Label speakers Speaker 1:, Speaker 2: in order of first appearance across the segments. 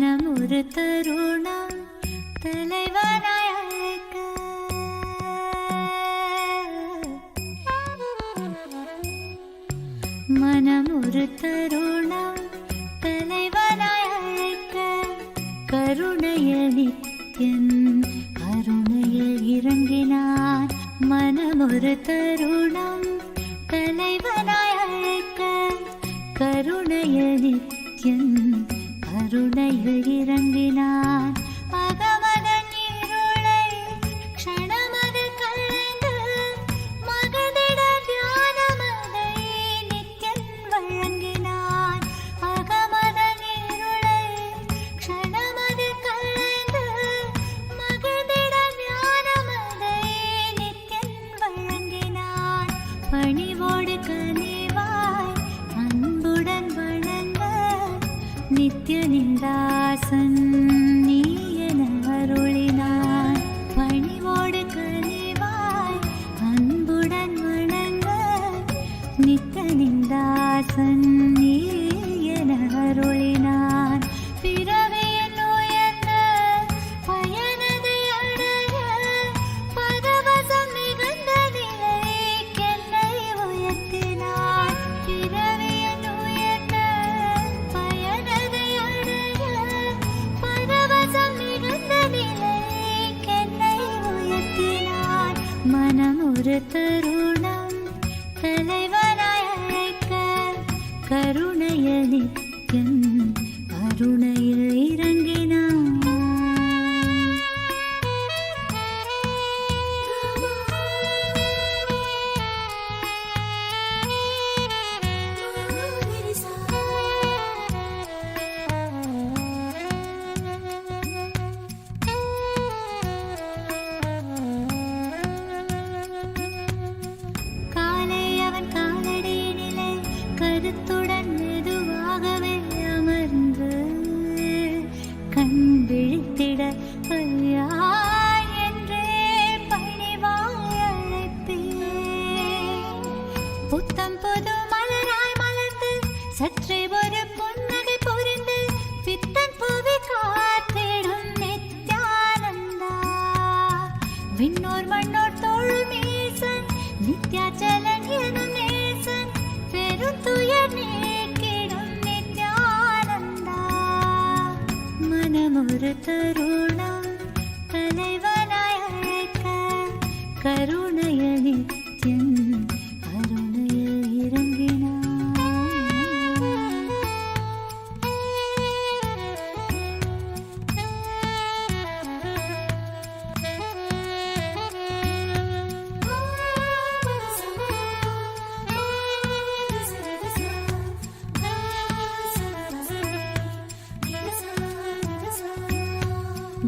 Speaker 1: மனம் ஒரு தருணம் தலைவனாய் அழைக்க, மனம் ஒரு தருணம் தலைவனாய் அழைக்க, கருணையில் நித்யன் கருணையில் இறங்கினான். மனம் ஒரு தருணம் தலைவனாய் அழைக்க, கருணையில் நித்யன் கருணையில் இறங்கினான். அகமதன் இருளை க்ஷணமதில் களைந்து மகதிட தியானமதை நித்யன் வழங்கினான். அகமதன் இருளை க்ஷணமதில் களைந்து மகதிட தியானமதை நித்யன் வழங்கினான். பணிவோடு கனிவாய் அன்புடன் வணங்க நித்யனின் தாசன் நீ என அருளினான். பணிவோடு கனிவாய் அன்புடன் வணங்க நித்யனின் தாசன் நீ என அருளினான். பிறவியின் உயர்ந்த பயனதை அடைய பரவசம் மிகுந்த நிலைக்கென்னை உயர்த்தினான். பிறவியின் உயர்ந்த பயனதை அடைய பரவசம் மிகுந்த நிலைக்கென்னை உயர்த்தினான். மனம் ஒரு தருணம் தலைவனாய் அழைக்க, கருணையில் நித்யன் கருணையில் இறங்கினான். காலை அவன் காலடியினிலே கருத்துடன் மெதுவாகவே அமர்ந்து கண் விழித்திட ஐயா என்றே பணிவாய் அழைப்பேன். புத்தம் புது மலராய் மலர்ந்து சற்றே ஒரு புன்னகை புரிந்து பித்தன் புவி காத்திடும் நித்யானந்தா. விண்ணோர் மண்ணோர் தோழும் ஈசன் நித்யாச்சலன் எனும் நேசன் பெருந்துயர் நீக்கிடும் நித்யானந்தா. மனம் ஒரு தருணம் தலைவனாய் அழைக்க, கருணையில் நித்யன் கருணையில் இறங்கினான்.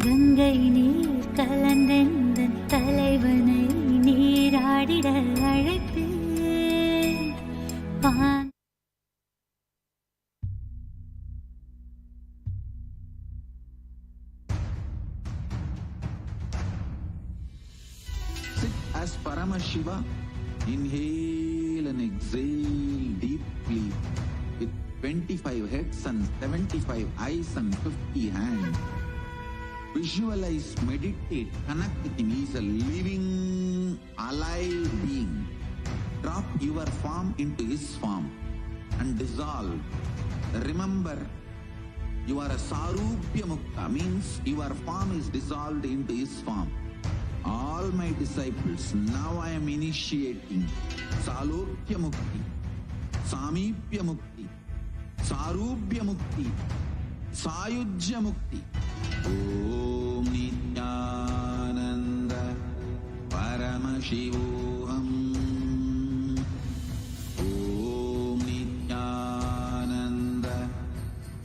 Speaker 1: கங்கை நீர் கலந்தெந்தன் தலைவனை நீராடிட அழைப்பேன்.
Speaker 2: Sit as Paramashiva. Inhale and exhale deeply with 25 heads and 75 eyes and 50 hands. Visualize, meditate, connect with him. He is a living, alive being. Drop your form into his form and dissolve. Remember, you are a Sarupya Mukta, means your form is dissolved into his form. All my disciples, now I am initiating Salokya Mukti, Samipya Mukti, Sarupya Mukti, Sayujya Mukti. Om Nithyananda Paramashivoham. Om Nithyananda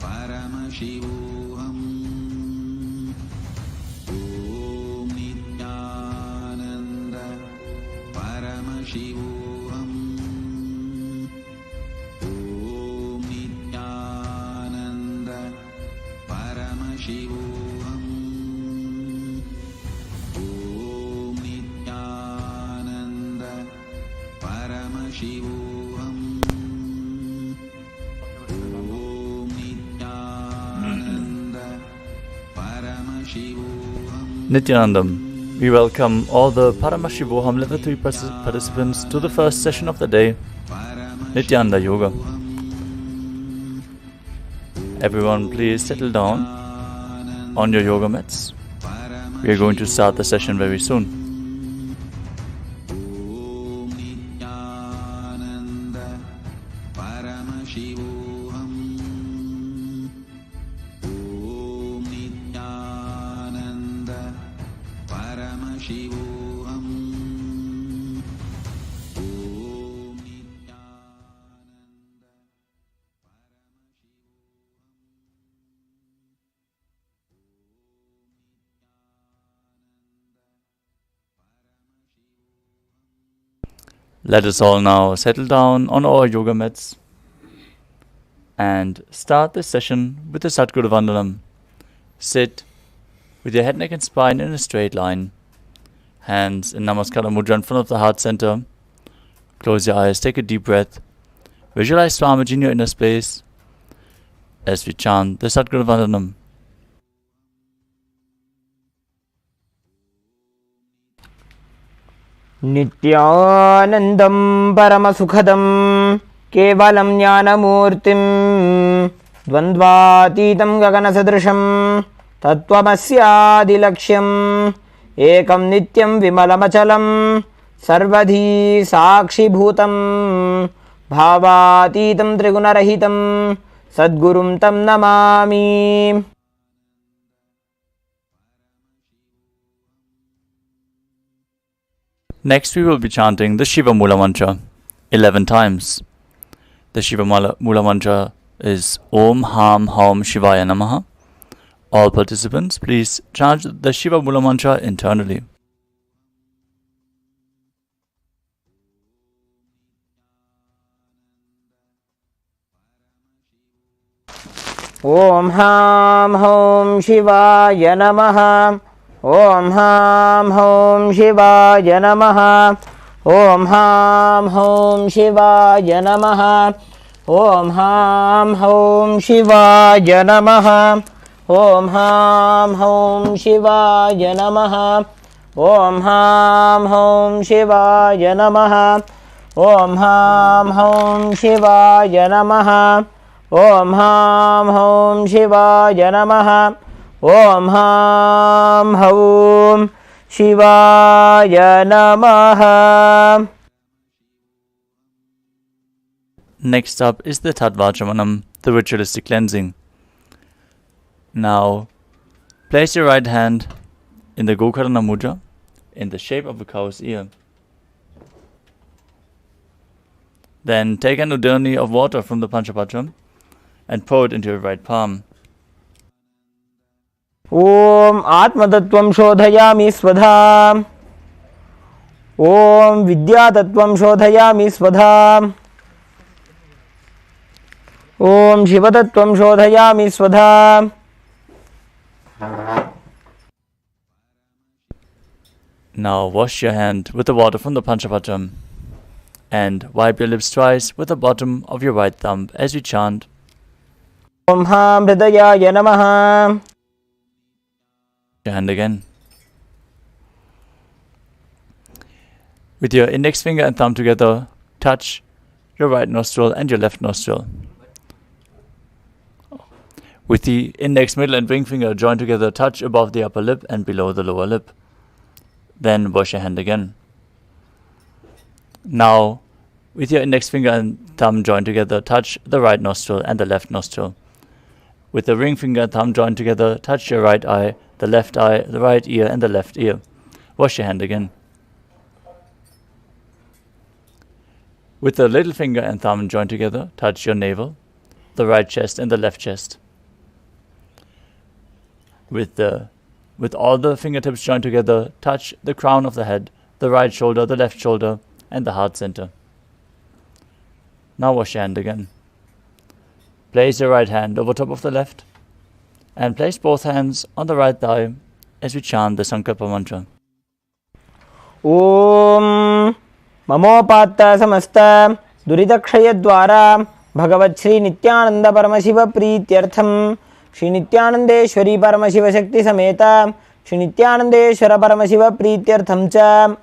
Speaker 2: Paramashivoham. Om Nithyananda Paramashivoham. Om Nithyananda Paramashivoham. Om Nithyananda Paramashivoham. Om Nithyananda
Speaker 3: Nithyanandam. We welcome all the Paramashivoham level 3 participants to the first session of the day, Nityananda Yoga. Everyone please settle down on your yoga mats. We are going to start the session very soon. Let us all now settle down on our yoga mats and start this session with the Satguru Vandanam. Sit with your head, neck and spine in a straight line. Hands in Namaskara Mudra in front of the heart center. Close your eyes, take a deep breath. Visualize Swamiji in your inner space as we chant the Satguru Vandanam.
Speaker 4: नित्यानन्दं परमसुखदं केवलं ज्ञानमूर्तिं द्वन्द्वातीतं गगनसदृशं तत्त्वमस्यादिलक्ष्यम् एकं नित्यं विमलमचलं सर्वधी साक्षिभूतं भावातीतं त्रिगुणरहितं सद्गुरुं तं Namami.
Speaker 3: Next we will be chanting the Shiva Mula Mantra 11 times. The Shiva Mula Mantra is Om Ham Haum Shivaya Namaha. All participants please chant the Shiva Mula Mantra internally.
Speaker 4: Om Ham Haum Shivaya Namaha. Om Ham Haum Shivaya Namaha. Om Ham Haum Shivaya Namaha. Om Ham Haum Shivaya Namaha. Om Ham Haum Shivaya Namaha. Om Ham Haum Shivaya Namaha. Om Ham Haum Shivaya Namaha. Om Ham Haum Shivaya Namaha. Om Ham Haum Shivaya Namaha.
Speaker 3: Next up is the Tattvachamanam, the ritualistic cleansing. Now, place your right hand in the Gokarna Mudra in the shape of a cow's ear. Then take an udani of water from the Panchapatra and pour it into your right palm.
Speaker 4: Om Atmatattvam Shodhayami Svadha. Om Vidyatattvam Shodhayami Svadha. Om Shivatattvam Shodhayami Svadha.
Speaker 3: Now wash your hand with the water from the Panchapatra and wipe your lips twice with the bottom of your right thumb as you chant
Speaker 4: Om Ham Hridayaya Namaha.
Speaker 3: Your hand again. With your index finger and thumb together, touch your right nostril and your left nostril. With the index, middle and ring finger joined together, touch above the upper lip and below the lower lip. Then wash your hand again. Now, with your index finger and thumb joined together, touch the right nostril and the left nostril. With the ring finger and thumb joined together, touch your right eye, the left eye, the right ear and the left ear. Wash your hand again. With the little finger and thumb joined together, touch your navel, the right chest and the left chest. With all the fingertips joined together, touch the crown of the head, the right shoulder, the left shoulder and the heart center. Now wash your hand again. Place your right hand over top of the left and place both hands on the right thigh as we chant the Sankalpa mantra.
Speaker 4: Om Mamopatta Samasta Duridakshaya Dwara Bhagavat Shri Nithyananda Paramashiva Prityartham Shri नित्यानंदेश्वरी Paramshiva शक्ति समेत श्री नित्यानंदेश्वर परमशिव प्रीत्यर्थं च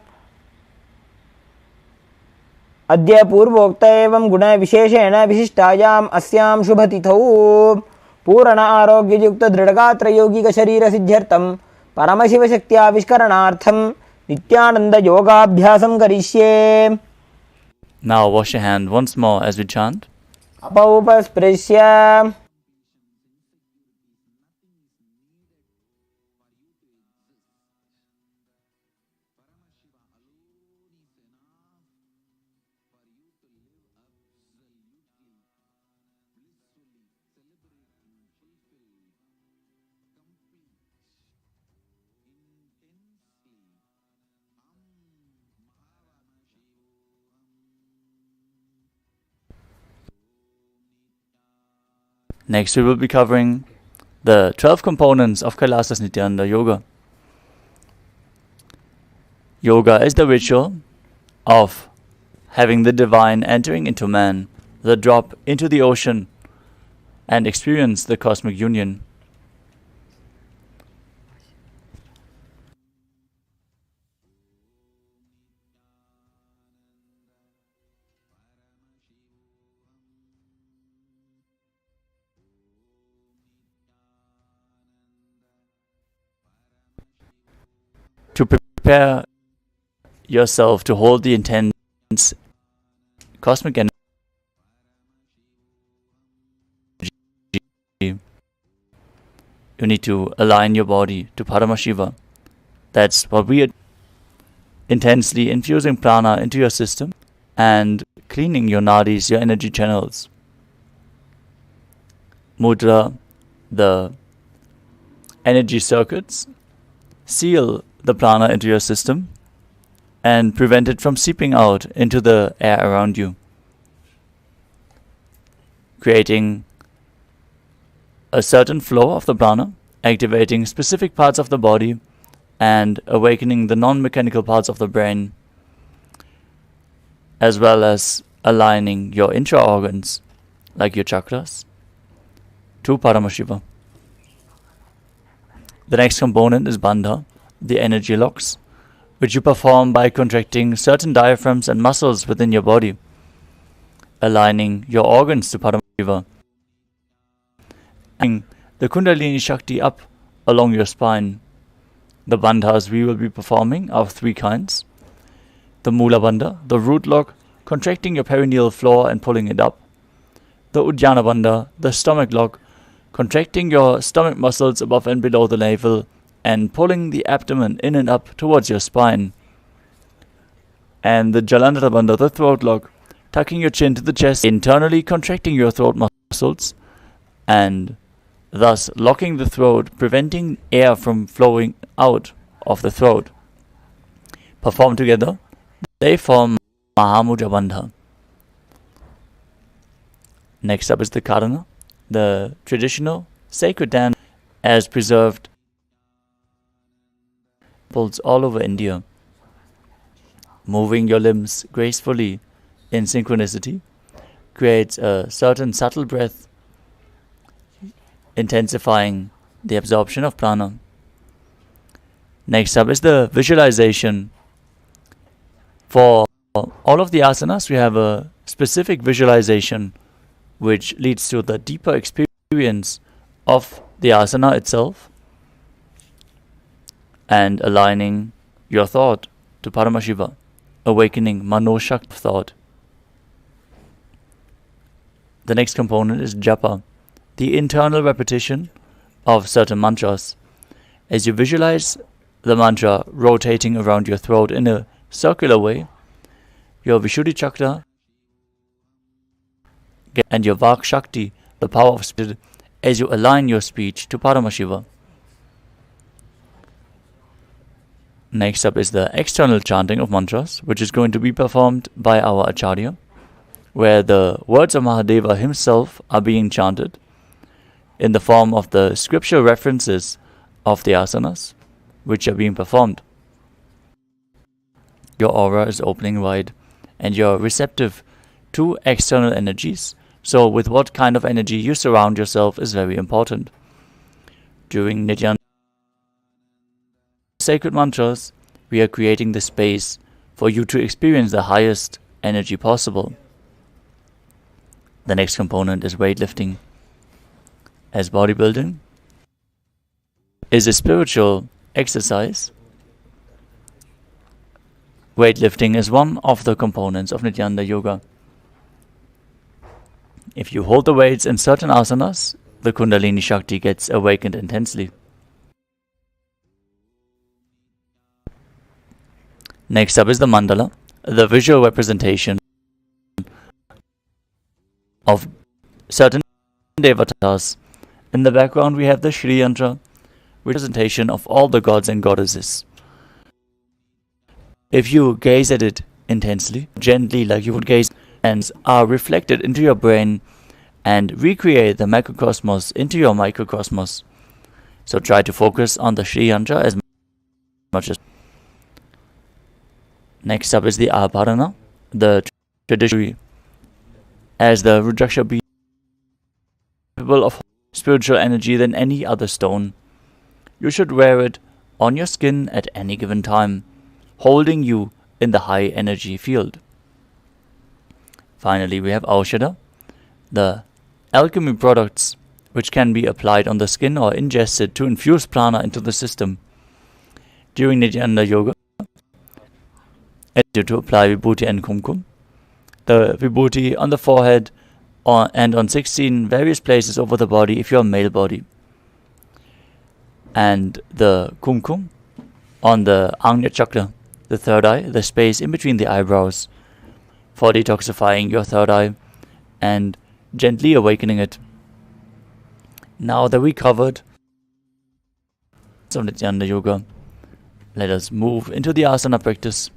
Speaker 4: अद्य पूर्वोक्त एवं गुण विशेषेण विशिष्टायाम् अस्यां शुभतिथौ पूर्ण आरोग्ययुक्त दृढ़गात्र यौगिक शरीर सिद्ध्यर्थं परमशिव शक्त्याविष्करणार्थं नित्यानंद योगाभ्यासं करिष्ये.
Speaker 3: Now wash your hand once more as we chant.
Speaker 4: अपौपस्पृश्य
Speaker 3: Next we will be covering the 12 components of Kailasa Nithyananda Yoga. Yoga is the ritual of having the divine entering into man, the drop into the ocean, and experience the cosmic union. To prepare yourself to hold the intense cosmic energy, you need to align your body to Paramashiva. That's what we are intensely infusing prana into your system and cleaning your nadis, your energy channels. Mudra, the energy circuits, seal the prana into your system and prevent it from seeping out into the air around you, creating a certain flow of the prana, activating specific parts of the body and awakening the non-mechanical parts of the brain, as well as aligning your intra-organs, like your chakras, to Paramashiva. The next component is Bandha, the energy locks, which you perform by contracting certain diaphragms and muscles within your body, aligning your organs to Paramashiva, and the Kundalini Shakti up along your spine. The bandhas we will be performing are of three kinds. The Mula Bandha, the root lock, contracting your perineal floor and pulling it up. The Uddiyana Bandha, the stomach lock, contracting your stomach muscles above and below the navel and pulling the abdomen in and up towards your spine. And the Jalandhara Bandha, the throat lock, tucking your chin to the chest, internally contracting your throat muscles and thus locking the throat, preventing air from flowing out of the throat. Performed together, they form Mahamudra Bandha. Next up is the Karana, the traditional sacred dance as preserved all over India. Moving your limbs gracefully in synchronicity creates a certain subtle breath, intensifying the absorption of prana. Next up is the visualization. For all of the asanas, we have a specific visualization which leads to the deeper experience of the asana itself and aligning your thought to Paramashiva, awakening Manoshakti thought. The next component is japa, the internal repetition of certain mantras. As you visualize the mantra rotating around your throat in a circular way, your Vishuddhi Chakra and your Vak Shakti, the power of spirit, as you align your speech to Paramashiva. Next up is the external chanting of mantras, which is going to be performed by our Acharya, where the words of Mahadeva himself are being chanted in the form of the scripture references of the asanas, which are being performed. Your aura is opening wide, and you're receptive to external energies. So with what kind of energy you surround yourself is very important. During Nithyananda sacred mantras, we are creating the space for you to experience the highest energy possible. The next component is weightlifting. As bodybuilding is a spiritual exercise, weightlifting is one of the components of Nithyananda Yoga. If you hold the weights in certain asanas, the Kundalini Shakti gets awakened intensely. Next up is the mandala, the visual representation of certain devatas. In the background we have the Shri Yantra, representation of all the gods and goddesses. If you gaze at it intensely, gently like you would gaze, and are reflected into your brain and recreate the macrocosmos into your microcosmos. So try to focus on the Shri Yantra as much as. Next up is the Abharana, the traditional, as the Rudraksha be capable of spiritual energy than any other stone. You should wear it on your skin at any given time, holding you in the high energy field. Finally, we have Aushadha, the alchemy products which can be applied on the skin or ingested to infuse prana into the system. During Nithyananda Yoga, to apply vibhuti and kumkum. The vibhuti on the forehead and on 16 various places over the body if you are male body. And the kumkum on the Agnya Chakra, the third eye, the space in between the eyebrows, for detoxifying your third eye and gently awakening it. Now that we covered some Nithyananda Yoga, let us move into the asana practice.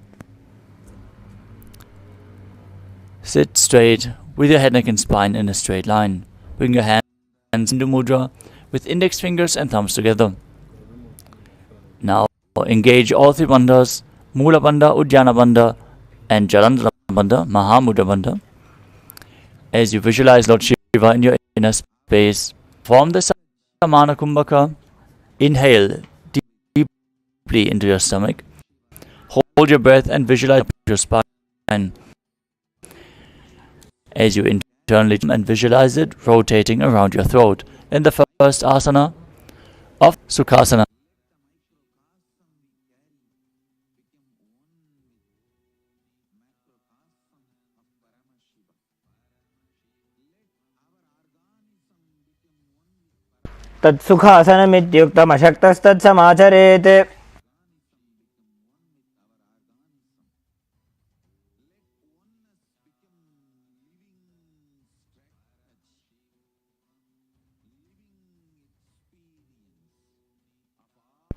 Speaker 3: Sit straight with your head, neck and spine in a straight line. Bring your hands into mudra with index fingers and thumbs together. Now engage all three bandhas, Mula Bandha, Uddiyana Bandha and Jalandhara Bandha, Mahamudra Bandha. As you visualize Lord Shiva in your inner space, form the Samana Kumbhaka. Inhale deeply into your stomach. Hold your breath and visualize your spine. As you internally and visualize it rotating around your throat. In the first asana of Sukhasana.
Speaker 4: तत्सुखासनमित्युक्तमशक्तस्तत्समाचरेत्.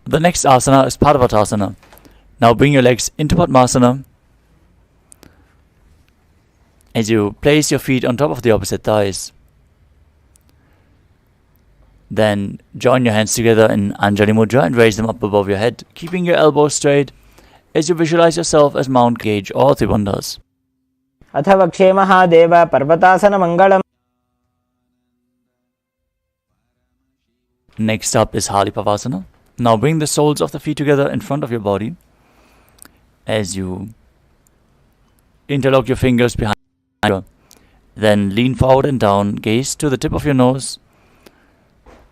Speaker 3: The next asana is Parvatasana. Now bring your legs into Padmasana. As you place your feet on top of the opposite thighs. Then join your hands together in Anjali Mudra and raise them up above your head, keeping your elbows straight as you visualize yourself as Mount Gage or Tribandhas.
Speaker 4: अथ वक्षे Mahadev पर्वतासनमङ्गलम्.
Speaker 3: Next up is Halipavasana. Now bring the soles of the feet together in front of your body as you interlock your fingers behind you. Then lean forward and down, gaze to the tip of your nose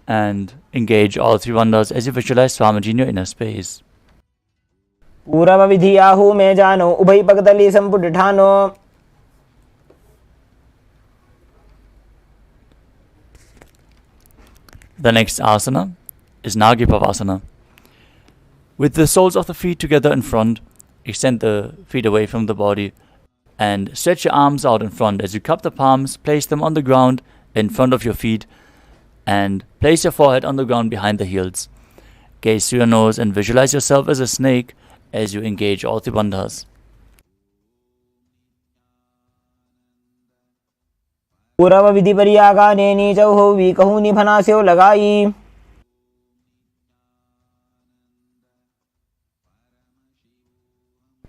Speaker 3: and engage all three bandhas as you visualize Swamiji in your inner space.
Speaker 4: पूरवविधियाहु मे जानो उभय पगतली संपुटिठानो.
Speaker 3: The next asana is Nagipavasana. With the soles of the feet together in front, extend the feet away from the body and stretch your arms out in front. As you cup the palms, place them on the ground in front of your feet and place your forehead on the ground behind the heels. Gaze through your nose and visualize yourself as a snake as you engage all the bandhas.
Speaker 4: पूरवविधि परियागाने नीचौ वीकहु निभनास्यो लगाई.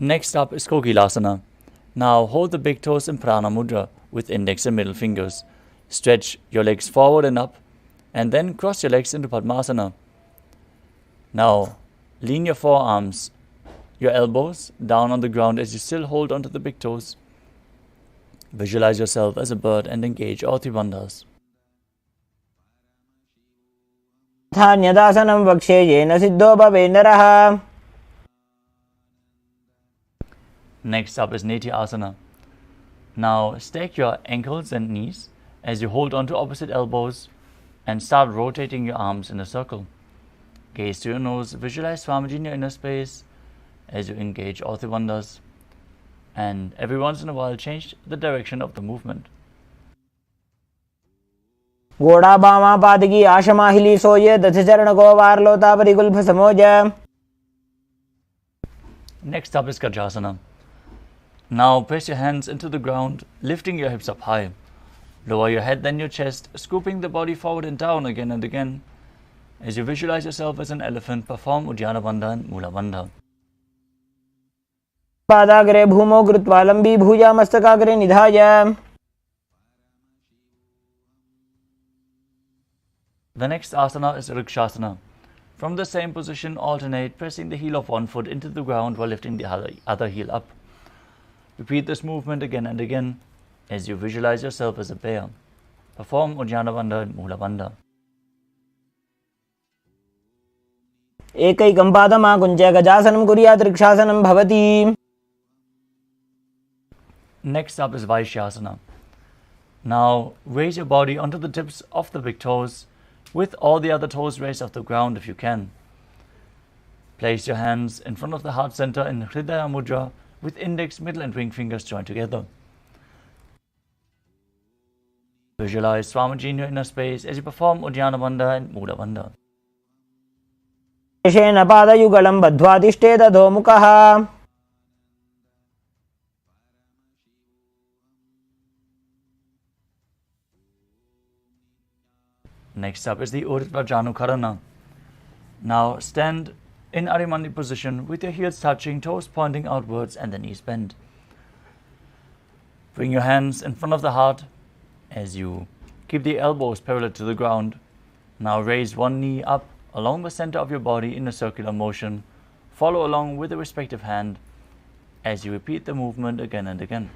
Speaker 3: Next up is Kokilasana. Now hold the big toes in Prana Mudra with index and middle fingers. Stretch your legs forward and up and then cross your legs into Padmasana. Now, lean your forearms, your elbows down on the ground as you still hold onto the big toes. Visualize yourself as a bird and engage all three bandhas.
Speaker 4: धान्यदासनं वक्ष्ये येन सिद्धो भवे नरः.
Speaker 3: Next up is Nithyananda. Now stack your ankles and knees as you hold on to opposite elbows and start rotating your arms in a circle. Gaze to your nose, visualize Swamiji in your inner space as you engage all three bandhas, and every once in a while change the direction of the movement.
Speaker 4: घोड़ा बामा पादकी आशमाहिली सोये दशचरण को वारलोता परिगुल्फ समोज.
Speaker 3: Next up is Gajasana. Now press your hands into the ground, lifting your hips up high. Lower your head, then your chest, scooping the body forward and down again and again. As you visualize yourself as an elephant, perform Uddiyana Bandha and Mula Bandha.
Speaker 4: पादाग्रे भूमौ कृत्वा लम्बी भुजा मस्तकाग्रे निधाय.
Speaker 3: The next asana is Rikshasana. From the same position, alternate, pressing the heel of one foot into the ground while lifting the other heel up. Repeat this movement again and again as you visualize yourself as a bear. Perform Uddiyana Bandha and Mula Bandha.
Speaker 4: एकैकं पादमाकुञ्च्य गजासनं कुर्यात् ऋक्षासनं भवति.
Speaker 3: Next up is Vaishyasana. Now raise your body onto the tips of the big toes with all the other toes raised off the ground if you can. Place your hands in front of the heart center in Hridaya Mudra with index, middle and ring fingers joined together. Visualize Swamiji in your inner space as you perform Uddiyana Bandha and Mula Bandha.
Speaker 4: शेषेण पादयुगलं बद्ध्वा तिष्ठेत अधोमुखः.
Speaker 3: Next up is the Urdhva Janukarana. Now stand in Arimandi position with your heels touching, toes pointing outwards and the knees bent. Bring your hands in front of the heart as you keep the elbows parallel to the ground. Now raise one knee up along the center of your body in a circular motion. Follow along with the respective hand as you repeat the movement again and again.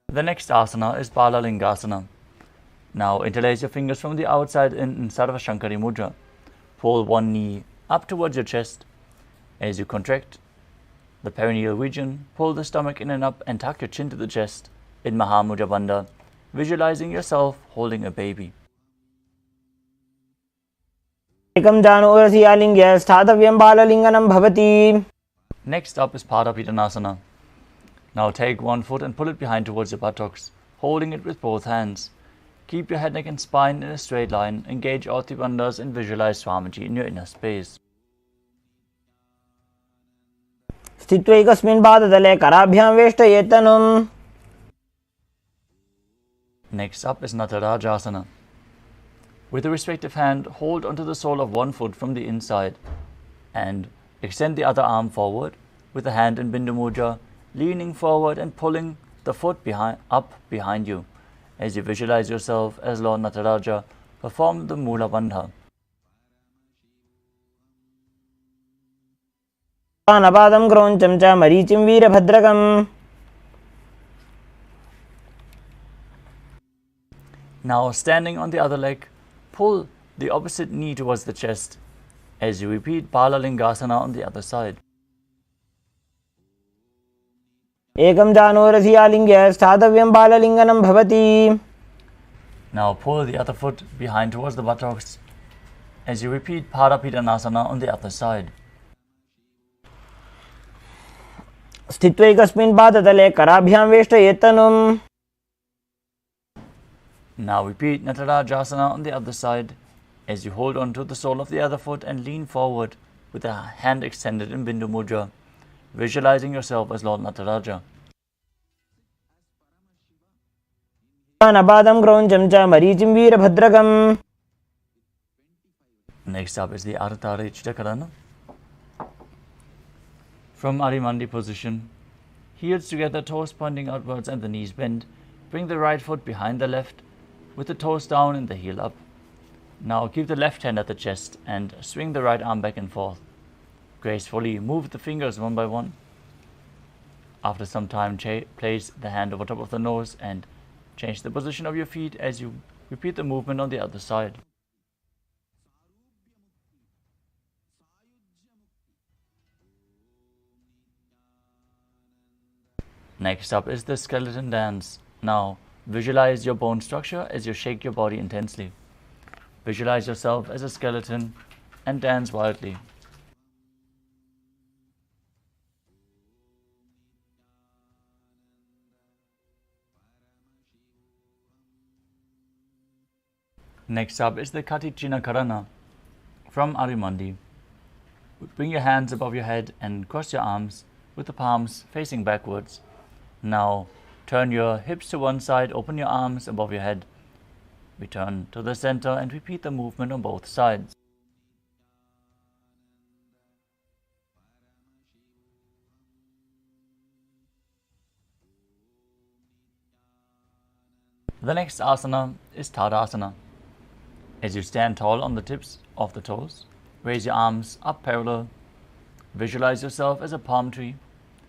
Speaker 3: The next asana is Balalingasana. Now interlace your fingers from the outside in Sarva Shankari Mudra. Pull one knee up towards your chest. As you contract the perineal region, pull the stomach in and up and tuck your chin to the chest in Mahamudra Bandha, visualizing yourself holding a baby.
Speaker 4: एकं जानुरसि आलिङ्ग्य स्थातव्यं बाललिङ्गनं भवति.
Speaker 3: Next up is Padapittanasana. Now take one foot and pull it behind towards your buttocks, holding it with both hands. Keep your head, neck and spine in a straight line. Engage all three bandhas and visualize Swamiji in your inner space.
Speaker 4: स्थित्वैकस्मिन् पादतले कराभ्यां वेष्टयेत् तनुम्.
Speaker 3: Next up is Natarajasana. With the respective hand, hold onto the sole of one foot from the inside and extend the other arm forward with the hand in Bindu Mudra, leaning forward and pulling the foot up behind you. As you visualize yourself as Lord Nataraja, perform the Mula Bandha.
Speaker 4: पादं क्रौञ्चं च मरीचिं वीरभद्रकम्.
Speaker 3: Now standing on the other leg, pull the opposite knee towards the chest as you repeat Balalingasana on the other side.
Speaker 4: एकं जानुरसि आलिङ्ग्य स्थातव्यं बाललिङ्गनं भवति.
Speaker 3: Now pull the other foot behind towards the buttocks as you repeat Padapittanasana on the other side.
Speaker 4: स्थित्वैकस्मिन् पादतले कराभ्यां वेष्टयेत् तनुम्.
Speaker 3: Now repeat Natarajasana on the other side as you hold on to the sole of the other foot and lean forward with the hand extended in Bindu Mudra, visualizing yourself as Lord Nataraja.
Speaker 4: पादं क्रौञ्चं च मरीचिं वीरभद्रकम्.
Speaker 3: Next up is the Ardhara Karana. From Arimandi position, Heels together, toes pointing outwards and the knees bent. Bring the right foot behind the left with the toes down and the heel up. Now keep the left hand at the chest and swing the right arm back and forth. Gracefully move the fingers one by one. After some time, place the hand over top of the nose and change the position of your feet as you repeat the movement on the other side. Next up is the skeleton dance. Now, visualize your bone structure as you shake your body intensely. Visualize yourself as a skeleton and dance wildly. Next up is the Katichina Karana from Arimandi. Bring your hands above your head and cross your arms with the palms facing backwards. Now turn your hips to one side, open your arms above your head. Return to the center and repeat the movement on both sides. The next asana is Tadasana. As you stand tall on the tips of the toes, raise your arms up parallel. Visualize yourself as a palm tree.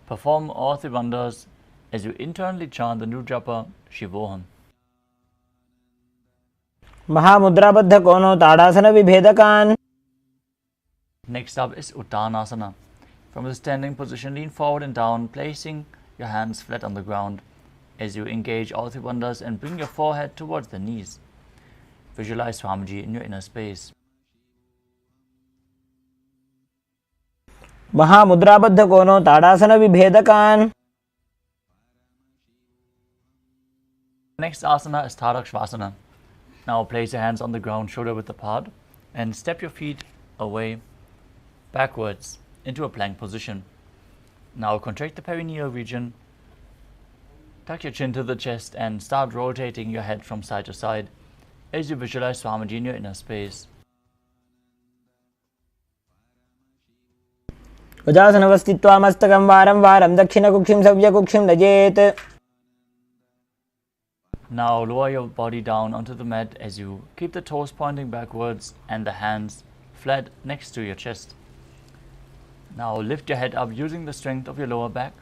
Speaker 3: Perform all three bandhas as you internally chant the new japa Shivoham.
Speaker 4: महामुद्राबद्ध कोनो ताड़ासन विभेदकान.
Speaker 3: Next up is Uttanasana. From the standing position, lean forward and down, placing your hands flat on the ground as you engage all three bandhas and bring your forehead towards the knees. Visualize Swamiji in your inner space.
Speaker 4: महामुद्राबद्ध कोनो ताड़ासन विभेदकान.
Speaker 3: Next asana is Tadakshvasana. Now place your hands on the ground, shoulder width apart, and step your feet away, backwards, into a plank position. Now contract the perineal region, tuck your chin to the chest, and start rotating your head from side to side as you visualize Swamiji in your inner space.
Speaker 4: गजासनवस्थित्वा मस्तकं वारं वारं दक्षिणकुक्षिं सव्यकुक्षिं नजेत्.
Speaker 3: Now lower your body down onto the mat as you keep the toes pointing backwards and the hands flat next to your chest. Now lift your head up using the strength of your lower back.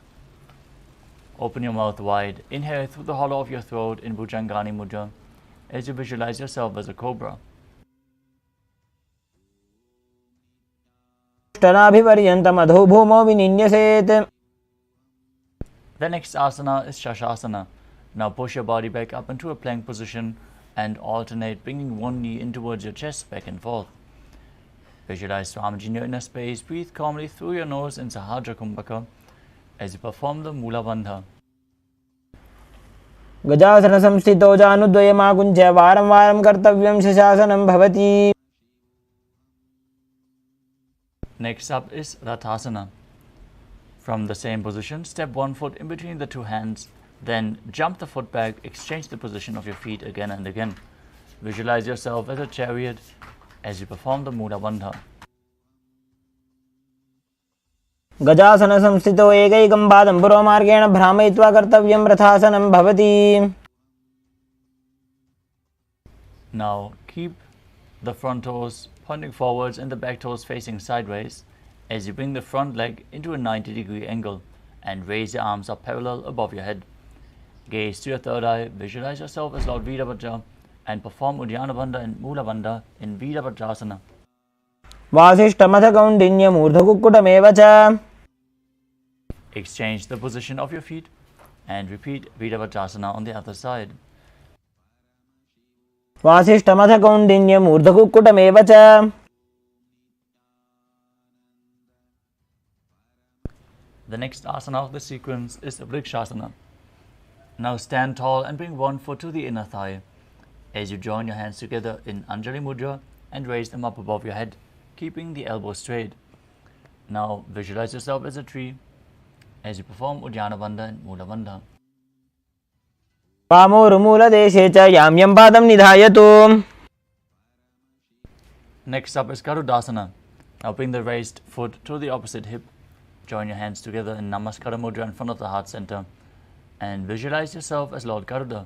Speaker 3: Open your mouth wide. Inhale through the hollow of your throat in Bhujangani Mudra as you visualize yourself as a cobra.
Speaker 4: अष्टनाभिपर्यन्तम् अधो भूमौ विनिन्यसेत्.
Speaker 3: The next asana is Shashasana. Now push your body back up into a plank position and alternate, bringing one knee in towards your chest, back and forth. Visualize Swamiji in your inner space. Breathe calmly through your nose in Sahajra Kumbhaka as you perform the Mula Bandha.
Speaker 4: गजासनसंस्थितौ जानुद्वयमाकुञ्च्य वारं वारं कर्तव्यं शशासनं भवति.
Speaker 3: Next up is Rathasana. From the same position, step one foot in between the two hands. Then jump the foot back, exchange the position of your feet again and again. Visualize yourself as a chariot as you perform the Mula Bandha.
Speaker 4: गजासनसंस्थितौ एकैकं पादं पुरोमार्गेण भ्रामयित्वा कर्तव्यं रथासनं भवति.
Speaker 3: Now keep the front toes pointing forwards and the back toes facing sideways as you bring the front leg into a 90-degree angle and raise your arms up parallel above your head. Gaze to your third eye, visualize yourself as Lord Veerabhadra and perform Uddiyana Bandha and Mula Bandha in Veerabhadrasana.
Speaker 4: वासिष्ठमथ कौण्डिन्यमूर्धकुक्कुटमेव च.
Speaker 3: Exchange the position of your feet and repeat Veerabhadrasana on the other side.
Speaker 4: वासिष्ठमथ कौण्डिन्यमूर्धकुक्कुटमेव च.
Speaker 3: The next asana of the sequence is Vrikshasana. Now stand tall and bring one foot to the inner thigh as you join your hands together in Anjali Mudra and raise them up above your head, keeping the elbows straight. Now visualize yourself as a tree as you perform Uddiyana Bandha and Mula Bandha.
Speaker 4: पामोरुमूलदेशे च याम्यं पादं निधायतु.
Speaker 3: Next up is Garudasana. Now bring the raised foot to the opposite hip Join your hands together in Namaskara Mudra in front of the heart center and visualize yourself as Lord Garuda.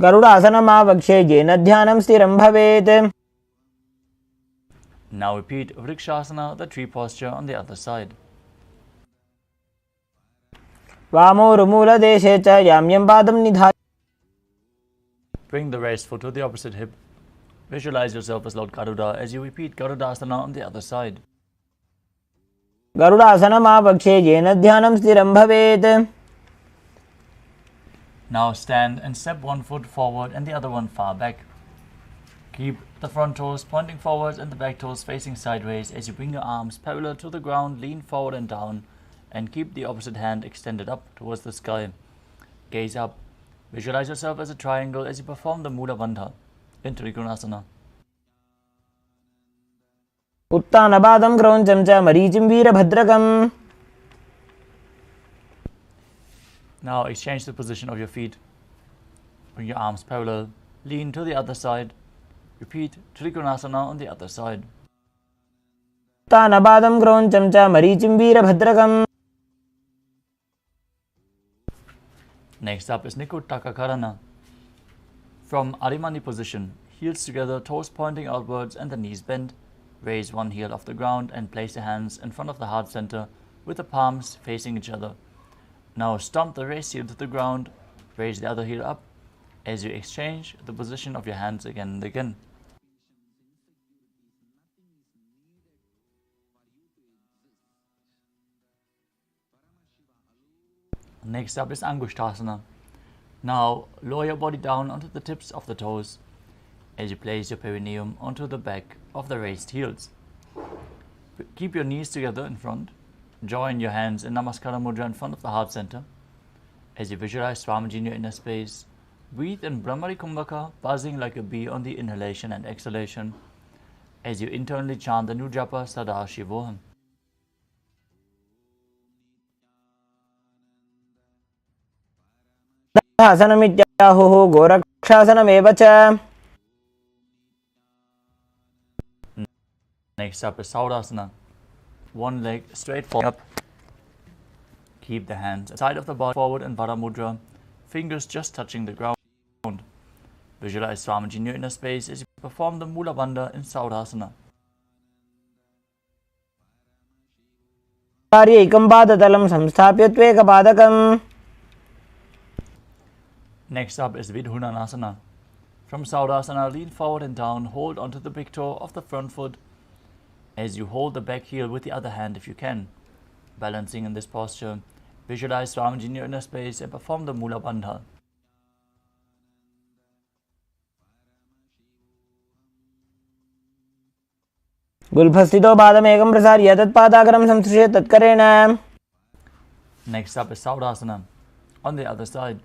Speaker 4: गरुडासनमावक्षे येन ध्यानं स्थिरं भवेत्.
Speaker 3: Now repeat Vrikshasana, the tree posture, on the other side.
Speaker 4: वामोरुमूलदेशे च याम्यं पादं निधाय.
Speaker 3: Bring the raised foot to the opposite hip. Visualize yourself as Lord Garuda as you repeat Garudasana on the other side.
Speaker 4: गरुडासनमावक्षे येन ध्यानं स्थिरं भवेत्.
Speaker 3: Now stand and step one foot forward and the other one far back. Keep the front toes pointing forwards and the back toes facing sideways as you bring your arms parallel to the ground, lean forward and down, and keep the opposite hand extended up towards the sky. Gaze up. Visualize yourself as a triangle as you perform the Mula Bandha in Trikonasana.
Speaker 4: उत्तानपादं क्रौञ्चं च मरीचिं वीरभद्रकम्.
Speaker 3: Now exchange the position of your feet. Bring your arms parallel. Lean to the other side. Repeat Trikonasana on the other side.
Speaker 4: उत्तानपादं क्रौञ्चं च मरीचिं वीरभद्रकम्.
Speaker 3: Next up is Nikuttaka Karana. From Arimani position, heels together, toes pointing outwards and the knees bent. Raise one heel off the ground and place your hands in front of the heart center with the palms facing each other. Now stomp the raised heel to the ground, raise the other heel up as you exchange the position of your hands again and again. Next up is Angushtasana. Now lower your body down onto the tips of the toes as you place your perineum onto the back of the raised heels. Keep your knees together in front. Join your hands in Namaskara Mudra in front of the heart center. As you visualize Swamiji in your inner space, breathe in Brahmari Kumbhaka, buzzing like a bee on the inhalation and exhalation, as you internally chant the new japa Sadashivoham.
Speaker 4: आसनमित्याहुः गोरक्षासनमेव च.
Speaker 3: Next up is Saurasana. One leg straight forward up. Keep the hands side of the body forward in Vara Mudra, fingers just touching the ground. Visualize Swamiji in your inner space as you perform the Mula Bandha in Saurasana.
Speaker 4: एकं पादतलं संस्थाप्य त्वेकपादकम्.
Speaker 3: Next up is Vidhunanasana. From Saurasana, lean forward and down, hold onto the big toe of the front foot as you hold the back heel with the other hand if you can. Balancing in this posture, visualize Swamiji in your inner space and perform the Mula Bandha.
Speaker 4: गुल्फस्थितो पादमेकं प्रसार्य तत्पादाग्रं संसृज्य तत्करेण.
Speaker 3: Next up is Saurasana. On the other side,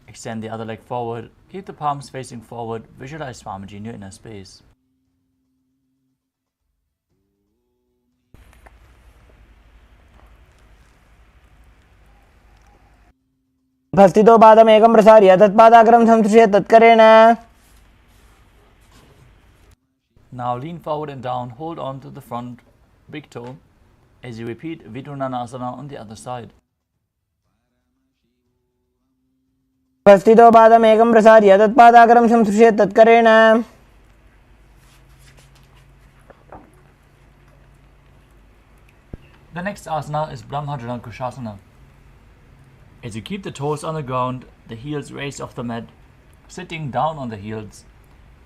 Speaker 3: extend the other leg forward, keep the palms facing forward, visualize Swamiji in your inner space.
Speaker 4: गुल्फस्थितो पादमेकं प्रसार्य तत्पादाग्रं संसृज्य तत्करेण.
Speaker 3: Now lean forward and down, hold on to the front big toe as you repeat Vidhunanasana on the other side.
Speaker 4: गुल्फस्थितो पादमेकं प्रसार्य तत्पादाग्रं संसृज्य तत्करेण.
Speaker 3: The next asana is Brahmajalankushasana. As you keep the toes on the ground, the heels raised off the mat, sitting down on the heels,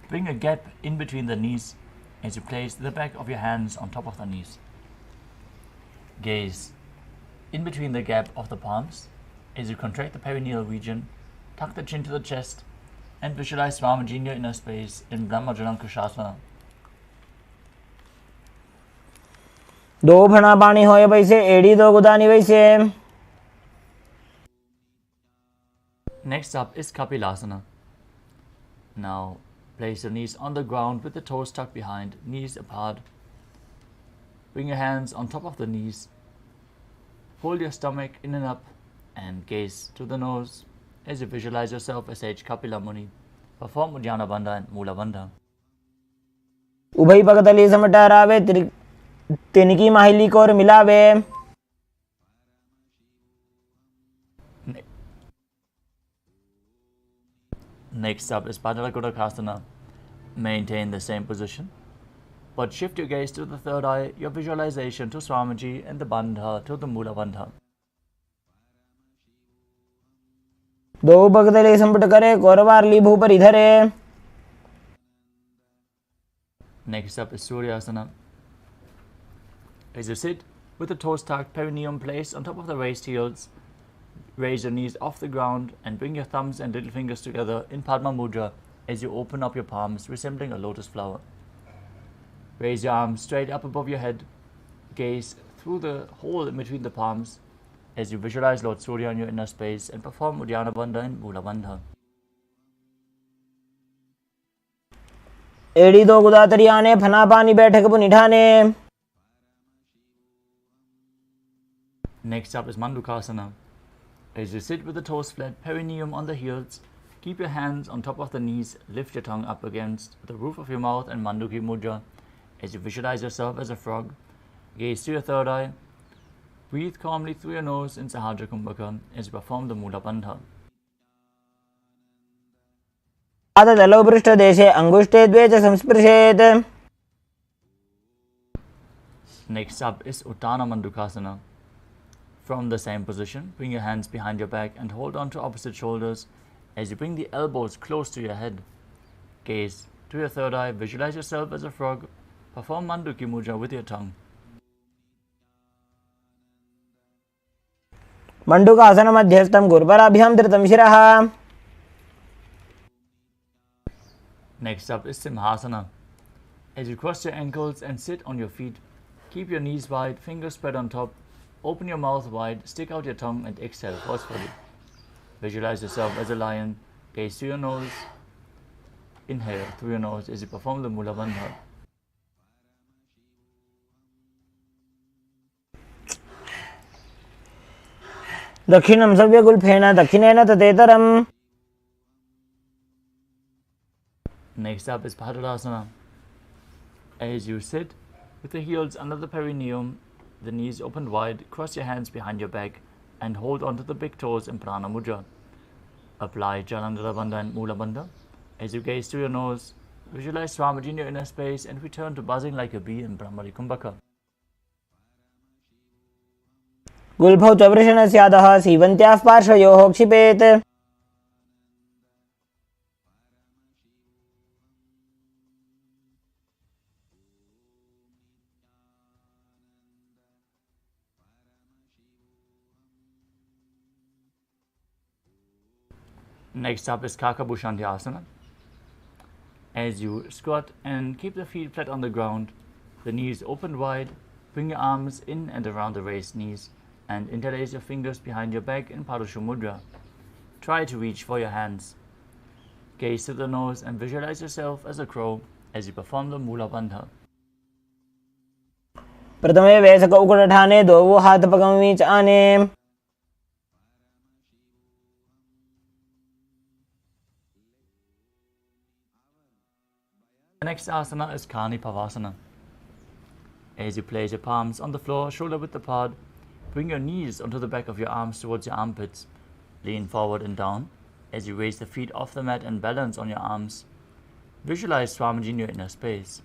Speaker 3: bring a gap in between the knees as you place the back of your hands on top of the knees. Gaze in between the gap of the palms as you contract the perineal region, tuck the chin to the chest, and visualize Swamiji in your inner space in Brahmajalankushasana.
Speaker 4: दो फणा पानी होए वैसे एड़ी दो गुदानी वैसे.
Speaker 3: Next up is Kapilasana. Now place your knees on the ground with the toes tucked behind, knees apart. Bring your hands on top of the knees. Hold your stomach in and up and gaze to the nose as you visualize yourself as Sage Kapila Muni. Perform Uddiyana Bandha and Mula Bandha.
Speaker 4: उभय पगतली समटारावे तिनकी माहिली को और मिलावे।
Speaker 3: Next up is Padalakudakasana. Maintain the same position, but shift your gaze to the third eye, your visualization to Swamiji, and the Bandha to the Mula Bandha.
Speaker 4: दो बगदले संपट करे कौरवारली भूपर इधरे।
Speaker 3: Next up is Suryasana. As you sit with the toes tucked, perineum placed on top of the raised heels, raise your knees off the ground and bring your thumbs and little fingers together in Padma Mudra as you open up your palms, resembling a lotus flower. Raise your arms straight up above your head, gaze through the hole in between the palms as you visualize Lord Surya in your inner space and perform Uddiyana Bandha and Mula Bandha.
Speaker 4: एड़ी दो गुदातरी आने फना पानी बैठक पुनिठाने।
Speaker 3: Next up is Mandukasana. As you sit with the toes flat, perineum on the heels, keep your hands on top of the knees, lift your tongue up against the roof of your mouth and Manduki Mudra as you visualize yourself as a frog. Gaze to your third eye. Breathe calmly through your nose in Sahadra Kumbhaka as you perform the Mula Bandha.
Speaker 4: पादतलौ पृष्ठदेशे अंगुष्ठे द्वे च संस्पृशेत्।
Speaker 3: Next up is Uttana Mandukasana. From the same position, bring your hands behind your back and hold on to opposite shoulders as you bring the elbows close to your head. Gaze to your third eye, visualize yourself as a frog, perform Manduki Mudra with your tongue.
Speaker 4: मंडूकासन मध्यस्थं गुरुपराभ्यां धृतं शिरः।
Speaker 3: Next up is Simhasana. As you cross your ankles and sit on your feet, keep your knees wide, fingers spread on top, open your mouth wide, stick out your tongue and exhale forcefully. Visualize yourself as a lion, gaze to your nose, inhale through your nose as you perform the Mula Bandha.
Speaker 4: दक्षिणं सव्यगुल्फेन दक्षिणेन ततेतरम्।
Speaker 3: Next up is Padurasana. As you sit with the heels under the perineum, the knees open wide, cross your hands behind your back and hold onto the big toes in Prana Mudra. Apply Jalandhara Bandha and Mula Bandha. As you gaze to your nose, visualize Swamiji in your inner space and return to buzzing like a bee in Brahmari Kumbhaka.
Speaker 4: गुल्फौ च वृषणस्यादः सीवन्त्याः पार्श्वयोः क्षिपेत्।
Speaker 3: Next up is Kakabushantyasana. As you squat and keep the feet flat on the ground, the knees open wide, bring your arms in and around the raised knees and interlace your fingers behind your back in Parusha Mudra. Try to reach for your hands. Gaze to the nose and visualize yourself as a crow as you perform the Mula Bandha.
Speaker 4: प्रथमे वैसक उकुटठाने द्वौ हाथपकमि च आने।
Speaker 3: The next asana is Kani Pavasana. As you place your palms on the floor, shoulder width apart, bring your knees onto the back of your arms towards your armpits. Lean forward and down as you raise the feet off the mat and balance on your arms. Visualize Swamiji in your inner space.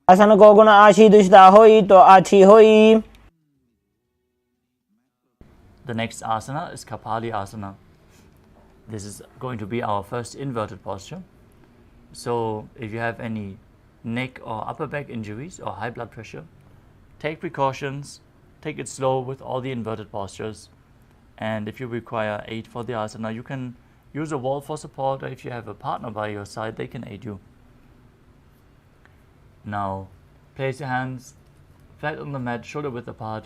Speaker 4: आसन को गुण आशी दुष्टा होई तो आछी होई।
Speaker 3: The next asana is Kapali Asana. This is going to be our first inverted posture. So if you have any neck or upper back injuries or high blood pressure, take precautions, take it slow with all the inverted postures. And if you require aid for the asana, you can use a wall for support, or if you have a partner by your side, they can aid you. Now, place your hands flat on the mat, shoulder width apart,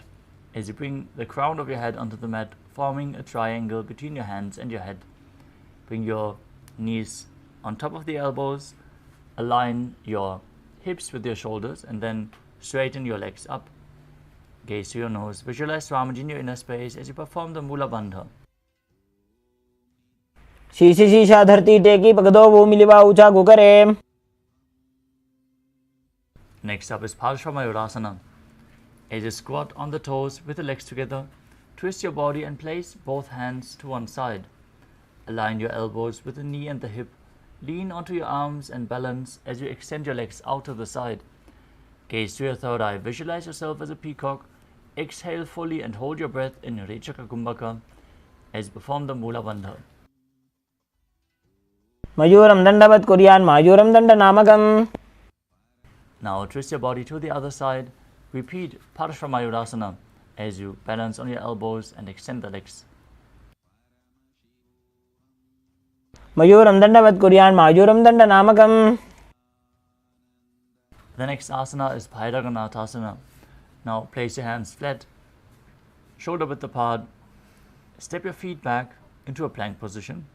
Speaker 3: as you bring the crown of your head onto the mat, forming a triangle between your hands and your head. Bring your knees on top of the elbows, align your hips with your shoulders, and then straighten your legs up. Gaze to your nose, visualize Swamiji in your inner space as you perform the Mula Bandha.
Speaker 4: शीशी शीशा धरती टेकी पगदो वो मिलिवा ऊंचा गुकरे।
Speaker 3: Next up is Paramashivoham. As you squat on the toes with the legs together, twist your body and place both hands to one side. Align your elbows with the knee and the hip. Lean onto your arms and balance as you extend your legs out to the side. Gaze to your third eye. Visualize yourself as a peacock. Exhale fully and hold your breath in Enriching as you perform the Mula Bandha.
Speaker 4: Mayuram Dandavat Kuryan Mayuram Danda Namakam.
Speaker 3: Now twist your body to the other side. Repeat Paramashivoham as you balance on your elbows and extend the legs.
Speaker 4: Mayuram Dandavat Kuryan Mayuram Danda Namakam.
Speaker 3: The next asana is Bhagavan. Now place your hands flat, shoulder width apart. Step your feet back into a plank position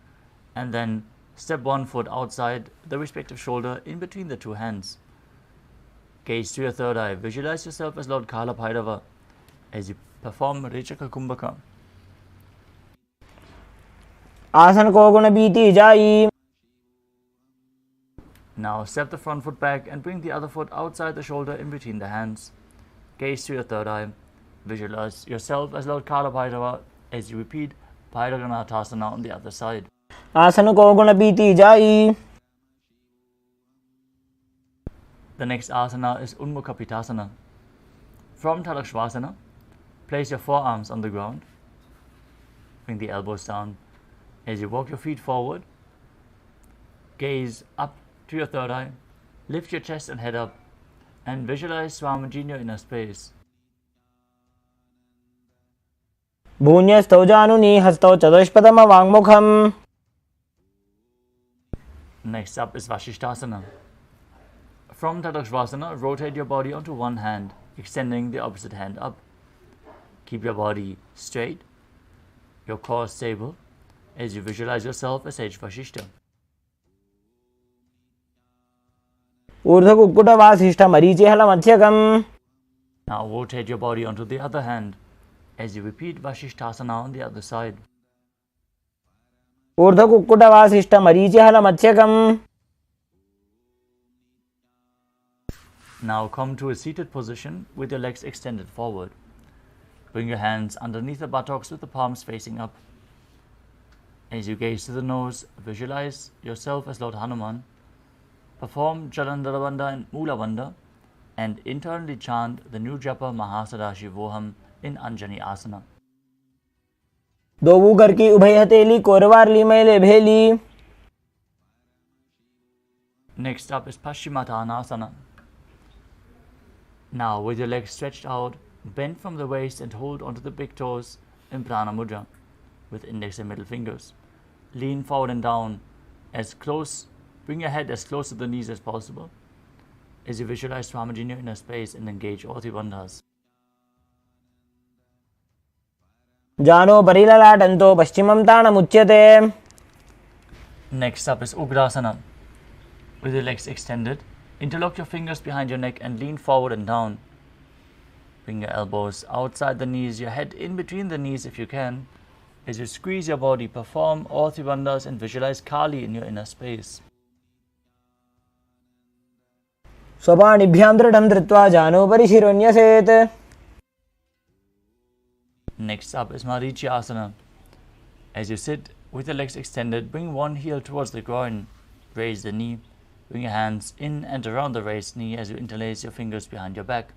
Speaker 3: and then step one foot outside the respective shoulder in between the two hands. Gaze to your third eye. Visualize yourself as Lord Kala Bhairava as you perform Rechaka Kumbhaka.
Speaker 4: Asan ko guna biti jai.
Speaker 3: Now step the front foot back and bring the other foot outside the shoulder in between the hands. Gaze to your third eye. Visualize yourself as Lord Kala Bhairava as you repeat Bhagavan on the other side.
Speaker 4: Asan ko guna biti jai.
Speaker 3: The next asana is Unmukha Pitasana. From Tadakshvasana, place your forearms on the ground. Bring the elbows down. As you walk your feet forward, gaze up to your third eye, lift your chest and head up, and visualize Swamiji in your inner space.
Speaker 4: Bhunyastau januni hastau chadushpadama vangmukham.
Speaker 3: Next up is Vashishtasana. From Tadakshvasana, rotate your body onto one hand, extending the opposite hand up. Keep your body straight, your core stable, as you visualize yourself as Sage Vashishta.
Speaker 4: Urdha Kukkuta Vasishta Marichihala Mathyakam.
Speaker 3: Now rotate your body onto the other hand, as you repeat Vashishtasana on the other side.
Speaker 4: Urdha Kukkuta Vasishta Marichihala Mathyakam.
Speaker 3: Now come to a seated position with your legs extended forward. Bring your hands underneath the buttocks with the palms facing up. As you gaze to the nose, visualize yourself as Lord Hanuman. Perform Jalandhara Bandha and Mula Bandha and internally chant the new japa Paramashivoham in Anjani Asana.
Speaker 4: Dovu घर की उभय हथेली कोरवारली मैले भेली.
Speaker 3: Next up is Paschimottanasana. Now with your legs stretched out, bend from the waist and hold onto the big toes in Prana Mudra with index and middle fingers. Lean forward and down as close, bring your head as close to the knees as possible as you visualize Swamiji in your inner space and engage all the bandhas.
Speaker 4: Jano Parilalatanto Paschimam Tanamuchyate.
Speaker 3: Next up is Ugrasana. With your legs extended, interlock your fingers behind your neck and lean forward and down. Bring your elbows outside the knees, your head in between the knees if you can. As you squeeze your body, perform all three bandhas and visualize Kali in your inner space.
Speaker 4: Swapanibhyam dridham dhritva jano parishironyaset.
Speaker 3: Next up is Marichi Asana. As you sit with your legs extended, bring one heel towards the groin, raise the knee. Bring your hands in and around the raised knee as you interlace your fingers behind your back.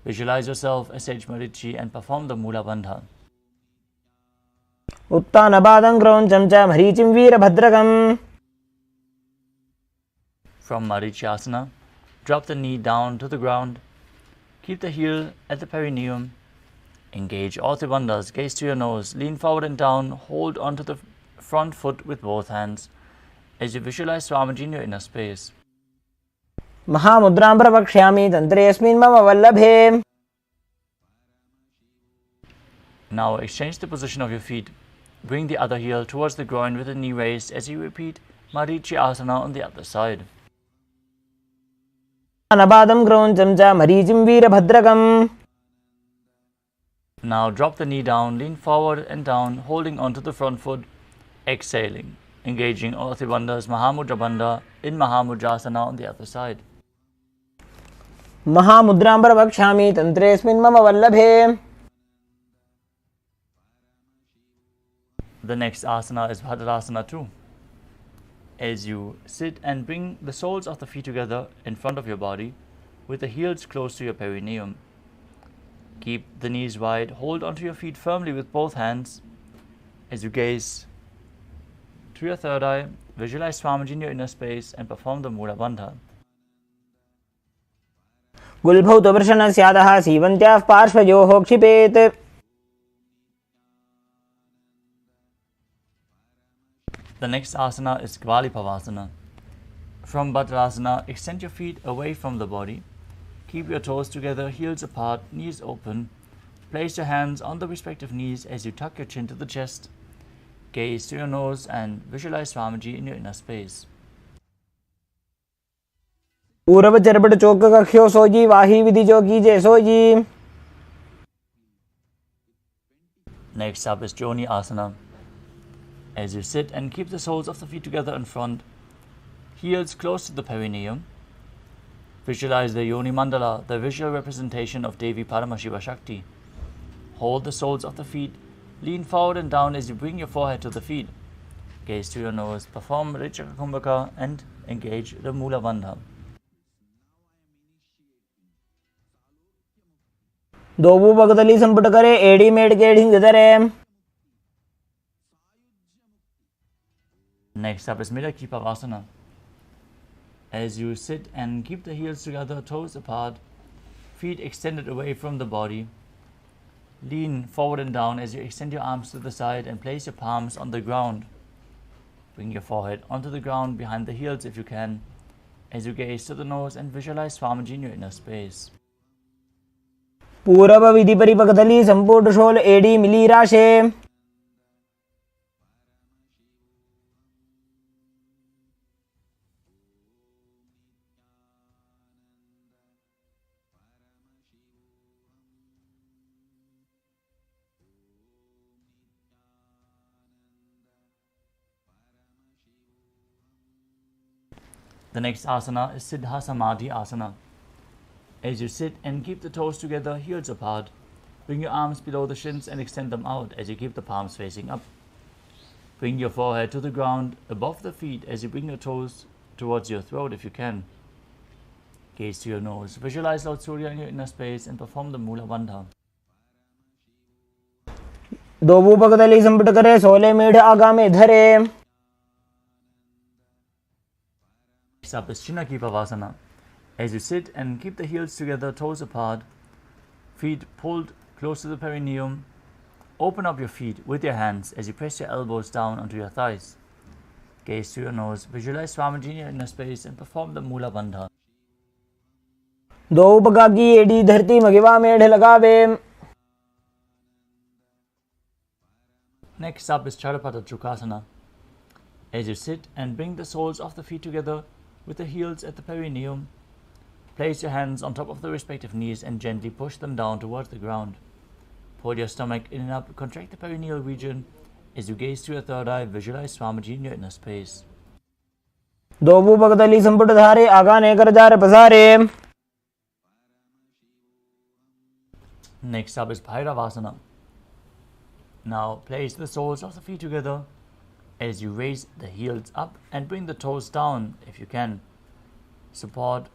Speaker 3: Visualize yourself as Sage Marichi and perform the Mula Bandha.
Speaker 4: Uttanabadam Krauncham cha Marichim Veerabhadrakam.
Speaker 3: From Marichi Asana, drop the knee down to the ground. Keep the heel at the perineum. Engage all three bandhas. Gaze to your nose. Lean forward and down. Hold onto the front foot with both hands as you visualize Swamiji in your inner space.
Speaker 4: Mahamudram pravakshami tantresmin mama vallabhe.
Speaker 3: Now exchange the position of your feet. Bring the other heel towards the groin with the knee raised as you repeat Marichi Asana on the other side.
Speaker 4: Uttanabadam Krauncham cha Marichim Veerabhadrakam.
Speaker 3: Now drop the knee down, lean forward and down, holding onto the front foot, exhaling. Engaging all three bandhas, Mahamudra Bandha in Mahamudrasana on the other side.
Speaker 4: महामुद्रां प्रवक्ष्यामि तन्त्रेऽस्मिन् मम वल्लभे.
Speaker 3: The next asana is Bhadrasana 2. As you sit and bring the soles of the feet together in front of your body with the heels close to your perineum. Keep the knees wide, hold onto your feet firmly with both hands. As you gaze to your third eye, visualize Swamiji in your inner space and perform the Mula Bandha.
Speaker 4: गुल्भौ त्ववर्षणस्यादः सीवन्त्याः पार्श्वयोः क्षिपेत्.
Speaker 3: The next asana is Kvalipavasana. From Bhadrasana, extend your feet away from the body. Keep your toes together, heels apart, knees open. Place your hands on the respective knees as you tuck your chin to the chest. Gaze to your nose and visualize Swamiji in your inner space.
Speaker 4: पूरब चरपट चौक कख्यो सोजी वाही विधि जो कीजे sooji.
Speaker 3: Next up is Joni Asana. As you sit and keep the soles of the feet together in front, heels close to the perineum, visualize the Yoni Mandala, the visual representation of Devi Paramashiva Shakti. Hold the soles of the feet, lean forward and down as you bring your forehead to the feet. Gaze to your nose, perform Richaka Kumbhaka and engage the Mula Bandha.
Speaker 4: दोबू भगतली संपुट करे एड़ी made के ढिंग धरे.
Speaker 3: Next up is Midakipavasana. As you sit and keep the heels together, toes apart, feet extended away from the body, lean forward and down as you extend your arms to the side and place your palms on the ground. Bring your forehead onto the ground behind the heels if you can, as you gaze to the nose and visualize Swamiji in your inner space.
Speaker 4: पूरब विधि परिपकदली संपुट शोल एड़ी मिली राशे.
Speaker 3: The next asana is Siddha Samadhi Asana. As you sit and keep the toes together, heels apart, bring your arms below the shins and extend them out as you keep the palms facing up. Bring your forehead to the ground above the feet as you bring your toes towards your throat if you can. Gaze to your nose, visualize Lord Surya in your inner space and perform the Mula Bandha.
Speaker 4: दोबू भगतली संपुट करे सोले मेढ़ आगा में धरे.
Speaker 3: Next up is Chinakipavasana. As you sit and keep the heels together, toes apart, feet pulled close to the perineum, open up your feet with your hands as you press your elbows down onto your thighs. Gaze to your nose, visualize Swamiji in your inner space and perform the Mula Bandha.
Speaker 4: दो बगा की एड़ी धरती मगिवा मेढ़ लगावे.
Speaker 3: Next up is Charapata Chukasana. As you sit and bring the soles of the feet together with the heels at the perineum, place your hands on top of the respective knees and gently push them down towards the ground. Pull your stomach in and up, contract the perineal region. As you gaze to your third eye, visualize Swamiji in your inner space.
Speaker 4: दोबू भगतली संपुट धारे आगा ने कर jar पसारे.
Speaker 3: Next up is Bhairavasana. Now place the soles of the feet together as you raise the heels up and bring the toes down if you can. Support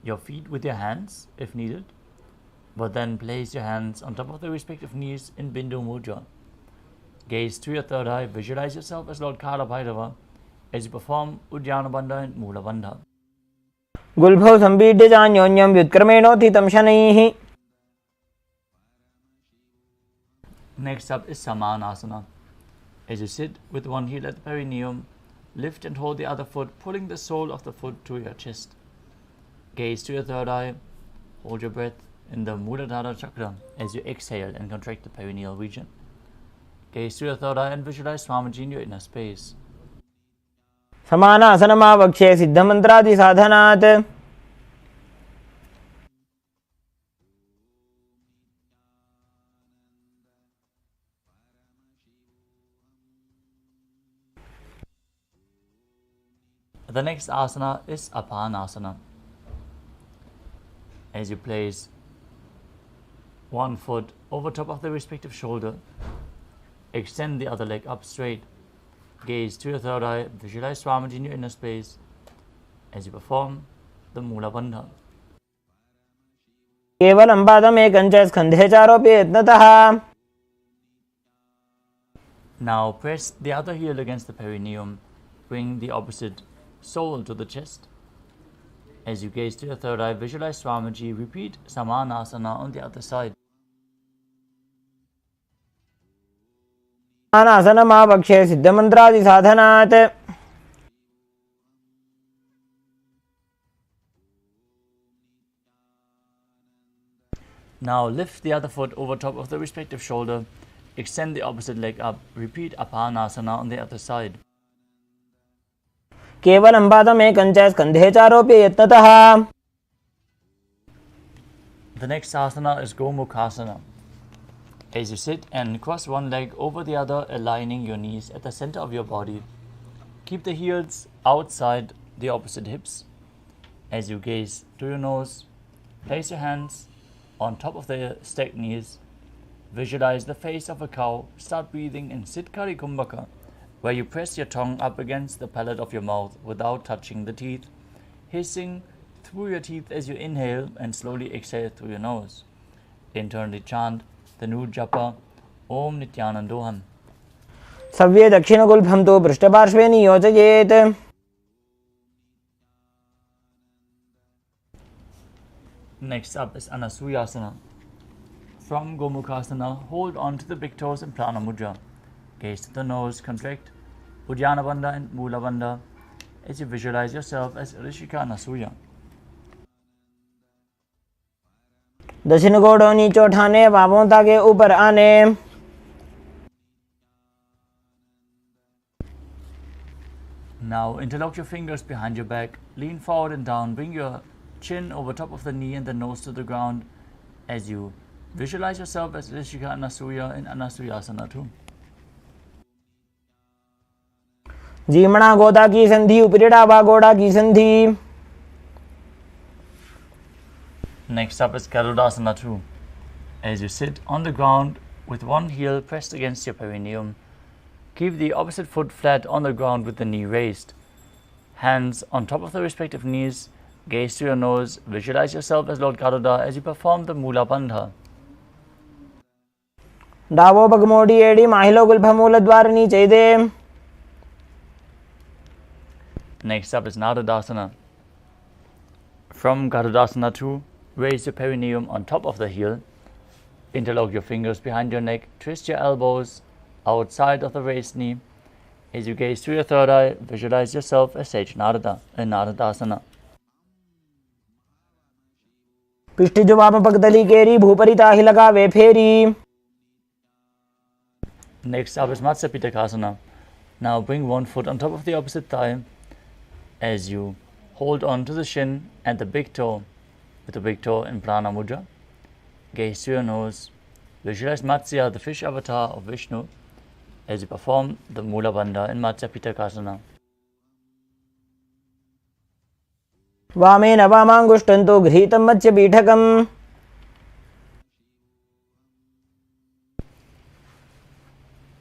Speaker 3: your feet with your hands if needed, but then place your hands on top of the respective knees in Bindu Mudra. Gaze to your third eye, visualize yourself as Lord Kala Bhairava as you perform Udyana Bandha and Mula Bandha.
Speaker 4: गुल्भौ संपीड्य जान्योन्यं व्युत्क्रमेणोत्थितं शनैः.
Speaker 3: Next up is Samanasana. As you sit with one heel at the perineum, lift and hold the other foot, pulling the sole of the foot to your chest. Gaze to your third eye, hold your breath in the Muladhara chakra as you exhale and contract the perineal region. Gaze to your third eye and visualize Swamiji in your inner space.
Speaker 4: समानासनमावक्षे सिद्धमन्त्रादि साधनात्.
Speaker 3: The next asana is Apanasana. as you place one foot over top of the respective shoulder. Extend the other leg up straight. Gaze to your third eye. Visualize Swamiji in your inner space as you perform the Mula Bandha.
Speaker 4: केवलं पादमेकं च स्कन्धे चारोपि यत्नतः.
Speaker 3: Now press the other heel against the perineum. Bring the opposite sole to the chest. As you gaze to your third eye, visualize Swamiji. Repeat Samanasana on the other side.
Speaker 4: आसनमावक्षे सिद्धमन्त्रादिसाधनात्.
Speaker 3: Now lift the other foot over top of the respective shoulder. Extend the opposite leg up. Repeat Apanasana on the other side.
Speaker 4: केवलं पादमेकं च स्कन्धे चारोपि यत्नतः.
Speaker 3: The next asana is Gomukhasana. As you sit and cross one leg over the other, aligning your knees at the center of your body. Keep the heels outside the opposite hips. As you gaze to your nose, place your hands on top of the stacked knees. Visualize the face of a cow. Start breathing in Siddhkari Kumbhaka, where you press your tongue up against the palate of your mouth without touching the teeth, hissing through your teeth as you inhale and slowly exhale through your nose. Internally chant the Nud Japa Om Nithyanandoham.
Speaker 4: सव्ये दक्षिणगुल्फं तु पृष्ठपार्श्वे नियोजयेत्.
Speaker 3: Next up is Anasuyasana. From Gomukhasana, hold on to the big toes in Prana Mudra. Gaze to the nose, contract Uddiyana Bandha and Mula Bandha as you visualize yourself as Rishika Anasuya.
Speaker 4: दक्षिण गोड़ों नीचे उठाने, बाहों ताकि ऊपर आने.
Speaker 3: Now interlock your fingers behind your back, lean forward and down, bring your chin over top of the knee and the nose to the ground as you visualize yourself as Rishika Anasuya in Anasuyasana too.
Speaker 4: जीमणा गोदा की संधि, उपरिडावा गोड़ा की संधि.
Speaker 3: Next up is Garudasana too. As you sit on the ground with one heel pressed against your perineum, keep the opposite foot flat on the ground with the knee raised. Hands on top of the respective knees, gaze to your nose, visualize yourself as Lord Garuda as you perform the Mula Bandha.
Speaker 4: डावो पगमोडी एडी माहिलो गुल्फमूल द्वार नीचे दे.
Speaker 3: Next up is Nadadasana. From Garudasana 2, raise your perineum on top of the heel. Interlock your fingers behind your neck. Twist your elbows outside of the raised knee. As you gaze through your third eye, visualize yourself as Sage Narada in Nadadasana.
Speaker 4: पिष्टिजु वाम पगदली केरी भूपरिता ही लगावे फेरी.
Speaker 3: Next up is Matsya Pitakasana. Now bring one foot on top of the opposite thigh as you hold on to the shin and the big toe with the big toe in Prana Mudra. Gaze to your nose. Visualize Matsya, the fish avatar of Vishnu, as you perform the Mula Bandha in Matsya Pitakasana.
Speaker 4: वामेन वामांगुष्ठं तु गृहीतं मत्स्य पीठकम्.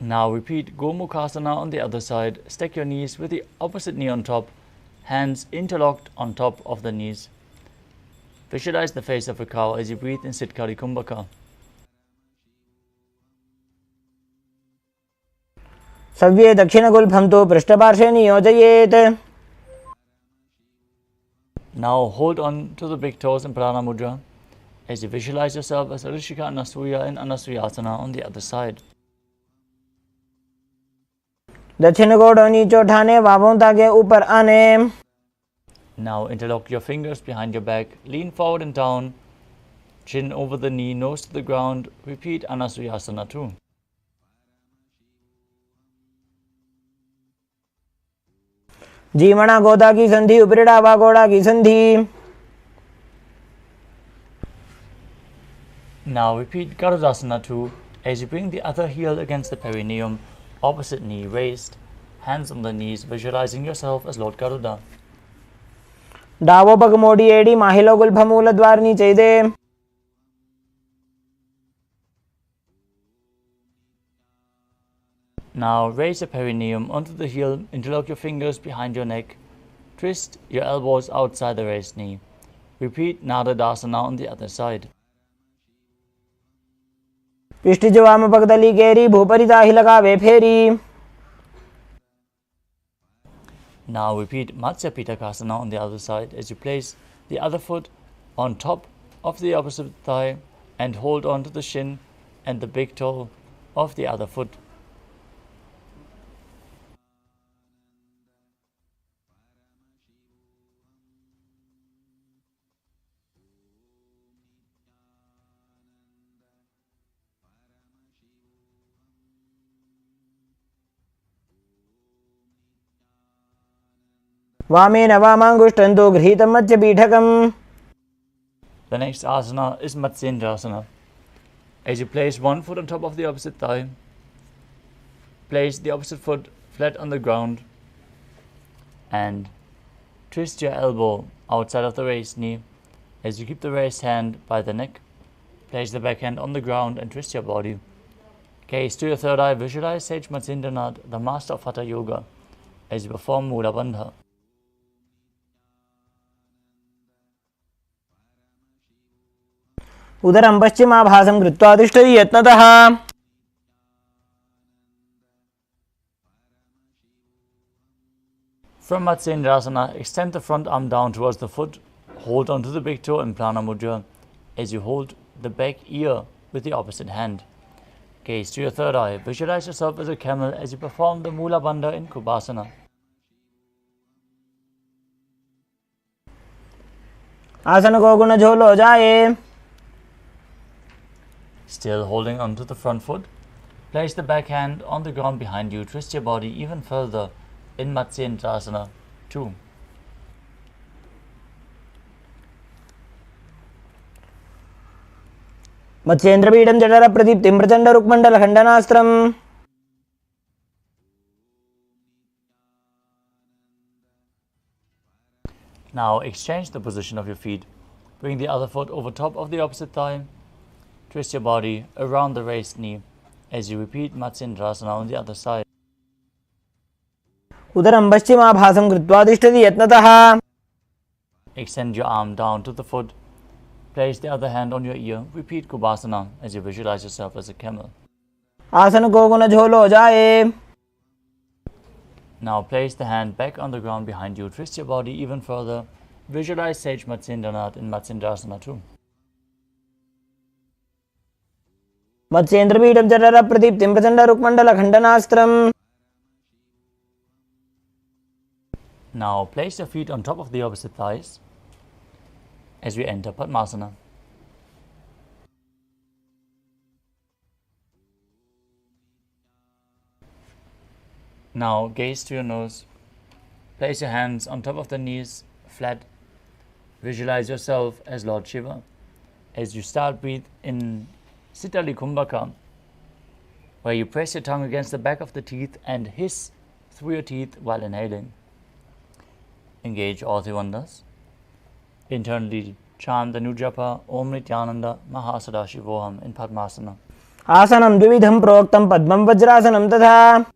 Speaker 3: Now repeat Gomukhasana on the other side. Stack your knees with the opposite knee on top, hands interlocked on top of the knees. Visualize the face of a cow as you breathe in Siddhkari Kumbhaka.
Speaker 4: सव्ये दक्षिणगुल्फं तु पृष्ठपार्श्वे नियोजयेत्.
Speaker 3: Now hold on to the big toes in Prana Mudra as you visualize yourself as Rishika Anasuya in Anasuyasana on the other side.
Speaker 4: दक्षिण गोड़ों नीचे उठाने, बाहों ताकि ऊपर आने.
Speaker 3: Now interlock your fingers behind your back, lean forward and down, chin over the knee, nose to the ground. Repeat Anasuyasana too.
Speaker 4: जीमणा गोदा की संधि, उपरिडावा गोड़ा की संधि.
Speaker 3: Now repeat Garudasana too as you bring the other heel against the perineum, opposite knee raised, hands on the knees, visualizing yourself as Lord Garuda.
Speaker 4: Davos पग मोडी AD माहिलो गुल्फमूल द्वारनी चैदे.
Speaker 3: Now raise your perineum onto the heel, interlock your fingers behind your neck, twist your elbows outside the raised knee. Repeat Nada Darsana on the other side.
Speaker 4: पिष्टिज वाम पगदली गेरी भूपरि दाहि लगावे फेरी.
Speaker 3: Now repeat Matsya Pitakasana on the other side as you place the other foot on top of the opposite thigh and hold on to the shin and the big toe of the other foot.
Speaker 4: वामेन वामांगुष्ठं गृहीतं मध्यपीठकम्.
Speaker 3: The next asana is Matsyendrasana. As you place one foot on top of the opposite thigh, place the opposite foot flat on the ground and twist your elbow outside of the raised knee. As you keep the raised hand by the neck, place the back hand on the ground and twist your body. Gaze to your third eye, visualize Sage Matsyendranath, the master of Hatha Yoga, as you perform Mula Bandha.
Speaker 4: उदरं पश्चिमाभासं कृत्वा तिष्ठति यत्नतः.
Speaker 3: From Matsyendrasana, extend the front arm down towards the foot. Hold onto the big toe in Prana Mudra as you hold the back ear with the opposite hand. Gaze to your third eye. Visualize yourself as a camel as you perform the Mula Bandha in Kubhasana.
Speaker 4: आसन को गुण झोलो जाए.
Speaker 3: Still holding onto the front foot, place the back hand on the ground behind you. Twist your body even further in Matsyendrasana 2.
Speaker 4: मत्स्येन्द्रपीठं जठर प्रदीप्तिं Prachanda रुक्मण्डल खण्डनास्त्रम्.
Speaker 3: Now exchange the position of your feet. Bring the other foot over top of the opposite thigh. Twist your body around the raised knee as you repeat Matsyendrasana on the other side.
Speaker 4: उदरं पश्चिमाभासं कृत्वा तिष्ठति यत्नतः.
Speaker 3: Extend your arm down to the foot. Place the other hand on your ear. Repeat Kubhasana as you visualize yourself as a camel.
Speaker 4: आसन को गुण झोलो जाए.
Speaker 3: Now place the hand back on the ground behind you. Twist your body even further. Visualize Sage Matsyendranath in Matsyendrasana 2.
Speaker 4: मत्स्येन्द्रपीठं जठर प्रदीप्तिं Prachanda रुक्मण्डल खण्डनास्त्रम्.
Speaker 3: Now place your feet on top of the opposite thighs as we enter Padmasana. Now gaze to your nose. Place your hands on top of the knees, flat. Visualize yourself as Lord Shiva. As you start, breathe in Sitali Kumbhaka, where you press your tongue against the back of the teeth and hiss through your teeth while inhaling. Engage all three wonders. Internally chant the Nujapa Om Nithyananda Paramashivam in Padmasana.
Speaker 4: आसनं द्विविधं प्रोक्तं पद्मं वज्रासनं तथा.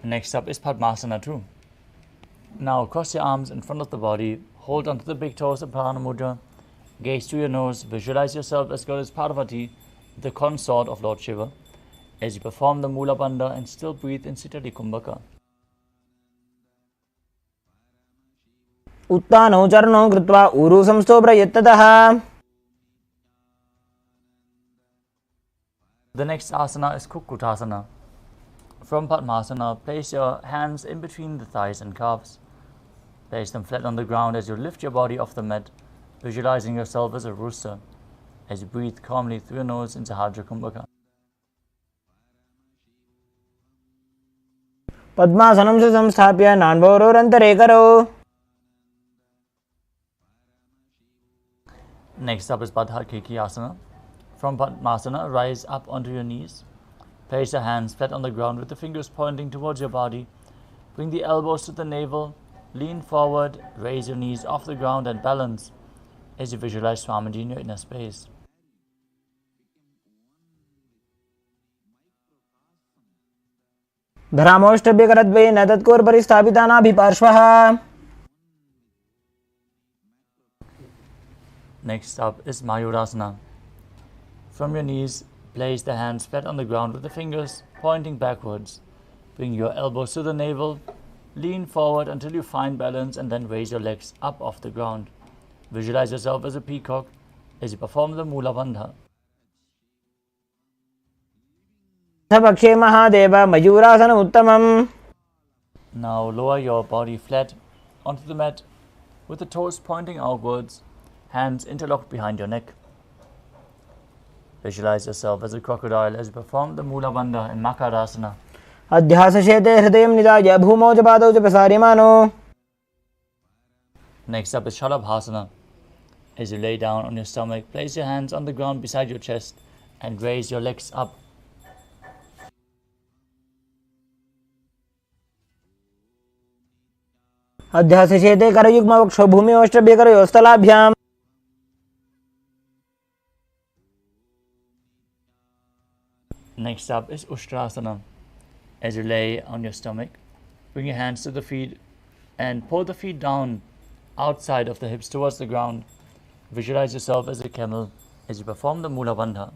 Speaker 3: Next up is Padmasana 2. Now cross your arms in front of the body, hold onto the big toes in Prana Mudra, gaze to your nose, visualize yourself as Goddess Parvati, the consort of Lord Shiva, as you perform the Mula Bandha and still breathe in Sitali Kumbhaka.
Speaker 4: उत्तानौ चरणौ कृत्वा ऊरु संस्तोभ्र यत्ततः.
Speaker 3: The next asana is Kukutasana. From Padmasana, place your hands in between the thighs and calves. Place them flat on the ground as you lift your body off the mat, visualizing yourself as a rooster, as you breathe calmly through your nose into Sahajra Kumbhaka.
Speaker 4: पद्मासनं च संस्थाप्य नान्भोरोरन्तरे करौ.
Speaker 3: Next up is Badha Asana. From Padmasana, rise up onto your knees. Place your hands flat on the ground with the fingers pointing towards your body. Bring the elbows to the navel Lean forward, raise your knees off the ground and balance as you visualize Swamiji in your inner space.
Speaker 4: धरामोष्टभ्यकरद्वयेन तत्कोर्परि स्थापितानाभिपार्श्वः.
Speaker 3: Next up is Mayurasana. From your knees, place the hands flat on the ground with the fingers pointing backwards. Bring your elbows to the navel, lean forward until you find balance and then raise your legs up off the ground. Visualize yourself as a peacock as you perform the Mula Bandha.
Speaker 4: पक्षे महादेव मयूरासन उत्तमम्.
Speaker 3: Now lower your body flat onto the mat with the toes pointing outwards, hands interlocked behind your neck. Visualize yourself as a crocodile as you perform the Mula Bandha in Makarasana.
Speaker 4: अध्यासशेते हृदयं निधाय भूमौ च पादौ च प्रसार्यमानो.
Speaker 3: Next up is Shalabhasana. As you lay down on your stomach, place your hands on the ground beside your chest and raise your legs up.
Speaker 4: अध्यासशेते करयुग्मवक्षो भूमियोष्टभ्यकरयोस्तलाभ्याम्.
Speaker 3: Next up is Ushtrasana. As you lay on your stomach, bring your hands to the feet and pull the feet down outside of the hips towards the ground. Visualize yourself as a camel as you perform the Mula Bandha.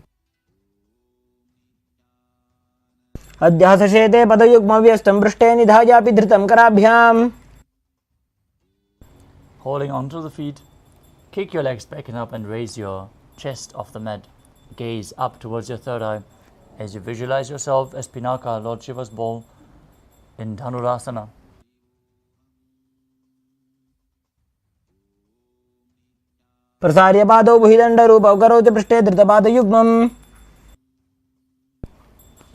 Speaker 4: अध्यासशेते पदयुग्मव्यस्तं पृष्ठे निधायापि धृतं कराभ्याम्.
Speaker 3: Holding onto the feet, kick your legs back and up and raise your chest off the mat. Gaze up towards your third eye as you visualize yourself as Pinaka, Lord Shiva's bowl, in Dhanurasana.
Speaker 4: प्रसार्य पादौ बहिदण्डरूपौ करौ च पृष्ठे धृतपादयुग्मम्.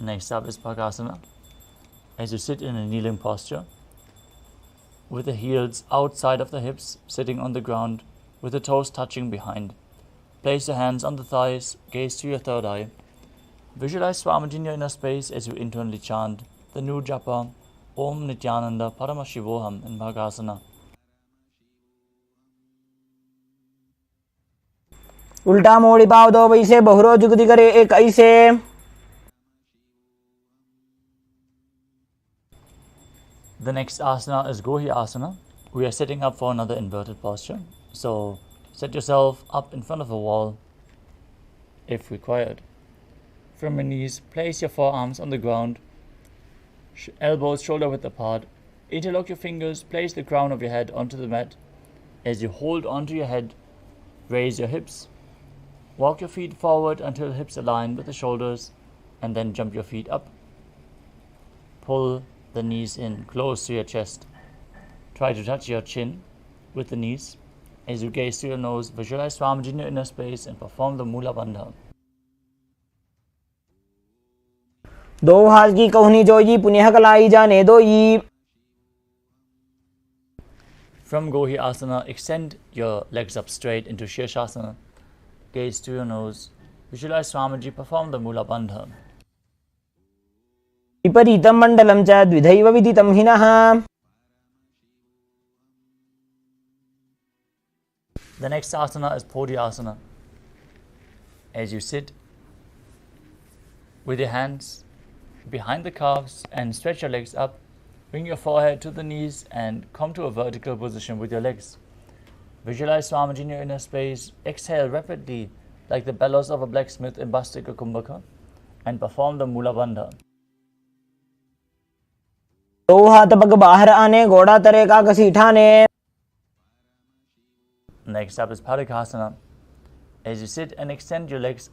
Speaker 3: Next up is Bhagasana. As you sit in a kneeling posture, with the heels outside of the hips, sitting on the ground, with the toes touching behind. Place your hands on the thighs, gaze to your third eye. Visualize Swamiji in your inner space as you internally chant the new japa, Om Nithyananda Paramashivoham in Bhagasana.
Speaker 4: उल्टा मोड़ी पाव दो वैसे बहुरो जुगति करे एक ऐसे.
Speaker 3: The next asana is Gohi Asana. We are setting up for another inverted posture. So set yourself up in front of a wall if required. From your knees, place your forearms on the ground, elbows shoulder width apart. Interlock your fingers, place the crown of your head onto the mat. As you hold onto your head, raise your hips. Walk your feet forward until hips align with the shoulders and then jump your feet up. Pull the knees in close to your chest. Try to touch your chin with the knees. As you gaze to your nose, visualize Swamiji in your inner space and perform the Mula Bandha.
Speaker 4: दो हाथ की कहुनी जोई पुण्य कलाई जाने दोई.
Speaker 3: From Gohi Asana, extend your legs up straight into Shirshasana. Gaze to your nose. Visualize Swamiji perform the Mula Bandha.
Speaker 4: विपरीतं मण्डलं च द्विधैव विदितं हिनः.
Speaker 3: The next asana is Podhi Asana. As you sit with your hands behind the calves and stretch your legs up, bring your forehead to the knees and come to a vertical position with your legs. Visualize Swamiji in your inner space. Exhale rapidly like the bellows of a blacksmith in Bastika Kumbhaka and perform the Mula Bandha.
Speaker 4: दो हाथ पग बाहर आने घोड़ा तरे का कसी ठाने.
Speaker 3: Next up is Parikasana. As you sit and extend your legs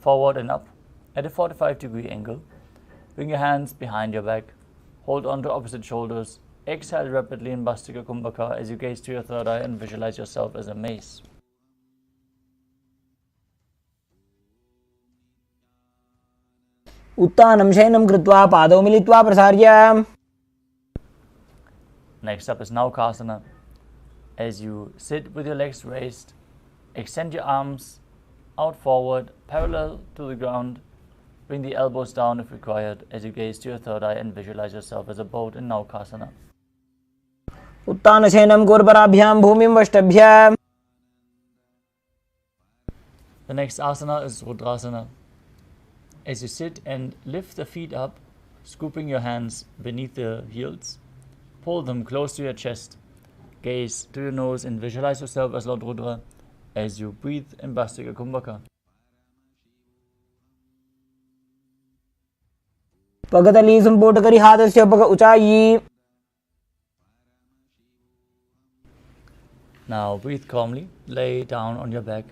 Speaker 3: forward and up at a 45-degree angle, bring your hands behind your back, hold on to opposite shoulders, exhale rapidly in Bastika Kumbhaka as you gaze to your third eye and visualize yourself as a mace.
Speaker 4: उत्तानं शयनं कृत्वा पादौ मिलित्वा प्रसार्य.
Speaker 3: Next up is Naukasana. As you sit with your legs raised, extend your arms out forward, parallel to the ground. Bring the elbows down if required as you gaze to your third eye and visualize yourself as a boat in Naukasana.
Speaker 4: उत्तानशयनं कूर्पराभ्यां भूमिं वष्टभ्य.
Speaker 3: The next asana is Rudrasana. As you sit and lift the feet up, scooping your hands beneath the heels, pull them close to your chest. Gaze to your nose and visualize yourself as Lord Rudra as you breathe in Bhastika Kumbhaka.
Speaker 4: पगतली संपुट करी हाथस्य पग ऊंचाई.
Speaker 3: Now breathe calmly, lay down on your back.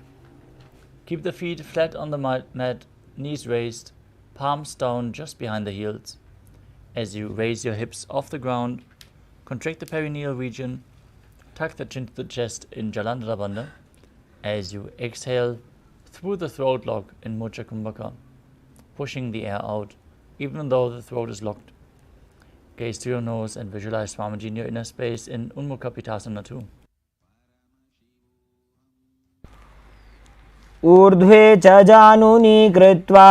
Speaker 3: Keep the feet flat on the mat, knees raised, palms down just behind the heels. As you raise your hips off the ground, contract the perineal region, tuck the chin to the chest in Jalandhara Bandha. As you exhale through the throat lock in Mocha Kumbhaka, pushing the air out, even though the throat is locked. Gaze to your nose and visualize Swamiji in your inner space in Unmukha Pitasana 2.
Speaker 4: ऊर्ध्वे च जानुनी कृत्वा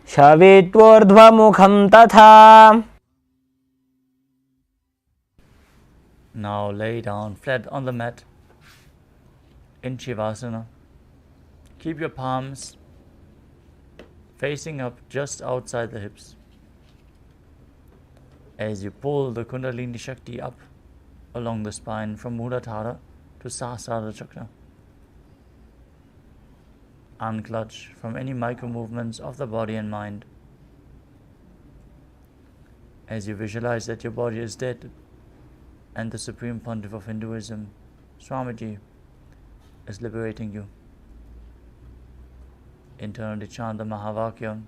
Speaker 4: शवेत्वोर्ध्वमुखं तथा.
Speaker 3: Now lay down flat on the mat in Shivasana. Keep your palms facing up just outside the hips. As you pull the Kundalini Shakti up along the spine from Muladhara to Sahasrara Chakra. Unclutch from any micro movements of the body and mind. As you visualize that your body is dead and the Supreme Pontiff of Hinduism, Swamiji, is liberating you. Internally chant the Mahavakya,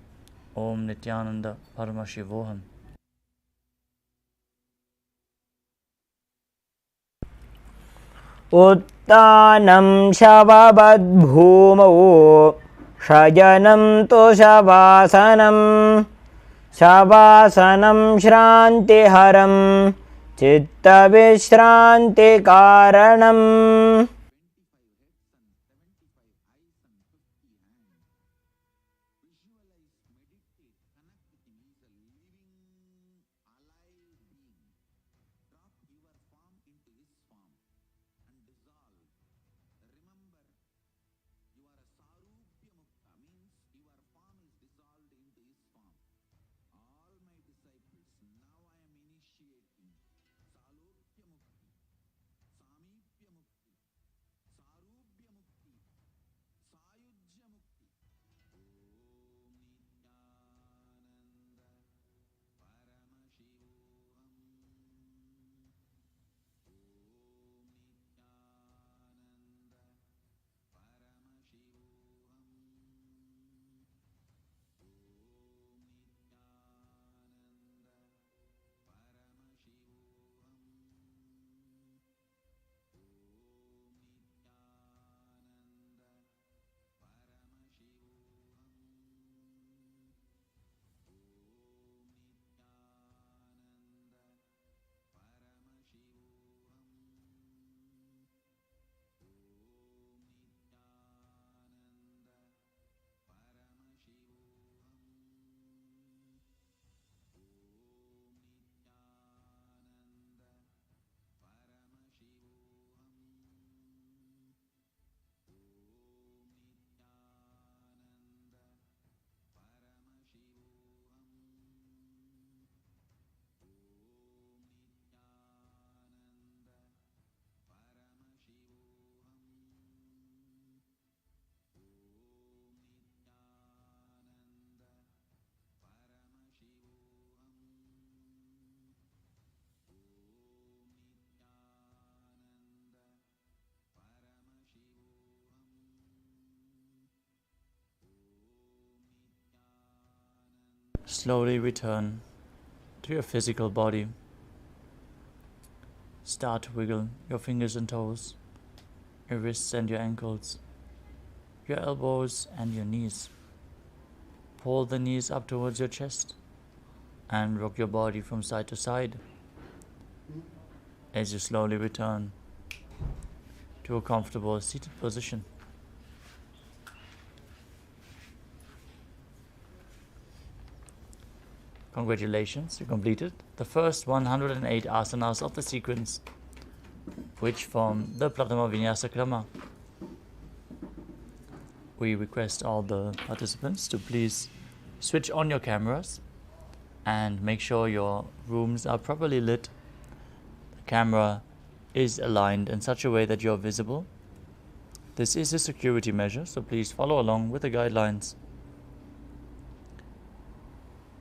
Speaker 3: Om Nithyananda Paramashivoham.
Speaker 4: उत्तानं शववद्भूमौ शयनं तु शवासनं. शवासनं श्रान्तिहरं चित्तविश्रान्तिकारणम्.
Speaker 3: Slowly return to your physical body. Start to wiggle your fingers and toes, your wrists and your ankles, your elbows and your knees. Pull the knees up towards your chest and rock your body from side to side as you slowly return to a comfortable seated position. Congratulations, you completed the first 108 asanas of the sequence which form the Pratama Vinyasa Krama. We request all the participants to please switch on your cameras and make sure your rooms are properly lit. The camera is aligned in such a way that you're visible. This is a security measure, so please follow along with the guidelines.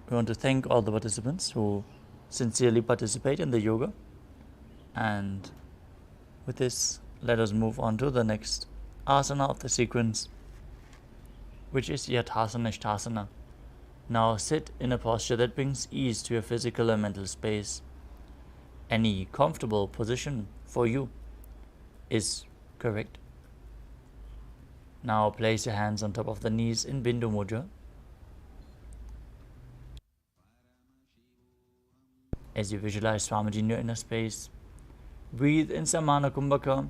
Speaker 3: We want to thank all the participants who sincerely participate in the yoga. And with this, let us move on to the next asana of the sequence, which is Yathasana Ishtasana. Now sit in a posture that brings ease to your physical and mental space. Any comfortable position for you is correct. Now place your hands on top of the knees in Bindu Mudra. As you visualize Swamiji in your inner space, breathe in Samana Kumbhaka,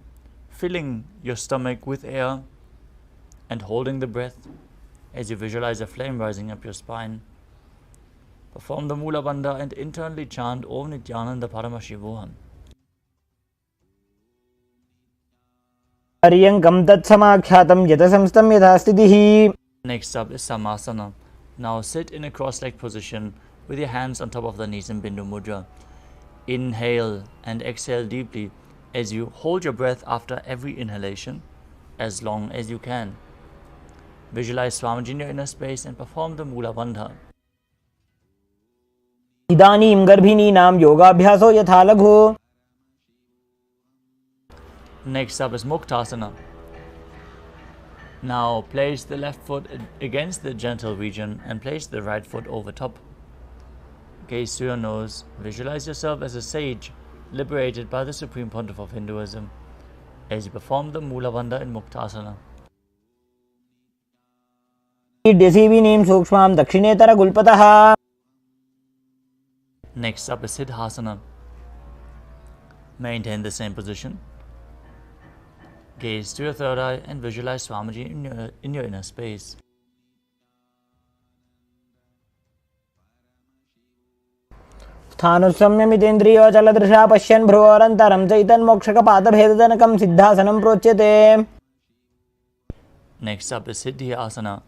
Speaker 3: filling your stomach with air and holding the breath as you visualize a flame rising up your spine. Perform the Mula Bandha and internally chant Om Nithyananda Paramashivoham.
Speaker 4: Aryankam Tatsamakhyatam Yatasamstam Yadhastitihi.
Speaker 3: Next up is Samasana. Now sit in a cross-legged position with your hands on top of the knees in Bindu Mudra. Inhale and exhale deeply as you hold your breath after every inhalation as long as you can. Visualize Swamiji in your inner space and perform the Mula Bandha.
Speaker 4: Idanim Garbhininaam Yogabhyaso Yatha Laghu.
Speaker 3: Next up is Muktasana. Now place the left foot against the genital region and place the right foot over top. Gaze to your nose. Visualize yourself as a sage liberated by the Supreme Pontiff of Hinduism as you perform the Mula Bandha in Muktasana.
Speaker 4: Desivinim Sukshmam Dakshinetara Gulpataha.
Speaker 3: Next up is Siddhasana. Maintain the same position. Gaze to your third eye and visualize Swamiji in your inner space.
Speaker 4: Sthanussamyamidendriyo chaladrisha pashyan bhruvarantaram chaitan mokshaka padabhedajanakam siddhasanam procyate.
Speaker 3: Next up is Siddhi Asana.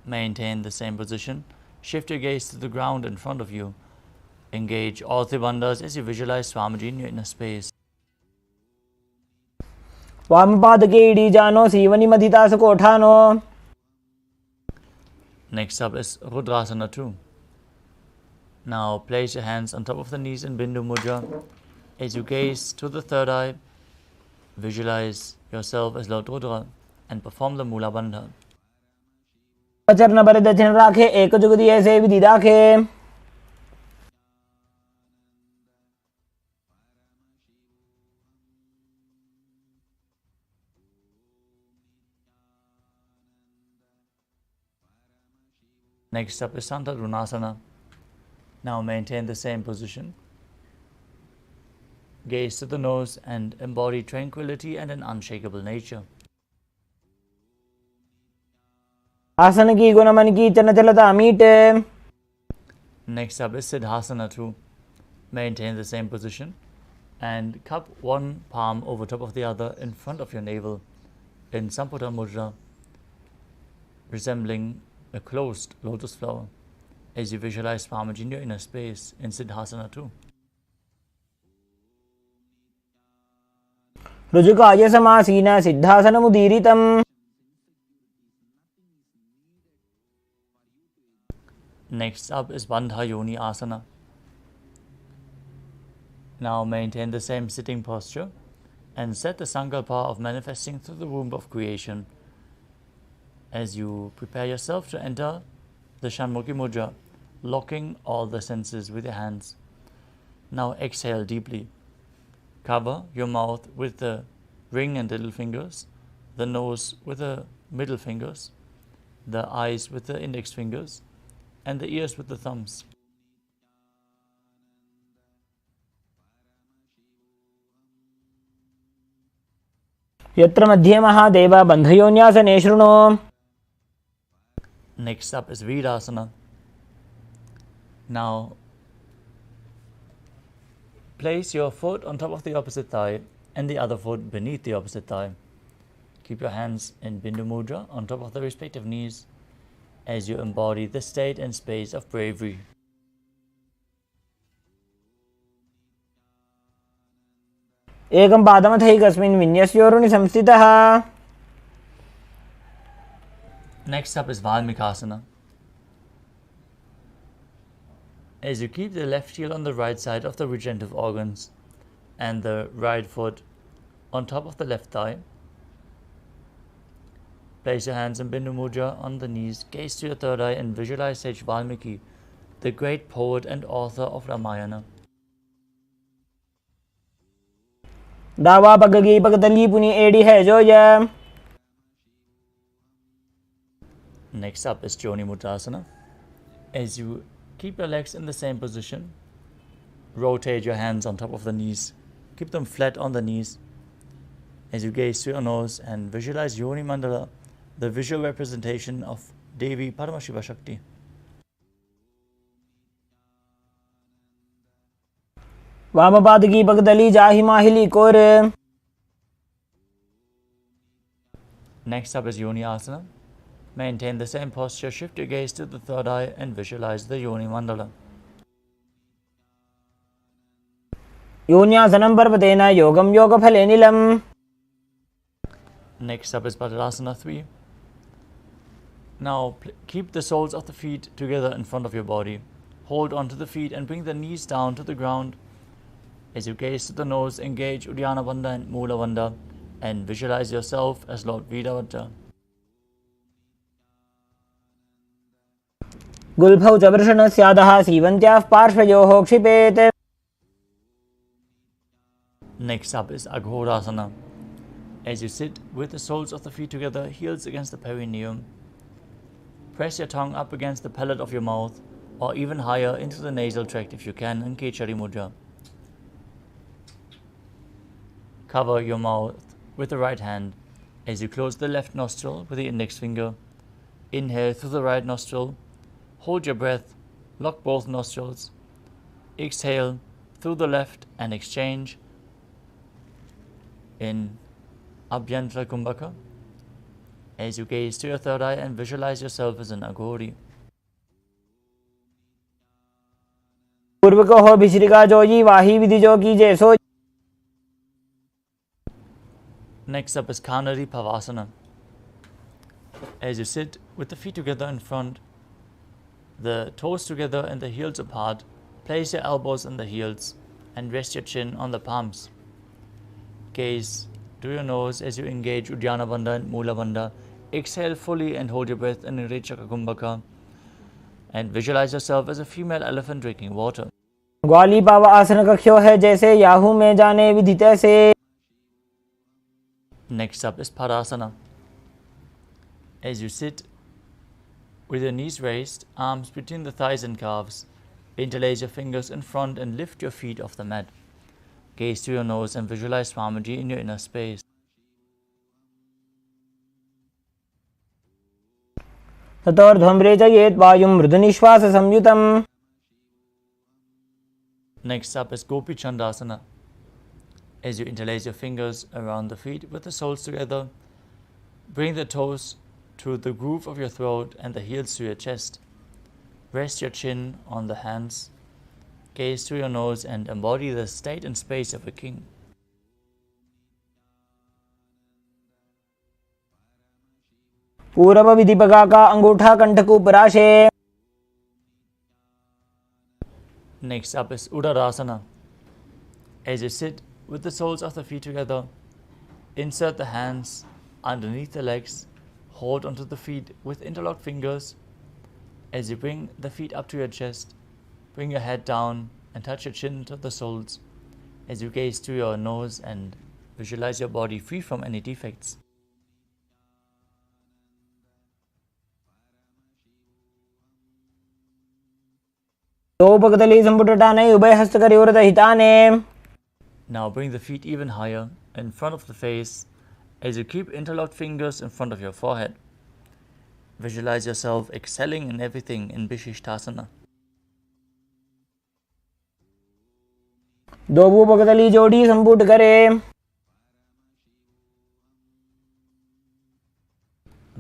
Speaker 3: Maintain the same position. Shift your gaze to the ground in front of you. Engage all three bandhas as you visualize Swamiji in your inner space.
Speaker 4: Vamadake idijano sivani madhitasa kothano.
Speaker 3: Next up is Rudrasana 2. Now place your hands on top of the knees in Bindu Mudra. As you gaze to the third eye, visualize yourself as Lord Rudra and perform the Mula Bandha.
Speaker 4: Acharna pare dachin rakhe ek jugadi aise vidhi dakhe.
Speaker 3: Next up is Santadrunasana. Now maintain the same position. Gaze to the nose and embody tranquility and an unshakable nature.
Speaker 4: Asana ki gunaman ki chanachalata amite.
Speaker 3: Next up is Siddhasana 2. Maintain the same position and cup one palm over top of the other in front of your navel in Samputa Mudra, resembling a closed lotus flower as you visualize Swamiji in your inner space in Siddhasana 2.
Speaker 4: Rujukaya samasina siddhasanam udiritam.
Speaker 3: Next up is Bandha Yoni Asana. Now maintain the same sitting posture and set the sankalpa of manifesting through the womb of creation as you prepare yourself to enter the Shanmukhi Mudra, locking all the senses with your hands. Now exhale deeply. Cover your mouth with the ring and little fingers, the nose with the middle fingers, the eyes with the index fingers, and the ears with the thumbs.
Speaker 4: Yatra madhye mahadeva bandhayonyasane shruno.
Speaker 3: Next up is Virasana. Now place your foot on top of the opposite thigh and the other foot beneath the opposite thigh. Keep your hands in Bindu Mudra on top of the respective knees as you embody the state and space of bravery.
Speaker 4: एकं पादमथैकस्मिन् विन्यस्योरुणि संस्थितः.
Speaker 3: Next up is Valmikasana. As you keep the left heel on the right side of the regenerative organs and the right foot on top of the left thigh, place your hands in Bindu Mudra on the knees, gaze to your third eye and visualize Sage Valmiki, the great poet and author of Ramayana.
Speaker 4: डावा पगगी पगतली पुनी AD है जोय.
Speaker 3: Next up is Joni Mudrasana. As you keep your legs in the same position, rotate your hands on top of the knees. Keep them flat on the knees. As you gaze through your nose and visualize Yoni Mandala, the visual representation of Devi Paramashiva Shakti.
Speaker 4: वामपाद की पगतली जाहि माहिली core.
Speaker 3: Next up is Yoni Asana. Maintain the same posture, shift your gaze to the third eye and visualize the Yoni Mandala.
Speaker 4: योन्यासनं पर्वतेन योगं योगफले नीलम्.
Speaker 3: Next up is Padasana 3. Now keep the soles of the feet together in front of your body. Hold onto the feet and bring the knees down to the ground. As you gaze to the nose, engage Uddiyana Bandha and Mula Bandha and visualize yourself as Lord Vidavajja.
Speaker 4: गुल्फौ च वृषणस्यादः सीवन्त्याः पार्श्वयोः क्षिपेत्.
Speaker 3: Next up is Aghorasana. As you sit with the soles of the feet together, heels against the perineum, press your tongue up against the palate of your mouth or even higher into the nasal tract if you can in Kechari Mudra. Cover your mouth with the right hand as you close the left nostril with the index finger. Inhale through the right nostril. Hold your breath. Lock both nostrils. Exhale through the left and exchange in Abhyantara Kumbhaka as you gaze to your third eye and visualize yourself as an Aghori.
Speaker 4: पूर्व को हो भिश्रिका जोजी वाही विधि जो की जैसो.
Speaker 3: Next up is Kanari Pavasana. As you sit with the feet together in front, the toes together and the heels apart, place your elbows on the heels and rest your chin on the palms. Gaze to your nose as you engage Uddiyana Bandha and Mula Bandha. Exhale fully and hold your breath in Enriching Kumbhaka and visualize yourself as a female elephant drinking water.
Speaker 4: ग्वाली पावा आसन कख्यो है जैसे Yahoo में जाने विधि तैसे.
Speaker 3: Next up is Padasana. As you sit with your knees raised, arms between the thighs and calves, interlace your fingers in front and lift your feet off the mat. Gaze to your nose and visualize Swamiji in your inner space.
Speaker 4: ततोर्ध्वं रेचयेत् वायुं मृदुनिश्वास संयुतम्.
Speaker 3: Next up is Gopi Chandasana. As you interlace your fingers around the feet with the soles together, bring the toes to the groove of your throat and the heels to your chest. Rest your chin on the hands. Gaze to your nose and embody the state and space of a king.
Speaker 4: पूर्व विधि पगा का अंगूठा कंठ को पराशे.
Speaker 3: Next up is Udarasana. As you sit with the soles of the feet together, insert the hands underneath the legs, hold onto the feet with interlocked fingers. As you bring the feet up to your chest, bring your head down and touch your chin to the soles. As you gaze to your nose and visualize your body free from any defects.
Speaker 4: तो पगतली संपुटटाने उभय हस्तकरयोरत हिताने.
Speaker 3: Now bring the feet even higher in front of the face as you keep interlocked fingers in front of your forehead. Visualize yourself excelling in everything in Vishishtasana.
Speaker 4: दो पगतली जोड़ी संपुट करे.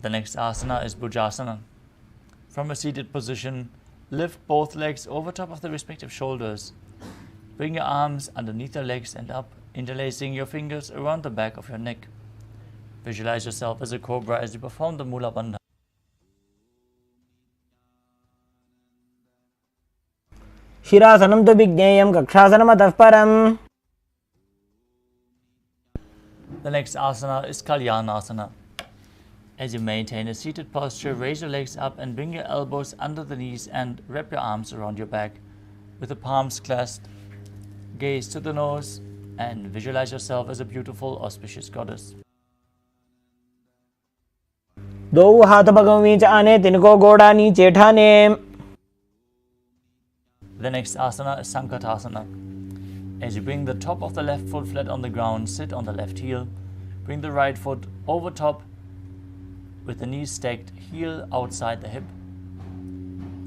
Speaker 3: The next asana is Bhujasana. From a seated position, lift both legs over top of the respective shoulders. Bring your arms underneath your legs and up, interlacing your fingers around the back of your neck. Visualize yourself as a cobra as you perform the Mula Bandha.
Speaker 4: शिरासनं तु विज्ञेयं कक्षासनमतः परम्.
Speaker 3: The next asana is Kalyanasana. As you maintain a seated posture, raise your legs up and bring your elbows under the knees and wrap your arms around your back. With the palms clasped, gaze to the nose and visualize yourself as a beautiful, auspicious goddess.
Speaker 4: दो हाथ पगों च आने तिनको गोड़ा नीचे ठाने.
Speaker 3: The next asana is Sankatasana. As you bring the top of the left foot flat on the ground, sit on the left heel. Bring the right foot over top with the knees stacked, heel outside the hip.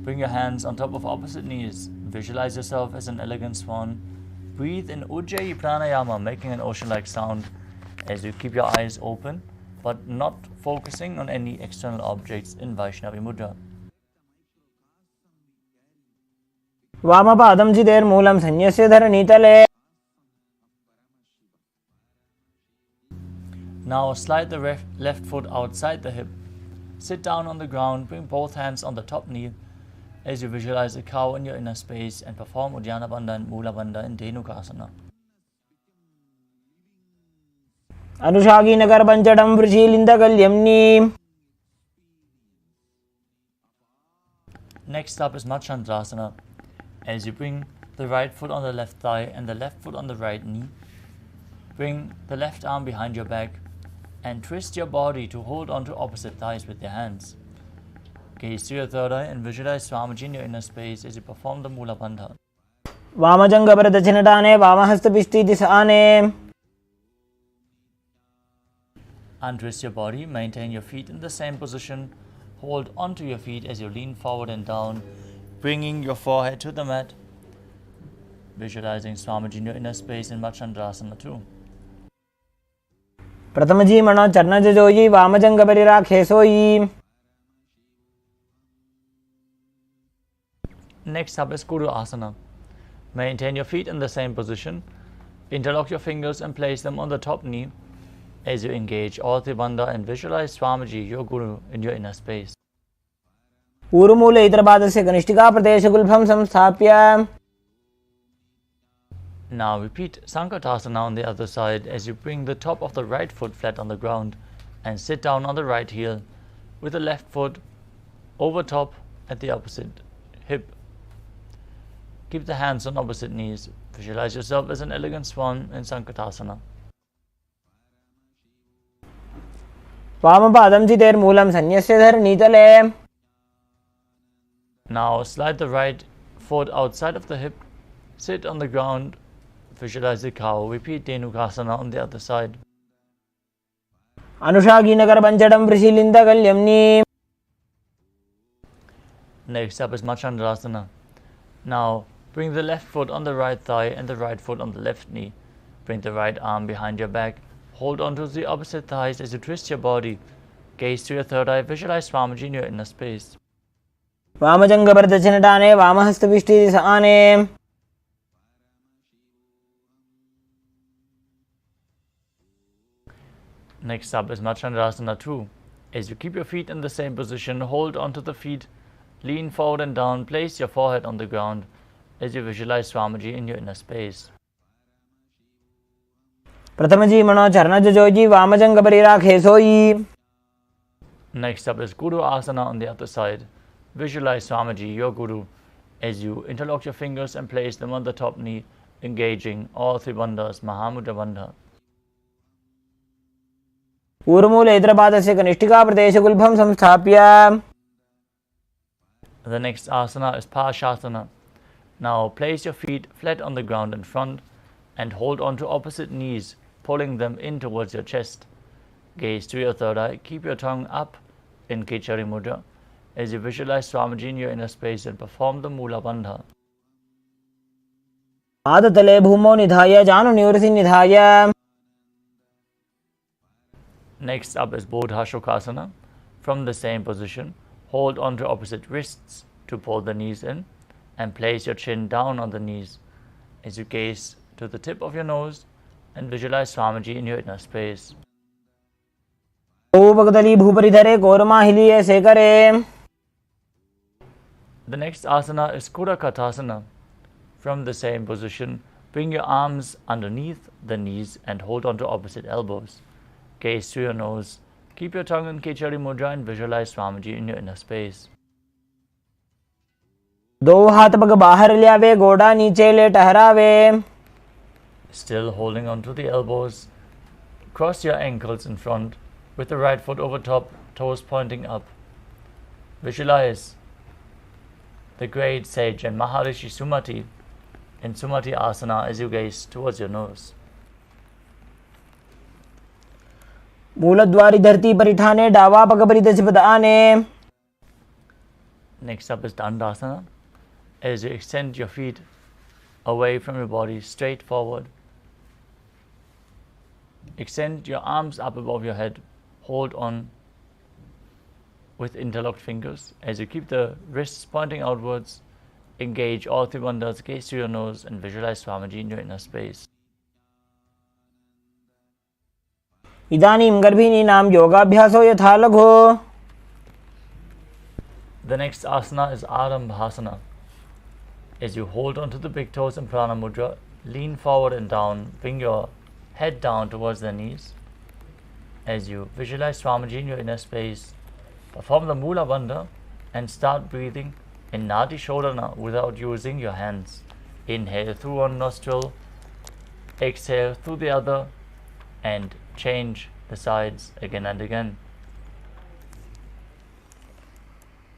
Speaker 3: Bring your hands on top of opposite knees. Visualize yourself as an elegant swan. Breathe in Ujjayi Pranayama, making an ocean-like sound as you keep your eyes open, but not focusing on any external objects in Vaishnavi Mudra.
Speaker 4: वामपादं चितेर्मूलं संन्यस्य धरणीतले.
Speaker 3: Now slide the left foot outside the hip. Sit down on the ground, bring both hands on the top knee as you visualize a cow in your inner space and perform Uddiyana Bandha and Mula Bandha in Dhenukasana.
Speaker 4: अनुषागी Nagar पंचडं वृषीलिन्दकल्यम्नि.
Speaker 3: Next up is Machandrasana. As you bring the right foot on the left thigh and the left foot on the right knee, bring the left arm behind your back and twist your body to hold on to opposite thighs with your hands. Gaze to your third eye and visualize Swamiji in your inner space as you perform the Mula Bandha.
Speaker 4: वामजङ्गपरदक्षिणटाने वामहस्तपिष्टीति आने.
Speaker 3: Untwist your body, maintain your feet in the same position, hold onto your feet as you lean forward and down, bringing your forehead to the mat, visualizing Swamiji in your inner space in Machandrasana too.
Speaker 4: प्रथमजी मनो चरणजोयी वामजङ्गपरिराखेसोयी.
Speaker 3: Next up is Guru Asana. Maintain your feet in the same position, interlock your fingers and place them on the top knee as you engage all Tribandha and visualize Swamiji, your Guru, in your inner space.
Speaker 4: ऊरुमूले इतरपादस्य कनिष्ठिकाप्रदेशगुल्फं संस्थाप्य.
Speaker 3: Now repeat Sankatasana on the other side as you bring the top of the right foot flat on the ground and sit down on the right heel with the left foot over top at the opposite hip. Keep the hands on opposite knees. Visualize yourself as an elegant swan in Sankatasana.
Speaker 4: वामपादं चितेर्मूलं संन्यस्य धरणीतले.
Speaker 3: Now slide the right foot outside of the hip. Sit on the ground. Visualize the cow. Repeat Dhenukasana on the other side.
Speaker 4: अनुषागी Nagar पंचडं वृषीलिन्दकल्यम्नि.
Speaker 3: Next up is Machandrasana. Now bring the left foot on the right thigh and the right foot on the left knee. Bring the right arm behind your back. Hold on to the opposite thighs as you twist your body. Gaze to your third eye. Visualize Swamiji in your inner space.
Speaker 4: वामजङ्गपरदक्षिणटाने वामहस्तपिष्टीति आने.
Speaker 3: Next up is Machandrasana 2. As you keep your feet in the same position, hold onto the feet, lean forward and down, place your forehead on the ground as you visualize Swamiji in your inner space.
Speaker 4: प्रथमजी मनो चरणजोयी वामजङ्गपरिराखेसोयी.
Speaker 3: Next up is Guru Asana on the other side. Visualize Swamiji, your Guru, as you interlock your fingers and place them on the top knee, engaging all three bandhas, Mahamudra Bandha.
Speaker 4: ऊरुमूले इतरपादस्य कनिष्ठिकाप्रदेशगुल्फं संस्थाप्य.
Speaker 3: The next asana is Parashasana. Now place your feet flat on the ground in front and hold on to opposite knees, pulling them in towards your chest. Gaze to your third eye. Keep your tongue up in Kichari Mudra as you visualize Swamiji in your inner space and perform the Mula Bandha.
Speaker 4: पादतले भूमौ निधाय जानुनिवृत्ति निधाय.
Speaker 3: Next up is Bodha Shokasana. From the same position, hold on to opposite wrists to pull the knees in, and place your chin down on the knees as you gaze to the tip of your nose and visualize Swamiji in your inner space.
Speaker 4: भगदली भूपरिधरे कोरमाहिलीये शेखरे.
Speaker 3: The next asana is Kudakatasana. From the same position, bring your arms underneath the knees and hold on to opposite elbows. Gaze through your nose. Keep your tongue in Kechari Mudra and visualize Swamiji in your inner space.
Speaker 4: दो हाथ पग बाहर ल्यावे गोड़ा नीचे ले टहरावे.
Speaker 3: Still holding on to the elbows, cross your ankles in front with the right foot over top, toes pointing up. Visualize the great sage and Maharishi Sumati in Sumati Asana as you gaze towards your nose.
Speaker 4: मूलद्वारी धरती परिठाने डावा पग परिधि पदाने.
Speaker 3: Next up is Dandasana. As you extend your feet away from your body, straight forward. Extend your arms up above your head. Hold on with interlocked fingers. As you keep the wrists pointing outwards, engage all three bandhas, gaze through your nose and visualize Swamiji in your inner space.
Speaker 4: इदानीं गर्भिणीनां योगाभ्यासो यथा लघो.
Speaker 3: The next asana is Arambhasana. As you hold onto the big toes in Prana Mudra, lean forward and down, bring your head down towards the knees. As you visualize Swamiji in your inner space, perform the Mula Bandha and start breathing in Nadi Shodhana without using your hands. Inhale through one nostril, exhale through the other, and change the sides again and again.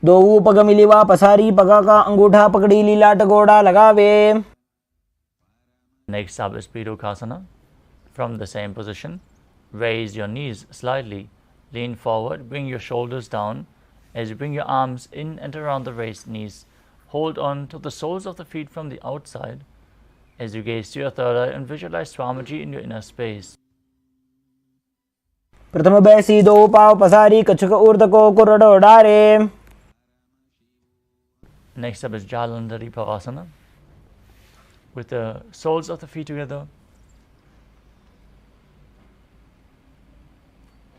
Speaker 4: दो पग मिलिवा पसारी पगा का अंगूठा पकड़ी लीलाट गोड़ा लगावे.
Speaker 3: Next up is Pidukasana. From the same position, raise your knees slightly, lean forward, bring your shoulders down. As you bring your arms in and around the raised knees, hold on to the soles of the feet from the outside. As you gaze to your third eye and visualize Swamiji in your inner space.
Speaker 4: प्रथम बैसी दो पाव पसारी कछुक ऊर्ध को कुरडो डारे.
Speaker 3: Next up is Jalandhari Pavasana. With the soles of the feet together,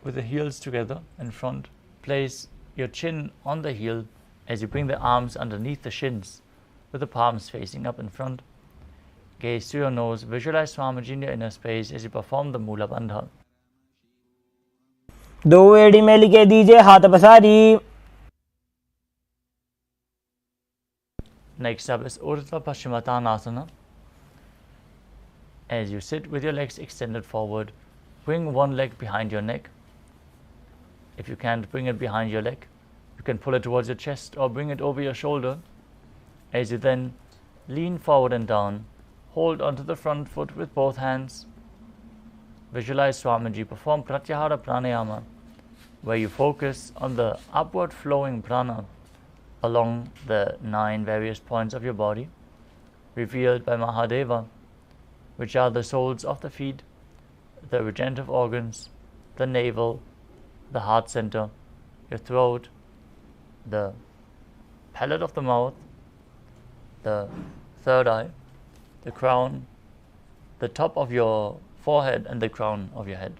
Speaker 3: with the heels together in front, place your chin on the heel as you bring the arms underneath the shins with the palms facing up in front. Gaze through your nose, visualize Swamiji in your inner space as you perform the Mula Bandha.
Speaker 4: दो एड़ी में लिखे दीजिए हाथ पसारी.
Speaker 3: Next up is Urdhva Paschimottanasana. As you sit with your legs extended forward, bring one leg behind your neck. If you can't bring it behind your leg, you can pull it towards your chest or bring it over your shoulder. As you then lean forward and down, hold onto the front foot with both hands. Visualize Swamiji perform Pratyahara Pranayama, where you focus on the upward flowing prana along the 9 various points of your body, revealed by Mahadeva, which are the soles of the feet, the regenerative organs, the navel, the heart center, your throat, the palate of the mouth, the third eye, the crown, the top of your forehead and the crown of your head.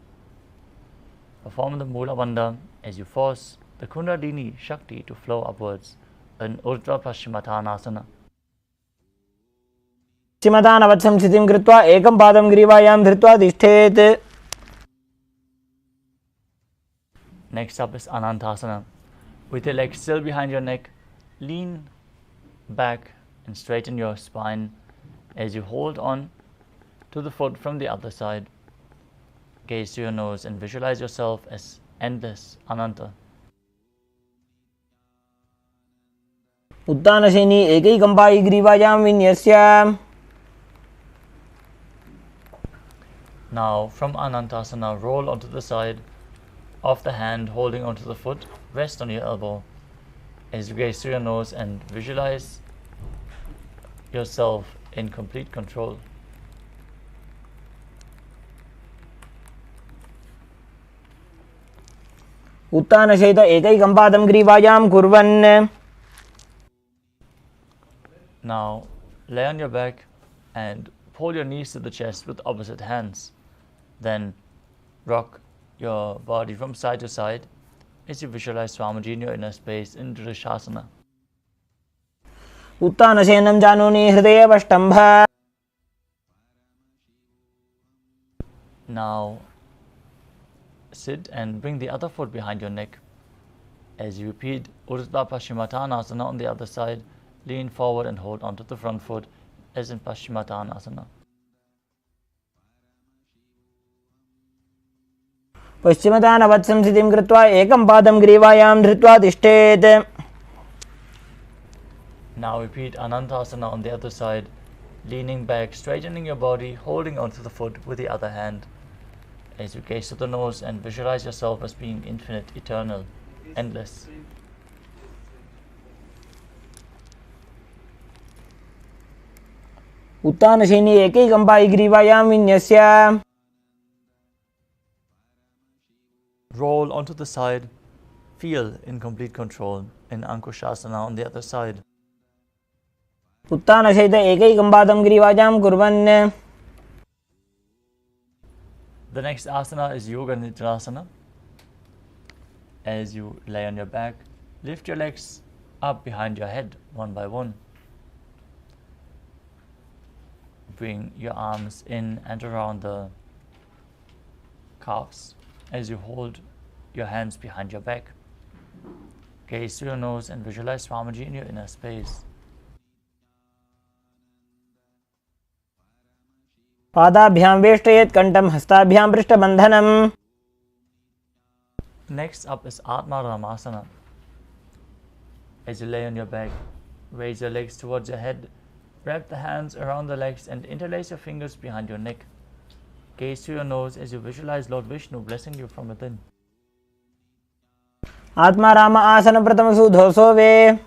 Speaker 3: Perform the Mula Bandha as you force the Kundalini Shakti to flow upwards in Urdhva Paschimottanasana.
Speaker 4: पश्चिमतानवत् स्थितिं कृत्वा एकं पादं ग्रीवायां धृत्वा तिष्ठेत्.
Speaker 3: Next up is Anantasana. With your legs still behind your neck, lean back and straighten your spine as you hold on to the foot from the other side. Gaze to your nose and visualize yourself as endless, Ananta.
Speaker 4: उत्तानशयनी एकैकम्पायि ग्रीवायां विन्यस्य.
Speaker 3: Now, from Anantasana, roll onto the side of the hand, holding onto the foot. Rest on your elbow as you gaze through your nose and visualize yourself in complete control.
Speaker 4: उत्तानशयित एकैकं पादं ग्रीवायां कुर्वन्.
Speaker 3: Now lay on your back and pull your knees to the chest with opposite hands. Then rock your body from side to side as you visualize Swamiji in your inner space in Drishasana.
Speaker 4: उत्तानशयनं जानूनि हृदयेऽवष्टम्भ.
Speaker 3: Now sit and bring the other foot behind your neck. As you repeat Urdhva Paschimottanasana on the other side, lean forward and hold onto the front foot as in Paschimottanasana.
Speaker 4: पश्चिमतानवत्संस्थितिं कृत्वा एकं पादं ग्रीवायां धृत्वा तिष्ठेत्.
Speaker 3: Now repeat Anantasana on the other side, leaning back, straightening your body, holding onto the foot with the other hand. As you gaze to the nose and visualize yourself as being infinite, eternal, endless.
Speaker 4: उत्तानशयिनी एकैकं Pai ग्रीवायां विन्यस्य.
Speaker 3: Roll onto the side, feel in complete control in Ankushasana on the other side.
Speaker 4: उत्तानशयित एकैकं पादं ग्रीवायां कुर्वन्.
Speaker 3: The next asana is Yoga Nidrasana. As you lay on your back, lift your legs up behind your head one by one. Bring your arms in and around the calves as you hold your hands behind your back. Gaze through your nose and visualize Swamiji in your inner space.
Speaker 4: पादाभ्यां वेष्टयेत् कण्ठं हस्ताभ्यां पृष्ठबन्धनम्.
Speaker 3: Next up is Atma Ramasana. As you lay on your back, raise your legs towards your head, wrap the hands around the legs and interlace your fingers behind your neck. Gaze through your nose as you visualize Lord Vishnu blessing you from within.
Speaker 4: आत्मा राम आसन प्रथम सुधोसो वे.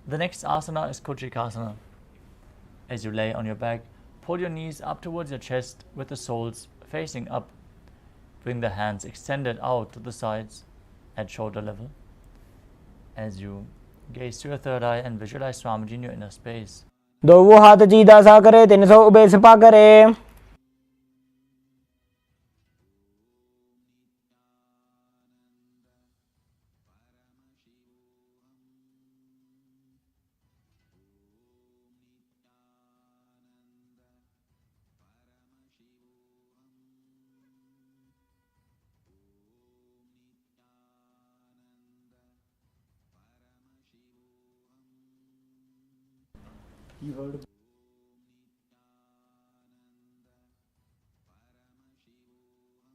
Speaker 3: The next asana is Kuchikasana. As you lay on your back, pull your knees up towards your chest with the soles facing up. Bring the hands extended out to the sides at shoulder level. As you gaze through your third eye and visualize Swamiji in your inner space.
Speaker 4: दोवो हाथ सीधा सा करे 300 ube Sapa करे.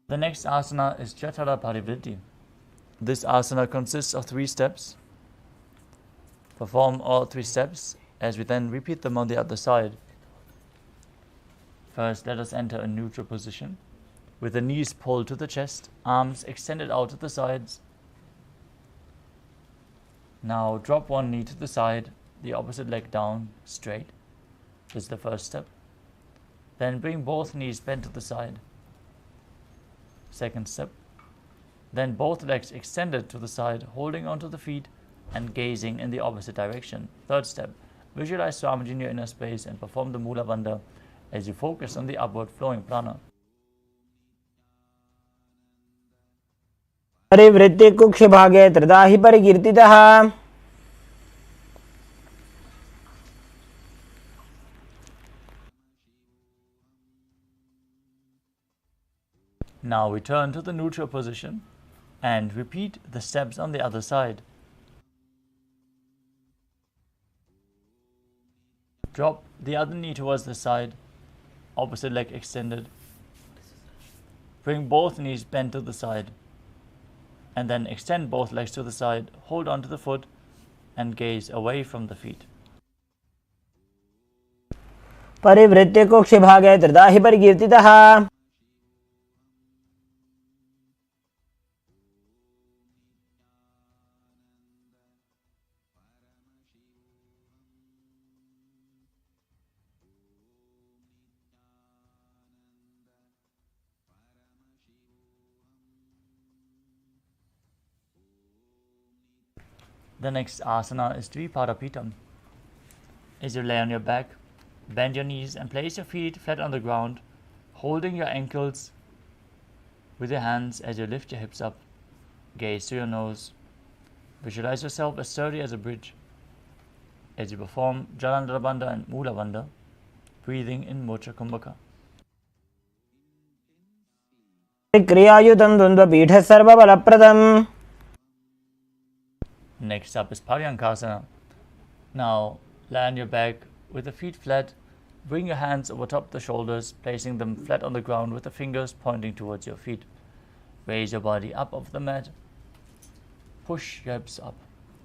Speaker 3: The next asana is Jatara Parivritti. This asana consists of 3 steps. Perform all 3 steps as we then repeat them on the other side. First, let us enter a neutral position with the knees pulled to the chest, arms extended out to the sides. Now drop one knee to the side, the opposite leg down straight. This is the first step. Then bring both knees bent to the side. Second step. Then both legs extended to the side, holding onto the feet and gazing in the opposite direction. Third step. Visualize Swamiji in your inner space and perform the Mula Bandha as you focus on the upward flowing prana.
Speaker 4: परिवृत्ति कुक्ष भागे त्रिधा हि परिकीर्तितः.
Speaker 3: Now return to the neutral position and repeat the steps on the other side. Drop the other knee towards the side, opposite leg extended. Bring both knees bent to the side and then extend both legs to the side, hold onto the foot and gaze away from the feet.
Speaker 4: परिवृत्ति कुक्ष भागे त्रिधा हि परिकीर्तितः.
Speaker 3: The next asana is Dvipadapitam. As you lay on your back, bend your knees and place your feet flat on the ground, holding your ankles with your hands as you lift your hips up. Gaze to your nose. Visualize yourself as sturdy as a bridge. As you perform Jalandhara Bandha and Mula Bandha, breathing in Mocha Kumbhaka.
Speaker 4: क्रियायुतं द्वन्द्वपीठः सर्वबलप्रदम्.
Speaker 3: Next up is Paryankasana. Now lie on your back with the feet flat. Bring your hands over top the shoulders, placing them flat on the ground with the fingers pointing towards your feet. Raise your body up off the mat. Push your hips up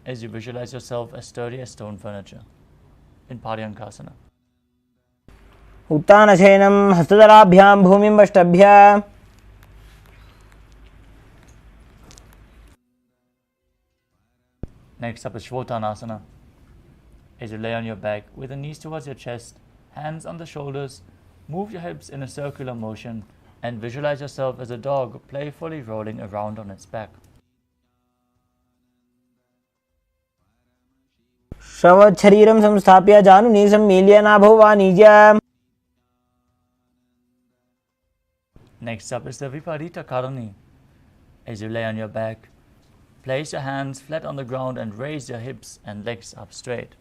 Speaker 3: as you visualize yourself as sturdy as stone furniture in Paryankasana.
Speaker 4: उत्तानशयनं हस्तदलाभ्यां भूमिं वष्टभ्य.
Speaker 3: Next up is Shvotanasana. As you lay on your back with the knees towards your chest, hands on the shoulders, move your hips in a circular motion and visualize yourself as a dog playfully rolling around on its back.
Speaker 4: शरीरं संस्थाप्य जानुनी सम्मील्य नाभो वाणिज्य.
Speaker 3: Next up is the Viparita Karani. As you lay on your back, place your hands flat on the ground and raise your hips and legs up straight.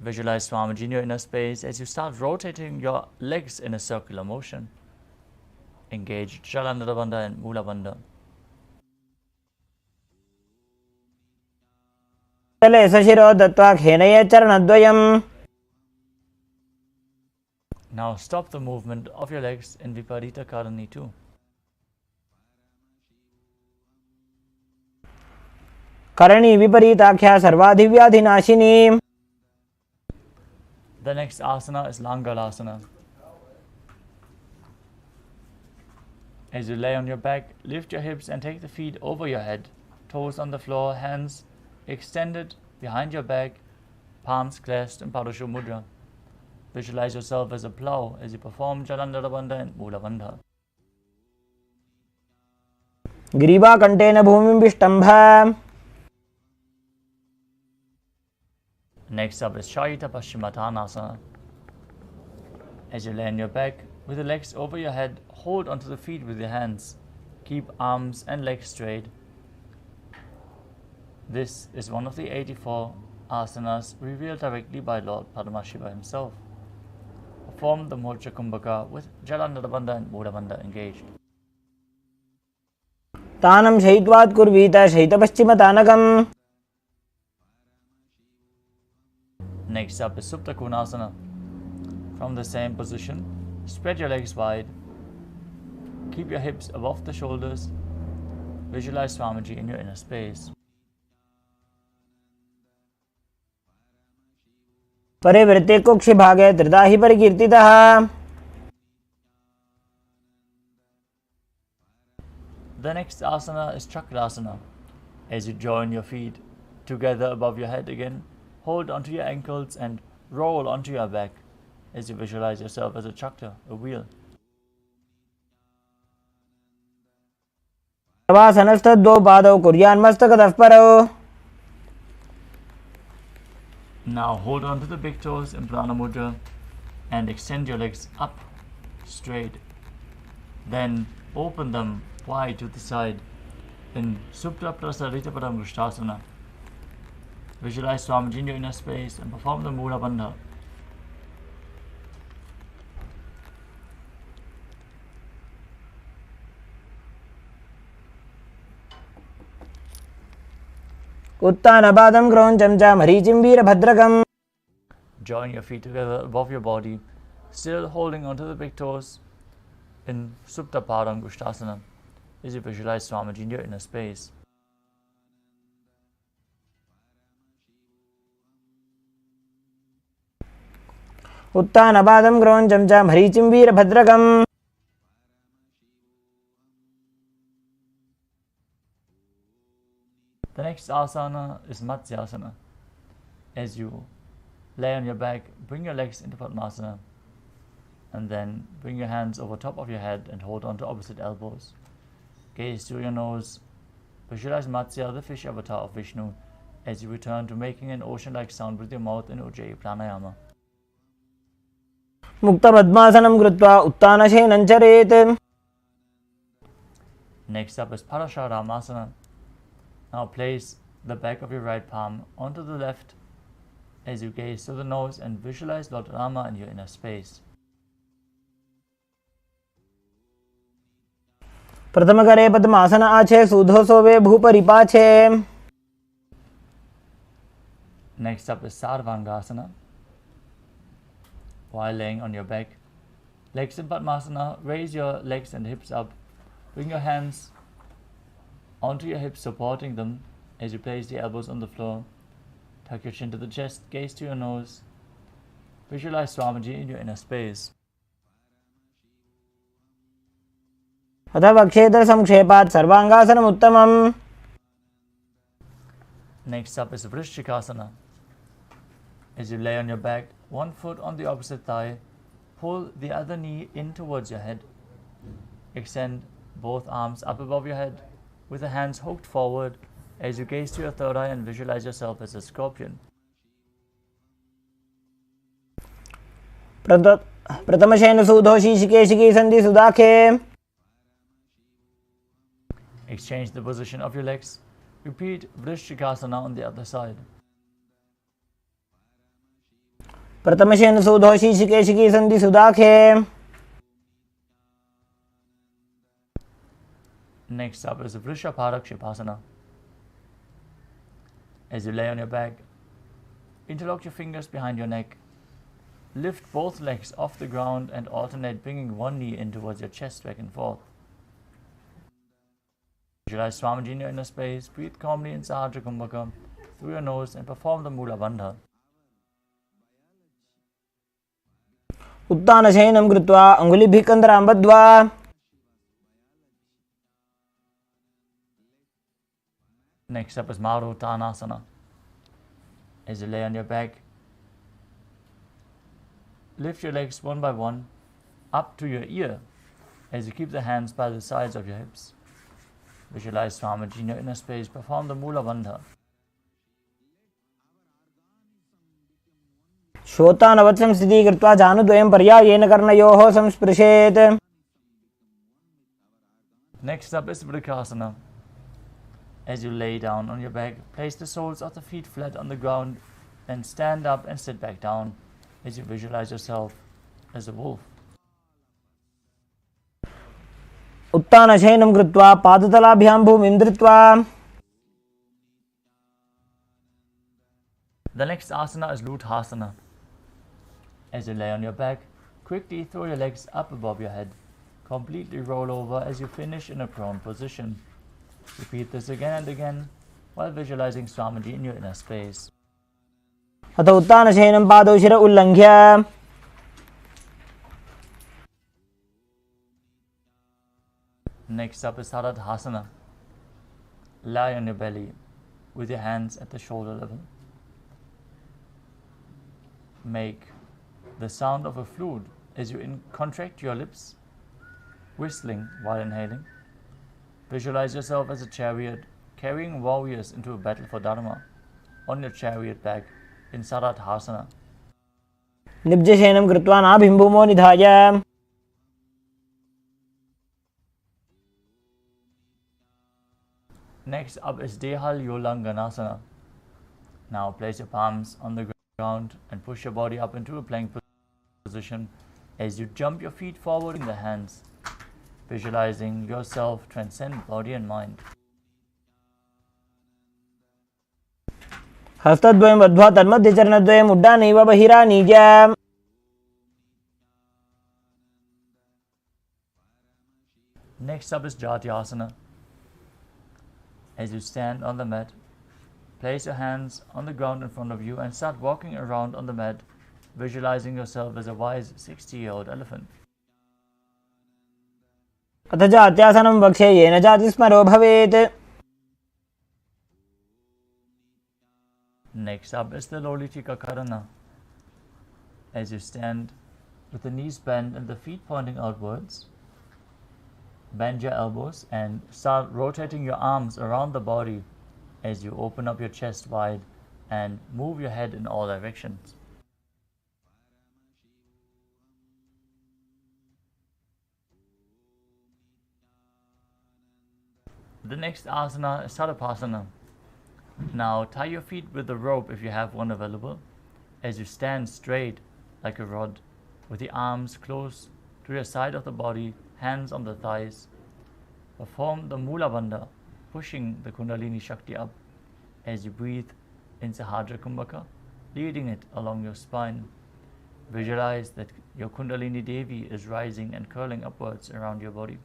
Speaker 3: Visualize Swamiji in your inner space as you start rotating your legs in a circular motion. Engage Jalandhara Bandha and Mula Bandha.
Speaker 4: तले सशिरो दत्वा खेनय चरणद्वयम्.
Speaker 3: Now stop the movement of your legs in Viparita Karani too.
Speaker 4: Karni विपरीताख्या सर्वाधिव्याधिनाशिनी.
Speaker 3: The next asana is Langalasana. As you lay on your back, lift your hips and take the feet over your head, toes on the floor, hands extended behind your back, palms clasped in Padashu Mudra. Visualize yourself as a plow as you perform Jalandhara Bandha and Mula Bandha.
Speaker 4: ग्रीवा कंठेन भूमिं विष्टम्भ.
Speaker 3: Next up is Shayita Paschimottanasana. As you lay on your back, with the legs over your head, hold onto the feet with your hands. Keep arms and legs straight. This is one of the 84 asanas revealed directly by Lord Paramashivam himself. Perform the Mocha Kumbhaka with Jalandhara Bandha and Mula Bandha engaged.
Speaker 4: तानं शयित्वात् कुर्वीत शयितपश्चिमतानकम्.
Speaker 3: Next up is Supta Konasana. From the same position, spread your legs wide. Keep your hips above the shoulders. Visualize Swamiji in your inner space.
Speaker 4: परिवृत्ते कुक्षिभागे त्रिदाहि परिकीर्तितः.
Speaker 3: The next asana is Chakrasana. As you join your feet together above your head again, hold onto your ankles and roll onto your back as you visualize yourself as a chakra, a wheel.
Speaker 4: शवासनस्थद्वौ पादौ कुर्यान्मस्तकतः परौ.
Speaker 3: Now hold on to the big toes in Prana Mudra and extend your legs up straight. Then open them wide to the side in Supta Prasarita Paramrushtasana. Visualize Swamiji in your inner space and perform the Mula Bandha.
Speaker 4: उत्तानपादं क्रौञ्चं च मरीचिं वीरभद्रकम्.
Speaker 3: Join your feet together above your body, still holding onto the big toes in Supta Paramrushtasana as you visualize Swamiji in your inner space.
Speaker 4: उत्तानपादं क्रौञ्चं च मरीचिं वीरभद्रकम्.
Speaker 3: The next asana is Matsyasana. As you lay on your back, bring your legs into Padmasana and then bring your hands over top of your head and hold on to opposite elbows. Gaze through your nose. Visualize Matsya, the fish avatar of Vishnu, as you return to making an ocean-like sound with your mouth in Ujjayi Pranayama.
Speaker 4: Mukta Padmasanam Krutva Uttanashenam Charet.
Speaker 3: Next up is Parasharamasana. Now place the back of your right palm onto the left as you gaze to the nose and visualize Lord Rama in your inner space.
Speaker 4: Prathamakare Padmasana Ache Sudhosove Bhuparipache.
Speaker 3: Next up is Sarvangasana. While laying on your back, legs in Padmasana, raise your legs and hips up. Bring your hands onto your hips, supporting them as you place the elbows on the floor. Tuck your chin to the chest, gaze to your nose. Visualize Swamiji in your inner space.
Speaker 4: Adhavakshetra Samkshepat Sarvangasanam Uttamam.
Speaker 3: Next up is Vrishchikasana. As you lay on your back, one foot on the opposite thigh, pull the other knee in towards your head. Extend both arms up above your head with the hands hooked forward as you gaze to your third eye and visualize yourself as a scorpion.
Speaker 4: Pratamashena Sudhoshi Shikeshiki Sandhi Sudakhe.
Speaker 3: Exchange the position of your legs. Repeat Vrishchikasana on the other side.
Speaker 4: Pratamashena Sudhoshi Shikeshiki Sandhi Sudakhe.
Speaker 3: Next up is Vrishaparakshipasana. As you lay on your back, interlock your fingers behind your neck. Lift both legs off the ground and alternate bringing one knee in towards your chest back and forth. Visualize Swamiji in your inner space. Breathe calmly in Sahaja Kumbhaka through your nose and perform the Mula Bandha.
Speaker 4: Uttanashenam Krutva Angulibhi Kandaram Badva.
Speaker 3: Next up is Maruttanasana. As you lay on your back, lift your legs one by one up to your ear as you keep the hands by the sides of your hips. Visualize Swamiji in your inner space. Perform the Mula Bandha.
Speaker 4: Shotanavatsam Sthiti Krutva Janudvayam Paryayena Karnayoho Samsprishet.
Speaker 3: Next up is Vrikasana. As you lay down on your back, place the soles of the feet flat on the ground, then stand up and sit back down as you visualize yourself as a wolf.
Speaker 4: Uttanashenam Krutva Padatalabhyam Bhumim Dhritva.
Speaker 3: The next asana is Luthasana. As you lay on your back, quickly throw your legs up above your head. Completely roll over as you finish in a prone position. Repeat this again and again while visualizing Swamiji in your inner space.
Speaker 4: Atha Uttanashenam Padoshira Ullanghya.
Speaker 3: Next up is Saradhasana. Lie on your belly with your hands at the shoulder level. Make the sound of a flute as you contract your lips, whistling while inhaling. Visualize yourself as a chariot carrying warriors into a battle for Dharma on your chariot back in Saradhasana.
Speaker 4: Nibjashenam Krutva Nabhim Bhumo Nidhaya.
Speaker 3: Next up is Dehal Yolanganasana. Now place your palms on the ground and push your body up into a plank position as you jump your feet forward in the hands, visualizing yourself transcend body and mind.
Speaker 4: Hastadvayam Vadhva Tanmadhya Charanadvayam Uddanaiva Bahira Nijam.
Speaker 3: Next up is Jatyasana. As you stand on the mat, place your hands on the ground in front of you and start walking around on the mat, visualizing yourself as a wise 60-year-old elephant.
Speaker 4: Atha Jatyasanam Vakshe Yena Jatismaro Bhavet.
Speaker 3: Next up is the Lolitika Karana. As you stand with the knees bent and the feet pointing outwards, Bend your elbows and start rotating your arms around the body as you open up your chest wide and move your head in all directions. The next asana is Sadapasana. Now tie your feet with a rope if you have one available as you stand straight like a rod with the arms close to your side of the body, hands on the thighs. Perform the Mula Bandha, pushing the Kundalini Shakti up as you breathe in Sahadra Kumbhaka, leading it along your spine. Visualize that your Kundalini Devi is rising and curling upwards around your body.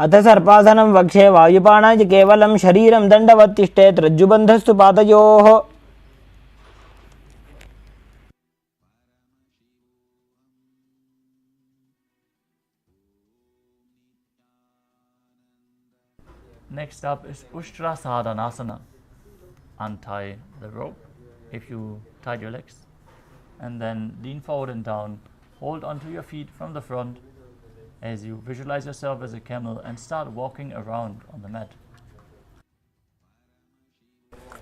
Speaker 4: अथ सर्पासनं वक्षे वायुपाणाय च केवलं शरीरं दण्डवत् तिष्ठेत् रज्जुबन्धस्तु पादयोः.
Speaker 3: Next up is Ushtra Sadhanasana. Untie the rope if you tied your legs, and then lean forward and down. Hold onto your feet from the front as you visualize yourself as a camel and start walking around on the mat.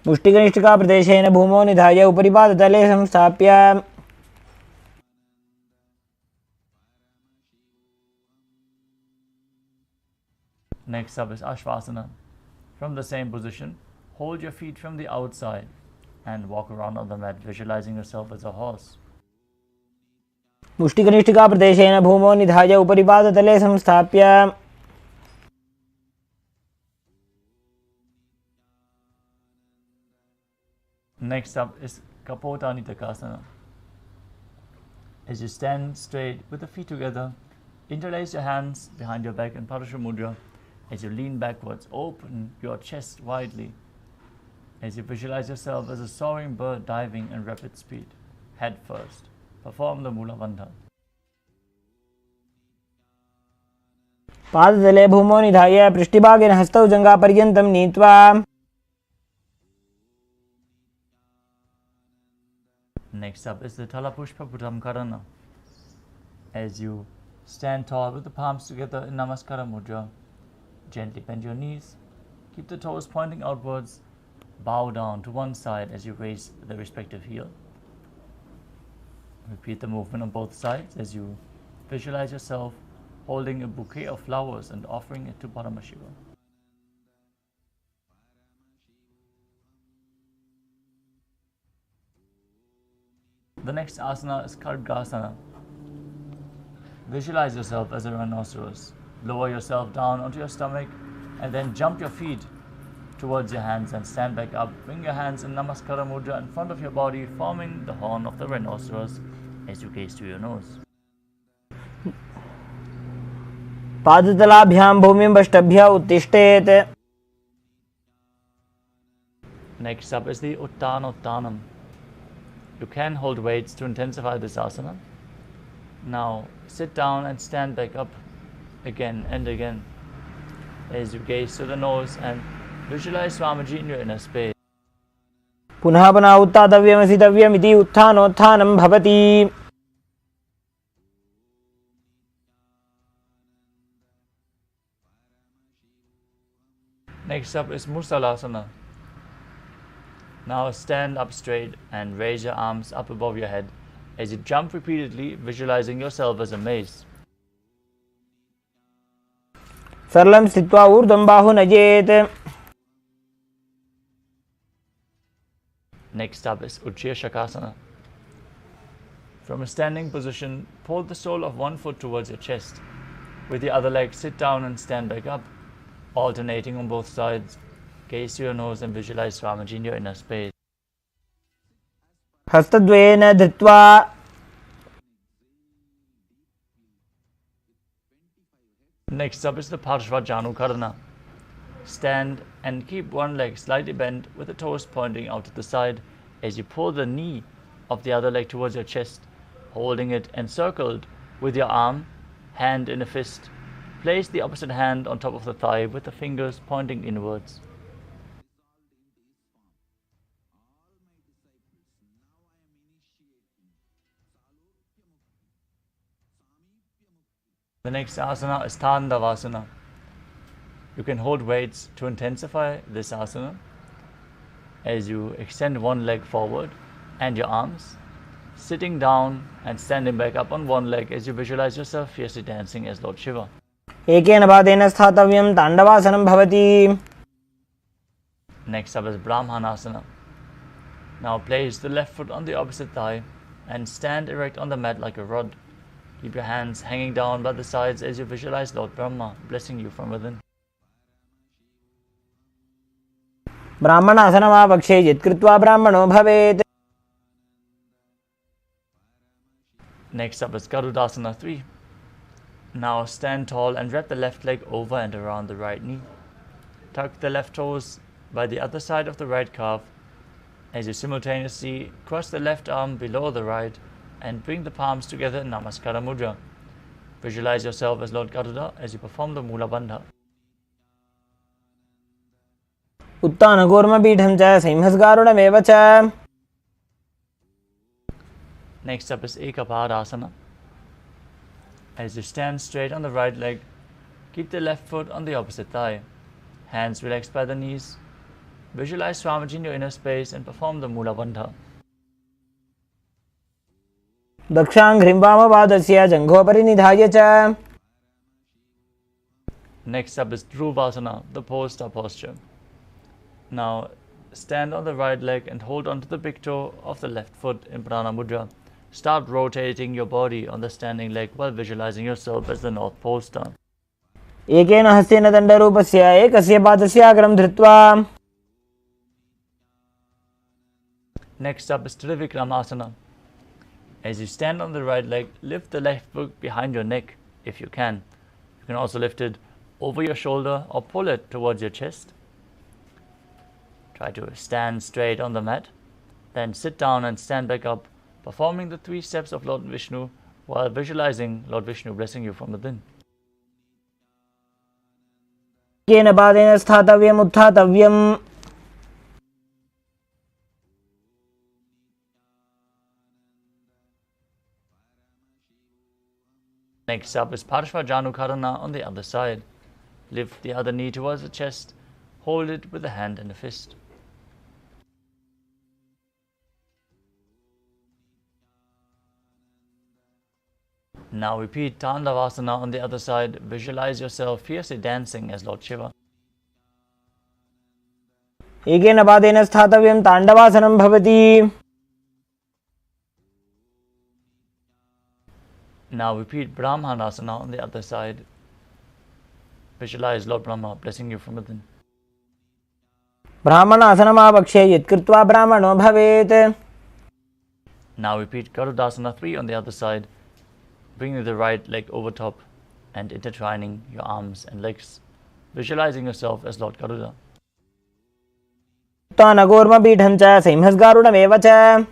Speaker 4: मुष्टिकनिष्ठिका प्रदेशेन भूमौ निधाय उपरि पादतले संस्थाप्य.
Speaker 3: Next up is Ashvasana. From the same position, hold your feet from the outside and walk around on the mat, visualizing yourself as a horse.
Speaker 4: मुष्टिकनिष्ठिका प्रदेशेन भूमौ निधाय उपरि पादतले संस्थाप्य.
Speaker 3: Next up is Kapota Nitakasana. As you stand straight with the feet together, interlace your hands behind your back in Parashu Mudra. As you lean backwards, open your chest widely. As you visualize yourself as a soaring bird diving in rapid speed, head first. Perform the Mula Bandha.
Speaker 4: पादतले भूमौ निधाय पृष्ठभागेन हस्तौ जङ्घापर्यन्तं नीत्वा.
Speaker 3: Next up is the Talapushpa Karana. As you stand tall with the palms together in Namaskara Mudra, gently bend your knees, keep the toes pointing outwards, bow down to one side as you raise the respective heel. Repeat the movement on both sides as you visualize yourself holding a bouquet of flowers and offering it to Paramashivam. The next asana is Khadgasana. Visualize yourself as a rhinoceros. Lower yourself down onto your stomach and then jump your feet towards your hands and stand back up. Bring your hands in Namaskara Mudra in front of your body, forming the horn of the rhinoceros as you gaze to your nose.
Speaker 4: पादतलाभ्यां भूमिं वष्टभ्य उत्तिष्ठेत्.
Speaker 3: Next up is the Uttanottanam. You can hold weights to intensify this asana. Now sit down and stand back up again and again as you gaze to the nose and visualize Swamiji in your inner space.
Speaker 4: पुनः पुनः उत्थातव्यमसितव्यमिति उत्थानोत्थानं भवति.
Speaker 3: Next up is Musalasana. Now stand up straight and raise your arms up above your head as you jump repeatedly, visualizing yourself as a mace.
Speaker 4: सरलं स्थित्वा ऊर्ध्वं बाहु नयेत्.
Speaker 3: Next up is Ujjayi Shakasana. From a standing position, pull the sole of one foot towards your chest. With the other leg, sit down and stand back up, alternating on both sides. Gaze to your nose and visualize Swamiji in your inner space.
Speaker 4: हस्तद्वयेन धृत्वा.
Speaker 3: Next up is the Parshva Karana. Stand and keep one leg slightly bent with the toes pointing out to the side as you pull the knee of the other leg towards your chest, holding it encircled with your arm, hand in a fist. Place the opposite hand on top of the thigh with the fingers pointing inwards. The next asana is Tandavasana. You can hold weights to intensify this asana as you extend one leg forward and your arms, sitting down and standing back up on one leg as you visualize yourself fiercely dancing as Lord Shiva.
Speaker 4: एकेन पादेन स्थातव्यं ताण्डवासनं भवति.
Speaker 3: Next up is Brahmanasana. Now place the left foot on the opposite thigh and stand erect on the mat like a rod. Keep your hands hanging down by the sides as you visualize Lord Brahma blessing you from within.
Speaker 4: ब्राह्मणासनमापक्षे यत्कृत्वा ब्राह्मणो भवेत्.
Speaker 3: Next up is Garudasana 3. Now stand tall and wrap the left leg over and around the right knee. Tuck the left toes by the other side of the right calf as you simultaneously cross the left arm below the right and bring the palms together in Namaskara Mudra. Visualize yourself as Lord Garuda as you perform the Mula Bandha.
Speaker 4: उत्तानकूर्मपीठं च सिंहस्गारुडमेव च.
Speaker 3: Next up is Ekapadasana. As you stand straight on the right leg, keep the left foot on the opposite thigh. Hands relaxed by the knees. Visualize Swamiji in your inner space and perform the Mula Bandha.
Speaker 4: दक्षाङ्घ्रिं वामपादस्य जङ्घोपरि निधाय च.
Speaker 3: Next up is Dhruvasana, the pole-star posture. Now stand on the right leg and hold onto the big toe of the left foot in Prana Mudra. Start rotating your body on the standing leg while visualizing yourself as the North Pole Star.
Speaker 4: एकेन हस्तेन दण्डरूपस्य एकस्य पादस्य अग्रं धृत्वा.
Speaker 3: Next up is Trivikramasana. As you stand on the right leg, lift the left foot behind your neck if you can. You can also lift it over your shoulder or pull it towards your chest. Try to stand straight on the mat. Then sit down and stand back up, performing the 3 steps of Lord Vishnu while visualizing Lord Vishnu blessing you from within.
Speaker 4: एकेन पादेन स्थातव्यम् उत्थातव्यम्.
Speaker 3: Next up is Parshvajanukarana on the other side. Lift the other knee towards the chest. Hold it with a hand and a fist. Now repeat Tandavasana on the other side. Visualize yourself fiercely dancing as Lord Shiva.
Speaker 4: एकेन पादेन स्थातव्यं ताण्डवासनं भवति.
Speaker 3: Now repeat Brahmanasana on the other side. Visualize Lord Brahma blessing you from within.
Speaker 4: ब्राह्मणासनमापक्षे यत्कृत्वा ब्राह्मणो भवेत्.
Speaker 3: Now repeat Garudasana 3 on the other side, bringing the right leg over top and intertwining your arms and legs, visualizing yourself as Lord Garuda.
Speaker 4: उत्तानकूर्मपीठं च सिंहस्गारुडमेव च.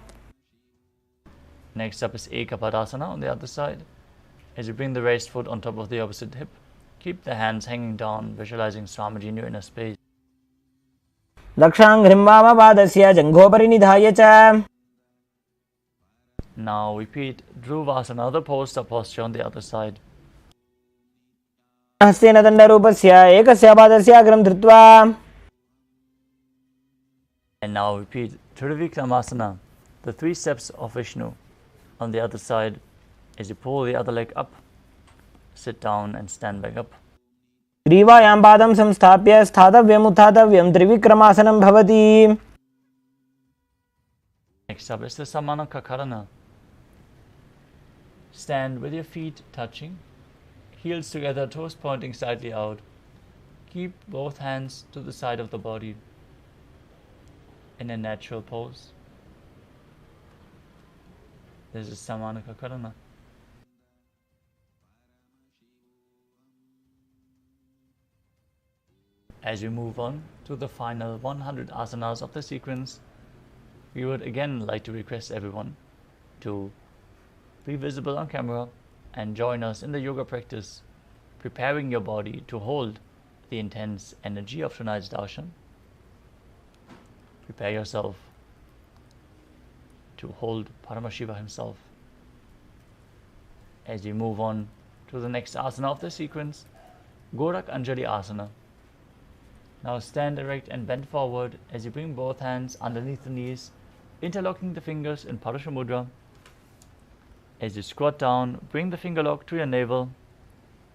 Speaker 3: Next up is Ekapadasana on the other side. As you bring the raised foot on top of the opposite hip, keep the hands hanging down, visualizing Swamiji in your inner space.
Speaker 4: दक्षाङ्घ्रिं वामपादस्य जङ्घोपरि निधाय च.
Speaker 3: Now repeat Dhruvasana, the pole-star posture on the other side.
Speaker 4: हस्तेन दण्डरूपस्य एकस्य पादस्य अग्रं धृत्वा.
Speaker 3: And now repeat Trivikramasana, the 3 steps of Vishnu on the other side. As you pull the other leg up, sit down and stand back up.
Speaker 4: ग्रीवायां पादं संस्थाप्य स्थातव्यम् उत्थातव्यं त्रिविक्रमासनं भवति.
Speaker 3: Next up is the Samanakakarana. Stand with your feet touching, heels together, toes pointing slightly out. Keep both hands to the side of the body in a natural pose. This is Samanakakarana. As we move on to the final 100 asanas of the sequence, we would again like to request everyone to be visible on camera and join us in the yoga practice, preparing your body to hold the intense energy of tonight's darshan. Prepare yourself to hold Paramashiva himself as we move on to the next asana of the sequence, Gorak Anjali Asana. Now stand erect and bend forward as you bring both hands underneath the knees, interlocking the fingers in Parasha Mudra. As you squat down, bring the finger lock to your navel.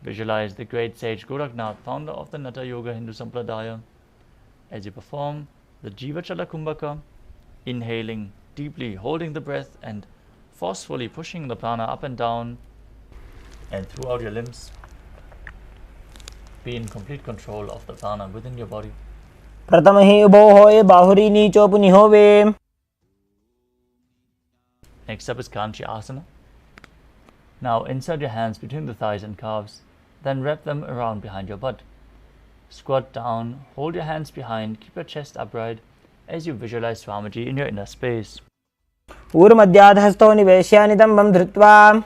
Speaker 3: Visualize the great sage Goraknath, founder of the Natha Yoga Hindu Sampradaya. As you perform the Jiva Chala Kumbhaka, inhaling deeply, holding the breath and forcefully pushing the prana up and down and throughout your limbs. Be in complete control of the prana within your body.
Speaker 4: प्रथमहि उभो होए बाहुरी नीचो पुनि होवे.
Speaker 3: Next up is Kanchi Asana. Now insert your hands between the thighs and calves, then wrap them around behind your butt. Squat down, hold your hands behind, keep your chest upright as you visualize Swamiji in your inner space.
Speaker 4: ऊर्मध्याद् हस्तो निवेश्य नितम्बं धृत्वा.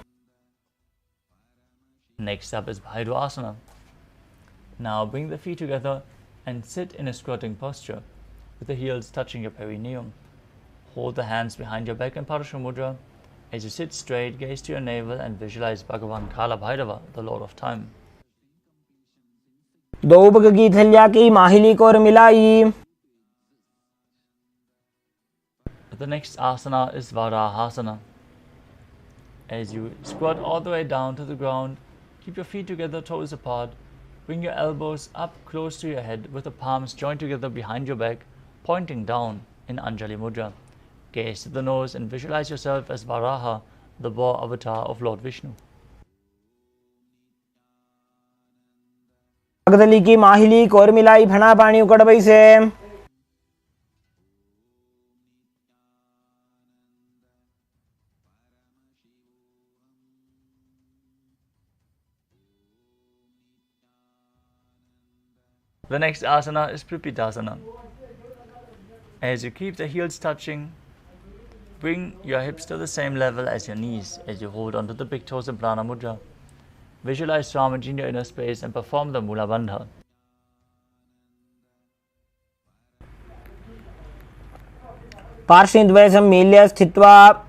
Speaker 3: Next up is Bhairu Asana. Now bring the feet together and sit in a squatting posture with the heels touching your perineum. Hold the hands behind your back in Parasha Mudra. As you sit straight, gaze to your navel and visualize Bhagavan Kala Bhairava, the Lord of Time.
Speaker 4: दो bug की थैलिया की माहिली core मिलाई.
Speaker 3: The next asana is Varahasana. As you squat all the way down to the ground, keep your feet together, toes apart. Bring your elbows up close to your head with the palms joined together behind your back, pointing down in Anjali Mudra. Gaze to the nose and visualize yourself as Varaha, the boar avatar of Lord Vishnu.
Speaker 4: अगदली की माहिली core मिलाई फना पानी उकड़ बैसे.
Speaker 3: The next asana is Pripitasana. As you keep the heels touching, bring your hips to the same level as your knees as you hold onto the big toes in Prana Mudra. Visualize Swamiji in your inner space and perform the Mula Bandha.
Speaker 4: पार्श्वद्वये सम्मील्य स्थित्वा.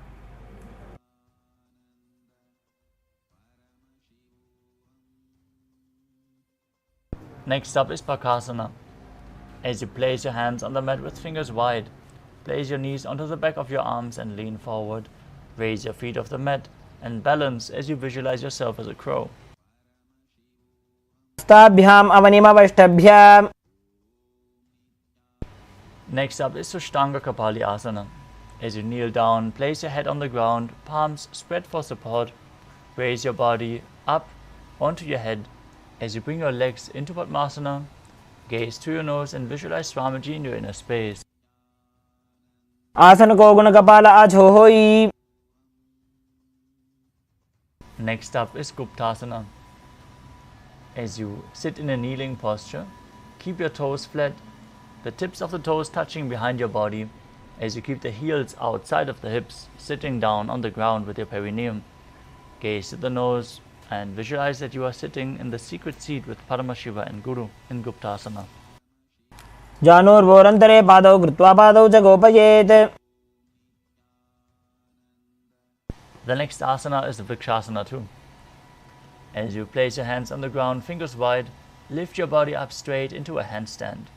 Speaker 3: Next up is Pakasana. As you place your hands on the mat with fingers wide, place your knees onto the back of your arms and lean forward. Raise your feet off the mat and balance as you visualize yourself as a crow.
Speaker 4: स्ताभ्याम अवनिमवष्टभ्याम.
Speaker 3: Next up is Sushtanga Kapali Asana. As you kneel down, place your head on the ground, palms spread for support. Raise your body up onto your head. As you bring your legs into Padmasana, gaze to your nose and visualize Swamiji in your inner space.
Speaker 4: आसन को गुण कपाल आछो होई.
Speaker 3: Next up is Guptasana. As you sit in a kneeling posture, keep your toes flat, the tips of the toes touching behind your body, as you keep the heels outside of the hips, sitting down on the ground with your perineum. Gaze to the nose and visualize that you are sitting in the secret seat with Paramashiva and Guru in Guptasana.
Speaker 4: जानोर्वोरन्तरे पादौ कृत्वा पादौ च गोपयेत्.
Speaker 3: The next asana is Vrikshasana too. As you place your hands on the ground, fingers wide, lift your body up straight into a handstand.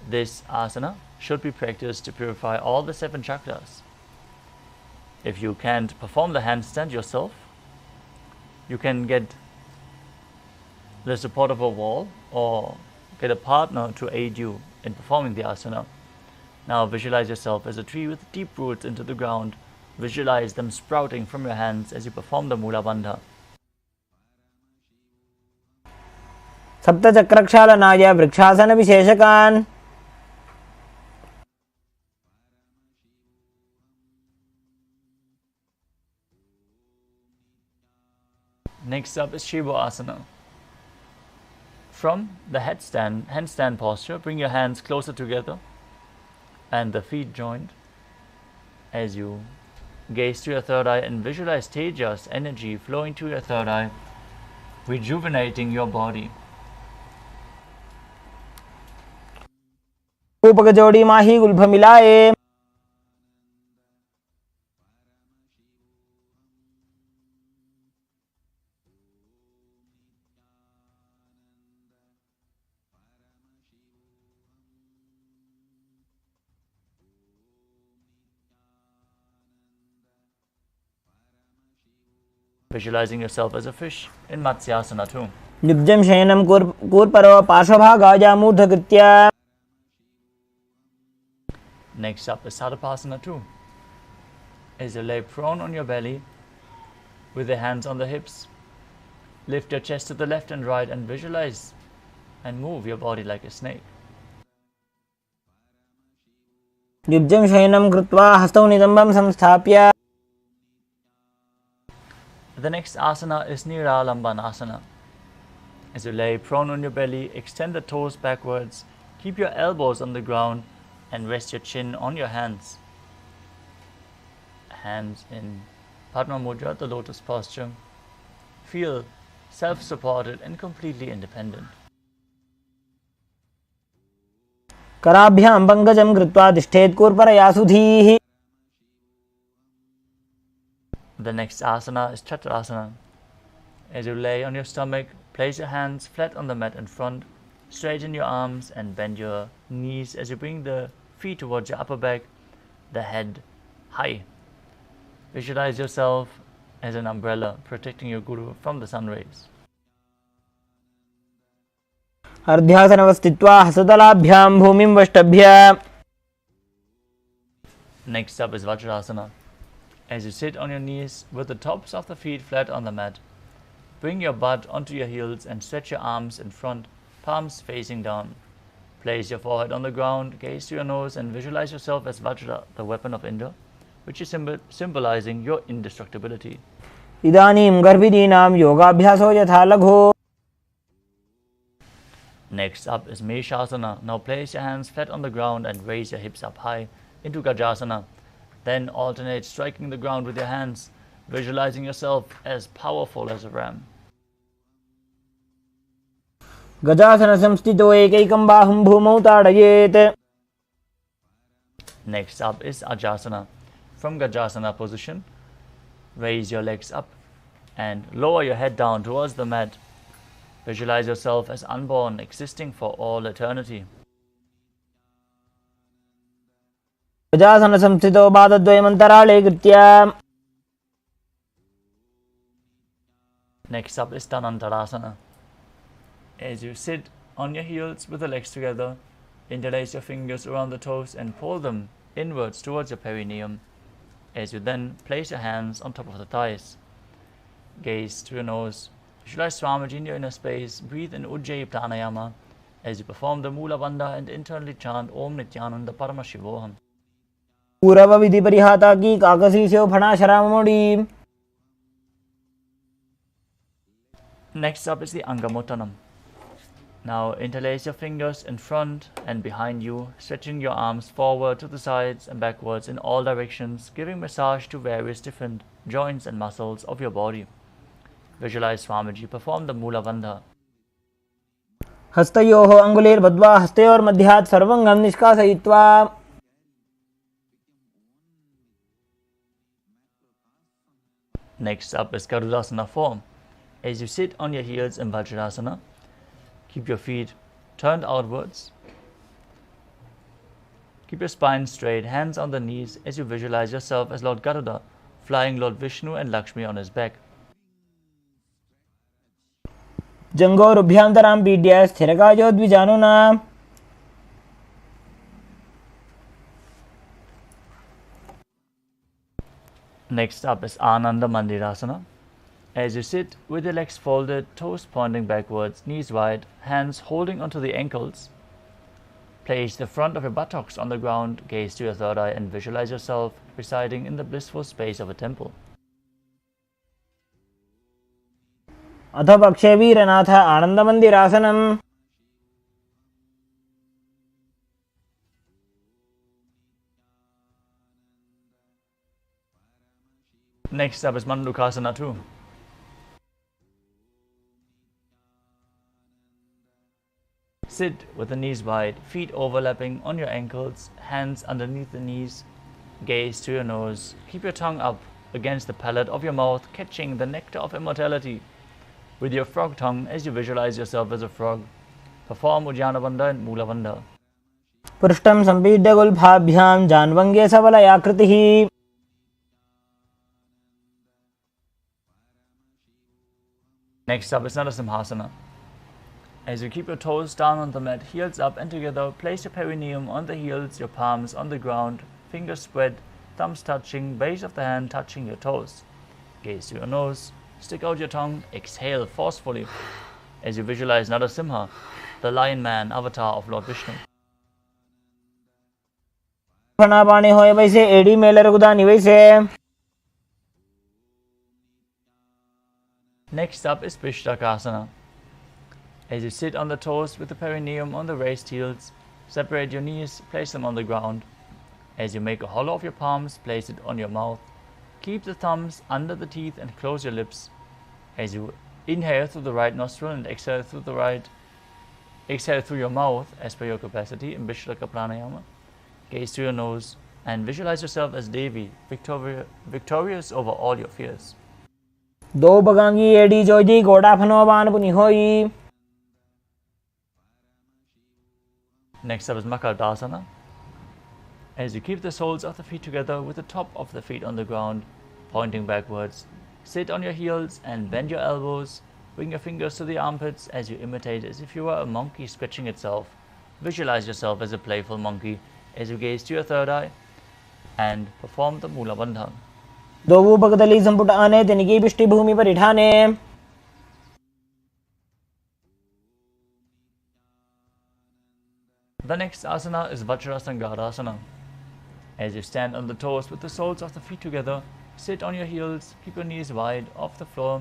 Speaker 3: This asana should be practiced to purify all the 7 chakras. If you can't perform the handstand yourself, you can get the support of a wall or get a partner to aid you in performing the asana. Now visualize yourself as a tree with deep roots into the ground. Visualize them sprouting from your hands as you perform the Mula Bandha.
Speaker 4: सप्तचक्रक्षालनाय vrikshasana विशेषकान्.
Speaker 3: Next up is Shiva Asana. From the handstand posture, bring your hands closer together and the feet joined. As you gaze to your third eye and visualize Tejas energy flowing to your third eye, rejuvenating your body.
Speaker 4: ऊपक जोड़ी माही Gulf मिलाए.
Speaker 3: visualizing yourself as a fish in Matsyasana too.
Speaker 4: Nibjam shayanam kurparo parshvabhagaja murdhakritya.
Speaker 3: Next up is Sadapasana too. As you lay prone on your belly with the hands on the hips, lift your chest to the left and right and visualize and move your body like a snake.
Speaker 4: Nibjam shayanam krutva hastau nidambam samsthapya.
Speaker 3: The next asana is Niralambanasana. As you lay prone on your belly, extend the toes backwards, keep your elbows on the ground and rest your chin on your hands. Hands in Padma Mudra, the lotus posture. Feel self-supported and completely independent.
Speaker 4: Karabhyam pangajam krutva tishthet kurparaya sudhihi.
Speaker 3: The next asana is Chaturasana. As you lay on your stomach, place your hands flat on the mat in front, straighten your arms and bend your knees as you bring the feet towards your upper back, the head high. Visualize yourself as an umbrella protecting your guru from the sun rays.
Speaker 4: Ardhyasanavastitva hasatalabhyam bhumim vashtabhya.
Speaker 3: Next up is Vajrasana. As you sit on your knees with the tops of the feet flat on the mat, bring your butt onto your heels and stretch your arms in front, palms facing down. Place your forehead on the ground, gaze to your nose and visualize yourself as Vajra, the weapon of Indra, which is symbolizing your indestructibility.
Speaker 4: Idanim garbhidinam yogabhyaso yatha lagho.
Speaker 3: Next up is Meshasana. Now place your hands flat on the ground and raise your hips up high into Gajasana. Then alternate striking the ground with your hands, visualizing yourself as powerful as a ram.
Speaker 4: Gajasana samstito ekaikam bahum bhumau tadayet.
Speaker 3: Next up is Ajasana. From Gajasana position, raise your legs up and lower your head down towards the mat. Visualize yourself as unborn, existing for all eternity.
Speaker 4: Gajasana samstito badadvayam antarale kritya.
Speaker 3: Next up is Dhanantarasana. As you sit on your heels with the legs together, interlace your fingers around the toes and pull them inwards towards your perineum. As you then place your hands on top of the thighs. Gaze to your nose. Visualize Swamiji in your inner space. Breathe in Ujjayi Pranayama as you perform the Mula Bandha and internally chant Om Nithyananda Paramashivoham.
Speaker 4: Purava vidhi parihata ki kakasi seo phana sharamodi.
Speaker 3: Next up is the Angamottanam. Now interlace your fingers in front and behind you, stretching your arms forward to the sides and backwards in all directions, giving massage to various different joints and muscles of your body. Visualize Swamiji perform the Mula Bandha.
Speaker 4: Hastayoho angulir badva hastayor madhyat sarvangam nishkasayitva.
Speaker 3: Next up is Garudasana form. As you sit on your heels in Vajrasana, keep your feet turned outwards. Keep your spine straight, hands on the knees as you visualize yourself as Lord Garuda, flying Lord Vishnu and Lakshmi on his back.
Speaker 4: Jango rubhyamtaram pidya sthirakajo dvijanuna.
Speaker 3: Next up is Ananda Mandirasana. As you sit with your legs folded, toes pointing backwards, knees wide, hands holding onto the ankles, place the front of your buttocks on the ground, gaze to your third eye and visualize yourself residing in the blissful space of a temple.
Speaker 4: Atha pakshe veeranatha anandamandirāsanam.
Speaker 3: Next up is Mandukasana too. Sit with the knees wide, feet overlapping on your ankles, hands underneath the knees, gaze to your nose, keep your tongue up against the palate of your mouth, catching the nectar of immortality with your frog tongue as you visualize yourself as a frog. Perform Ujjana Bandha and Mula Bandha.
Speaker 4: Prishtam sampidya gulbhabhyam janvangye savalaya kritihi.
Speaker 3: Next up is Narasimhasana. As you keep your toes down on the mat, heels up and together, place your perineum on the heels, your palms on the ground, fingers spread, thumbs touching, base of the hand touching your toes. Gaze to your nose, stick out your tongue, exhale forcefully as you visualize Narasimha, the lion man avatar of Lord Vishnu.
Speaker 4: ફણાપાણી હોય વૈસે એડી મેલે રઘુદાની વૈસે.
Speaker 3: Next up is Pishdakasana. As you sit on the toes with the perineum on the raised heels, separate your knees, place them on the ground. As you make a hollow of your palms, place it on your mouth. Keep the thumbs under the teeth and close your lips. As you inhale through the right nostril and exhale through your mouth as per your capacity in Vishlaka Pranayama. Gaze to your nose and visualize yourself as Devi, victorious over all your fears.
Speaker 4: દો બગાંગી એડી જોઈજી ગોડા ફનોબાન પુની હોઈ.
Speaker 3: Next up is Makardasana. As you keep the soles of the feet together with the top of the feet on the ground, pointing backwards, sit on your heels and bend your elbows. Bring your fingers to the armpits as you imitate as if you were a monkey stretching itself. Visualize yourself as a playful monkey as you gaze to your third eye and perform the Mula Bandhan.
Speaker 4: દોવું ભગદલી સંપુટ આને તેની પૃષ્ઠ ભૂમિ પર ઇઠાને.
Speaker 3: The next asana is Vajrasangadasana. As you stand on the toes with the soles of the feet together, sit on your heels, keep your knees wide off the floor,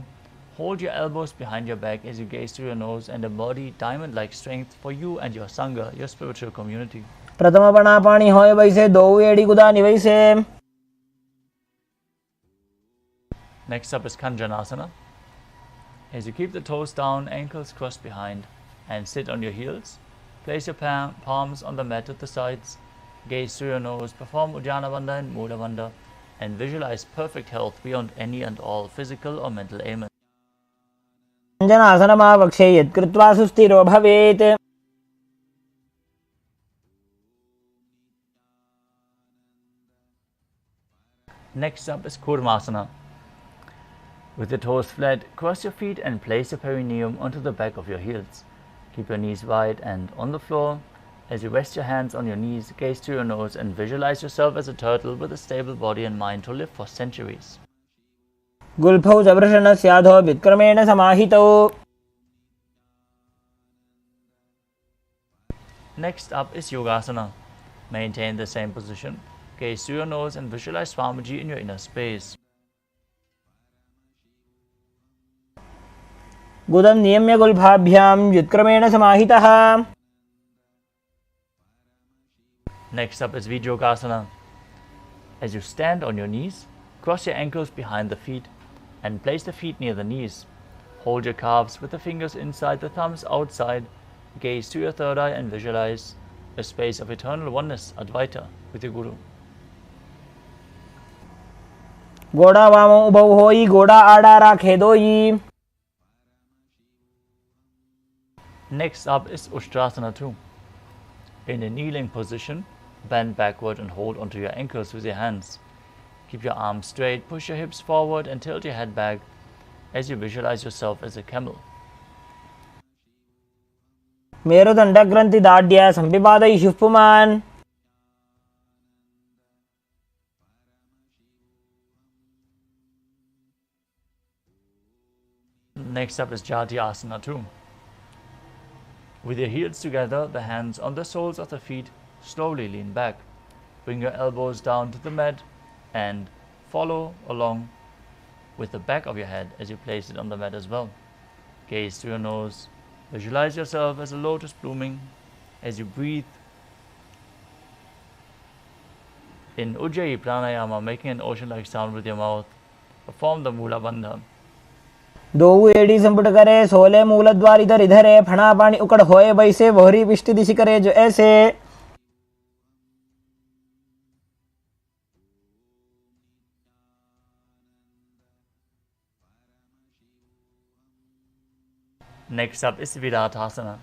Speaker 3: hold your elbows behind your back as you gaze through your nose and embody diamond-like strength for you and your Sangha, your spiritual community.
Speaker 4: પ્રથમ ફણાપાણી હોય વૈસે દોવું એડી ગુદાની વૈસે.
Speaker 3: Next up is Kanjanasana. As you keep the toes down, ankles crossed behind, and sit on your heels, place your palms on the mat at the sides, gaze through your nose, perform Uddiyana Bandha and Mula Bandha, and visualize perfect health beyond any and all physical or mental ailments.
Speaker 4: कञ्चनासनमावक्षे यत्कृत्वा सुस्थिरो भवेत्.
Speaker 3: Next up is Kurmasana. With your toes flat, cross your feet and place your perineum onto the back of your heels. Keep your knees wide and on the floor. As you rest your hands on your knees, gaze to your nose and visualize yourself as a turtle with a stable body and mind to live for centuries.
Speaker 4: गुल्फौ जवृषणस्याधो व्युत्क्रमेण समाहितौ.
Speaker 3: Next up is Yogasana. Maintain the same position. Gaze to your nose and visualize Swamiji in your inner space.
Speaker 4: गुदं नियम्य गुल्फाभ्यां व्युत्क्रमेण समाहितः.
Speaker 3: Next up is Vijyogasana. As you stand on your knees, cross your ankles behind the feet and place the feet near the knees. Hold your calves with the fingers inside, the thumbs outside. Gaze to your third eye and visualize a space of eternal oneness, Advaita, with your Guru.
Speaker 4: गोड़ा वामो उभौ होई गोड़ा आड़ा राखे दोई.
Speaker 3: Next up is Ushtrasana 2. In a kneeling position, bend backward and hold onto your ankles with your hands. Keep your arms straight, push your hips forward and tilt your head back as you visualize yourself as a camel.
Speaker 4: मेरुदण्डग्रन्थि दाढ्य संविपादयिषुः पुमान्.
Speaker 3: Next up is Jati Asana 2. With your heels together, the hands on the soles of the feet, slowly lean back. Bring your elbows down to the mat and follow along with the back of your head as you place it on the mat as well. Gaze to your nose. Visualize yourself as a lotus blooming as you breathe in Ujjayi Pranayama, making an ocean-like sound with your mouth. Perform the Mula Bandha.
Speaker 4: दोऊ एडी संपुट करे सोले मूलद्वार इधर इधर है. फणापाणी उकड़ होए वैसे वहरी पिष्ट दिशि करे जो ऐसे.
Speaker 3: Next up is Viratasana.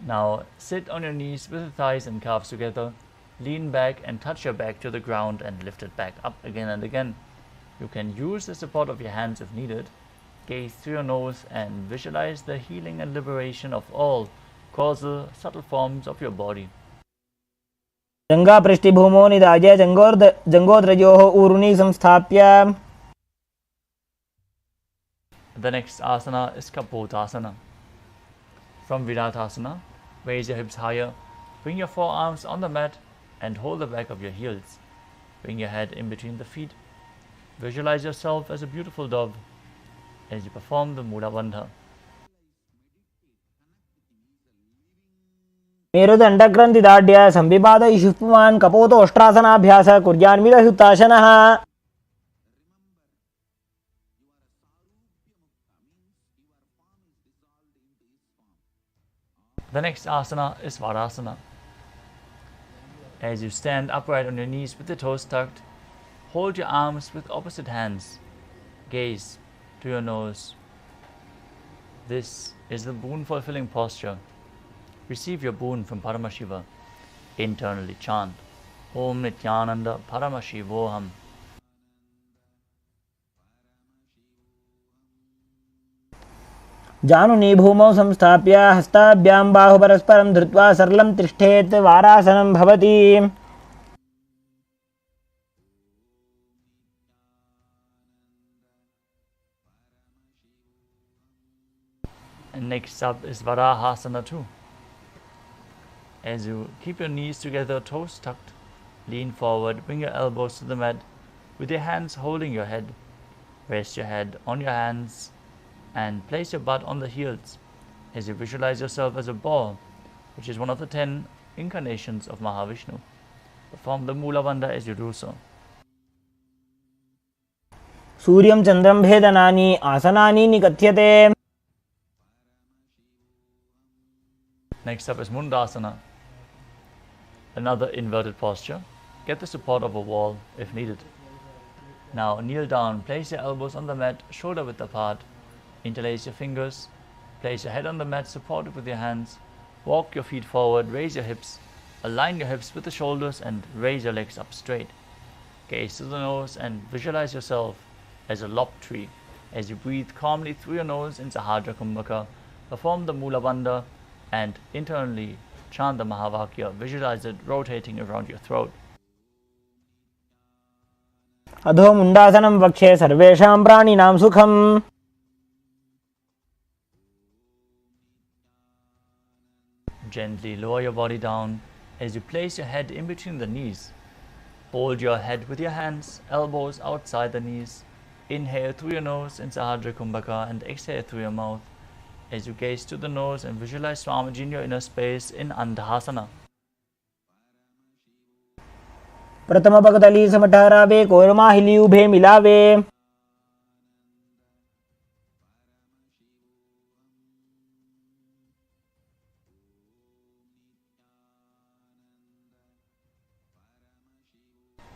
Speaker 3: Now sit on your knees with the thighs and calves together. Lean back and touch your back to the ground and lift it back up again and again. You can use the support of your hands if needed Gaze through your nose and visualize the healing and liberation of all causal, subtle forms of your body.
Speaker 4: जङ्घापृष्ठिभूमौ निधाय जङ्घोद्रजोः ऊरुनी संस्थाप्य.
Speaker 3: The next asana is Kapotasana. From Viratasana, raise your hips higher, bring your forearms on the mat and hold the back of your heels. Bring your head in between the feet. Visualize yourself as a beautiful dove as you perform the Mula Bandha.
Speaker 4: मेरुदण्डग्रन्थिदाढ्य संविपादयिषुः पुमान् कपोतोष्ट्रासनाभ्यास कुर्यान्वितहुताशनः.
Speaker 3: The next asana is Varasana. As you stand upright on your knees with the toes tucked, hold your arms with opposite hands. Gaze to your nose. This is the boon-fulfilling posture. Receive your boon from Paramashiva. Internally chant Om Nithyananda Paramashivoham.
Speaker 4: जानुनी भूमौ संस्थाप्य हस्ताभ्यां बाहुपरस्परं धृत्वा सरलं तिष्ठेत् वारासनं भवति.
Speaker 3: And next up is Varahasana too. As you keep your knees together, toes tucked, lean forward, bring your elbows to the mat with your hands holding your head. Rest your head on your hands and place your butt on the heels as you visualize yourself as a boar, which is one of the 10 incarnations of Mahavishnu. Perform the Mula Bandha as you do so.
Speaker 4: सूर्यं चन्द्रं भेदनानि आसनानि निकथ्यते.
Speaker 3: Next up is Mundasana, another inverted posture. Get the support of a wall if needed. Now kneel down, place your elbows on the mat, shoulder width apart. Interlace your fingers, place your head on the mat, support it with your hands. Walk your feet forward, raise your hips, align your hips with the shoulders and raise your legs up straight. Gaze to the nose and visualize yourself as a lopped tree. As you breathe calmly through your nose in Sahadra Kumbhaka, perform the Mula Bandha and internally chant the Mahavakya. Visualize it rotating around your throat.
Speaker 4: अधो मुण्डासनं वक्षे सर्वेषां प्राणिनां सुखम्.
Speaker 3: Gently lower your body down as you place your head in between the knees. Hold your head with your hands, elbows outside the knees. Inhale through your nose in Sahadra Kumbhaka and exhale through your mouth as you gaze to the nose and visualize Swamiji in your inner space in Andhasana.
Speaker 4: प्रथम पगतली समठहरावे कोरमाहिली उभे मिलावे.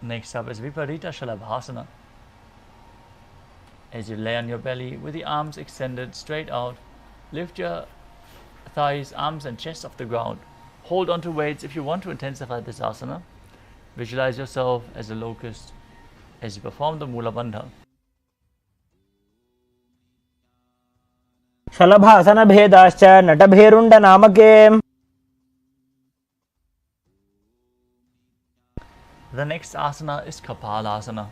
Speaker 3: Next up is Viparita Shalabhasana. As you lay on your belly with the arms extended straight out, lift your thighs, arms and chest off the ground. Hold on to weights if you want to intensify this asana. Visualize yourself as a locust as you perform the Mula Bandha.
Speaker 4: शलभासन भेदाश्च नटभेरुण्ड नामके.
Speaker 3: The next asana is Kapalasana.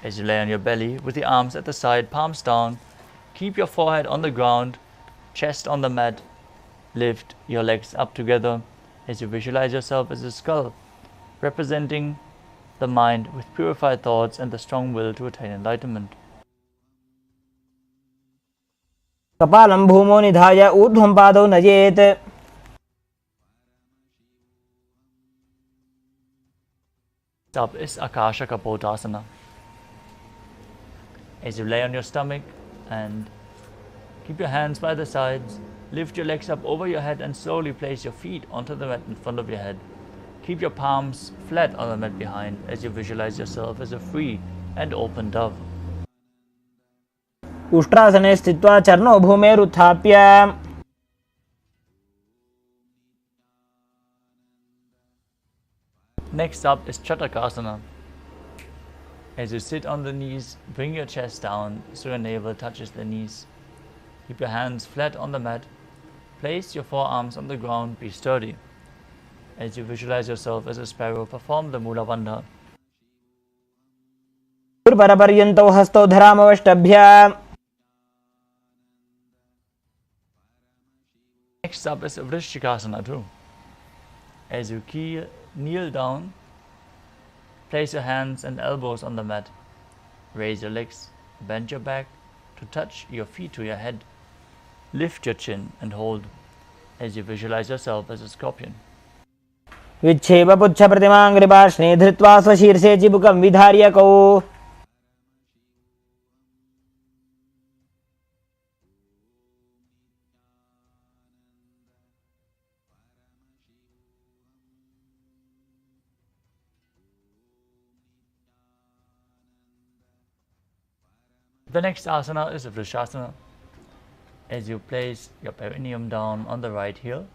Speaker 3: As you lay on your belly with the arms at the side, palms down, keep your forehead on the ground, chest on the mat. Lift your legs up together as you visualize yourself as a skull, representing the mind with purified thoughts and the strong will to attain enlightenment.
Speaker 4: कपालं भूमौ निधाय ऊर्ध्वं पादौ नयेत्.
Speaker 3: Up is Akasha Kapotasana. As you lay on your stomach and keep your hands by the sides, lift your legs up over your head and slowly place your feet onto the mat in front of your head. Keep your palms flat on the mat behind as you visualize yourself as a free and open dove.
Speaker 4: उष्ट्रासने स्थित्वा चरणौ भूमेरुत्थाप्य.
Speaker 3: Next up is Chatakasana. As you sit on the knees, bring your chest down so your navel touches the knees. Keep your hands flat on the mat. Place your forearms on the ground, be sturdy. As you visualize yourself as a sparrow, perform the Mula Bandha.
Speaker 4: परपर्यन्तौ हस्तौ धरामवष्टभ्य.
Speaker 3: Next up is Vrishchikasana too. As you kneel down, place your hands and elbows on the mat. Raise your legs, bend your back to touch your feet to your head. Lift your chin and hold as you visualize yourself as a scorpion.
Speaker 4: विच्छेप पुच्छ प्रतिमाङ्घ्रिपार्ष्णे धृत्वा स्वशीर्षे चिबुकं विधार्य कौ.
Speaker 3: The next asana is Vrishasana. As you place your perineum down on the right heel,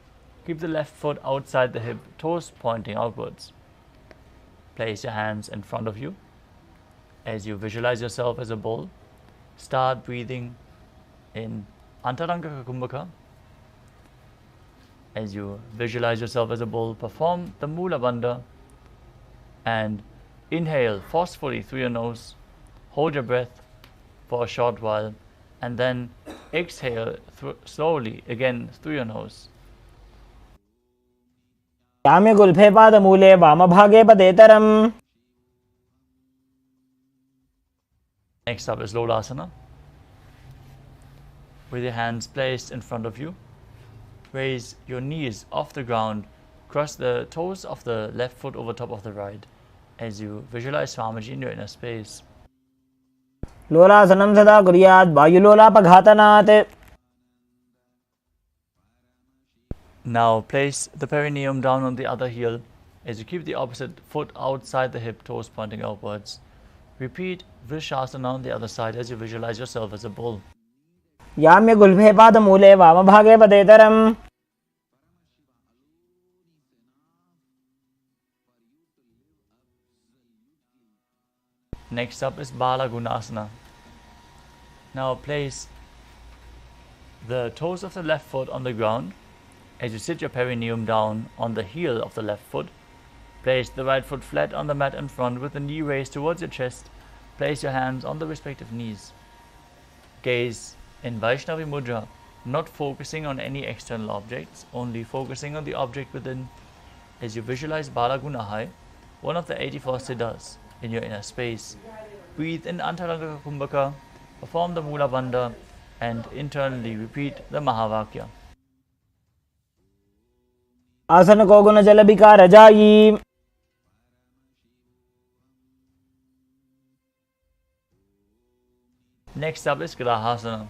Speaker 3: keep the left foot outside the hip, toes pointing outwards. Place your hands in front of you. As you visualize yourself as a bull, start breathing in Antaranga Kumbhaka. As you visualize yourself as a bull, perform the Mula Bandha and inhale forcefully through your nose, hold your breath for a short while, and then exhale slowly again through your nose.
Speaker 4: याम्य गुल्फे पादमूले वामभागे पदेतरम्.
Speaker 3: Next up is Lolasana. With your hands placed in front of you, raise your knees off the ground, cross the toes of the left foot over top of the right as you visualize Swamiji in your inner space.
Speaker 4: लोलासनं सदा कुर्यात् वायुलोलापघातनात्.
Speaker 3: Now place the perineum down on the other heel as you keep the opposite foot outside the hip, toes pointing outwards. Repeat Vrishasana on the other side as you visualize yourself as a bull.
Speaker 4: याम्य गुल्फे पादमूले वामभागे पदेतरम्.
Speaker 3: Next up is Bala Gunasana. Now place the toes of the left foot on the ground as you sit your perineum down on the heel of the left foot. Place the right foot flat on the mat in front with the knee raised towards your chest. Place your hands on the respective knees. Gaze in Vaishnavi Mudra, not focusing on any external objects, only focusing on the object within as you visualize Bala Gunahai, one of the 84 siddhas, in your inner space. Breathe in Antaranga Kumbhaka, perform the Mula Bandha, and internally repeat the Mahavakya.
Speaker 4: आसन को गुण जल विकार जायी.
Speaker 3: Next up is Grahasana.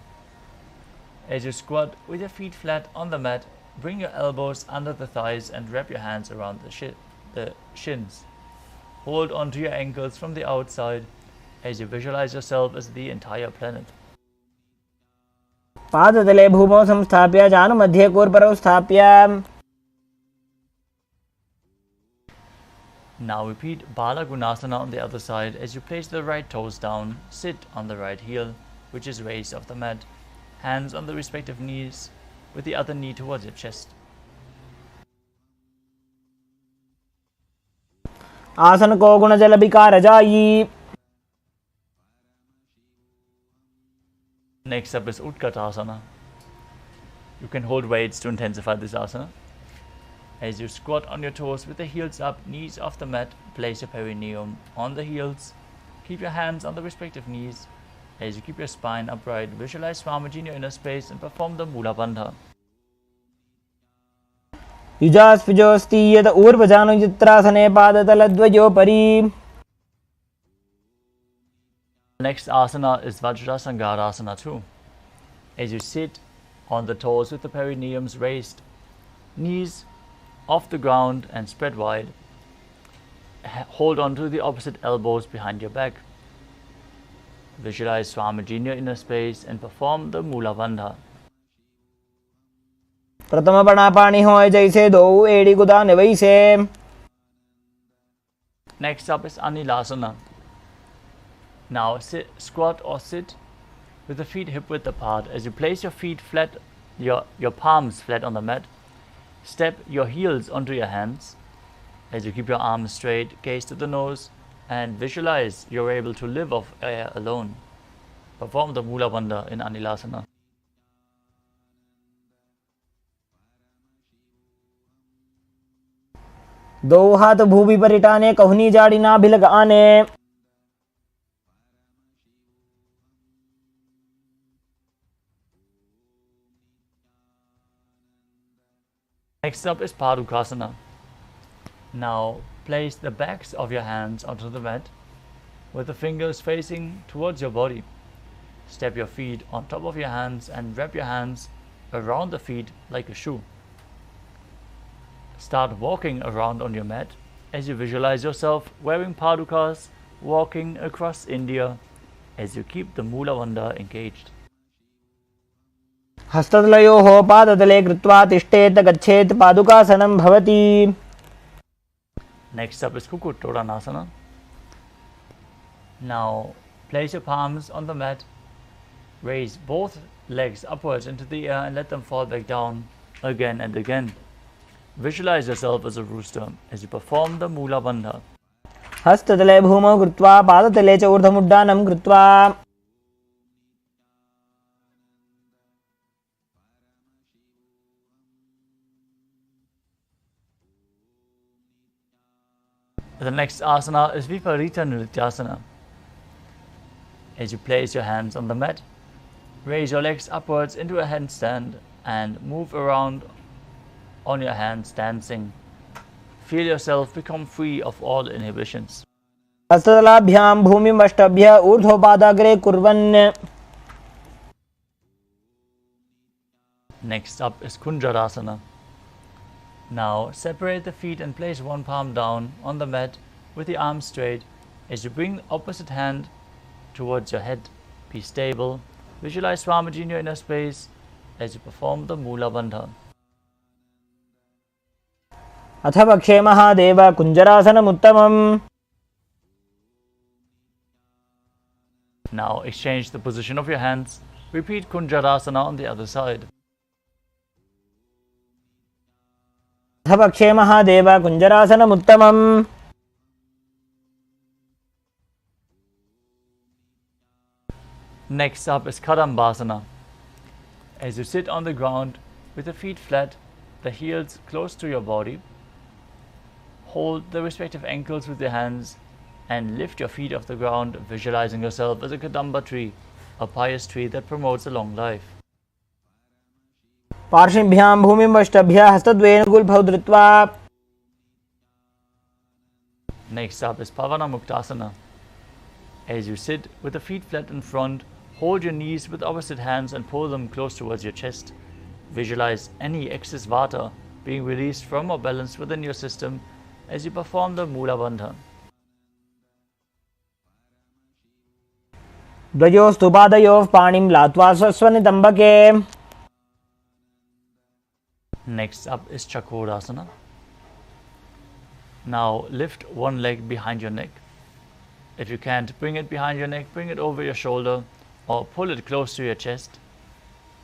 Speaker 3: As you squat with your feet flat on the mat, bring your elbows under the thighs and wrap your hands around the shins. Hold onto your ankles from the outside as you visualize yourself as the entire planet.
Speaker 4: पादतले भूमौ संस्थाप्य जानुमध्ये कूर्परौ स्थाप्य.
Speaker 3: Now repeat Bala Gunasana on the other side as you place the right toes down, sit on the right heel, which is raised off the mat, hands on the respective knees, with the other knee towards your chest.
Speaker 4: आसन को गुण जल विकार जायी.
Speaker 3: Next up is Utkatasana. You can hold weights to intensify this asana. As you squat on your toes with the heels up, knees off the mat, place your perineum on the heels. Keep your hands on the respective knees. As you keep your spine upright, visualize Swamiji in your inner space and perform the Mula Bandha.
Speaker 4: युजास्पिजोस्ति यत ऊर्ध्वजानुचित्रासने पादतलद्वयोपरि.
Speaker 3: Next asana is Vajrasangarasana too. As you sit on the toes with the perineums raised, knees off the ground and spread wide, hold on to the opposite elbows behind your back. Visualize Swamiji in your inner space and perform the Mula Bandha.
Speaker 4: प्रथम पणापाणी होय जैसे दो एड़ी गुदान वैसे.
Speaker 3: Next up is Anilasana. Now squat or sit with the feet hip width apart. As you place your feet flat, your palms flat on the mat, step your heels onto your hands. As you keep your arms straight, gaze to the nose, and visualize you're able to live off air alone. Perform the Mula Bandha in Anilasana.
Speaker 4: दो हाथ भूमि पर इटाने, कहनी जाड़ी ना भी लगाने।
Speaker 3: Next up is Padukasana. Now place the backs of your hands onto the mat with the fingers facing towards your body. Step your feet on top of your hands and wrap your hands around the feet like a shoe. Start walking around on your mat as you visualize yourself wearing padukas, walking across India as you keep the Mula Bandha engaged.
Speaker 4: हस्ततलयोः पादतले कृत्वा तिष्ठेत् गच्छेत् पादुकासनं भवति।
Speaker 3: Next up is Kukuttodanasana. Now place your palms on the mat, raise both legs upwards into the air and let them fall back down again and again. Visualize yourself as a rooster as you perform the Mula Bandha.
Speaker 4: हस्ततले भूमौ कृत्वा पादतले च ऊर्ध्वमुड्डानं कृत्वा।
Speaker 3: The next asana is Viparita Nrityasana. As you place your hands on the mat, raise your legs upwards into a handstand and move around on your hands dancing. Feel yourself become free of all inhibitions.
Speaker 4: हस्ततलाभ्यां भूमिम् अष्टभ्य ऊर्ध्वपादाग्रे कुर्वन्।
Speaker 3: Next up is Kunjarasana. Now separate the feet and place one palm down on the mat with the arms straight as you bring the opposite hand towards your head. Be stable. Visualize Swamiji in your inner space as you perform the Mula Bandha.
Speaker 4: अथ पक्षे Mahadev कुञ्जरासनमुत्तमम्।
Speaker 3: Now exchange the position of your hands. Repeat Kunjarasana on the other side.
Speaker 4: अथ पक्षे Mahadev कुञ्जरासनमुत्तमम्।
Speaker 3: Next up is Kadambasana. As you sit on the ground with the feet flat, the heels close to your body, hold the respective ankles with your hands and lift your feet off the ground, visualizing yourself as a Kadamba tree, a pious tree that promotes a long life.
Speaker 4: पार्श्विभ्यां भूमिम् अष्टभ्य हस्तद्वयेन गुल्फौ धृत्वा।
Speaker 3: Next up is Pavana Muktasana. As you sit with the feet flat in front, hold your knees with opposite hands and pull them close towards your chest. Visualize any excess vata being released from or balanced within your system as you perform the Mula Bandha.
Speaker 4: द्वयोस्तु पादयोः पाणिं लात्वा स्वस्वनितम्बके।
Speaker 3: Next up is Chakodasana. Now lift one leg behind your neck. If you can't bring it behind your neck, bring it over your shoulder or pull it close to your chest.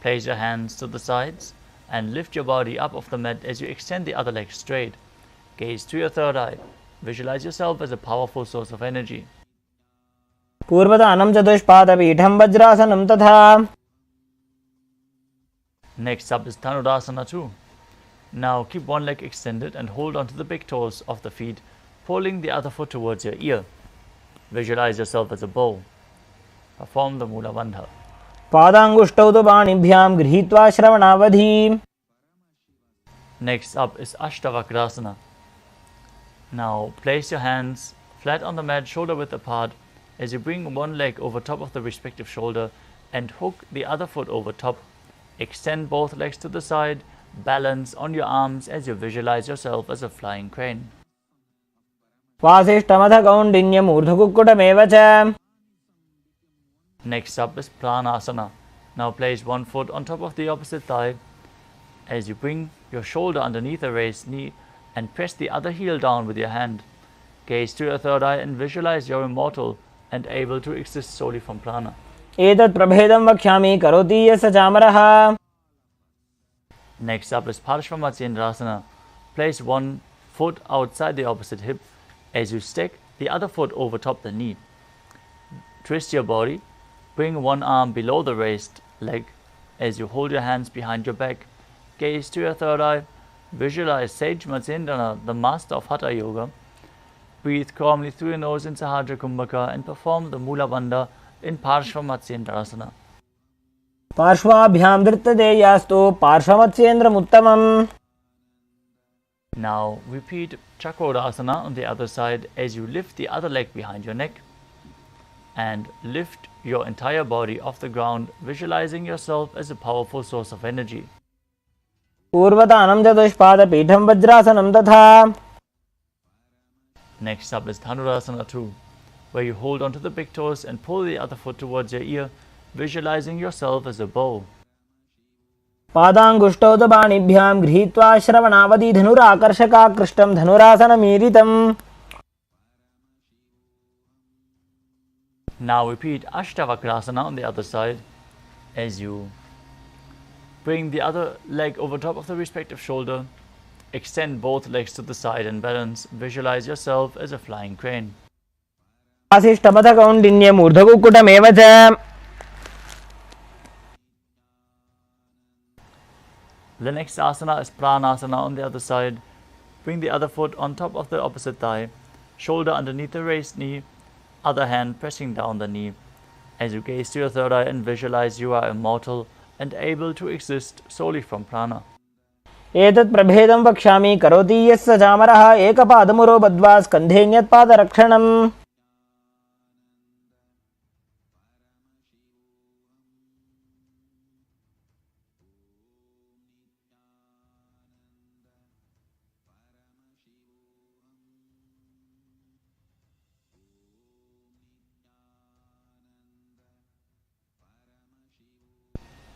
Speaker 3: Place your hands to the sides and lift your body up off the mat as you extend the other leg straight. Gaze to your third eye. Visualize yourself as a powerful source of energy.
Speaker 4: पूर्वदानं चतुष्पादपीठं वज्रासनं तथा।
Speaker 3: Next up is Dhanurasana too. Now keep one leg extended and hold onto the big toes of the feet, pulling the other foot towards your ear. Visualize yourself as a bow. Perform the Mula Bandha.
Speaker 4: पादाङ्गुष्टौ तु पाणिभ्यां गृहीत्वा श्रवणावधि।
Speaker 3: Next up is Ashtavakrasana. Now place your hands flat on the mat, shoulder width apart, as you bring one leg over top of the respective shoulder and hook the other foot over top. Extend both legs to the side, balance on your arms as you visualize yourself as a flying crane.
Speaker 4: वासिष्ठमथ कौण्डिन्यम् ऊर्ध्वकुक्कुटमेव च।
Speaker 3: Next up is Pranasana. Now place one foot on top of the opposite thigh as you bring your shoulder underneath the raised knee and press the other heel down with your hand. Gaze to your third eye and visualize you're immortal and able to exist solely from prana.
Speaker 4: एतत् प्रभेदं वक्ष्यामि करोति यस्य चामरः.
Speaker 3: Next up is Parshvamatsyendrasana. Place one foot outside the opposite hip as you stack the other foot over top the knee. Twist your body. Bring one arm below the raised leg as you hold your hands behind your back. Gaze to your third eye. Visualize Sage Matsendrana, the master of Hatha Yoga. Breathe calmly through your nose in Sahajra Kumbhaka and perform the Mula Bandha in Parshvamatsendrasana.
Speaker 4: पार्श्वाभ्यां धृतदेयास्तु पार्श्वमत्स्येन्द्रमुत्तमम्.
Speaker 3: Now repeat Chakrodasana on the other side as you lift the other leg behind your neck and lift your entire body off the ground, visualizing yourself as a powerful source of energy.
Speaker 4: पूर्वतानं चतुष्पादपीठं वज्रासनं तथा.
Speaker 3: Next up is Dhanurasana 2, where you hold onto the big toes and pull the other foot towards your ear, visualizing yourself as a bow.
Speaker 4: पादाङ्गुष्टौ च पाणिभ्यां गृहीत्वा श्रवणावधि धनुराकर्षकाकृष्टं धनुरासनमीरितम्.
Speaker 3: Now repeat Ashtavakrasana on the other side as you bring the other leg over top of the respective shoulder. Extend both legs to the side and balance. Visualize yourself as a flying crane.
Speaker 4: वासिष्ठमथकौण्डिन्यमूर्धकुक्कुटमेव च.
Speaker 3: The next asana is Pranasana on the other side. Bring the other foot on top of the opposite thigh, shoulder underneath the raised knee, other hand pressing down the knee. As you gaze to your third eye and visualize you are immortal and able to exist solely from prana.
Speaker 4: एतत् प्रभेदं वक्ष्यामि करोति यस्य चामरः एकपादमुरो बद्ध्वा स्कन्धेऽन्यत्पादरक्षणम्.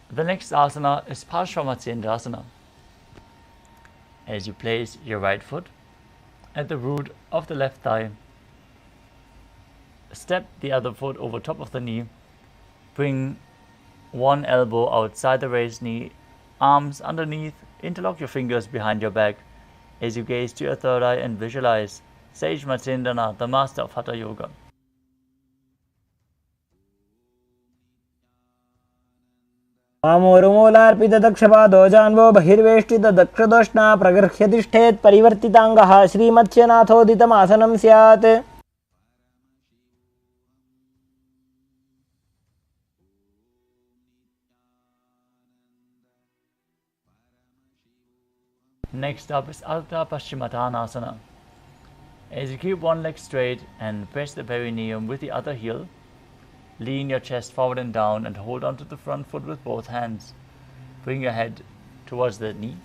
Speaker 3: The next asana is Parshvamatsendrasana. As you place your right foot at the root of the left thigh, step the other foot over top of the knee, bring one elbow outside the raised knee, arms underneath, interlock your fingers behind your back as you gaze to your third eye and visualize Sage Matsendrana, the master of Hatha Yoga.
Speaker 4: वामोरुमूलार्पितदक्षपादो जान्वो बहिर्वेष्टितदक्षदोष्णा प्रगृह्य तिष्ठेत् परिवर्तिताङ्गः श्रीमत्स्यनाथोदितमासनं स्यात्.
Speaker 3: Next up is Ardha Paschimottanasana. As you keep one leg straight and press the perineum with the other heel, lean your chest forward and down and hold onto the front foot with both hands. Bring your head towards the knee.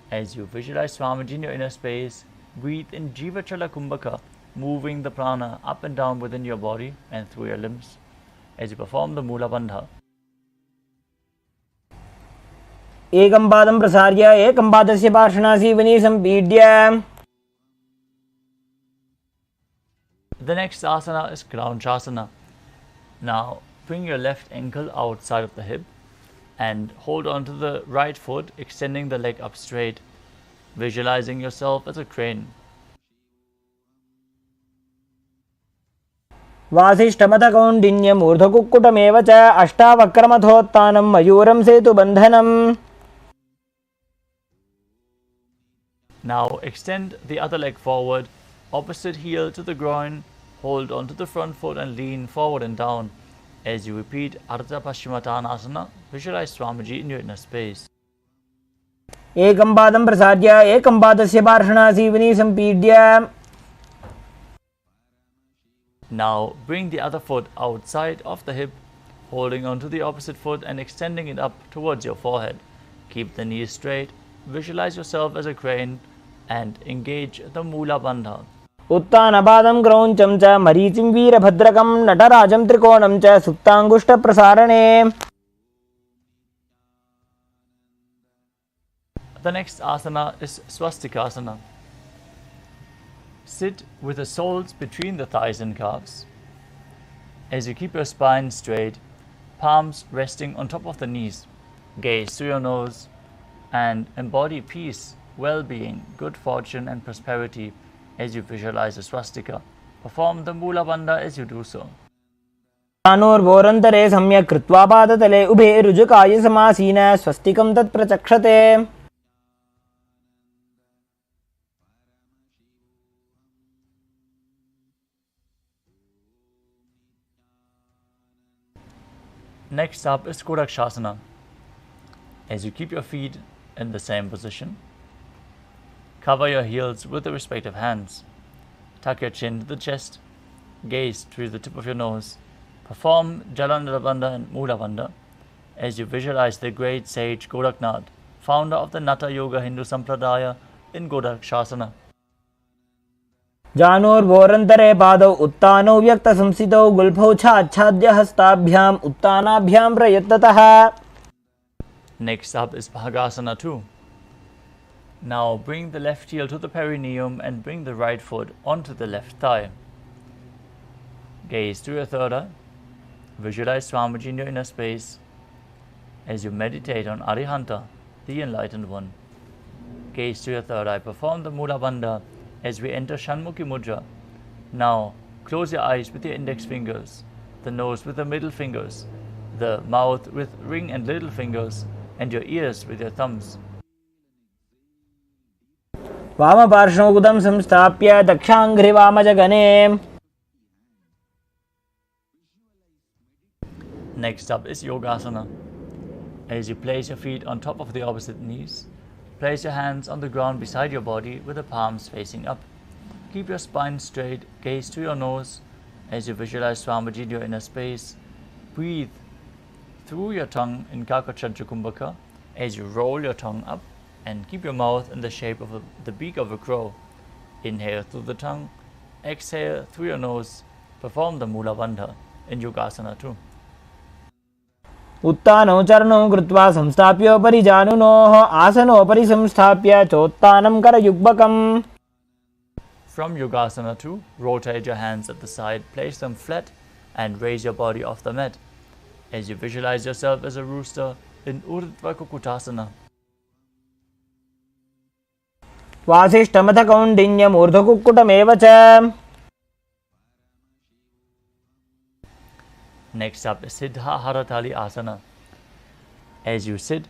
Speaker 3: As you visualize Swamiji in your inner space, breathe in Jiva Chala Kumbhaka, moving the prana up and down within your body and through your limbs as you perform the Mula Bandha.
Speaker 4: एकं पादं प्रसार्य एकं पादस्य पार्श्वनासीवनी सम्पीड्य.
Speaker 3: The next asana is Kraunchasana. Now bring your left ankle outside of the hip and hold on to the right foot, extending the leg up straight, visualizing yourself as a crane.
Speaker 4: वासिष्ठमथकौण्डिन्यमूर्धकुक्कुटमेव च अष्टावक्रमथोत्थानं मयूरं सेतुबन्धनम्.
Speaker 3: Now extend the other leg forward, opposite heel to the groin, hold onto the front foot and lean forward and down. As you repeat Ardha Paschimottanasana, visualize Swamiji in your inner space.
Speaker 4: एकं पादं प्रसार्य एकं पादस्य पार्श्वनासीवनी सम्पीड्य.
Speaker 3: Now bring the other foot outside of the hip, holding onto the opposite foot and extending it up towards your forehead. Keep the knees straight, visualize yourself as a crane and engage the Mula Bandha.
Speaker 4: उत्तानपादं क्रौञ्चं च मरीचिं वीरभद्रकं नटराजं त्रिकोणं च सुप्ताङ्गुष्ठप्रसारणे.
Speaker 3: The next asana is Swastikasana. Sit with the soles between the thighs and calves. As you keep your spine straight, palms resting on top of the knees, gaze through your nose and embody peace, well-being, good fortune and prosperity as you visualize a swastika. Perform the Mula Bandha as you do so.
Speaker 4: जानुर्भोरन्तरे सम्यक् कृत्वा पादतले उभे ऋजुकाय समासीन स्वस्तिकं तत् प्रचक्षते.
Speaker 3: Next up is Kodakshasana. As you keep your feet in the same position, cover your heels with the respective hands. Tuck your chin to the chest, gaze through the tip of your nose. Perform Jalandhara Bandha and Mula Bandha as you visualize the great sage Goraknath, founder of the Natha Yoga Hindu Sampradaya in Kodakshasana.
Speaker 4: जानुर्भोरन्तरे पादौ उत्तानौ व्यक्तसंस्थितौ गुल्फौ छाच्छाद्य हस्ताभ्याम् उत्तानाभ्यां प्रयत्नतः.
Speaker 3: Next up is Bhagasana 2. Now bring the left heel to the perineum and bring the right foot onto the left thigh. Gaze to your third eye. Visualize Swamiji in your inner space as you meditate on Arihanta, the enlightened one. Gaze to your third eye. Perform the Mula Bandha as we enter Shanmukhi Mudra. Now close your eyes with your index fingers, the nose with the middle fingers, the mouth with ring and little fingers, and your ears with your thumbs.
Speaker 4: वामपार्श्वमुदं संस्थाप्य दक्षाङ्घ्रिवामजगने.
Speaker 3: Next up is Yogasana. As you place your feet on top of the opposite knees, place your hands on the ground beside your body with the palms facing up. Keep your spine straight, gaze to your nose as you visualize Swamiji in your inner space. Breathe through your tongue in Kakachantra Kumbhaka as you roll your tongue up and keep your mouth in the shape of the beak of a crow. Inhale through the tongue, exhale through your nose. Perform the Mula Bandha in Yogasana 2.
Speaker 4: उत्तानौ चरणौ कृत्वा संस्थाप्योपरि जानुनोः आसनोपरि संस्थाप्य चोत्तानं करयुग्मकम्.
Speaker 3: From Yogasana 2, rotate your hands at the side, place them flat and raise your body off the mat as you visualize yourself as a rooster in Urdhva Kukutasana.
Speaker 4: वासिष्ठमथ कौण्डिन्यम् ऊर्ध्वकुक्कुटमेव च.
Speaker 3: Next up is Siddha Haratali Asana. As you sit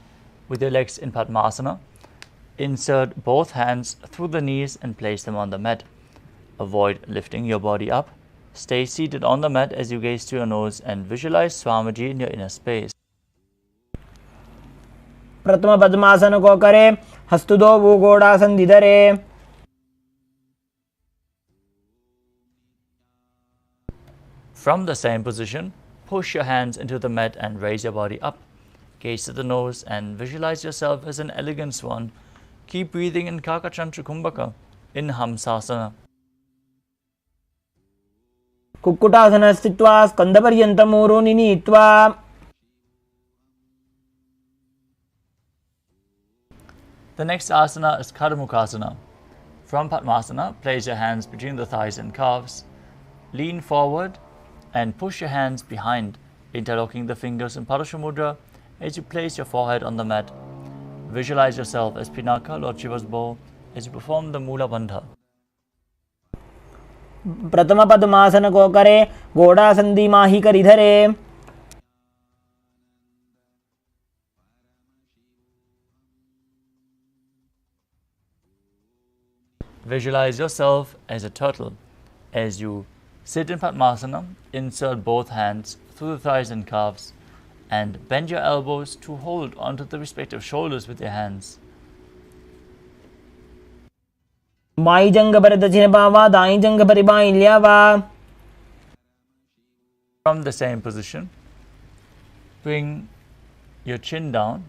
Speaker 3: with your legs in Padmasana, insert both hands through the knees and place them on the mat. Avoid lifting your body up. Stay seated on the mat as you gaze to your nose and visualize Swamiji in your inner space.
Speaker 4: प्रथम पद्मासन को करे हस्तुदो भूगोड़ासन दिधरे.
Speaker 3: From the same position, push your hands into the mat and raise your body up. Gaze to the nose and visualize yourself as an elegant swan. Keep breathing in Kakachantra Kumbhaka in Hamsasana.
Speaker 4: Kukkutasana स्थित्वा स्कन्धपर्यन्तं ऊरोनि नीत्वा.
Speaker 3: The next asana is Karmukhasana. From Padmasana, place your hands between the thighs and calves. Lean forward and push your hands behind, interlocking the fingers in Parashamudra as you place your forehead on the mat. Visualize yourself as Pinaka, Lord Shiva's bow, as you perform the Mula Bandha.
Speaker 4: प्रथम पद्मासन को करे Ghodasan दिमाही करिधरे.
Speaker 3: Visualize yourself as a turtle. As you sit in Padmasana, insert both hands through the thighs and calves and bend your elbows to hold onto the respective shoulders with your hands.
Speaker 4: माई जंग पर दक्षिण बावा दाई जंग पर by ल्यावा.
Speaker 3: From the same position, bring your chin down.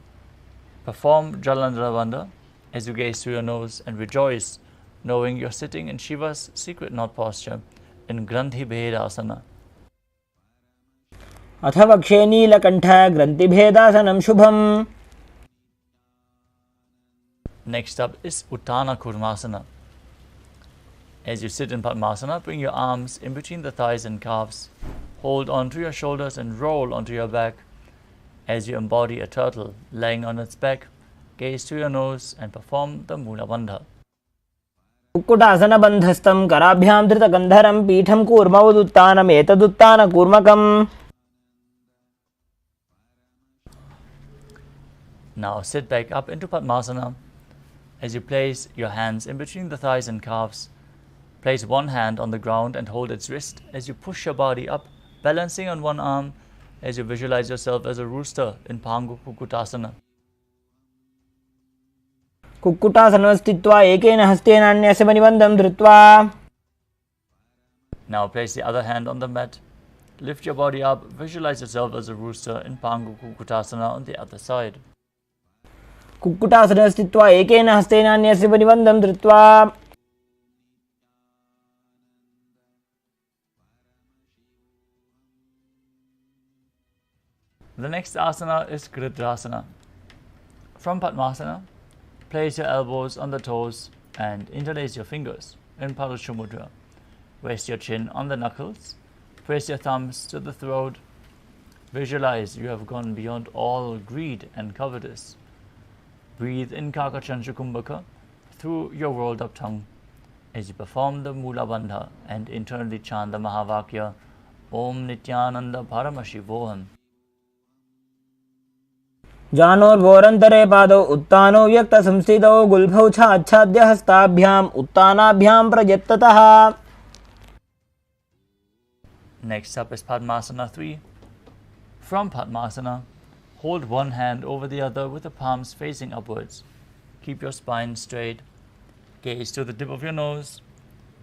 Speaker 3: Perform Jalandhara Bandha as you gaze through your nose and rejoice, knowing you're sitting in Shiva's secret knot posture in Granthi Bhedasana.
Speaker 4: अथ वक्षे नीलकण्ठ ग्रन्थिभेदासनं शुभम्.
Speaker 3: Next up is Uttana Kurmasana. As you sit in Padmasana, bring your arms in between the thighs and calves. Hold onto your shoulders and roll onto your back as you embody a turtle lying on its back. Gaze to your nose and perform the Mula Bandha.
Speaker 4: Kukkutasana बंधस्थं कराभ्यां धृतगंधरं पीठं कूर्मवदुत्तानम् एतदुत्तानकूर्मकम्.
Speaker 3: Now sit back up into Padmasana. As you place your hands in between the thighs and calves, place one hand on the ground and hold its wrist as you push your body up, balancing on one arm as you visualize yourself as a rooster in Pangu Kukkutasana.
Speaker 4: कुक्कुटासनं स्थित्वा एकेन हस्तेन अन्यस्य मणिबन्धं धृत्वा.
Speaker 3: Now place the other hand on the mat. Lift your body up, visualize yourself as a rooster in Pangu Kukkutasana on the other side.
Speaker 4: कुक्कुटासनं स्थित्वा एकेन हस्तेन अन्यस्य मणिबन्धं धृत्वा.
Speaker 3: The next asana is Gridrasana. From Padmasana, place your elbows on the toes and interlace your fingers in Parashu Mudra. Rest your chin on the knuckles. Press your thumbs to the throat. Visualize you have gone beyond all greed and covetous. Breathe in Kakachancha Kumbhaka through your rolled up tongue as you perform the Mula Bandha and internally chant the Mahavakya Om Nithyananda Paramashivoham.
Speaker 4: जानोर्वोरन्तरे पादौ उत्तानो व्यक्तसंस्थितौ गुल्फौ च आच्छाद्य हस्ताभ्याम् उत्तानाभ्यां प्रयत्ततः.
Speaker 3: Next up is Padmasana 3. From Padmasana, hold one hand over the other with the palms facing upwards. Keep your spine straight. Gaze to the tip of your nose.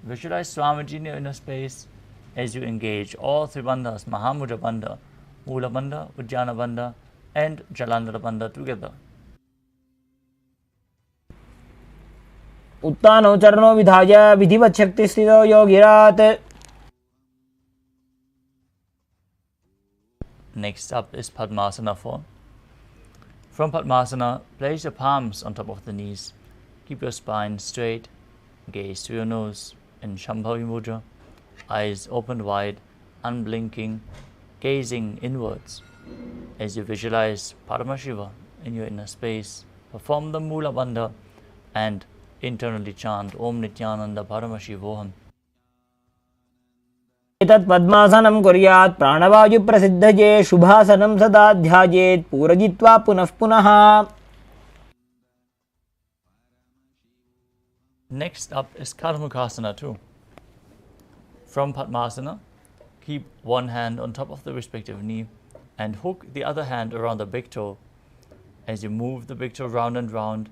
Speaker 3: Visualize Swamiji in your inner space as you engage all three bandhas, Mahamudra Bandha, Mula Bandha, Ujjana Bandha, and Jalandhara Bandha together.
Speaker 4: उत्तानौ चरणौ विधाय विधिवत् शक्तिस्थितौ योगिरात्.
Speaker 3: Next up is Padmasana 4. From Padmasana, place your palms on top of the knees. Keep your spine straight. Gaze to your nose in Shambhavi Mudra. Eyes open wide, unblinking, gazing inwards. As you visualize Paramashiva in your inner space, perform the Mula Bandha and internally chant Om Nithyananda Paramashivoham.
Speaker 4: एतत् पद्मासनं कुर्यात् प्राणवायु प्रसिद्धये शुभासनं सदा ध्यायेत् पूरयित्वा पुनः पुनः.
Speaker 3: Next up is Karmukasana 2. From Padmasana, keep one hand on top of the respective knee and hook the other hand around the big toe as you move the big toe round and round,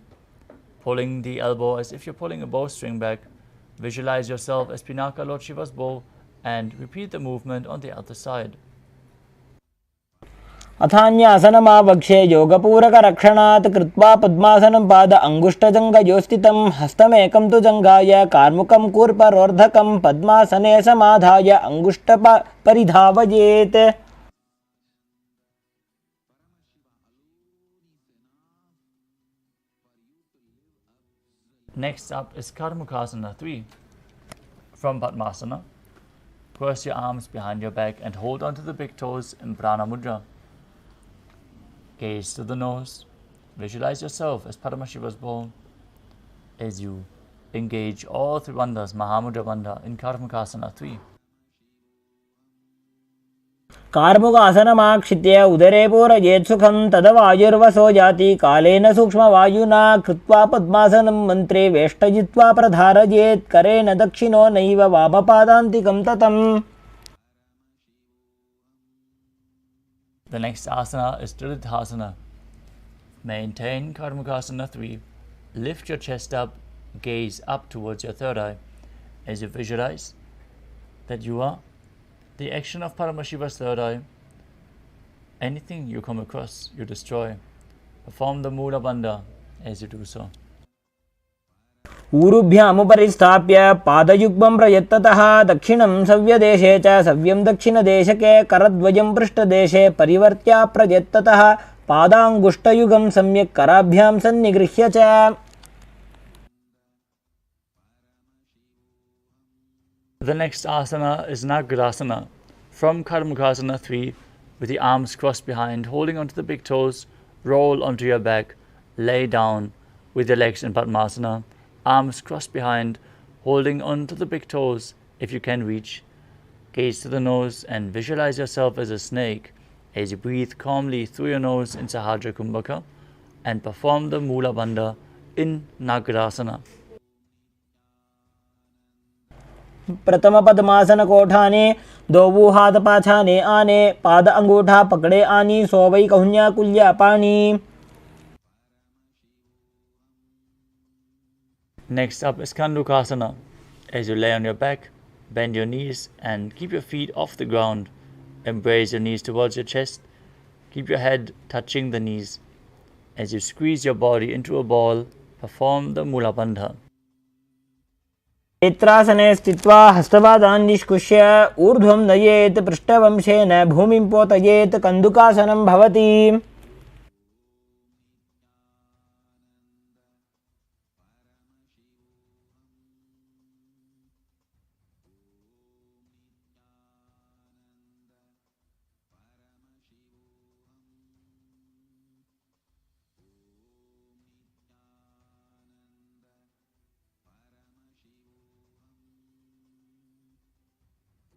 Speaker 3: pulling the elbow as if you're pulling a bowstring back. Visualize yourself as Pinaka, Lord Shiva's bow, and repeat the movement on the other side.
Speaker 4: अथान्यासनमावक्षे योगपूरकरक्षणात् कृत्वा पद्मासनं पाद अङ्गुष्ठजङ्घयोस्थितं हस्तमेकं तु जङ्घाय कार्मुकं कूर्परोर्धकं पद्मासने समाधाय अङ्गुष्ठपरिधावयेत्.
Speaker 3: Next up is Karmukasana 3. From Padmasana, cross your arms behind your back and hold onto the big toes in Prana Mudra. Gaze to the nose. Visualize yourself as Paramashiva's bow as you engage all three bandhas, Mahamudra Bandha, in Karmukasana 3.
Speaker 4: कार्मुकासनमाक्षित्य उदरे पूरयेत् सुखं तदवायुर्वसो जाति कालेन सूक्ष्मवायुना कृत्वा पद्मासनं मन्त्रे वेष्टयित्वा प्रधारयेत् करेण दक्षिणो नैव वामपादान्तिकं ततम्.
Speaker 3: The next asana is Tridhasana. Maintain Karmukasana 3. Lift your chest up, gaze up towards your third eye as you visualize that you are the action of Paramashiva's third eye. Anything you come across, you destroy. Perform the Mula Bandha as you do so.
Speaker 4: ऊरुभ्यामुपरि स्थाप्य पादयुग्मं प्रयत्ततः दक्षिणं सव्यदेशे च सव्यं दक्षिणदेशके करद्वयं पृष्ठदेशे परिवर्त्य प्रयत्ततः पादाङ्गुष्ठयुगं सम्यक् कराभ्यां सन्निगृह्य च.
Speaker 3: The next asana is Nagrasana. From Karmukasana 3, with the arms crossed behind, holding onto the big toes, roll onto your back, lay down with your legs in Padmasana, arms crossed behind, holding onto the big toes if you can reach. Gaze to the nose and visualize yourself as a snake as you breathe calmly through your nose in Sahajra Kumbhaka and perform the Mula Bandha in Nagarasana.
Speaker 4: प्रथम पद्मासन कोठाने दो हाथ पाछाने आने पाद अंगूठा पकड़े आनी सोवई कहुन्या कुल्या पानी.
Speaker 3: Next up is Kandukasana. As you lay on your back, bend your knees and keep your feet off the ground. Embrace your knees towards your chest. Keep your head touching the knees. As you squeeze your body into a ball, perform the Mula Bandha.
Speaker 4: नेत्रासने स्थित्वा हस्तपादान् निष्कुष्य ऊर्ध्वं नयेत् पृष्ठवंशेन भूमिं पोतयेत् कन्दुकासनं भवति.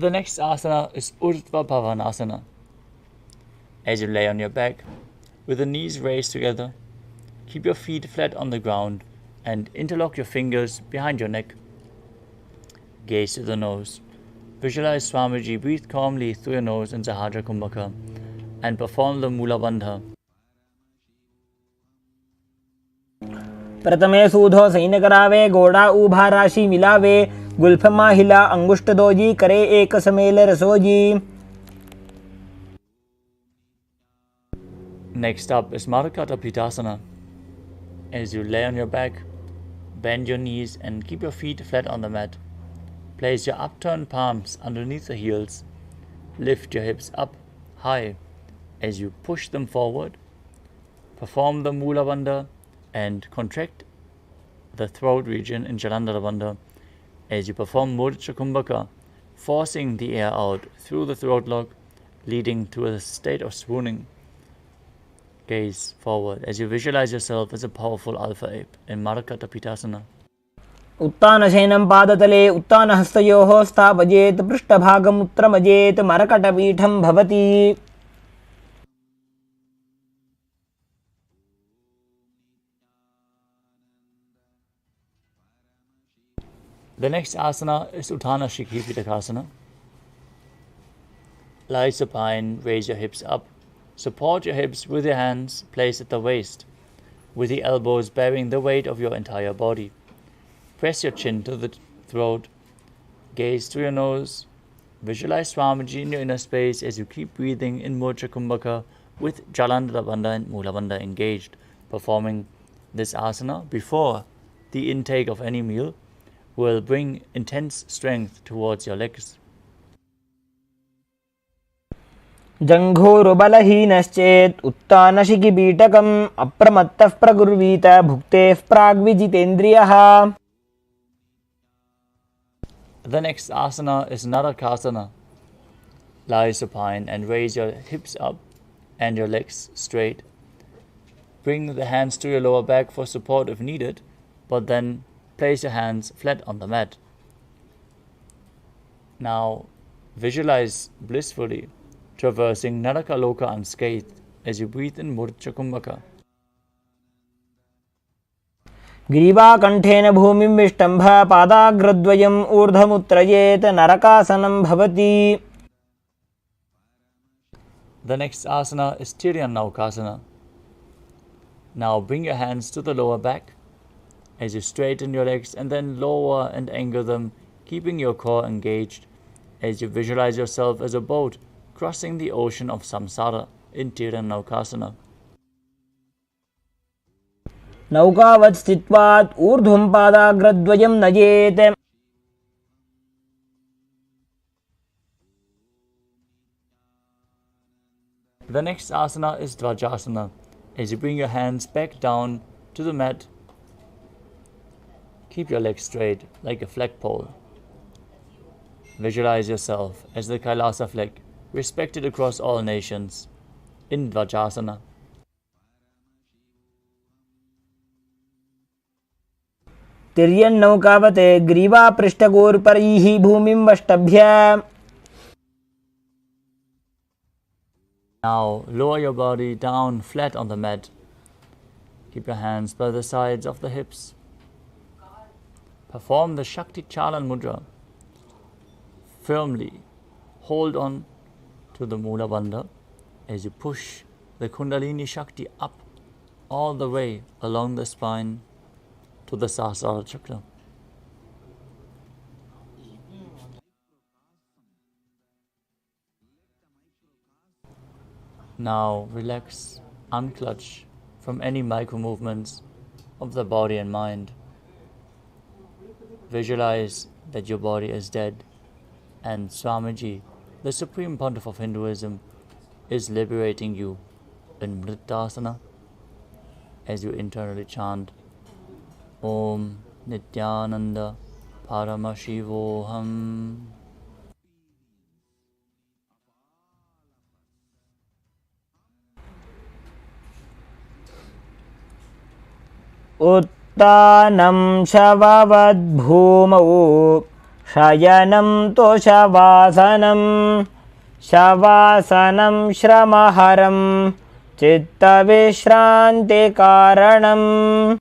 Speaker 3: The next asana is Urdhva Bhavanasana. As you lay on your back, with the knees raised together, keep your feet flat on the ground and interlock your fingers behind your neck. Gaze to the nose. Visualize Swamiji breathe calmly through your nose in Sahajra Kumbhaka and perform the Mula Bandha.
Speaker 4: प्रथमे सूधो San करावे गोड़ा ऊभा राशि मिलावे Gulf माहिला अंगुष्ठ doji करे एक समेल रसोजी.
Speaker 3: Next up is Marakata Pitasana. As you lay on your back, bend your knees and keep your feet flat on the mat. Place your upturned palms underneath the heels. Lift your hips up high as you push them forward. Perform the Mula Bandha and contract the throat region in Jalandhara Bandha as you perform Murcha Kumbhaka, forcing the air out through the throat lock, leading to a state of swooning. Gaze forward as you visualize yourself as a powerful alpha ape in Marakata Pitasana.
Speaker 4: उत्तानशयनं पादतले उत्तानहस्तयोः स्थापयेत् पृष्ठभागम् उत्तरमजेत् मरकटपीठं भवति.
Speaker 3: The next asana is Uttana Shikhi Pitakasana. Lie supine, raise your hips up. Support your hips with your hands placed at the waist, with the elbows bearing the weight of your entire body. Press your chin to the throat. Gaze through your nose. Visualize Swamiji in your inner space as you keep breathing in Murcha Kumbhaka with Jalandhara Bandha and Mula Bandha engaged. Performing this asana before the intake of any meal will bring intense strength towards your legs.
Speaker 4: जङ्घोरुबलहीनश्चेत् उत्तानशिखिपीठकम् अप्रमत्तः प्रकुर्वीत भुक्तेः प्राग्विजितेन्द्रियः.
Speaker 3: The next asana is Narakasana. Lie supine and raise your hips up and your legs straight. Bring the hands to your lower back for support if needed, but then place your hands flat on the mat. Now visualize blissfully traversing Naraka Loka unscathed as you breathe in Murcha Kumbhaka.
Speaker 4: ग्रीवाकण्ठेन भूमिं विष्टम्भ पादाग्रद्वयम् ऊर्ध्वमुत्त्रयेत् नरकासनं भवति.
Speaker 3: The next asana is Tiryannaukasana. Now bring your hands to the lower back as you straighten your legs and then lower and angle them, keeping your core engaged as you visualize yourself as a boat crossing the ocean of samsara in Tiryannaukasana.
Speaker 4: नौकावत् स्थित्वात् ऊर्ध्वं पादाग्रद्वयं नयेत्.
Speaker 3: The next asana is Dvajasana. As you bring your hands back down to the mat, keep your legs straight like a flagpole. Visualize yourself as the Kailasa flag respected across all nations, in Vajasana.
Speaker 4: तिर्यन्नौकावते ग्रीवापृष्ठगोर्परैः भूमिं वष्टभ्य.
Speaker 3: Now lower your body down flat on the mat. Keep your hands by the sides of the hips. Perform the Shakti Chalan Mudra. Firmly hold on to the Mula Bandha as you push the Kundalini Shakti up all the way along the spine to the Sahasrara Chakra. Now relax, unclutch from any micro movements of the body and mind. Visualize that your body is dead and Swamiji, the Supreme Pontiff of Hinduism, is liberating you in Mrittasana as you internally chant Om Nithyananda Paramashivoham.
Speaker 4: उत्तानं शववद्भूमौ शयनं तोषवासनं शवासनं श्रमहरं चित्तविश्रान्तिकारणम्.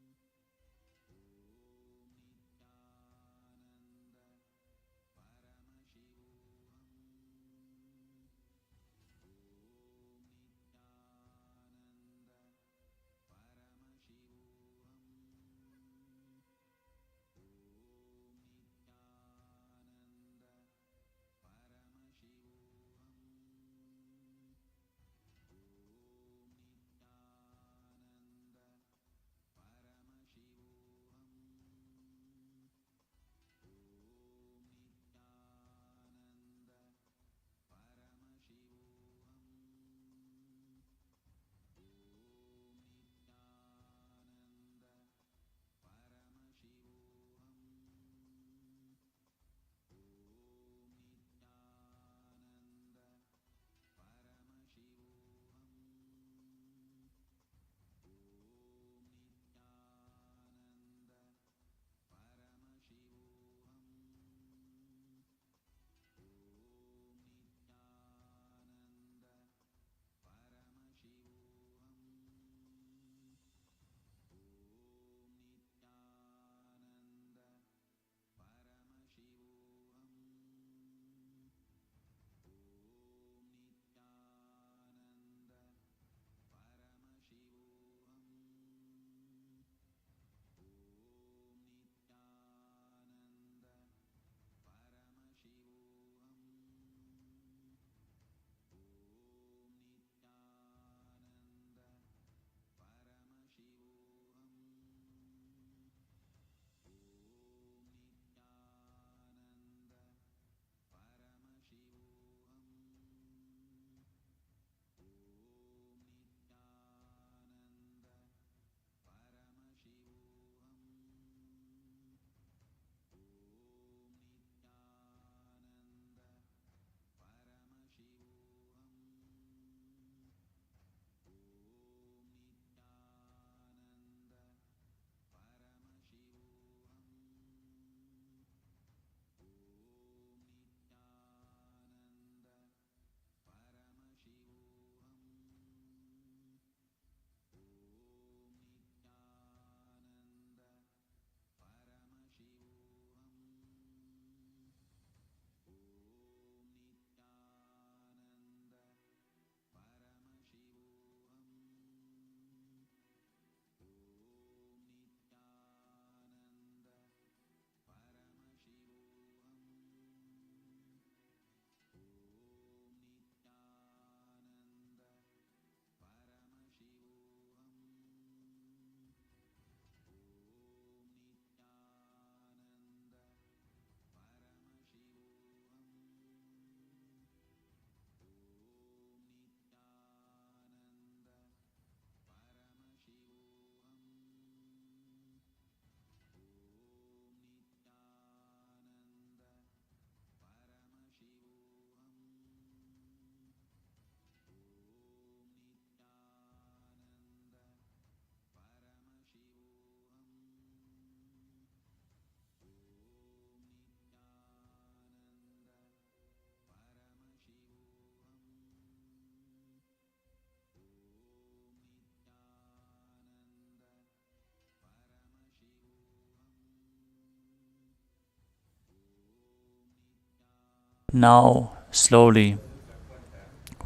Speaker 3: Now slowly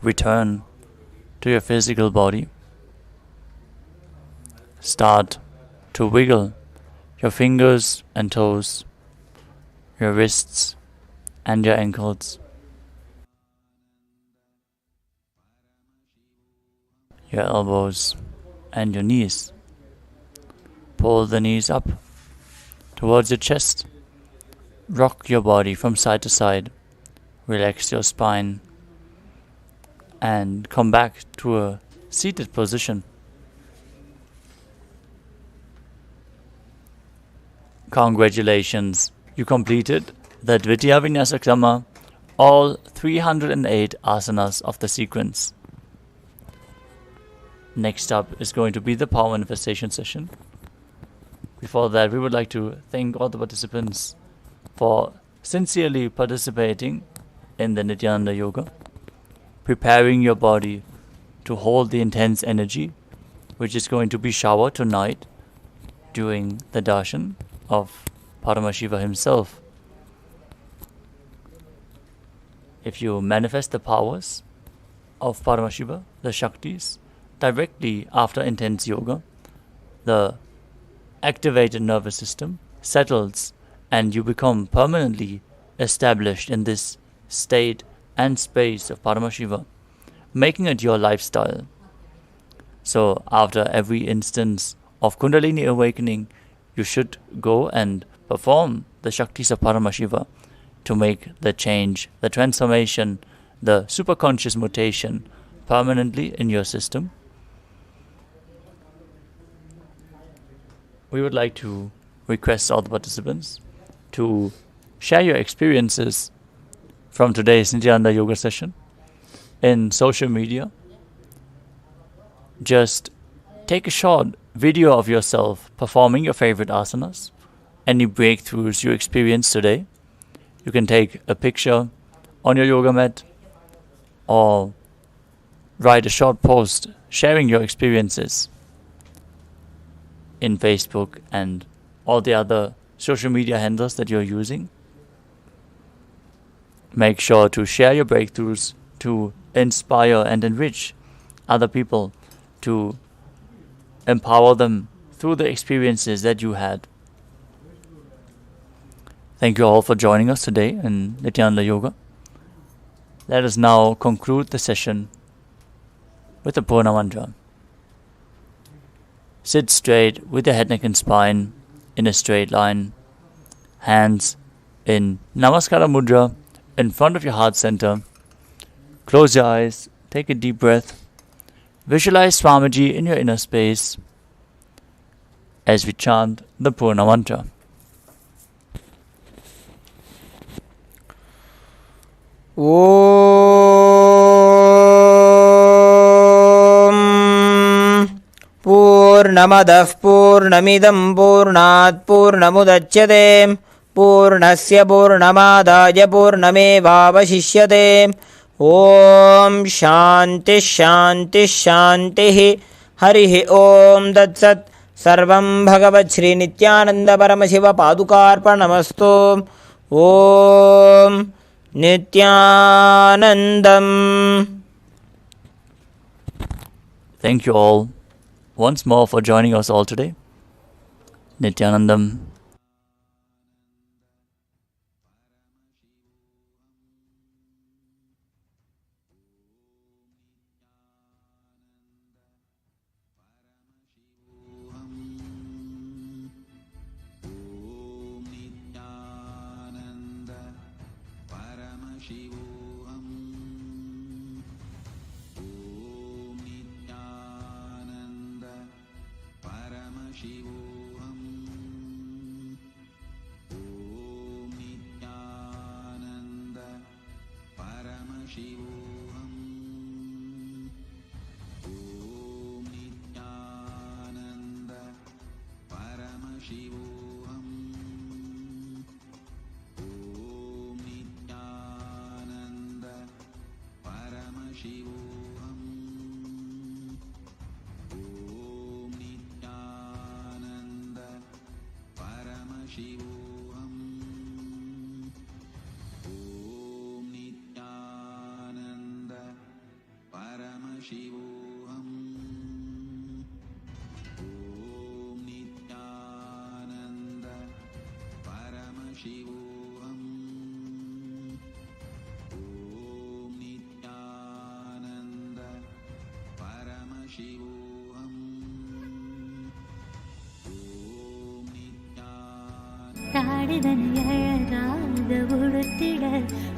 Speaker 3: return to your physical body. Start to wiggle your fingers and toes, your wrists and your ankles, your elbows and your knees. Pull the knees up towards your chest. Rock your body from side to side. Relax your spine and come back to a seated position. Congratulations, you completed the Dvitiya Vinyasa Krama, all 308 asanas of the sequence. Next up is going to be the power manifestation session. Before that, we would like to thank all the participants for sincerely participating in the Nithyananda Yoga, preparing your body to hold the intense energy which is going to be showered tonight during the darshan of Paramashiva himself. If you manifest the powers of Paramashiva, the Shaktis, directly after intense yoga, the activated nervous system settles and you become permanently established in this state and space of Paramashiva, making it your lifestyle. So after every instance of Kundalini awakening, you should go and perform the Shaktis of Paramashiva to make the change, the transformation, the superconscious mutation permanently in your system. We would like to request all the participants to share your experiences from today's Nithyananda Yoga session in social media. Just take a short video of yourself performing your favorite asanas, any breakthroughs you experienced today. You can take a picture on your yoga mat or write a short post sharing your experiences in Facebook and all the other social media handles that you're using. Make sure to share your breakthroughs to inspire and enrich other people, to empower them through the experiences that you had. Thank you all for joining us today in Nithyananda Yoga. Let us now conclude the session with a Purna Mantra. Sit straight with your head, neck and spine in a straight line. Hands in Namaskara Mudra in front of your heart center. Close your eyes, take a deep breath. Visualize Swamiji in your inner space as we chant the Purna Mantra.
Speaker 4: पूर्णमदः पूर्णमिदं पूर्णात् पूर्णमुदच्यते पूर्णस्य पूर्णमादाय पूर्णमेवावशिष्यते ॐ शान्तिः शान्तिः शान्तिः हरिः ॐ तत्सत् सर्वं भगवत् श्री नित्यानंद परमशिव पादुकार्पणमस्तु ॐ नित्यानन्दम्.
Speaker 3: Thank you all once more for joining us all today. Nithyanandam.
Speaker 2: Paramashivoham. Om Nithyananda Paramashivoham. Om Nithyananda Paramashivoham. Om Nithyananda Paramashivoham. Om Nithyananda Paramashivoham. Om Nithyananda Paramashivoham. Om Paramashivoham. Om Nithyananda Paramashivoham. Om Nithyananda Paramashivoham. Om Nithyananda.
Speaker 1: தாடிதனை அழகாக உடுத்திட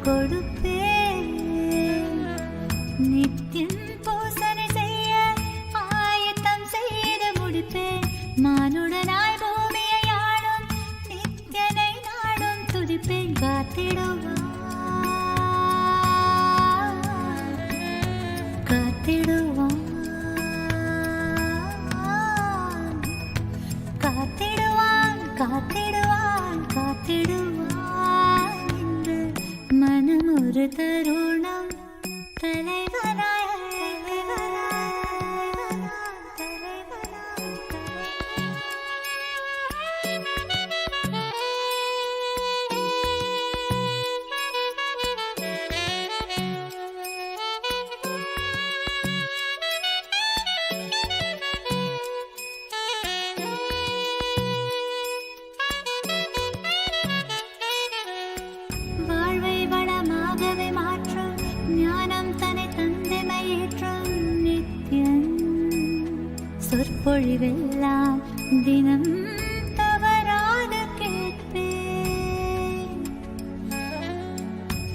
Speaker 1: கொடுப்பேன், நித்தியம் பூசனை செய்ய ஆயத்தம் செய்து முடிப்பேன். மானுடனாய் பூமியை ஆளும் நித்தியனை நாடும் துதிப்பேன். காத்திடுவான் காத்திடுவான் காத்திடுவான் காத்திடுவான் காத்திடுவான் என்று மனம் ஒரு தருணம் தலைவனாய் வாழ்வை வளமாகவே மாற்றும் ஞானம் தன்னை தந்தைமையேற்றும் நித்தியம் சொற்பொழிவெல்லாம் தினம் தவறாது கேட்பேன்.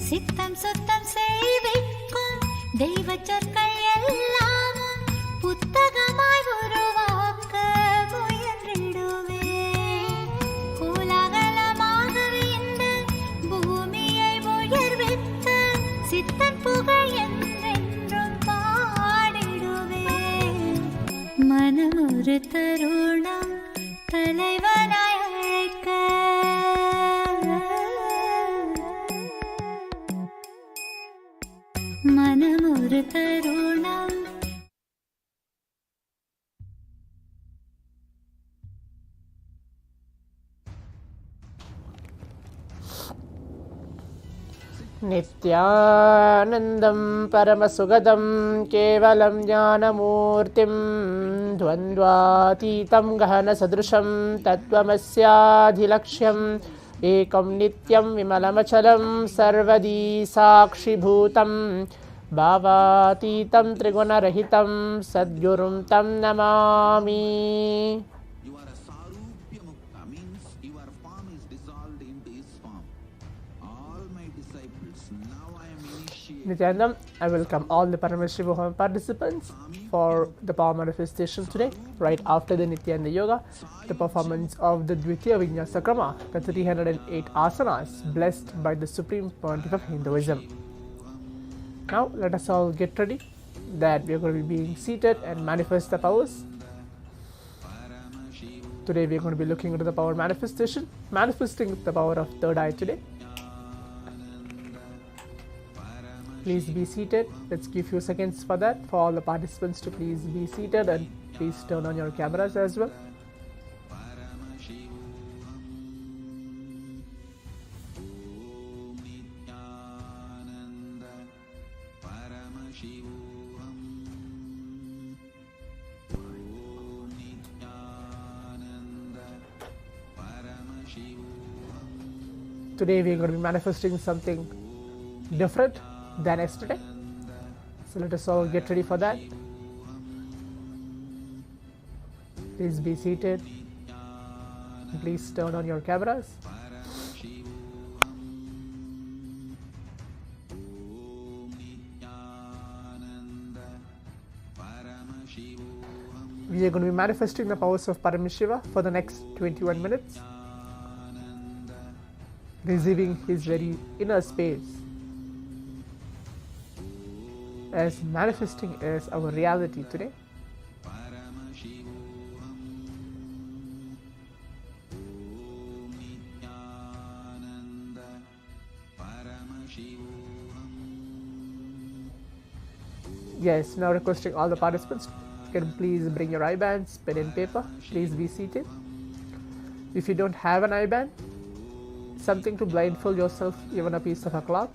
Speaker 1: சித்தம் சுத்தம் செய்விக்கும் தெய்வ சொற்கள் எல்லாமும் புத்தகமாய் உருவாக்க முயன்றிடுவேன். கோலாகலமாகவே இந்த பூமியை உயர்வித்த சித்தன் புகழ் என்றென்றும் பாடிடுவேன். மனம் ஒரு தருணம் தலைவனாய் அழைக்க மனம் ஒரு தருணம்.
Speaker 5: नित्यानन्दं परमसुगदं केवलं ज्ञानमूर्तिं द्वन्द्वातीतं गहनसदृशं तत्त्वमस्याधिलक्ष्यम् एकं नित्यं विमलमचलं सर्वदी साक्षिभूतं भावातीतं त्रिगुणरहितं सद्गुरुं तं Namami.
Speaker 2: You are a Sarupya Mukta, means your form is dissolved into his form. All my disciples, now I am initiating.
Speaker 5: Nithyanandam, I welcome all the Paramashivoham participants for the power manifestation today, right after the Nithyananda Yoga, the performance of the Dvitiya Vinyasa Krama, the 308 asanas blessed by the Supreme Pontiff of Hinduism. Now let us all get ready that we are going to be being seated and manifest the powers. Today we are going to be looking into the power manifestation, manifesting the power of third eye today. Please be seated. Let's give few seconds for that, for all the participants to please be seated, and please turn on your cameras as well.
Speaker 2: Om Nithyananda Paramashivoham. Om Nithyananda Paramashivoham.
Speaker 5: Today we are going to be manifesting something different than yesterday, so let us all get ready for that. Please be seated. Please turn on your cameras. We are going to be manifesting the powers of Paramashiva for the next 21 minutes, receiving his very inner space, as manifesting as our reality today. Yes, now requesting all the participants, can please bring your I-bands, pen and paper. Please be seated. If you don't have an I-band, something to blindfold yourself, even a piece of a cloth.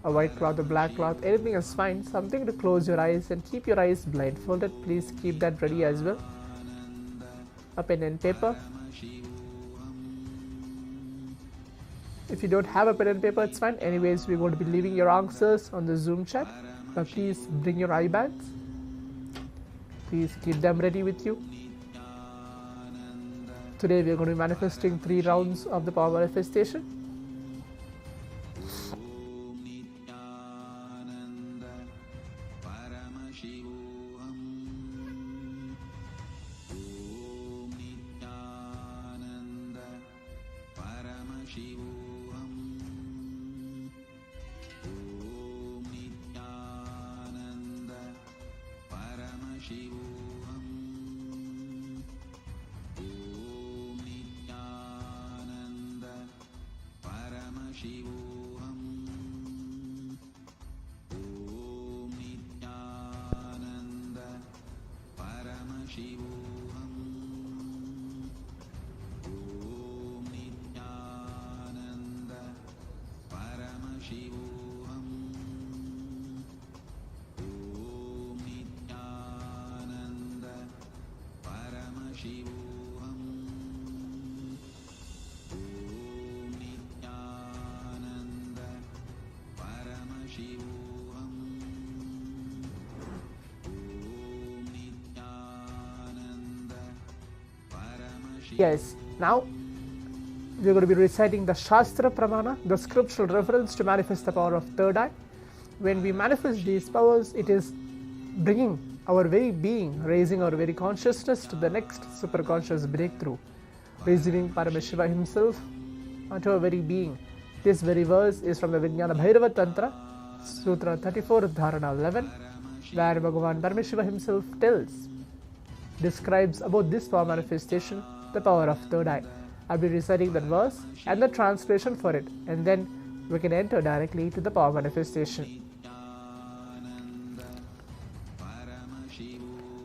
Speaker 5: a white cloth, a black cloth, anything is fine. Something to close your eyes and keep your eyes blindfolded. Please keep that ready as well. A pen and paper. If you don't have a pen and paper, it's fine. Anyways, we're going to be leaving your answers on the Zoom chat. But please bring your eye bags. Please keep them ready with you. Today we are going to be manifesting 3 rounds of the power manifestation. Yes, now we are going to be reciting the Shastra Pramana, the scriptural reference to manifest the power of third eye. When we manifest these powers, it is bringing our very being, raising our very consciousness to the next superconscious breakthrough, receiving Paramashiva himself onto our very being. This very verse is from the Vijnana Bhairava Tantra, Sutra 34, Dharana 11, where Bhagavan Paramashivam himself describes about this power manifestation, the power of third eye. I'll be reciting that verse and the translation for it, and then we can enter directly to the power manifestation.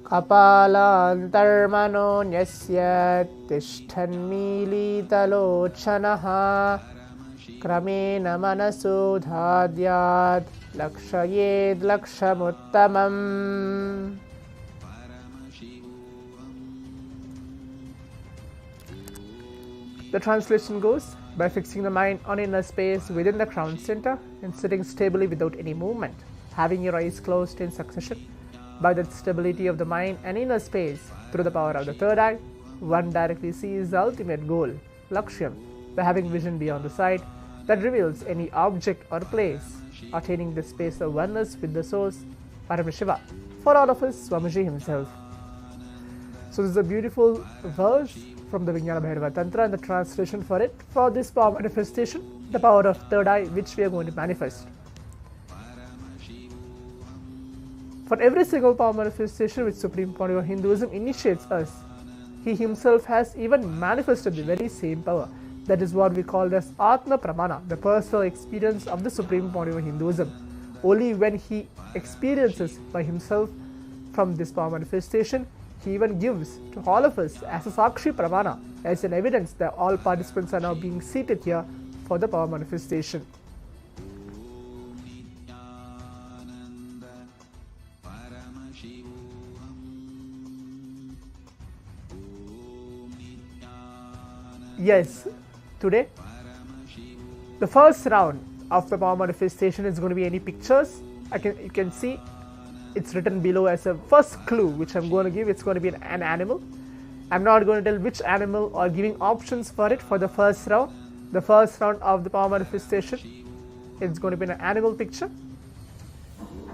Speaker 5: Kapalantarmano nyasya tishthanmilitalochanaha kramena manaso dhadyat lakshayed lakshamuttamam. The translation goes, by fixing the mind on inner space within the crown center and sitting stably without any movement, having your eyes closed in succession, by the stability of the mind and inner space through the power of the third eye, one directly sees the ultimate goal, Lakshyam, by having vision beyond the sight that reveals any object or place, attaining the space of oneness with the source, Paramashiva, for all of us, Swamiji himself. So this is a beautiful verse from the Vijnana Bhairava Tantra, and the translation for it, for this power manifestation, the power of third eye, which we are going to manifest. For every single power manifestation which Supreme Pontiff of Hinduism initiates us, he himself has even manifested the very same power. That is what we call as Atma Pramana, the personal experience of the Supreme Pontiff of Hinduism. Only when he experiences by himself from this power manifestation, he even gives to all of us as a Sakshi Pramana, as an evidence that all participants are now being seated here for the power manifestation. Yes, today the first round of the power manifestation is going to be any pictures. You can see it's written below as a first clue which I'm going to give. It's going to be an animal. I'm not going to tell which animal or giving options for it for the first round. The first round of the power manifestation, it's going to be an animal picture.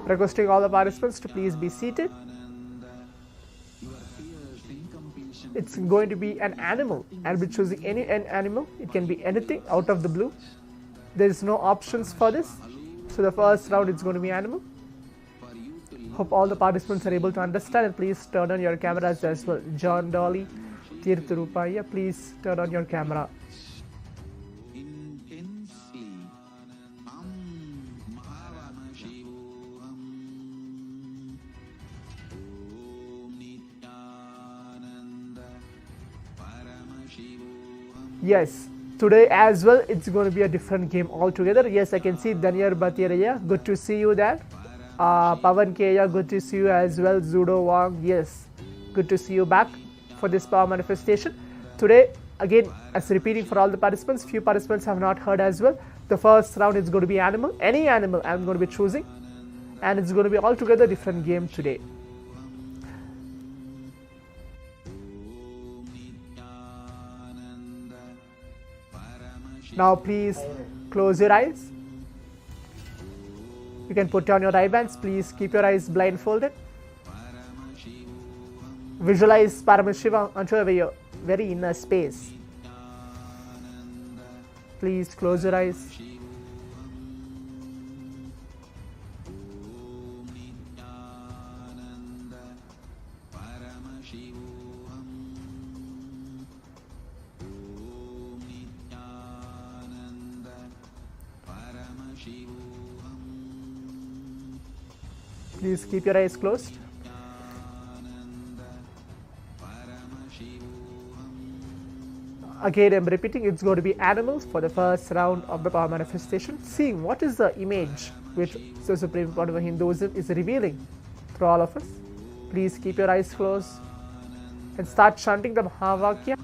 Speaker 5: Requesting all the participants to please be seated. It's going to be an animal. I'll be choosing an animal. It can be anything out of the blue. There is no options for this. So the first round it's going to be animal. Hope all the participants are able to understand, and please turn on your cameras as well. John Dolly, Tirthurupaya, please turn on your camera.
Speaker 2: Intensely, Paramashivoham, Om Nithyananda Paramashivoham.
Speaker 5: Yes, Today as well, it's going to be a different game altogether. Yes, I can see Danyar Batiraya. Good to see you there. Pavan Keya, good to see you as well. Zudo Wang, yes, good to see you back for this power manifestation. Today, again, as repeating for all the participants, few participants have not heard as well. The first round is going to be animal. Any animal I'm going to be choosing. And it's going to be altogether different game today. Now please close your eyes. You can put on your eye bands. Please keep your eyes blindfolded. Visualize Paramashivam onto your very inner space. Please close your eyes. Please keep your eyes closed. Again, I'm repeating, it's going to be animals for the first round of the power manifestation. Seeing what is the image which the Supreme Pontiff of Hinduism is revealing through all of us. Please keep your eyes closed and start chanting the Mahavakya.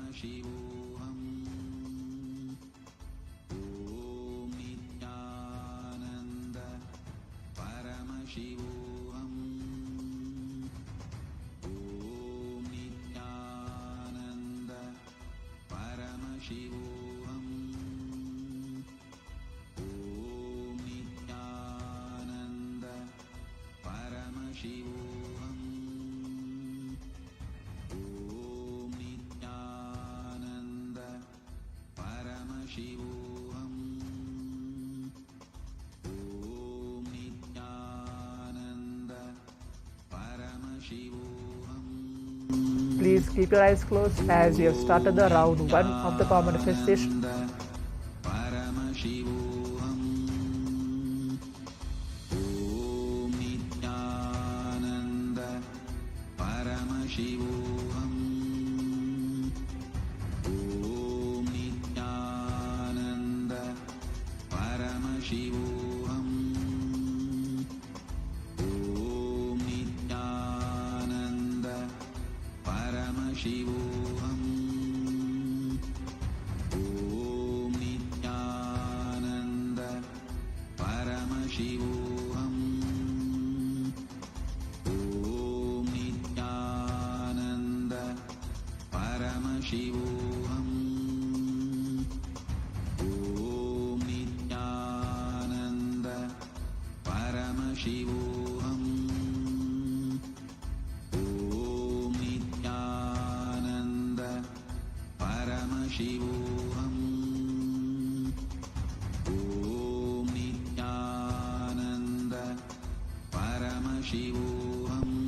Speaker 5: Please keep your eyes closed as we have started the round 1 of the power manifestation.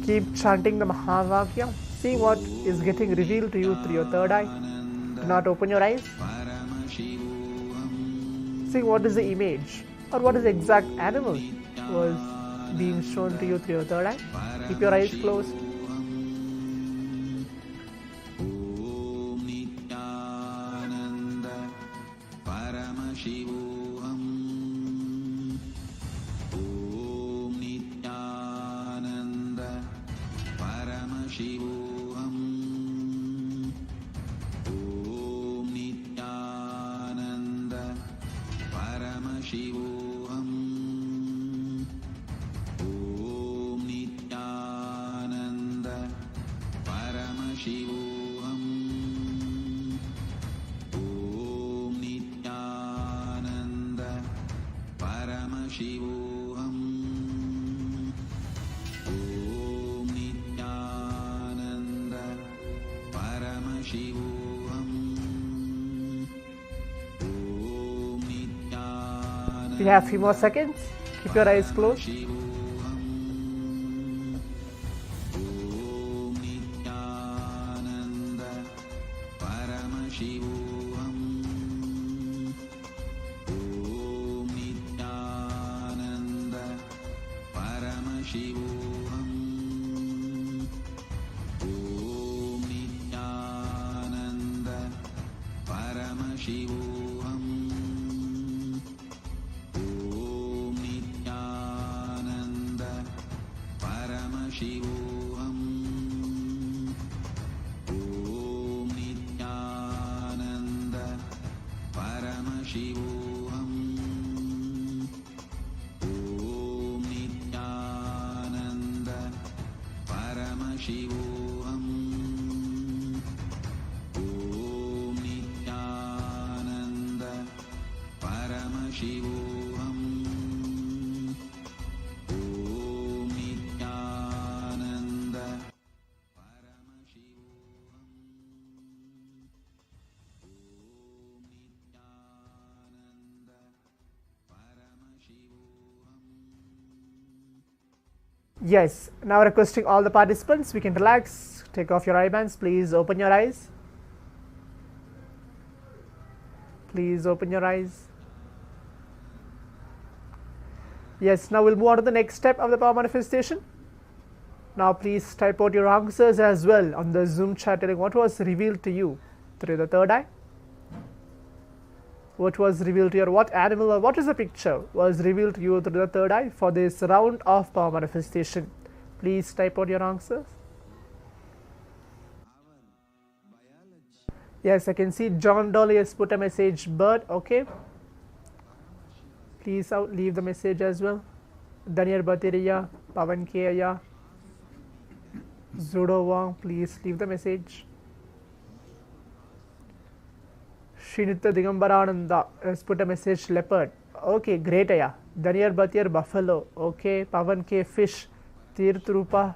Speaker 5: Keep chanting the Mahavakya. See what is getting revealed to you through your third eye. Do not open your eyes. See what is the image or what is the exact animal was being shown to you through your third eye. Keep your eyes closed. We have a few more seconds. Keep your eyes closed.
Speaker 2: Paramashivoham. Paramashivoham. Om Nithyananda Paramashivoham. Om Nithyananda Paramashivoham. Om Nithyananda Paramashivoham. Om Nithyananda Paramashivoham. Om Nithyananda Paramashivoham.
Speaker 5: Yes, now requesting all the participants, we can relax, take off your eye bands, please open your eyes. Please open your eyes. Yes, now we'll move on to the next step of the power manifestation. Now please type out your answers as well on the Zoom chat, telling what was revealed to you through the third eye. What was revealed to you, or what animal or what is the picture was revealed to you through the third eye for this round of power manifestation. Please type out your answers. Yes, I can see John Dolly has put a message, bird. Okay, please leave the message as well. Daniel Batiriya, Pavan Kaya, Zudo Wang, please leave the message. Srinitya Digambarananda has put a message, leopard. Okay, great aya. Daniel Batir, buffalo. Okay, Pavan K, fish. Tirtrupa,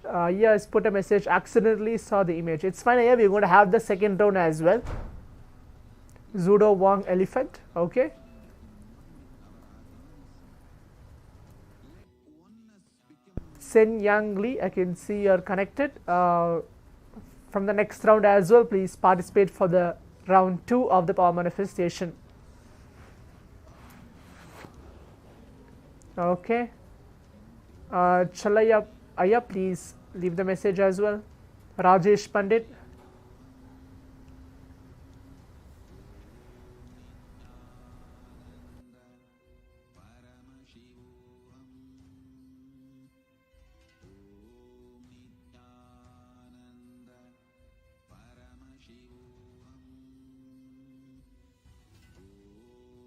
Speaker 5: yes, put a message, accidentally saw the image. It's fine, yeah, we're going to have the second round as well. Zudo Wang, elephant. Okay. Sen Yang Li, I can see you're connected. From the next round as well, please participate for the round 2 of the power manifestation. Okay. Chalaya Aya, please leave the message as well. Rajesh Pandit.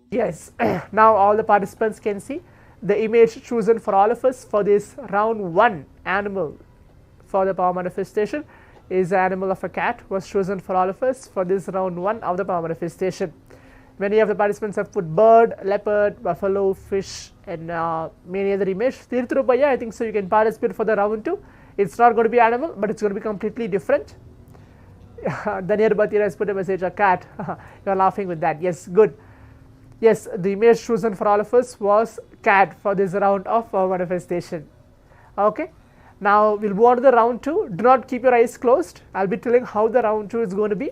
Speaker 5: Yes, now all the participants can see the image chosen for all of us for this round 1 animal for the power manifestation is the animal of a cat was chosen for all of us for this round 1 of the power manifestation. Many of the participants have put bird, leopard, buffalo, fish and many other images. Tirthrupaya, I think so you can participate for the round 2. It's not going to be animal, but it's going to be completely different. Daniel Batira has put a message, a cat. You are laughing with that. Yes, good. Yes, the image chosen for all of us was cat for this round of manifestation. Okay, now we'll move on to the round 2. Do not keep your eyes closed. I'll be telling how the round 2 is going to be.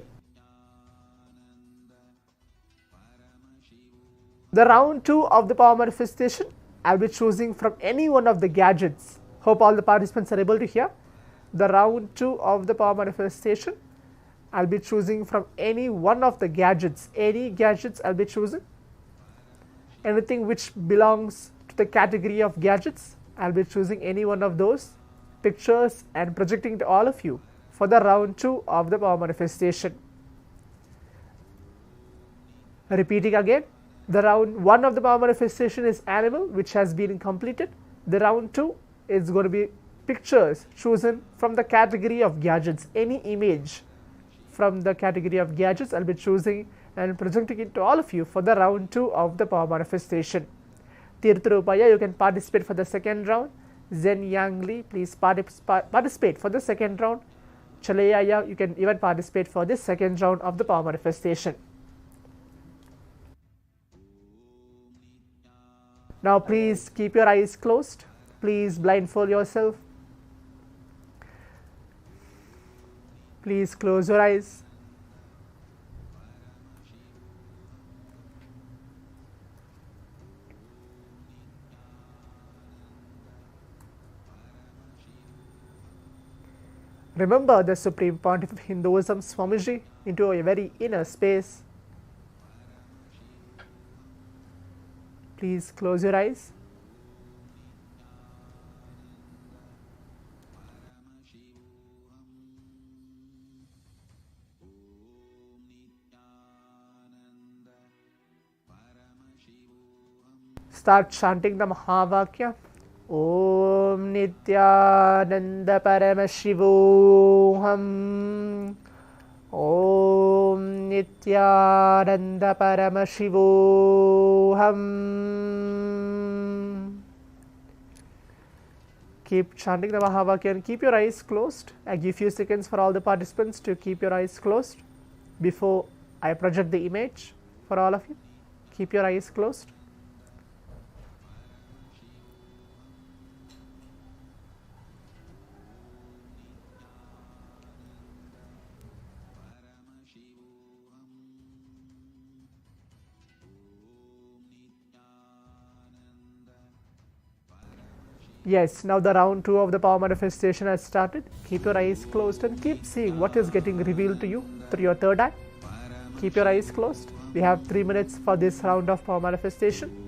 Speaker 5: The round 2 of the power manifestation, I'll be choosing from any one of the gadgets. Hope all the participants are able to hear. The round 2 of the power manifestation, I'll be choosing from any one of the gadgets. Any gadgets I'll be choosing. Anything which belongs to the category of gadgets, I'll be choosing any one of those pictures and projecting to all of you for the round 2 of the power manifestation. Repeating again, the round 1 of the power manifestation is animal, which has been completed. The round 2 is going to be pictures chosen from the category of gadgets. Any image from the category of gadgets I'll be choosing and presenting it to all of you for the round 2 of the power manifestation. Tirthrupaya, you can participate for the second round. Zen Yangli, please participate for the second round. Chalayaya, you can even participate for the second round of the power manifestation. Now please keep your eyes closed. Please blindfold yourself. Please close your eyes. Remember the Supreme Pontiff of Hinduism, Swamiji, into a very inner space. Please close your eyes. start chanting the Mahavakya. Om Nithyananda Paramashivoham. Om Nithyananda Paramashivoham. Keep chanting the Mahavakya and keep your eyes closed. I give few seconds for all the participants to keep your eyes closed before I project the image for all of you. Keep your eyes closed. Yes, now the round 2 of the power manifestation has started. Keep your eyes closed and keep seeing what is getting revealed to you through your third eye. Keep your eyes closed. We have 3 minutes for this round of power manifestation.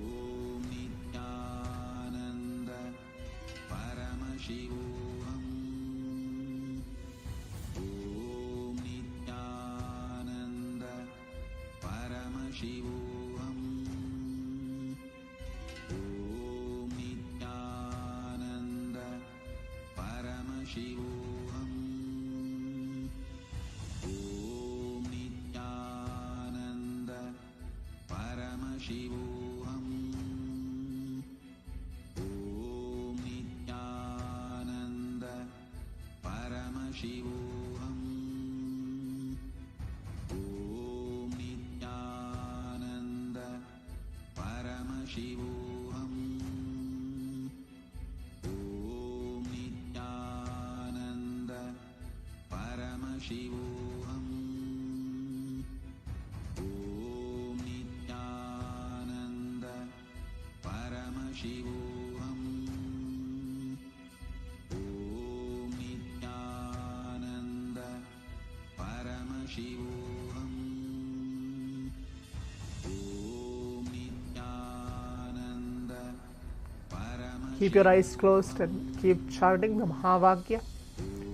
Speaker 5: Keep your eyes closed and keep chanting the Mahavakya,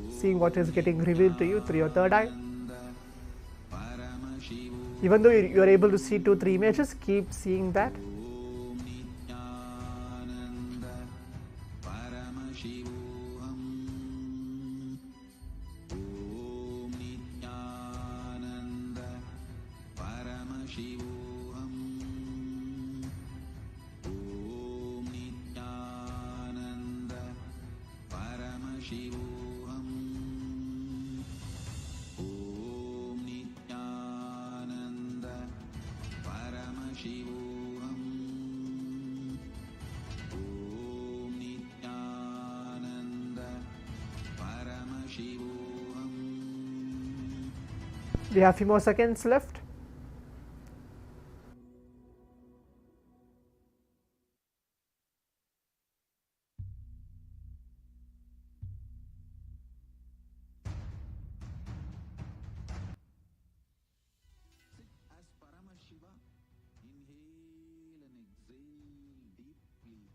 Speaker 5: seeing what is getting revealed to you through your third eye. Even though you are able to see 2-3 images, keep seeing that. We have a few more seconds left.
Speaker 2: As Paramashiva, inhale and exhale deeply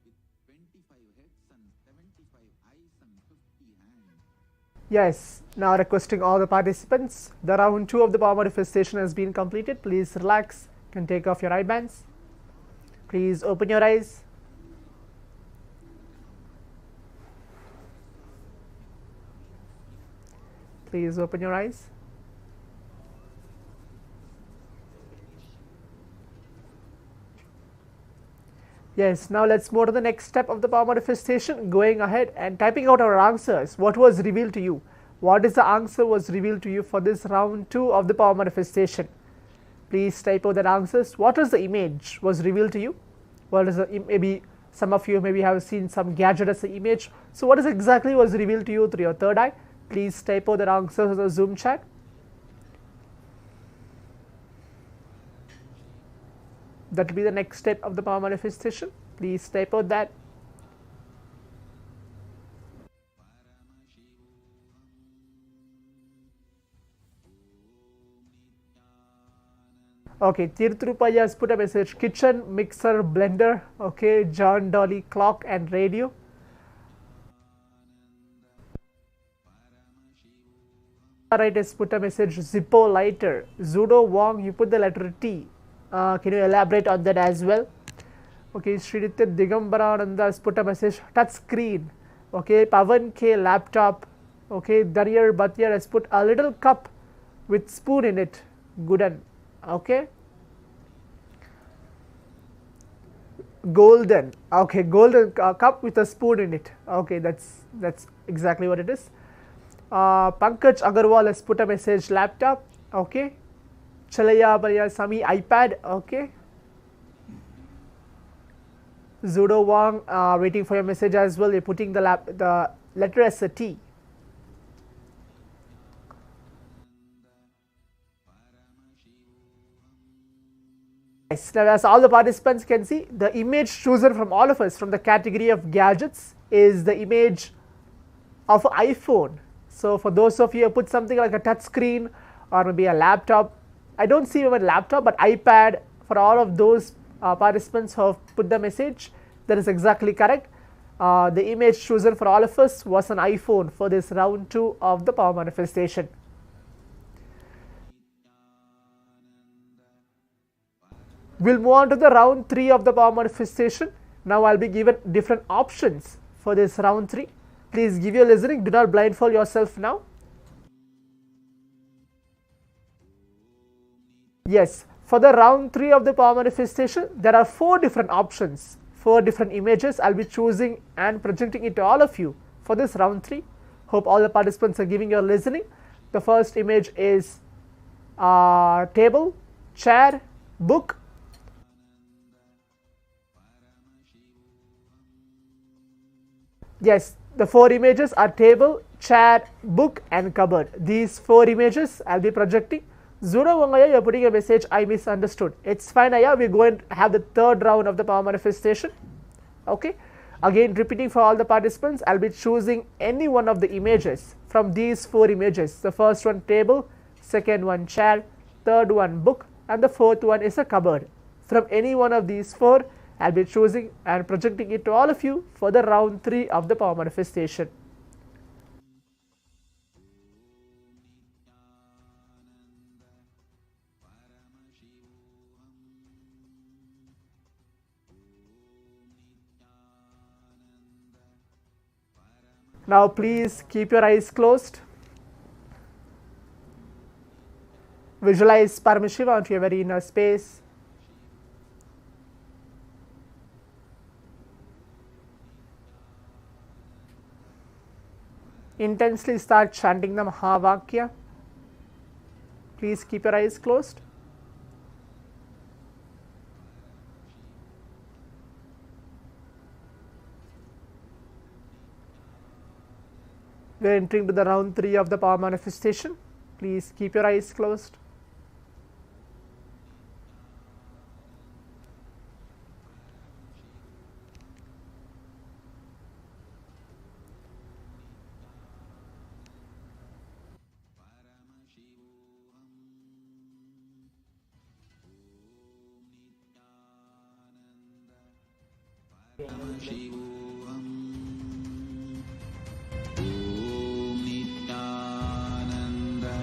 Speaker 2: with 25 heads and 75 eyes and 50 hands.
Speaker 5: Yes, now requesting all the participants. The round 2 of the power manifestation has been completed. Please relax. You can take off your eye bands. Please open your eyes. Please open your eyes. Yes, now let's move to the next step of the power manifestation, going ahead and typing out our answers. What was revealed to you? What is the answer was revealed to you for this round 2 of the power manifestation? Please type out that answers. What is the image was revealed to you? What is the, maybe some of you maybe have seen some gadget as the image. So what is exactly was revealed to you through your third eye? Please type out that answers in the Zoom chat. That will be the next step of the power manifestation. Please type out that. Okay, Tirthrupaya has put a message: kitchen, mixer, blender. Okay, John, Dolly, clock and radio. Right has put a message: Zippo, lighter. Zudo Wong, you put the letter T. Can you elaborate on that as well? Okay, Sriditya Digambarananda has put a message, touch screen. Okay, Pavan K laptop. Okay, Dariyar Bhatyar has put a little cup with spoon in it. Gooden. Okay. Golden. Okay, golden cup with a spoon in it. Okay, that's exactly what it is. Pankaj Agarwal has put a message, laptop. Okay. Chalaya Baya Sami, iPad. Okay. Zudo Wang, waiting for your message as well. You're putting the letter as a T. Yes. Now, as all the participants can see, the image chosen from all of us from the category of gadgets is the image of an iPhone. So, for those of you who put something like a touch screen or maybe a laptop, I don't see even laptop, but iPad, for all of those participants who have put the message, that is exactly correct. The image chosen for all of us was an iPhone for this round 2 of the power manifestation. We'll move on to the round 3 of the power manifestation. Now I'll be given different options for this round 3. Please give your listening. Do not blindfold yourself now. Yes, for the round 3 of the power manifestation, there are 4 different options, 4 different images. I'll be choosing and projecting it to all of you for this round 3. Hope all the participants are giving your listening. The first image is table, chair, book. Yes, the 4 images are table, chair, book and cupboard. These 4 images I'll be projecting. Zuno Wangaya, you're putting a message, I misunderstood. It's fine, Aya, we're going to have the 3rd round of the power manifestation. Okay, again repeating for all the participants, I'll be choosing any one of the images from these 4 images. The first one table, second one chair, third one book and the 4th one is a cupboard. From any one of these 4, I'll be choosing and projecting it to all of you for the round 3 of the power manifestation. Now please keep your eyes closed. Visualize Paramashivam into your very inner space. Intensely start chanting the Mahavakya. Please keep your eyes closed. We are entering to the round 3 of the power manifestation. Please keep your eyes closed.
Speaker 2: Paramashivoham. Om Nithyananda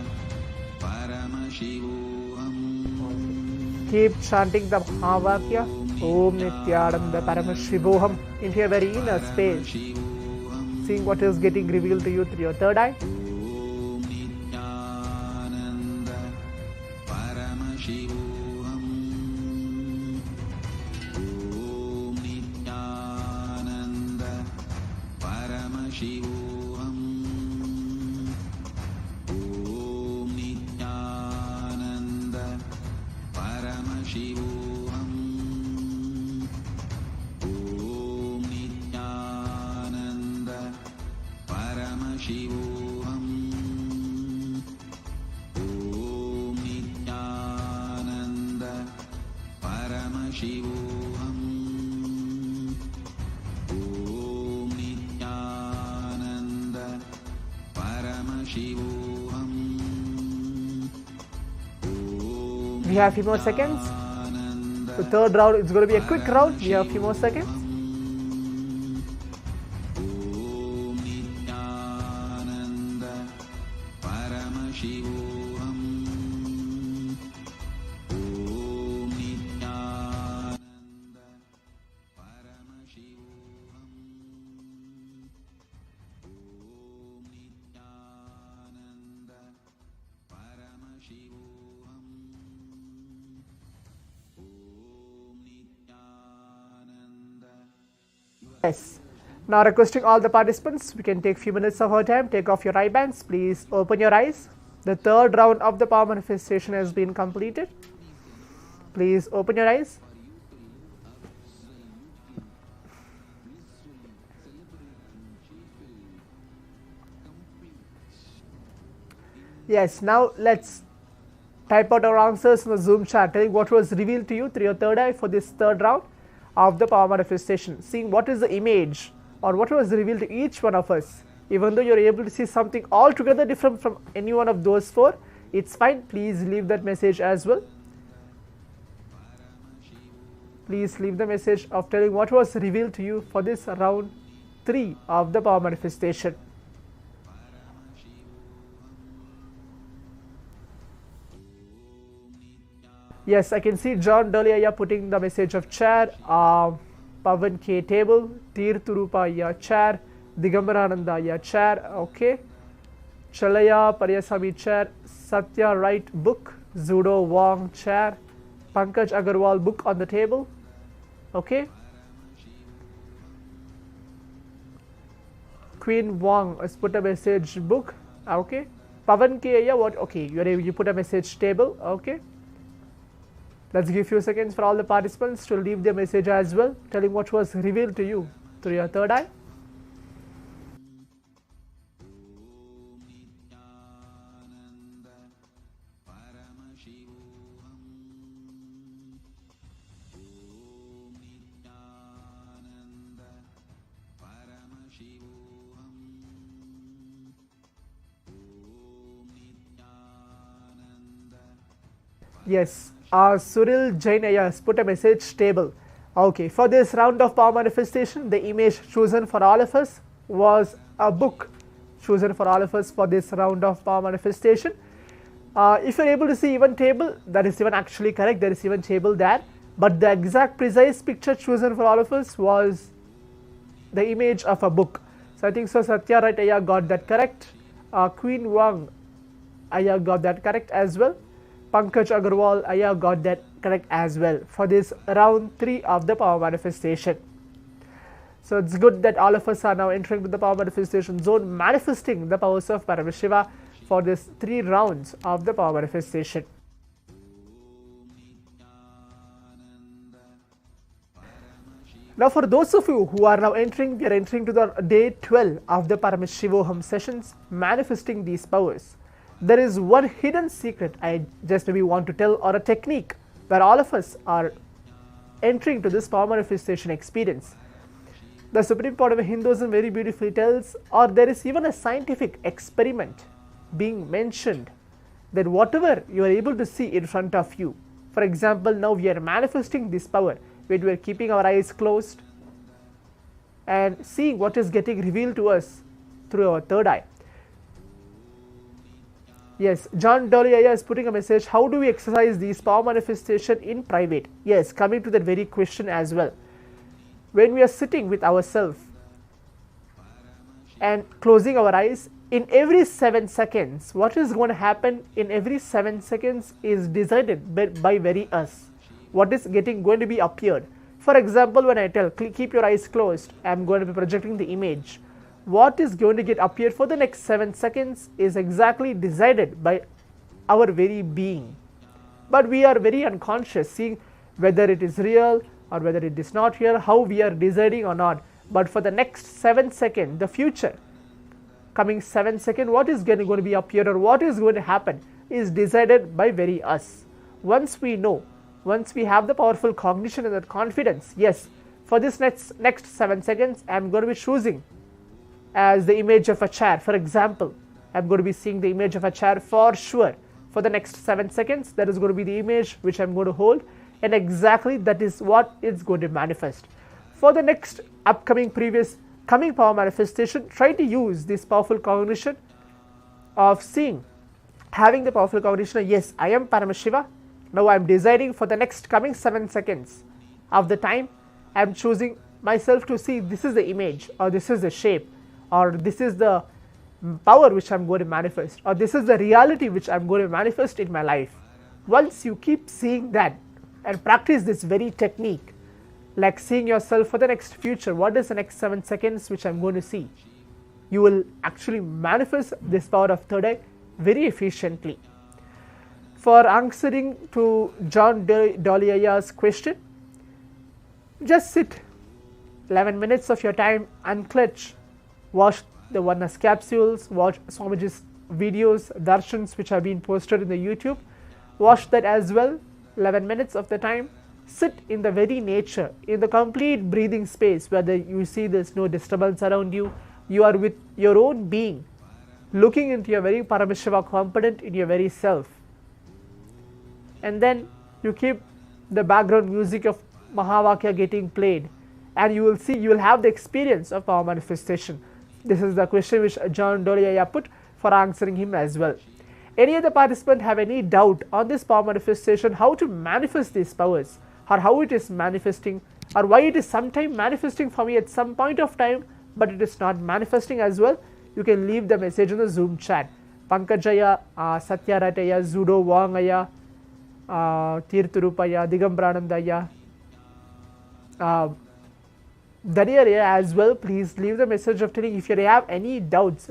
Speaker 2: Paramashivoham.
Speaker 5: Keep chanting the Mahavakya. Om Nithyananda Paramashivoham into your very inner space. Seeing what is getting revealed to you through your third eye.
Speaker 2: Om Nithyananda Paramashivoham. Om Nithyananda Paramashivoham. Om Nithyananda Paramashivoham. Om Nithyananda Paramashivoham. Om Nithyananda Paramashivoham. Om Nithyananda Paramashivoham.
Speaker 5: We have a few more seconds. The third round is going to be a quick round. We have a few more seconds.
Speaker 2: Om Nithyananda Paramashivoham. Om Nithyananda
Speaker 5: Yes. Now requesting all the participants, we can take few minutes of our time, take off your eye bands, please open your eyes. The third round of the power manifestation has been completed. Please open your eyes. Yes, now let's type out our answers in the Zoom chat, telling what was revealed to you through your third eye for this third round of the power manifestation. Seeing what is the image or what was revealed to each one of us. Even though you're able to see something altogether different from any one of those four, it's fine. Please leave that message as well. Please leave the message of telling what was revealed to you for this round 3 of the power manifestation. Yes, I can see John Dalia putting the message of chair, Pavan K table, Tir Turupa chair, Digambarananda chair, okay. Chalaya Paryasami chair, Satya right book, Zudo Wong chair, Pankaj Agarwal book on the table, okay. Queen Wong has put a message book, okay. Pavan K, what? Okay, you put a message table, okay. Let's give a few seconds for all the participants to leave their message as well, telling what was revealed to you through your third eye. Yes. Suril Jain has put a message table. Okay, for this round of power manifestation, the image chosen for all of us was a book chosen for all of us for this round of power manifestation. If you're able to see even table, that is even actually correct. There is even table there, but the exact precise picture chosen for all of us was the image of a book. So I think so. Satya right, Aya got that correct. Queen Wang, Aya got that correct as well. Pankaj Agarwal, Aya got that correct as well for this round 3 of the power manifestation. So it's good that all of us are now entering with the power manifestation zone, manifesting the powers of Paramashiva for this 3 rounds of the power manifestation. Now for those of you who are now entering, we are entering to the day 12 of the Paramashivoham sessions, manifesting these powers. There is one hidden secret I just maybe want to tell, or a technique where all of us are entering to this power manifestation experience. The Supreme Pontiff of Hinduism very beautifully tells, or there is even a scientific experiment being mentioned, that whatever you are able to see in front of you, for example, now we are manifesting this power when we are keeping our eyes closed and seeing what is getting revealed to us through our third eye. Yes, John Dolly is putting a message, how do we exercise these power manifestation in private? Yes, coming to that very question as well. When we are sitting with ourselves and closing our eyes, in every 7 seconds, what is going to happen in every 7 seconds is decided by very us. What is going to be appeared. For example, when I tell, keep your eyes closed, I am going to be projecting the image. What is going to get appeared for the next 7 seconds is exactly decided by our very being. But we are very unconscious, seeing whether it is real or whether it is not real, how we are deciding or not. But for the next 7 seconds, the future, coming 7 seconds, what is going to be appeared or what is going to happen is decided by very us. Once we know, once we have the powerful cognition and that confidence, yes, for this next 7 seconds, I am going to be choosing as the image of a chair. For example, I'm going to be seeing the image of a chair for sure. For the next 7 seconds, that is going to be the image which I'm going to hold, and exactly that is what is going to manifest. For the next coming power manifestation, try to use this powerful cognition of seeing, having the powerful cognition, yes, I am Paramashiva. Now I'm deciding for the next coming 7 seconds of the time, I'm choosing myself to see this is the image, or this is the shape, or this is the power which I'm going to manifest, or this is the reality which I'm going to manifest in my life. Once you keep seeing that and practice this very technique, like seeing yourself for the next future. What is the next 7 seconds which I'm going to see? You will actually manifest this power of third eye very efficiently. For answering to John Dolia's question, just sit 11 minutes of your time, unclench, watch the oneness capsules, watch Swamiji's videos, darshans which have been posted in the YouTube. Watch that as well, 11 minutes of the time. Sit in the very nature, in the complete breathing space where you see there's no disturbance around you. You are with your own being, looking into your very Paramashiva component in your very self. And then you keep the background music of Mahavakya getting played, and you will see, you will have the experience of power manifestation. This is the question which John Dolia put for answering him as well. Any other participant have any doubt on this power manifestation, how to manifest these powers, or how it is manifesting, or why it is sometime manifesting for me at some point of time, but it is not manifesting as well? You can leave the message in the Zoom chat. Pankajaya, Satyarataya, Zudo Wangaya, Tirthurupaya, Digambranandaya, Dhaniyaraya as well. Please leave the message of telling if you have any doubts.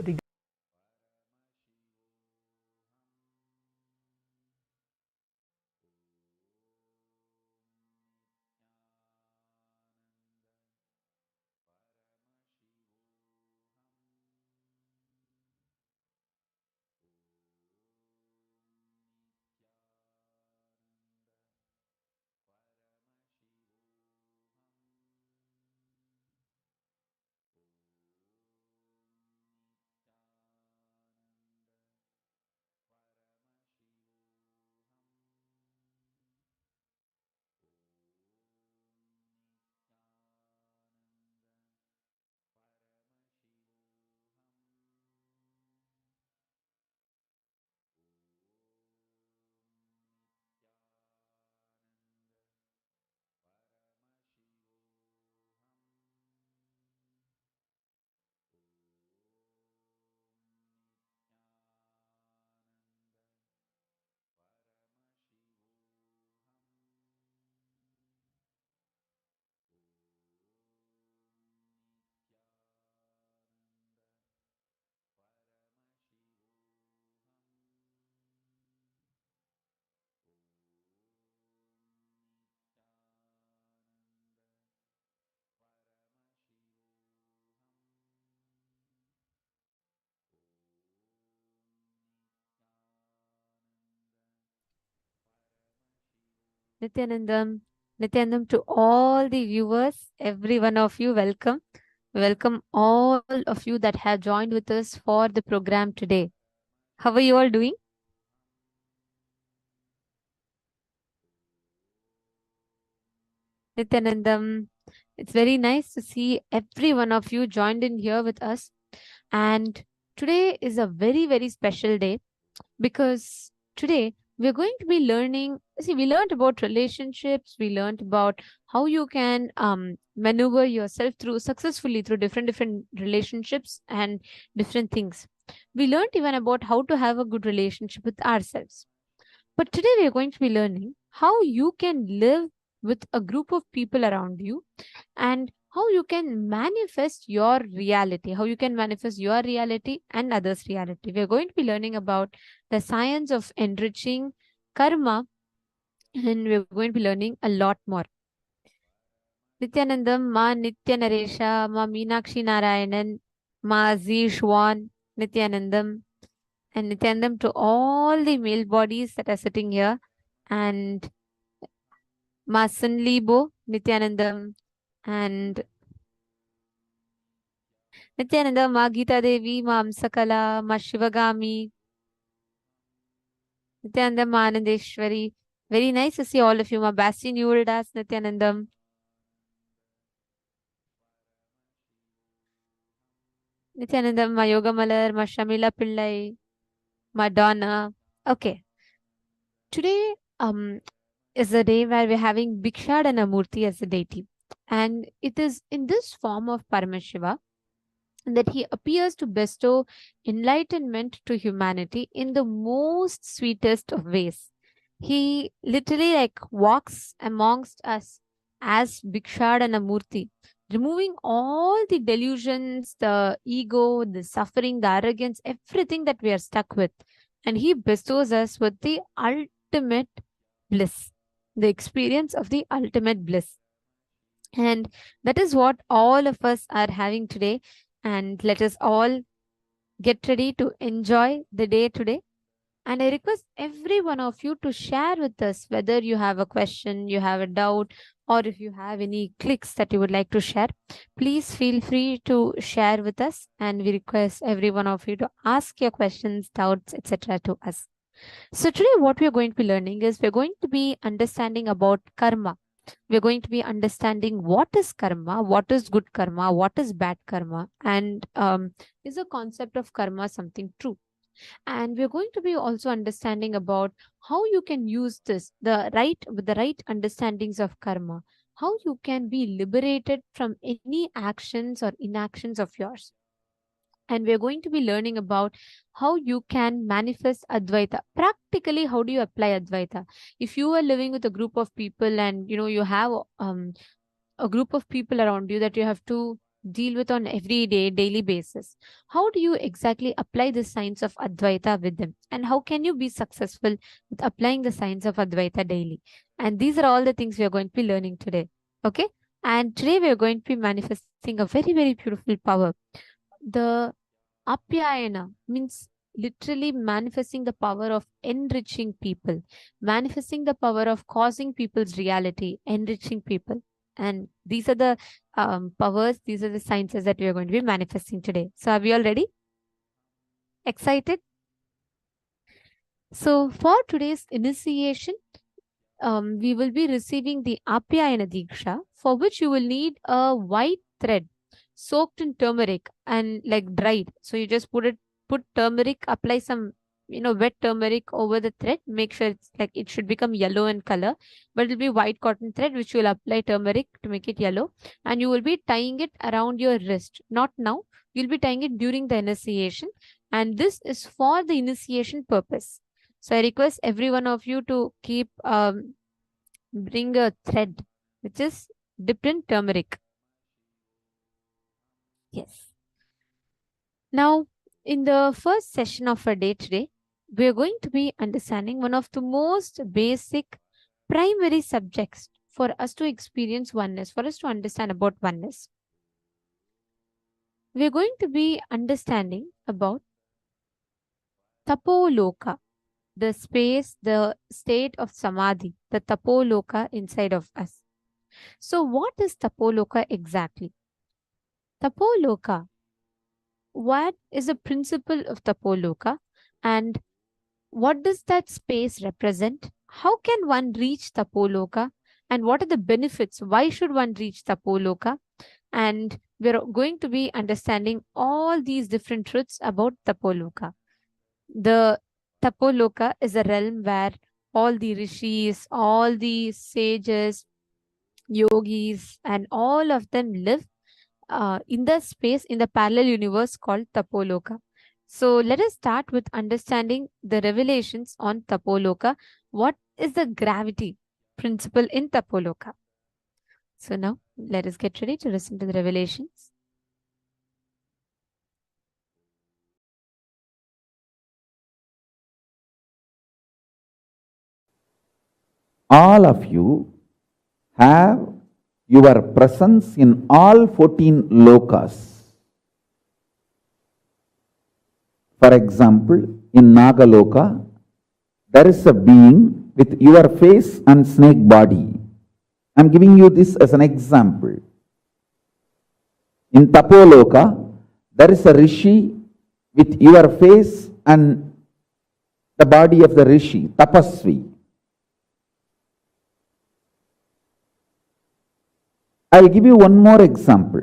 Speaker 6: Nithyanandam, Nithyanandam to all the viewers, every one of you, welcome. Welcome all of you that have joined with us for the program today. How are you all doing? Nithyanandam, it's very nice to see every one of you joined in here with us. And today is a very, very special day because today we're going to be learning. See, we learned about relationships, we learned about how you can maneuver yourself through successfully through different relationships and different things. We learned even about how to have a good relationship with ourselves. But today we are going to be learning how you can live with a group of people around you and how you can manifest your reality, how you can manifest your reality and others' reality. We are going to be learning about the science of enriching karma, and we're going to be learning a lot more. Nithyanandam, Ma Nitya Naresha, Ma Meenakshi Narayanan, Ma Zishwan, Nithyanandam, and Nithyanandam to all the male bodies that are sitting here, and Ma Sunlibo, Nithyanandam, and Nithyananda, Ma Gita Devi, Ma Amsakala, Ma Shivagami, Nithyananda, Ma Anandeshwari. Very nice to see all of you. Ma Basti Neweldas, Nithyanandam. Nithyanandam, Ma Yoga Malar, Ma Shamila Pillai, Ma Donna. Okay. Today is a day where we're having Bhikshadana Murti as a deity. And it is in this form of Paramashiva that he appears to bestow enlightenment to humanity in the most sweetest of ways. He literally walks amongst us as Bhikshadana Murti, removing all the delusions, the ego, the suffering, the arrogance, everything that we are stuck with. And he bestows us with the ultimate bliss, the experience of the ultimate bliss. And that is what all of us are having today. And let us all get ready to enjoy the day today. And I request every one of you to share with us whether you have a question, you have a doubt, or if you have any clicks that you would like to share. Please feel free to share with us. And we request every one of you to ask your questions, doubts, etc. to us. So today what we are going to be learning is we're going to be understanding about karma. We're going to be understanding what is karma, what is good karma, what is bad karma, and is the concept of karma something true? And we're going to be also understanding about how you can use this, with the right understandings of karma, how you can be liberated from any actions or inactions of yours. And we're going to be learning about how you can manifest Advaita. Practically, how do you apply Advaita? If you are living with a group of people and you have a group of people around you that you have to deal with on daily basis, how do you exactly apply the science of Advaita with them? And how can you be successful with applying the science of Advaita daily? And these are all the things we are going to be learning today. Okay? And today we are going to be manifesting a very, very beautiful power. The Apyayana means literally manifesting the power of enriching people, manifesting the power of causing people's reality, enriching people. And these are the powers, these are the sciences that we are going to be manifesting today. So are we all ready? Excited? So for today's initiation, we will be receiving the Apyayana Deeksha, for which you will need a white thread soaked in turmeric and like dried. So you just put turmeric, apply some wet turmeric over the thread. Make sure it's like it should become yellow in color, but it'll be white cotton thread which you will apply turmeric to make it yellow, and you will be tying it around your wrist. Not now, you'll be tying it during the initiation, and this is for the initiation purpose. So I request every one of you to keep bring a thread which is dipped in turmeric. Yes. Now, in the first session of our day today, we are going to be understanding one of the most basic primary subjects for us to experience oneness, for us to understand about oneness. We are going to be understanding about Tapoloka, the space, the state of Samadhi, the Tapoloka inside of us. So what is Tapoloka exactly? Tapoloka, what is the principle of Tapoloka, and what does that space represent? How can one reach Tapoloka, and what are the benefits? Why should one reach Tapoloka? And we're going to be understanding all these different truths about Tapoloka. The Tapoloka is a realm where all the rishis, all the sages, yogis, and all of them live in the space, in the parallel universe called Tapoloka. So let us start with understanding the revelations on Tapoloka. What is the gravity principle in Tapoloka? So now let us get ready to listen to the revelations.
Speaker 2: All of you have your presence in all 14 lokas. For example, in Nagaloka, there is a being with your face and snake body. I am giving you this as an example. In Tapoloka, there is a rishi with your face and the body of the rishi, tapasvi. I will give you one more example.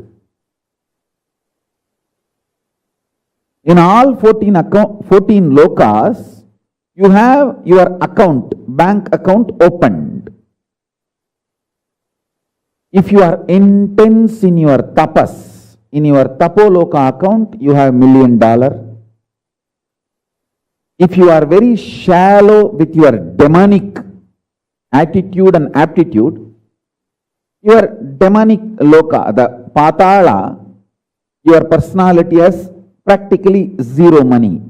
Speaker 2: In all 14 lokas, you have your bank account opened. If you are intense in your tapas, in your Tapoloka account, you have $1 million. If you are very shallow with your demonic attitude and aptitude, your demonic loka, the patala, your personality has practically zero money.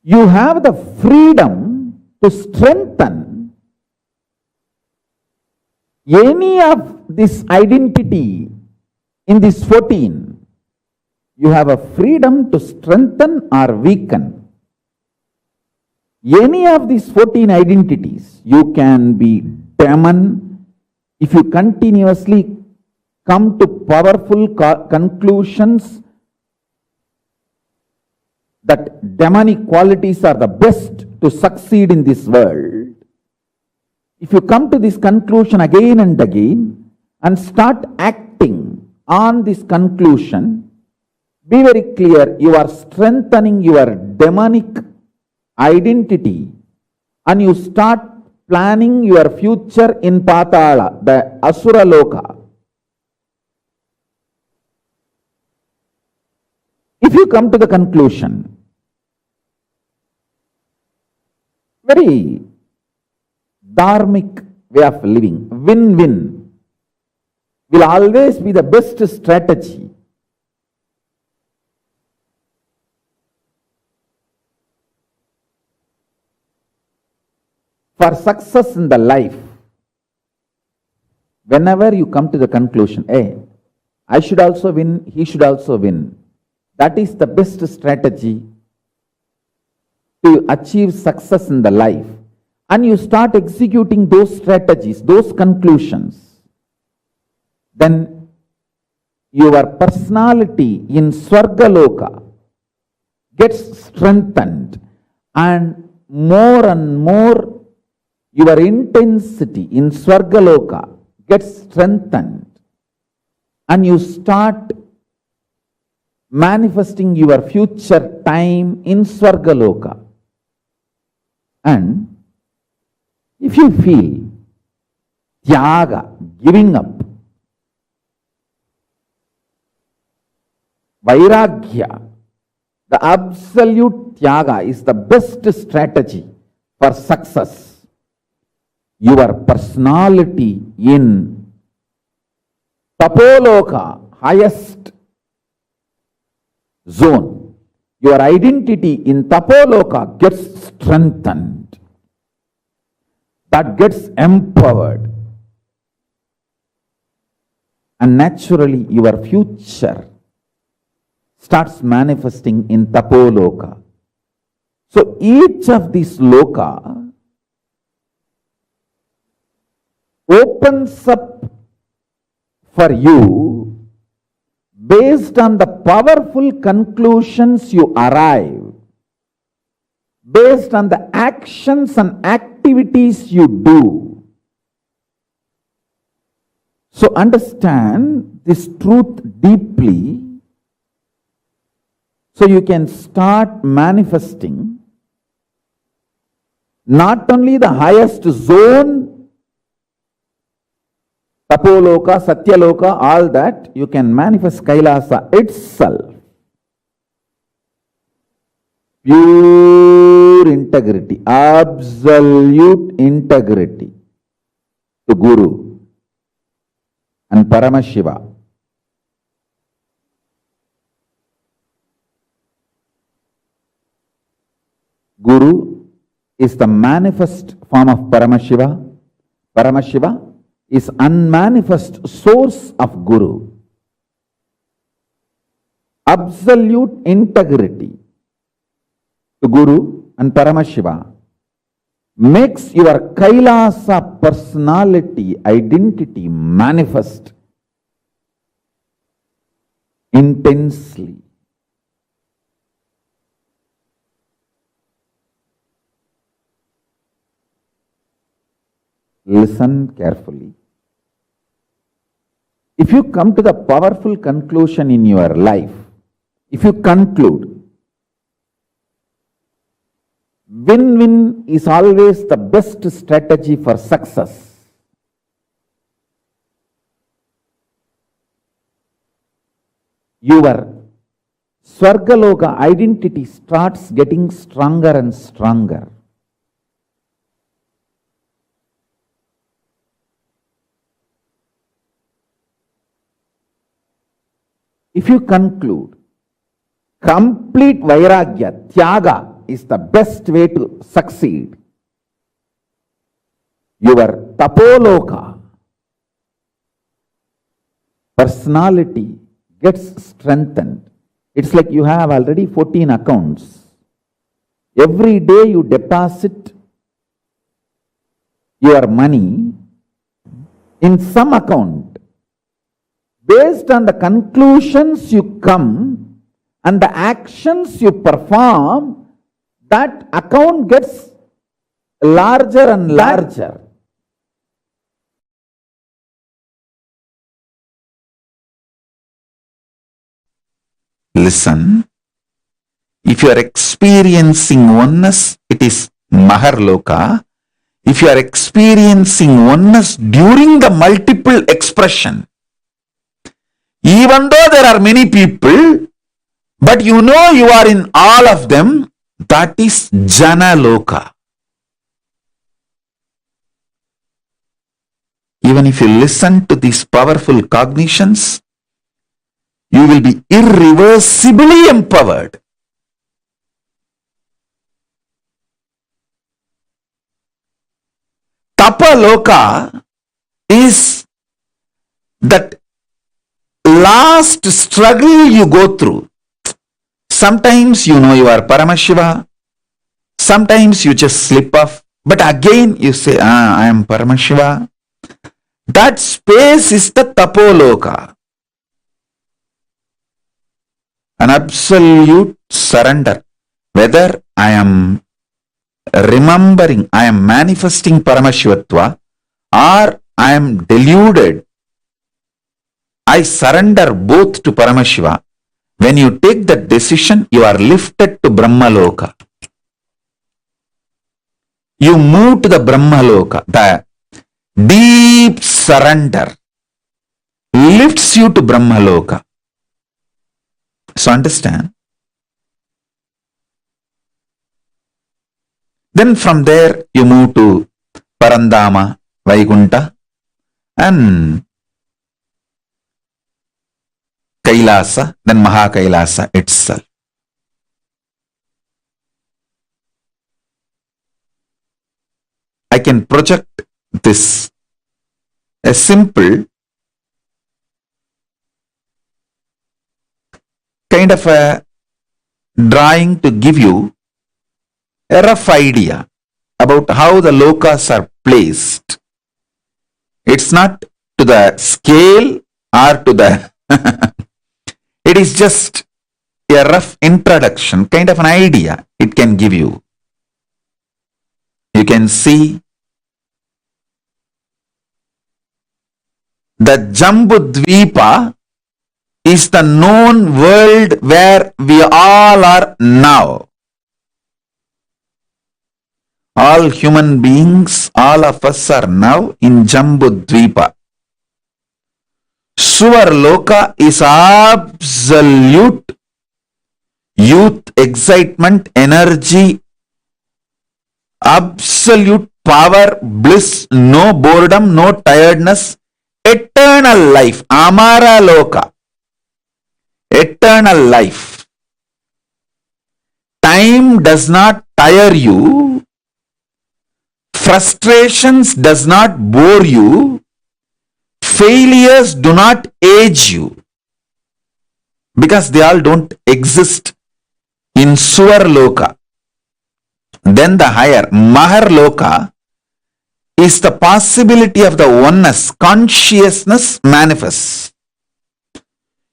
Speaker 2: You have the freedom to strengthen any of this identity in this 14. You have a freedom to strengthen or weaken any of these 14 identities. You can be demon if you continuously come to powerful conclusions that demonic qualities are the best to succeed in this world. If you come to this conclusion again and again and start acting on this conclusion, be very clear, you are strengthening your demonic identity and you start planning your future in Patala, the Asura Loka. If you come to the conclusion, very dharmic way of living, win-win, will always be the best strategy. For success in the life. Whenever you come to the conclusion, hey, I should also win, he should also win, that is the best strategy to achieve success in the life. And you start executing those strategies, those conclusions, then your personality in Swargaloka gets strengthened, and more your intensity in Swargaloka gets strengthened, and you start manifesting your future time in Swargaloka. And if you feel tyaga, giving up, vairagya, the absolute tyaga is the best strategy for success. Your personality in Tapoloka, highest zone, your identity in Tapoloka gets strengthened. That gets empowered. And naturally your future starts manifesting in Tapoloka. So each of these loka opens up for you based on the powerful conclusions you arrive, based on the actions and activities you do. So understand this truth deeply so you can start manifesting not only the highest zone, Tapoloka, Satyaloka, all that, you can manifest Kailasa itself. Pure integrity, absolute integrity to Guru and Paramashiva. Guru is the manifest form of Paramashiva. Paramashiva is unmanifest source of Guru. Absolute integrity to Guru and Paramashiva makes your Kailasa personality, identity manifest intensely. Listen carefully. If you come to the powerful conclusion in your life, if you conclude, win-win is always the best strategy for success. Your Swargaloka identity starts getting stronger and stronger. if you conclude complete vairagya, tyaga is the best way to succeed, your tapoloka personality gets strengthened. It's like you have already 14 accounts. Every day you deposit your money in some account. Based on the conclusions you come and the actions you perform, that account gets larger and larger. Listen, if you are experiencing oneness, it is Maharloka. If you are experiencing oneness during the multiple expression, even though there are many people, but you know you are in all of them, that is Janaloka. Even if you listen to these powerful cognitions, you will be irreversibly empowered. Tapaloka is that last struggle you go through. Sometimes you know you are Paramashiva, sometimes you just slip off, but again you say, I am Paramashiva. That space is the Tapoloka. An absolute surrender. Whether I am remembering, I am manifesting Paramashivatva, or I am deluded, I surrender both to Paramashiva. When you take that decision, you are lifted to Brahmaloka. You move to the Brahmaloka. The deep surrender lifts you to Brahmaloka. So understand. Then from there you move to Parandama, Vaikunta, and Kailasa, then Mahakailasa itself. I can project this, a simple kind of a drawing to give you a rough idea about how the lokas are placed. It's not to the scale or to the it is just a rough introduction, kind of an idea it can give you. You can see the Jambudvipa is the known world where we all are now. All human beings, all of us are now in Jambudvipa. Suvarloka is absolute youth, excitement, energy, absolute power, bliss, no boredom, no tiredness, eternal life, Amara Loka, eternal life. Time does not tire you, frustrations does not bore you, failures do not age you, because they all don't exist in Suvarloka. Then the higher Maharloka is the possibility of the oneness, consciousness manifests.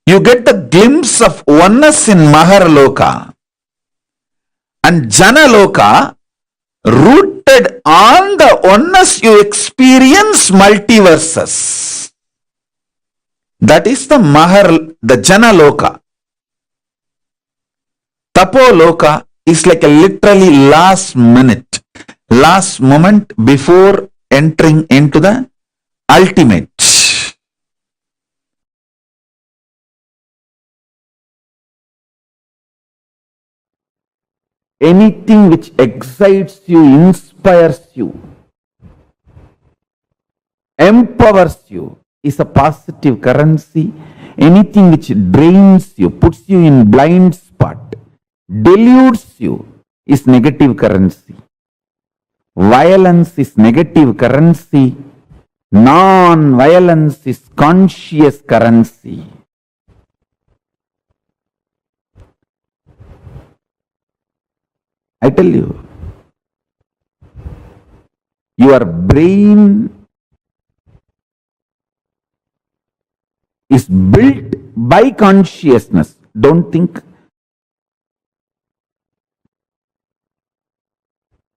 Speaker 2: You get the glimpse of oneness in Maharloka, and Janaloka, rooted on the oneness, you experience multiverses. That is the Janaloka. Tapoloka is like a literally last minute, last moment before entering into the ultimate. Anything which excites you, inspires you, empowers you is a positive currency.
Speaker 7: anything which drains you, puts you in blind spot, deludes you, is negative currency. Violence is negative currency. Non-violence is conscious currency. I tell you, your brain is built by consciousness. Don't think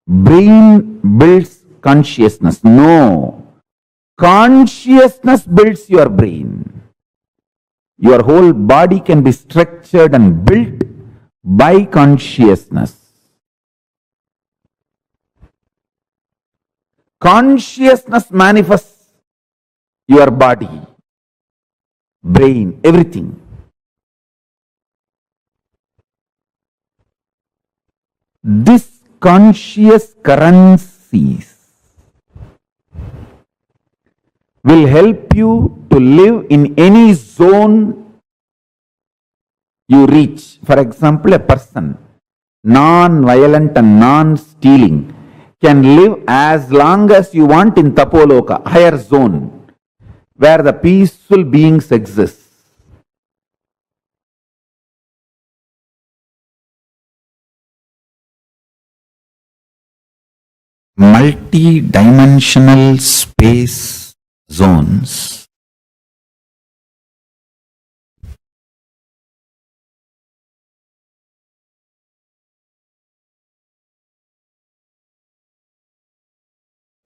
Speaker 7: brain builds consciousness. No. Consciousness builds your brain. Your whole body can be structured and built by consciousness. Consciousness manifests your body, brain, everything. This conscious currencies will help you to live in any zone you reach. For example, a person non-violent and non-stealing can live as long as you want in Tapoloka, higher zone, where the peaceful beings exist. Multi-dimensional space zones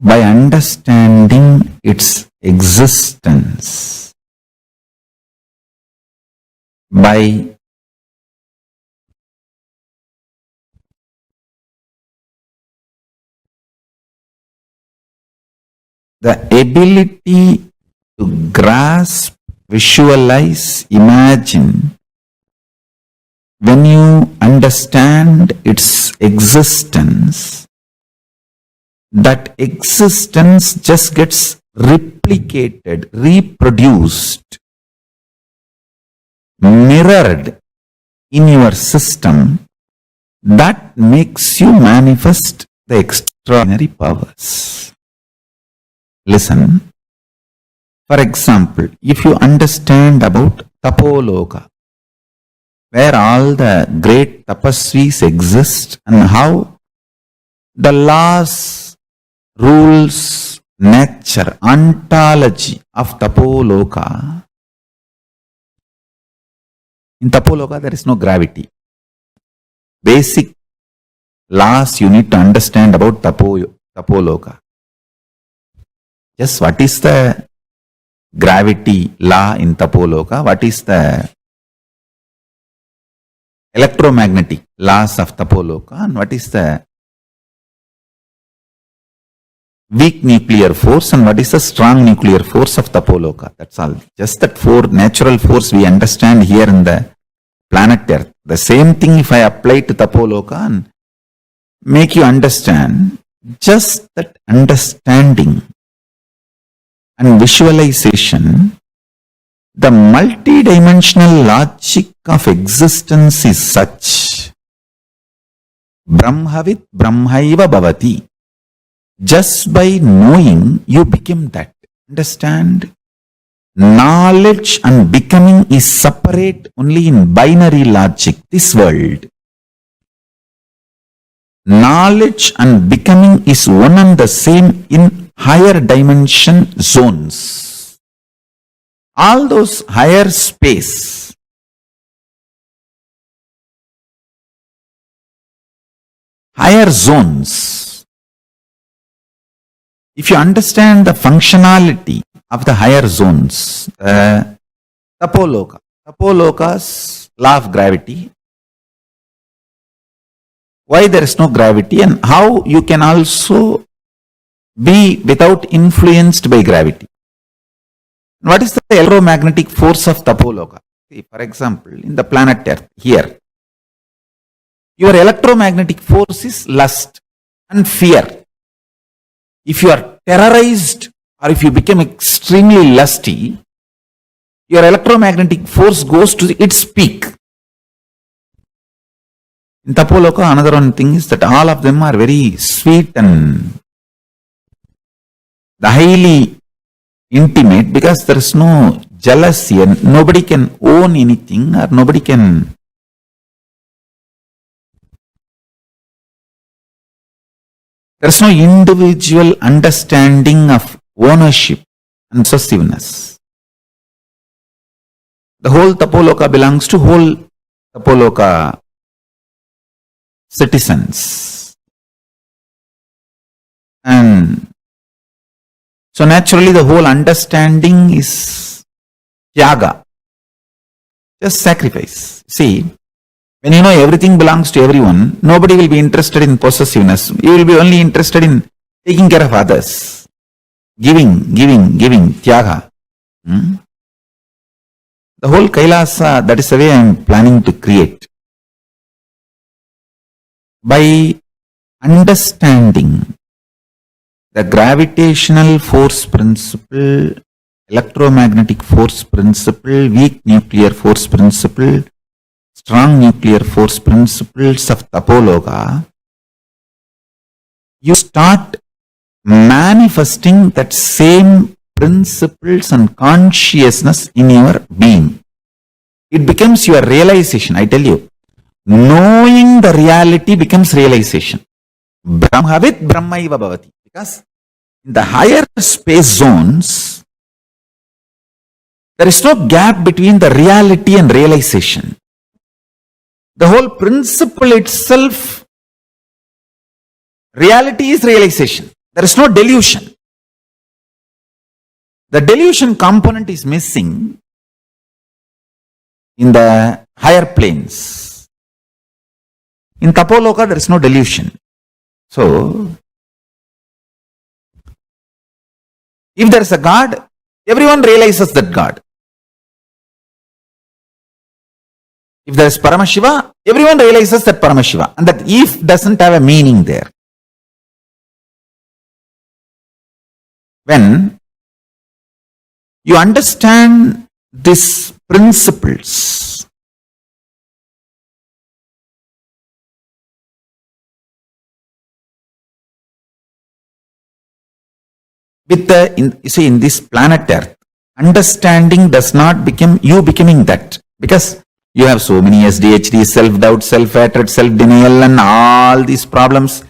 Speaker 7: by understanding its existence, by the ability to grasp, visualize, imagine, when you understand its existence, that existence just gets replicated, reproduced, mirrored in your system. That makes you manifest the extraordinary powers. Listen. For example, if you understand about Tapoloka, where all the great tapasvis exist and how the laws, rules, nature, ontology of Tapoloka. In Tapoloka, there is no gravity. Basic laws you need to understand about Tapoloka. Just what is the gravity law in Tapoloka? What is the electromagnetic laws of Tapoloka? And what is the weak nuclear force and what is the strong nuclear force of Tapoloka? That's all. Just that four natural force we understand here in the planet Earth. The same thing if I apply to Tapoloka and make you understand, just that understanding and visualization, the multidimensional logic of existence is such. Brahmavit Brahmaiva Bhavati. Just by knowing, you become that. Understand? Knowledge and becoming is separate only in binary logic, this world. Knowledge and becoming is one and the same in higher dimension zones. All those higher space, higher zones. If you understand the functionality of the higher zones, Tapoloka's law of gravity, why there is no gravity and how you can also be without influenced by gravity. What is the electromagnetic force of Tapoloka? See, for example, in the planet Earth, here, your electromagnetic force is lust and fear. If you are terrorized or if you become extremely lusty, your electromagnetic force goes to its peak. In Tapoloka, another one thing is that all of them are very sweet and highly intimate because there is no jealousy and nobody can own anything or nobody can. There is no individual understanding of ownership and possessiveness. The whole Tapoloka belongs to whole Tapoloka citizens. And so naturally the whole understanding is tyaga, just sacrifice. See, when you know everything belongs to everyone, nobody will be interested in possessiveness. You will be only interested in taking care of others. Giving, tyaga. The whole Kailasa, that is the way I am planning to create. By understanding the gravitational force principle, electromagnetic force principle, weak nuclear force principle, strong nuclear force principles of Tapoloka, you start manifesting that same principles and consciousness in your being. It becomes your realization, I tell you. Knowing the reality becomes realization. Brahmavit Brahmaiva Bhavati. Because in the higher space zones, there is no gap between the reality and realization. The whole principle itself, reality is realization. There is no delusion. The delusion component is missing in the higher planes. In Tapoloka, there is no delusion. So, if there is a God, everyone realizes that God. If there is Paramashiva, everyone realizes that Paramashiva. And that if doesn't have a meaning there. When you understand these principles, with in this planet Earth, understanding does not become you becoming that. Because you have so many SDHD, self-doubt, self-hatred, self-denial and all these problems.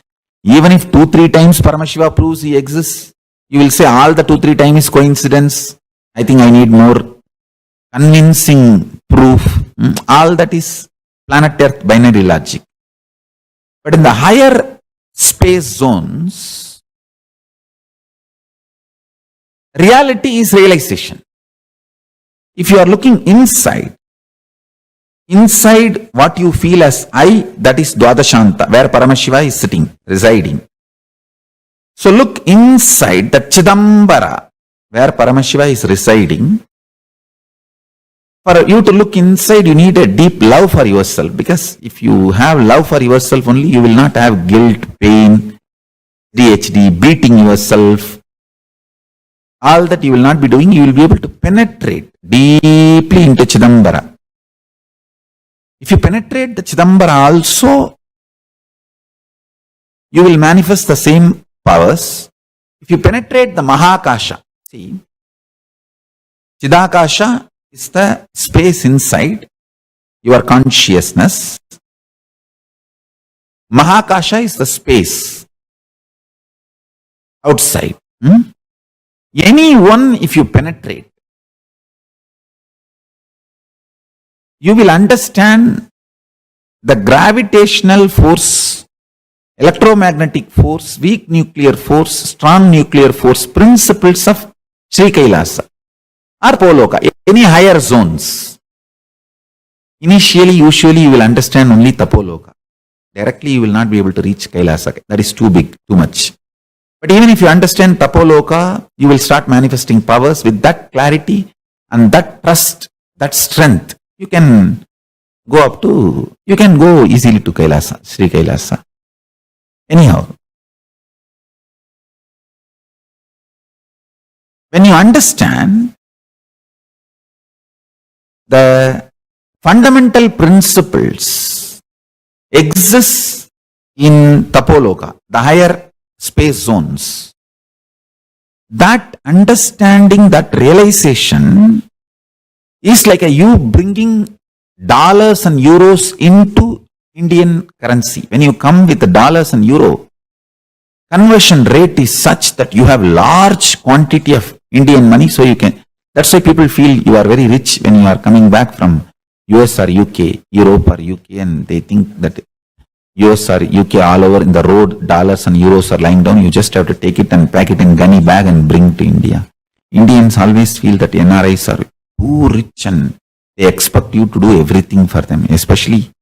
Speaker 7: Even if 2-3 times Paramashiva proves he exists, you will say all the 2-3 times is coincidence. I think I need more convincing proof. All that is planet Earth binary logic. But in the higher space zones, reality is realization. If you are looking inside what you feel as I, that is Dwadashanta, where Paramashiva is sitting, residing. So look inside that Chidambara, where Paramashiva is residing. For you to look inside, you need a deep love for yourself. Because if you have love for yourself only, you will not have guilt, pain, DHD, beating yourself. All that you will not be doing, you will be able to penetrate deeply into Chidambara. If you penetrate the Chidambara also, you will manifest the same powers. If you penetrate the Mahakasha, see, Chidakasha is the space inside your consciousness. Mahakasha is the space outside. Any one, if you penetrate, you will understand the gravitational force, electromagnetic force, weak nuclear force, strong nuclear force, principles of Sri Kailasa or Poloka, any higher zones. Initially, usually you will understand only Tapoloka. Directly you will not be able to reach Kailasa. That is too big, too much. But even if you understand Tapoloka, you will start manifesting powers with that clarity and that trust, that strength. You can go easily to Kailasa, Sri Kailasa. Anyhow, when you understand the fundamental principles exist in Tapoloka, the higher space zones. That understanding, that realization is like you bringing dollars and euros into Indian currency. When you come with the dollars and euro, conversion rate is such that you have large quantity of Indian money, so you can, that's why people feel you are very rich when you are coming back from US or UK, Europe or UK, and they think that US or UK all over in the road, dollars and euros are lying down, you just have to take it and pack it in gunny bag and bring to India. Indians always feel that NRIs are too rich and they expect you to do everything for them, especially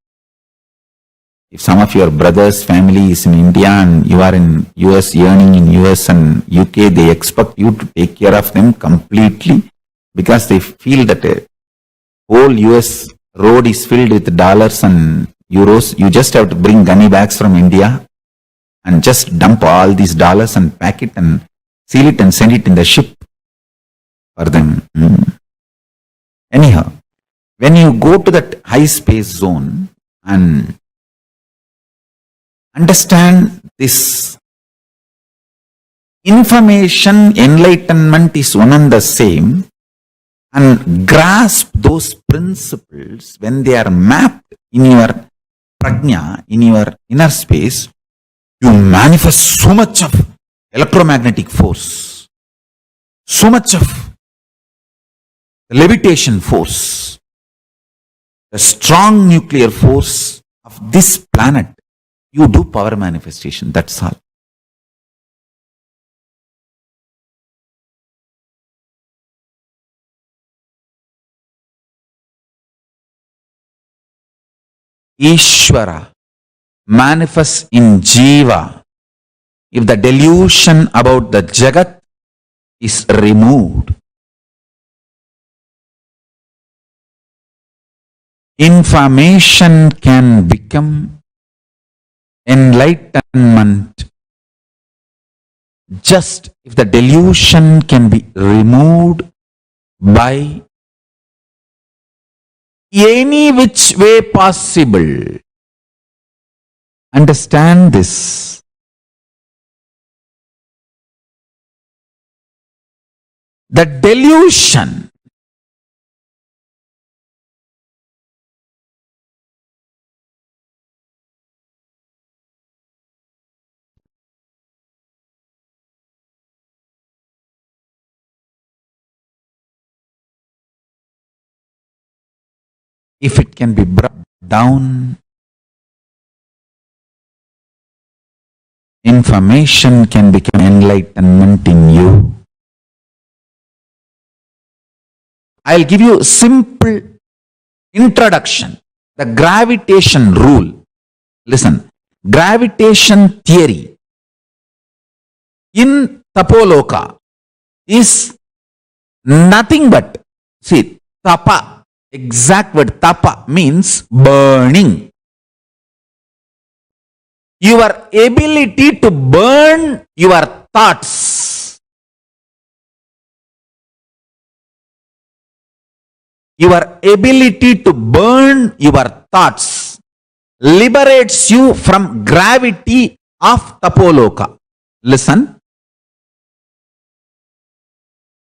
Speaker 7: if some of your brother's family is in India and you are in US, earning in US and UK, they expect you to take care of them completely because they feel that a whole US road is filled with dollars and euros. You just have to bring gunny bags from India and just dump all these dollars and pack it and seal it and send it in the ship for them. Anyhow, when you go to that high space zone and understand this information, enlightenment is one and the same, and grasp those principles when they are mapped in your prajna, in your inner space, you manifest so much of electromagnetic force, so much of levitation force, the strong nuclear force of this planet. You do power manifestation, that's all. Ishvara manifests in Jiva if the delusion about the Jagat is removed. Information can become enlightenment just if the delusion can be removed by any which way possible. Understand this. The delusion if it can be brought down, information can become enlightenment in you. I'll give you a simple introduction. The gravitation rule. Listen, gravitation theory in Tapoloka is nothing but, see, tapa. Exact word tapa means burning. Your ability to burn your thoughts. Your ability to burn your thoughts liberates you from gravity of Tapoloka. Listen.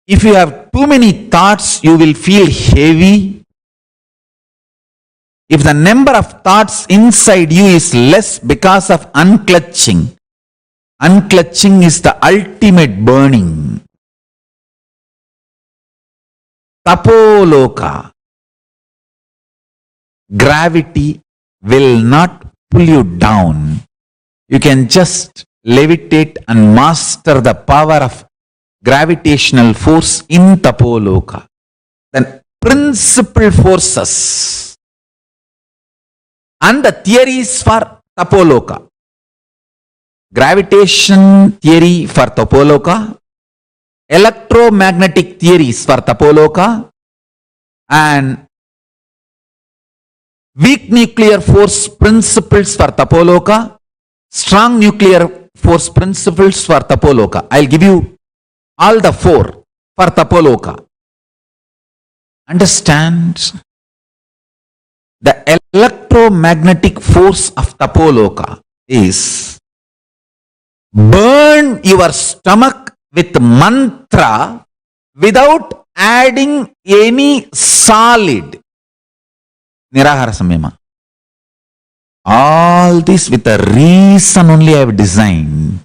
Speaker 7: If you have too many thoughts, you will feel heavy. If the number of thoughts inside you is less because of unclutching, unclutching is the ultimate burning. Tapoloka, gravity will not pull you down. You can just levitate and master the power of gravitational force in Tapoloka. Then principal forces and the theories for Tapoloka. Gravitation theory for Tapoloka, electromagnetic theories for Tapoloka, and weak nuclear force principles for Tapoloka, strong nuclear force principles for Tapoloka. I'll give you all the four for Tapoloka. Understand The electromagnetic force of Tapoloka is burn your stomach with mantra without adding any solid. Nirahara Samyama. All this with a reason only I have designed.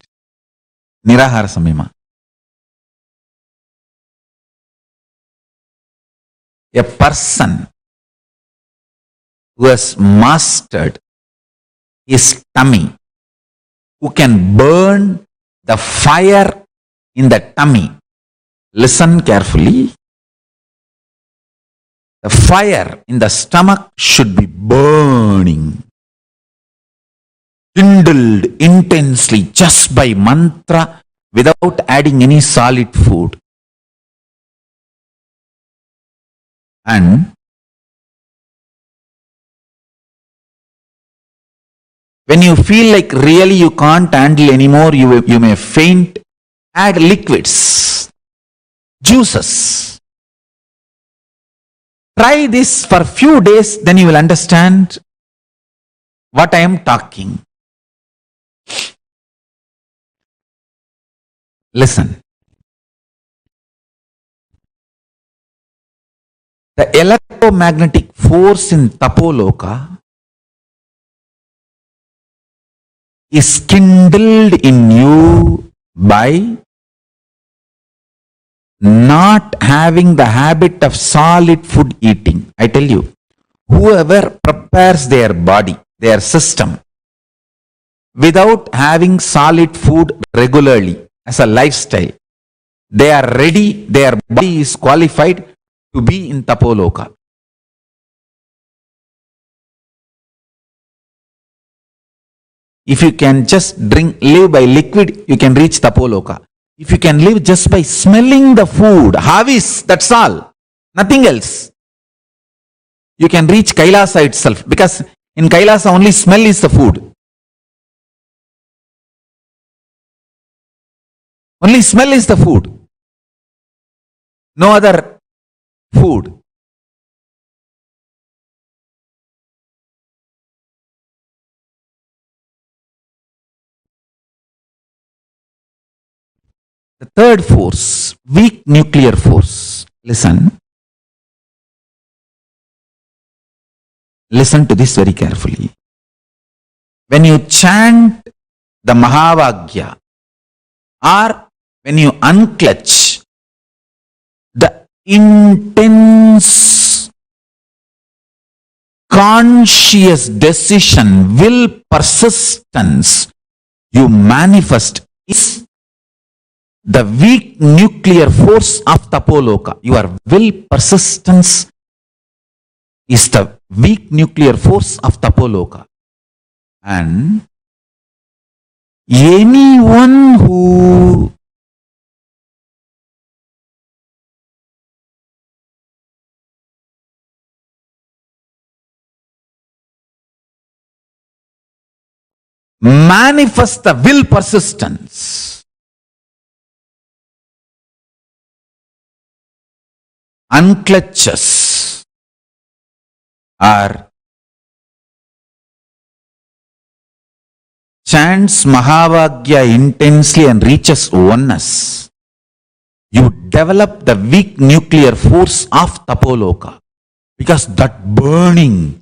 Speaker 7: Nirahara Samyama. A person who has mastered his tummy, who can burn the fire in the tummy. Listen carefully. The fire in the stomach should be burning, kindled intensely just by mantra without adding any solid food. And when you feel like really you can't handle anymore, you may faint, add liquids, juices. Try this for a few days, then you will understand what I am talking. Listen. The electromagnetic force in Tapoloka is kindled in you by not having the habit of solid food eating. I tell you, whoever prepares their body, their system, without having solid food regularly as a lifestyle, they are ready, their body is qualified to be in Tapoloka. If you can just live by liquid, you can reach Tapoloka. If you can live just by smelling the food, havis, that's all, nothing else, you can reach Kailasa itself, because in Kailasa only smell is the food. Only smell is the food. No other food. The third force, weak nuclear force. Listen. Listen to this very carefully. When you chant the Mahavagya, or when you unclutch, the intense conscious decision, will, persistence you manifest is the weak nuclear force of Tapoloka. Your will, persistence is the weak nuclear force of Tapoloka. And anyone who manifests the will, persistence, unclutches, or chants Mahavagya intensely and reaches oneness, you develop the weak nuclear force of Tapoloka, because that burning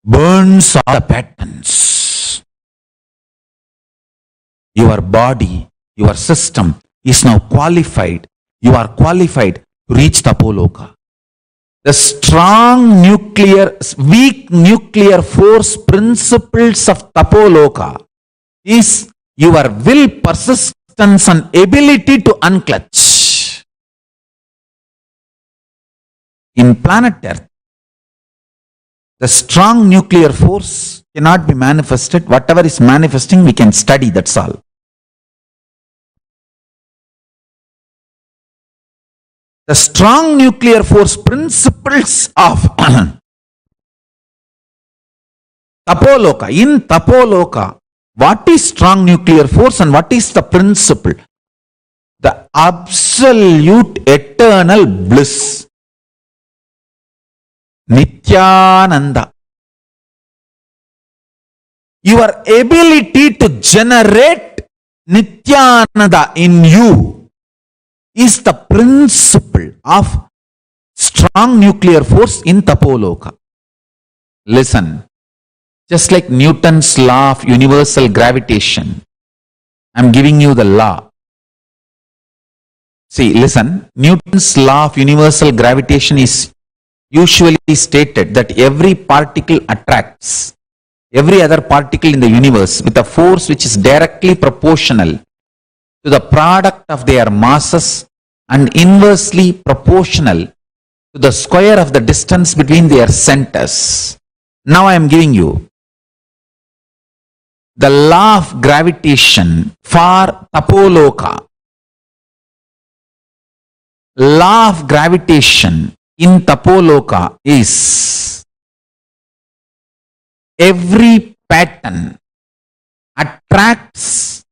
Speaker 7: burns all the patterns. Your body, your system is now qualified. You are qualified to reach Tapoloka. The strong nuclear, weak nuclear force principles of Tapoloka is your will, persistence and ability to unclutch. In planet Earth, the strong nuclear force cannot be manifested. Whatever is manifesting, we can study, that's all. The strong nuclear force principles of Tapoloka. In Tapoloka, what is strong nuclear force and what is the principle? The absolute eternal bliss. Nithyananda Your ability to generate Nithyananda in you is the principle of strong nuclear force in Tapoloka. Listen, just like Newton's law of universal gravitation, I'm giving you the law. See, listen, Newton's law of universal gravitation is usually stated that every particle attracts every other particle in the universe with a force which is directly proportional to the product of their masses and inversely proportional to the square of the distance between their centers. Now I am giving you the law of gravitation for Tapoloka. Law of gravitation in Tapoloka is every pattern attracts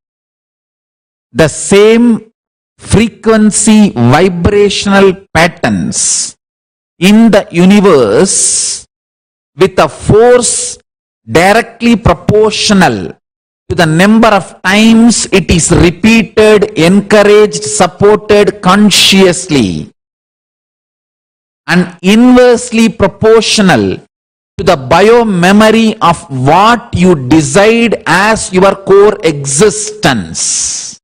Speaker 7: the same frequency vibrational patterns in the universe with a force directly proportional to the number of times it is repeated, encouraged, supported consciously, and inversely proportional to the bio-memory of what you decide as your core existence.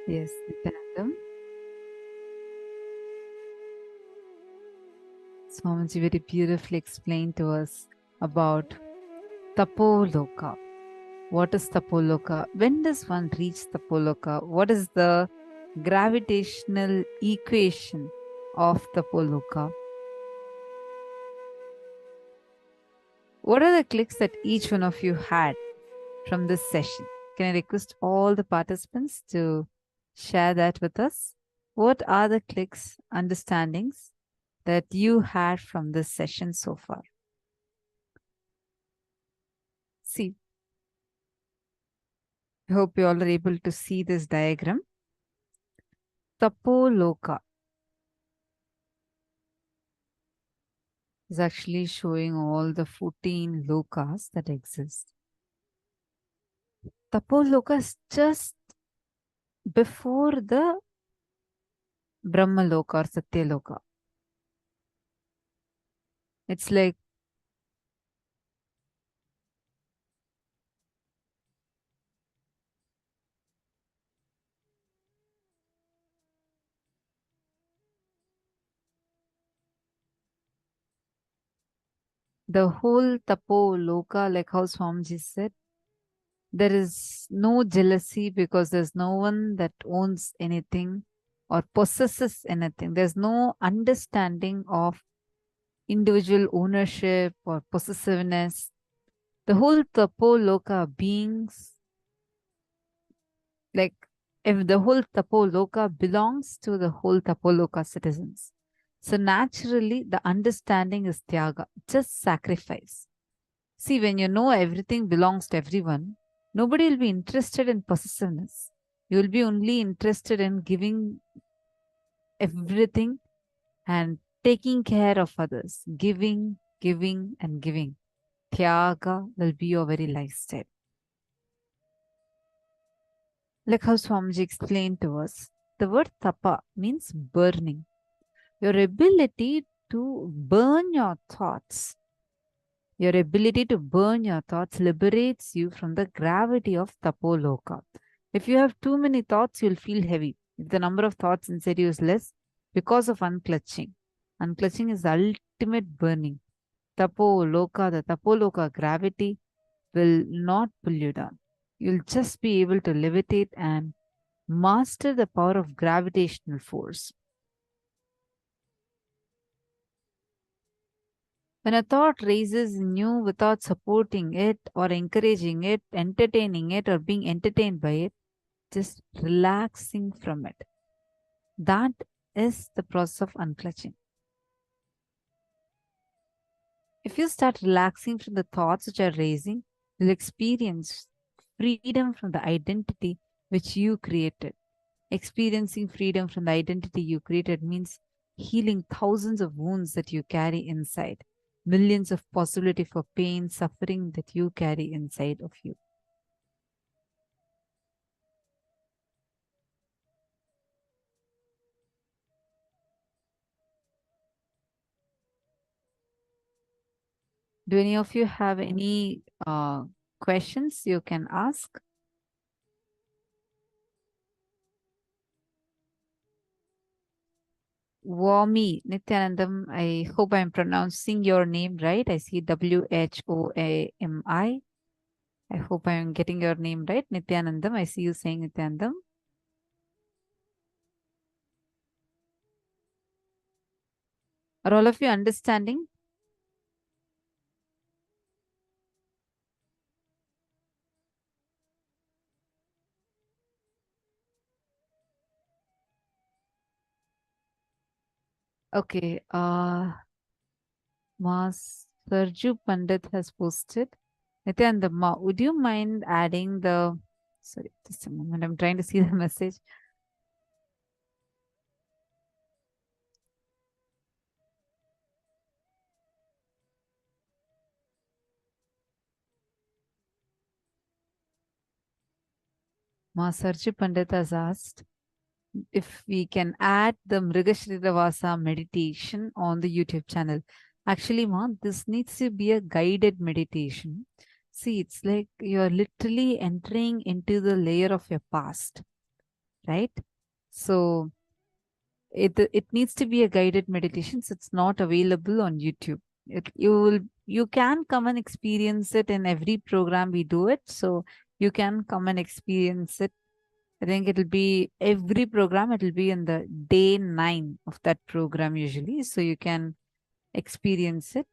Speaker 8: Yes, Nityanandam. Swamiji very beautifully explained to us about Tapoloka. What is Tapoloka? When does one reach Tapoloka? What is the gravitational equation of Tapoloka? What are the clicks that each one of you had from this session? Can I request all the participants to share that with us? What are the clicks, understandings that you had from this session so far? See, I hope you all are able to see this diagram. Tapoloka is actually showing all the 14 lokas that exist. Tapoloka is just before the Brahmaloka or Satyaloka. It's like the whole Tapoloka, like how Swamiji said, there is no jealousy because there's no one that owns anything or possesses anything. There's no understanding of individual ownership or possessiveness. The whole Tapoloka beings, like if the whole Tapoloka belongs to the whole Tapoloka citizens. So naturally, the understanding is Tyaga, just sacrifice. See, when you know everything belongs to everyone, nobody will be interested in possessiveness. You will be only interested in giving everything and taking care of others. Giving, giving, and giving. Tyaga will be your very lifestyle. Like how Swamiji explained to us, the word tapa means burning. Your ability to burn your thoughts. Your ability to burn your thoughts liberates you from the gravity of tapoloka. If you have too many thoughts, you'll feel heavy. If the number of thoughts inside you is less, because of unclutching. Unclutching is the ultimate burning. Tapoloka, the tapoloka gravity will not pull you down. You'll just be able to levitate and master the power of gravitational force. When a thought raises in you without supporting it or encouraging it, entertaining it or being entertained by it, just relaxing from it. That is the process of unclutching. If you start relaxing from the thoughts which are raising, you'll experience freedom from the identity which you created. Experiencing freedom from the identity you created means healing thousands of wounds that you carry inside, millions of possibility for pain, suffering that you carry inside of you. Do any of you have any questions you can ask? Wami Nithyanandam, I hope I'm pronouncing your name right. I see Whoami. I hope I'm getting your name right. Nithyanandam, I see you saying Nithyanandam. Are all of you understanding? Okay. Mas Sarju Pandit has posted. Nithyanandam, would you mind adding the... Sorry, just a moment. I'm trying to see the message. Sarju Pandit has asked if we can add the Mrigashiravasa meditation on the YouTube channel. Actually, this needs to be a guided meditation. See, it's like you're literally entering into the layer of your past. right? So it needs to be a guided meditation. So it's not available on YouTube. You can come and experience it in every program we do it. So you can come and experience it. I think it'll be every program. It'll be in the day 9 of that program usually. So you can experience it.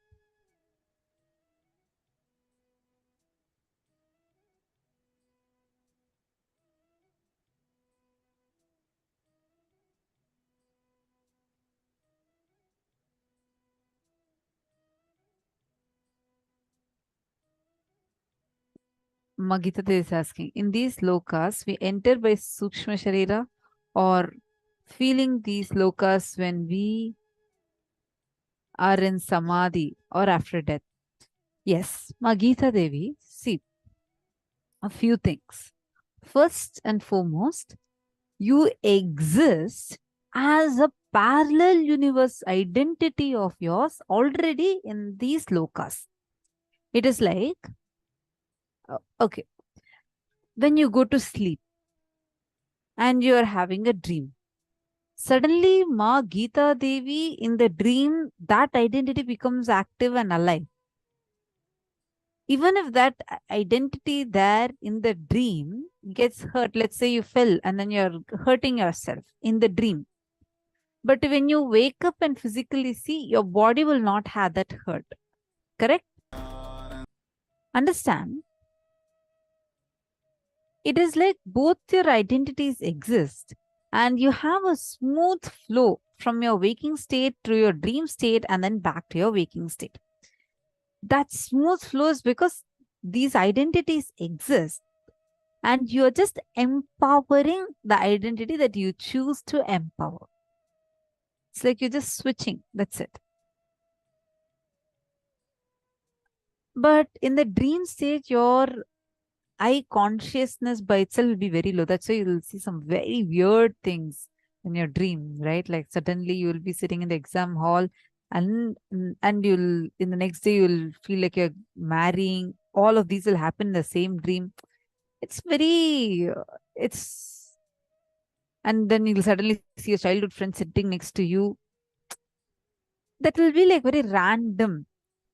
Speaker 8: Magita is asking, in these lokas, we enter by Sukshma Sharira or feeling these lokas when we are in Samadhi or after death? Yes, Magita Devi, see, a few things. First and foremost, you exist as a parallel universe identity of yours already in these lokas. It is like, okay, when you go to sleep and you are having a dream, suddenly Ma Geeta Devi in the dream, that identity becomes active and alive. Even if that identity there in the dream gets hurt, let's say you fell and then you're hurting yourself in the dream. But when you wake up and physically see, your body will not have that hurt. Correct? Understand? It is like both your identities exist and you have a smooth flow from your waking state to your dream state and then back to your waking state. That smooth flow is because these identities exist and you're just empowering the identity that you choose to empower. It's like you're just switching. That's it. But in the dream state, your eye consciousness by itself will be very low. That's why you'll see some very weird things in your dream, right? Like suddenly you will be sitting in the exam hall and you'll in the next day you'll feel like you're marrying. All of these will happen in the same dream. It's very and then you'll suddenly see a childhood friend sitting next to you. That will be like very random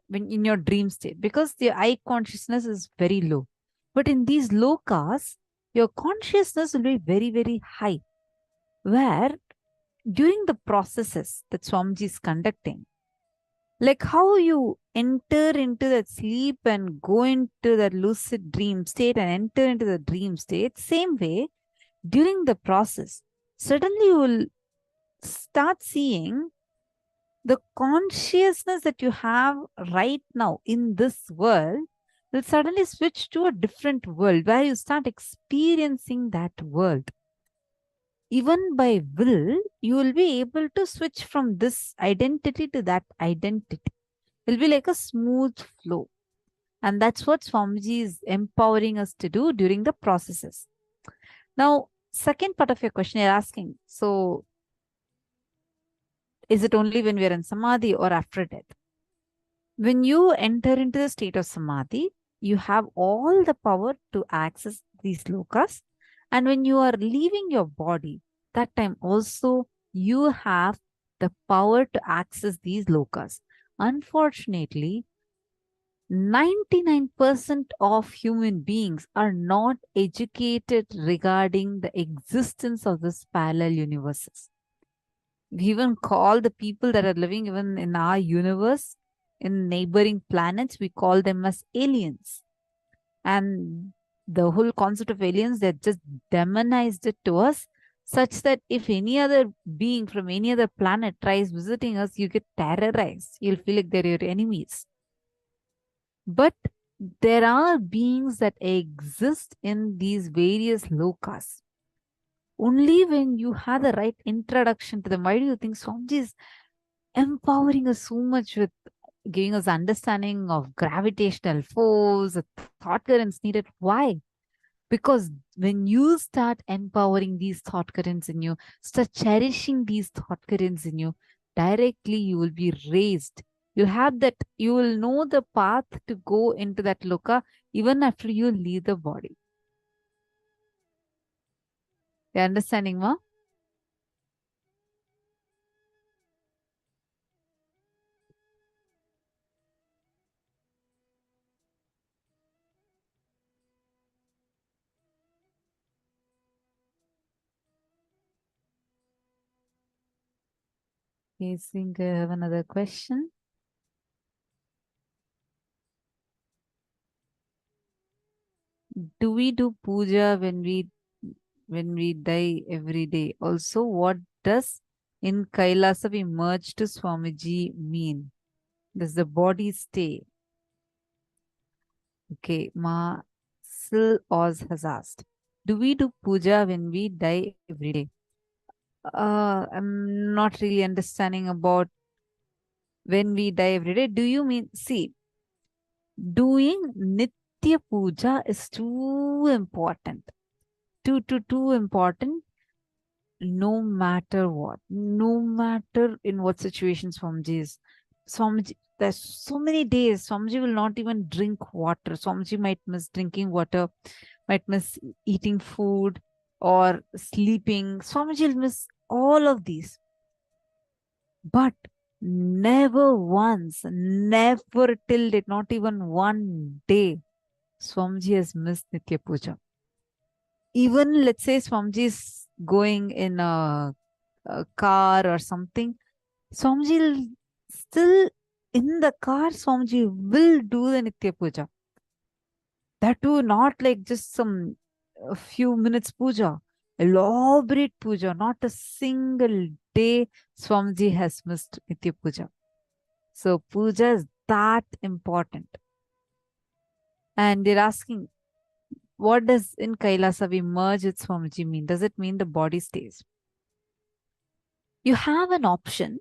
Speaker 8: when in your dream state because the eye consciousness is very low. But in these lokas, your consciousness will be very, very high. Where during the processes that Swamiji is conducting, like how you enter into that sleep and go into that lucid dream state and enter into the dream state, same way, during the process, suddenly you will start seeing the consciousness that you have right now in this world will suddenly switch to a different world where you start experiencing that world. Even by will, you will be able to switch from this identity to that identity. It will be like a smooth flow. And that's what Swamiji is empowering us to do during the processes. Now, second part of your question, you're asking, so is it only when we are in Samadhi or after death? When you enter into the state of Samadhi, you have all the power to access these lokas. And when you are leaving your body, that time also you have the power to access these lokas. Unfortunately, 99% of human beings are not educated regarding the existence of this parallel universes. We even call the people that are living even in our universe, in neighboring planets, we call them as aliens. And the whole concept of aliens, they just demonized it to us, such that if any other being from any other planet tries visiting us, you get terrorized. You'll feel like they're your enemies. But there are beings that exist in these various lokas. Only when you have the right introduction to them, why do you think Swamiji is empowering us so much with giving us understanding of gravitational force, thought currents needed? Why? Because when you start empowering these thought currents in you, start cherishing these thought currents in you, directly you will be raised. You'll have that, you will know the path to go into that loka even after you leave the body. You understanding, ma? I think I have another question. Do we do puja when we die every day? Also, what does in Kailasa we merge to Swamiji mean? Does the body stay? Okay, Ma Sil Oz has asked, do we do puja when we die every day? I'm not really understanding about when we die every day. Do you mean, see, doing Nitya Puja is too important. Too important, no matter what. No matter in what situation Swamiji is. Swamiji, there's so many days, Swamiji will not even drink water. Swamiji might miss drinking water, might miss eating food or sleeping. Swamiji will miss all of these. But never once, never till date, not even one day, Swamiji has missed Nitya Puja. Even let's say Swamiji is going in a car or something, Swamiji will still in the car, Swamiji will do the Nitya Puja. That too, not like just some a few minutes puja, elaborate puja, not a single day Swamiji has missed Nitya Puja. So puja is that important. And they're asking, what does in Kailasa we merge with Swamiji mean? Does it mean the body stays? You have an option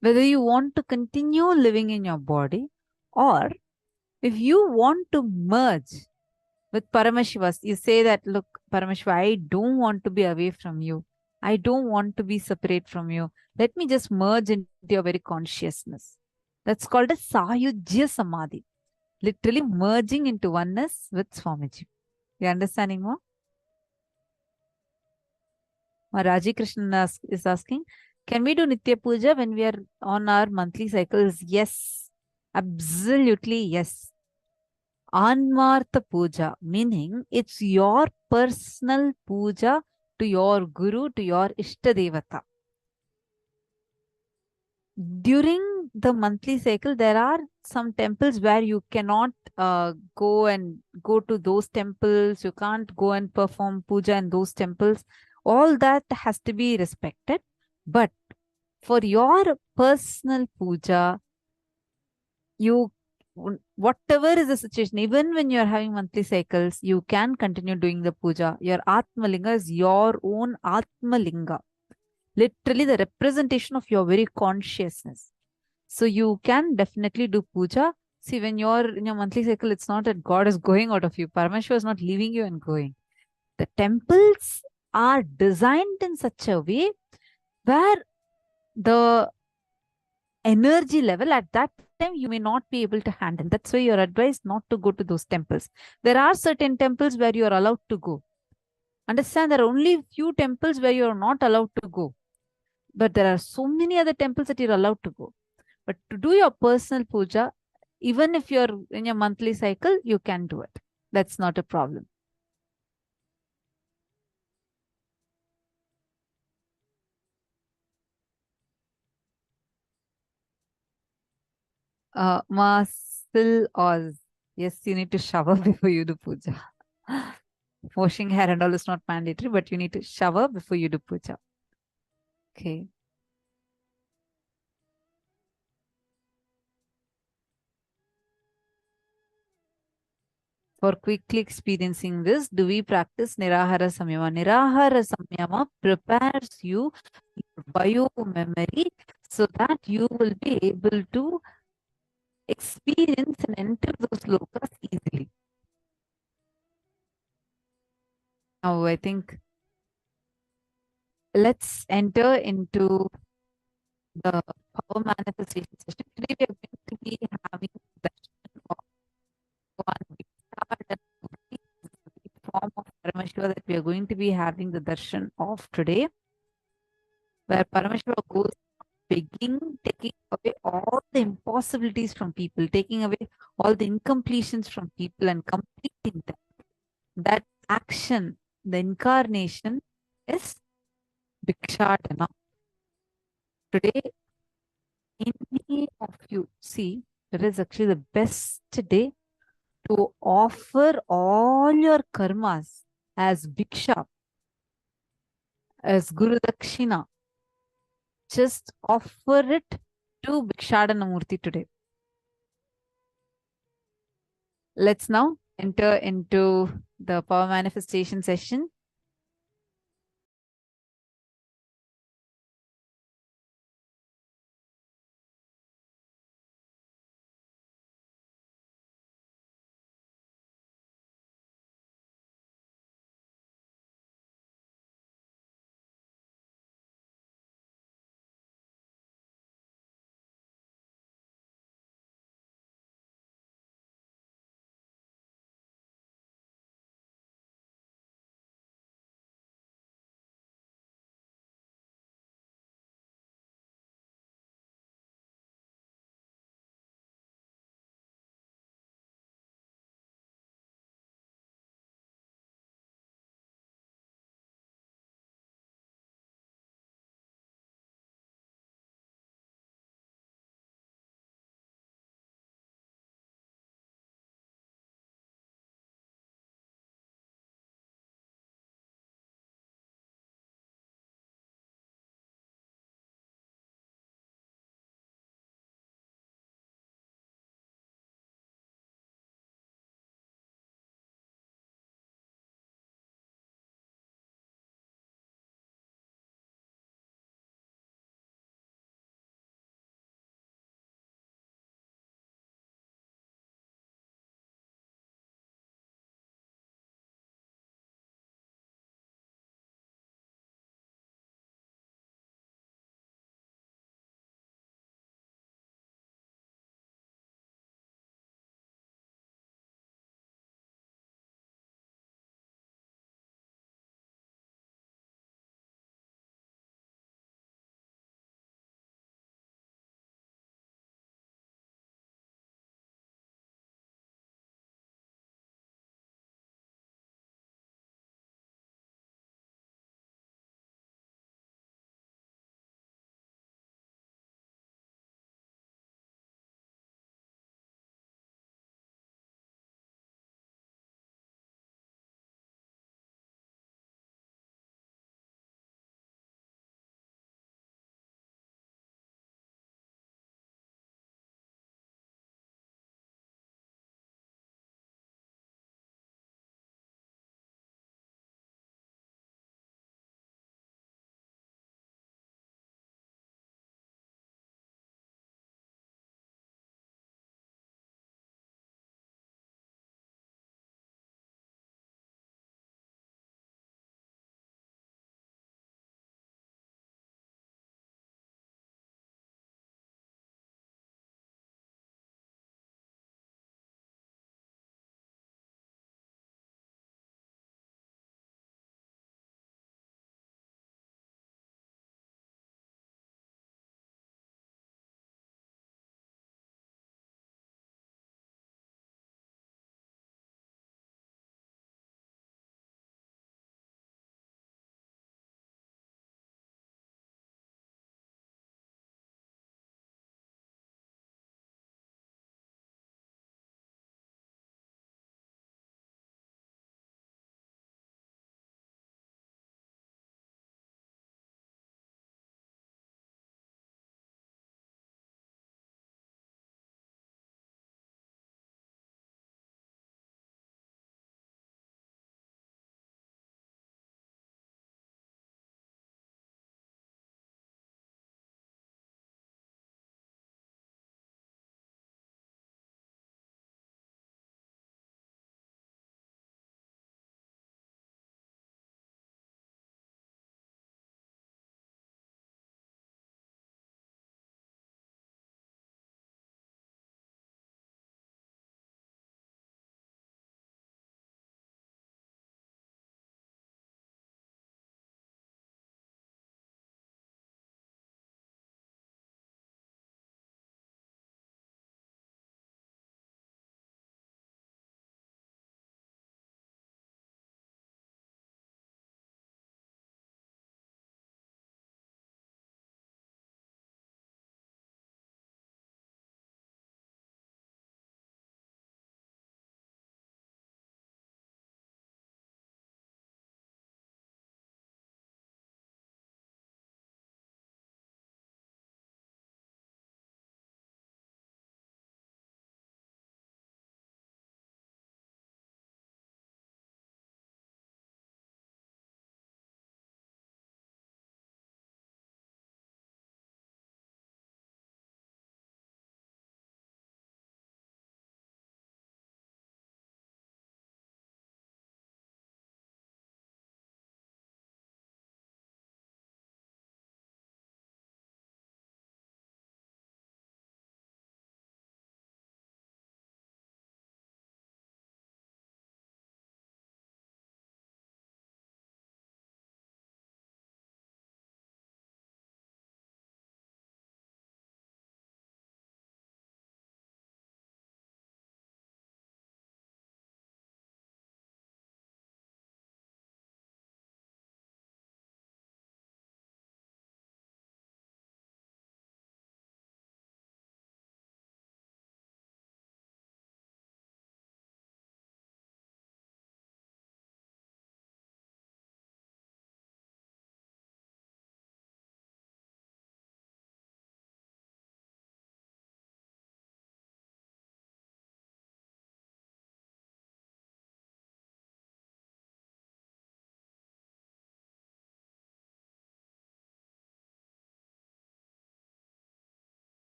Speaker 8: whether you want to continue living in your body or if you want to merge with Paramashiva, you say that, look, Paramashiva, I don't want to be away from you. I don't want to be separate from you. Let me just merge into your very consciousness. That's called a Sayujya Samadhi. Literally merging into oneness with Swamiji. You understanding more? Raji Krishnan is asking, can we do Nitya Puja when we are on our monthly cycles? Yes. Absolutely yes. Anmartha Puja, meaning it's your personal puja to your Guru, to your Ishtadevata. During the monthly cycle, there are some temples where you cannot go to those temples. You can't go and perform puja in those temples. All that has to be respected. But for your personal puja, you, whatever is the situation, even when you are having monthly cycles, you can continue doing the puja. Your Atmalinga is your own Atmalinga. Literally the representation of your very consciousness. So you can definitely do puja. See, when you're in your monthly cycle, it's not that God is going out of you. Paramashiva is not leaving you and going. The temples are designed in such a way where the energy level at that time you may not be able to handle. That's why you're advised not to go to those temples. There are certain temples where you are allowed to go. Understand, there are only few temples where you are not allowed to go. But there are so many other temples that you're allowed to go. But to do your personal puja, even if you're in your monthly cycle, you can do it. That's not a problem. Ma still Oz. Yes, you need to shower before you do puja. Washing hair and all is not mandatory, but you need to shower before you do puja. Okay. For quickly experiencing this, do we practice Nirahara Samyama? Nirahara Samyama prepares you your bio memory so that you will be able to experience and enter those lokas easily. Now, I think let's enter into the power manifestation session. Today, we are going to be having darshan of one big star, that form of Paramashiva. Paramashiva that we are going to be having the darshan of today, where Paramashiva goes begging, taking away all the impossibilities from people, taking away all the incompletions from people and completing them. That action, the incarnation is Bhikshadana. Today, any of you see, it is actually the best day to offer all your karmas as Bhiksha, as Guru Dakshina. Just offer it to Bhikshadana Murti today. Let's now enter into the power manifestation session.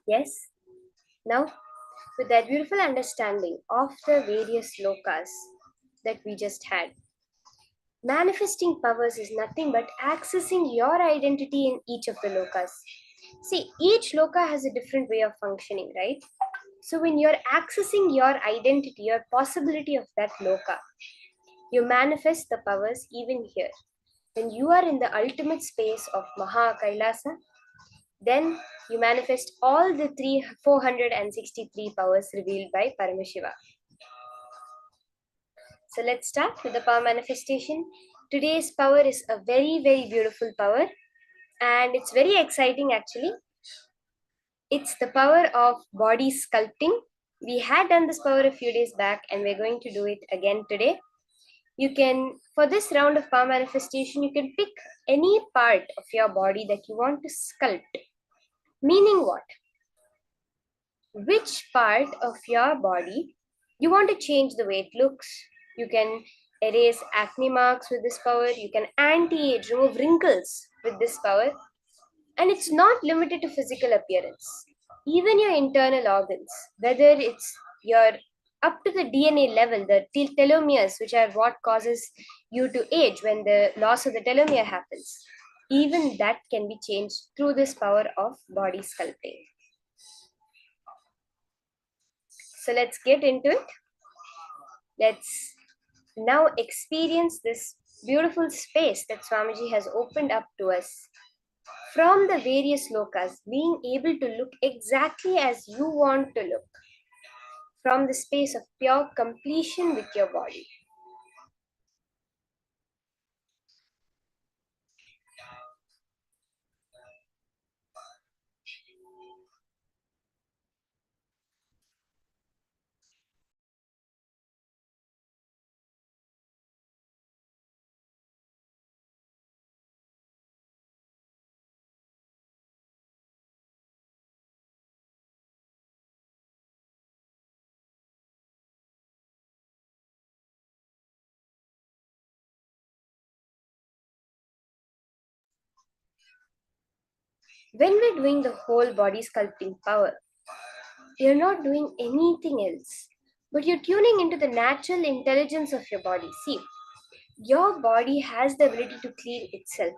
Speaker 9: Yes? Now, with that beautiful understanding of the various lokas that we just had, manifesting powers is nothing but accessing your identity in each of the lokas. See, each loka has a different way of functioning, right? So when you're accessing your identity, your possibility of that loka, you manifest the powers even here. When you are in the ultimate space of Maha Kailasa, then you manifest all the 463 powers revealed by Paramashiva. So let's start with the power manifestation. Today's power is a very, very beautiful power, and it's very exciting actually. It's the power of body sculpting. We had done this power a few days back, and we're going to do it again today. You can, for this round of power manifestation, you can pick any part of your body that you want to sculpt. Meaning what? Which part of your body you want to change the way it looks. You can erase acne marks with this power. You can anti-age, remove wrinkles with this power. And it's not limited to physical appearance. Even your internal organs, whether it's your up to the DNA level, the telomeres, which are what causes you to age when the loss of the telomere happens, even that can be changed through this power of body sculpting. So let's get into it. Let's now experience this beautiful space that Swamiji has opened up to us. From the various lokas, being able to look exactly as you want to look. From the space of pure completion with your body. When we're doing the whole body sculpting power, you're not doing anything else, but you're tuning into the natural intelligence of your body. See, your body has the ability to clean itself.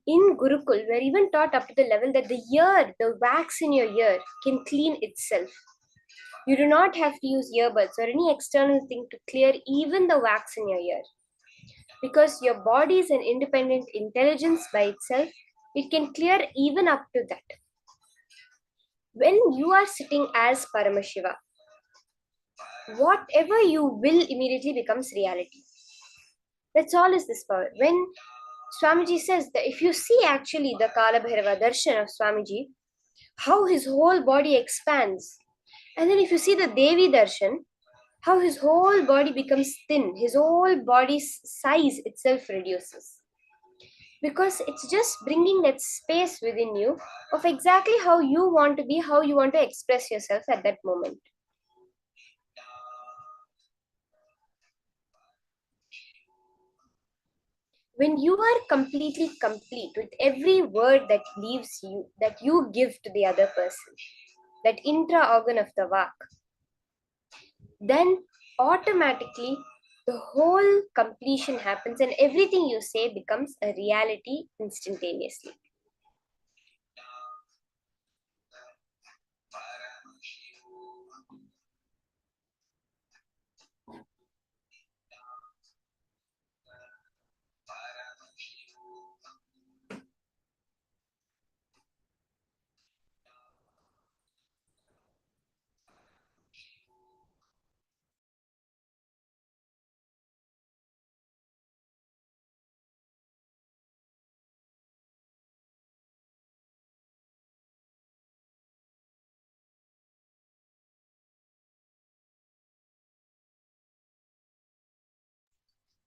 Speaker 9: In Gurukul, we're even taught up to the level that the ear, the wax in your ear, can clean itself. You do not have to use earbuds or any external thing to clear even the wax in your ear. Because your body is an independent intelligence by itself, it can clear even up to that. When you are sitting as Paramashiva, whatever you will immediately becomes reality. That's all is this power. When Swamiji says that if you see actually the Kala Bhairava darshan of Swamiji, how his whole body expands. And then if you see the Devi darshan, how his whole body becomes thin, his whole body's size itself reduces. Because it's just bringing that space within you of exactly how you want to be, how you want to express yourself at that moment. When you are completely complete with every word that leaves you, that you give to the other person, that intra organ of the vak, then automatically the whole completion happens and everything you say becomes a reality instantaneously.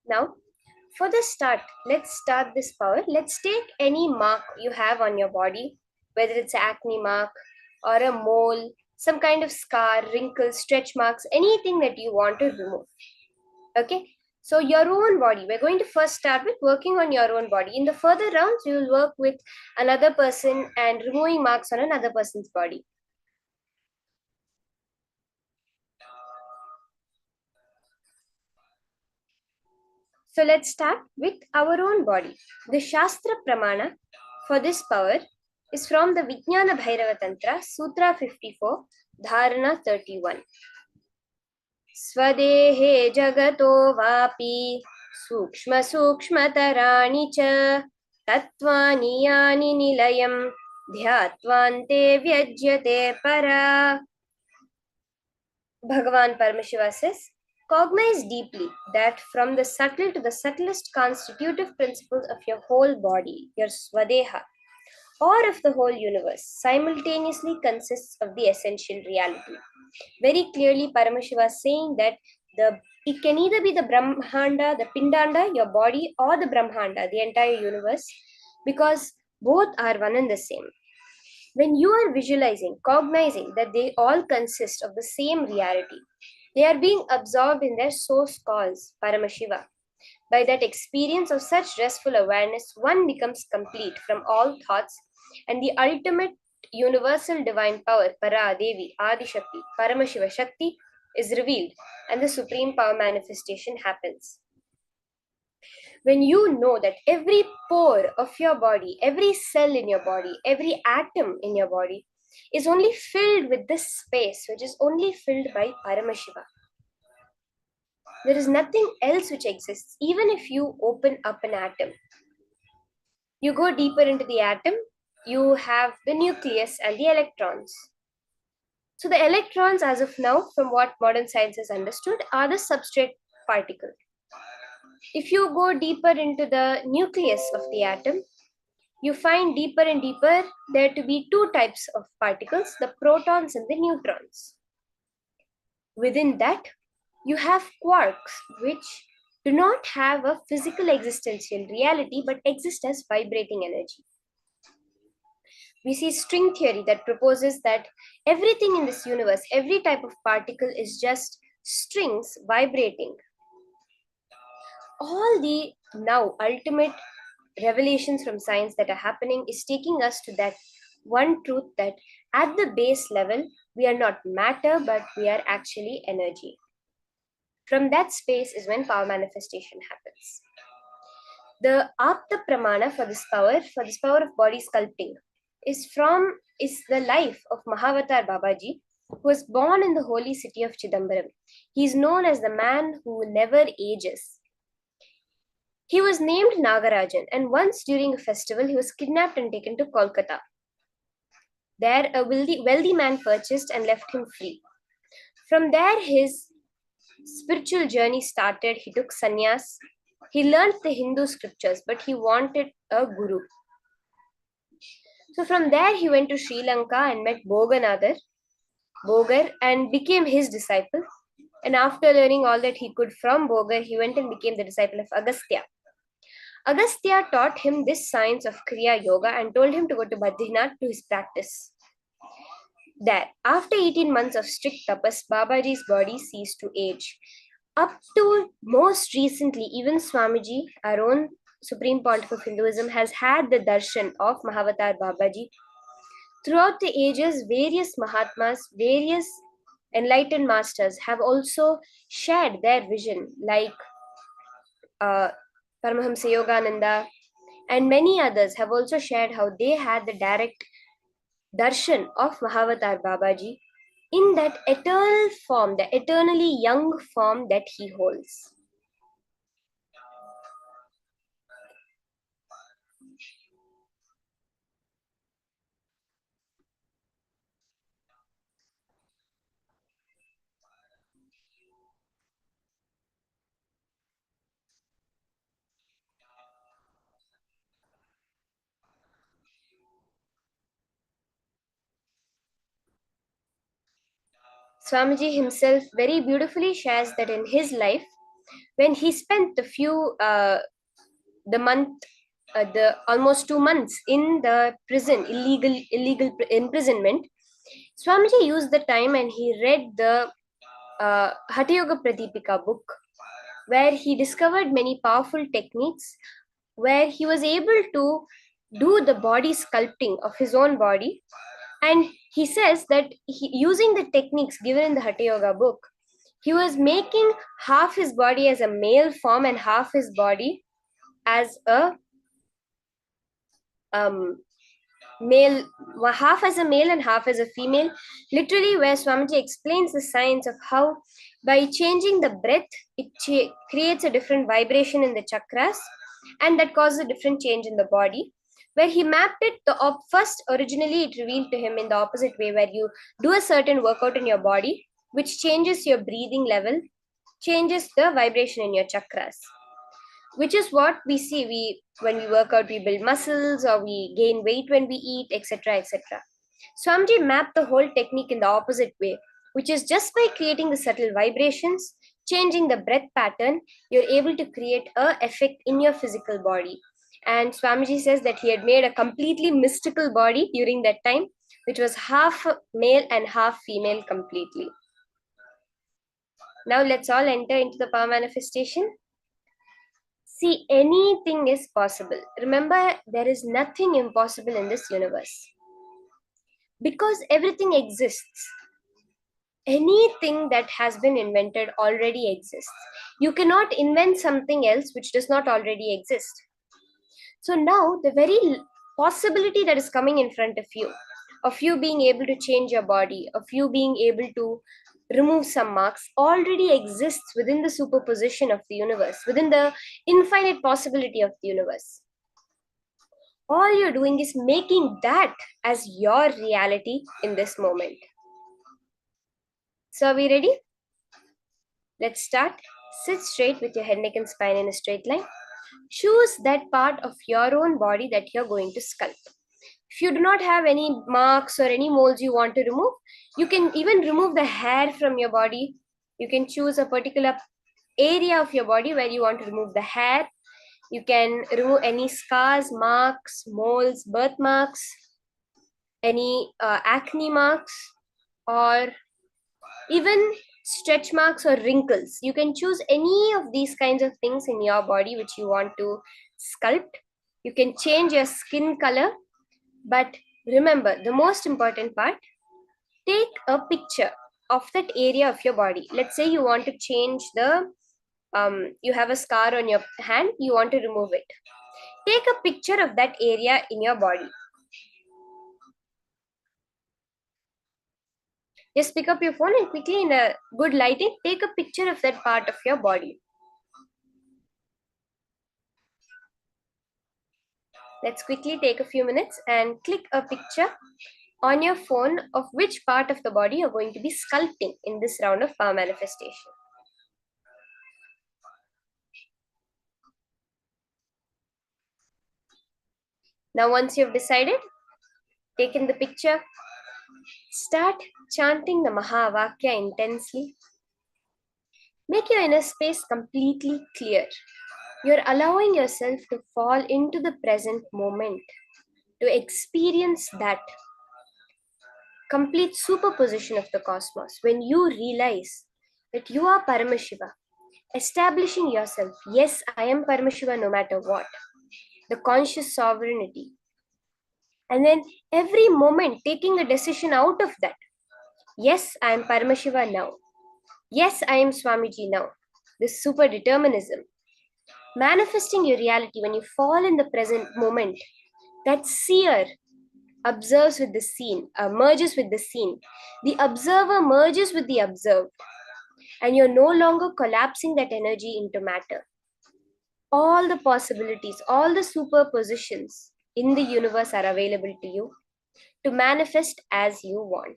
Speaker 9: Now, for the start, let's start this power. Let's take any mark you have on your body, whether it's acne mark or a mole, some kind of scar, wrinkles, stretch marks, anything that you want to remove. Okay, so your own body, we're going to first start with working on your own body. In the further rounds, you will work with another person and removing marks on another person's body. So let's start with our own body. The Shastra Pramana for this power is from the Vijnana Bhairava Tantra, Sutra 54, Dharana 31. Swadehe jagato vapi sukshma sukshmatarani cha tattvani yani nilayam dhyatvante vyajyate para. Bhagavan Paramashivam says, cognize deeply that from the subtle to the subtlest constitutive principles of your whole body, your swadeha, or of the whole universe, simultaneously consists of the essential reality. Very clearly, Paramashiva is saying that it can either be the Brahmanda, the Pindanda, your body, or the Brahmanda, the entire universe, because both are one and the same. When you are visualizing, cognizing that they all consist of the same reality, they are being absorbed in their source cause, Paramashiva. By that experience of such restful awareness, one becomes complete from all thoughts, and the ultimate universal divine power, Para, Devi, Adi Shakti, Paramashiva Shakti, is revealed, and the supreme power manifestation happens. When you know that every pore of your body, every cell in your body, every atom in your body is only filled with this space, which is only filled by Paramashiva. There is nothing else which exists, even if you open up an atom. You go deeper into the atom, you have the nucleus and the electrons. So the electrons, as of now, from what modern science has understood, are the substrate particle. If you go deeper into the nucleus of the atom, you find deeper and deeper there to be two types of particles, the protons and the neutrons. Within that, you have quarks, which do not have a physical existential reality but exist as vibrating energy. We see string theory that proposes that everything in this universe, every type of particle is just strings vibrating. All the now ultimate revelations from science that are happening is taking us to that one truth that at the base level, we are not matter, but we are actually energy. From that space is when power manifestation happens. The Apta Pramana for this power of body sculpting, is the life of Mahavatar Babaji, who was born in the holy city of Chidambaram. He is known as the man who never ages. He was named Nagarajan, and once during a festival, he was kidnapped and taken to Kolkata. There, a wealthy man purchased and left him free. From there, his spiritual journey started. He took sannyas. He learned the Hindu scriptures, but he wanted a guru. So from there, he went to Sri Lanka and met Bogar, and became his disciple. And after learning all that he could from Bogar, he went and became the disciple of Agastya. Agastya taught him this science of Kriya Yoga and told him to go to Badrinath to his practice. There, after 18 months of strict tapas, Babaji's body ceased to age. Up to most recently, even Swamiji, our own Supreme Pontiff of Hinduism, has had the darshan of Mahavatar Babaji. Throughout the ages, various Mahatmas, various enlightened masters have also shared their vision, like Paramahamsa Yogananda, and many others have also shared how they had the direct darshan of Mahavatar Babaji in that eternal form, the eternally young form that he holds. Swamiji himself very beautifully shares that in his life, when he spent the almost 2 months in the prison, illegal imprisonment, Swamiji used the time and he read the Hatha Yoga Pradipika book, where he discovered many powerful techniques, where he was able to do the body sculpting of his own body. And he says that using the techniques given in the Hatha Yoga book, He was making half his body as a male form and half his body as a male, half as a male and half as a female. Literally, where Swamiji explains the science of how by changing the breath, it creates a different vibration in the chakras, and that causes a different change in the body. Where he mapped it, first originally it revealed to him in the opposite way, where you do a certain workout in your body, which changes your breathing level, changes the vibration in your chakras, which is what we see. When we work out, we build muscles or we gain weight when we eat, etc., etc. Swamiji mapped the whole technique in the opposite way, which is just by creating the subtle vibrations, changing the breath pattern, you're able to create a effect in your physical body. And Swamiji says that he had made a completely mystical body during that time, which was half male and half female completely. Now let's all enter into the power manifestation. See, anything is possible. Remember, there is nothing impossible in this universe. Because everything exists. Anything that has been invented already exists. You cannot invent something else which does not already exist. So now, the very possibility that is coming in front of you being able to change your body, of you being able to remove some marks, already exists within the superposition of the universe, within the infinite possibility of the universe. All you're doing is making that as your reality in this moment. So are we ready? Let's start. Sit straight with your head, neck and spine in a straight line. Choose that part of your own body that you're going to sculpt. If you do not have any marks or any moles you want to remove, you can even remove the hair from your body. You can choose a particular area of your body where you want to remove the hair. You can remove any scars, marks, moles, birthmarks, any acne marks, or even stretch marks or wrinkles. You can choose any of these kinds of things in your body which you want to sculpt. You can change your skin color, but remember the most important part, take a picture of that area of your body. Let's say you want to change you have a scar on your hand, you want to remove it. Take a picture of that area in your body. Just pick up your phone and quickly, in a good lighting, take a picture of that part of your body. Let's quickly take a few minutes and click a picture on your phone of which part of the body you're going to be sculpting in this round of power manifestation. Now, once you've decided, taken the picture, start chanting the Mahavakya intensely. Make your inner space completely clear. You're allowing yourself to fall into the present moment, to experience that complete superposition of the cosmos. When you realize that you are Paramashiva, establishing yourself, yes, I am Paramashiva no matter what, the conscious sovereignty. And then every moment taking a decision out of that. Yes, I am Paramashiva now. Yes, I am Swamiji now. This super determinism. Manifesting your reality when you fall in the present moment, that seer observes with the scene, merges with the scene. The observer merges with the observed. And you're no longer collapsing that energy into matter. All the possibilities, all the superpositions in the universe are available to you to manifest as you want.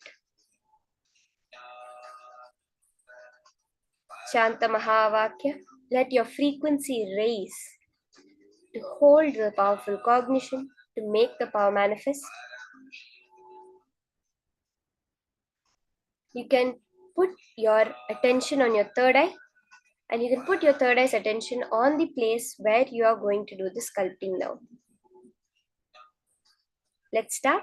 Speaker 9: Shanta Mahavakya, let your frequency raise to hold the powerful cognition, to make the power manifest. You can put your attention on your third eye, and you can put your third eye's attention on the place where you are going to do the sculpting now. Let's start.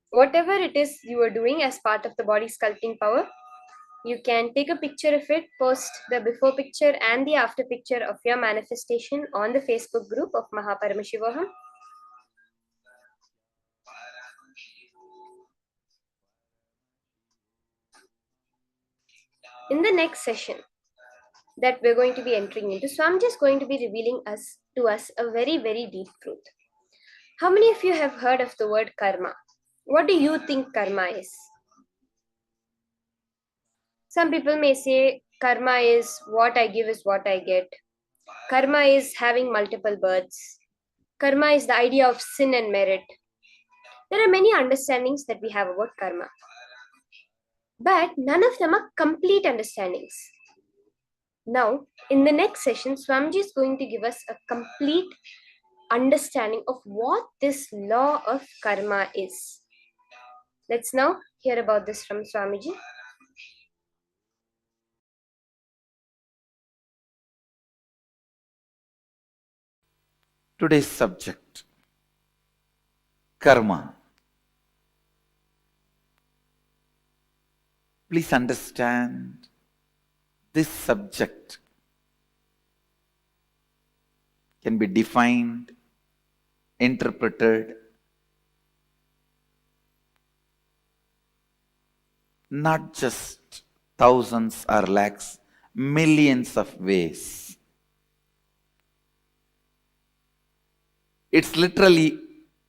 Speaker 9: Whatever it is you are doing as part of the body sculpting power, you can take a picture of it, post the before picture and the after picture of your manifestation on the Facebook group of Paramashivoham. In the next session that we're going to be entering into, Swamiji is going to be revealing to us a very, very deep truth. How many of you have heard of the word karma? What do you think karma is? Some people may say karma is what I give is what I get. Karma is having multiple births. Karma is the idea of sin and merit. There are many understandings that we have about karma, but none of them are complete understandings. Now, in the next session, Swamiji is going to give us a complete understanding of what this law of karma is. Let's now hear about this from Swamiji.
Speaker 7: Today's subject, karma. Please understand, this subject can be defined, interpreted, not just thousands or lakhs, millions of ways. It's literally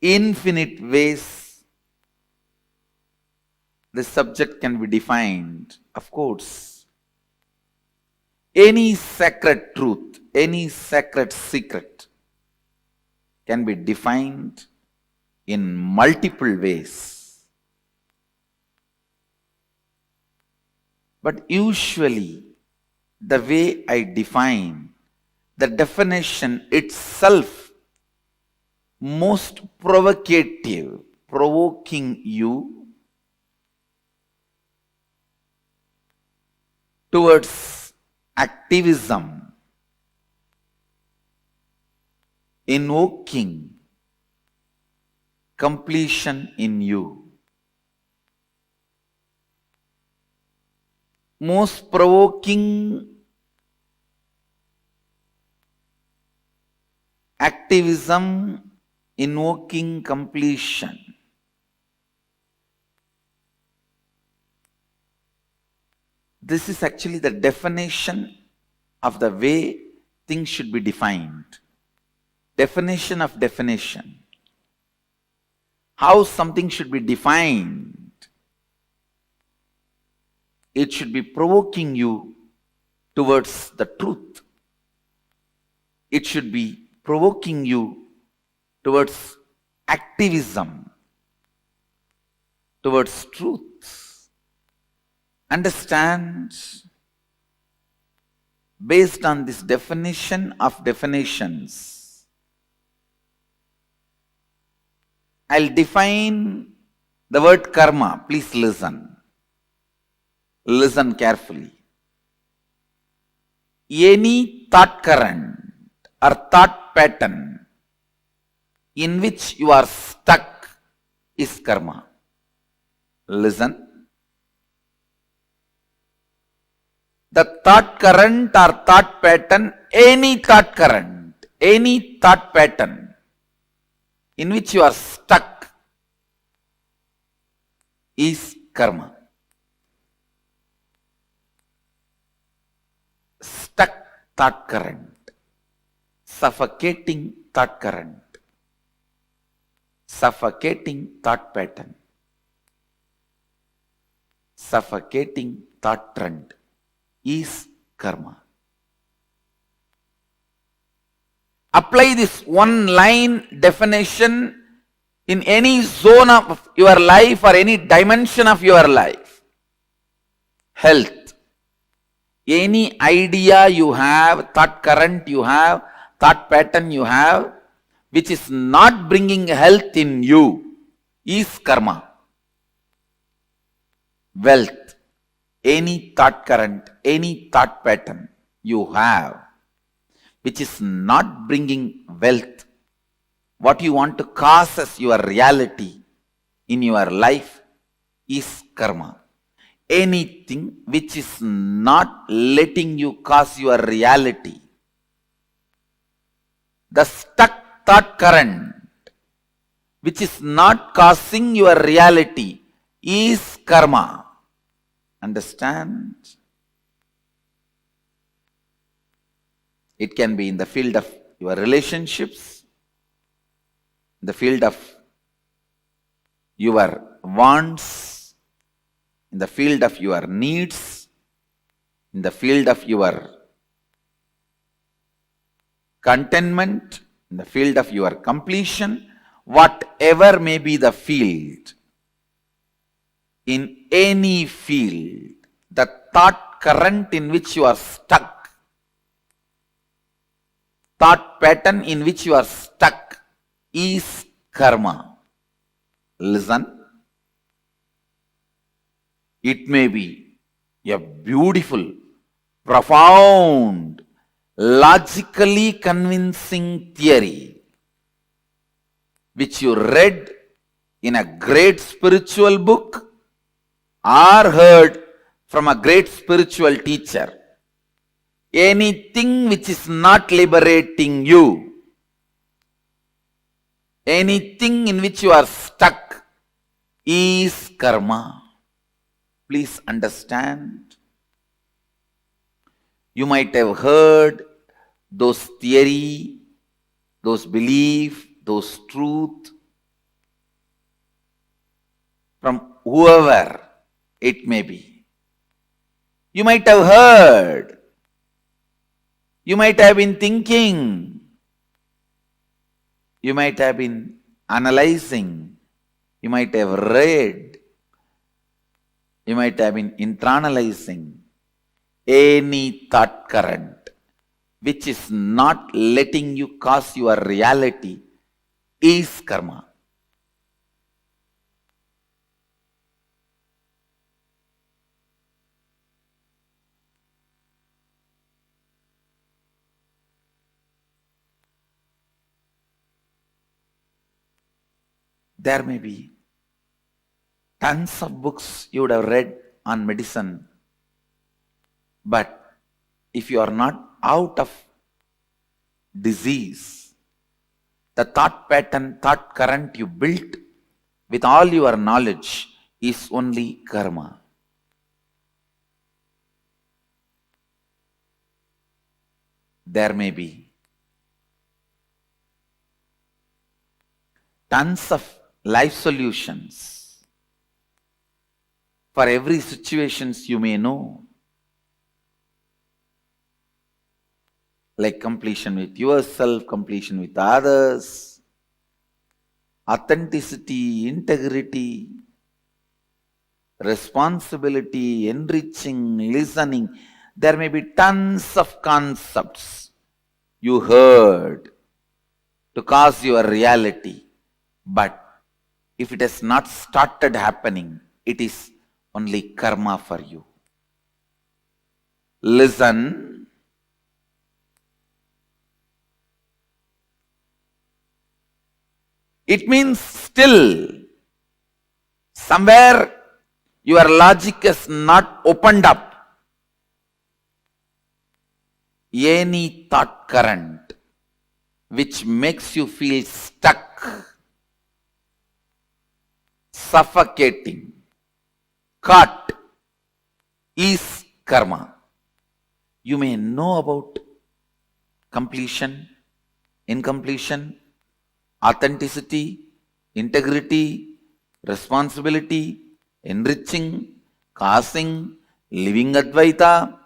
Speaker 7: infinite ways the subject can be defined. Of course, any sacred truth, any sacred secret can be defined in multiple ways. But usually, the way I define, the definition itself most provocative, provoking you towards activism, invoking completion in you. Most provoking activism, invoking completion. This is actually the definition of the way things should be defined. Definition of definition. How something should be defined. It should be provoking you towards the truth. It should be provoking you towards activism, towards truth. Understand, based on this definition of definitions, I'll define the word karma. Please listen. Listen carefully. Any thought current or thought pattern in which you are stuck is karma. Listen. The thought current or thought pattern, any thought current, any thought pattern in which you are stuck is karma. Stuck thought current, suffocating thought current, suffocating thought pattern, suffocating thought trend is karma. Apply this one line definition in any zone of your life or any dimension of your life. Health. Any idea you have, thought current you have, thought pattern you have, which is not bringing health in you, is karma. Wealth. Any thought current, any thought pattern you have, which is not bringing wealth, what you want to cause as your reality in your life is karma. Anything which is not letting you cause your reality, the stuck thought current which is not causing your reality is karma. Understand? It can be in the field of your relationships, in the field of your wants, in the field of your needs, in the field of your contentment, in the field of your completion, whatever may be the field, in any field, the thought current in which you are stuck, thought pattern in which you are stuck is karma. Listen. It may be a beautiful, profound, logically convincing theory which you read in a great spiritual book or heard from a great spiritual teacher. Anything which is not liberating you, anything in which you are stuck is karma. Please understand. You might have heard those theory, those belief, those truth from whoever it may be. You might have heard. You might have been thinking. You might have been analyzing. You might have read. You might have been internalizing. Any thought current which is not letting you cause your reality is karma. There may be tons of books you would have read on medicine, but if you are not out of disease, the thought pattern, thought current you built with all your knowledge is only karma. There may be tons of life solutions for every situations you may know, like completion with yourself, completion with others, authenticity, integrity, responsibility, enriching, listening. There may be tons of concepts you heard to cause your reality, but if it has not started happening, it is only karma for you. Listen. It means still somewhere your logic is not opened up. Any thought current which makes you feel stuck, suffocating, caught is karma. You may know about completion, incompletion, authenticity, integrity, responsibility, enriching, causing, living Advaita,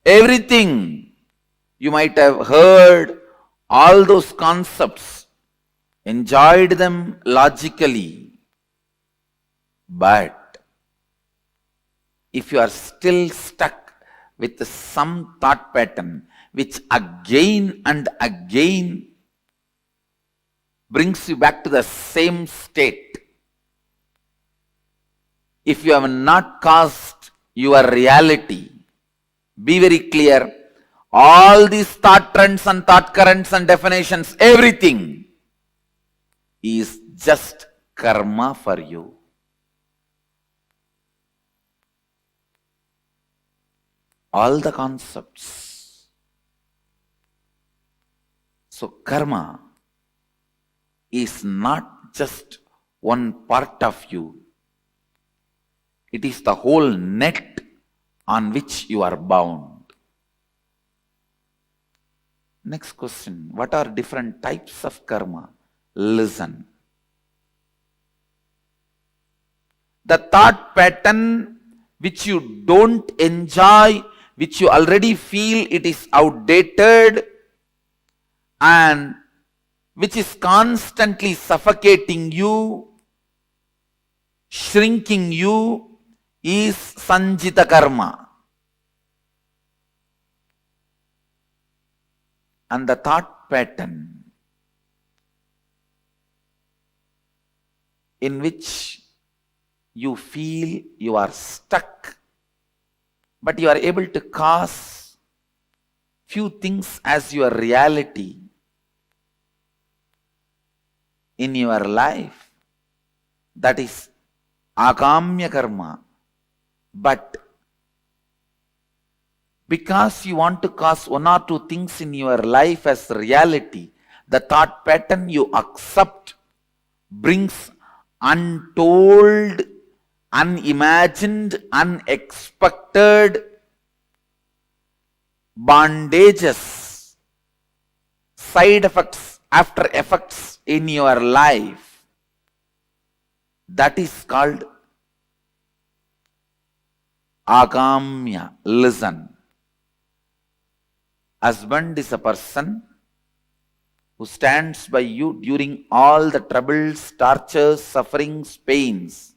Speaker 7: everything. You might have heard all those concepts, enjoyed them logically, but if you are still stuck with some thought pattern which again and again brings you back to the same state, if you have not caused your reality, be very clear, all these thought trends and thought currents and definitions, everything is just karma for you. all the concepts. So karma is not just one part of you. It is the whole net on which you are bound. Next question. What are different types of karma? Listen. The thought pattern which you don't enjoy, which you already feel it is outdated and which is constantly suffocating you, shrinking you, is sanjita karma. And the thought pattern in which you feel you are stuck, but you are able to cause few things as your reality in your life, that is agamya karma. But because you want to cause one or two things in your life as reality, the thought pattern you accept brings untold, unimagined, unexpected bondages, side effects, after effects in your life. That is called agamya. Listen. Husband is a person who stands by you during all the troubles, tortures, sufferings, pains,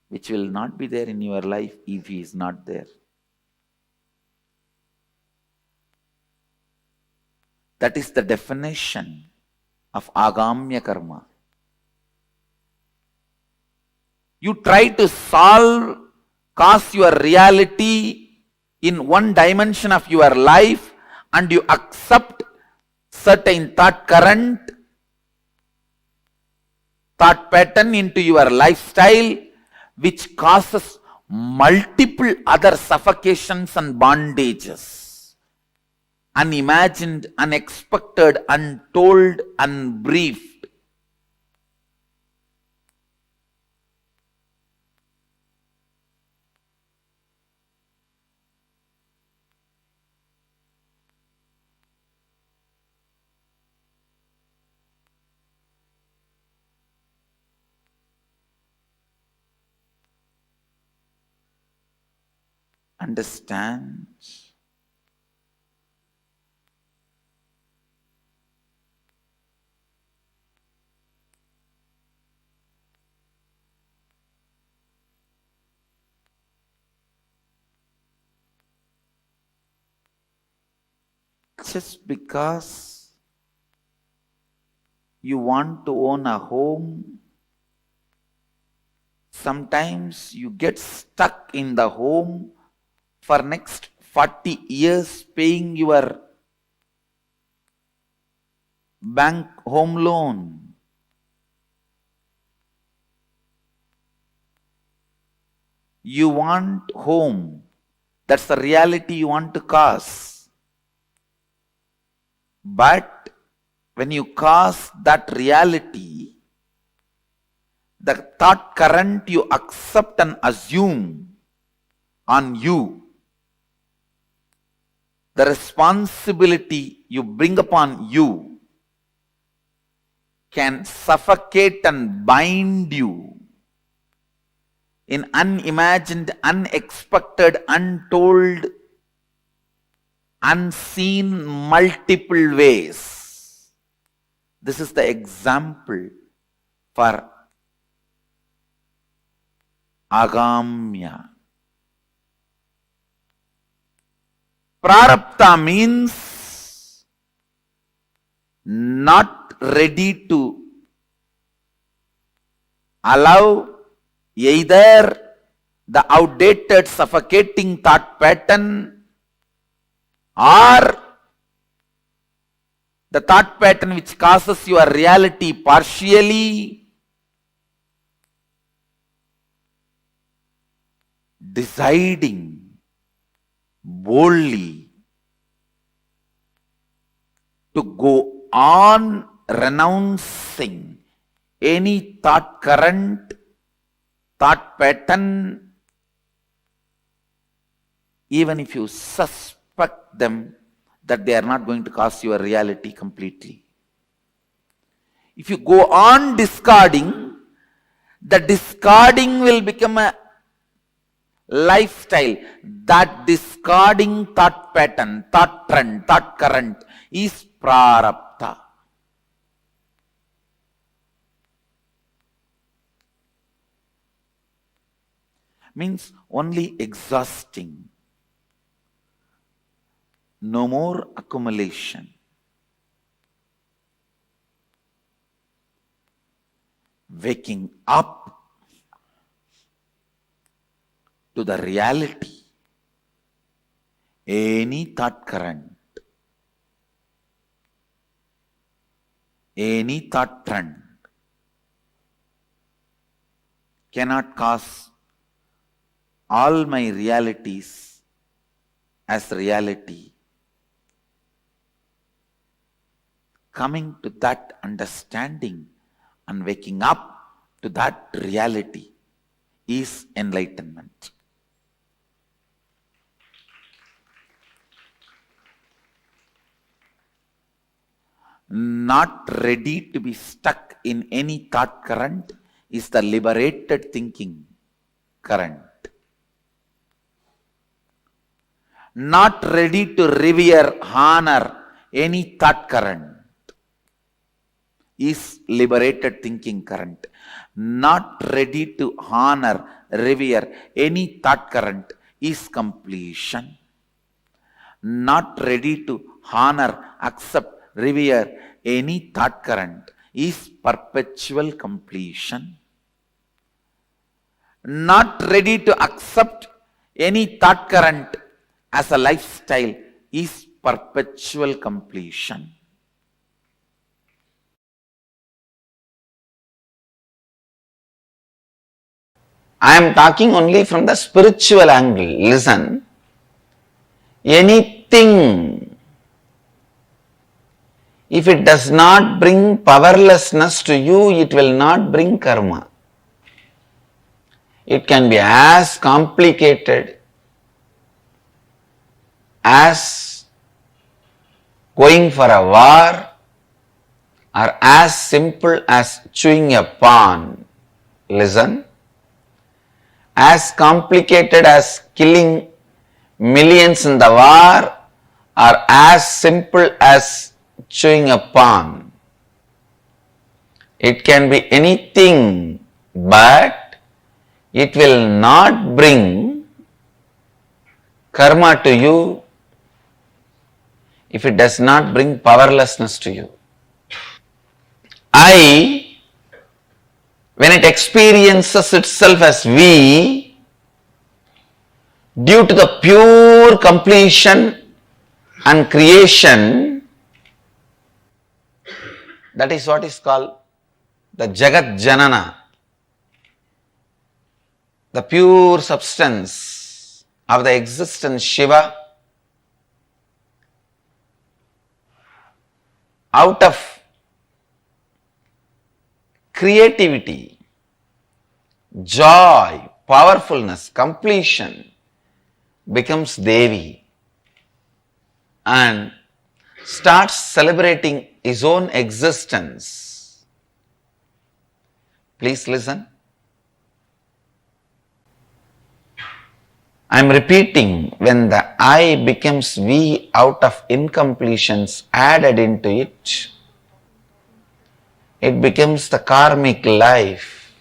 Speaker 7: which will not be there in your life if he is not there. That is the definition of agamya karma. You try to cause your reality in one dimension of your life, and you accept certain thought current, thought pattern into your lifestyle, which causes multiple other suffocations and bondages, unimagined, unexpected, untold, unbriefed. Understand? Just because you want to own a home, sometimes you get stuck in the home for next 40 years paying your bank home loan. You want home. That's the reality you want to cause. But when you cause that reality, the thought current you accept and assume on you, the responsibility you bring upon you, can suffocate and bind you in unimagined, unexpected, untold, unseen multiple ways. This is the example for agamya. Prarabdha means not ready to allow either the outdated, suffocating thought pattern or the thought pattern which causes your reality partially. Deciding boldly to go on renouncing any thought current, thought pattern, even if you suspect them that they are not going to cause your reality completely. If you go on discarding, the discarding will become a lifestyle. That discarding thought pattern, thought trend, thought current is prarabdha. Means only exhausting. No more accumulation. Waking up to the reality. Any thought current, any thought trend cannot cause all my realities as reality. Coming to that understanding and waking up to that reality is enlightenment. Not ready to be stuck in any thought current is the liberated thinking current. Not ready to revere, honor any thought current is liberated thinking current. Not ready to honor, revere any thought current is completion. Not ready to honor, accept, revere any thought current is perpetual completion. Not ready to accept any thought current as a lifestyle is perpetual completion. I am talking only from the spiritual angle. Listen, anything, if it does not bring powerlessness to you, it will not bring karma. It can be as complicated as going for a war or as simple as chewing a pan. Listen, as complicated as killing millions in the war or as simple as chewing a pan. It can be anything, but it will not bring karma to you if it does not bring powerlessness to you. I, when it experiences itself as we, due to the pure completion and creation, that is what is called the Jagat Janana, the pure substance of the existence Shiva, out of creativity, joy, powerfulness, completion, becomes Devi and starts celebrating his own existence. Please listen. I am repeating, when the I becomes we out of incompletions added into it, it becomes the karmic life.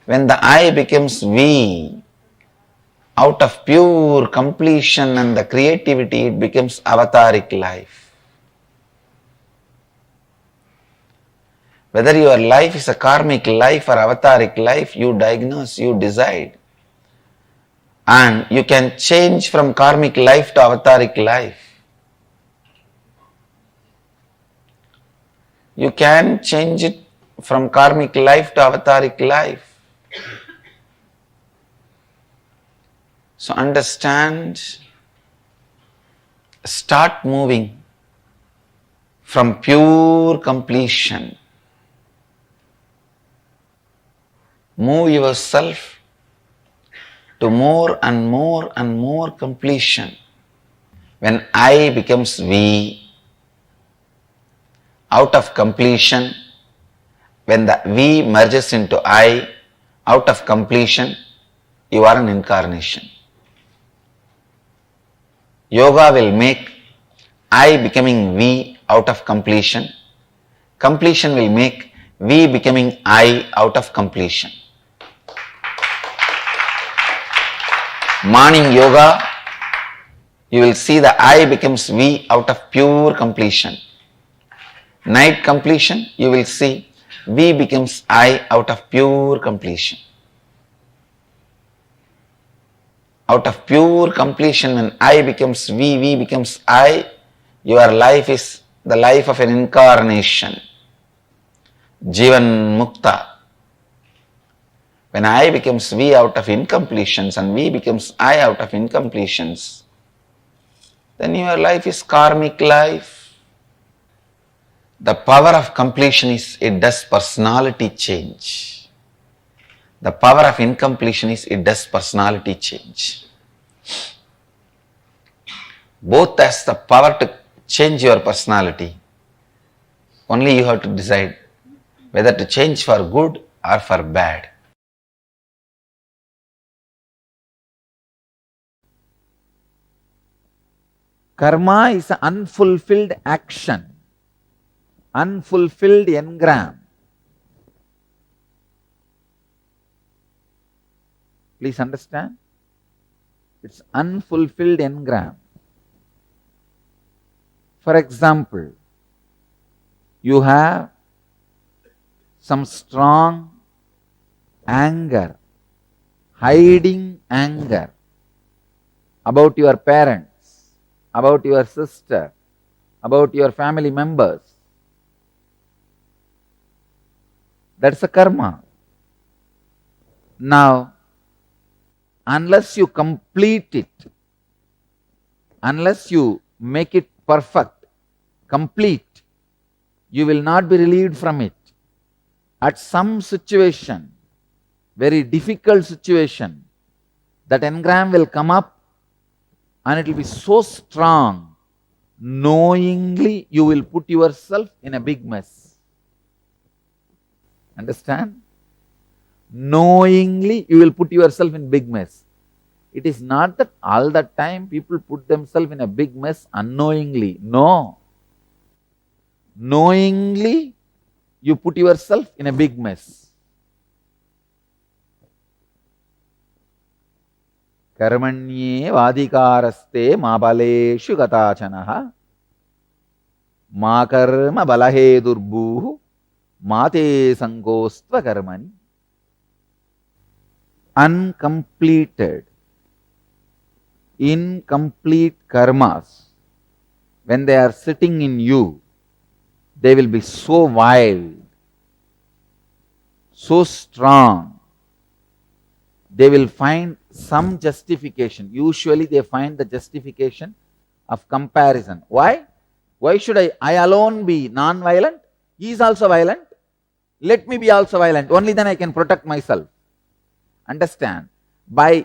Speaker 7: When the I becomes we out of pure completion and the creativity, it becomes avataric life. Whether your life is a karmic life or avataric life, you diagnose, you decide. And you can change from karmic life to avataric life. You can change it from karmic life to avataric life. So understand, start moving from pure completion. Move yourself to more and more and more completion. When I becomes we, out of completion, when the we merges into I, out of completion, you are an incarnation. Yoga will make I becoming we out of completion. Completion will make we becoming I out of completion. Morning yoga, you will see the I becomes we out of pure completion. Night completion, you will see we becomes I out of pure completion. Out of pure completion, when I becomes we becomes I, your life is the life of an incarnation. Jivan Mukta. When I becomes we out of incompletions and we becomes I out of incompletions, then your life is karmic life. The power of completion is it does personality change. The power of incompletion is it does personality change. Both has the power to change your personality. Only you have to decide whether to change for good or for bad. Karma is an unfulfilled action, unfulfilled engram. Please understand, it's unfulfilled engram. For example, you have some strong anger, hiding anger about your parents, about your sister, about your family members. That's a karma. Now, unless you complete it, unless you make it perfect, complete, you will not be relieved from it. At some situation, very difficult situation, that engram will come up and it will be so strong, knowingly you will put yourself in a big mess. Understand? Knowingly you will put yourself in big mess. It is not that all the time people put themselves in a big mess unknowingly. No. Knowingly you put yourself in a big mess. Karmanye vadikaraste ma baleshu gatachanaha ma karma balahe durbuhu mate sankostva karmani. Uncompleted, incomplete karmas, when they are sitting in you, they will be so wild, so strong. They will find some justification. Usually they find the justification of comparison. Why? Why should I alone be non-violent? He is also violent. Let me be also violent. Only then I can protect myself. Understand? By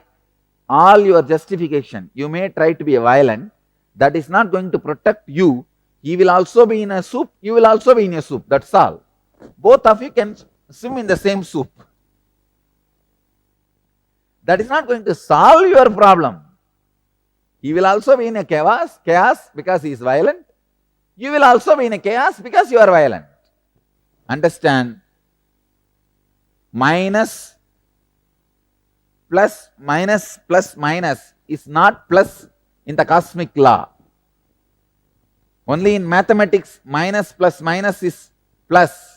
Speaker 7: all your justification, you may try to be violent. That is not going to protect you. He will also be in a soup. You will also be in a soup. That's all. Both of you can swim in the same soup. That is not going to solve your problem. He will also be in a chaos because he is violent. You will also be in a chaos because you are violent. Understand? Minus plus minus is not plus in the cosmic law. Only in mathematics minus plus minus is plus.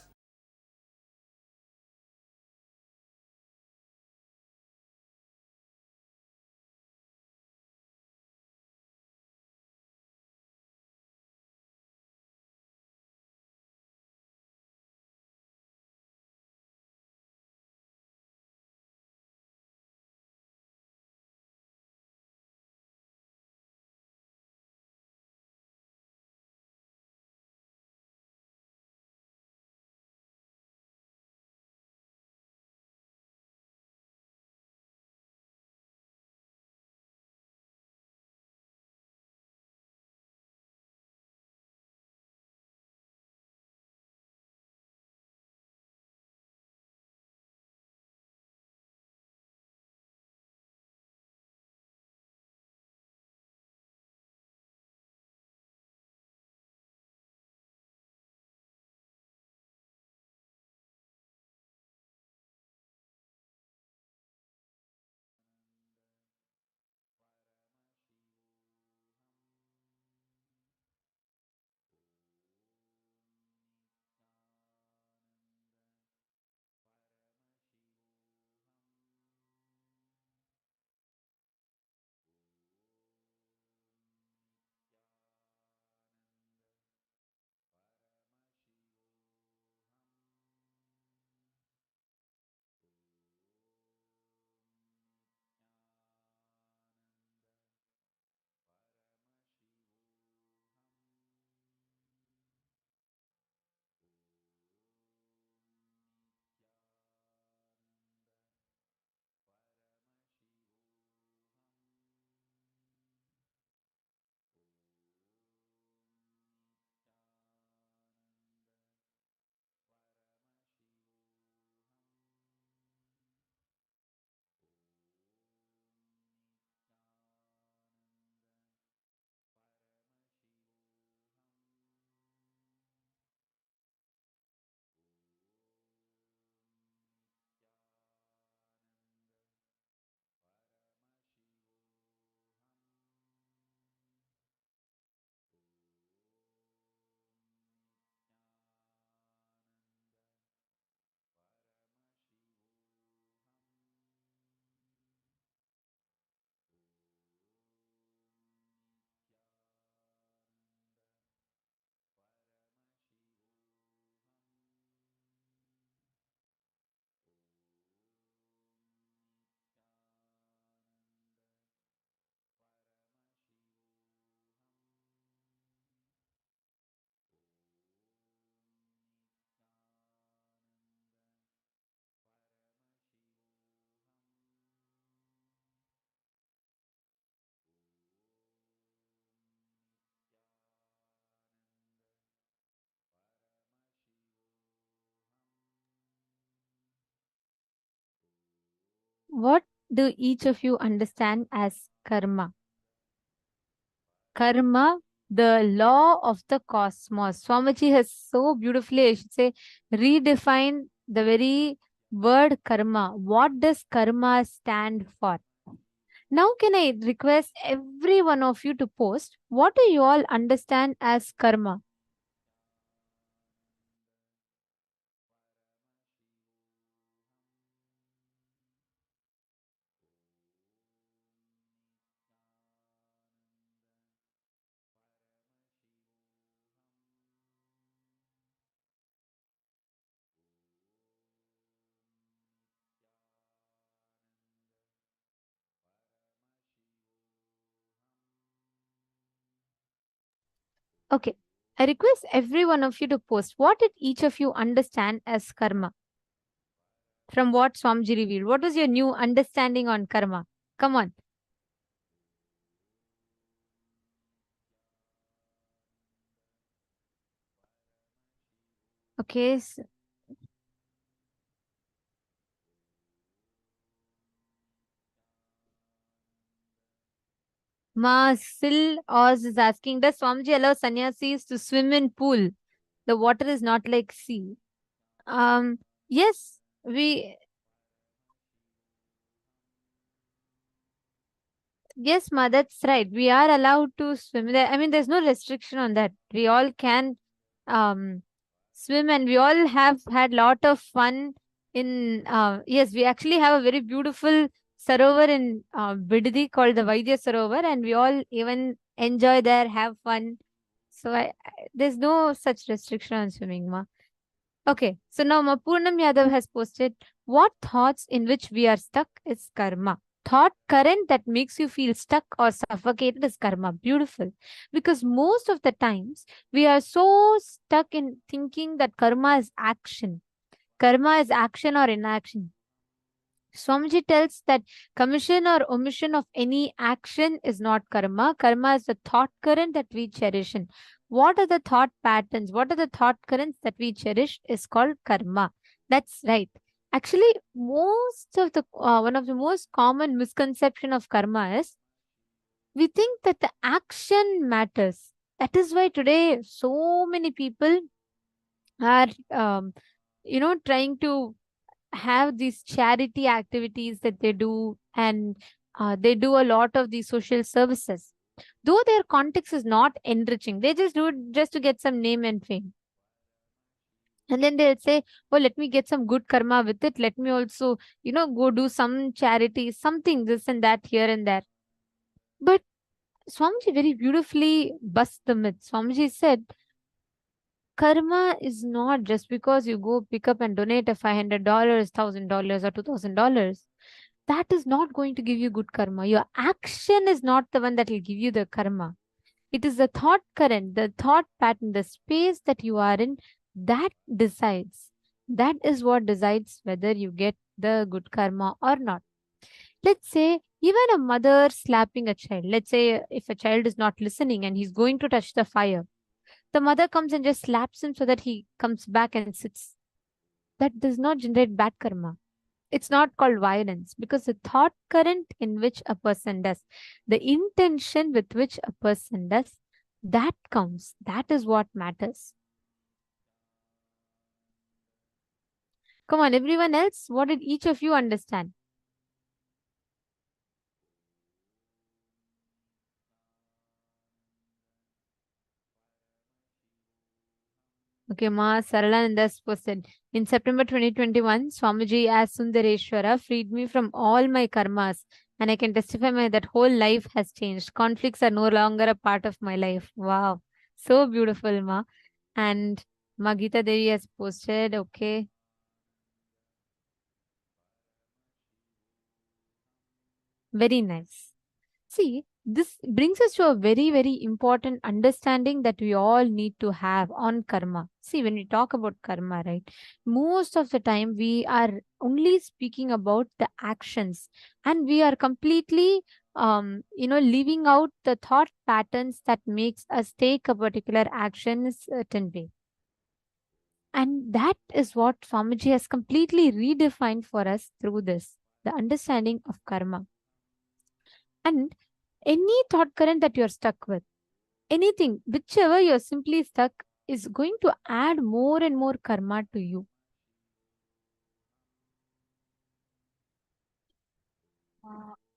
Speaker 6: what do each of you understand as karma? Karma, the law of the cosmos. Swamiji has so beautifully, I should say, redefined the very word karma. What does karma stand for? Now, can I request every one of you to post what do you all understand as karma? Okay. I request every one of you to post what did each of you understand as karma? From what Swamiji revealed. What was your new understanding on karma? Come on. Okay. Ma Sil Oz is asking, does Swamiji allow sannyasis to swim in pool? The water is not like sea. Yes, yes, ma, that's right. We are allowed to swim there. I mean, there's no restriction on that. We all can um swim, and we all have had lot of fun in yes, we actually have a very beautiful sarovar in Bidadi called the Vaidya Sarovar, and we all even enjoy there, have fun. So there's no such restriction on swimming, ma. Okay, so now Mapurnam Yadav has posted, what thoughts in which we are stuck is karma. Thought current that makes you feel stuck or suffocated is karma. Beautiful. Because most of the times we are so stuck in thinking that karma is action. Karma is action or inaction. Swamiji tells that commission or omission of any action is not karma. Karma is the thought current that we cherish. And what are the thought patterns? What are the thought currents that we cherish is called karma. That's right. Actually, most of the one of the most common misconception of karma is we think that the action matters. That is why today so many people are trying to have these charity activities that they do, and they do a lot of these social services, though their context is not enriching. They just do it just to get some name and fame, and then they'll say, oh, let me get some good karma with it, let me also go do some charity, something this and that here and there. But Swamiji very beautifully busts the myth. Swamiji said karma is not just because you go pick up and donate a $500, $1,000, or $2,000. That is not going to give you good karma. Your action is not the one that will give you the karma. It is the thought current, the thought pattern, the space that you are in that decides. That is what decides whether you get the good karma or not. Let's say even a mother slapping a child. Let's say if a child is not listening and he's going to touch the fire, the mother comes and just slaps him so that he comes back and sits. That does not generate bad karma. It's not called violence because the thought current in which a person does, the intention with which a person does, that counts. That is what matters. Come on, everyone else, what did each of you understand? Okay, Ma Saralanandas posted, in September 2021, Swamiji as Sundareshwara freed me from all my karmas, and I can testify that whole life has changed. Conflicts are no longer a part of my life. Wow. So beautiful, Ma. And Ma Geeta Devi has posted, okay. Very nice. See, this brings us to a very, very important understanding that we all need to have on karma. See, when we talk about karma, right, most of the time we are only speaking about the actions, and we are completely, leaving out the thought patterns that makes us take a particular action a certain way. And that is what Swamiji has completely redefined for us through this. the understanding of karma. And any thought current that you're stuck with, anything, whichever you're simply stuck, is going to add more and more karma to you.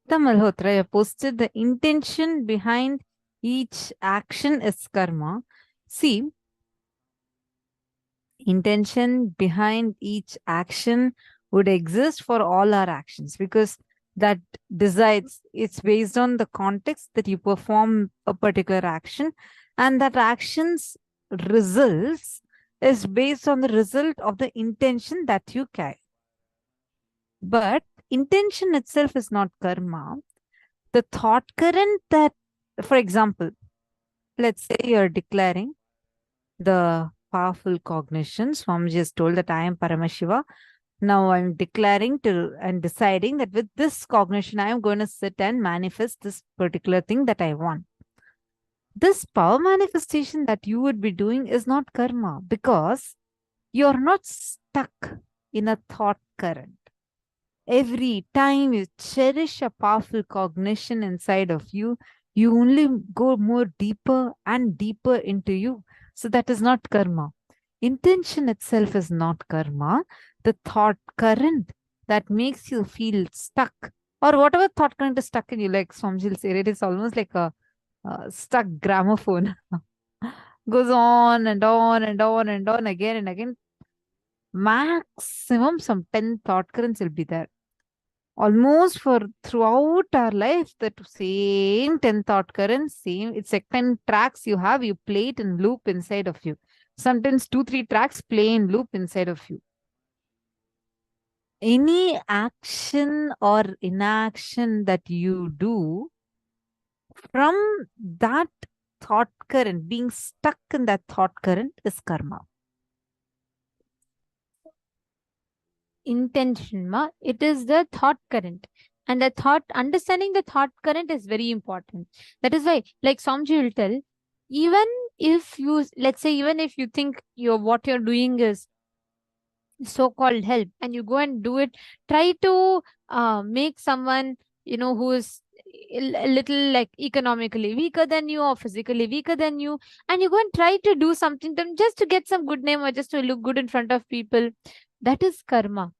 Speaker 8: Malhotra, you posted the intention behind each action is karma. See, intention behind each action would exist for all our actions, because that decides, it's based on the context that you perform a particular action, and that action's results is based on the result of the intention that you carry. But intention itself is not karma. The thought current that, for example, let's say you're declaring the powerful cognition. Swamiji has told that I am Paramashiva. Now I'm declaring to and deciding that with this cognition, I am going to sit and manifest this particular thing that I want. This power manifestation that you would be doing is not karma, because you're not stuck in a thought current. Every time you cherish a powerful cognition inside of you, you only go more deeper and deeper into you. So that is not karma. Intention itself is not karma. The thought current that makes you feel stuck, or whatever thought current is stuck in you, like Swamiji will say, it is almost like a stuck gramophone. Goes on and on and on and on again and again. Maximum some 10 thought currents will be there. Almost for throughout our life, that same 10 thought currents, same, it's like 10 tracks you have, you play it in loop inside of you. Sometimes 2-3 tracks play in loop inside of you. Any action or inaction that you do, from that thought current, being stuck in that thought current, is karma.
Speaker 6: Intention, it is the thought current, and the thought, understanding the thought current is very important. That is why, like Swamiji will tell, even if you, let's say, even if you think what you're doing is so-called help, and you go and do it, try to make someone, who is a little like economically weaker than you or physically weaker than you, and you go and try to do something to them just to get some good name or just to look good in front of people. That is karma.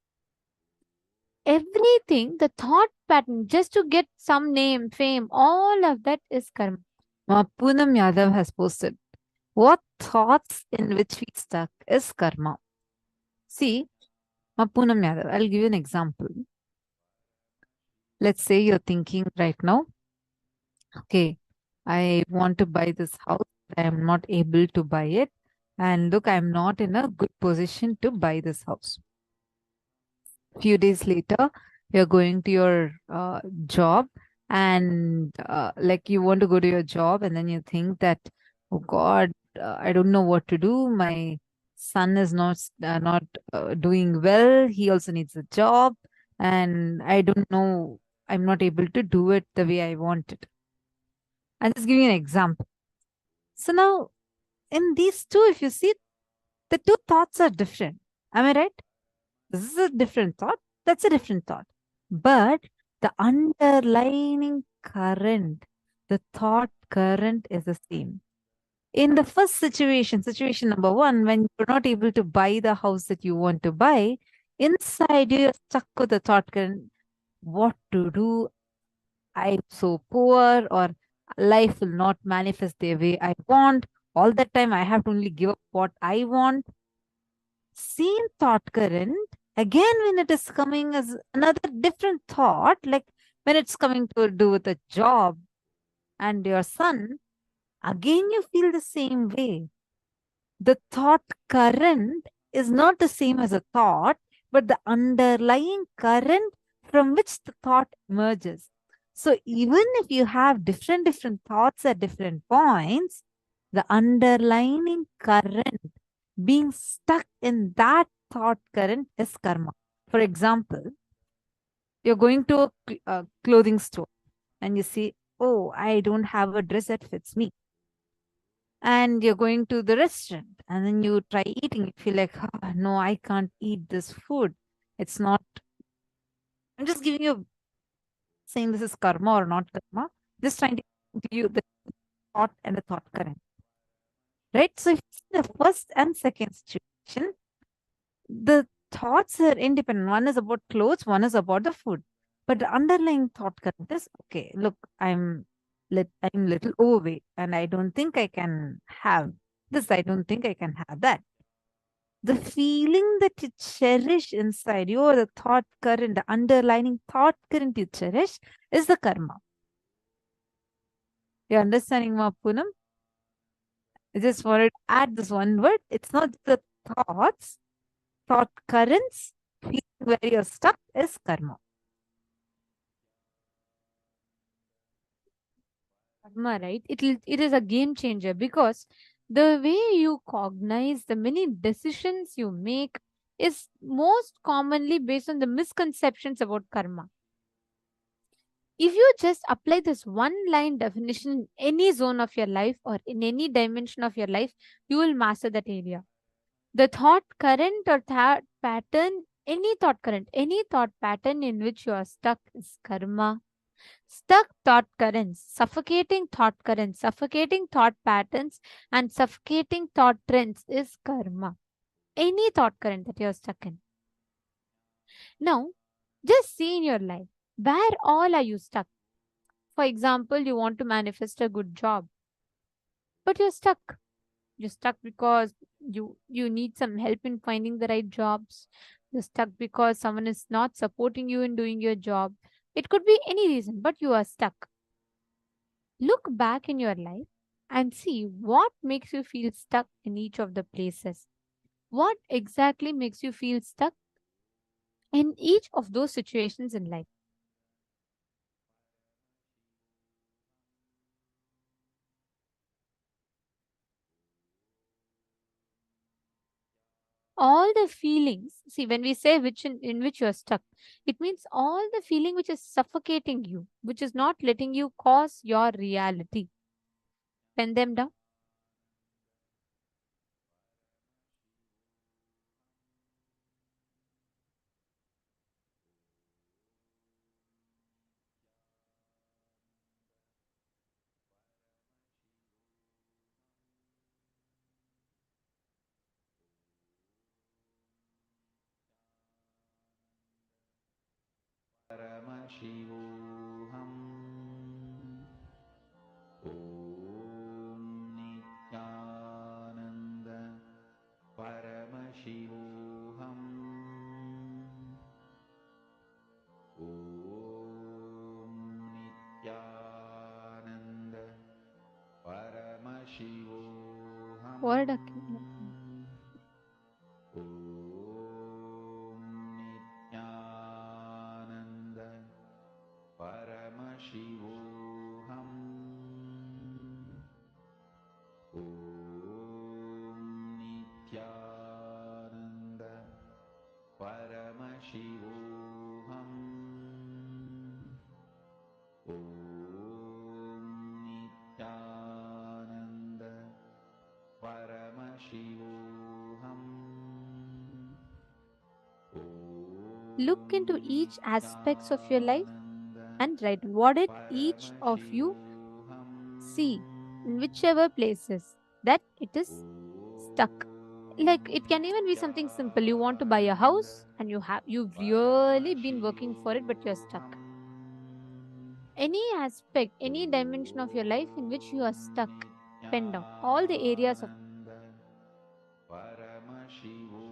Speaker 6: Everything, the thought pattern, just to get some name, fame, all of that is karma.
Speaker 8: Poonam Yadav has posted, what thoughts in which we stuck is karma. See, Poonam Yadav, I'll give you an example. Let's say you're thinking right now, okay, I want to buy this house, I am not able to buy it, and look, I'm not in a good position to buy this house. Few days later, you're going to your job, and like you want to go to your job, and then you think that, oh God, I don't know what to do. My son is not doing well. He also needs a job, and I don't know. I'm not able to do it the way I want it. I'm just giving you an example. So now, in these two, if you see, the two thoughts are different. Am I right? This is a different thought. That's a different thought. But the underlying current, the thought current is the same. In the first situation number one, when you're not able to buy the house that you want to buy, inside you're stuck with the thought current, what to do? I'm so poor, or life will not manifest the way I want. All that time I have to only give up what I want. Same thought current, again, when it is coming as another different thought, like when it's coming to do with a job and your son, again you feel the same way. The thought current is not the same as a thought, but the underlying current from which the thought emerges. So even if you have different thoughts at different points, the underlying current, being stuck in that thought current, is karma. For example, you're going to a clothing store and you see, oh, I don't have a dress that fits me. And you're going to the restaurant and then you try eating. You feel like, oh, no, I can't eat this food. It's not I'm just giving you, saying this is karma or not karma, just trying to give you the thought and the thought current. Right? So if you see the first and second situation, the thoughts are independent. One is about clothes, one is about the food. But the underlying thought current is, okay, look, I'm little overweight and I don't think I can have this. I don't think I can have that. The feeling that you cherish inside you, or the thought current, the underlying thought current you cherish, is the karma. You're understanding, Ma Poonam? I just wanted to add this one word. It's not the thoughts, thought currents, feeling where you're stuck is karma.
Speaker 6: Karma, right? It is a game changer, because the way you cognize the many decisions you make is most commonly based on the misconceptions about karma. If you just apply this one line definition in any zone of your life or in any dimension of your life, you will master that area. The thought current or thought pattern, any thought current, any thought pattern in which you are stuck is karma. Stuck thought currents, suffocating thought currents, suffocating thought patterns, and suffocating thought trends is karma. Any thought current that you're stuck in. Now, just see in your life, where all are you stuck? For example, you want to manifest a good job, but you're stuck. You're stuck because you need some help in finding the right jobs. You're stuck because someone is not supporting you in doing your job. It could be any reason, but you are stuck. Look back in your life and see what makes you feel stuck in each of the places. What exactly makes you feel stuck in each of those situations in life? All the feelings, see, when we say which in which you're stuck, it means all the feeling which is suffocating you, which is not letting you cause your reality. Pen them down.
Speaker 2: Paramashivoham. Om Nithyananda Paramashivoham. Om Nithyananda Paramashivoham.
Speaker 6: Word
Speaker 2: Om Nithyananda Paramashivoham. Om Nithyananda Paramashivoham. Om Nithyananda Paramashivoham.
Speaker 6: Look into each aspects of your life and write what did each of you see in whichever places that it is stuck. Like, it can even be something simple. You want to buy a house and you've really been working for it, but you're stuck. Any aspect, any dimension of your life in which you are stuck, pen down all the areas of
Speaker 2: Paramashivoham.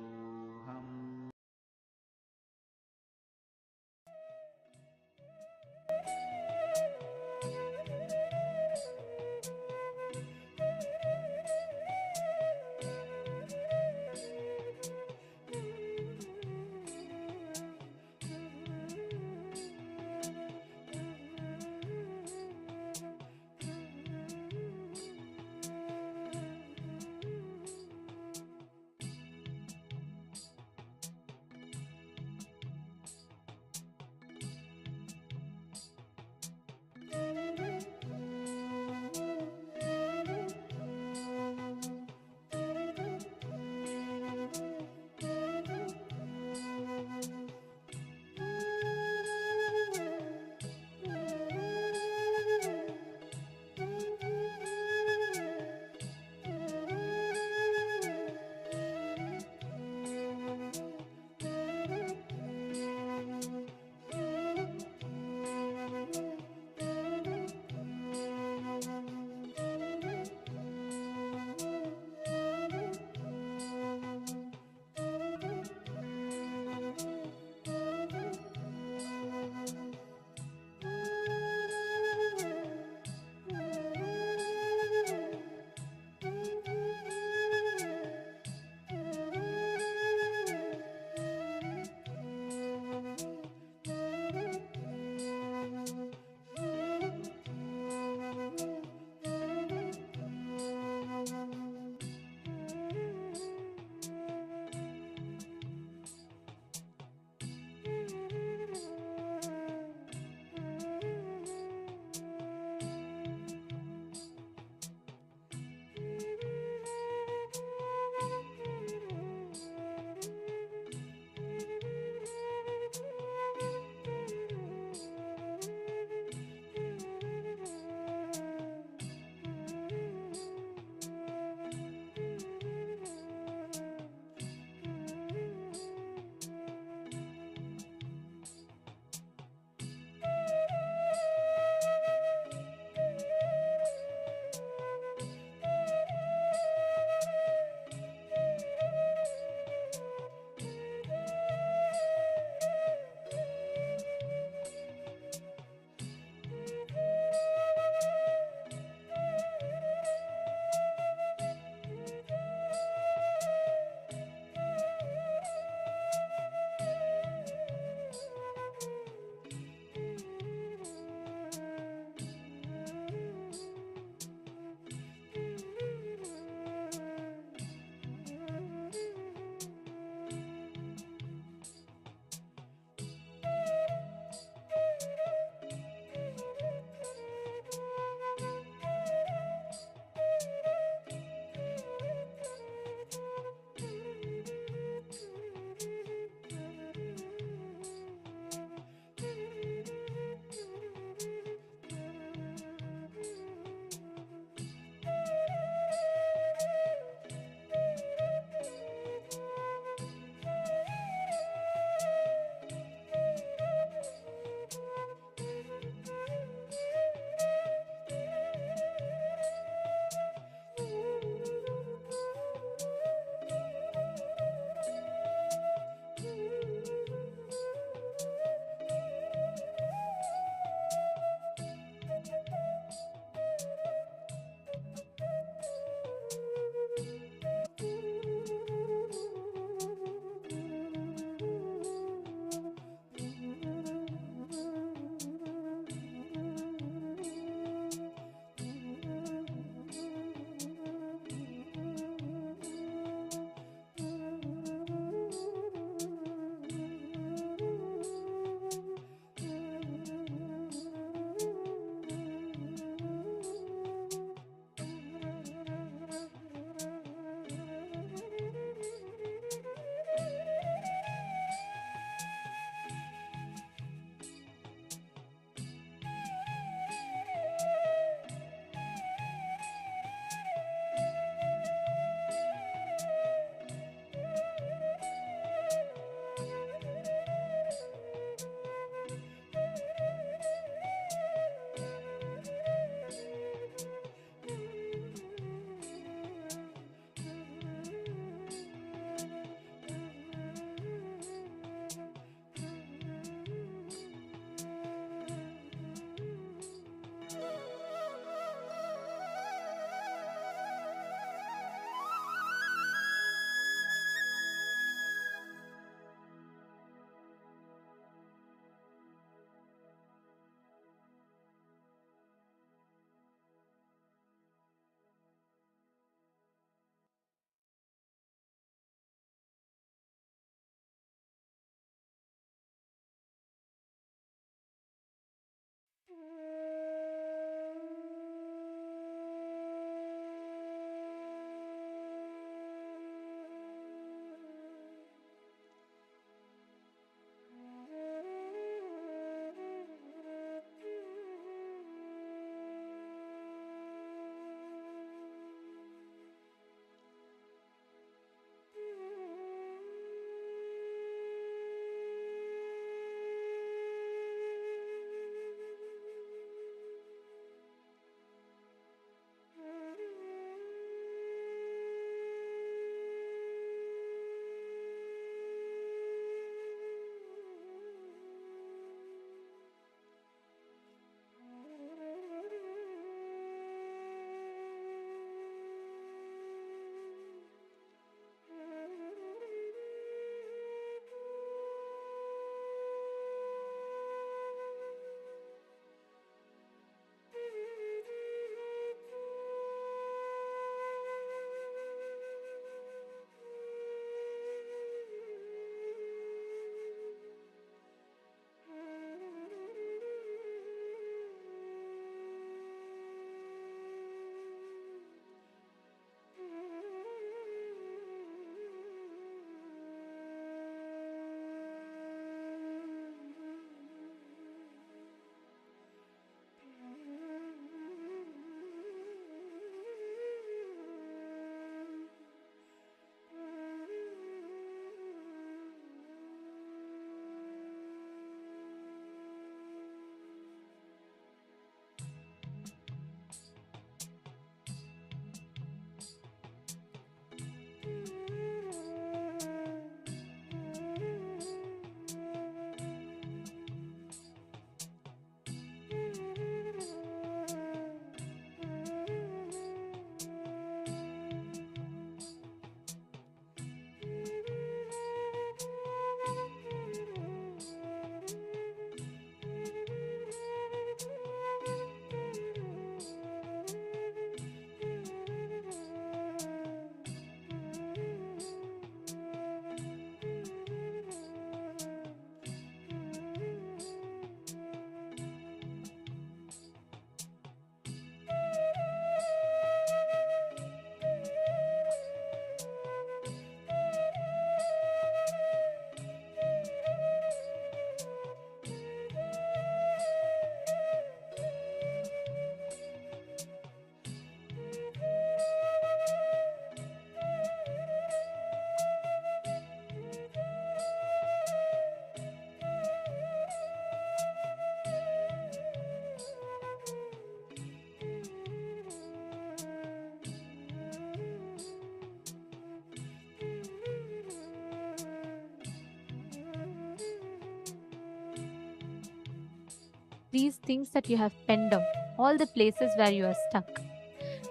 Speaker 6: these things that you have penned down, all the places where you are stuck.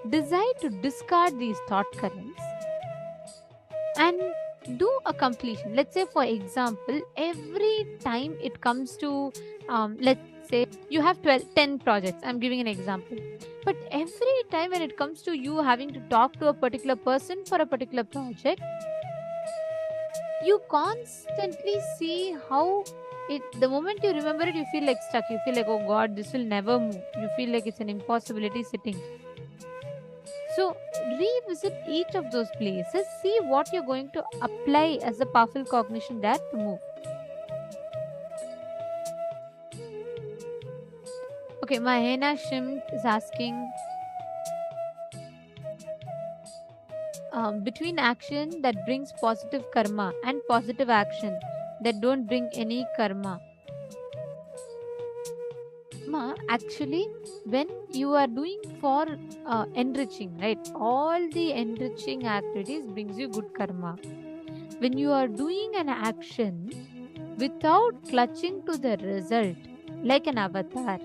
Speaker 6: Decide to discard these thought currents and do a completion. Let's say, for example, every time it comes to, let's say you have 10 projects. I'm giving an example. But every time when it comes to you having to talk to a particular person for a particular project, you constantly see how the moment you remember it, you feel like stuck. You feel like, oh God, this will never move. You feel like it's an impossibility sitting. So revisit each of those places, see what you're going to apply as a powerful cognition there to move. Okay, Mahena Shimt is asking, between action that brings positive karma and positive action that don't bring any karma. Actually, when you are doing for enriching, right, all the enriching activities brings you good karma. When you are doing an action without clutching to the result, like an avatar,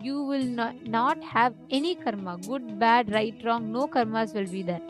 Speaker 6: you will not have any karma, good, bad, right, wrong, no karmas will be there.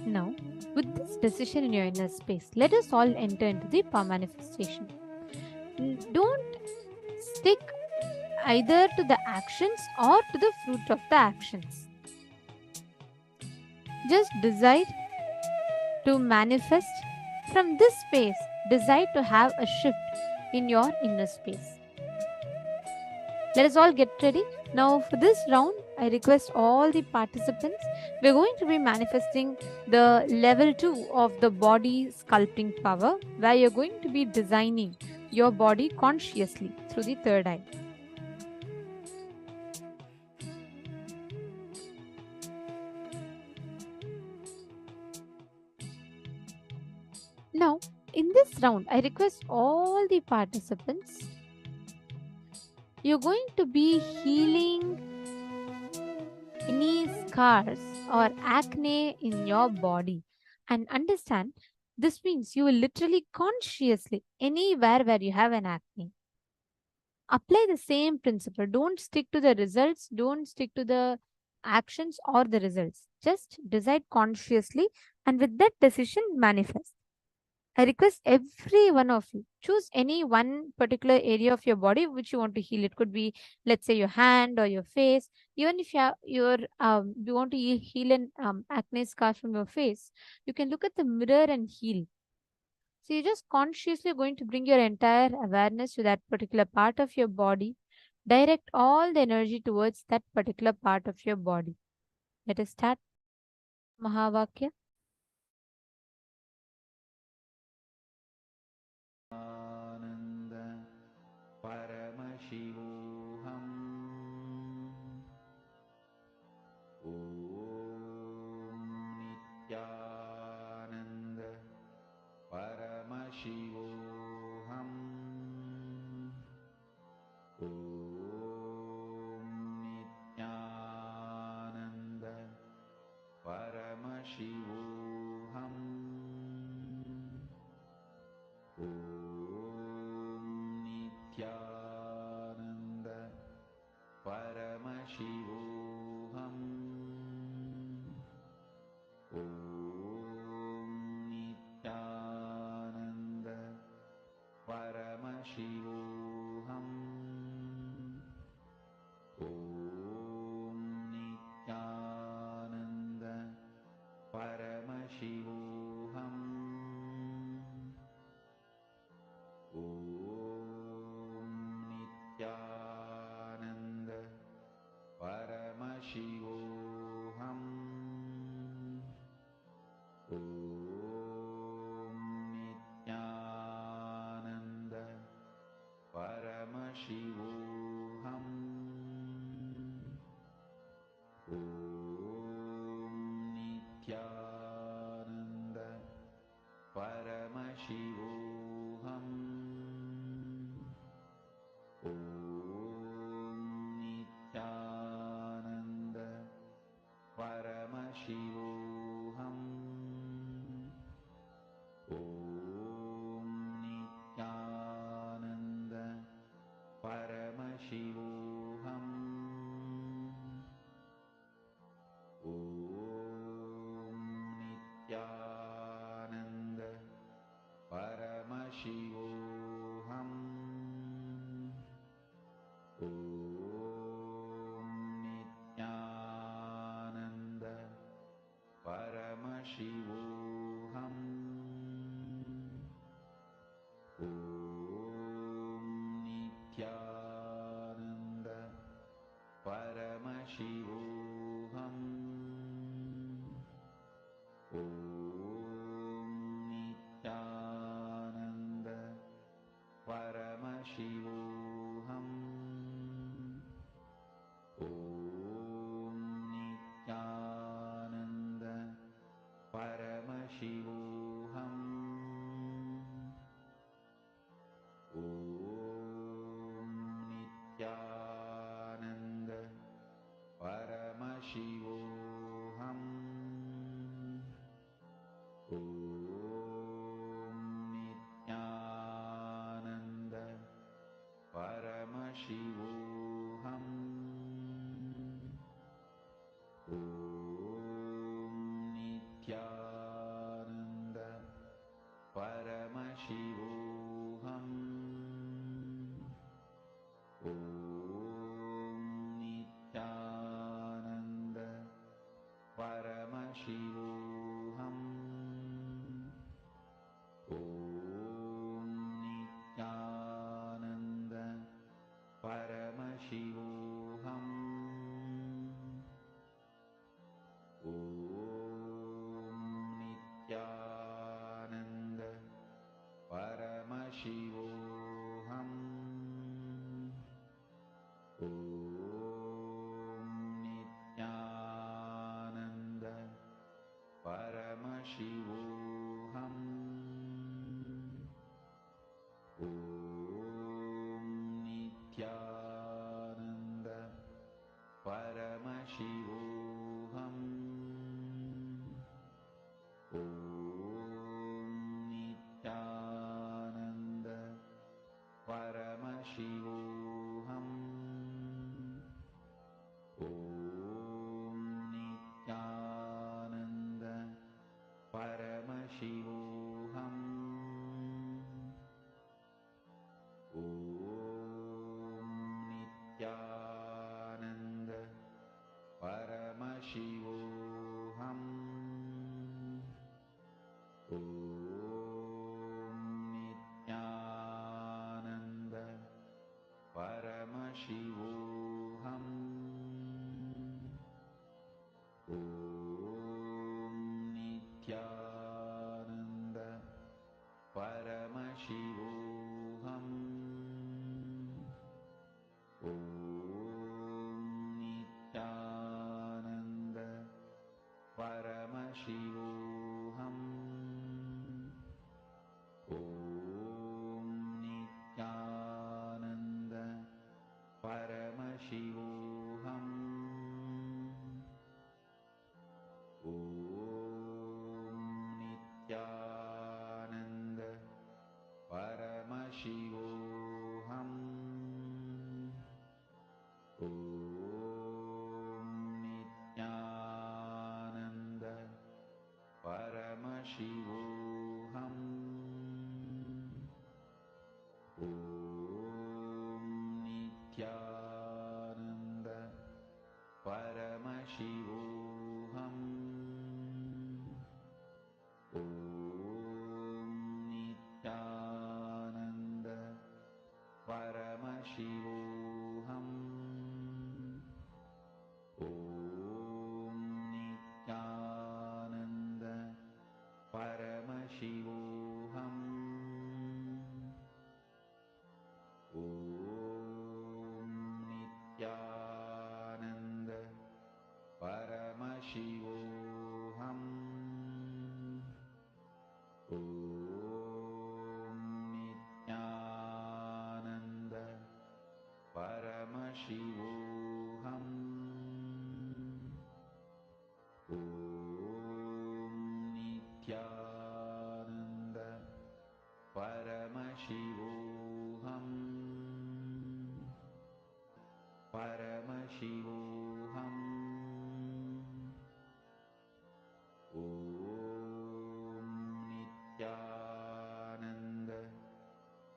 Speaker 6: Now, with this decision in your inner space, let us all enter into the power manifestation. Don't stick either to the actions or to the fruit of the actions. Just decide to manifest from this space, decide to have a shift in your inner space. Let us all get ready. Now, for this round, I request all the participants, we're going to be manifesting the level 2 of the body sculpting power, where you're going to be designing your body consciously through the third eye. Now, in this round, I request all the participants, you're going to be healing any scars or acne in your body. And understand, this means you will literally consciously, anywhere where you have an acne, apply the same principle. Don't stick to the results, don't stick to the actions or the results. Just decide consciously, and with that decision, manifest. I request every one of you, choose any one particular area of your body which you want to heal. It could be, let's say, your hand or your face. Even if you want to heal an acne scar from your face, you can look at the mirror and heal. So you're just consciously going to bring your entire awareness to that particular part of your body. Direct all the energy towards that particular part of your body. Let us start. Mahavakya.
Speaker 2: Nityananda Paramashivoham. Om Nityananda Paramashivoham. Om Nityananda Paramashivoham. Om Nityananda Paramashivoham. Om Nityananda Paramashivoham. Om Nityananda Paramashivoham. Om Nityananda Paramashivoham. Om Nityananda Paramashivoham. Om Nityananda Paramashivoham. Om Nityananda Paramashivoham. Om Nityananda Paramashivoham. Om Nityananda Paramashivoham. Om Nityananda Paramashivoham. Om Nityananda Paramashivoham. Om Nityananda Paramashivoham. Om Nityananda Paramashivoham. Om Nityananda Paramashivoham. Om Nityananda Paramashivoham. Om Nityananda Paramashivoham. Om Nithyananda Paramashivoham. Om Nithyananda Paramashivoham. Om Nithyananda Paramashivoham. Om Nithyananda Paramashivoham. Om Nithyananda Paramashivoham. Om Nithyananda Paramashivoham. Om Nithyananda Paramashivoham. Om Nithyananda Paramashivoham. Om Nithyananda Paramashivoham. Om Nithyananda Paramashivoham. Om Nithyananda Paramashivoham. Om Nithyananda Paramashivoham. Paramashivoham. Om Nithyananda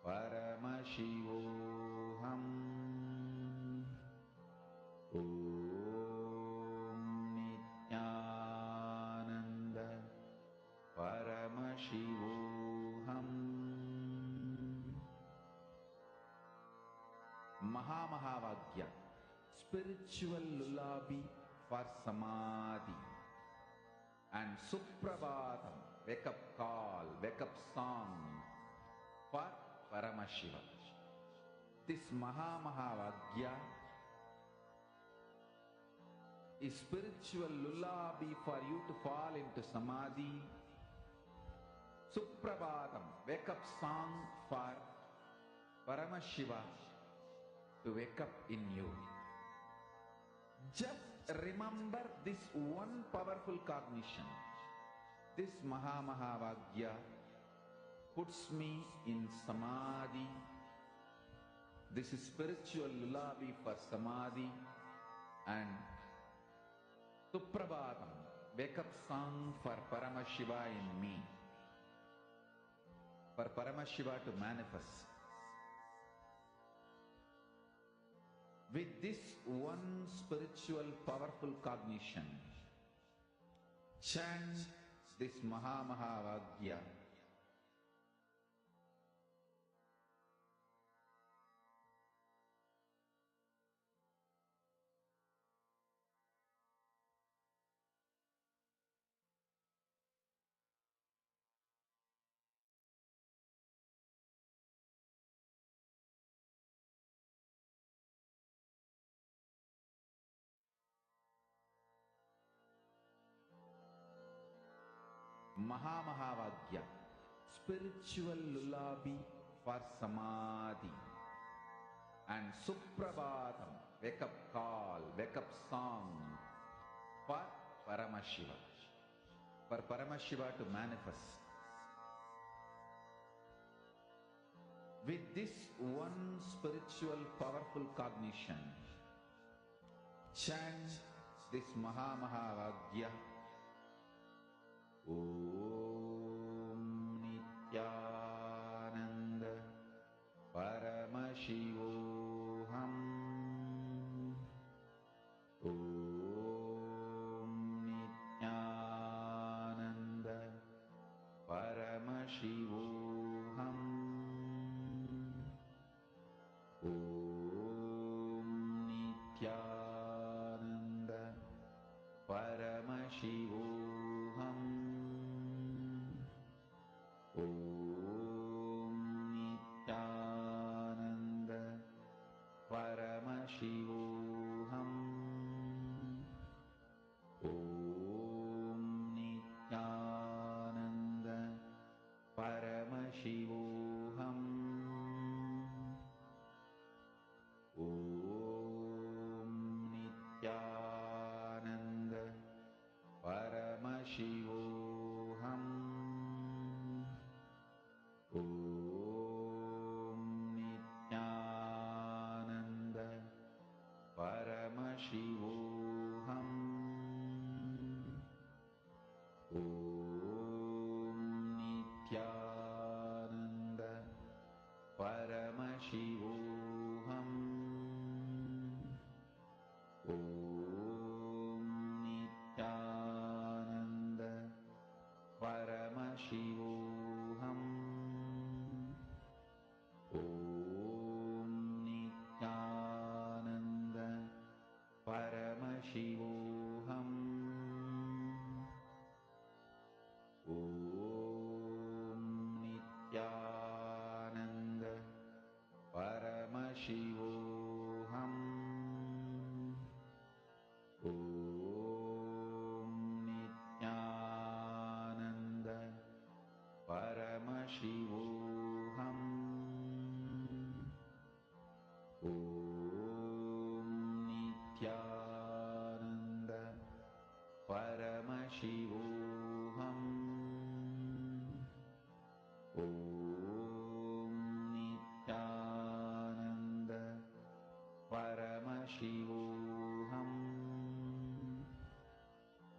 Speaker 2: Paramashivoham. Om Nithyananda Paramashivoham. Mahamahavaagya, spiritual lullaby for samadhi, and Suprabhatam, wake up call, wake up song for Paramashiva. This Mahamahavaagya is spiritual lullaby for you to fall into samadhi. Suprabhatam, wake up song for Paramashiva to wake up in you. Just remember this one powerful cognition. This Mahamahavaagya puts me in samadhi. This is spiritual lullaby for samadhi, and Suprabhatam, wake up song for Paramashiva in me. For Paramashiva to manifest. With this one spiritual powerful cognition, chant this Mahamahavaagya. Mahamahavaagya, spiritual lullaby for samadhi, and Suprabhatam, wake up call, wake up song for Paramashiva. For Paramashiva to manifest. With this one spiritual powerful cognition, chant this Mahamahavaagya. Om Nithyananda Paramashivoham. Om Paramashivoham. Om Nithyananda Paramashivoham. Om Nithyananda Paramashivoham. Om Nithyananda Paramashivoham. Om Nithyananda Paramashivoham. Om Nithyananda Paramashivoham. Om Nithyananda Paramashivoham. Om Nithyananda Paramashivoham. Om Nithyananda Paramashivoham. Om Nithyananda Paramashivoham. Om Nithyananda Paramashivoham. Om Nithyananda Paramashivoham.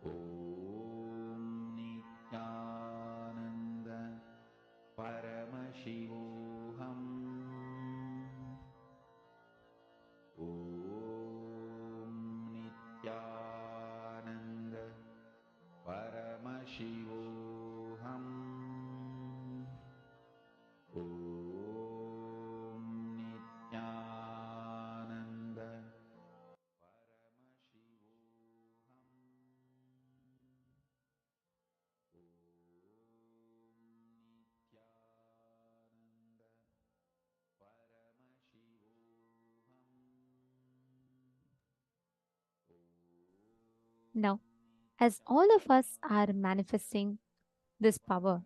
Speaker 2: Om Nithyananda Paramashivoham. Om Nithyananda Paramashivoham. Om Nithyananda
Speaker 6: Now, as all of us are manifesting this power,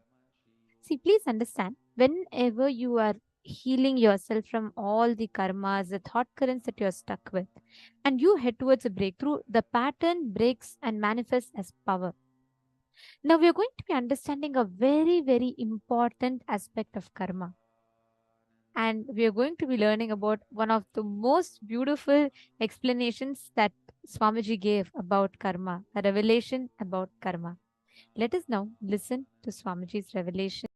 Speaker 6: see, please understand, whenever you are healing yourself from all the karmas, the thought currents that you're stuck with, and you head towards a breakthrough, the pattern breaks and manifests as power. Now, we are going to be understanding a very, very important aspect of karma. And we are going to be learning about one of the most beautiful explanations that Swamiji gave about karma, a revelation about karma. Let us now listen to Swamiji's revelation.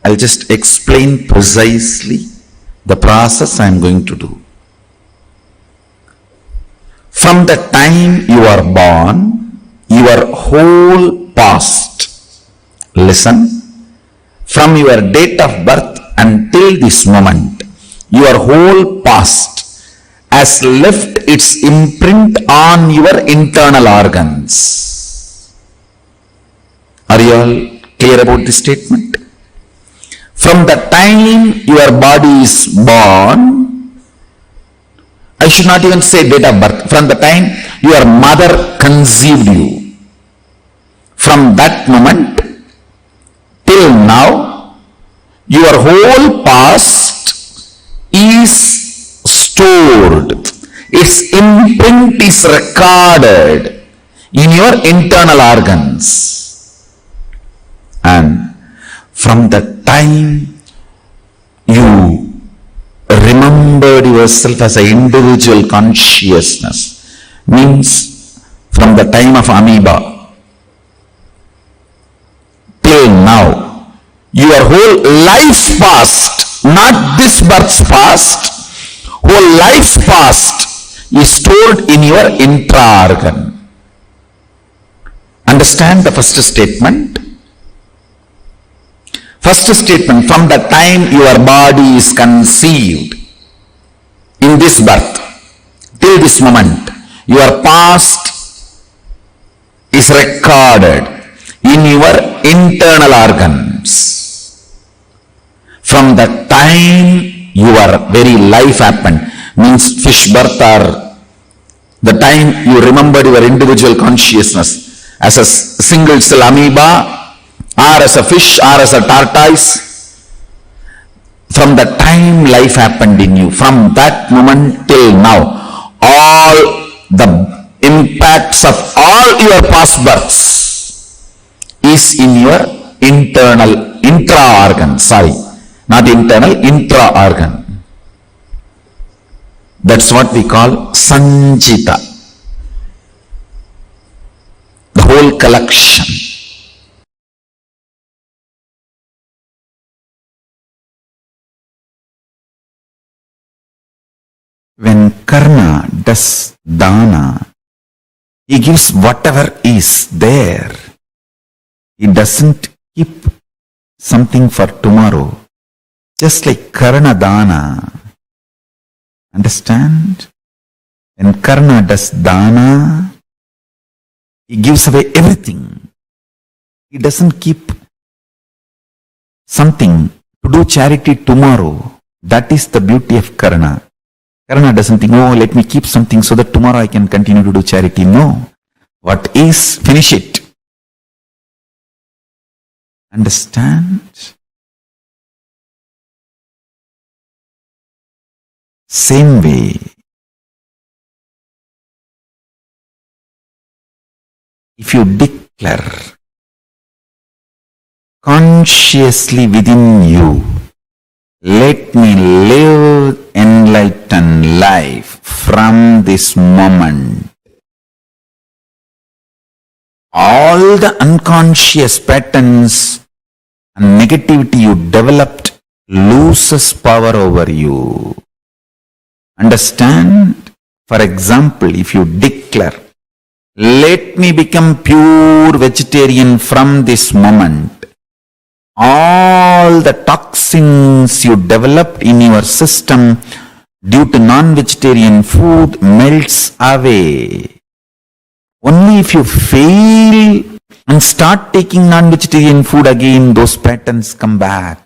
Speaker 7: I'll just explain precisely the process I'm going to do. From the time you are born, your whole past, listen, from your date of birth until this moment, your whole past has left its imprint on your internal organs. Are you all clear about this statement? From the time your body is born, I should not even say date of birth, from the time your mother conceived you, from that moment till now, your whole past is stored. Its imprint is recorded in your internal organs. And from the time you remembered yourself as an individual consciousness, means from the time of amoeba till now, your whole life past, not this birth's past, whole life past is stored in your intra-organ. Understand the first statement? First statement, from the time your body is conceived, in this birth, till this moment, your past is recorded in your internal organs. From the time your very life happened, means fish birth, or the time you remembered your individual consciousness as a single cell amoeba, or as a fish, or as a tortoise, from the time life happened in you, from that moment till now, all the impacts of all your past births is in your intra-organ, not internal, intra-organ. That's what we call Sanjita, the whole collection. When Karna does dana, he gives whatever is there. He doesn't keep something for tomorrow. Just like Karna dana. Understand? When Karna does dana, he gives away everything. He doesn't keep something to do charity tomorrow. That is the beauty of Karna. Karna doesn't think, oh, let me keep something so that tomorrow I can continue to do charity. No. What is, finish it. Understand? Same way, if you declare consciously within you, let me live enlightened life from this moment, all the unconscious patterns and negativity you developed loses power over you. Understand? For example, if you declare, let me become pure vegetarian from this moment, all the toxins you developed in your system due to non-vegetarian food melts away. Only if you fail and start taking non-vegetarian food again, those patterns come back.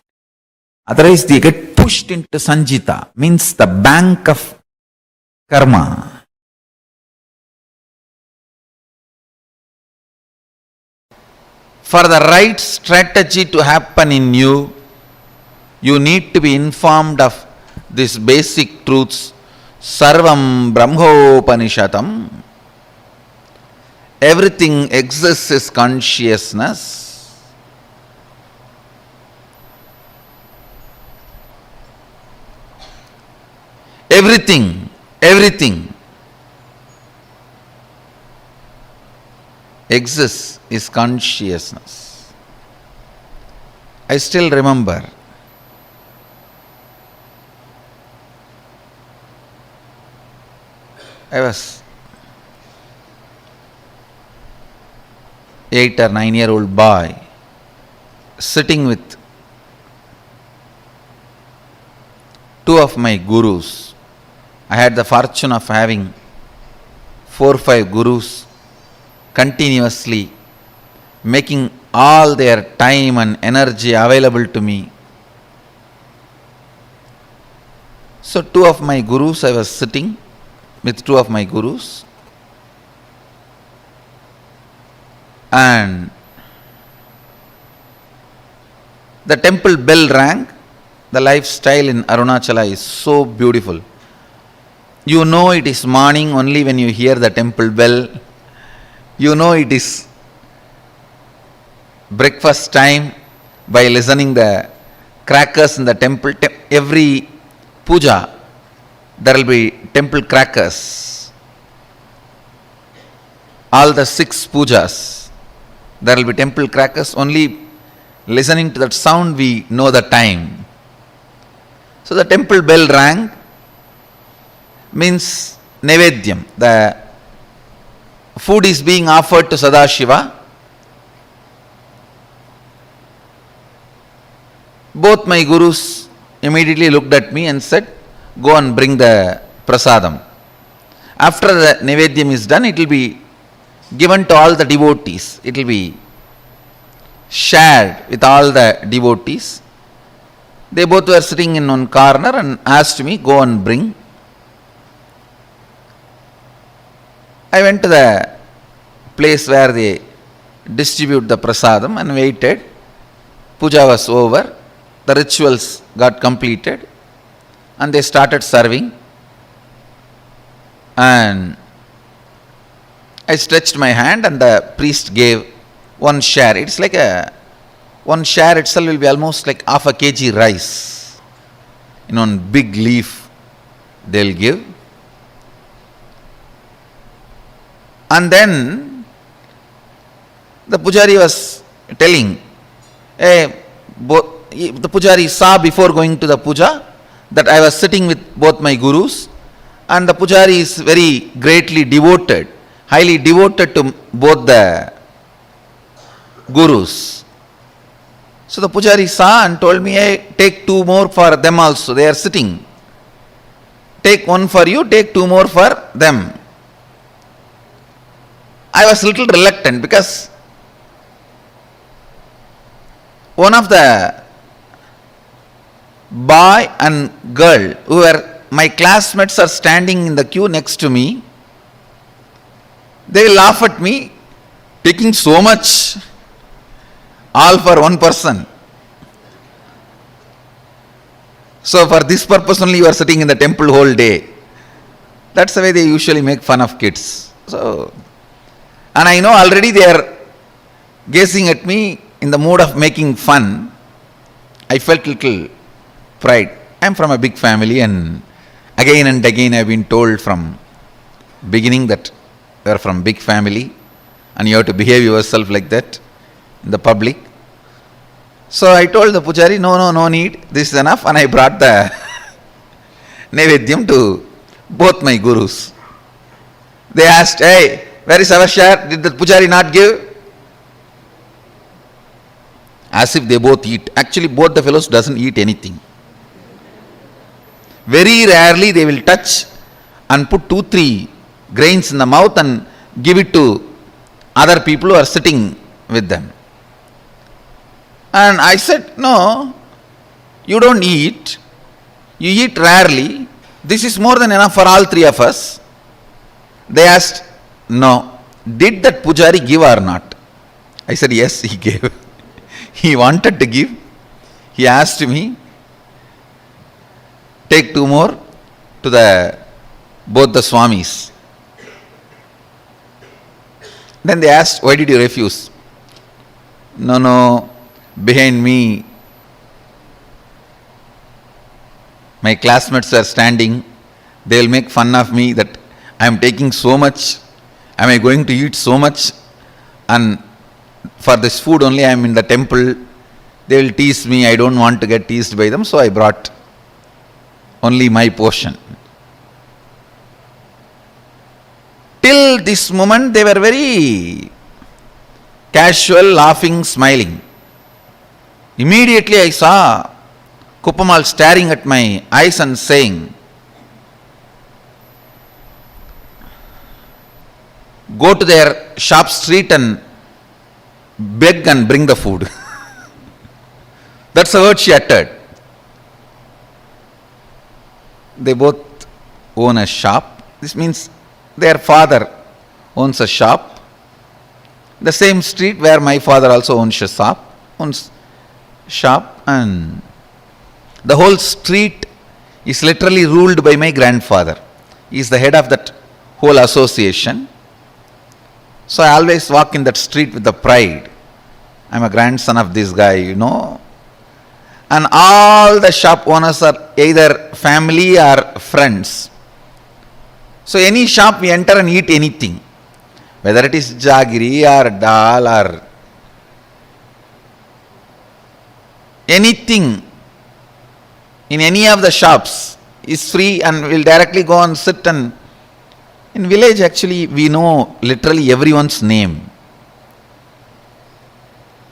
Speaker 7: Otherwise, they get pushed into Sanjita, means the bank of karma. For the right strategy to happen in you, you need to be informed of these basic truths. Sarvam Brahmopanishatam. Everything exists is consciousness. Everything exists is consciousness. I still remember I was 8 or 9-year-old boy sitting with two of my gurus. I had the fortune of having 4 or 5 gurus continuously making all their time and energy available to me. So two of my gurus, I was sitting with two of my gurus, and the temple bell rang. The lifestyle in Arunachala is so beautiful. You know it is morning only when you hear the temple bell. You know it is breakfast time by listening the crackers in the temple. Every puja, there will be temple crackers. All the 6 pujas, there will be temple crackers. Only listening to that sound we know the time. So the temple bell rang, means Nevedyam, the food is being offered to Sadashiva. Both my gurus immediately looked at me and said, go and bring the prasadam. After the Nivedyam is done, it will be given to all the devotees. It will be shared with all the devotees. They both were sitting in one corner and asked me, go and bring. I went to the place where they distribute the prasadam and waited. Puja was over. The rituals got completed and they started serving. And I stretched my hand and the priest gave one share. It's like one share itself will be almost like half a kg rice. In one big leaf they'll give. And then the pujari was telling, the pujari saw before going to the puja that I was sitting with both my gurus, and the pujari is very greatly devoted, highly devoted to both the gurus. So the pujari saw and told me, hey, take two more for them also, they are sitting. Take one for you, take two more for them. I was a little reluctant because one of the boy and girl who were my classmates are standing in the queue next to me. They will laugh at me, taking so much, all for one person. So for this purpose only you are sitting in the temple whole day. That's the way they usually make fun of kids. So, and I know already they are gazing at me in the mood of making fun. I felt little pride. I am from a big family, and again I have been told from beginning that you are from big family and you have to behave yourself like that in the public. So I told the pujari, no need, this is enough, and I brought the Nevedyam to both my gurus. They asked, hey, where is our share? Did the pujari not give? As if they both eat. Actually, both the fellows doesn't eat anything. Very rarely they will touch and put 2-3 grains in the mouth and give it to other people who are sitting with them. And I said, no, you don't eat. You eat rarely. This is more than enough for all three of us. They asked, no, did that pujari give or not? I said, yes, he gave. He wanted to give. He asked me, take 2 more to both the swamis. Then they asked, why did you refuse? No, behind me my classmates are standing. They will make fun of me that I am taking so much. Am I going to eat so much? And for this food only I am in the temple. They will tease me. I don't want to get teased by them, so I brought only my portion. Till this moment they were very casual, laughing, smiling. Immediately I saw Kuppamal staring at my eyes and saying, go to their shop street and beg and bring the food. That's the word she uttered. They both own a shop. This means their father owns a shop. The same street where my father also owns shop, and the whole street is literally ruled by my grandfather. He is the head of that whole association. So I always walk in that street with the pride. I am a grandson of this guy, And all the shop owners are either family or friends. So any shop we enter and eat anything, whether it is jaggery or dal or anything in any of the shops is free, and we'll directly go and sit. And in village actually we know literally everyone's name,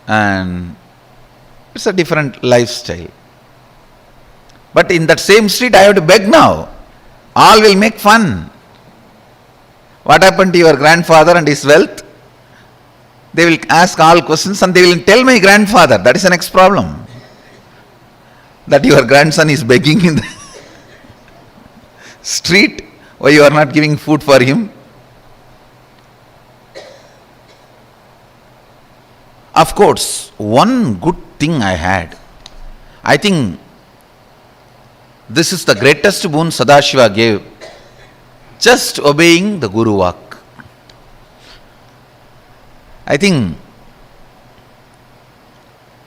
Speaker 7: and it's a different lifestyle. But in that same street I have to beg now. All will make fun. What happened to your grandfather and his wealth? They will ask all questions and they will tell my grandfather. That is the next problem. That your grandson is begging in the street. Why you are not giving food for him? Of course, one good thing I had. I think this is the greatest boon Sadashiva gave. Just obeying the Guru Vak. I think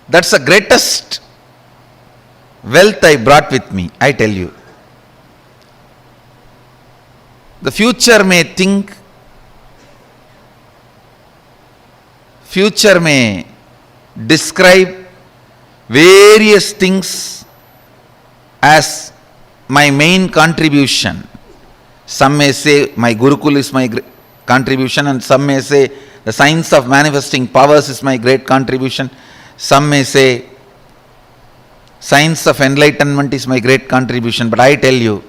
Speaker 7: that's the greatest wealth I brought with me, I tell you. The future may think, future may describe various things as my main contribution. Some may say my Gurukul is my contribution, and some may say the science of manifesting powers is my great contribution. Some may say science of enlightenment is my great contribution. But I tell you,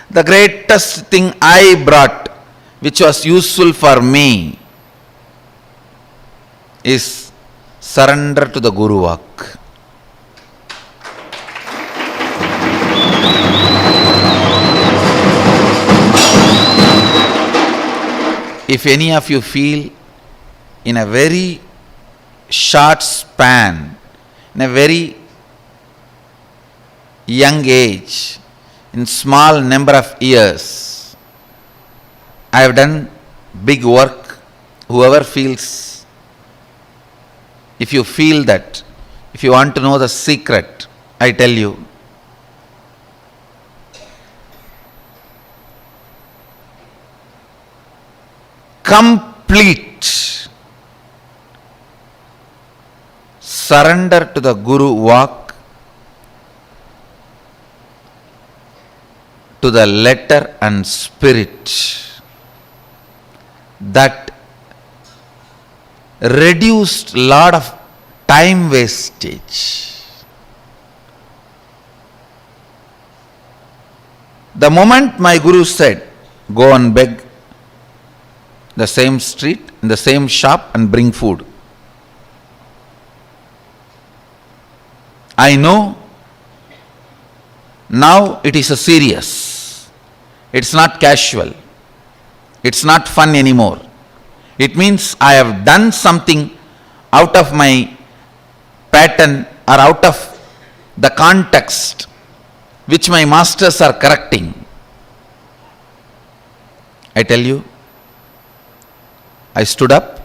Speaker 7: the greatest thing I brought, which was useful for me, is surrender to the Guru Vak. If any of you feel in a very short span, in a very young age, in small number of years, I have done big work. Whoever feels, if you feel that, if you want to know the secret, I tell you, complete surrender to the Guru Vak, to the letter and spirit, that reduced lot of time wastage. The moment my Guru said, go and beg the same street, in the same shop and bring food, I know now it is a serious. It's not casual. It's not fun anymore. It means I have done something out of my pattern or out of the context which my masters are correcting. I tell you, I stood up,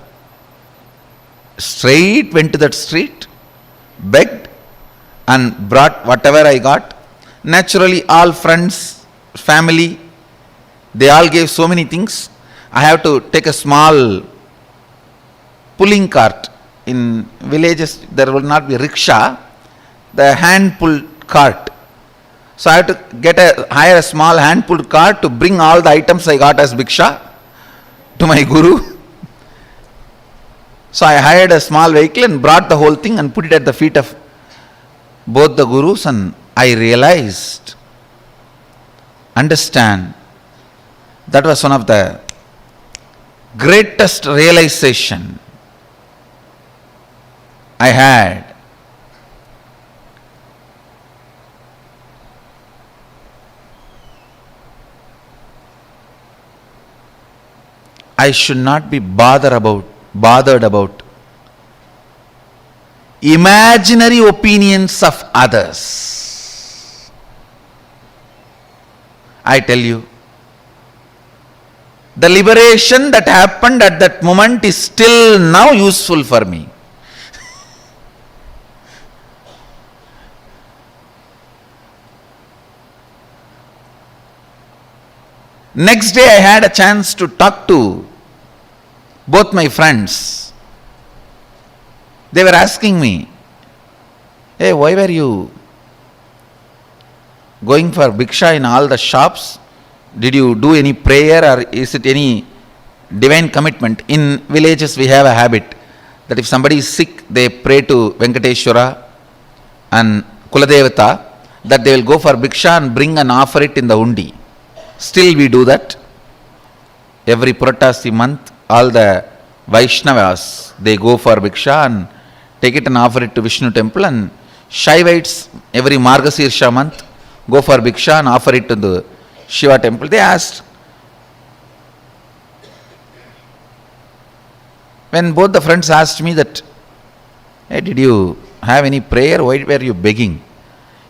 Speaker 7: straight went to that street, begged and brought whatever I got. Naturally, all friends, family, they all gave so many things. I have to take a small pulling cart. In villages, there will not be rickshaw, the hand-pulled cart. So I have to hire a small hand-pulled cart to bring all the items I got as bhiksha to my Guru. So I hired a small vehicle and brought the whole thing and put it at the feet of both the Gurus, and I realized, understand, that was one of the greatest realization I had. I should not be bothered about imaginary opinions of others. I tell you, the liberation that happened at that moment is still now useful for me. Next day I had a chance to talk to both my friends. They were asking me, hey, why were you going for bhiksha in all the shops? Did you do any prayer, or is it any divine commitment? In villages we have a habit that if somebody is sick, they pray to Venkateshwara and Kuladevata, that they will go for bhiksha and bring and offer it in the undi. Still we do that. Every Puratasi month, all the Vaishnavas, they go for Bhiksha and take it and offer it to Vishnu temple, and Shaivites every Margasirsha month go for Bhiksha and offer it to the Shiva temple. They asked, when both the friends asked me that, hey, did you have any prayer? Why were you begging?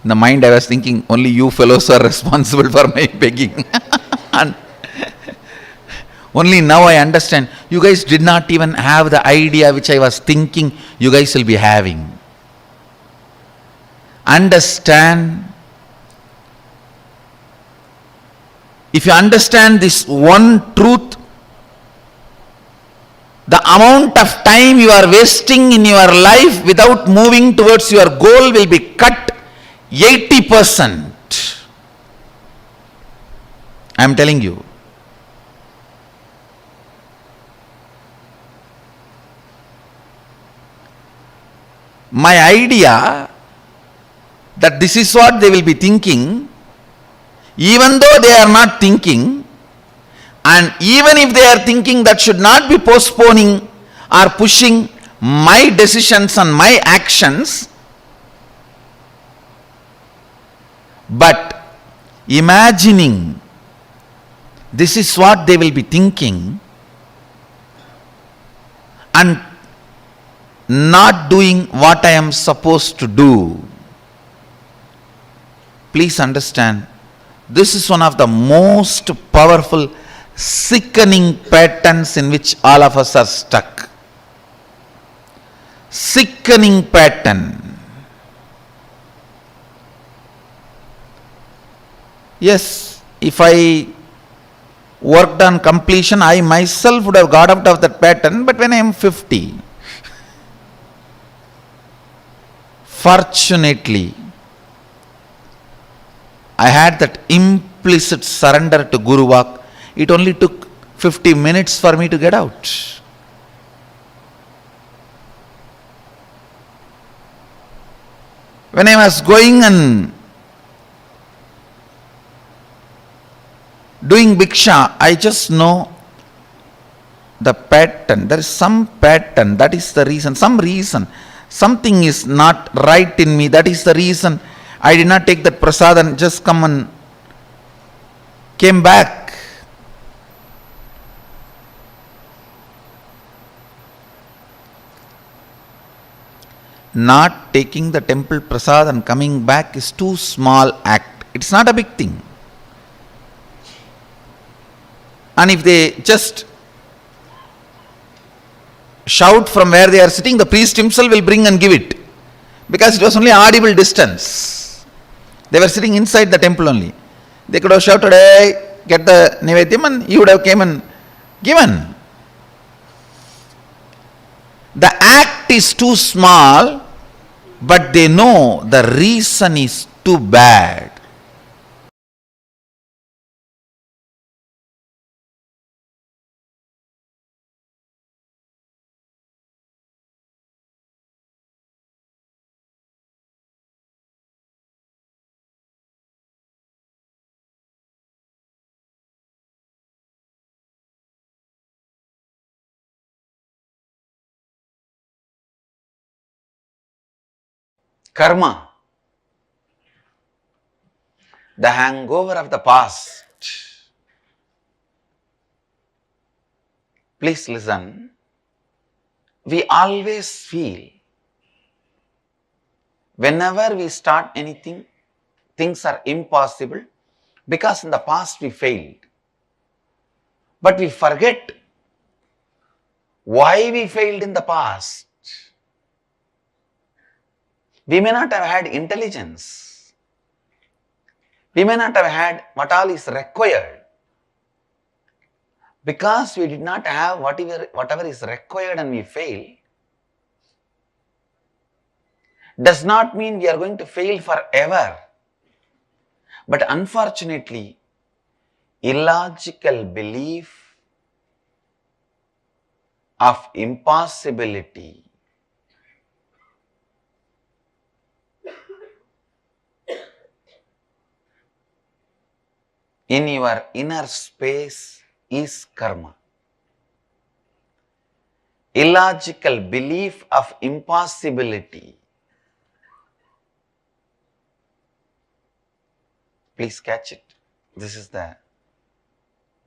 Speaker 7: In the mind I was thinking, only you fellows are responsible for my begging. And only now I understand, you guys did not even have the idea which I was thinking you guys will be having. Understand. If you understand this one truth, the amount of time you are wasting in your life without moving towards your goal will be cut 80%. I am telling you. My idea that this is what they will be thinking, even though they are not thinking, and even if they are thinking, that should not be postponing or pushing my decisions and my actions. But imagining this is what they will be thinking and not doing what I am supposed to do. Please understand, this is one of the most powerful sickening patterns in which all of us are stuck. Sickening pattern. Yes, if I worked on completion, I myself would have got out of that pattern, but when I am 50, fortunately, I had that implicit surrender to Guru Vak. It only took 50 minutes for me to get out. When I was going and doing Bhiksha, I just know the pattern. There is some pattern, that is the reason, some reason. Something is not right in me, that is the reason I did not take that prasad and just come and came back. Not taking the temple prasad and coming back is too small act. It's not a big thing. And if they just shout from where they are sitting, the priest himself will bring and give it. Because it was only audible distance. They were sitting inside the temple only. They could have shouted, hey, get the Nivedyam, and he would have came and given. The act is too small, but they know the reason is too bad. Karma, the hangover of the past. Please listen. We always feel, whenever we start anything, things are impossible because in the past we failed. But we forget why we failed in the past. We may not have had intelligence. We may not have had what all is required. Because we did not have whatever is required and we fail, does not mean we are going to fail forever. But unfortunately, illogical belief of impossibility in your inner space is karma. Illogical belief of impossibility. Please catch it. This is the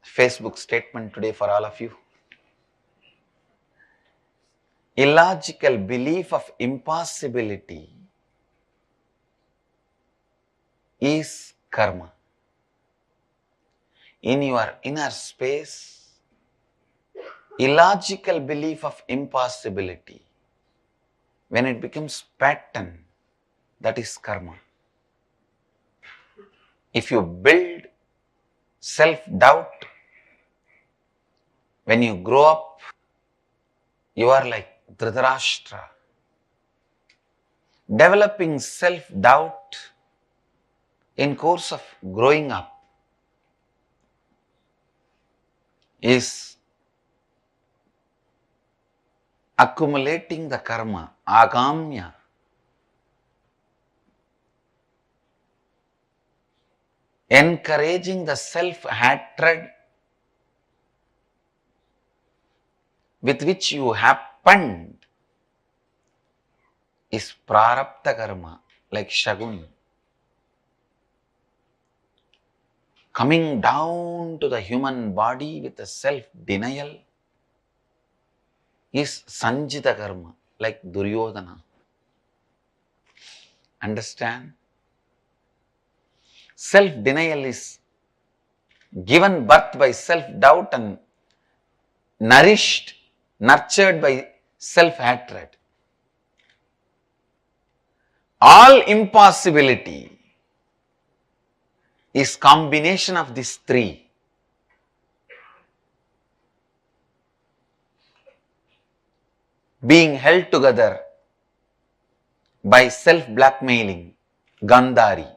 Speaker 7: Facebook statement today for all of you. Illogical belief of impossibility is karma. In your inner space, illogical belief of impossibility, when it becomes pattern, that is karma. If you build self-doubt, when you grow up, you are like Dhritarashtra. Developing self-doubt in course of growing up is accumulating the karma, agamya. Encouraging the self-hatred with which you happened is prarabdha karma, like Shaguni. Coming down to the human body with a self-denial is sanjita karma, like Duryodhana. Understand? Self-denial is given birth by self-doubt and nourished, nurtured by self-hatred. All impossibility is combination of these three. Being held together by self-blackmailing, Gandhari.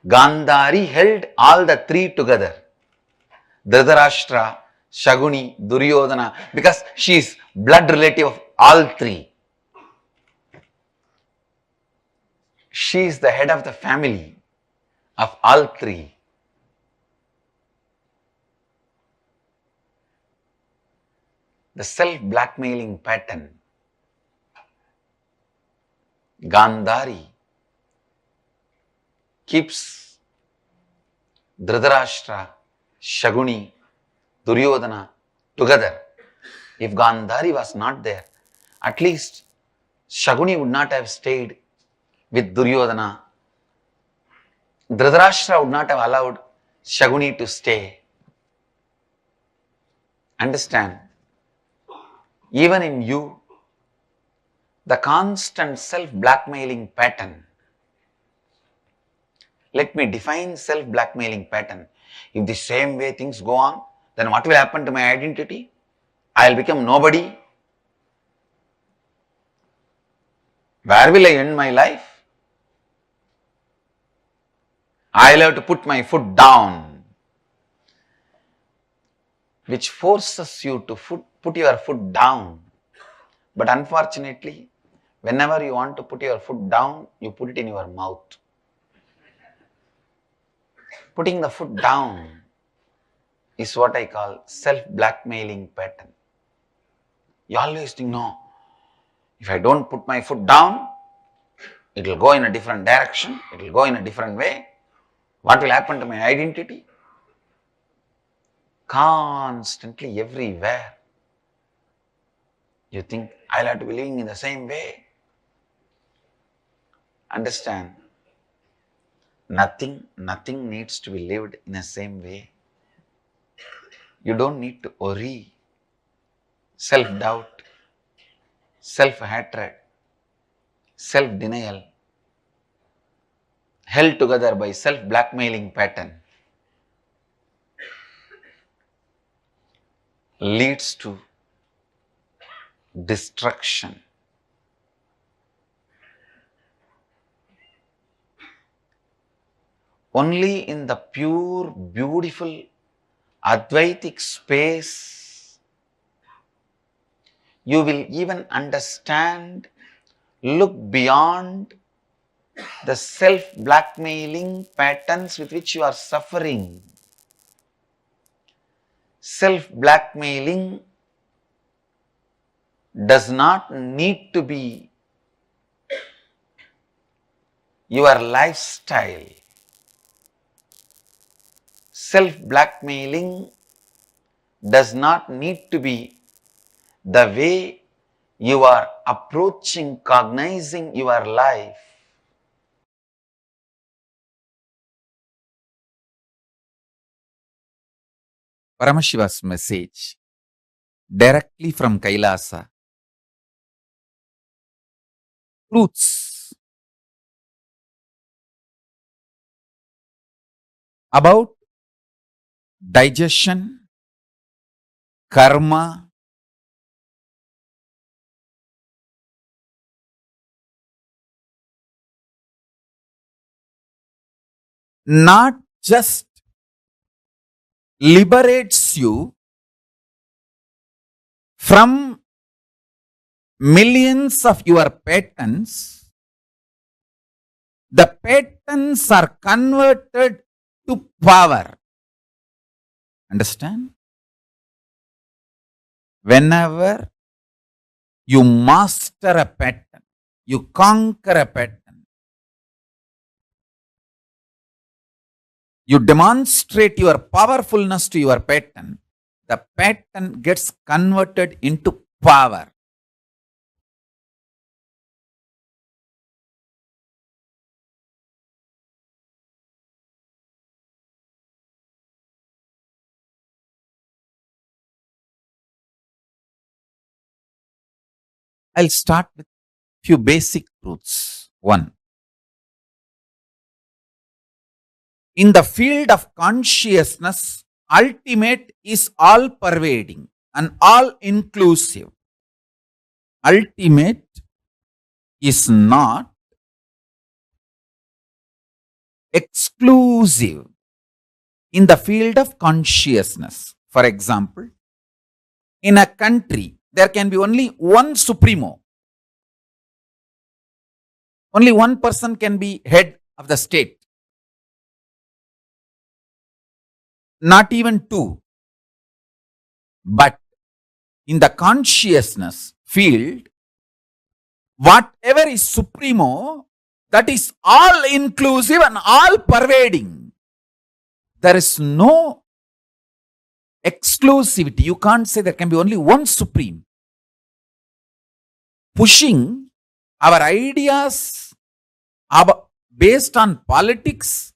Speaker 7: Gandhari held all the three together. Dhritarashtra, Shaguni, Duryodhana, because she is blood relative of all three. She is the head of the family of all three. The self-blackmailing pattern. Gandhari keeps Dhritarashtra, Shaguni, Duryodhana together. If Gandhari was not there, at least Shaguni would not have stayed with Duryodhana. Dhritarashtra would not have allowed Shaguni to stay. Understand? Even in you, the constant self-blackmailing pattern. Let me define self-blackmailing pattern. If the same way things go on, then what will happen to my identity? I will become nobody. Where will I end my life? I will have to put my foot down, which forces you to put your foot down. But unfortunately, whenever you want to put your foot down, you put it in your mouth. Putting the foot down is what I call self-blackmailing pattern. You always think, no, if I don't put my foot down, it will go in a different direction, it will go in a different way. What will happen to my identity? Constantly, everywhere, you think, I'll have to be living in the same way. Understand? Nothing needs to be lived in the same way. You don't need to worry. Self-doubt, self-hatred, self-denial, held together by self-blackmailing pattern, leads to destruction. Only in the pure, beautiful, Advaitic space, you will even understand, look beyond the self-blackmailing patterns with which you are suffering. Self-blackmailing does not need to be your lifestyle. Self-blackmailing does not need to be the way you are approaching, cognizing your life. Paramashiva's message directly from Kailasa. Truths about digestion, karma, not just liberates you from millions of your patterns, the patterns are converted to power. Understand? Whenever you master a pattern, you conquer a pattern, you demonstrate your powerfulness to your pattern, the pattern gets converted into power. I'll start with few basic truths. One, in the field of consciousness, ultimate is all pervading and all inclusive. Ultimate is not exclusive in the field of consciousness. For example, in a country, there can be only one supremo. Only one person can be head of the state. Not even two. But in the consciousness field, whatever is supremo, that is all inclusive and all pervading. There is no exclusivity. You can't say there can be only one supreme. Pushing our ideas based on politics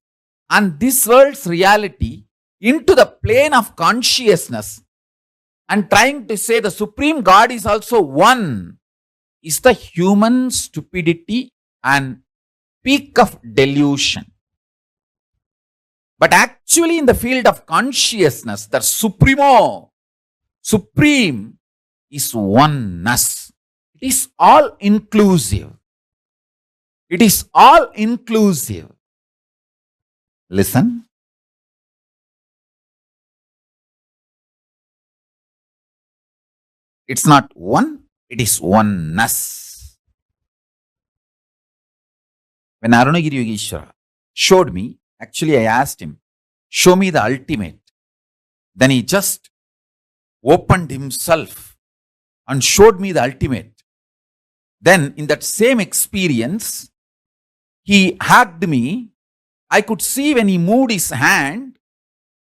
Speaker 7: and this world's reality into the plane of consciousness and trying to say the Supreme God is also one is the human stupidity and peak of delusion. But actually in the field of consciousness, the supreme is oneness. It is all inclusive. It is all inclusive. Listen. It's not one, it is oneness. When Arunagiri Yogeshwara showed me, actually I asked him, show me the ultimate. Then he just opened himself and showed me the ultimate. Then in that same experience, he hugged me. I could see when he moved his hand,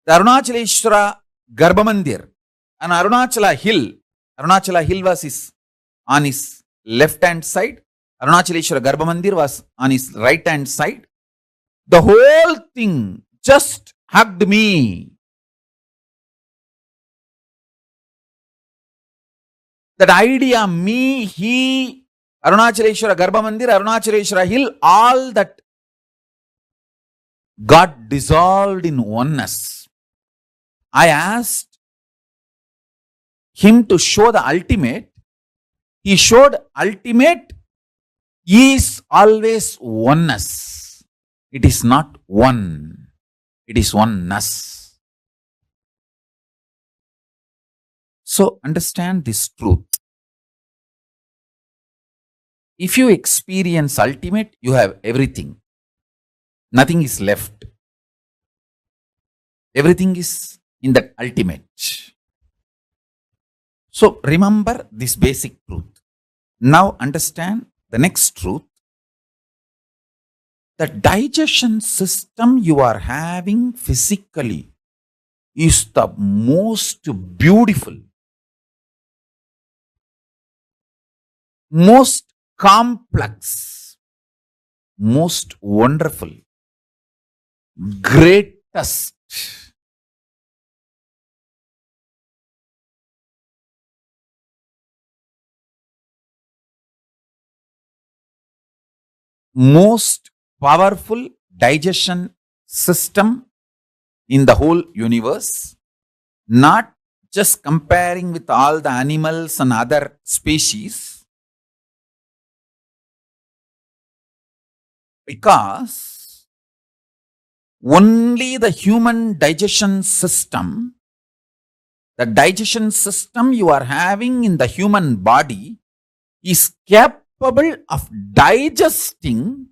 Speaker 7: the Arunachaleshwara Garbhamandir and Arunachala Hill. Arunachala Hill was on his left hand side. Arunachaleshwara Garbhamandir was on his right hand side. The whole thing just hugged me. That idea, me, he, Arunachaleshwara Garbhamandir, Arunachaleshwara Hill, all that got dissolved in oneness. I asked him to show the ultimate. He showed ultimate is always oneness. It is not one. It is oneness. So understand this truth. if you experience ultimate, you have everything. Nothing is left. Everything is in that ultimate. So remember this basic truth. Now understand the next truth. The digestion system you are having physically is the most beautiful, most complex, most wonderful, greatest, most powerful digestion system in the whole universe, not just comparing with all the animals and other species, because only the human digestion system, the digestion system you are having in the human body, is capable of digesting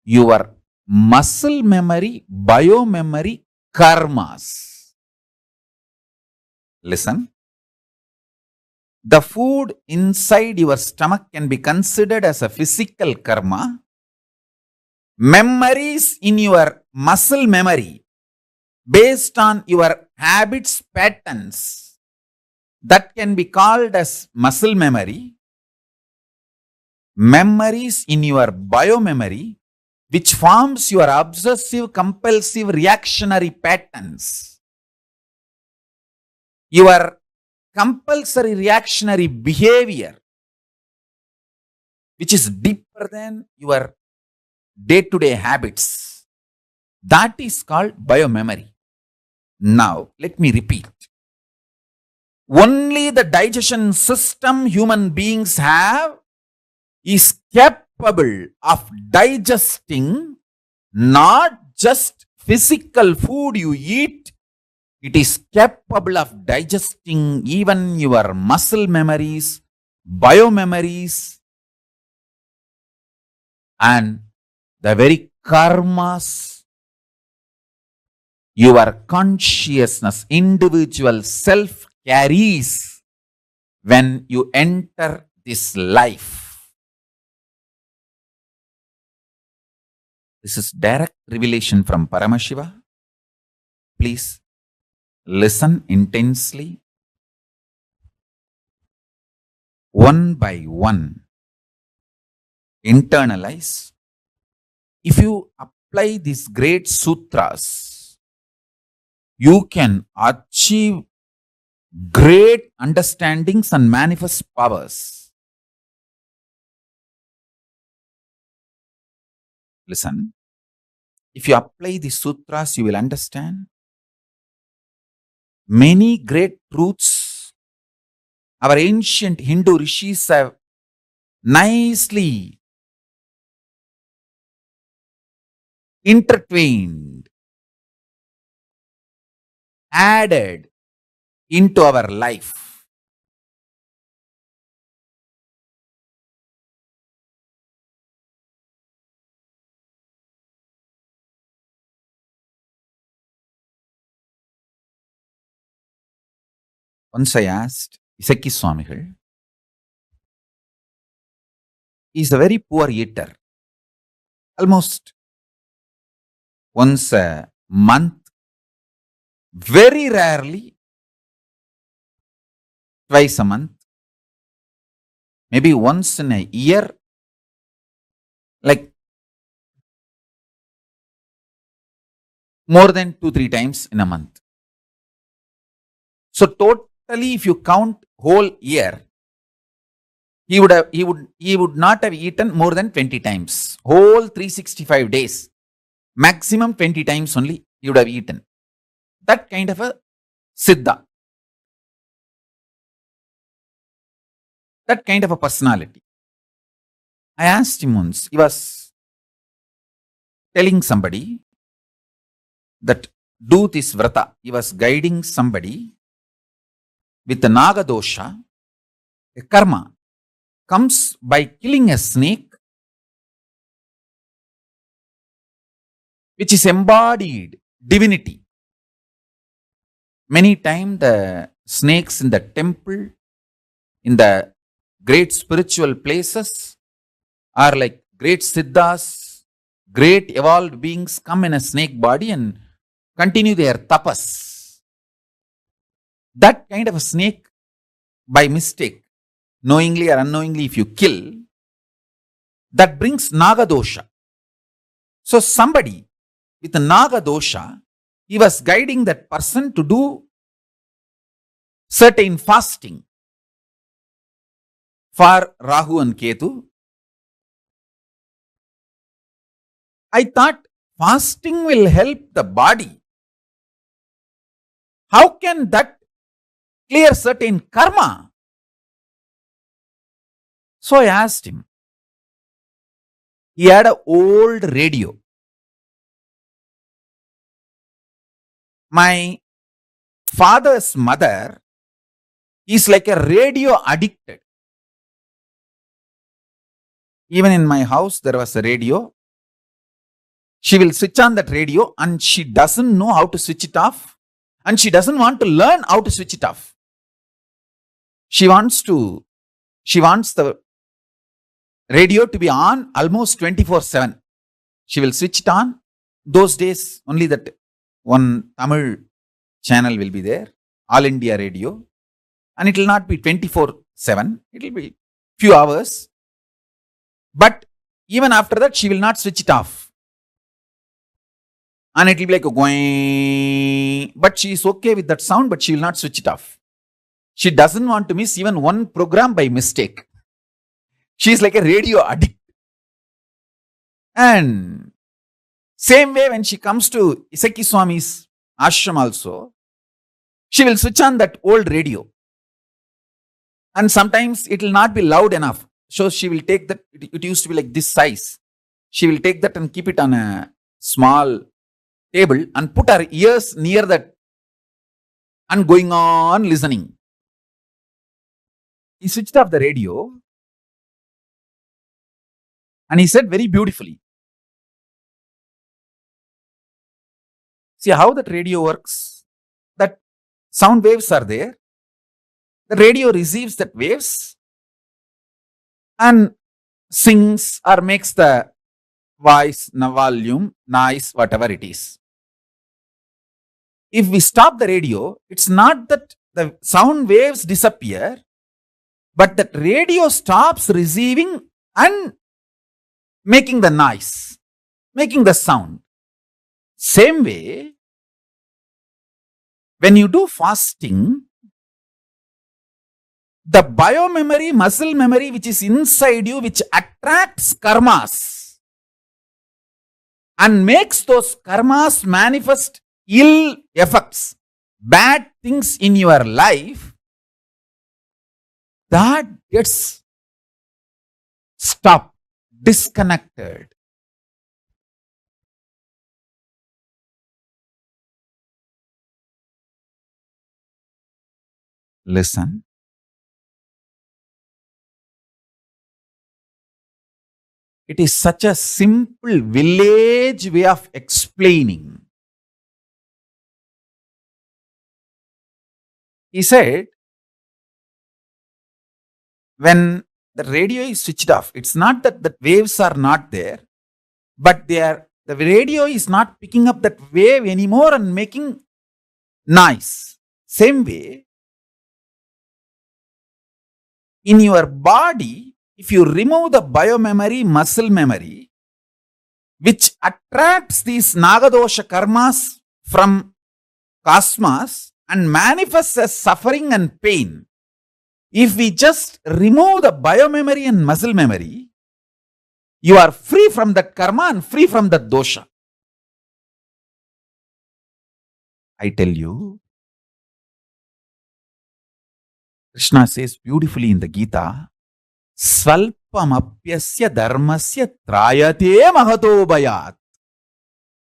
Speaker 7: your muscle memory, biomemory, karmas. Listen. The food inside your stomach can be considered as a physical karma. Memories in your muscle memory based on your habits, patterns, that can be called as muscle memory. Memories in your biomemory, which forms your obsessive compulsive reactionary patterns. Your compulsory reactionary behavior, which is deeper than your day-to-day habits, that is called biomemory. Now, let me repeat. Only the digestion system human beings have is capable of digesting not just physical food you eat, it is capable of digesting even your muscle memories, biomemories, and the very karmas your consciousness, individual self carries when you enter this life. This is direct revelation from Paramashiva. Please listen intensely. One by one, internalize. If you apply these great sutras, you can achieve great understandings and manifest powers. Listen, if you apply these sutras, you will understand many great truths our ancient Hindu rishis have nicely intertwined, added into our life. Once I asked Isaki Swamigal, he is a very poor eater. Almost once a month, very rarely twice a month, maybe once in a year, like more than 2-3 times in a month. So totally, if you count whole year, he would not have eaten more than 20 times. Whole 365 days, maximum 20 times only he would have eaten. That kind of a siddha. That kind of a personality. I asked him once, he was telling somebody that do this vrata. He was guiding somebody with the naga dosha, a karma. comes by killing a snake, which is embodied divinity. Many times the snakes in the temple, in the great spiritual places, are like great siddhas, great evolved beings come in a snake body and continue their tapas. That kind of a snake, by mistake, knowingly or unknowingly, if you kill, that brings naga dosha. So somebody with a naga dosha, he was guiding that person to do certain fasting for Rahu and Ketu. I thought fasting will help the body. How can that clear certain karma? So I asked him. He had an old radio. My father's mother is like a radio addicted. Even in my house, there was a radio. She will switch on that radio and she doesn't know how to switch it off. And she doesn't want to learn how to switch it off. She wants the radio to be on almost 24/7. She will switch it on. Those days, only that one Tamil channel will be there, All India Radio. And it will not be 24/7. It will be few hours. But even after that, she will not switch it off. And it will be like a going. But she is okay with that sound, but she will not switch it off. She doesn't want to miss even one program by mistake. She is like a radio addict. And same way when she comes to Isaki Swami's ashram also, she will switch on that old radio. And sometimes it will not be loud enough. So she will take that, it used to be like this size. She will take that and keep it on a small table and put her ears near that and going on listening. He switched off the radio and he said very beautifully, see how that radio works? That sound waves are there. The radio receives that waves and sings or makes the voice, volume, noise, whatever it is. If we stop the radio, it's not that the sound waves disappear, but that radio stops receiving and making the noise, making the sound. Same way, when you do fasting, the biomemory, muscle memory which is inside you, which attracts karmas and makes those karmas manifest ill effects, bad things in your life, that gets stopped, disconnected. Listen. It is such a simple village way of explaining. He said, when the radio is switched off, it's not that the waves are not there, but the radio is not picking up that wave anymore and making noise. Same way, in your body, if you remove the biomemory, muscle memory, which attracts these nagadosha karmas from cosmos and manifests as suffering and pain, if we just remove the biomemory and muscle memory, you are free from that karma and free from that dosha. I tell you, Krishna says beautifully in the Gita, Svalpamapyasya dharmasya trayate mahato bhayat.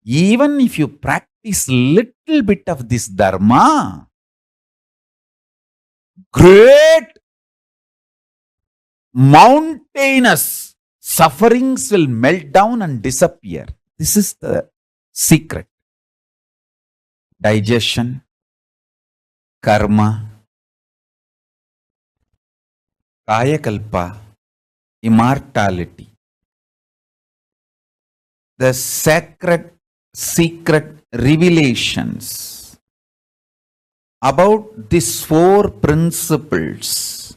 Speaker 7: Even if you practice little bit of this dharma, great mountainous sufferings will melt down and disappear. This is the secret. Digestion, karma, kayakalpa, immortality. The sacred secret revelations about these four principles: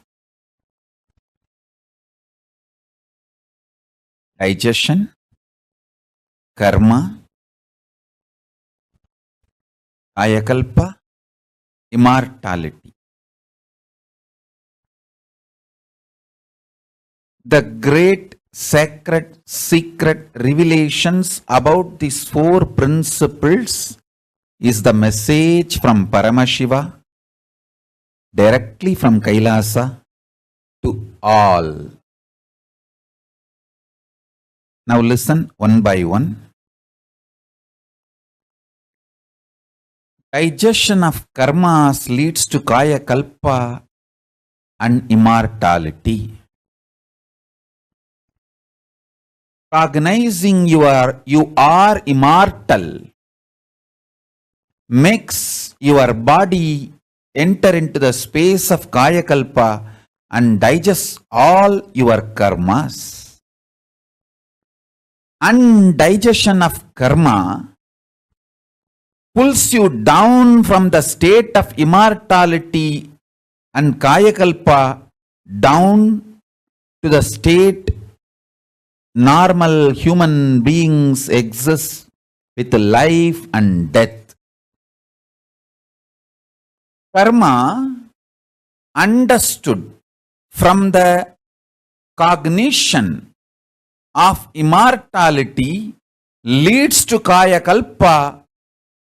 Speaker 7: digestion, karma, kayakalpa, immortality. The great sacred secret revelations about these four principles is the message from Paramashiva directly from Kailasa to all. Now listen one by one. Digestion of karmas leads to kaya kalpa and immortality. Cognizing you are immortal makes your body enter into the space of kaya kalpa and digest all your karmas. Undigestion of karma pulls you down from the state of immortality and kayakalpa down to the state normal human beings exist with life and death. Karma, understood from the cognition of immortality, leads to kayakalpa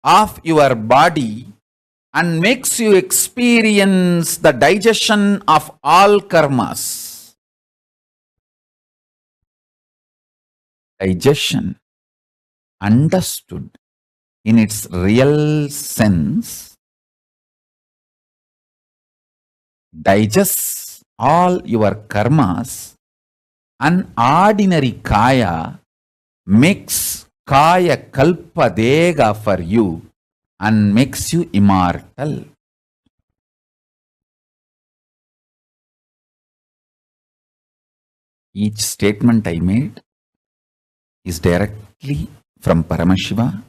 Speaker 7: of your body and makes you experience the digestion of all karmas. Digestion, understood in its real sense, digests all your karmas, and ordinary kaya makes kaya kalpa dega for you and makes you immortal. Each statement I made is directly from Paramashiva.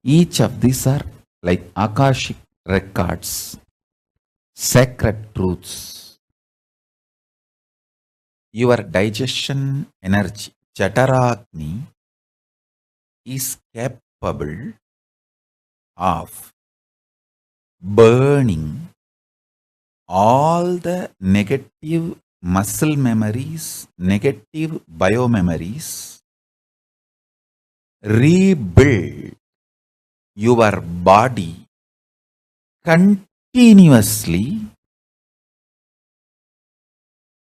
Speaker 7: Each of these are like Akashic records, sacred truths. Your digestion energy, Jataragni, is capable of burning all the negative muscle memories, negative biomemories, rebuild your body continuously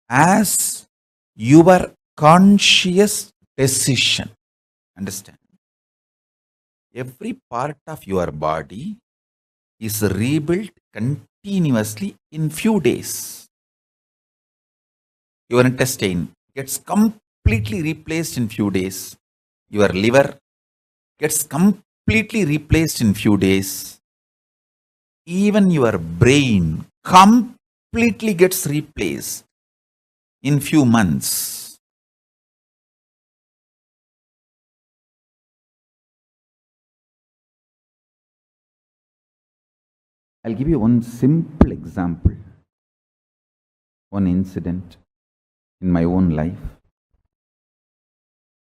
Speaker 7: as your conscious decision. Understand? Every part of your body is rebuilt continuously in few days. Your intestine gets completely replaced in few days. Your liver gets completely replaced in few days. Even your brain completely gets replaced in few months. I'll give you one simple example, one incident in my own life.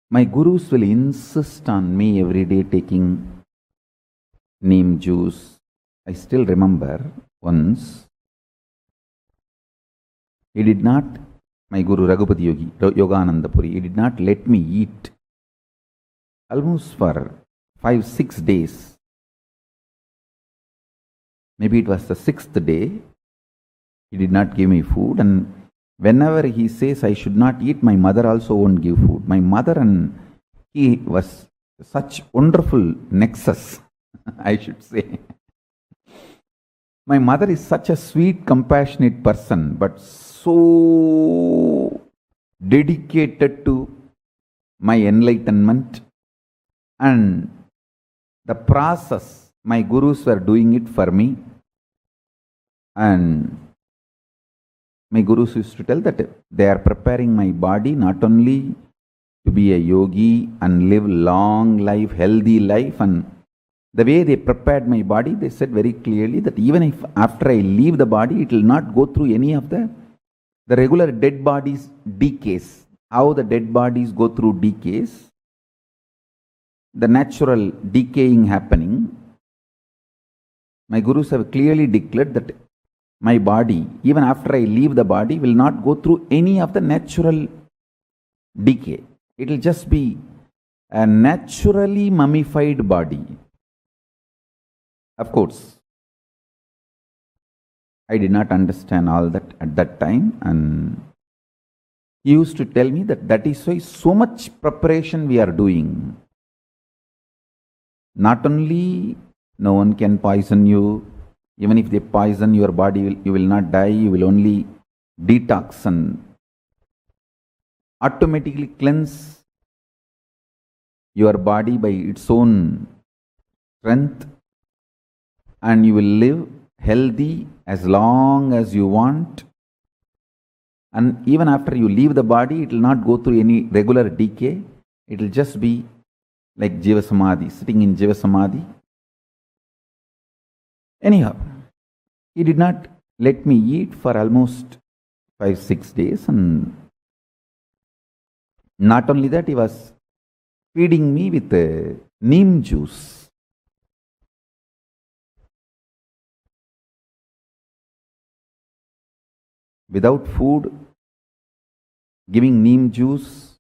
Speaker 7: My gurus will insist on me every day taking neem juice. I still remember once, he did not, my Guru Raghupati Yogi, Yogananda Puri, he did not let me eat almost for 5-6 days. Maybe it was the 6th day, he did not give me food, and whenever he says I should not eat, my mother also won't give food. My mother and he was such wonderful nexus, I should say. My mother is such a sweet, compassionate person, but so dedicated to my enlightenment, and the process, my gurus were doing it for me, and my gurus used to tell that they are preparing my body not only to be a yogi and live long life, healthy life, and the way they prepared my body, they said very clearly that even if after I leave the body, it will not go through any of the regular dead bodies decays. How the dead bodies go through decays, the natural decaying happening, my gurus have clearly declared that my body, even after I leave the body, will not go through any of the natural decay. It will just be a naturally mummified body. Of course, I did not understand all that at that time, and he used to tell me that that is why so much preparation we are doing. Not only no one can poison you, even if they poison your body, you will not die, you will only detox and automatically cleanse your body by its own strength, and you will live healthy as long as you want. And even after you leave the body, it will not go through any regular decay. It will just be like Jiva Samadhi, sitting in Jiva Samadhi. Anyhow, he did not let me eat for almost 5-6 days, and not only that, he was feeding me with neem juice. Without food, giving neem juice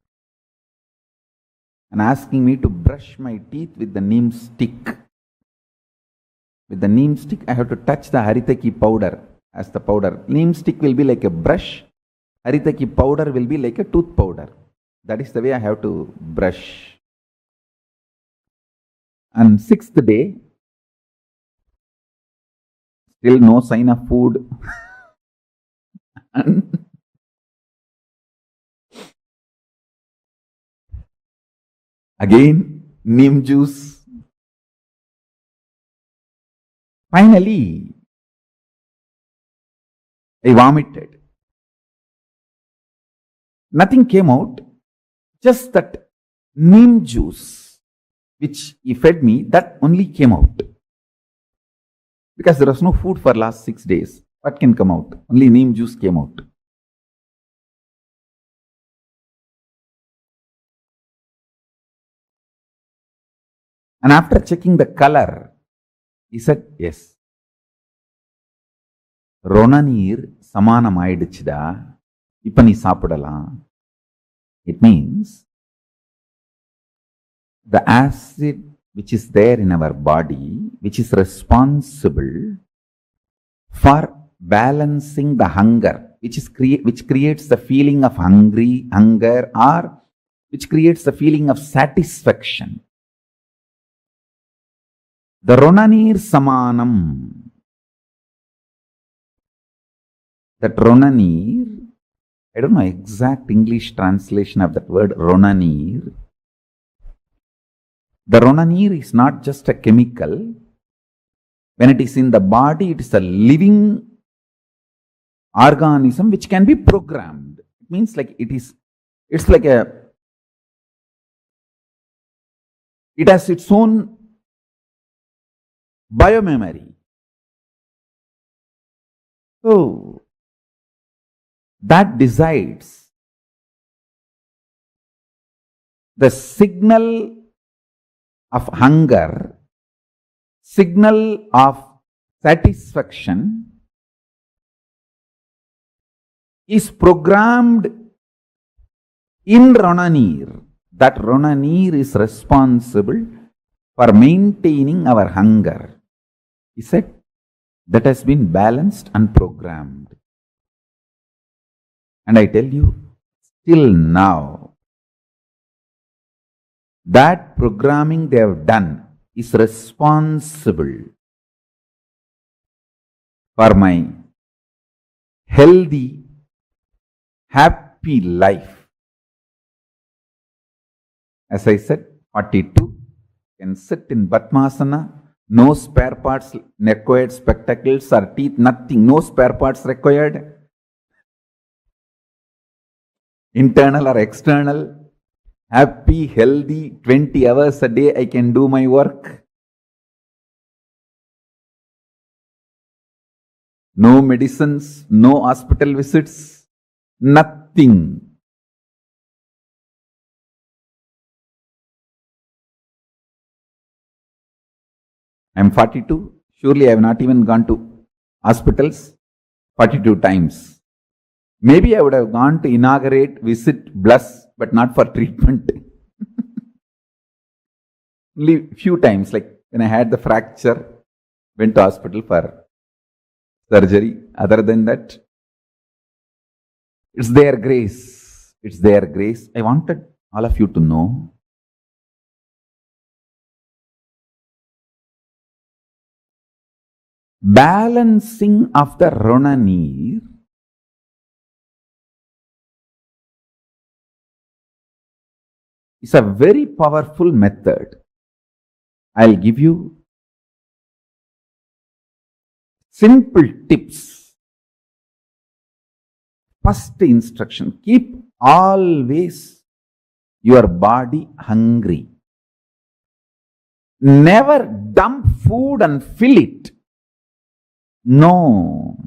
Speaker 7: and asking me to brush my teeth with the neem stick. With the neem stick, I have to touch the haritaki powder as the powder. Neem stick will be like a brush. Haritaki powder will be like a tooth powder. That is the way I have to brush. And 6th day, still no sign of food. And again, neem juice. Finally, I vomited. Nothing came out, just that neem juice which he fed me, that only came out. Because there was no food for last 6 days. What can come out? Only neem juice came out. And after checking the color, he said, yes. Ronanir samanam aidichida. Ipa nee saapidala. It means the acid which is there in our body, which is responsible for balancing the hunger, which creates the feeling of hunger, or which creates the feeling of satisfaction. The Ronanir Samanam. That Ronanir, I don't know exact English translation of that word Ronanir. The Ronanir is not just a chemical. When it is in the body, it is a living organism which can be programmed. It means like it's like it has its own biomemory. So, that decides the signal of hunger, signal of satisfaction is programmed in Ronanir. That Ronanir is responsible for maintaining our hunger. He said that has been balanced and programmed. And I tell you, still now, that programming they have done is responsible for my healthy, happy life. As I said, 42 can sit in Padmasana, no spare parts required, spectacles or teeth, nothing, no spare parts required, internal or external, happy, healthy, 20 hours a day I can do my work. No medicines, no hospital visits, nothing. I am 42. Surely I have not even gone to hospitals 42 times. Maybe I would have gone to inaugurate, visit, bless, but not for treatment. Only few times, like when I had the fracture, went to hospital for surgery. Other than that, it's their grace. It's their grace. I wanted all of you to know balancing of the Ronanir is a very powerful method. I'll give you simple tips. First instruction, keep always your body hungry. Never dump food and fill it. No.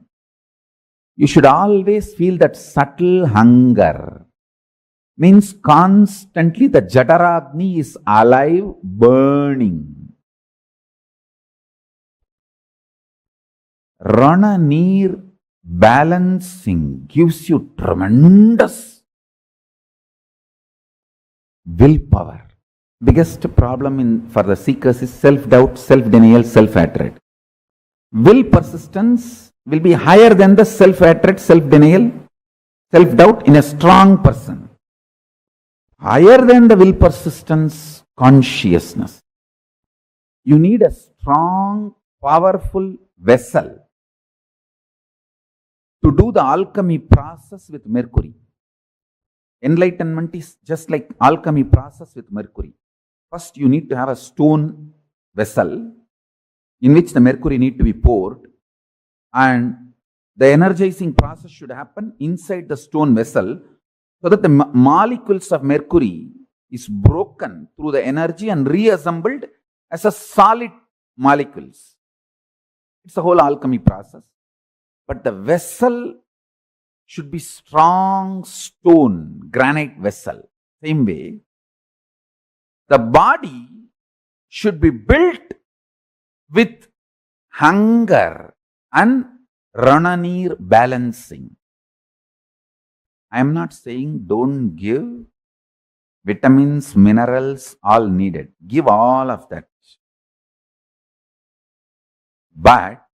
Speaker 7: You should always feel that subtle hunger. Means constantly the Jataragni is alive, burning. Rana-neer balancing gives you tremendous willpower. Biggest problem for the seekers is self-doubt, self-denial, self-hatred. Will persistence will be higher than the self-hatred, self-denial, self-doubt in a strong person. Higher than the will persistence, consciousness. You need a strong, powerful vessel to do the alchemy process with mercury. Enlightenment is just like alchemy process with mercury. First, you need to have a stone vessel in which the mercury need to be poured, and the energizing process should happen inside the stone vessel so that the molecules of mercury is broken through the energy and reassembled as a solid molecules. It's a whole alchemy process. But the vessel should be strong stone, granite vessel. Same way, the body should be built with hunger and Rana-neer balancing. I am not saying don't give vitamins, minerals, all needed. Give all of that. But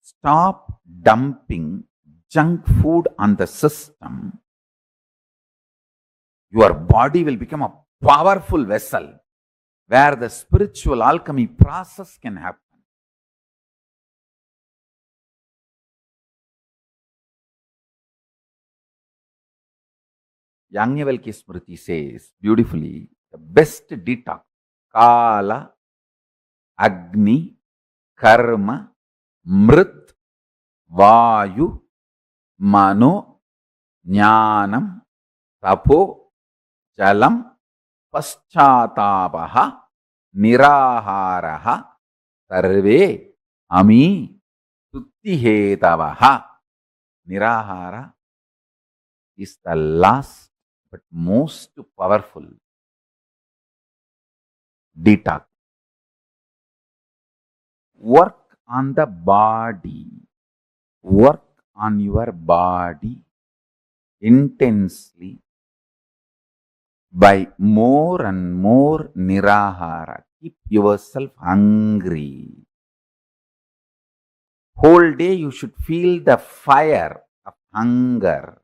Speaker 7: stop dumping junk food on the system. Your body will become a powerful vessel where the spiritual alchemy process can happen. Yajnavalkya Smriti says beautifully, the best detox, Kala, Agni, Karma, Mrit, Vayu, Mano, Jnanam, Tapo, Jalam, Paschatapaha, Niraharaha, Sarve, Ami, Tuttihetavaha. Nirahara is the last but most powerful detox. Work on the body. Work on your body intensely by more and more nirahara. Keep yourself hungry. Whole day you should feel the fire of hunger.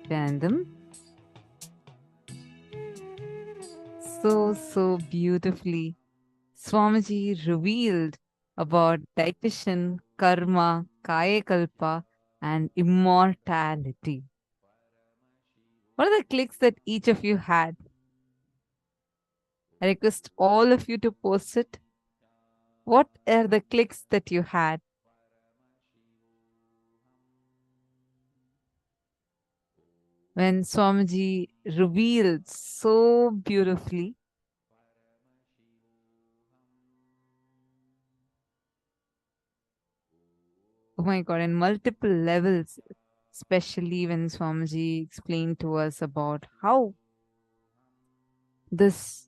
Speaker 8: behind them. So beautifully, Swamiji revealed about dietitian, karma, kaya kalpa, and immortality. What are the clicks that each of you had? I request all of you to post it. What are the clicks that you had? When Swamiji revealed so beautifully, oh my God, in multiple levels, especially when Swamiji explained to us about how this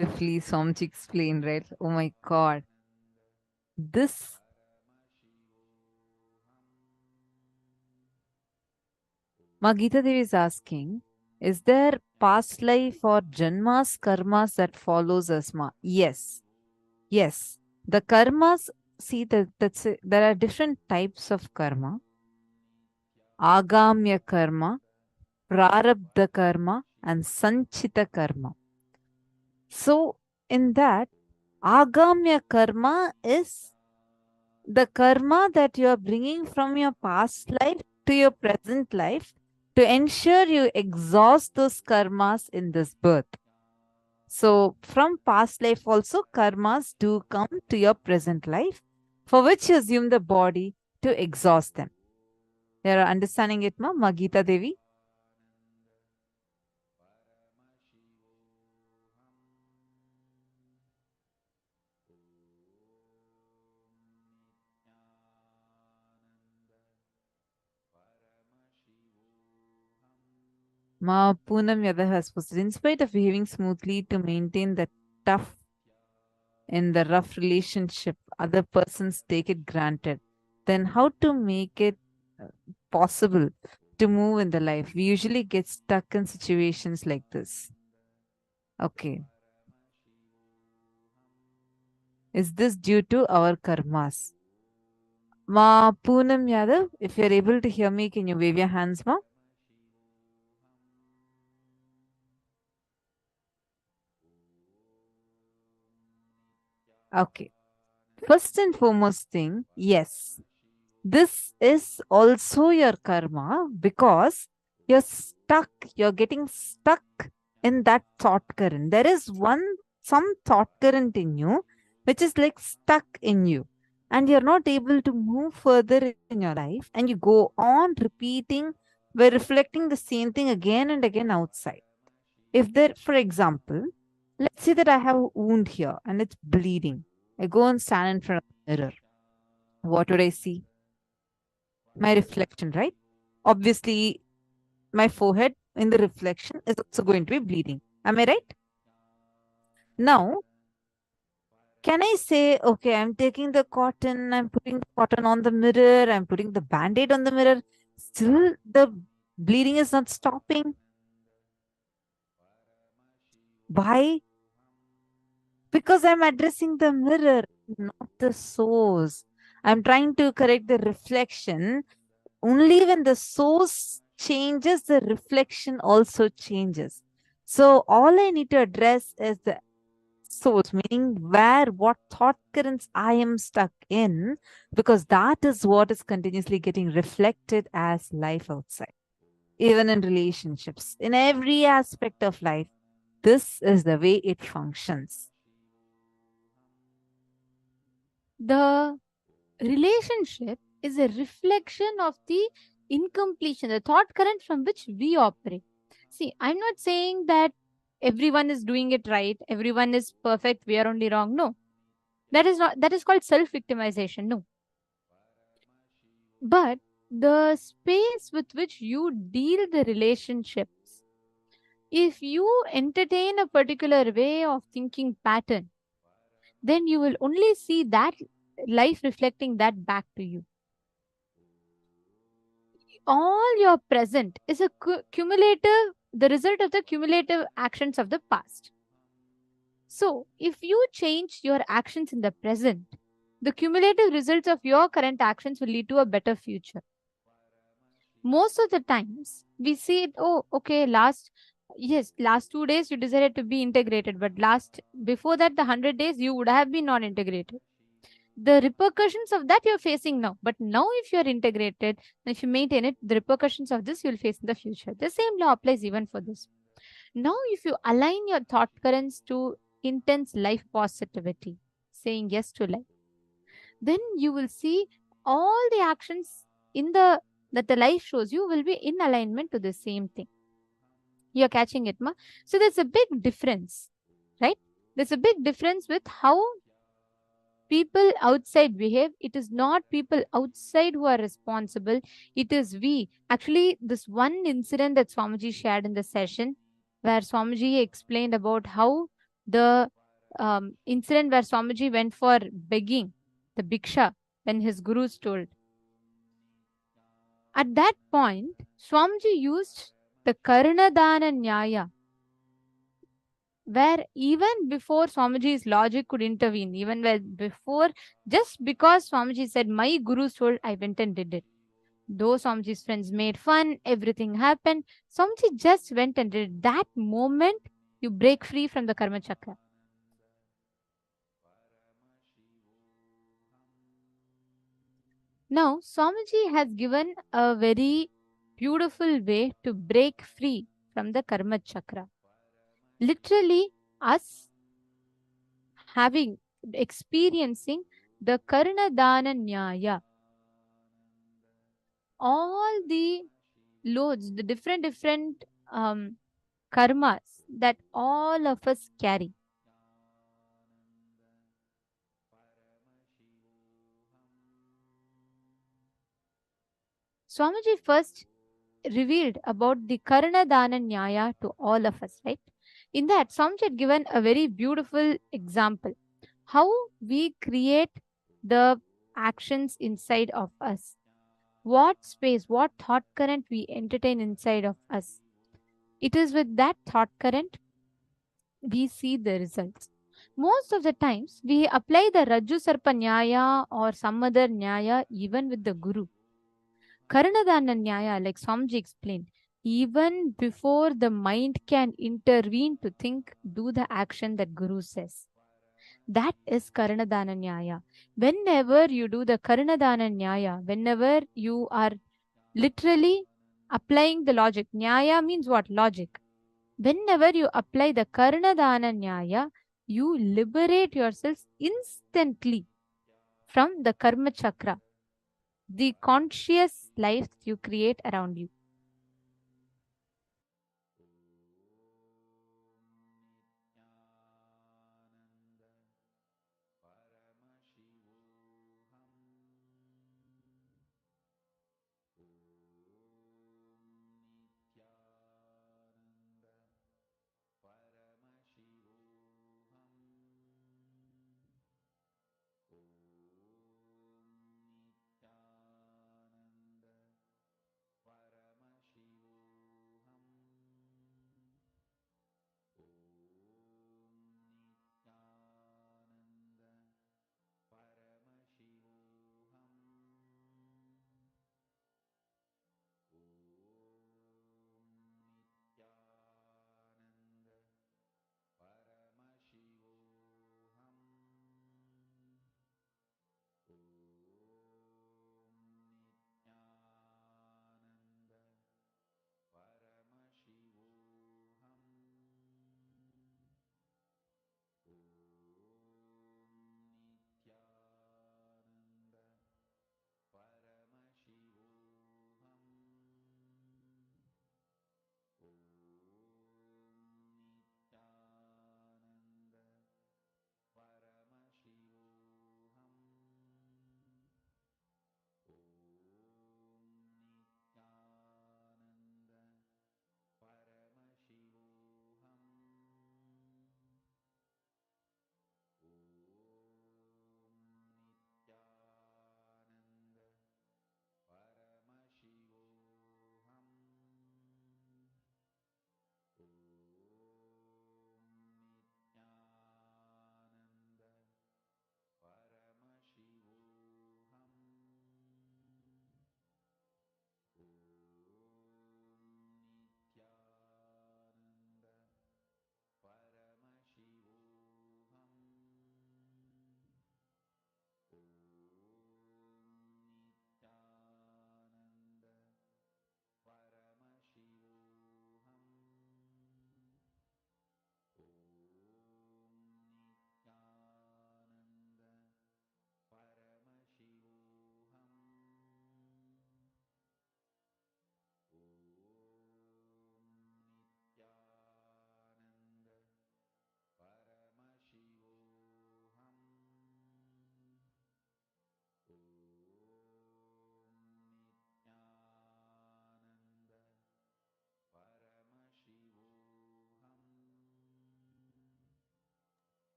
Speaker 8: beautifully Swamiji explained, right? Oh my God. This Magita Devi is asking, is there past life or janmas, karmas that follows us? Ma? Yes. Yes. The karmas, see, there are different types of karma. Agamya karma, prarabdha karma, and sanchita karma. So, in that, agamya karma is the karma that you are bringing from your past life to your present life to ensure you exhaust those karmas in this birth. So, from past life also, karmas do come to your present life, for which you assume the body to exhaust them. You are understanding it, ma? Magita Devi? Ma Poonam Yadav has posted, in spite of behaving smoothly to maintain the tough in the rough relationship, other persons take it granted. Then how to make it possible to move in the life? We usually get stuck in situations like this. Okay. Is this due to our karmas? Ma Poonam Yadav, if you're able to hear me, can you wave your hands, ma? Okay. First and foremost thing, yes, this is also your karma because you're getting stuck in that thought current. There is some thought current in you which is like stuck in you, and you're not able to move further in your life, and you go on repeating by reflecting the same thing again and again outside. If there, for example, let's say that I have a wound here and it's bleeding. I go and stand in front of the mirror. What would I see? My reflection, right? Obviously, my forehead in the reflection is also going to be bleeding. Am I right? Now, Can I say, okay, I'm taking the cotton, I'm putting the cotton on the mirror, I'm putting the band-aid on the mirror, still the bleeding is not stopping? Why? Because I'm addressing the mirror, not the source. I'm trying to correct the reflection. Only when the source changes, the reflection also changes. So all I need to address is the source, meaning what thought currents I am stuck in, because that is what is continuously getting reflected as life outside. Even in relationships, in every aspect of life, this is the way it functions.
Speaker 6: The relationship is a reflection of the incompletion, the thought current from which we operate. See, I'm not saying that everyone is doing it right, everyone is perfect, we are only wrong. No, that is called self-victimization. No. But the space with which you deal the relationships, if you entertain a particular way of thinking pattern, then you will only see that life reflecting that back to you. All your present is a cumulative, the result of the cumulative actions of the past. So if you change your actions in the present, the cumulative results of your current actions will lead to a better future. Most of the times we see it, oh, okay, last 2 days you decided to be integrated, but before that, the 100 days you would have been non integrated. The repercussions of that you're facing now. But now, if you're integrated, and if you maintain it, the repercussions of this you'll face in the future. The same law applies even for this. Now, if you align your thought currents to intense life positivity, saying yes to life, then you will see all the actions in the that the life shows you will be in alignment to the same thing. You're catching it, ma? So there's a big difference, right? There's a big difference with how people outside behave. It is not people outside who are responsible. It is we. Actually, this one incident that Swamiji shared in the session, where Swamiji explained about how the incident where Swamiji went for begging the bhiksha when his gurus told. At that point, Swamiji used the Karanadana Nyaya, where even before Swamiji's logic could intervene, even before, just because Swamiji said, my guru told, I went and did it. Though Swamiji's friends made fun, everything happened, Swamiji just went and did it. That moment, you break free from the karma chakra. Now, Swamiji has given a very beautiful way to break free from the karma chakra. Literally, us experiencing the Karanadana Nyaya. All the loads, the different karmas that all of us carry. Swamiji first revealed about the Karanadana Nyaya to all of us, right? In that, Swamiji had given a very beautiful example. How we create the actions inside of us. What space, what thought current we entertain inside of us. It is with that thought current we see the results. Most of the times, we apply the Rajju Sarpa Nyaya or some other Nyaya even with the Guru. Karanadana Nyaya, like Swamiji explained, even before the mind can intervene to think, do the action that Guru says. That is Karanadana Nyaya. Whenever you do the Karanadana Nyaya, whenever you are literally applying the logic, Nyaya means what? Logic. Whenever you apply the Karanadana Nyaya, you liberate yourselves instantly from the Karma Chakra, the conscious life you create around you.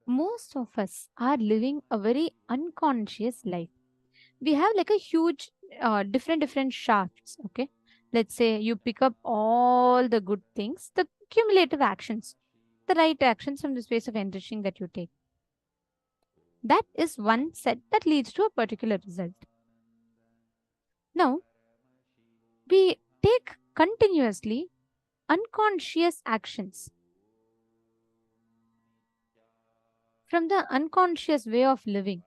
Speaker 6: most of us are living a very unconscious life. We have like a huge different shafts. Okay, let's say you pick up all the good things, the cumulative actions, the right actions from the space of enriching that you take. That is one set that leads to a particular result. Now we take continuously unconscious actions from the unconscious way of living,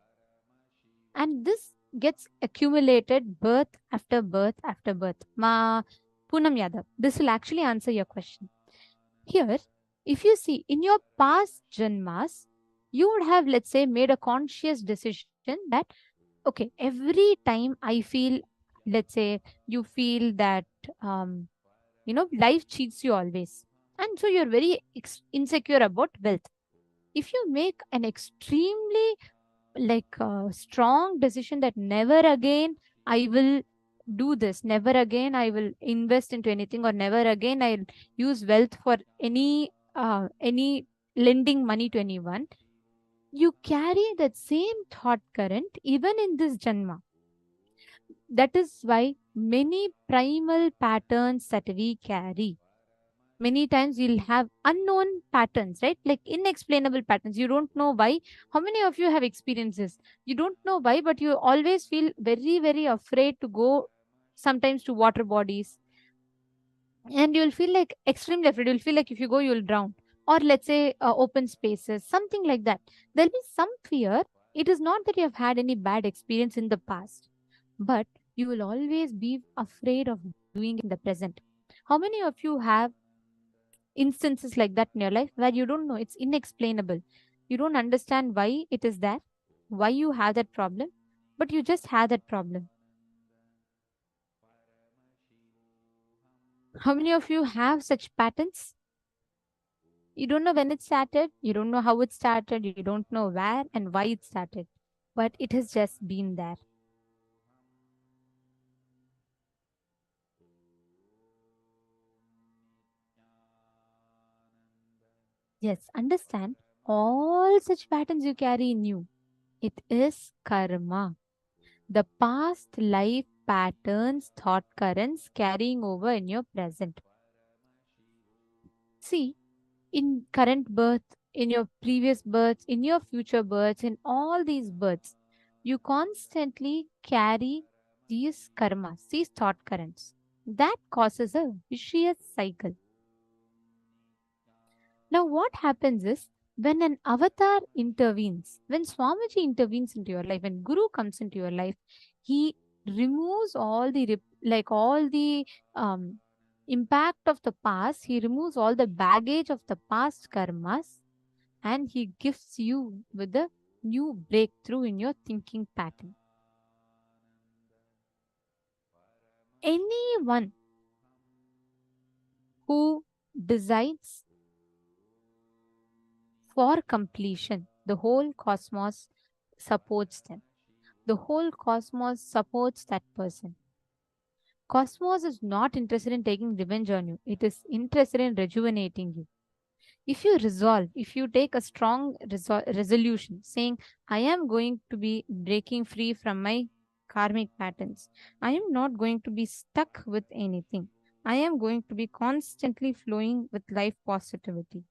Speaker 6: and this gets accumulated birth after birth after birth. Ma Poonam Yadav, this will actually answer your question. Here, if you see in your past janmas, you would have, let's say, made a conscious decision that, okay, every time I feel, let's say, you feel that, life cheats you always. And so you're very insecure about wealth. If you make an extremely like a strong decision that never again I will do this, never again I will invest into anything, or never again I'll use wealth for any lending money to anyone, you carry that same thought current even in this janma. That is why many primal patterns that we carry, many times you'll have unknown patterns, right? Like inexplainable patterns. You don't know why. How many of you have experienced this? You don't know why, but you always feel very, very afraid to go sometimes to water bodies. And you'll feel like extremely afraid. You'll feel like if you go, you'll drown. Or let's say open spaces, something like that. There'll be some fear. It is not that you have had any bad experience in the past, but you will always be afraid of doing it in the present. How many of you have instances like that in your life where you don't know, it's inexplainable, you don't understand why it is there, why you have that problem, but you just have that problem? How many of you have such patterns? You don't know when it started, you don't know how it started, you don't know where and why it started, but it has just been there. Yes, understand, all such patterns you carry in you, it is karma. The past life patterns, thought currents carrying over in your present. See, in current birth, in your previous births, in your future births, in all these births, you constantly carry these karmas, these thought currents. That causes a vicious cycle. Now, what happens is when an avatar intervenes, when Swamiji intervenes into your life, when Guru comes into your life, he removes all the all the um, impact of the past. He removes all the baggage of the past karmas, and he gifts you with a new breakthrough in your thinking pattern. Anyone who decides for completion, the whole cosmos supports them. The whole cosmos supports that person. Cosmos is not interested in taking revenge on you. It is interested in rejuvenating you. If you resolve, if you take a strong resolution saying, I am going to be breaking free from my karmic patterns, I am not going to be stuck with anything, I am going to be constantly flowing with life positivity.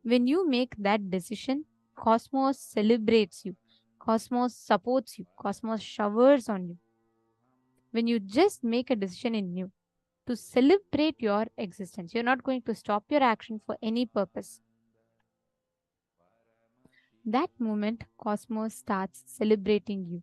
Speaker 6: When you make that decision, Cosmos celebrates you, Cosmos supports you, Cosmos showers on you. When you just make a decision in you to celebrate your existence, you're not going to stop your action for any purpose. That moment, Cosmos starts celebrating you.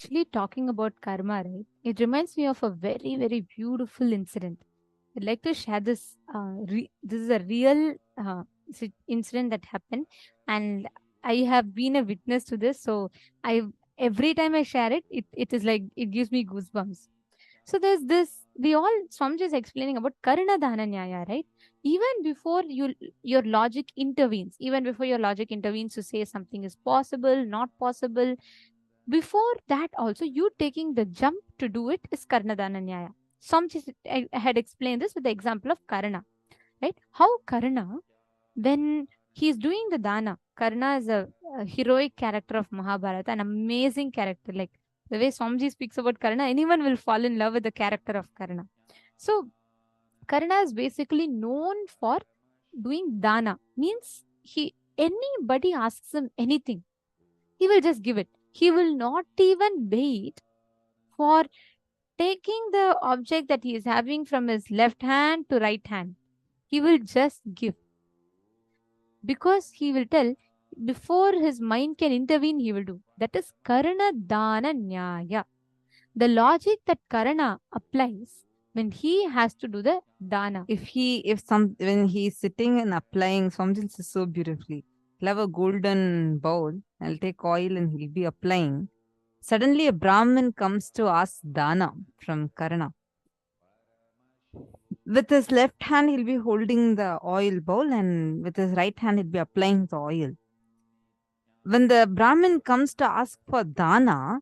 Speaker 6: actually talking about karma, right? It reminds me of a very, very beautiful incident. I'd like to share this. This is a real incident that happened, and I have been a witness to this. So I, every time I share it, it is like it gives me goosebumps. So there's this. We all Swamiji is explaining about Karna Dana Nyaya, right? Even before your logic intervenes, even before your logic intervenes to say something is possible, not possible, before that also you taking the jump to do it is Karnadana Nyaya. Swamiji had explained this with the example of Karna, right? How Karna, when he's doing the dana, Karna is a heroic character of Mahabharata, an amazing character. Like the way Swamiji speaks about Karna, anyone will fall in love with the character of Karna. So Karna is basically known for doing dana, means anybody asks him anything, he will just give it. He will not even wait for taking the object that he is having from his left hand to right hand. He will just give. Because he will tell, before his mind can intervene, he will do. That is Karana Dana Nyaya. The logic that Karana applies when he has to do the dana.
Speaker 8: When he's sitting and applying something so beautifully, he'll have a golden bowl, I'll take oil and he'll be applying. Suddenly a Brahmin comes to ask dana from Karana. With his left hand, he'll be holding the oil bowl, and with his right hand, he'll be applying the oil. When the Brahmin comes to ask for dana,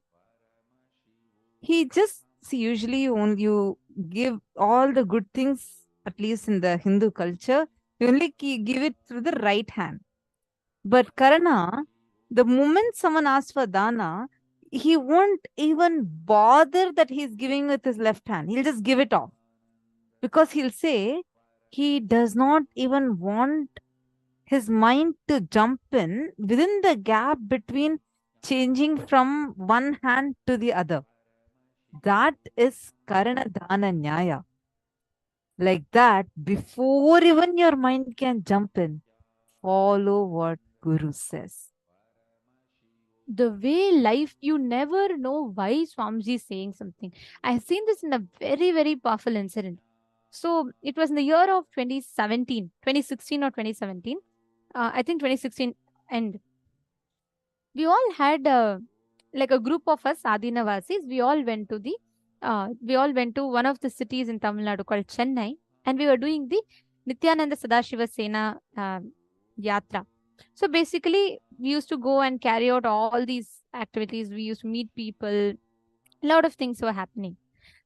Speaker 8: he just usually when you give all the good things, at least in the Hindu culture, you only give it through the right hand. But Karana, the moment someone asks for dana, he won't even bother that he's giving with his left hand. He'll just give it off. Because he'll say he does not even want his mind to jump in within the gap between changing from one hand to the other. That is Karana Dana Nyaya. Like that, before even your mind can jump in, follow what Guru says.
Speaker 6: The way life, you never know why Swamiji is saying something. I've seen this in a very, very powerful incident. So it was in the year of 2016 or 2017. I think 2016. And we all had like a group of us, Adinavasis, we all went to one of the cities in Tamil Nadu called Chennai. And we were doing the Nithyananda Sadashiva Sena Yatra. So basically, we used to go and carry out all these activities. We used to meet people. A lot of things were happening.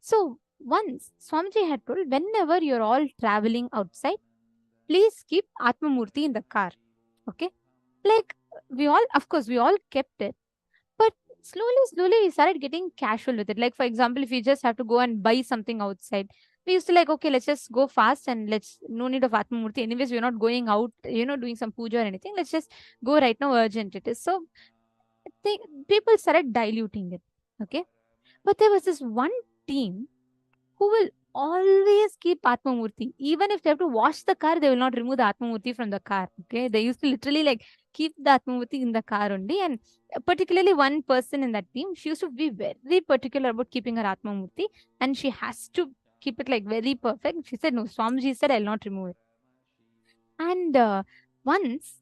Speaker 6: So once Swamiji had told, whenever you're all traveling outside, please keep Atma Murti in the car. Okay? Like we all kept it. But slowly we started getting casual with it. Like, for example, if you just have to go and buy something outside, we used to like, okay, let's just go fast and no need of Atmamurti. Anyways, we're not going out, doing some puja or anything. Let's just go right now, urgent it is. So people started diluting it. Okay. But there was this one team who will always keep Atmamurti. Even if they have to wash the car, they will not remove the Atmamurti from the car. Okay. They used to literally like keep the Atmamurti in the car only. And particularly one person in that team, she used to be very particular about keeping her Atmamurti. And she has to keep it like very perfect. She said, no, Swamiji said, I'll not remove it. And once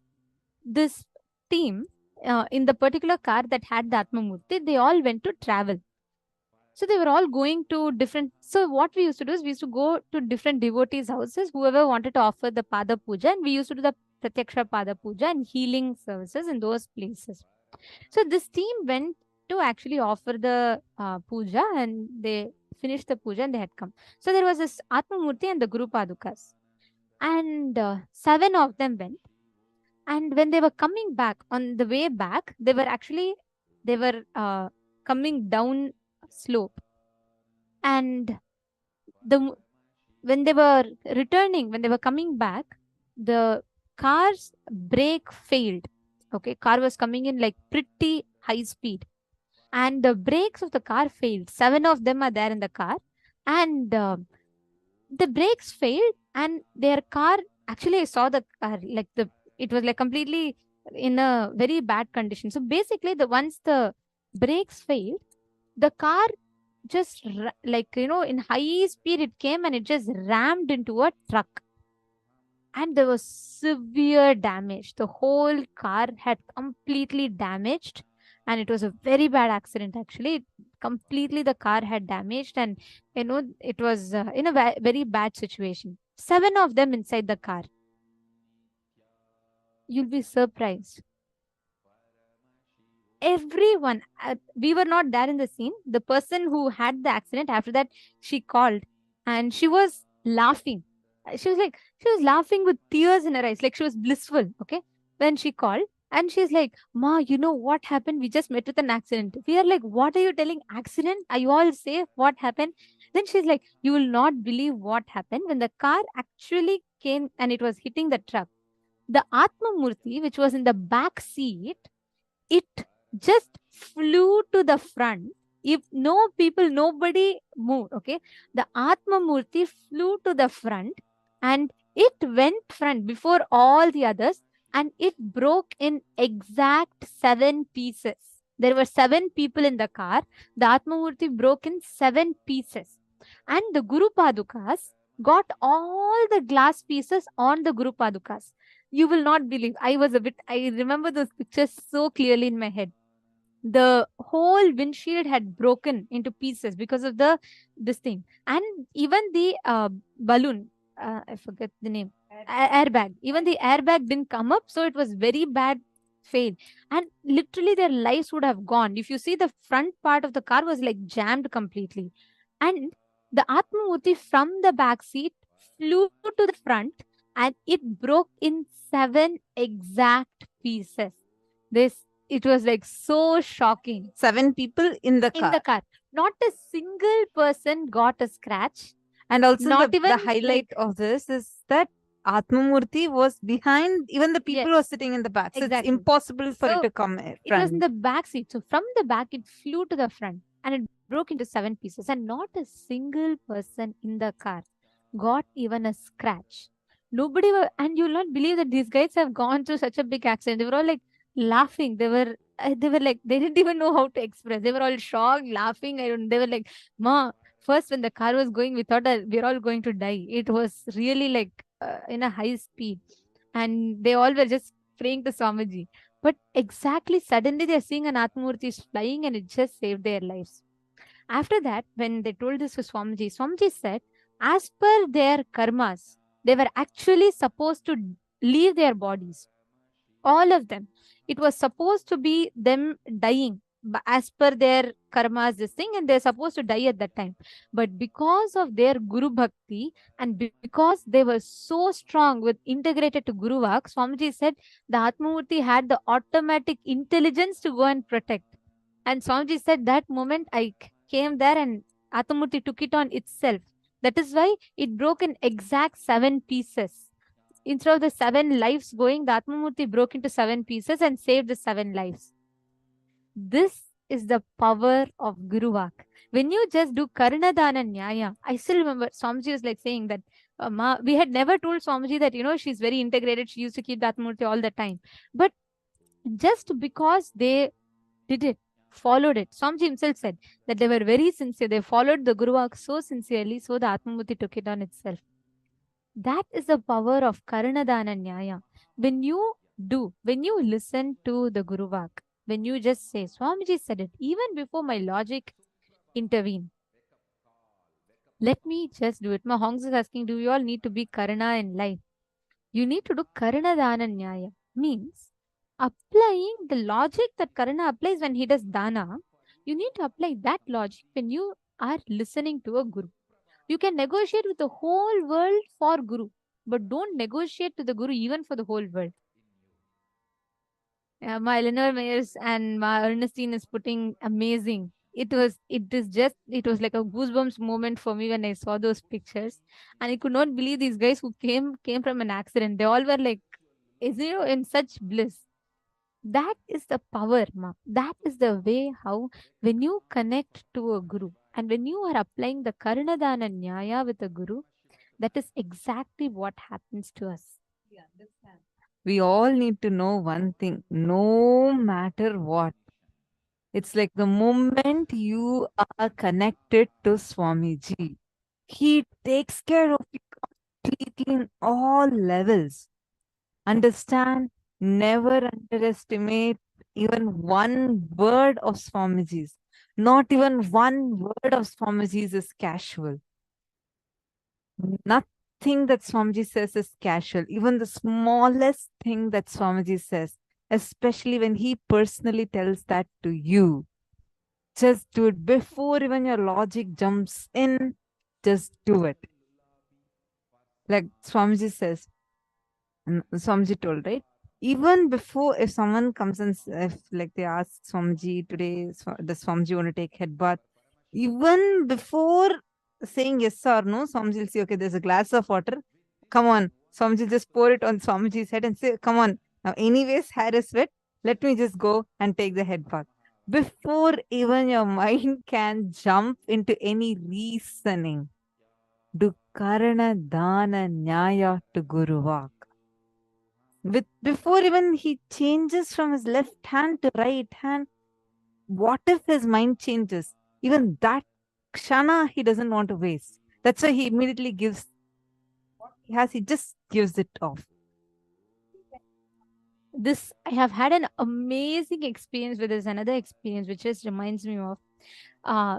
Speaker 6: this team in the particular car that had the Atmamurti, they all went to travel. So they were all going to different. So what we used to do is we used to go to different devotees' houses, whoever wanted to offer the Pada Puja, and we used to do the Pratyaksha Pada Puja and healing services in those places. So this team went to actually offer the puja, and they finished the puja and they had come. So there was this Atmamurti and the Guru Padukas, and 7 of them went. And when they were coming back, on the way back, they were coming down slope, and when they were coming back, the car's brake failed. Okay, car was coming in like pretty high speed, and the brakes of the car failed. 7 of them are there in the car, and the brakes failed, and their car, actually I saw the car, like it was like completely in a very bad condition. So basically, once the brakes failed, The car just in high speed it came and it just rammed into a truck, and there was severe damage. The whole car had completely damaged, and it was a very bad accident actually. Completely the car had damaged, and it was in a very bad situation. 7 of them inside the car. You'll be surprised. Everyone, we were not there in the scene. The person who had the accident, after that she called and she was laughing. She was laughing with tears in her eyes, like she was blissful. Okay, then she called and she's like, "Ma, you know what happened? We just met with an accident." We are like, "What are you telling? Accident? Are you all safe? What happened?" Then she's like, "You will not believe what happened when the car actually came and it was hitting the truck. The Atma Murti, which was in the back seat, it just flew to the front. If no people, nobody moved. Okay, the Atma Murti flew to the front and it went front before all the others, and it broke in exact 7 pieces. There were 7 people in the car. The Atma Murti broke in 7 pieces, and the Guru Padukas got all the glass pieces on the Guru Padukas. You will not believe. I remember those pictures so clearly in my head. The whole windshield had broken into pieces because of this thing. And even the balloon, I forget the name, airbag. Even the airbag didn't come up. So it was very bad fail. And literally their lives would have gone. If you see, the front part of the car was like jammed completely. And the Atmamurti from the back seat flew to the front and it broke in 7 exact pieces. It was like so shocking.
Speaker 8: 7 people in the car.
Speaker 6: In the car. Not a single person got a scratch.
Speaker 8: And also
Speaker 6: Not
Speaker 8: the
Speaker 6: even
Speaker 8: highlight of this is that Atmamurti was behind, even the people
Speaker 6: Yes.
Speaker 8: were sitting in the back. So
Speaker 6: Exactly.
Speaker 8: it's impossible for
Speaker 6: So
Speaker 8: it to come
Speaker 6: it was in
Speaker 8: front.
Speaker 6: the back seat. So from the back, it flew to the front and it broke into 7 pieces. And not a single person in the car got even a scratch. Nobody were, and you'll not believe that these guys have gone through such a big accident. They were all like laughing. They were like, they didn't even know how to express. They were all shocked, laughing. They were like, "Ma, first when the car was going, we thought that we're all going to die." It was really like in a high speed. And they all were just praying to Swamiji. But exactly suddenly they're seeing an Atmamurti is flying and it just saved their lives. After that, when they told this to Swamiji, Swamiji said, as per their karmas, they were actually supposed to leave their bodies. All of them. It was supposed to be them dying as per their karmas, this thing, and they're supposed to die at that time. But because of their Guru Bhakti and because they were so strong with integrated to Guru Vak, Swamiji said the Atmamurti had the automatic intelligence to go and protect. And Swamiji said that moment I came there and Atmamurti took it on itself. That is why it broke in exact 7 pieces. Instead of the 7 lives going, the Atmamurti broke into 7 pieces and saved the 7 lives. This is the power of Guru Vak. When you just do Karnadana Nyaya, I still remember Swamiji was like saying that we had never told Swamiji that, she's very integrated. She used to keep the Atmamurti all the time. But just because they did it, followed it, Swamiji himself said that they were very sincere. They followed the Guru Vak so sincerely, so the Atmamurti took it on itself. That is the power of Karanadana Nyaya. When you listen to the Guru Vak, when you just say, Swamiji said it, even before my logic intervene, let me just do it. My Hongs is asking, do you all need to be Karana in life? You need to do Karanadana Nyaya. Means applying the logic that Karana applies when he does Dana. You need to apply that logic when you are listening to a Guru. You can negotiate with the whole world for Guru, but don't negotiate to the Guru even for the whole world. My Eleanor Mayers and my Ernestine is putting amazing. It was like a goosebumps moment for me when I saw those pictures. And I could not believe these guys who came from an accident. They all were like, in such bliss. That is the power, ma. That is the way how when you connect to a Guru and when you are applying the Karanadana Nyaya with a Guru, that is exactly what happens to us.
Speaker 8: We all need to know one thing, no matter what, It's like the moment you are connected to Swamiji, he takes care of you completely in all levels. Understand, never underestimate even one word of Swamiji's. Not even one word of Swamiji's is casual. Nothing that Swamiji says is casual. Even the smallest thing that Swamiji says, especially when he personally tells that to you, just do it before even your logic jumps in. Just do it. Like Swamiji says, and Swamiji told, right? Even before, if someone comes and if like they ask Swamiji today, does Swamiji want to take head bath? Even before saying yes or no, Swamiji will say, okay, there's a glass of water. Come on. Swamiji just pour it on Swamiji's head and say, come on. Now, anyways, hair is wet. Let me just go and take the head bath. Before even your mind can jump into any reasoning, do karana dana nyaya to Guruvak. Before even he changes from his left hand to right hand, what if his mind changes? Even that kshana he doesn't want to waste. That's why he immediately gives what he has, he just gives it off.
Speaker 6: This, I have had an amazing experience with this. Another experience which just reminds me of,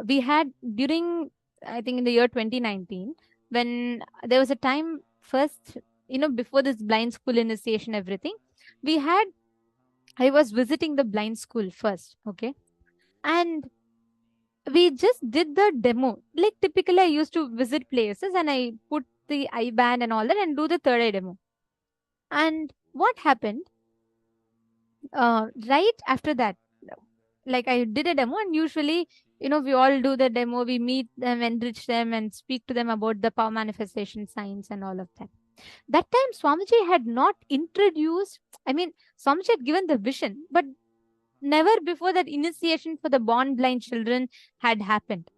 Speaker 6: we had during, I think in the year 2019, when there was a time first, before this blind school initiation, everything, I was visiting the blind school first, okay? And we just did the demo. Like typically I used to visit places and I put the eye band and all that and do the third eye demo. And what happened, right after that, like I did a demo, and usually, we all do the demo, we meet them, enrich them, and speak to them about the power manifestation science and all of that. That time, Swamiji had not introduced, Swamiji had given the vision, but never before that initiation for the born blind children had happened.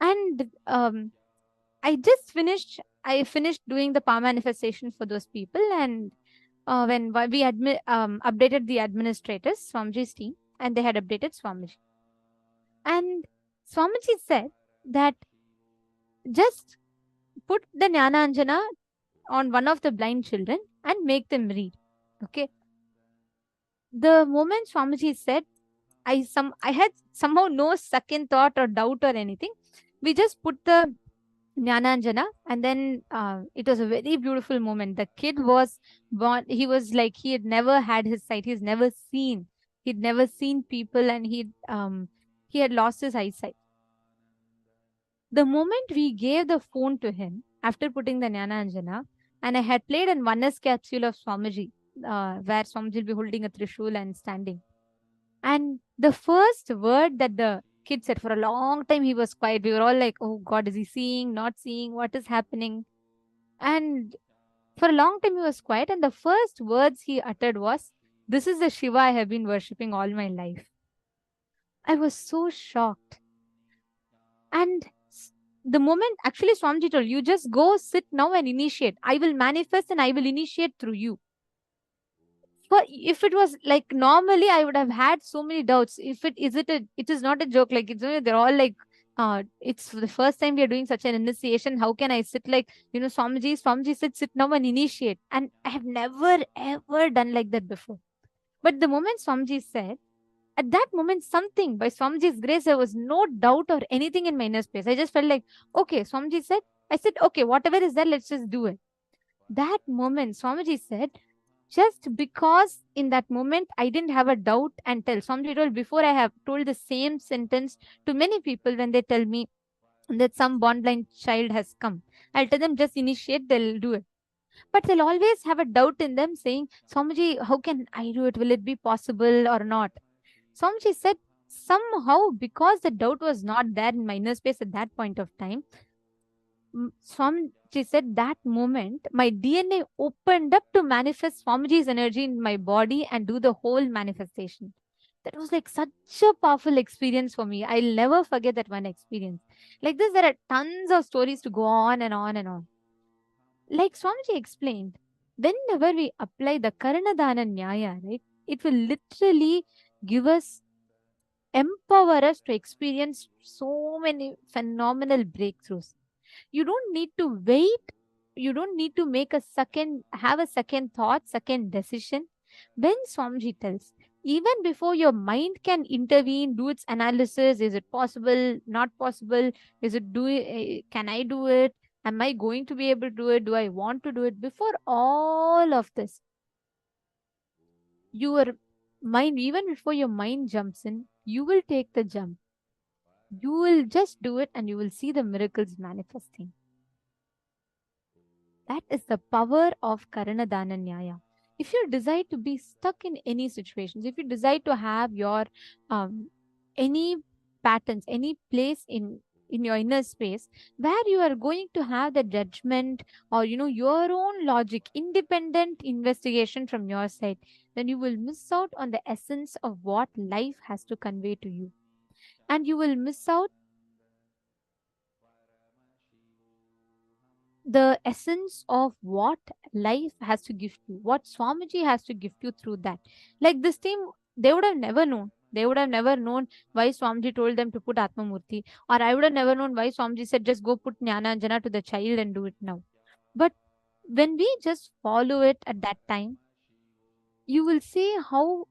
Speaker 6: And I finished doing the power manifestation for those people. And when we updated the administrators, Swamiji's team, and they had updated Swamiji. And Swamiji said that just put the Jnana Anjana on one of the blind children and make them read. Okay. The moment Swamiji said, I had somehow no second thought or doubt or anything. We just put the Jnana Anjana, and then it was a very beautiful moment. The kid was born, he was like, he had never had his sight, he'd never seen people, and he had lost his eyesight. The moment we gave the phone to him after putting the Jnana Anjana, and I had played an oneness capsule of Swamiji, where Swamiji will be holding a Trishul and standing. And the first word that the kid said, for a long time he was quiet. We were all like, oh God, is he seeing, not seeing? What is happening? And for a long time he was quiet. And the first words he uttered was, this is the Shiva I have been worshipping all my life. I was so shocked. And the moment, actually Swamiji told, you just go sit now and initiate. I will manifest and I will initiate through you. But if it was like normally, I would have had so many doubts. It is not a joke. Like they're all like, it's the first time we are doing such an initiation. How can I sit like, Swamiji said, sit now and initiate. And I have never ever done like that before. But the moment Swamiji said, at that moment, something by Swamiji's grace, there was no doubt or anything in my inner space. I just felt like, okay, Swamiji said, I said, okay, whatever is there, let's just do it. That moment, Swamiji said, just because in that moment I didn't have a doubt and tell. Swamiji told, before I have told the same sentence to many people when they tell me that some born blind child has come. I'll tell them just initiate, they'll do it. But they'll always have a doubt in them saying, Swamiji, how can I do it? Will it be possible or not? Swamiji said, somehow, because the doubt was not there in my inner space at that point of time, Swamiji said that moment, my DNA opened up to manifest Swamiji's energy in my body and do the whole manifestation. That was like such a powerful experience for me. I'll never forget that one experience. Like this, there are tons of stories to go on and on and on. Like Swamiji explained, whenever we apply the Karanadana Nyaya, right, it will literally give us empower us to experience so many phenomenal breakthroughs. You don't need to wait. You don't need to have a second thought, second decision. When Swamiji tells, even before your mind can intervene, do its analysis, is it possible, not possible, can I do it? Am I going to be able to do it? Do I want to do it? Before all of this, your mind, even before your mind jumps in, you will take the jump. You will just do it and you will see the miracles manifesting. That is the power of Karana Dana Nyaya. If you decide to be stuck in any situations, if you decide to have your any patterns, any place in your inner space where you are going to have the judgment or your own logic, independent investigation from your side, then you will miss out on the essence of what life has to convey to you, and you will miss out the essence of what life has to give you, what Swamiji has to give you through that. Like this team, they would have never known. They would have never known why Swamiji told them to put Atmamurti, or I would have never known why Swamiji said just go put Jnana Anjana to the child and do it now. But when we just follow it at that time, you will see how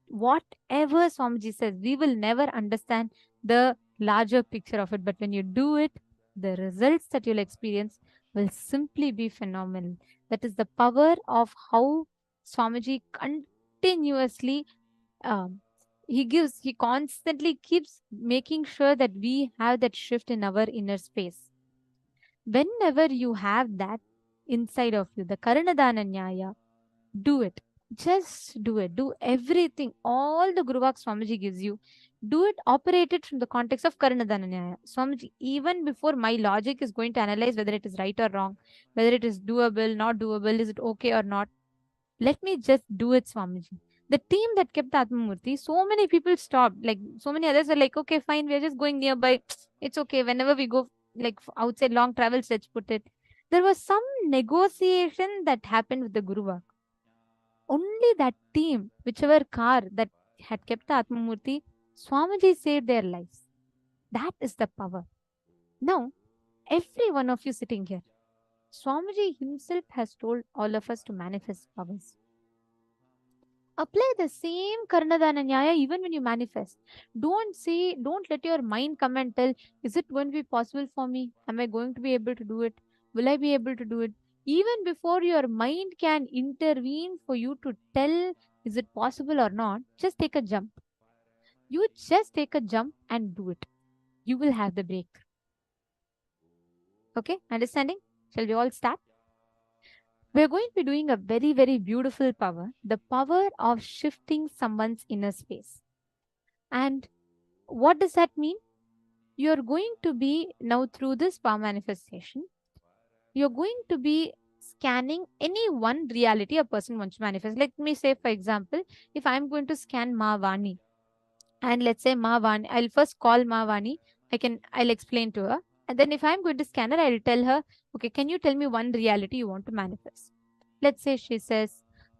Speaker 6: whatever Swamiji says, we will never understand the larger picture of it. But when you do it, the results that you'll experience will simply be phenomenal. That is the power of how Swamiji continuously, he constantly keeps making sure that we have that shift in our inner space. Whenever you have that inside of you, the Karanadana Nyaya, do it. Just do it. Do everything. All the Guru Vaks Swamiji gives you, do it, operate it from the context of Karanadana Nyaya. Swamiji, even before my logic is going to analyze whether it is right or wrong, whether it is doable, not doable, is it okay or not, let me just do it, Swamiji. The team that kept Atmamurti, so many people stopped. Like, so many others are like, okay, fine, we're just going nearby. It's okay. Whenever we go, like, outside long travels, let's put it. There was some negotiation that happened with the Guru Vak. Only that team, whichever car that had kept the Atmamurti, Swamiji saved their lives. That is the power. Now, every one of you sitting here, Swamiji himself has told all of us to manifest powers. Apply the same Karanadana Nyaya even when you manifest. Don't let your mind come and tell, is it going to be possible for me? Am I going to be able to do it? Will I be able to do it? Even before your mind can intervene for you to tell, is it possible or not, just take a jump. You just take a jump and do it. You will have the breakthrough. Okay, understanding? Shall we all start? We're going to be doing a very, very beautiful power, the power of shifting someone's inner space. And what does that mean? You're going to be, now through this power manifestation, you're going to be scanning any one reality a person wants to manifest. Let me say, for example, if I'm going to scan Ma Vani, and let's say Ma Vani, I'll first call Ma Vani, I'll explain to her. And then if I'm going to scan her, I'll tell her, okay, can you tell me one reality you want to manifest? Let's say she says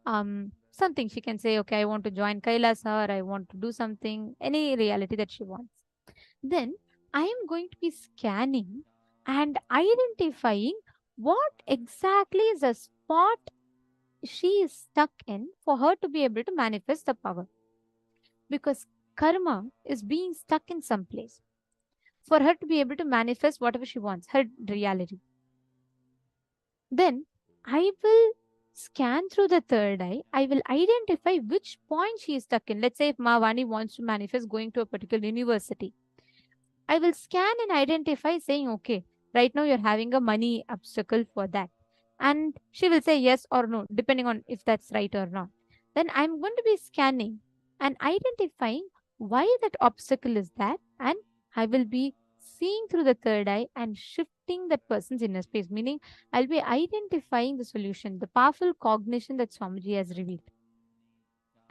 Speaker 6: something. She can say, okay, I want to join Kailasa, or I want to do something, any reality that she wants. Then I am going to be scanning and identifying what exactly is the spot she is stuck in for her to be able to manifest the power. Because karma is being stuck in some place for her to be able to manifest whatever she wants, her reality. Then I will scan through the third eye. I will identify which point she is stuck in. Let's say if Mavani wants to manifest going to a particular university, I will scan and identify saying, okay, right now you're having a money obstacle for that. And she will say yes or no, depending on if that's right or not. Then I'm going to be scanning and identifying why that obstacle is that, and I will be seeing through the third eye and shifting that person's inner space, meaning I'll be identifying the solution, the powerful cognition that Swamiji has revealed.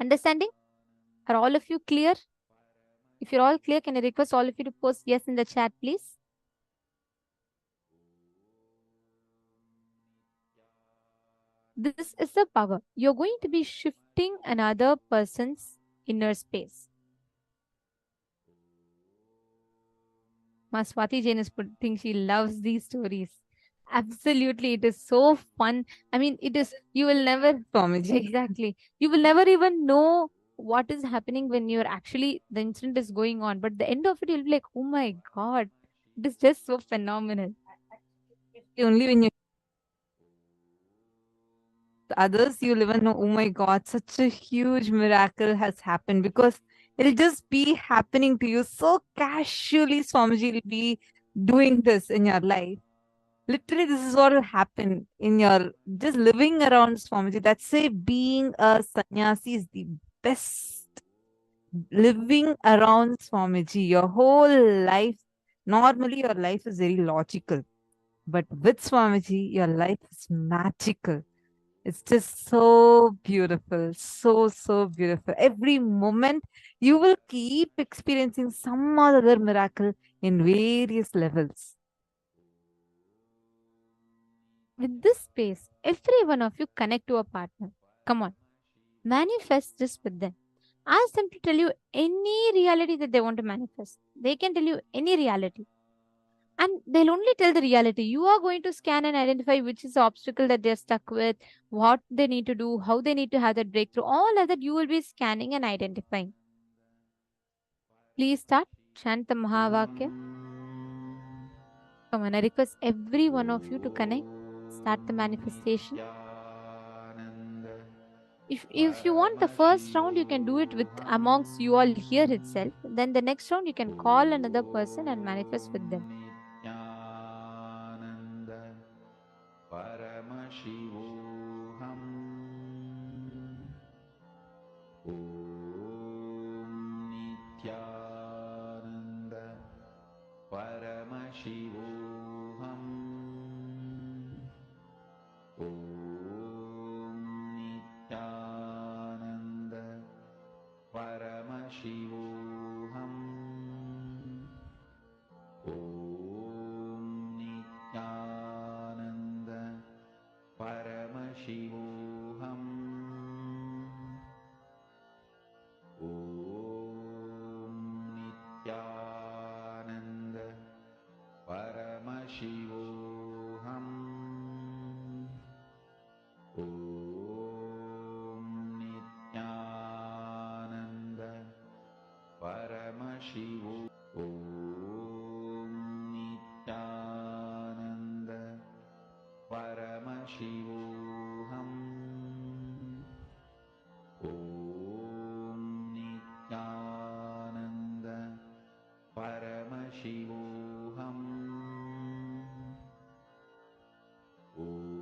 Speaker 6: Understanding? Are all of you clear? If you're all clear, can I request all of you to post yes in the chat, please? This is the power. You're going to be shifting another person's inner space. Swati Jain is putting she loves these stories. Absolutely, it is so fun. I mean, it is, you will never,
Speaker 8: Swamiji.
Speaker 6: exactly, you will never even know what is happening when you're actually, the incident is going on. But the end of it, you'll be like, oh my God, it is just so phenomenal.
Speaker 8: Only when you others, you'll even know, oh my God, such a huge miracle has happened, because it'll just be happening to you so casually. Swamiji will be doing this in your life. Literally, this is what will happen in your just living around Swamiji. That's say being a sannyasi is the best. Living around Swamiji, your whole life, normally your life is very logical. But with Swamiji, your life is magical. It's just so beautiful, so beautiful. Every moment you will keep experiencing some other miracle in various levels.
Speaker 6: With this space, every one of you connect to a partner. Come on, manifest this with them. Ask them to tell you any reality that they want to manifest. They can tell you any reality. And they'll only tell the reality. You are going to scan and identify which is the obstacle that they're stuck with, what they need to do, how they need to have that breakthrough. All of that you will be scanning and identifying. Please start. Chant the Mahavakya. Come on, I request every one of you to connect. Start the manifestation. If you want the first round, you can do it with amongst you all here itself. Then the next round, you can call another person and manifest with them.
Speaker 2: Nithyananda Paramashivoham. Om Nithyananda Paramashivoham. Om Nithyananda Paramashivoham. Om Nithyananda Paramashivoham. Om Nithyananda Paramashivoham. Om Nithyananda Paramashivoham. Om Nithyananda Paramashivoham. Om Nithyananda Paramashivoham. Om Nithyananda Paramashivoham.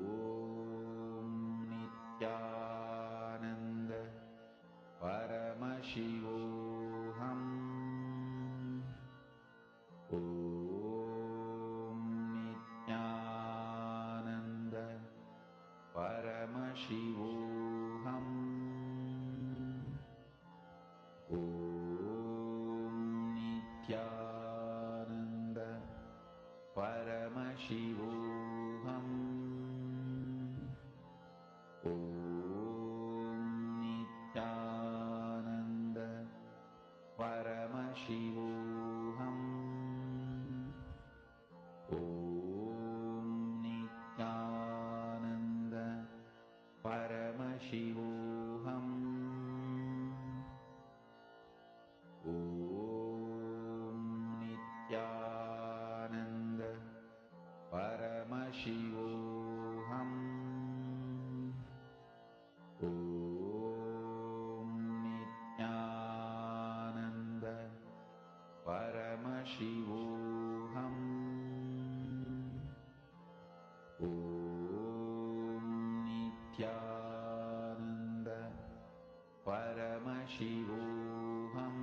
Speaker 2: Om Nithyananda Paramashivoham. Om Nithyananda Paramashivoham. Om Nithyananda Paramashivoham. Om Nithyananda Paramashivoham. Om Nithyananda Paramashivoham. Om Nithyananda Paramashivoham. Om Nithyananda Paramashivoham.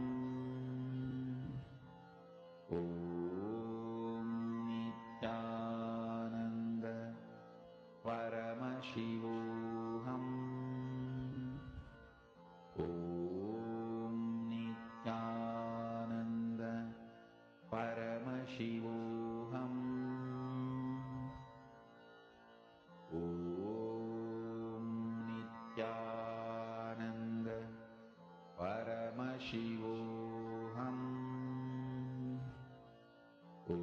Speaker 2: Om Nithyananda Paramashivoham. Om Nithyananda Paramashivoham. Om Nithyananda Paramashivoham. Om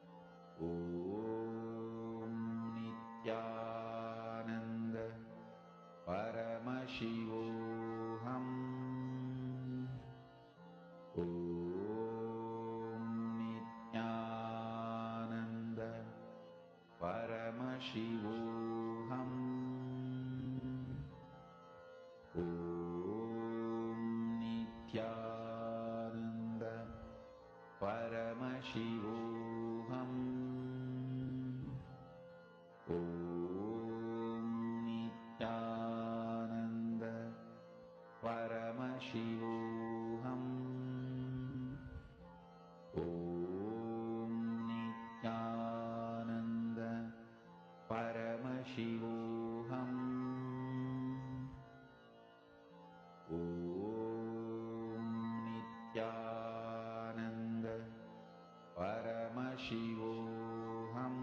Speaker 7: Paramashivoham.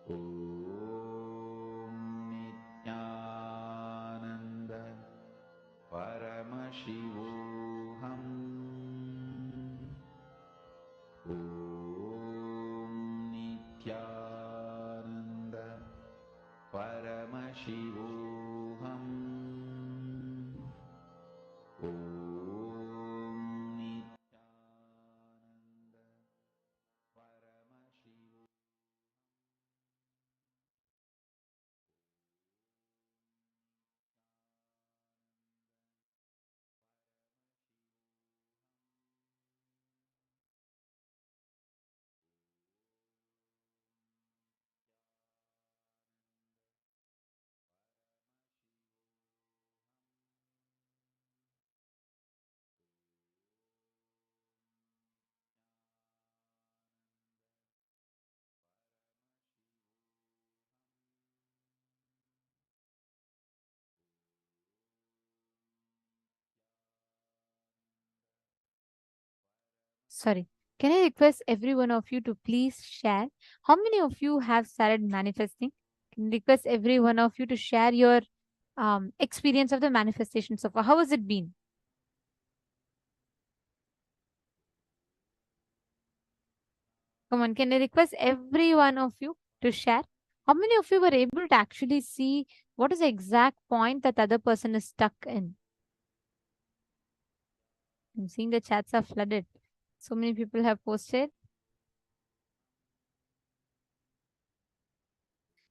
Speaker 7: Om Nithyananda Paramashivoham. Om Nithyananda Paramashivoham. Om Nithyananda Paramashivoham.
Speaker 6: Sorry. Can I request every one of you to please share? How many of you have started manifesting? Can I request every one of you to share your experience of the manifestation so far? How has it been? Come on, can I request every one of you to share? How many of you were able to actually see what is the exact point that the other person is stuck in? I'm seeing the chats are flooded. So many people have posted.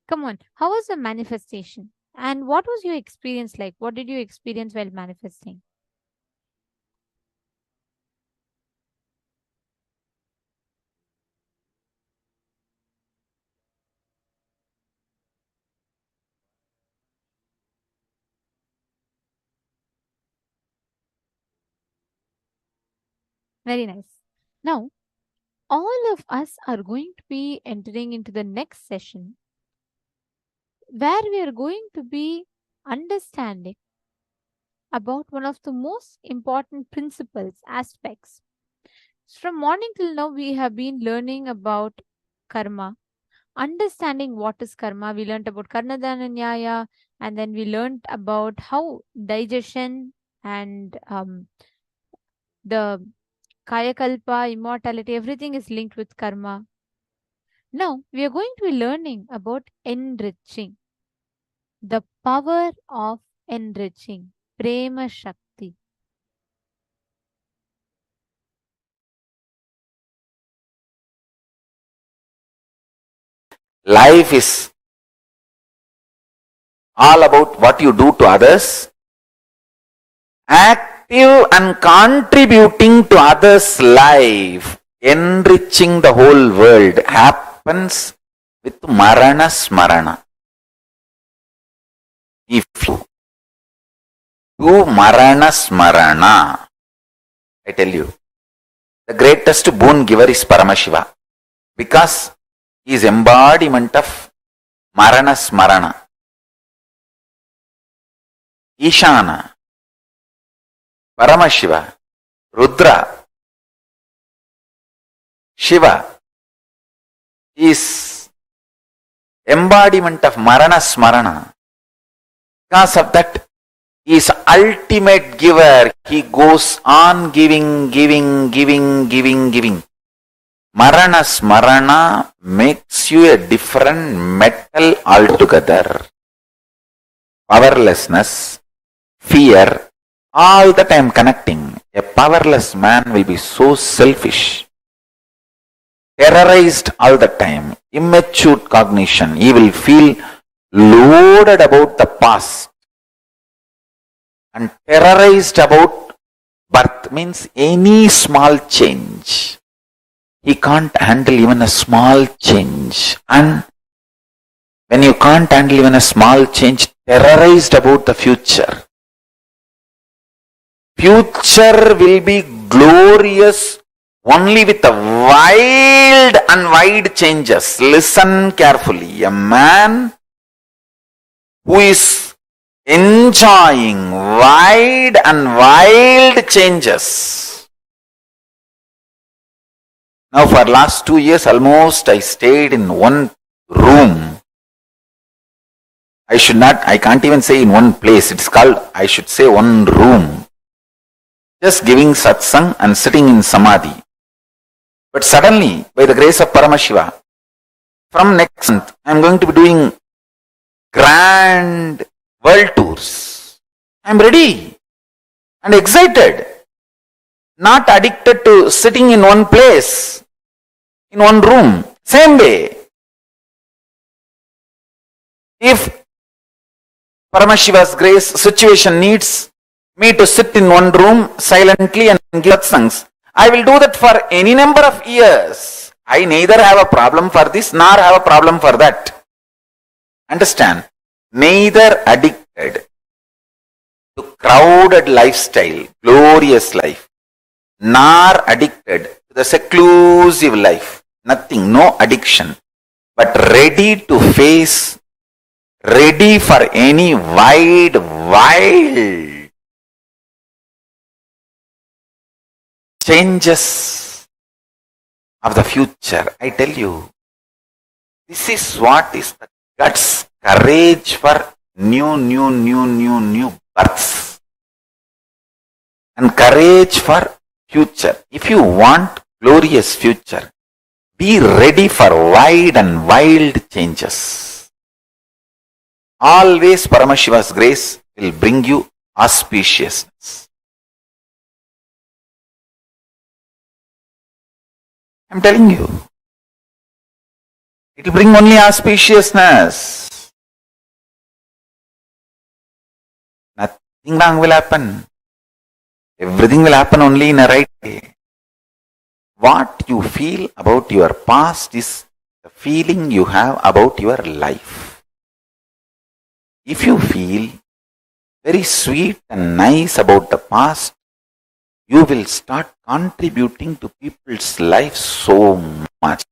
Speaker 6: Come on, how was the manifestation? And what was your experience like? What did you experience while manifesting? Very nice. Now, all of us are going to be entering into the next session where we are going to be understanding about one of the most important principles, aspects. From morning till now, we have been learning about karma, understanding what is karma. We learned about Karnadana Nyaya, and then we learned about how digestion and the Kayakalpa, immortality, everything is linked with karma. Now, we are going to be learning about enriching, the power of enriching, Prema Shakti.
Speaker 7: Life is all about what you do to others, active and contributing to others' life, enriching the whole world happens with Marana Smarana. If you do Marana Smarana, I tell you, the greatest boon giver is Paramashiva, because he is embodiment of Marana Smarana. Ishana, Paramashiva, Rudra, Shiva is embodiment of Marana Smarana. Because of that, he is ultimate giver. He goes on giving. Marana Smarana makes you a different metal altogether. Powerlessness, fear, all the time connecting. A powerless man will be so selfish, terrorized all the time, immature cognition. He will feel loaded about the past and terrorized about birth, means any small change. He can't handle even a small change. And when you can't handle even a small change, terrorized about the future. Future will be glorious only with the wild and wide changes. Listen carefully. A man who is enjoying wide and wild changes Now for last 2 years almost I stayed in one room. I can't even say in one place. It's called, I should say, one room. Just giving satsang and sitting in samadhi. But suddenly, by the grace of Paramashiva, from next month, I'm going to be doing grand world tours. I'm ready and excited. Not addicted to sitting in one place, in one room. Same way, if Paramashiva's grace situation needs me to sit in one room silently and give satsangs, I will do that for any number of years. I neither have a problem for this nor have a problem for that. Understand? Neither addicted to crowded lifestyle, glorious life, nor addicted to the seclusive life. Nothing, no addiction. But ready to face, ready for any wild changes of the future. I tell you, this is what is the guts, courage for new births. And courage for future. If you want glorious future, be ready for wide and wild changes. Always Paramashiva's grace will bring you auspiciousness. I'm telling you, it will bring only auspiciousness. Nothing wrong will happen. Everything will happen only in a right way. What you feel about your past is the feeling you have about your life. If you feel very sweet and nice about the past, you will start contributing to people's lives so much.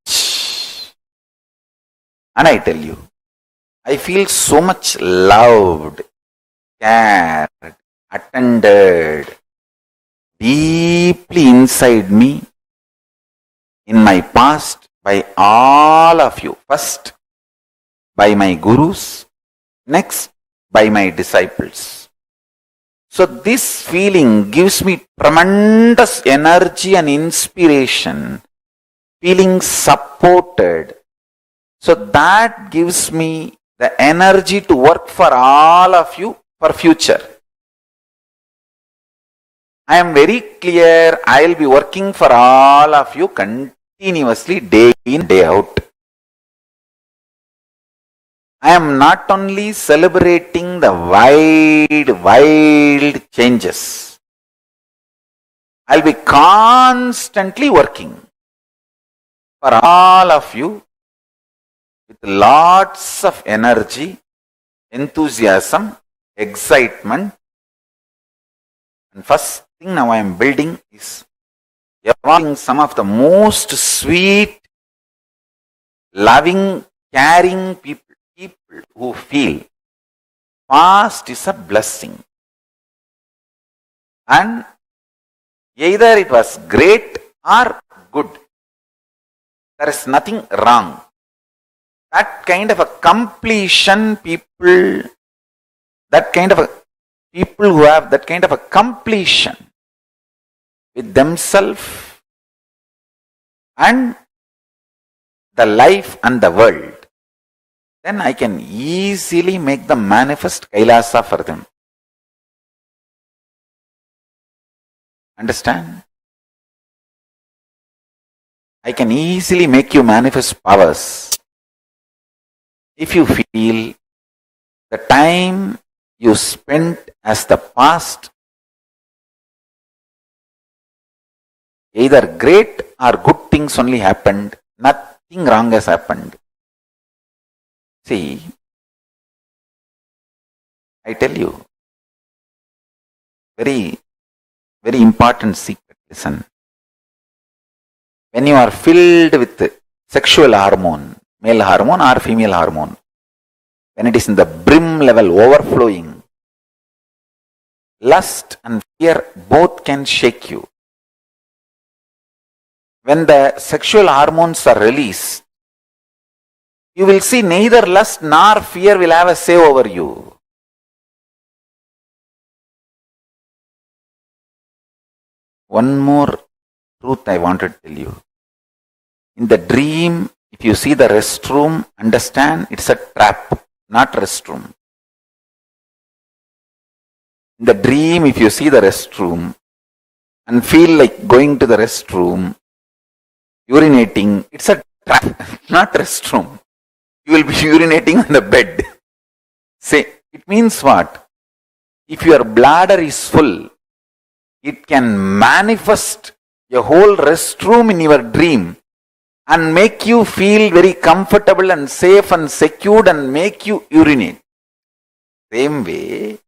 Speaker 7: And I tell you, I feel so much loved, cared, attended, deeply inside me, in my past, by all of you. First, by my gurus, next, by my disciples. So this feeling gives me tremendous energy and inspiration, feeling supported. So that gives me the energy to work for all of you for future. I am very clear, I will be working for all of you continuously, day in, day out. I am not only celebrating the wild changes. I will be constantly working for all of you with lots of energy, enthusiasm, excitement. And first thing now I am building is evolving some of the most sweet, loving, caring people who feel past is a blessing. And either it was great or good. There is nothing wrong. That kind of a completion people who have that kind of a completion with themselves and the life and the world, then I can easily make them manifest Kailasa for them. Understand? I can easily make you manifest powers. If you feel the time you spent as the past, either great or good things only happened, nothing wrong has happened. See, I tell you, very important secret. Listen. When you are filled with sexual hormone, male hormone or female hormone, when it is in the brim level, overflowing, lust and fear both can shake you. when the sexual hormones are released, you will see neither lust nor fear will have a say over you. One more truth I want to tell you. In the dream, if you see the restroom, understand it's a trap, not restroom. In the dream, if you see the restroom and feel like going to the restroom, urinating, it's a trap, not restroom. You will be urinating on the bed. Say, it means what? If your bladder is full, it can manifest a whole restroom in your dream and make you feel very comfortable and safe and secured and make you urinate. Same way,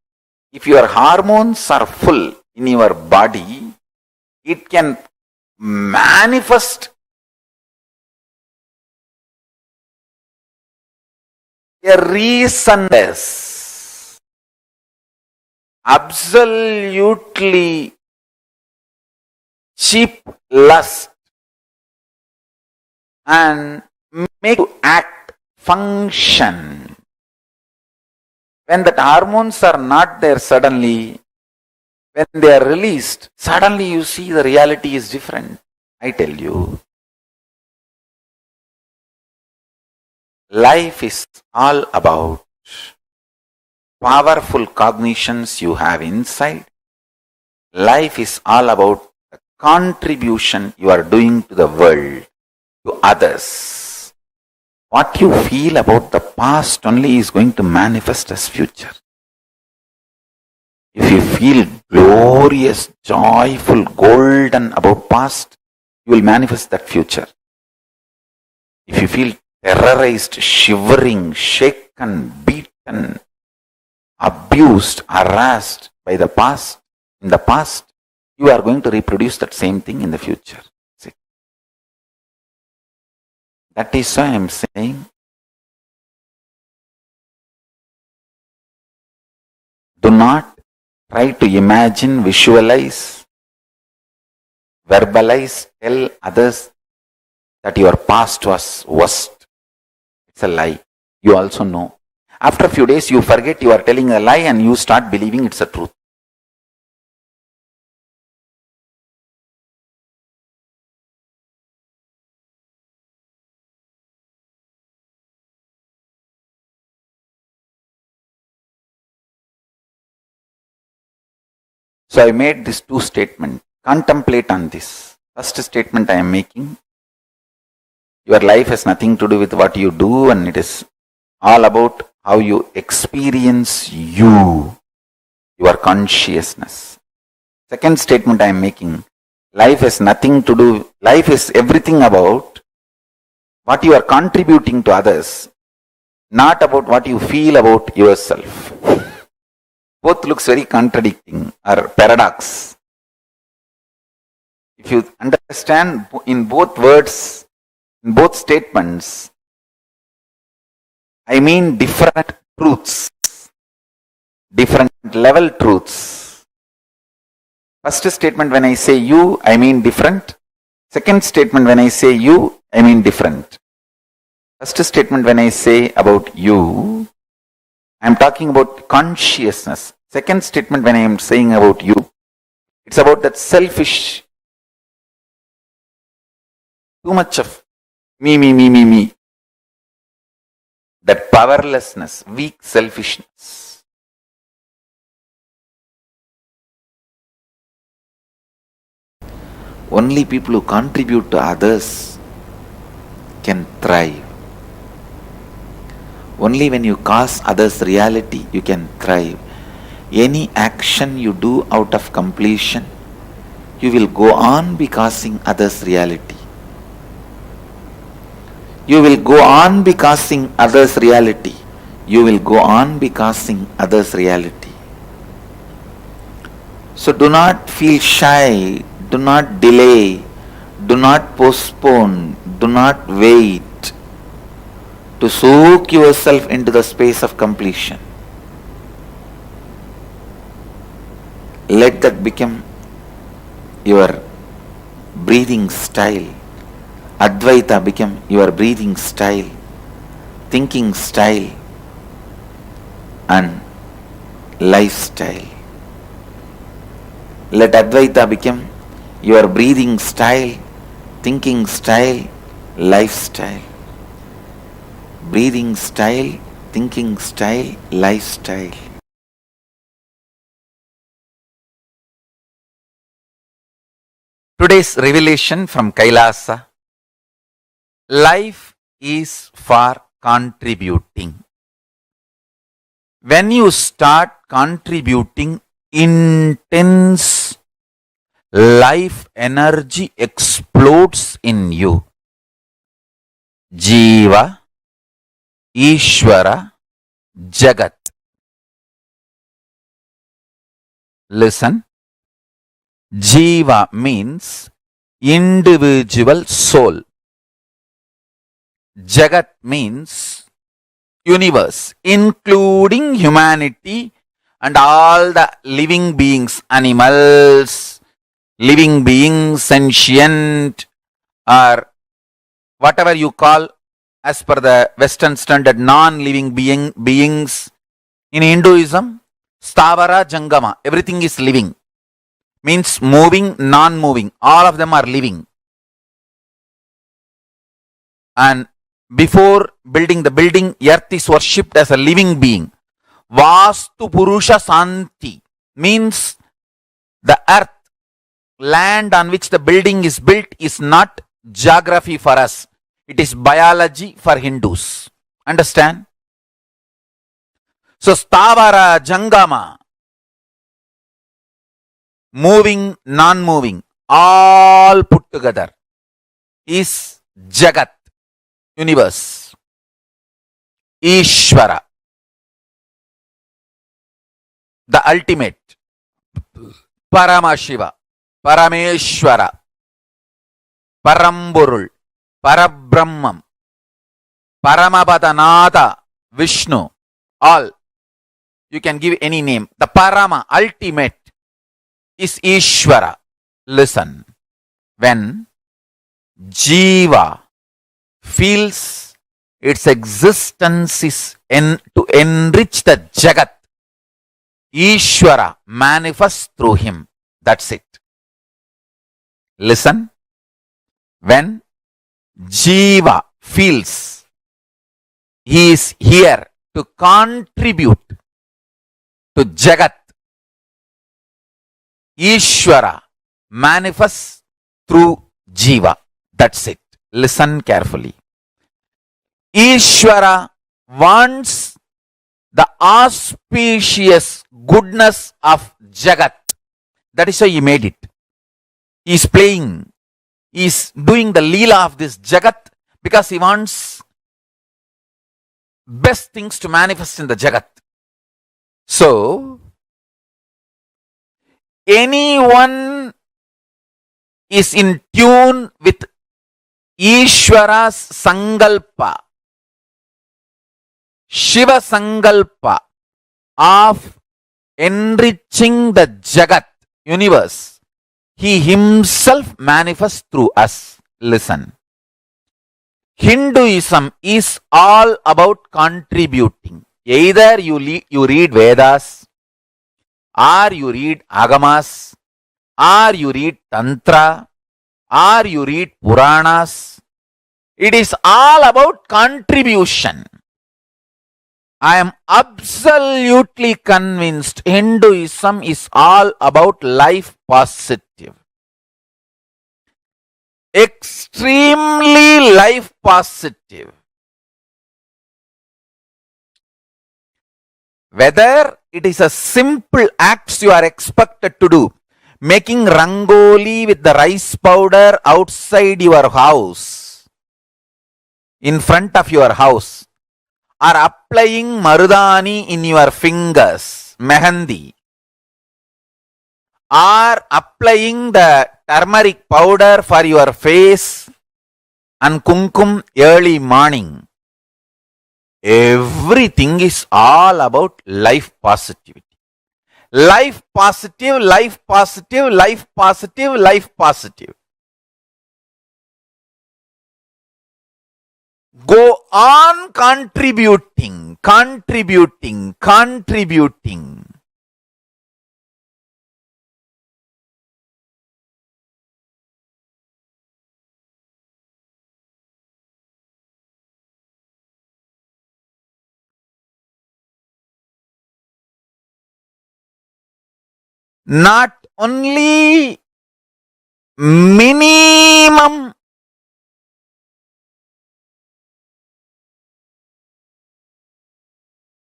Speaker 7: if your hormones are full in your body, it can manifest a reasonless, absolutely cheap lust and make you act, function. When that hormones are not there suddenly, when they are released, suddenly you see the reality is different. I tell you, life is all about powerful cognitions you have inside. Life is all about the contribution you are doing to the world, to others. What you feel about the past only is going to manifest as future. If you feel glorious, joyful, golden about past, you will manifest that future. If you feel terrorized, shivering, shaken, beaten, abused, harassed by the past, in the past, you are going to reproduce that same thing in the future. See? That is why I am saying, do not try to imagine, visualize, verbalize, tell others that your past was worst. It's a lie. You also know. After a few days, you forget you are telling a lie and you start believing it's a truth. So I made these two statements. Contemplate on this. First statement I am making, your life has nothing to do with what you do, and it is all about how you experience you, your consciousness. Second statement I am making, life has nothing to do, life is everything about what you are contributing to others, not about what you feel about yourself. Both looks very contradicting or paradox. If you understand in both words, in both statements, I mean different truths, different level truths. First statement when I say you, I mean different. Second statement when I say you, I mean different. First statement when I say about you, I am talking about consciousness. Second statement when I am saying about you, it's about that selfish, too much of me. That powerlessness, weak selfishness. Only people who contribute to others can thrive. Only when you cause others reality, you can thrive. Any action you do out of completion, you will go on be causing others reality. You will go on be causing others reality. You will go on be causing others reality. So do not feel shy, do not delay, do not postpone, do not wait to soak yourself into the space of completion. Let that become your breathing style. Advaita become your breathing style, thinking style, and lifestyle. Let Advaita become your breathing style, thinking style, lifestyle. Breathing style, thinking style, lifestyle. Today's revelation from Kailasa. Life is for contributing. When you start contributing, intense life energy explodes in you. Jiva, Ishvara, Jagat. Listen. Jiva means individual soul. Jagat means universe, including humanity and all the living beings, animals, living beings, sentient, or whatever you call as per the Western standard, non-living beings. In Hinduism, Stavara Jangama, everything is living. Means moving, non-moving. All of them are living. And before building the building, earth is worshipped as a living being. Vastu Purusha Santi means the earth, land on which the building is built is not geography for us. It is biology for Hindus. Understand? So Stavara Jangama, moving, non-moving, all put together is Jagat, universe. Ishvara, the ultimate. Paramashiva, Parameshwara, Paramburul, Parabrahmam, Paramapadanatha, Vishnu, all. You can give any name. The Parama, ultimate, is Ishvara. Listen. When Jiva feels its existence is to enrich the Jagat, Ishvara manifests through him. That's it. Listen. When Jiva feels he is here to contribute to Jagat, Ishvara manifests through Jiva. That's it. Listen carefully. Ishvara wants the auspicious goodness of Jagat. That is why he made it. He is playing. He is doing the Leela of this Jagat because he wants best things to manifest in the Jagat. So, anyone is in tune with Ishvara's Sangalpa, Shiva Sangalpa of enriching the Jagat, universe, he himself manifests through us. Listen. Hinduism is all about contributing. Either you read Vedas, or you read Agamas, or you read Tantra, or you read Puranas. It is all about contribution. I am absolutely convinced Hinduism is all about life positive. Extremely life positive. Whether it is a simple acts you are expected to do, making rangoli with the rice powder outside your house, in front of your house, or applying marudani in your fingers, mehendi, or applying the turmeric powder for your face and kumkum early morning. Everything is all about life positivity. Life positive, life positive, life positive, life positive. Go on contributing. Not only minimum,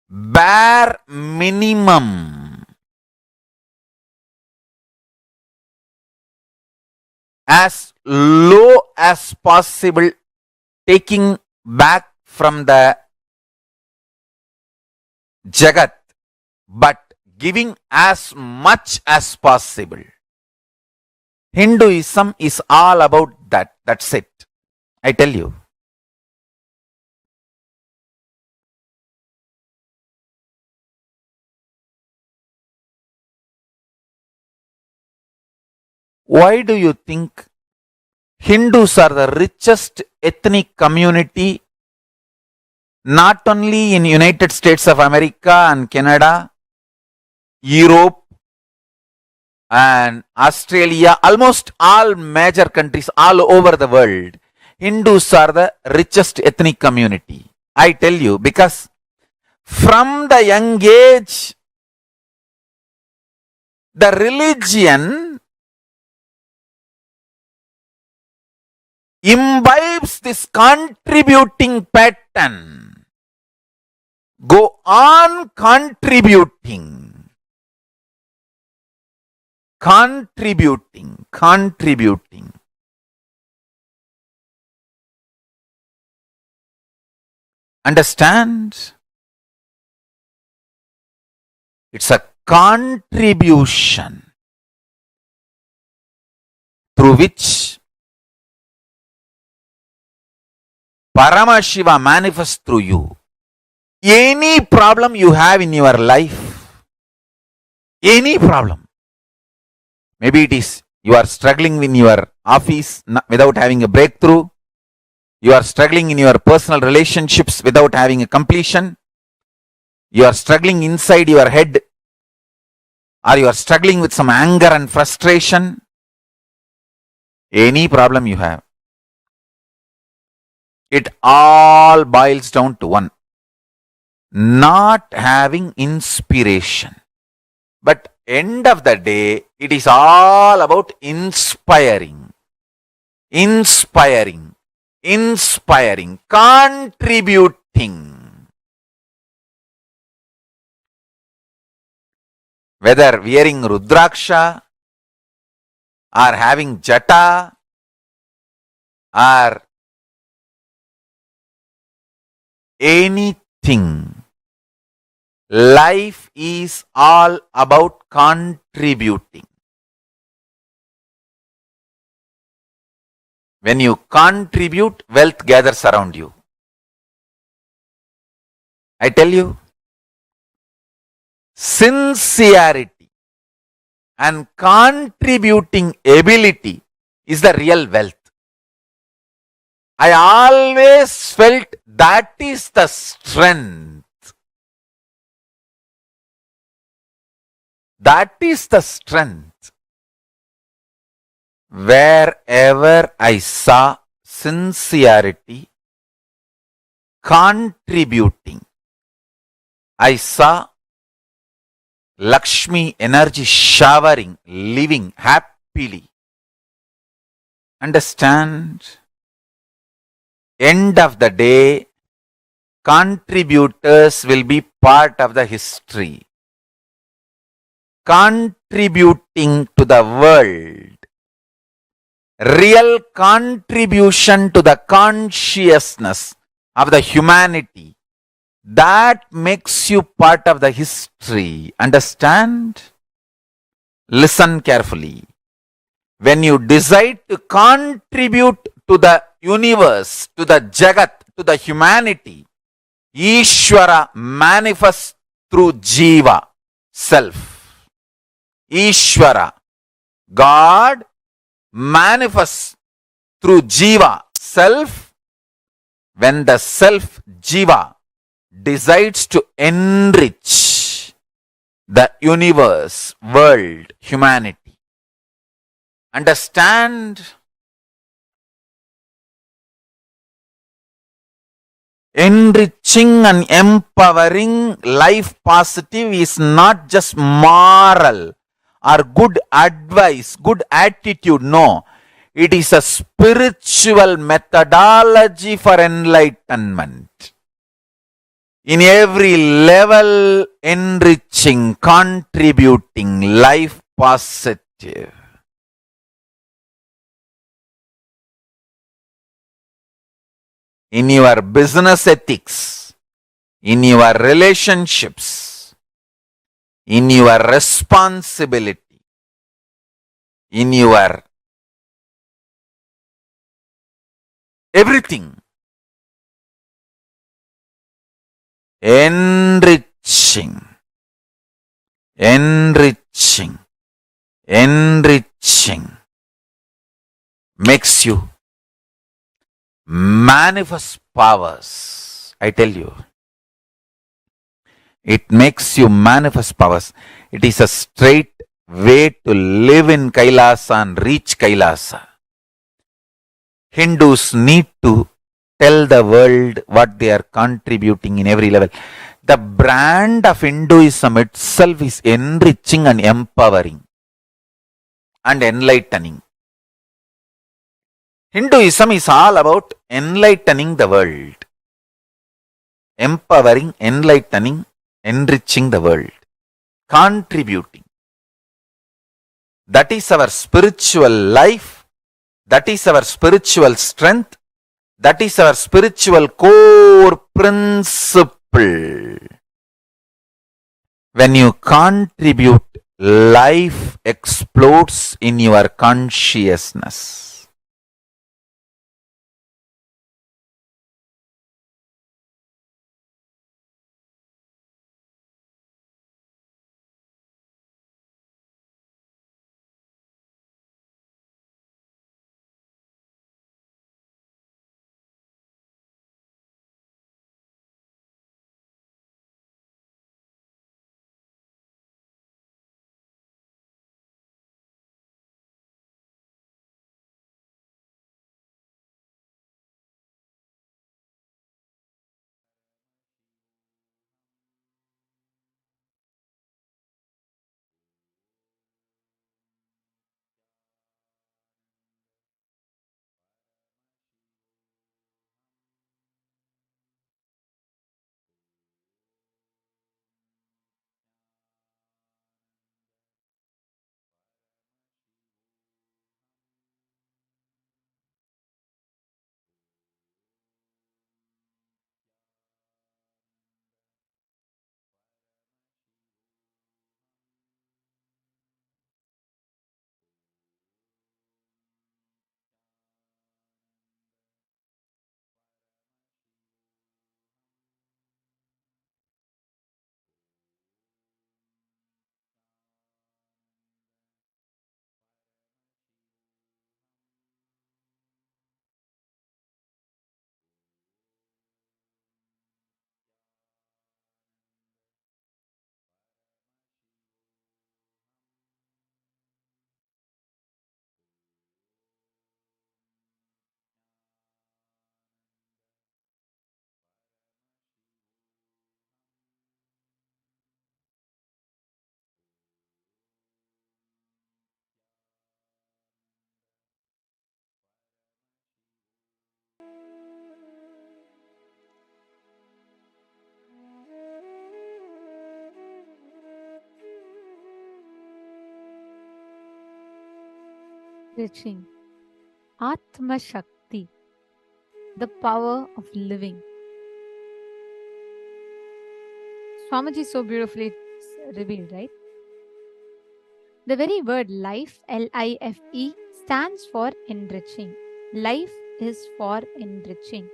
Speaker 7: bare minimum, as low as possible, taking back from the Jagat, but giving as much as possible. Hinduism is all about that. That's it. I tell you. Why do you think Hindus are the richest ethnic community, not only in United States of America and Canada, Europe and Australia, almost all major countries all over the world? Hindus are the richest ethnic community. I tell you, because from the young age, the religion imbibes this contributing pattern. Go on contributing. Understand? It's a contribution through which Paramashiva manifests through you. Any problem you have in your life, any problem, maybe it is you are struggling in your office without having a breakthrough, you are struggling in your personal relationships without having a completion, you are struggling inside your head, or you are struggling with some anger and frustration, any problem you have, it all boils down to one: not having inspiration. But end of the day, it is all about inspiring, contributing. Whether wearing Rudraksha or having Jata or anything, life is all about contributing. When you contribute, wealth gathers around you. I tell you, sincerity and contributing ability is the real wealth. I always felt that is the strength. That is the strength. Wherever I saw sincerity, contributing, I saw Lakshmi energy showering, living happily. Understand? End of the day, contributors will be part of the history. Contributing to the world. Real contribution to the consciousness of the humanity. That makes you part of the history. Understand? Listen carefully. When you decide to contribute to the universe, to the Jagat, to the humanity, Ishvara manifests through Jiva, self. Ishvara, God, manifests through Jiva, self, when the self jiva decides to enrich the universe, world, humanity, understand enriching and empowering life positive is not just moral or good advice, good attitude. No, it is a spiritual methodology for enlightenment. In every level, enriching, contributing, life positive. In your business ethics, in your relationships, in your responsibility, in your everything. Enriching, enriching, enriching makes you manifest powers. I tell you, it makes you manifest powers. It is a straight way to live in Kailasa and reach Kailasa. Hindus need to tell the world what they are contributing in every level. The brand of Hinduism itself is enriching and empowering and enlightening. Hinduism is all about enlightening the world, empowering, enlightening, enriching the world, contributing. That is our spiritual life. That is our spiritual strength. That is our spiritual core principle. When you contribute, life explodes in your consciousness.
Speaker 6: Enriching. Atma Shakti, the power of living. Swamiji so beautifully revealed, right? The very word life, Life, stands for enriching. Life is for enriching.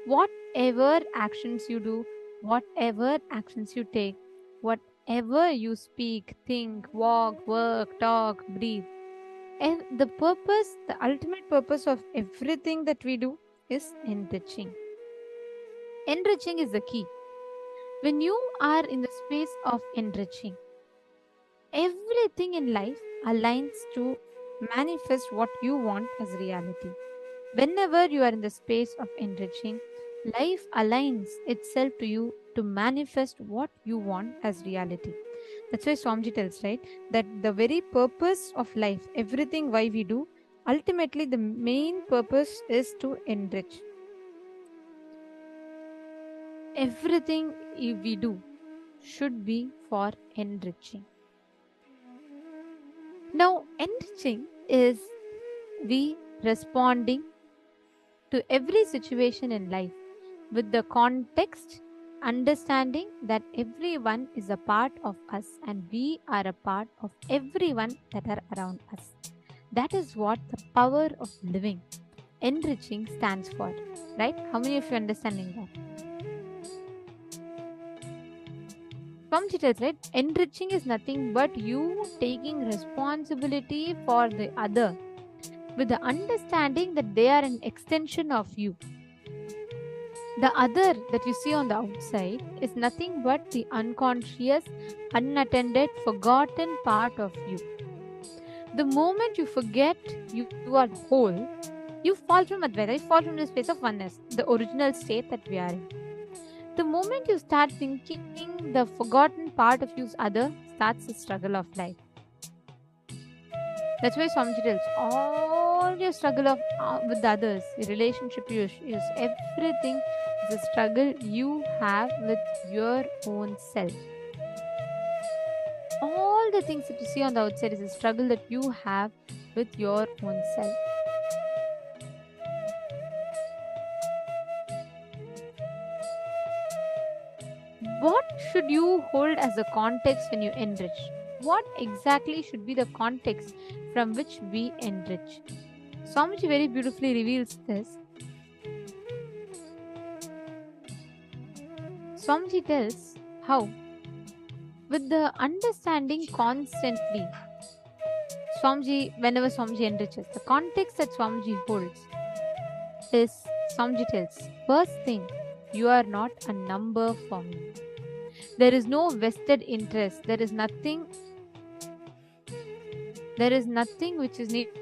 Speaker 6: Whatever actions you do, whatever actions you take, whatever you speak, think, walk, work, talk, breathe, and the ultimate purpose of everything that we do is enriching. Enriching is the key. When you are in the space of enriching, everything in life aligns to manifest what you want as reality. Whenever you are in the space of enriching, life aligns itself to you to manifest what you want as reality. That's why Swamiji tells, right, that the very purpose of life, everything why we do, ultimately the main purpose is to enrich. Everything we do should be for enriching. Now, enriching is we responding to every situation in life with the context, understanding that everyone is a part of us and we are a part of everyone that are around us. That is what the power of living, enriching, stands for. Right? How many of you understanding that? Swamiji tells, right? Enriching is nothing but you taking responsibility for the other with the understanding that they are an extension of you. The other that you see on the outside is nothing but the unconscious, unattended, forgotten part of you. The moment you forget you are whole, you fall from Advaita, you fall from the space of oneness, the original state that we are in. The moment you start thinking the forgotten part of you is other, starts the struggle of life. That's why Swamiji tells all your struggle of with others, your relationship issues, everything is a struggle you have with your own self. All the things that you see on the outside is a struggle that you have with your own self. What should you hold as a context when you enrich? What exactly should be the context from which we enrich? Swamiji very beautifully reveals this. Swamiji tells how, with the understanding constantly, whenever Swamiji enriches, the context that Swamiji holds is, Swamiji tells, first thing, you are not a number for me. There is no vested interest. There is nothing which is needed.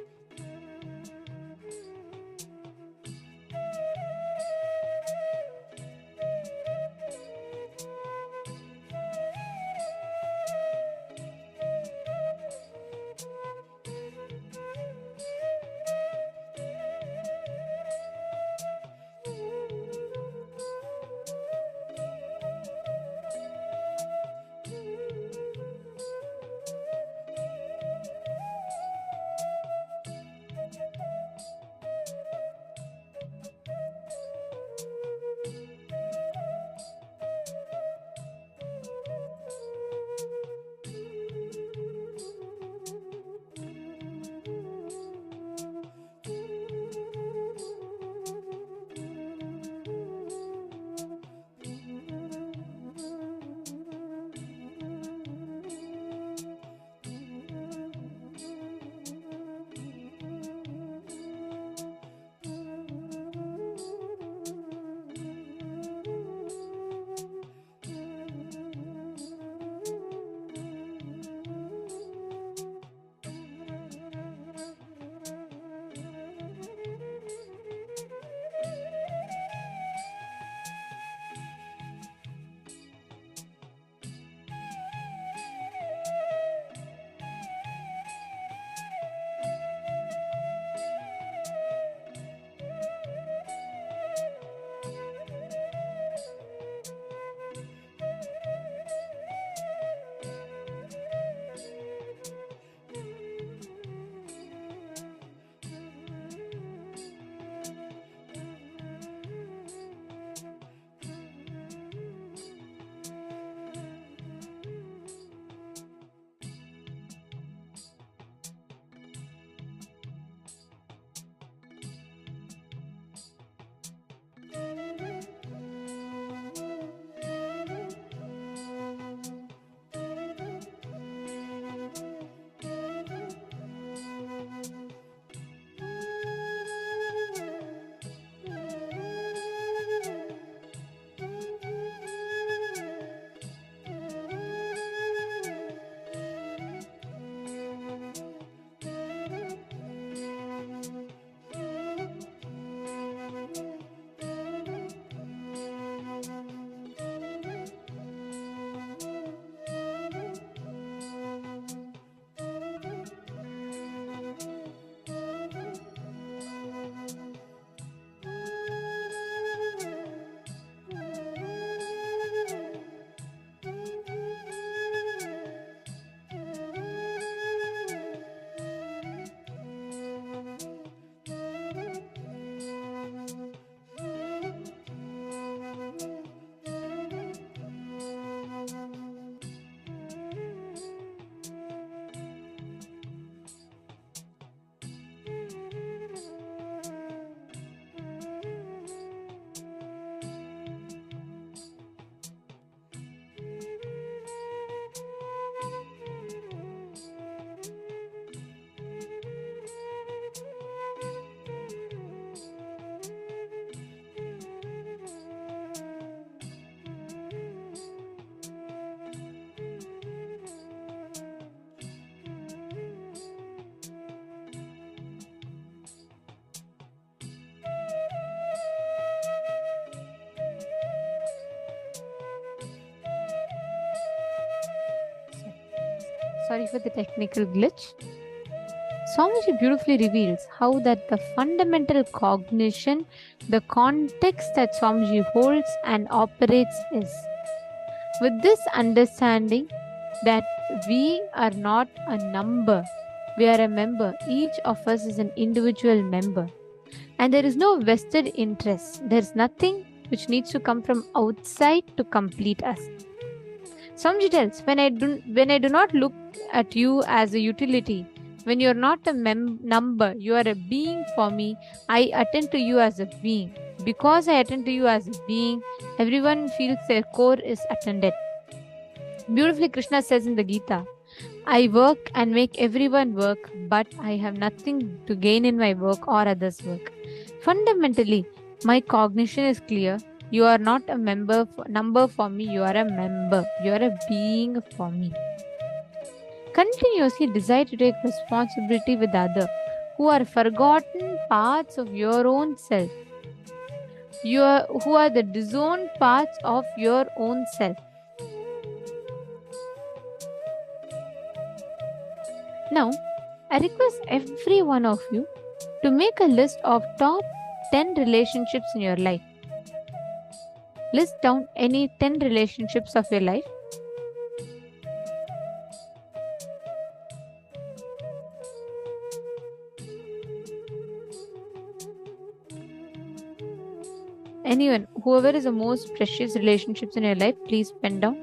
Speaker 6: Sorry for the technical glitch. Swamiji beautifully reveals how that the fundamental cognition, the context that Swamiji holds and operates is. With this understanding that we are not a number, we are a member. Each of us is an individual member. And there is no vested interest. There is nothing which needs to come from outside to complete us. Swamiji tells, when I do not look at you as a utility, when you are not a number, you are a being for me, I attend to you as a being. Because I attend to you as a being, everyone feels their core is attended. Beautifully, Krishna says in the Gita, I work and make everyone work, but I have nothing to gain in my work or others' work. Fundamentally, my cognition is clear. You are not a number for me, you are a member. You are a being for me. Continuously desire to take responsibility with others who are forgotten parts of your own self. Who are the disowned parts of your own self. Now, I request every one of you to make a list of top 10 relationships in your life. List down any 10 relationships of your life. Anyone, whoever is the most precious relationships in your life, please pen down.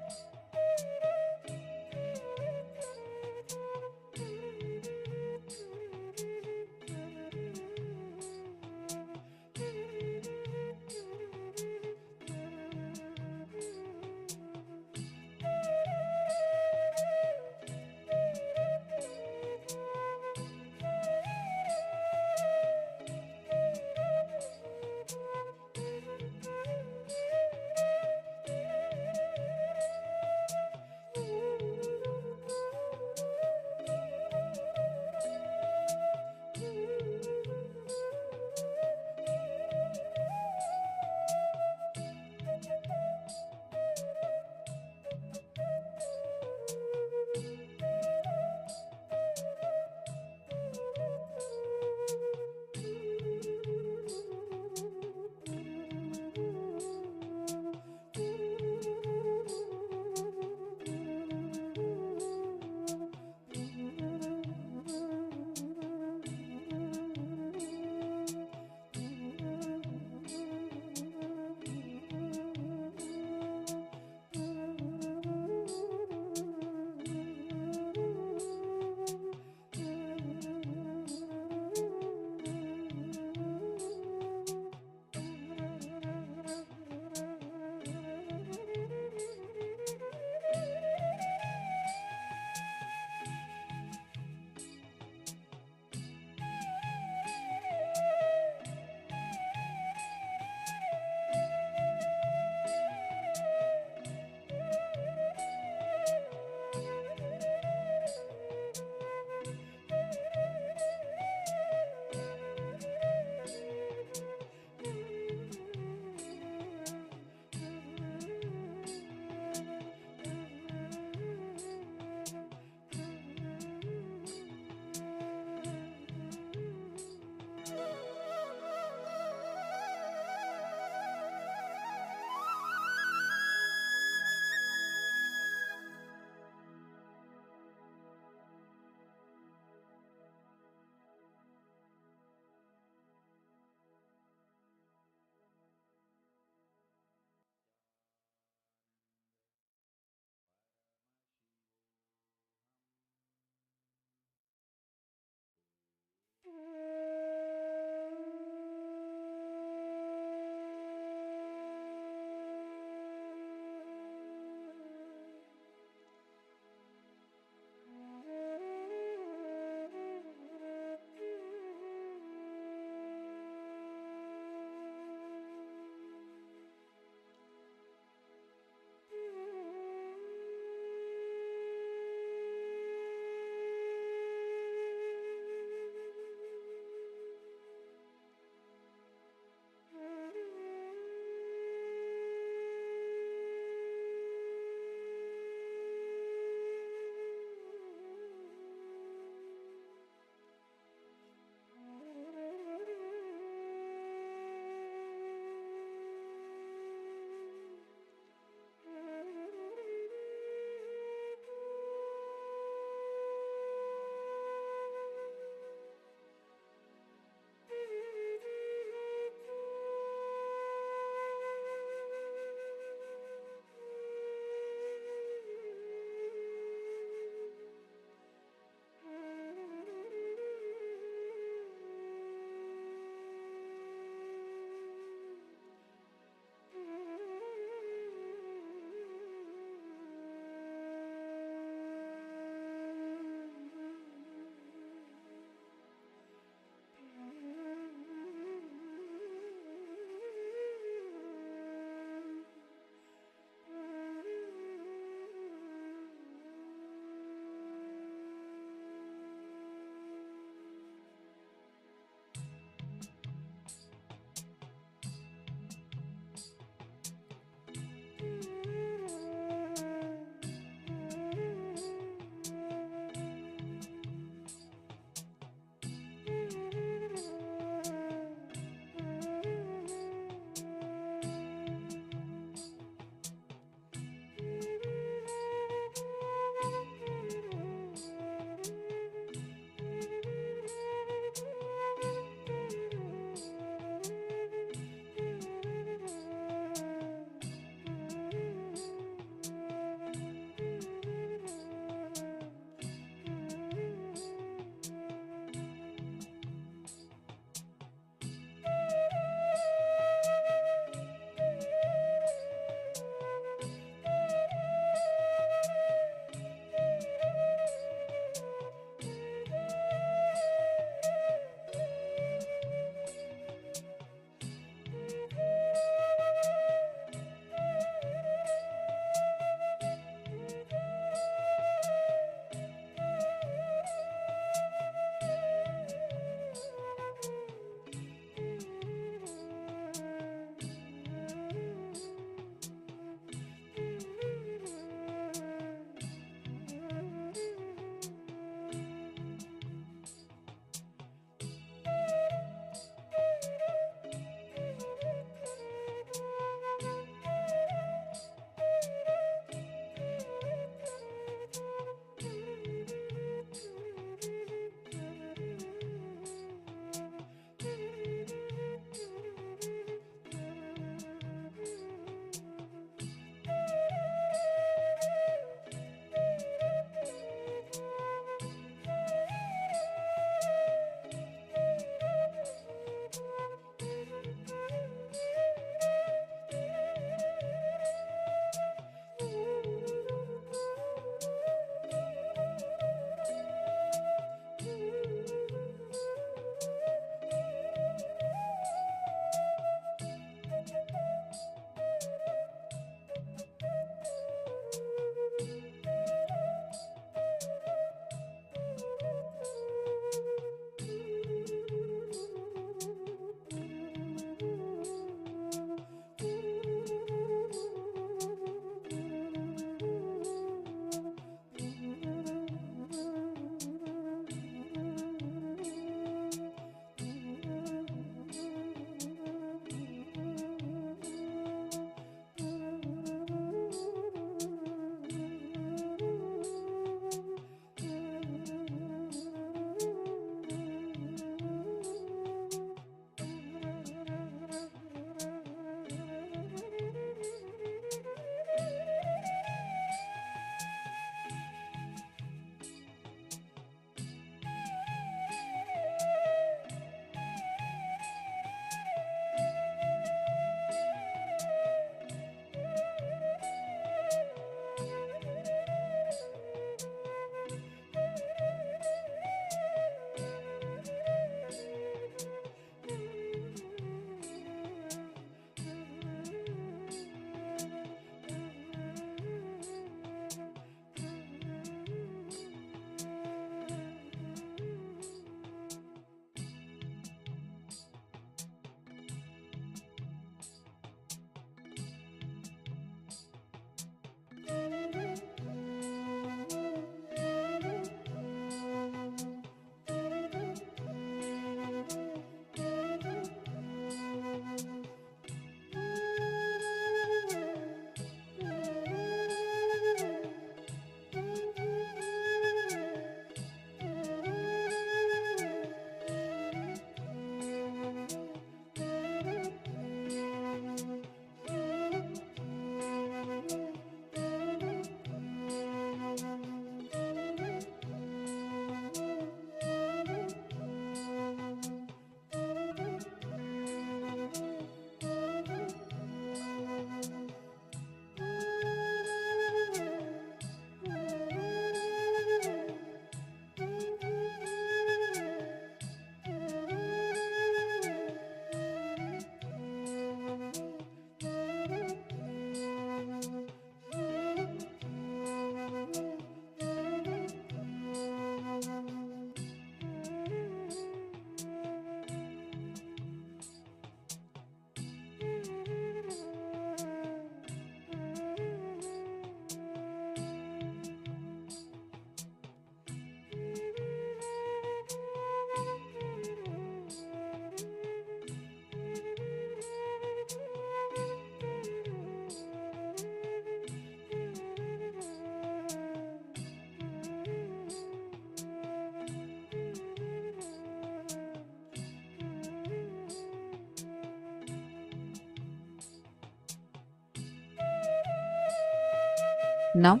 Speaker 8: Now,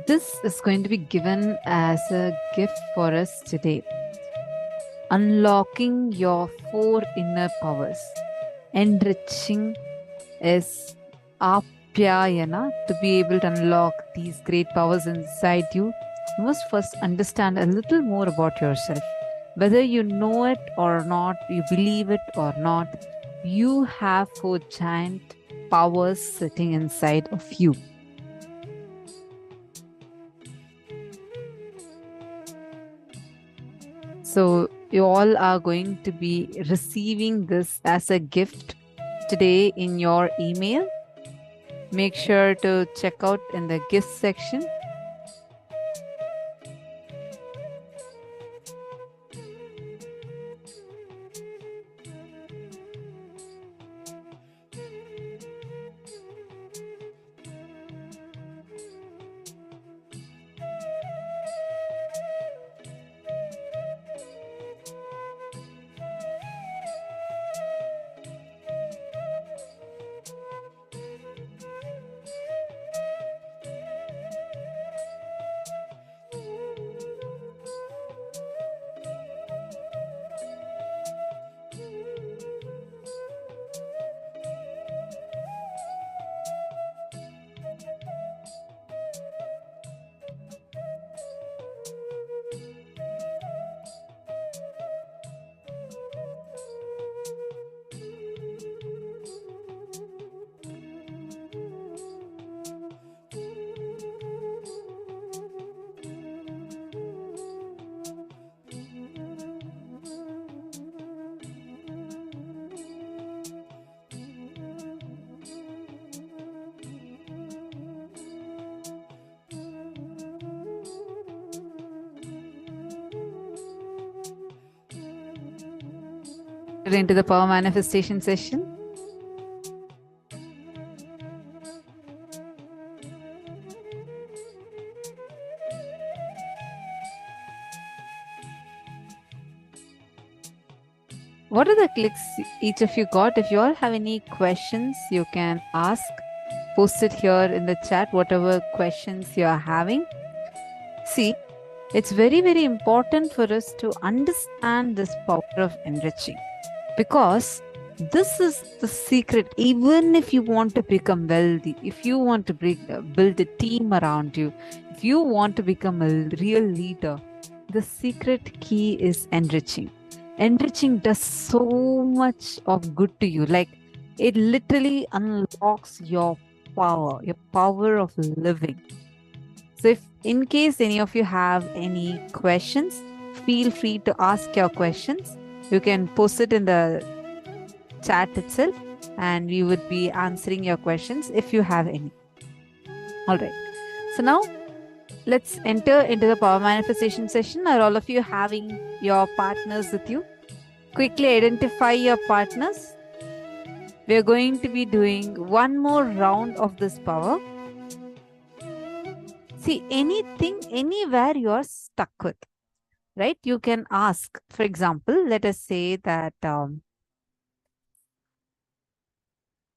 Speaker 8: this is going to be given as a gift for us today. Unlocking your 4 inner powers. Enriching is apyayana. To be able to unlock these great powers inside you, you must first understand a little more about yourself. Whether you know it or not, you believe it or not, you have 4 giant powers sitting inside of you. So you all are going to be receiving this as a gift today in your email. Make sure to check out in the gift section. Into the power manifestation session. What are the clicks each of you got? If you all have any questions, you can ask. Post it here in the chat, whatever questions you are having. See, it's very, very important for us to understand this power of enriching, because this is the secret. Even if you want to become wealthy, if you want to build a team around you, if you want to become a real leader, the secret key is enriching. Enriching does so much of good to you. Like, it literally unlocks your power of living. So if in case any of you have any questions, feel free to ask your questions. You can post it in the chat itself and we would be answering your questions if you have any. All right. So now let's enter into the power manifestation session. Are all of you having your partners with you? Quickly identify your partners. We're going to be doing one more round of this power. See, anything, anywhere you are stuck with, right? You can ask, for example, let us say that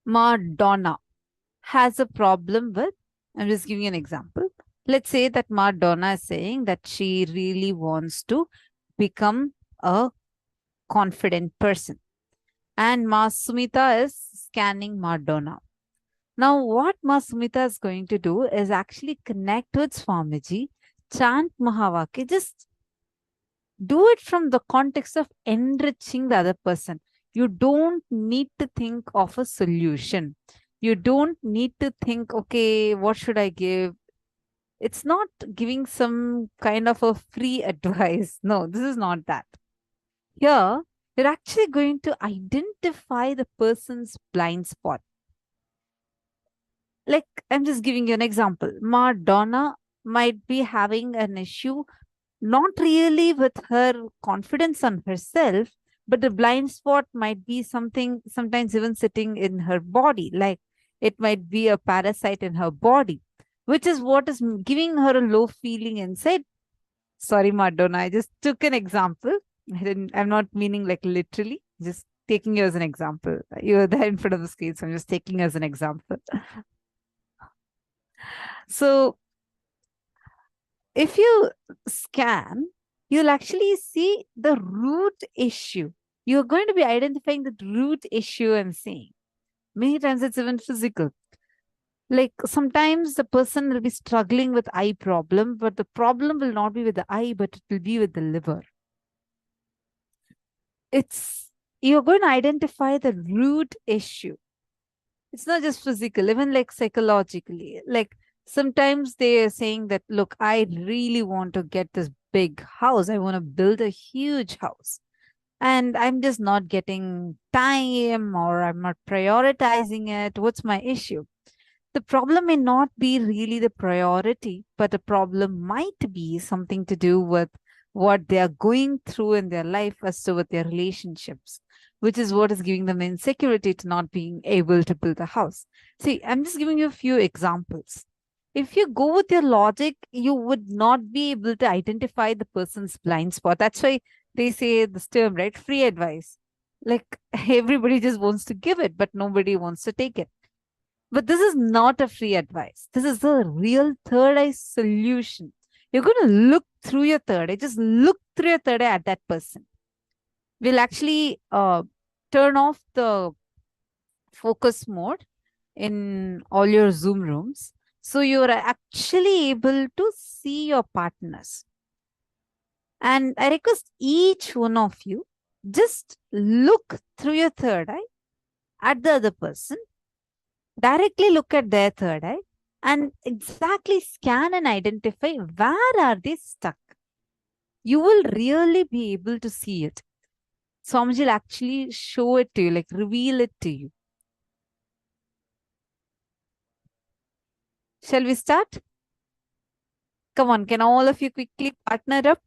Speaker 8: Madonna has a problem with, I'm just giving you an example. Let's say that Madonna is saying that she really wants to become a confident person. And Ma Sumita is scanning Madonna. Now, what Ma Sumita is going to do is actually connect with Swamiji, chant Mahavakya, just do it from the context of enriching the other person. You don't need to think of a solution. You don't need to think, okay, what should I give? It's not giving some kind of a free advice. No, this is not that. Here, you're actually going to identify the person's blind spot. Like, I'm just giving you an example. Madonna might be having an issue, not really with her confidence on herself, but the blind spot might be something sometimes even sitting in her body. Like, it might be a parasite in her body, which is what is giving her a low feeling inside. Sorry, Madonna, I just took an example. I'm not meaning like literally, just taking you as an example. You're there in front of the screen, so I'm just taking you as an example. So if you scan, you'll actually see the root issue. You're going to be identifying the root issue and seeing. Many times it's even physical. Like sometimes the person will be struggling with eye problem, but the problem will not be with the eye, but it will be with the liver. You're going to identify the root issue. It's not just physical, even like psychologically. Like sometimes they are saying that, look, I really want to get this big house. I want to build a huge house. And I'm just not getting time, or I'm not prioritizing it. What's my issue? The problem may not be really the priority, but the problem might be something to do with what they are going through in their life as to with their relationships, which is what is giving them insecurity to not being able to build a house. See, I'm just giving you a few examples. If you go with your logic, you would not be able to identify the person's blind spot. That's why they say this term, right? Free advice. Like everybody just wants to give it, but nobody wants to take it. But this is not a free advice. This is a real third eye solution. You're going to look through your third eye. Just look through your third eye at that person. We'll actually turn off the focus mode in all your Zoom rooms. So you're actually able to see your partners. And I request each one of you, just look through your third eye at the other person. Directly look at their third eye and exactly scan and identify where are they stuck. You will really be able to see it. Swamiji will actually show it to you, like reveal it to you. Shall we start? Come on, can all of you quickly partner up?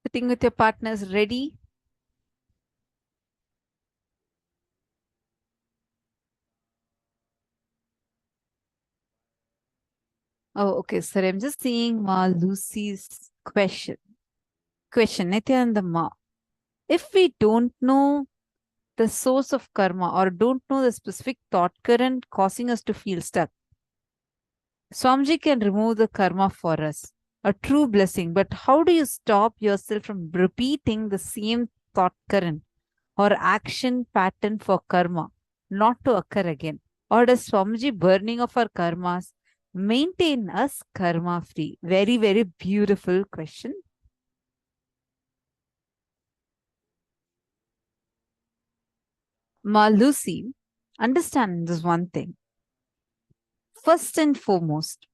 Speaker 8: Sitting with your partners, ready? Oh, okay. So I'm just seeing Ma Lucy's question. Nithyananda Ma. If we don't know the source of karma or don't know the specific thought current causing us to feel stuck, Swamiji can remove the karma for us. A true blessing. But how do you stop yourself from repeating the same thought current or action pattern for karma not to occur again? Or does Swamiji burning of our karmas maintain us karma free? Very, very beautiful question. Ma Lucy, understand this one thing. First and foremost,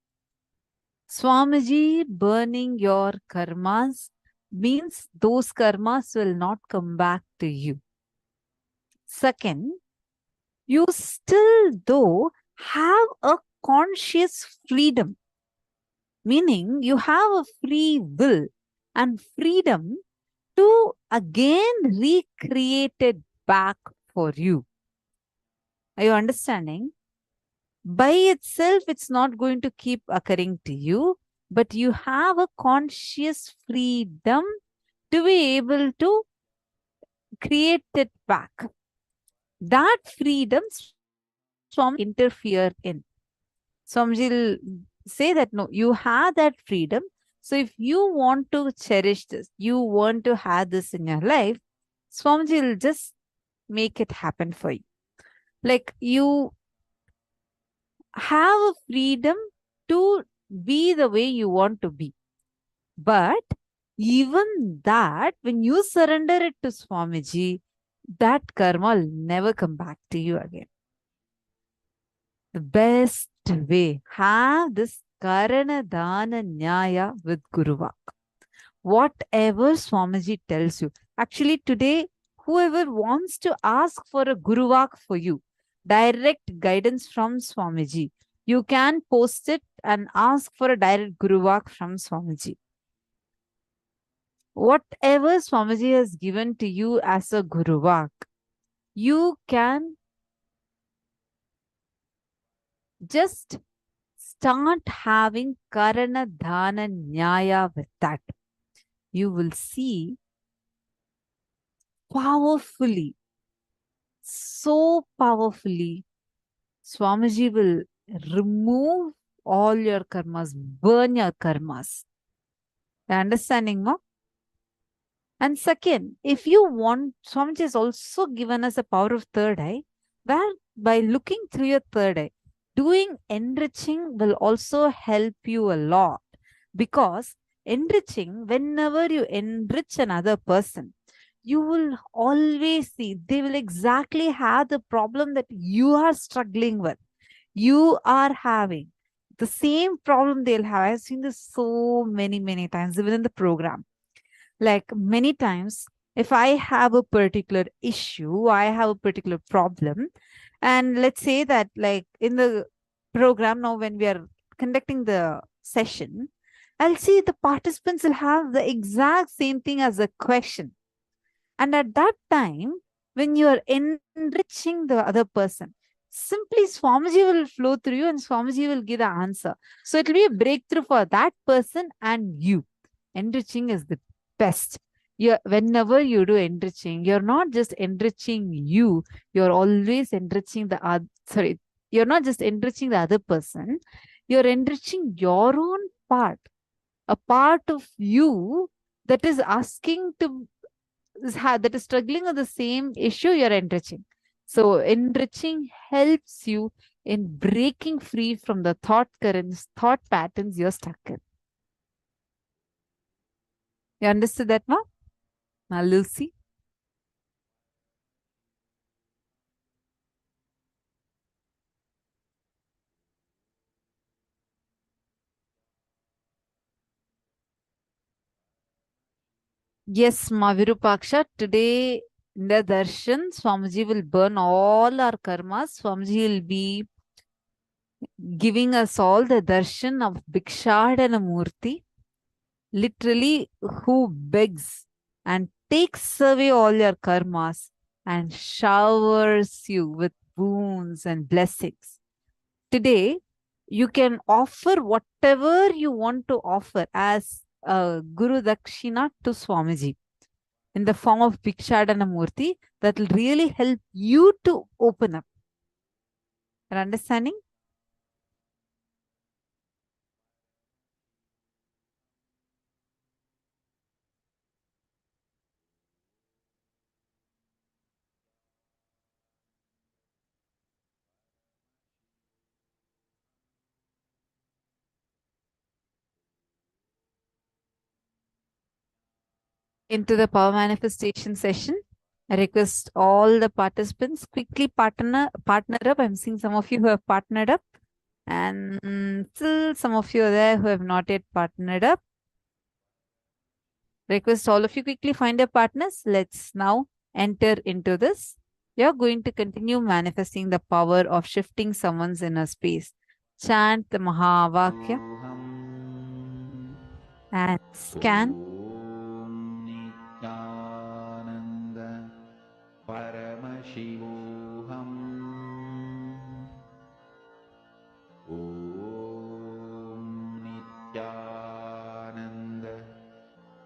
Speaker 8: Swamiji burning your karmas means those karmas will not come back to you. Second, you still though have a conscious freedom, meaning you have a free will and freedom to again recreate it back for you. Are you understanding? By itself, it's not going to keep occurring to you, but you have a conscious freedom to be able to create it back. That freedom Swami interfere in. Swamiji will say that no, you have that freedom. So if you want to cherish this, you want to have this in your life, Swamiji will just make it happen for you. Like you have a freedom to be the way you want to be. But even that, when you surrender it to Swamiji, that karma will never come back to you again. The best way. Have this Karana Dana Nyaya with Guruvak. Whatever Swamiji tells you. Actually, today, whoever wants to ask for a Guruvak for you, direct guidance from Swamiji, you can post it and ask for a direct Guruvak from Swamiji. Whatever Swamiji has given to you as a Guruvak, you can just start having Karana Dhana Nyaya with that. You will see powerfully, so powerfully, Swamiji will remove all your karmas, burn your karmas. The understanding, ma? And second, if you want, Swamiji has also given us a power of third eye, where by looking through your third eye, doing enriching will also help you a lot. Because enriching, whenever you enrich another person, you will always see they will exactly have the problem that you are struggling with. You are having the same problem they'll have. I've seen this so many times, even in the program. Like many times, if I have a particular issue, I have a particular problem, and let's say that, like in the program now, when we are conducting the session, I'll see the participants will have the exact same thing as a question. And at that time, when you are enriching the other person, simply Swamiji will flow through you and Swamiji will give the answer. So it will be a breakthrough for that person and you. Enriching is the best. Whenever you do enriching, you're not just enriching you, you're always enriching the other. Sorry, you're not just enriching the other person, you're enriching your own part, a part of you that is asking to that is struggling with the same issue. You're enriching. So enriching helps you in breaking free from the thought currents, thought patterns you're stuck in. You understood that, ma? Now, Lucy. Yes, ma, Virupaksha. Today in the darshan, Swamiji will burn all our karmas. Swamiji will be giving us all the darshan of Bhikshadana Murti, literally who begs and takes away all your karmas and showers you with boons and blessings. Today, you can offer whatever you want to offer as a Guru Dakshina to Swamiji in the form of Bhikshadana Murti that will really help you to open up. Your understanding? Into the power manifestation session. I request all the participants quickly partner up. I'm seeing some of you who have partnered up, and still some of you are there who have not yet partnered up. Request all of you quickly find your partners. Let's now enter into this. You're going to continue manifesting the power of shifting someone's inner space. Chant the Mahavakya and scan.
Speaker 2: Nithyananda Paramashivoham. Om Nithyananda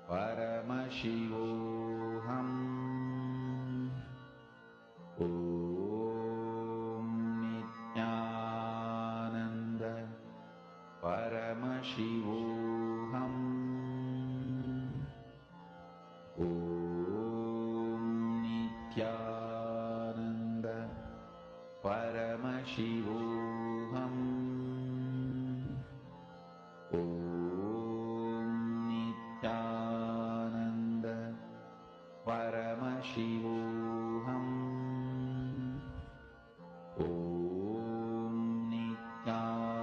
Speaker 2: Paramashivoham. Om Nithyananda Paramashivoham. Om Nithyananda Paramashivoham. Om Nithyananda Paramashivoham. Om Nithyananda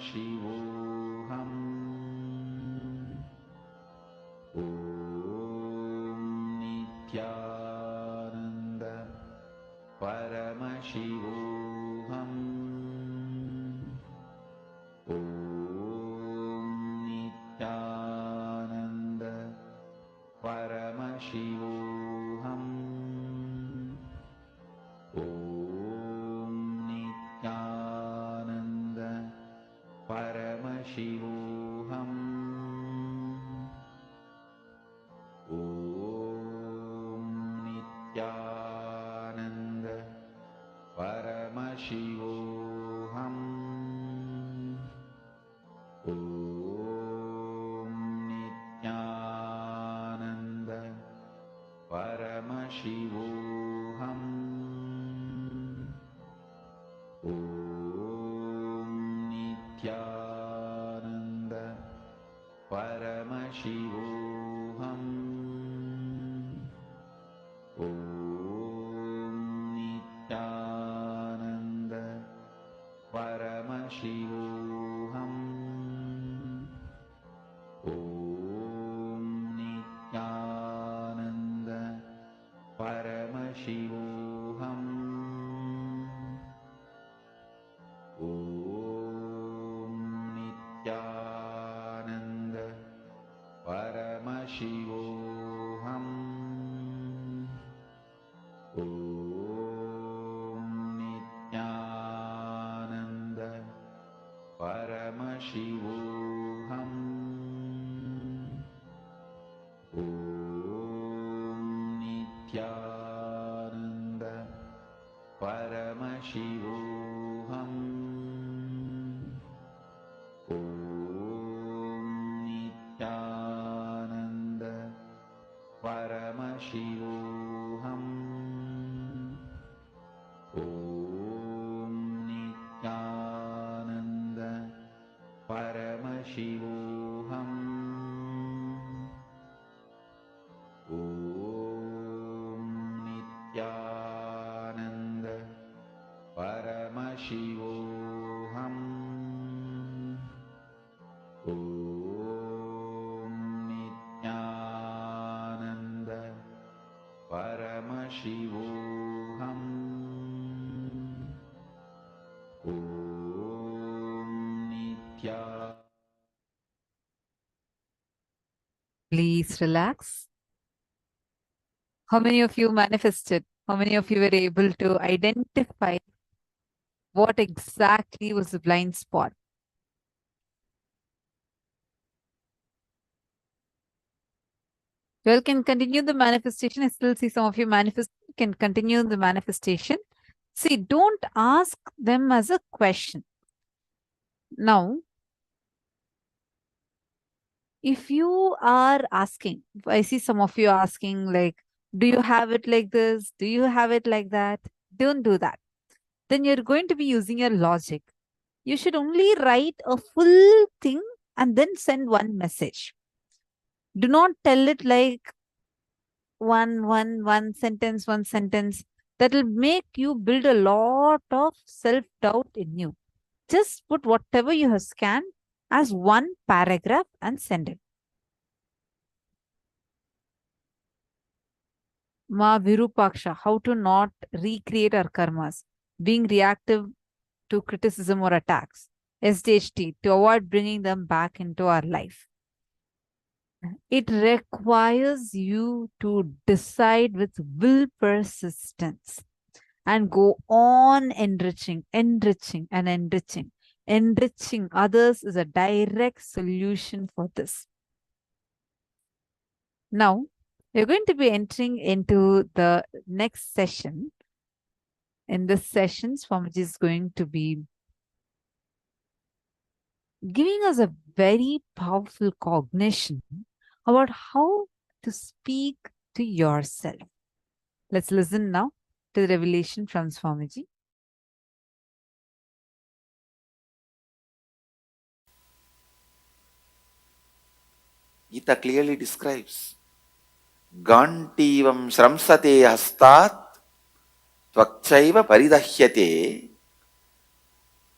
Speaker 2: Paramashivoham. Om Nithyananda Paramashivoham. Om Nithyananda Paramashivoham. Om Nithyananda Paramashivoham. Om Nithyananda Paramashivoham. Om Nithyananda Paramashivoham. Om Nithyananda Paramashivoham. Om Nithyananda Paramashivoham. Om Nithyananda Paramashivoham. Om Nithyananda Paramashivoham. Om Nithyananda Paramashivoham. Om Nithyananda Paramashivoham. Om Nithyananda Paramashivoham. Om Nithyananda Paramashivoham. Om Nithyananda Paramashivoham. Om Nithyananda Paramashivoham. Om Nithyananda.
Speaker 8: Please relax. How many of you manifested? How many of you were able to identify what exactly was the blind spot? You can continue the manifestation. I still see some of you can continue the manifestation. See, don't ask them as a question. Now, if you are asking, I see some of you asking like, do you have it like this? Do you have it like that? Don't do that. Then you're going to be using your logic. You should only write a full thing and then send one message. Do not tell it like one sentence. That will make you build a lot of self-doubt in you. Just put whatever you have scanned as one paragraph and send it. Ma Virupaksha, how to not recreate our karmas, being reactive to criticism or attacks. SDHT, to avoid bringing them back into our life. It requires you to decide with will persistence and go on enriching. Enriching others is a direct solution for this. Now, we're going to be entering into the next session. In this session, Swamiji is going to be giving us a very powerful cognition about how to speak to yourself. Let's listen now to the revelation from Swamiji.
Speaker 7: Gita clearly describes Gantivam Shramsate Hastat Tvakchaiva Paridahyate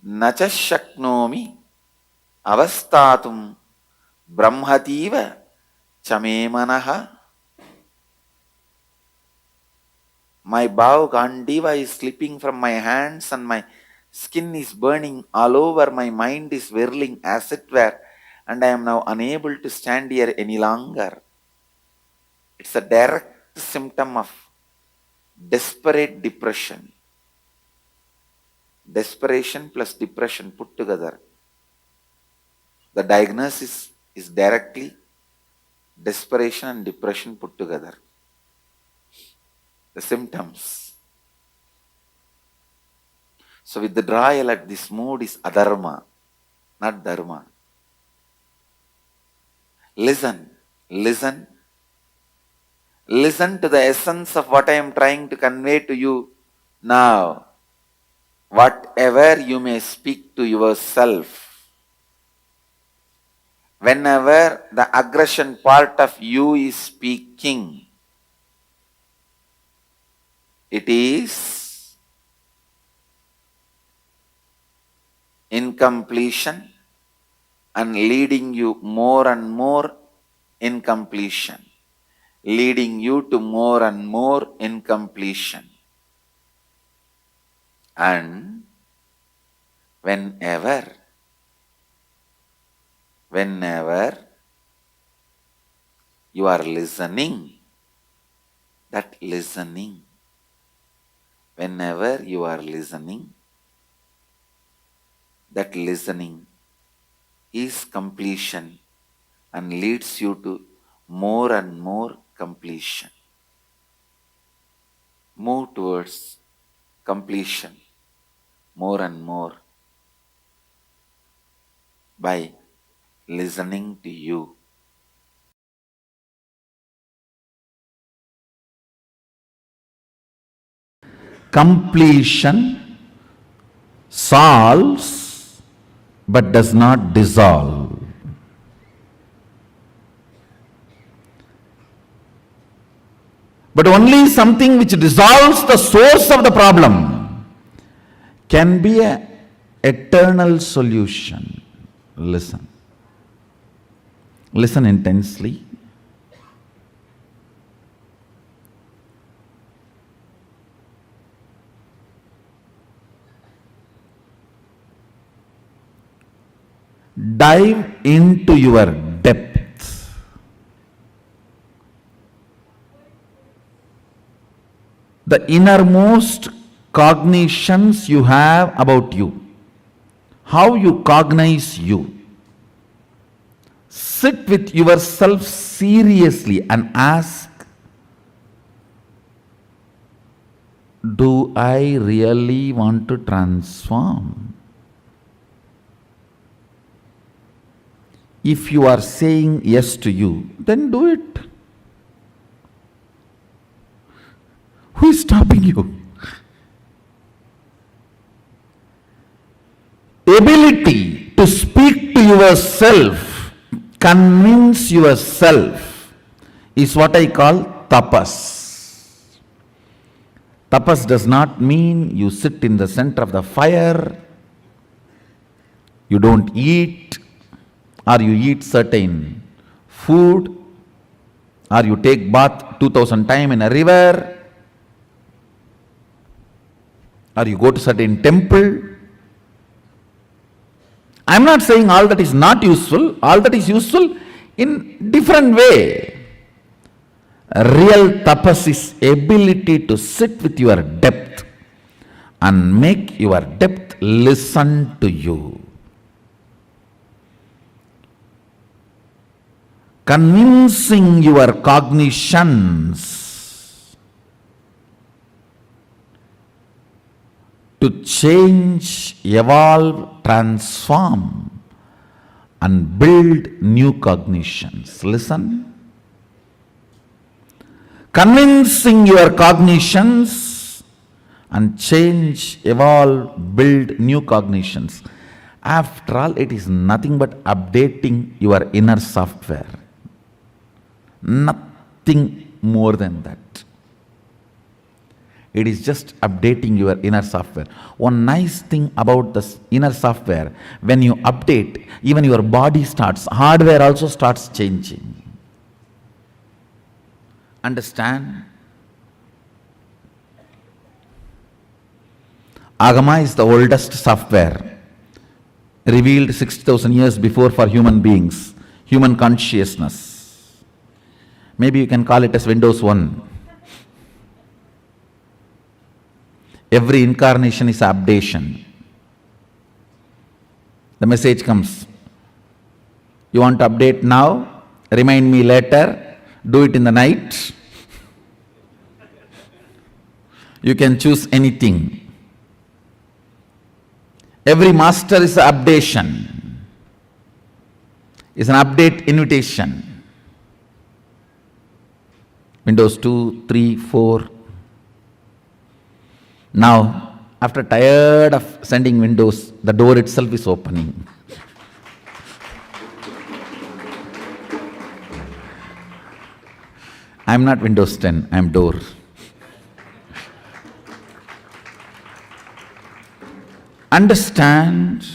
Speaker 7: Nacha Shaknomi avastatum brahmativa chame manaha. My bhav gandiva is slipping from my hands and my skin is burning all over. My mind is whirling as it were, and I am now unable to stand here any longer. It's a direct symptom of desperate depression. Desperation plus depression put together. The diagnosis is directly desperation and depression put together. The symptoms. So withdrawal at this mood is adharma, not dharma. Listen, listen. Listen to the essence of what I am trying to convey to you now. Whatever you may speak to yourself, whenever the aggression part of you is speaking, it is incompletion and leading you more and more incompletion, leading you to more and more incompletion. And whenever you are listening, that listening, whenever you are listening, that listening is completion and leads you to more and more completion. Move towards completion more and more by listening to you. Completion solves but does not dissolve. But only something which dissolves the source of the problem can be an eternal solution. Listen. Listen intensely. Dive into your depth. The innermost cognitions you have about you. How you cognize you. Sit with yourself seriously and ask, do I really want to transform? If you are saying yes to you, then do it. Who is stopping you? Ability to speak to yourself, convince yourself, is what I call tapas. Tapas does not mean you sit in the center of the fire, you don't eat, or you eat certain food, or you take bath 2000 times in a river, or you go to certain temple. I am not saying all that is not useful, all that is useful in different way. Real tapas is ability to sit with your depth and make your depth listen to you. Convincing your cognitions to change, evolve, transform, and build new cognitions. Listen. Convincing your cognitions and change, evolve, build new cognitions. After all, it is nothing but updating your inner software. Nothing more than that. It is just updating your inner software. One nice thing about this inner software, when you update, even your body starts, hardware also starts changing. Understand? Agama is the oldest software, revealed 60,000 years before for human beings, human consciousness. Maybe you can call it as Windows 1. Every incarnation is an updation. The message comes. You want to update now? Remind me later. Do it in the night. You can choose anything. Every master is an updation. It's an update invitation. Windows 2, 3, 4. Now, after tired of sending windows, the door itself is opening. I am not Windows 10, I am door. Understand,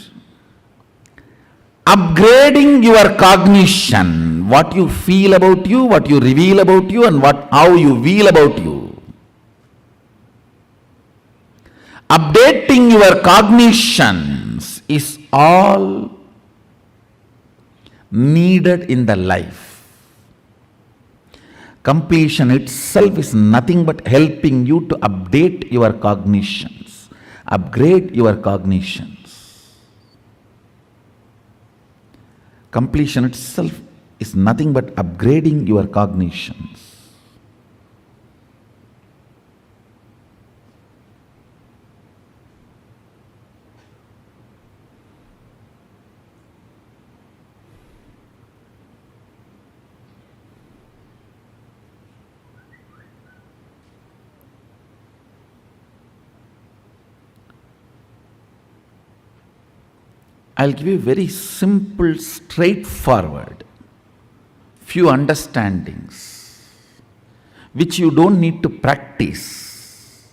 Speaker 7: upgrading your cognition, what you feel about you, what you reveal about you, and how you feel about you. Updating your cognitions is all needed in the life. Completion itself is nothing but helping you to update your cognitions, upgrade your cognitions. Completion itself is nothing but upgrading your cognitions. I'll give you very simple, straightforward, few understandings, which you don't need to practice.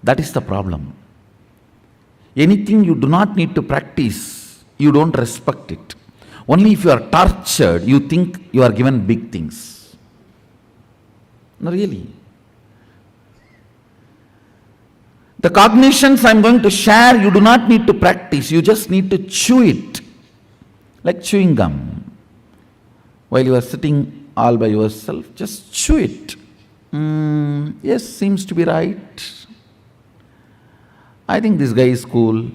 Speaker 7: That is the problem. Anything you do not need to practice, you don't respect it. Only if you are tortured, you think you are given big things. No, really. The cognitions I am going to share, you do not need to practice, you just need to chew it, like chewing gum. While you are sitting all by yourself, just chew it. Yes, seems to be right. I think this guy is cool.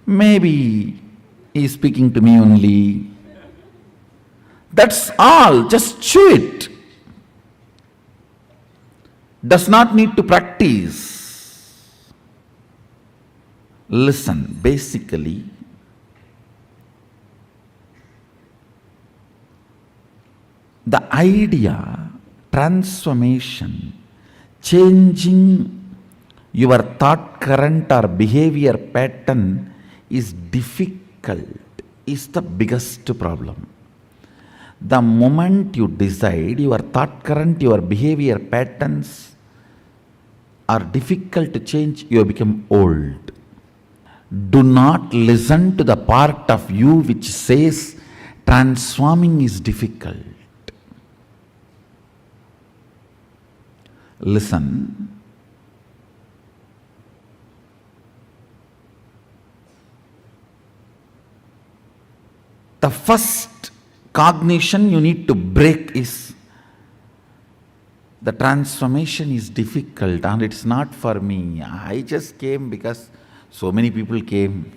Speaker 7: Maybe he is speaking to me only. That's all, just chew it. Does not need to practice. Listen, basically, the idea, transformation, changing your thought current or behavior pattern is difficult, is the biggest problem. The moment you decide your thought current, your behavior patterns are difficult to change, you become old. Do not listen to the part of you which says transforming is difficult. Listen. The first cognition you need to break is the transformation is difficult and it's not for me. I just came because so many people came.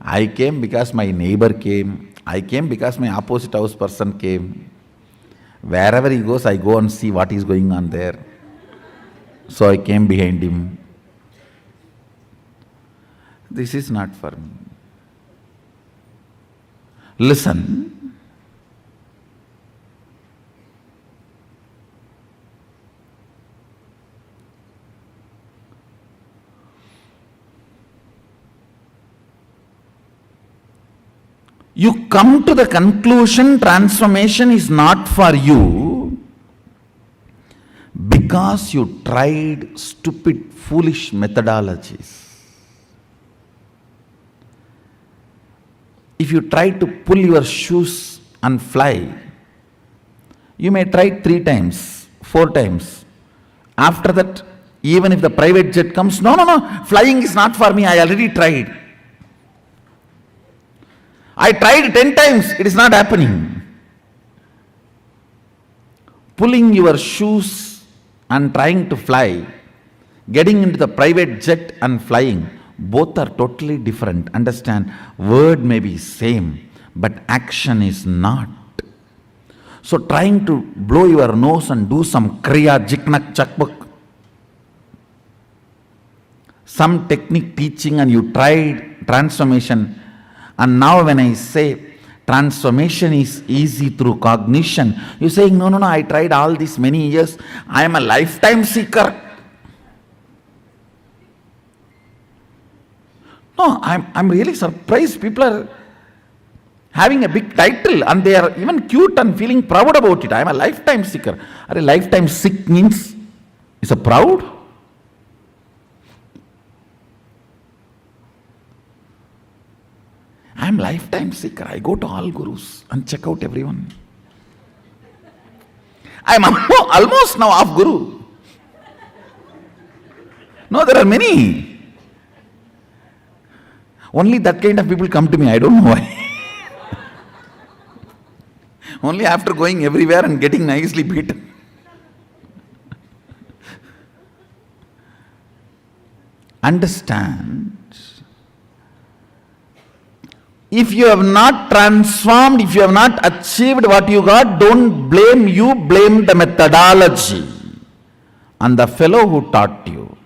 Speaker 7: I came because my neighbor came. I came because my opposite house person came. Wherever he goes, I go and see what is going on there. So I came behind him. This is not for me. Listen. You come to the conclusion transformation is not for you Because you tried stupid, foolish methodologies. If you try to pull your shoes and fly, you may try 3 times, 4 times. After that, even if the private jet comes, no, flying is not for me, I already tried. I tried 10 times, it is not happening. Pulling your shoes and trying to fly, getting into the private jet and flying, both are totally different. Understand, word may be same, but action is not. So trying to blow your nose and do some kriya, jiknak, chakbuk, some technique teaching, and you tried transformation, and now when I say transformation is easy through cognition, you're saying, no, I tried all this many years, I am a lifetime seeker. No, I'm really surprised. People are having a big title and they are even cute and feeling proud about it. I am a lifetime seeker. Are a lifetime sick means is a proud? I am lifetime seeker. I go to all gurus and check out everyone. I am almost now off guru. No, there are many. Only that kind of people come to me, I don't know why. Only after going everywhere and getting nicely beaten. Understand, if you have not transformed, if you have not achieved what you got, don't blame you, blame the methodology and the fellow who taught you.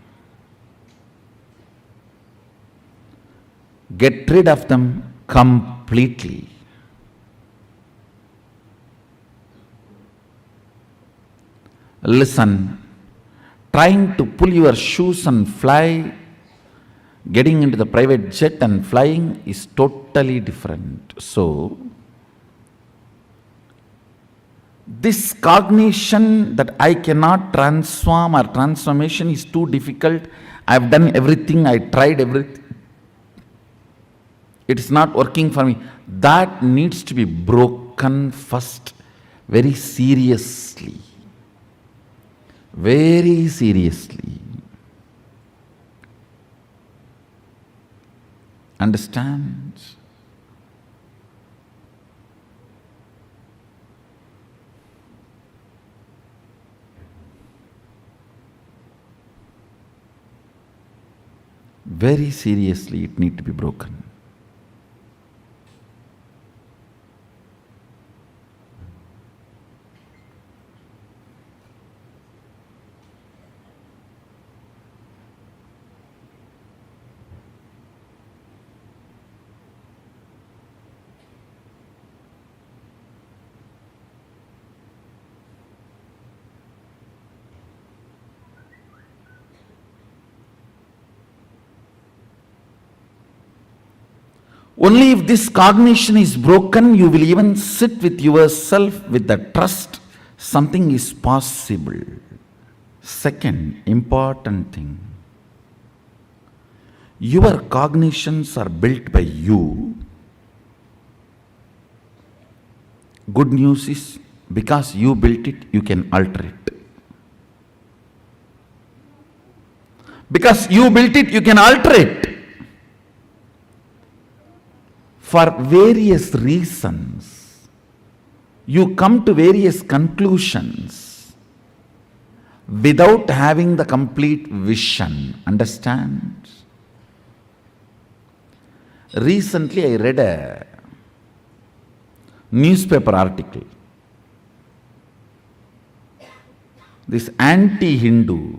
Speaker 7: Get rid of them completely. Listen, trying to pull your shoes and fly, getting into the private jet and flying is totally different. So, this cognition that I cannot transform or transformation is too difficult, I have done everything, I tried everything, it is not working for me, that needs to be broken first, very seriously. Very seriously. Understand? Very seriously, it needs to be broken. Only if this cognition is broken, you will even sit with yourself with the trust something is possible. Second important thing, your cognitions are built by you. Good news is, because you built it, you can alter it. Because you built it, you can alter it. For various reasons, you come to various conclusions without having the complete vision. Understand? Recently, I read a newspaper article. This anti-Hindu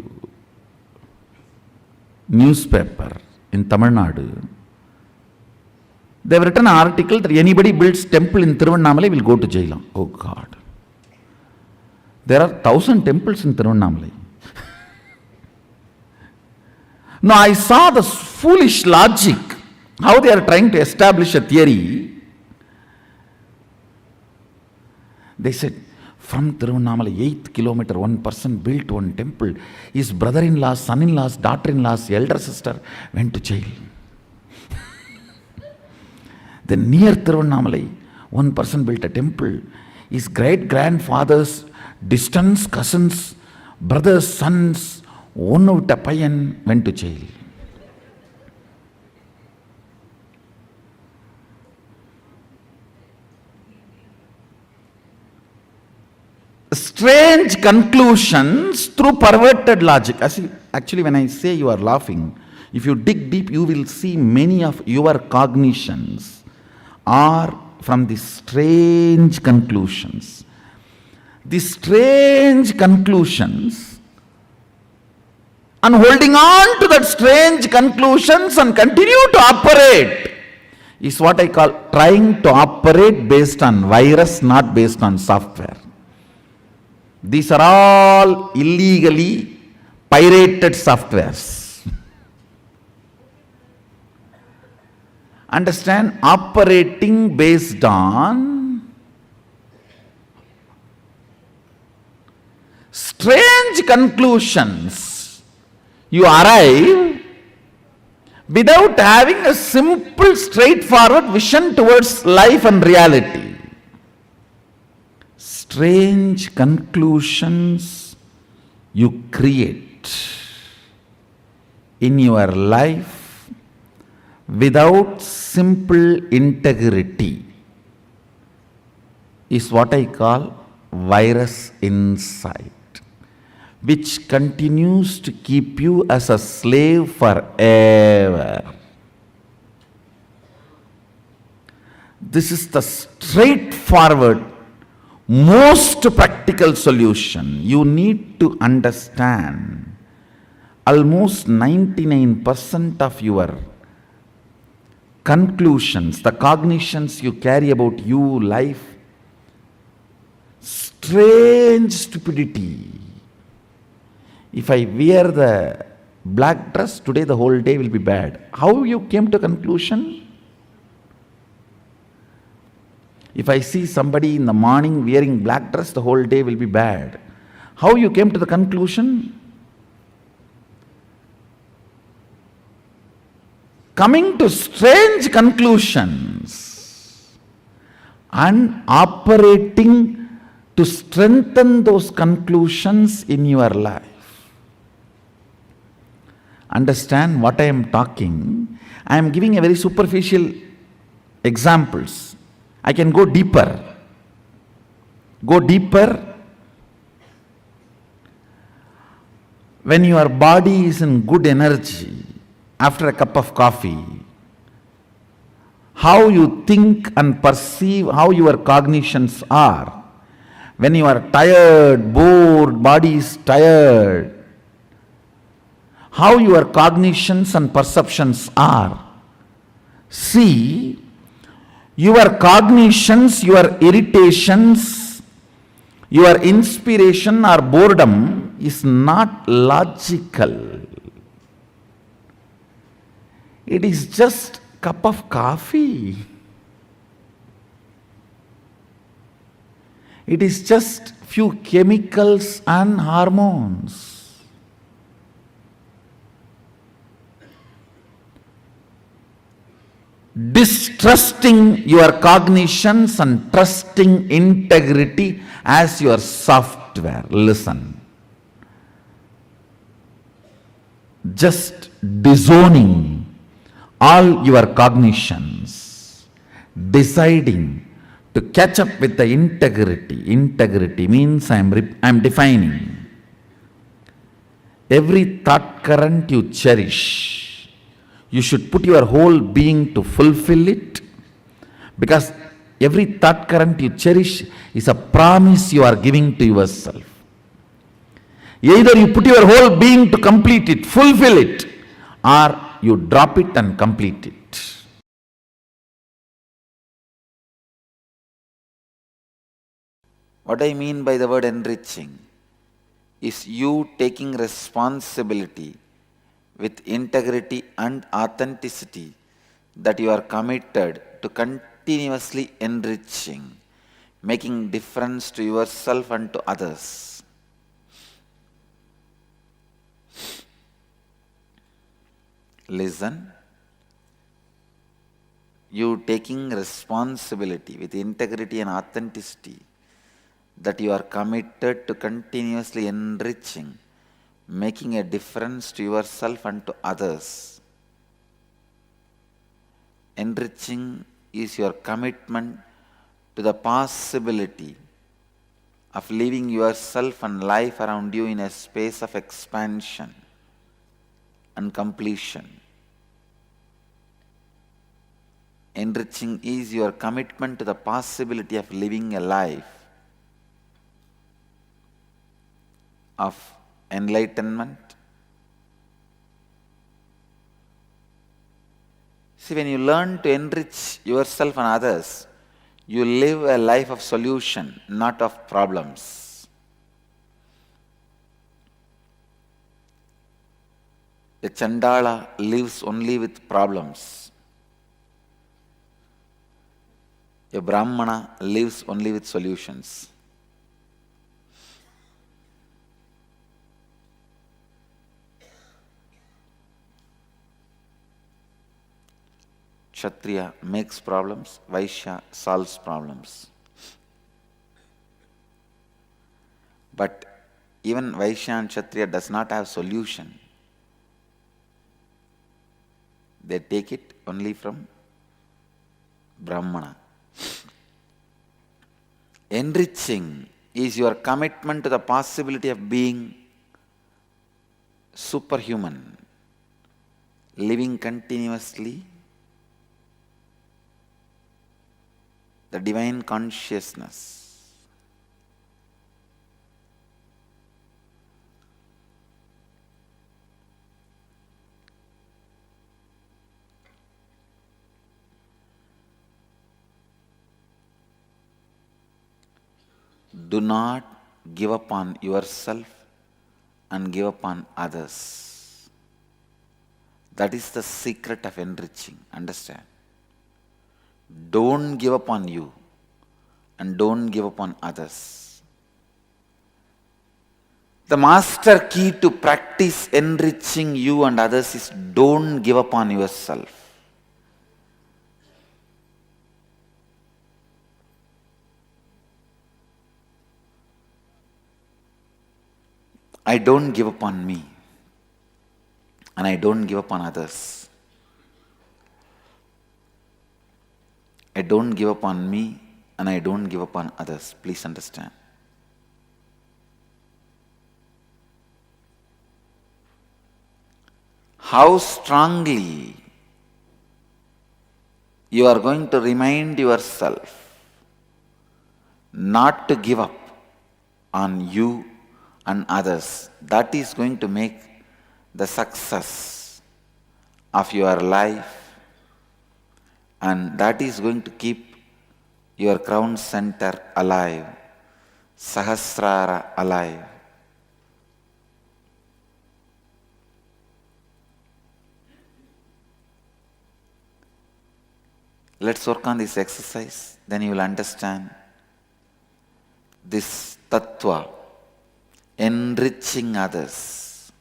Speaker 7: newspaper in Tamil Nadu, they have written an article that anybody builds temple in Tiruvannamalai will go to jail. Oh God. There are 1,000 temples in Tiruvannamalai. Now I saw the foolish logic, how they are trying to establish a theory. They said, From Tiruvannamalai, 8th kilometer, one person built one temple. His brother-in-law, son-in-laws, daughter-in-laws, elder sister went to jail. Then near Tiruvannamalai, one person built a temple. His great-grandfather's distant cousins, brothers, sons, one of payan went to jail. Strange conclusions through perverted logic. Actually, when I say you are laughing, if you dig deep, you will see many of your cognitions are from these strange conclusions. These strange conclusions, and holding on to that strange conclusions and continue to operate is what I call trying to operate based on virus, not based on software. These are all illegally pirated softwares. Understand? Operating based on strange conclusions. You arrive without having a simple, straightforward vision towards life and reality. Strange conclusions you create in your life without simple integrity is what I call virus inside, which continues to keep you as a slave forever. This is the straightforward, most practical solution. You need to understand almost 99% of your conclusions, the cognitions you carry about you, life, strange stupidity. If I wear the black dress, today the whole day will be bad. How you came to conclusion? If I see somebody in the morning wearing black dress, the whole day will be bad. How you came to the conclusion? Coming to strange conclusions and operating to strengthen those conclusions in your life. Understand what I am talking? I am giving a very superficial examples. I can go deeper. Go deeper. When your body is in good energy after a cup of coffee, how you think and perceive, how your cognitions are. When you are tired, bored, body is tired, how your cognitions and perceptions are. See, your cognitions, your irritations, your inspiration or boredom is not logical. It is just cup of coffee. It is just few chemicals and hormones. Distrusting your cognitions and trusting integrity as your software. Listen. Just disowning all your cognitions, deciding to catch up with the integrity. Integrity means I am defining. Every thought current you cherish, you should put your whole being to fulfill it, because every thought current you cherish is a promise you are giving to yourself. Either you put your whole being to complete it, fulfill it, or you drop it and complete it. What I mean by the word enriching is you taking responsibility with integrity and authenticity that you are committed to continuously enriching making difference to yourself and to others. Listen. You taking responsibility with integrity and authenticity that you are committed to continuously enriching, making a difference to yourself and to others. Enriching is your commitment to the possibility of living yourself and life around you in a space of expansion and completion. Enriching is your commitment to the possibility of living a life of enlightenment. See, when you learn to enrich yourself and others, you live a life of solution, not of problems. A Chandala lives only with problems. A Brahmana lives only with solutions. Kshatriya makes problems, Vaishya solves problems. But even Vaishya and Kshatriya does not have solution. They take it only from Brahmana. Enriching is your commitment to the possibility of being superhuman, living continuously the divine consciousness. Do not give up on yourself and give up on others. That is the secret of enriching. Understand? Don't give up on you and don't give up on others. The master key to practice enriching you and others is don't give up on yourself. I don't give up on me and I don't give up on others. I don't give up on me and I don't give up on others. Please understand. How strongly you are going to remind yourself not to give up on you and others, that is going to make the success of your life, and that is going to keep your crown center alive, Sahasrara alive. Let's work on this exercise, then you will understand this tattva, enriching others.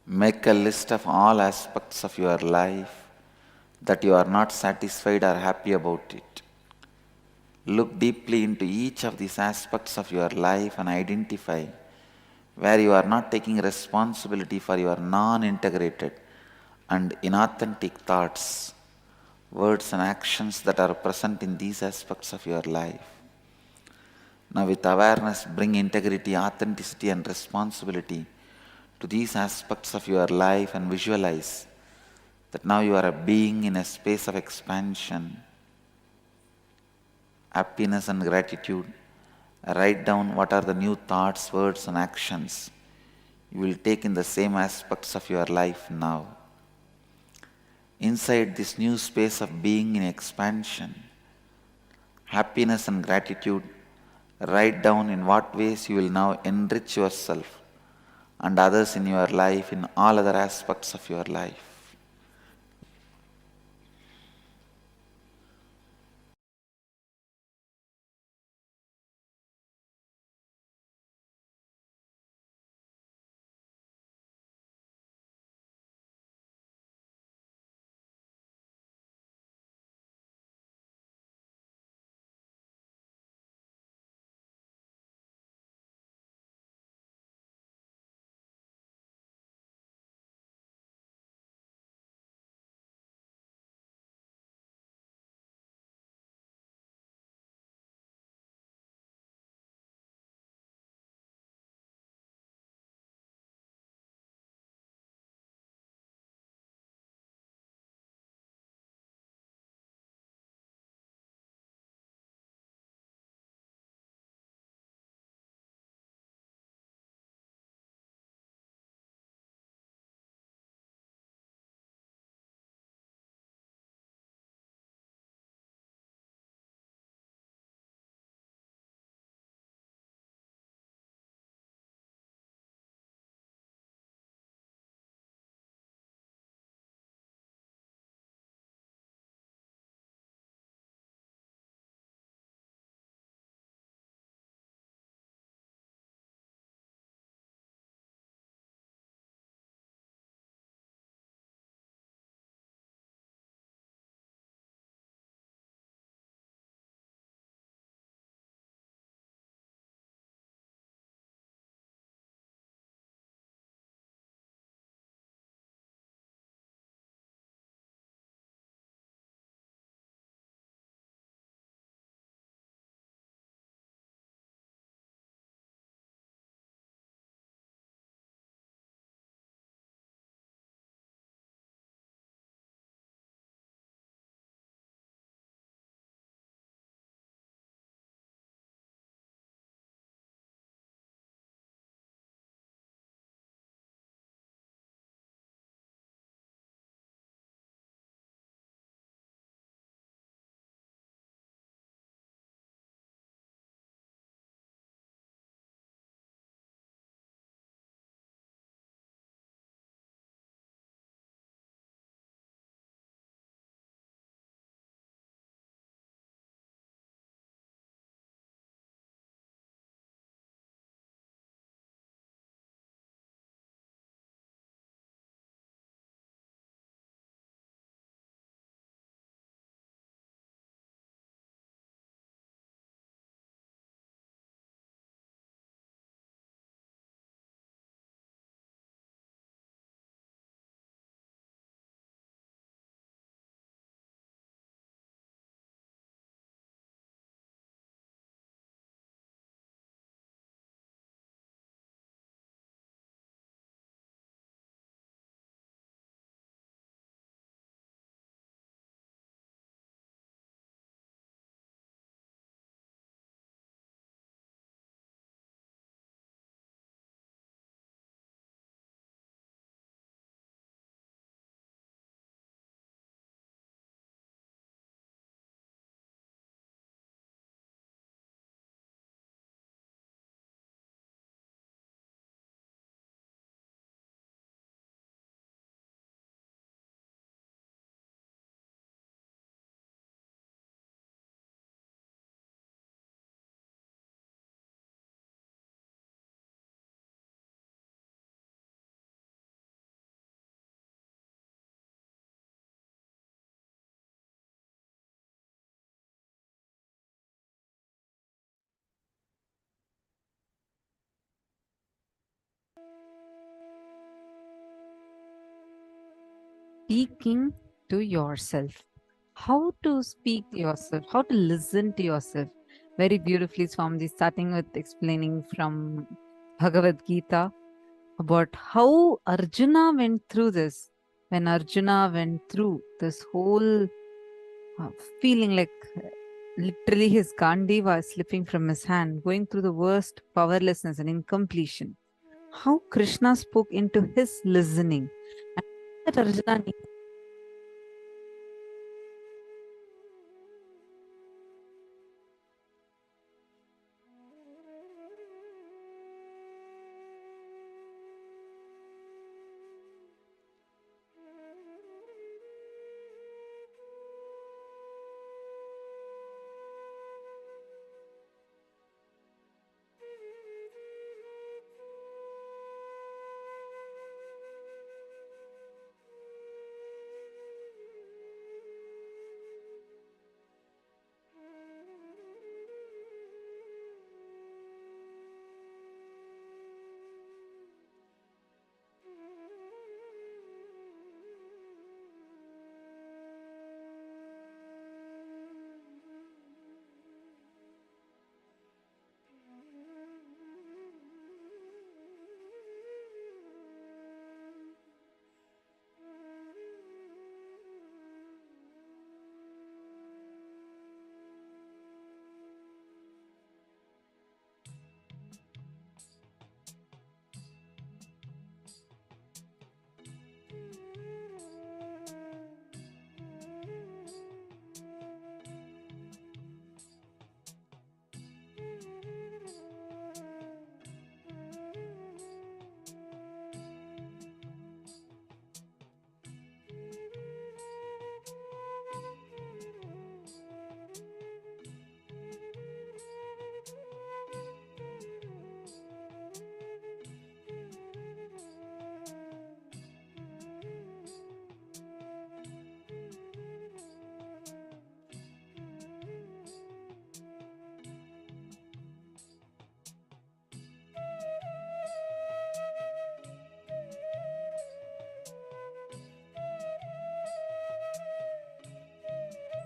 Speaker 7: Make a list of all aspects of your life that you are not satisfied or happy about it. Look deeply into each of these aspects of your life and identify where you are not taking responsibility for your non-integrated and inauthentic thoughts, words and actions that are present in these aspects of your life. Now with awareness, bring integrity, authenticity and responsibility to these aspects of your life and visualize that now you are a being in a space of expansion, happiness and gratitude. Write down what are the new thoughts, words and actions you will take in the same aspects of your life now. inside this new space of being in expansion, happiness and gratitude, write down in what ways you will now enrich yourself and others in your life, in all other aspects of your life.
Speaker 8: Speaking to yourself. How to speak to yourself, how to listen to yourself. Very beautifully, Swamiji, starting with explaining from Bhagavad Gita about how Arjuna went through this. When Arjuna went through this whole feeling like literally his Gandiva is slipping from his hand, going through the worst powerlessness and incompletion. How Krishna spoke into his listening. And that Arjuna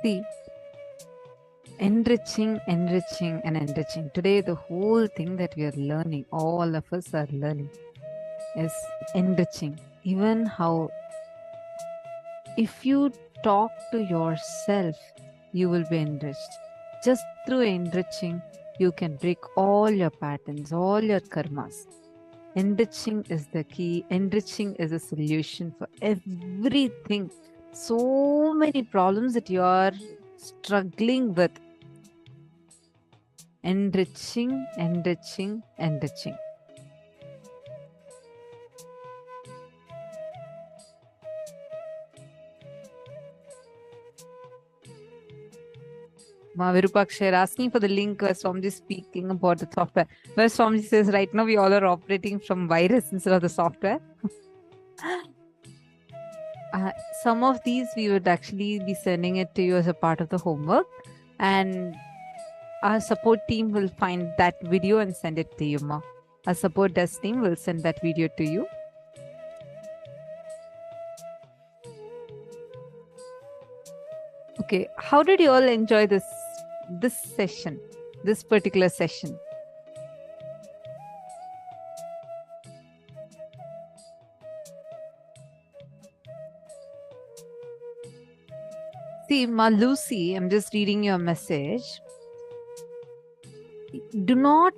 Speaker 8: See, enriching, enriching, and enriching. Today, the whole thing that we are learning, all of us are learning, is enriching. Even how, if you talk to yourself, you will be enriched. Just through enriching, you can break all your patterns, all your karmas. Enriching is the key. Enriching is a solution for everything. So many problems that you are struggling with. Enriching, enriching, enriching. Virupaksha are asking for the link where Swamiji is speaking about the software. Where Swamiji says right now we all are operating from virus instead of the software. Some of these we would actually be sending it to you as a part of the homework, and our support team will find that video and send it to you, Ma. Our support desk team will send that video to you. Okay, how did you all enjoy this session, this particular session? See, Ma Lucy, I'm just reading your message. Do not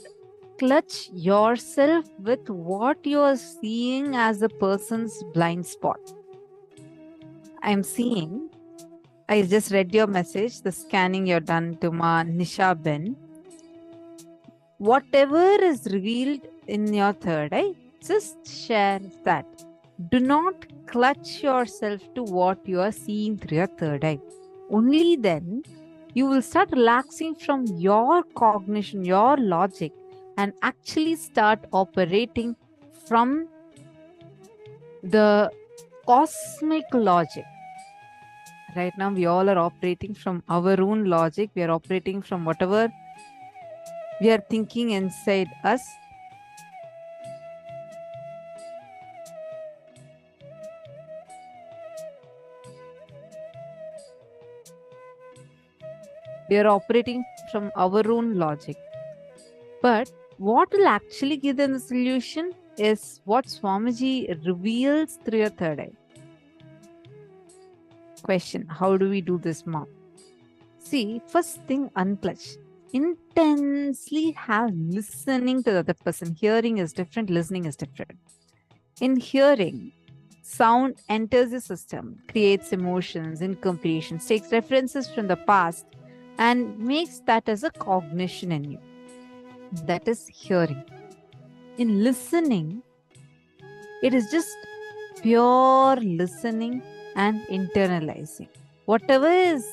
Speaker 8: clutch yourself with what you are seeing as a person's blind spot. I'm seeing, I just read your message, the scanning you're done to Ma Nisha Ben. Whatever is revealed in your third eye, just share that. Do not clutch yourself to what you are seeing through your third eye. Only then you will start relaxing from your cognition, your logic, and actually start operating from the cosmic logic. Right now, we all are operating from our own logic. We are operating from whatever we are thinking inside us. We are operating from our own logic. But what will actually give them the solution is what Swamiji reveals through your third eye. Question, how do we do this, Mom? See, first thing, unclutch. Intensely have listening to the other person. Hearing is different, listening is different. In hearing, sound enters the system, creates emotions, incompletions, takes references from the past, and makes that as a cognition in you. That is hearing. In listening, it is just pure listening and internalizing. Whatever is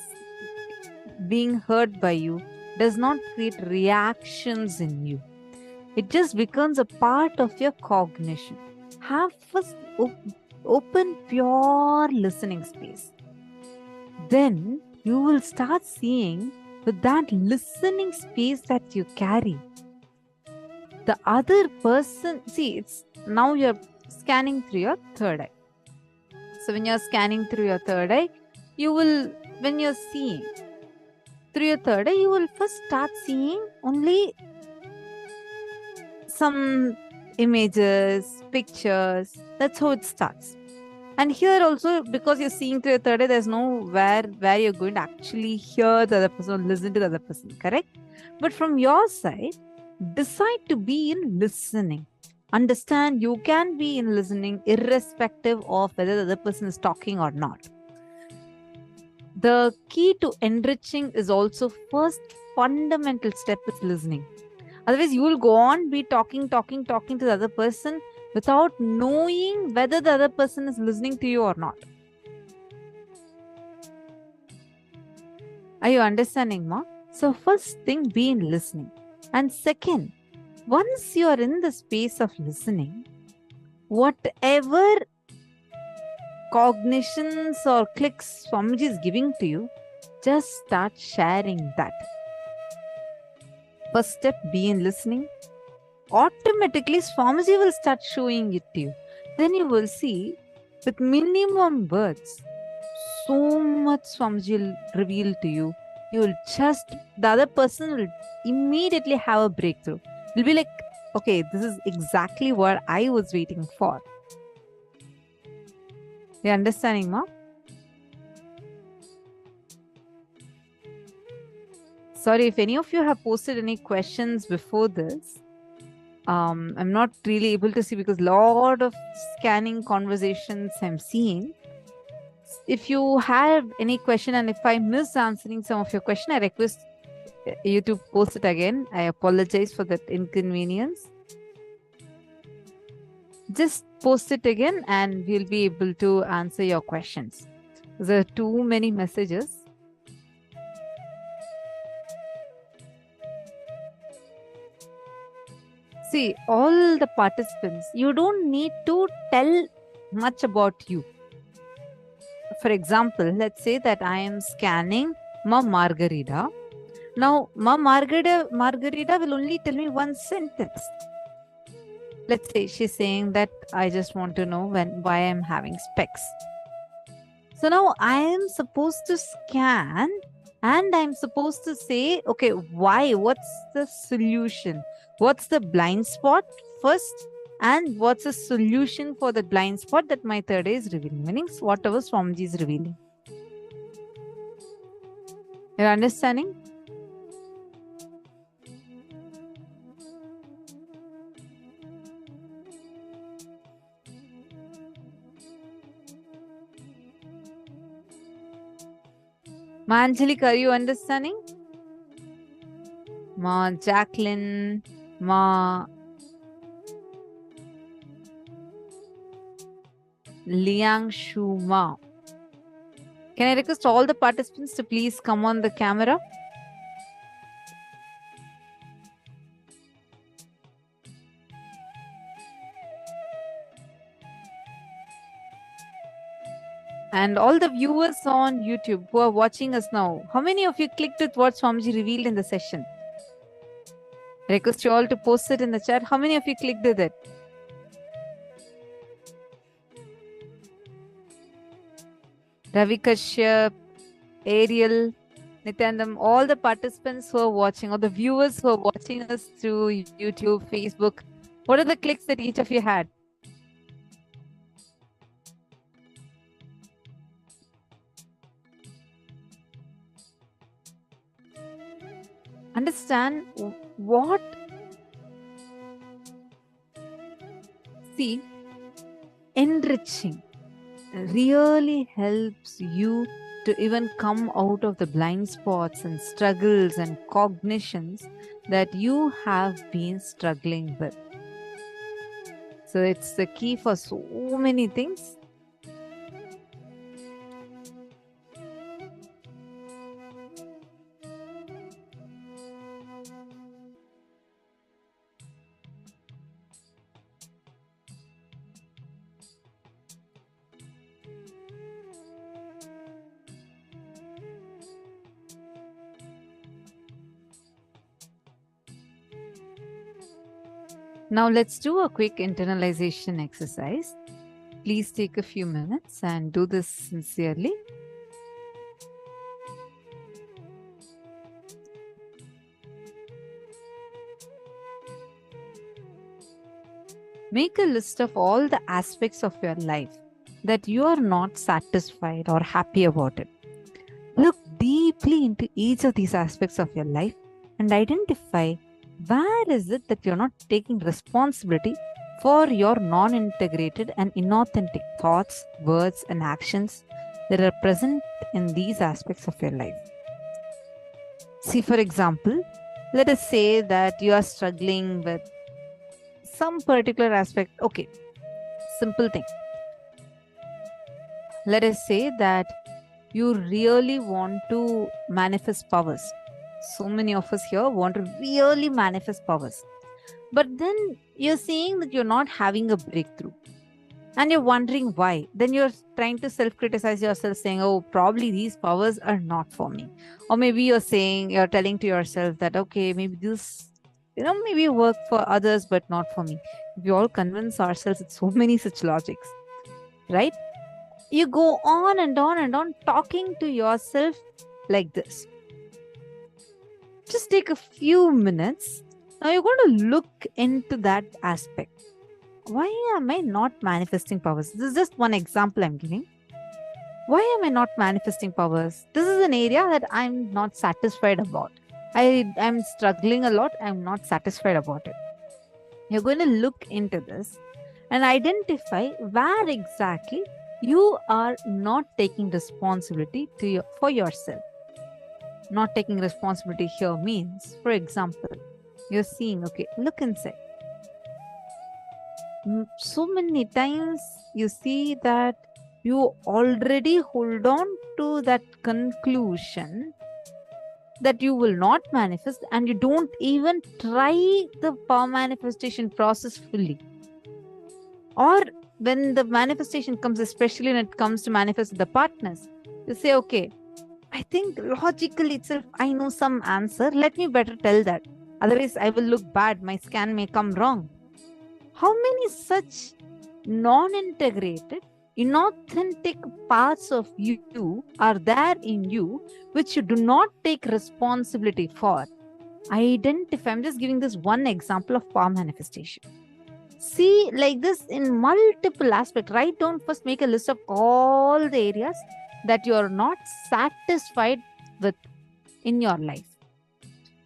Speaker 8: being heard by you does not create reactions in you. It just becomes a part of your cognition. Have first open pure listening space. Then you will start seeing with that listening space that you carry, the other person, see, it's now you're scanning through your third eye. So when you're scanning through your third eye, you will, when you're seeing through your third eye, you will first start seeing only some images, pictures. That's how it starts. And here also, because you're seeing through your third eye, there's no where you're going to actually hear the other person or listen to the other person, correct? But from your side, decide to be in listening. Understand you can be in listening irrespective of whether the other person is talking or not. The key to enriching is also first fundamental step is listening. Otherwise, you will go on be talking to the other person without knowing whether the other person is listening to you or not. Are you understanding, Ma? So first thing, be in listening. And second, once you are in the space of listening, whatever cognitions or clicks Swamiji is giving to you, just start sharing that. First step, be in listening. Automatically, Swamiji will start showing it to you. Then you will see, with minimum words, so much Swamiji will reveal to you. The other person will immediately have a breakthrough. You'll be like, okay, this is exactly what I was waiting for. You understanding, ma? Sorry if any of you have posted any questions before this. I'm not really able to see because a lot of scanning conversations I'm seeing. If you have any question and if I miss answering some of your question, I request you to post it again. I apologize for that inconvenience. Just post it again and we'll be able to answer your questions. There are too many messages. See, all the participants, you don't need to tell much about you. For example, let's say that I am scanning Ma Margarita. Now, Ma Margarita will only tell me one sentence. Let's say she's saying that I just want to know why I'm having specs. So now I am supposed to scan and I'm supposed to say, okay, why? What's the solution? What's the blind spot first? And what's the solution for the blind spot that my third eye is revealing? Meaning whatever Swamiji is revealing. You're understanding? Ma Angelica, are you understanding? Ma Jacqueline, Ma Liang Shu Ma. Can I request all the participants to please come on the camera? And all the viewers on YouTube who are watching us now, how many of you clicked with what Swamiji revealed in the session? Request you all to post it in the chat. How many of you clicked with it? Ravi Kashyap, Ariel, Nithyanandam, all the participants who are watching, or the viewers who are watching us through YouTube, Facebook, what are the clicks that each of you had? Understand what? See, enriching really helps you to even come out of the blind spots and struggles and cognitions that you have been struggling with. So it's the key for so many things. Now let's do a quick internalization exercise. Please take a few minutes and do this sincerely. Make a list of all the aspects of your life that you are not satisfied or happy about it. Look deeply into each of these aspects of your life and identify where is it that you're not taking responsibility for your non-integrated and inauthentic thoughts, words, and actions that are present in these aspects of your life. See, for example, let us say that you are struggling with some particular aspect. Okay, simple thing. Let us say that you really want to manifest powers. So many of us here want to really manifest powers. But then you're saying that you're not having a breakthrough. And you're wondering why. Then you're trying to self-criticize yourself, saying, oh, probably these powers are not for me. Or maybe you're telling to yourself that, okay, maybe this, maybe work for others, but not for me. We all convince ourselves with so many such logics, right? You go on and on and on talking to yourself like this. Just take a few minutes. Now you're going to look into that aspect. Why am I not manifesting powers? This is just one example I'm giving. Why am I not manifesting powers? This is an area that I'm not satisfied about. I'm struggling a lot. I'm not satisfied about it. You're going to look into this and identify where exactly you are not taking responsibility for yourself. Not taking responsibility here means, for example, you're seeing, okay, look inside. So many times you see that you already hold on to that conclusion that you will not manifest, and you don't even try the power manifestation process fully. Or when the manifestation comes, especially when it comes to manifest the partners, you say, okay, I think logically itself, I know some answer. Let me better tell that. Otherwise, I will look bad. My scan may come wrong. How many such non-integrated, inauthentic parts of you are there in you which you do not take responsibility for? Identify. I'm just giving this one example of power manifestation. See like this in multiple aspects. Write down first, make a list of all the areas that you are not satisfied with in your life.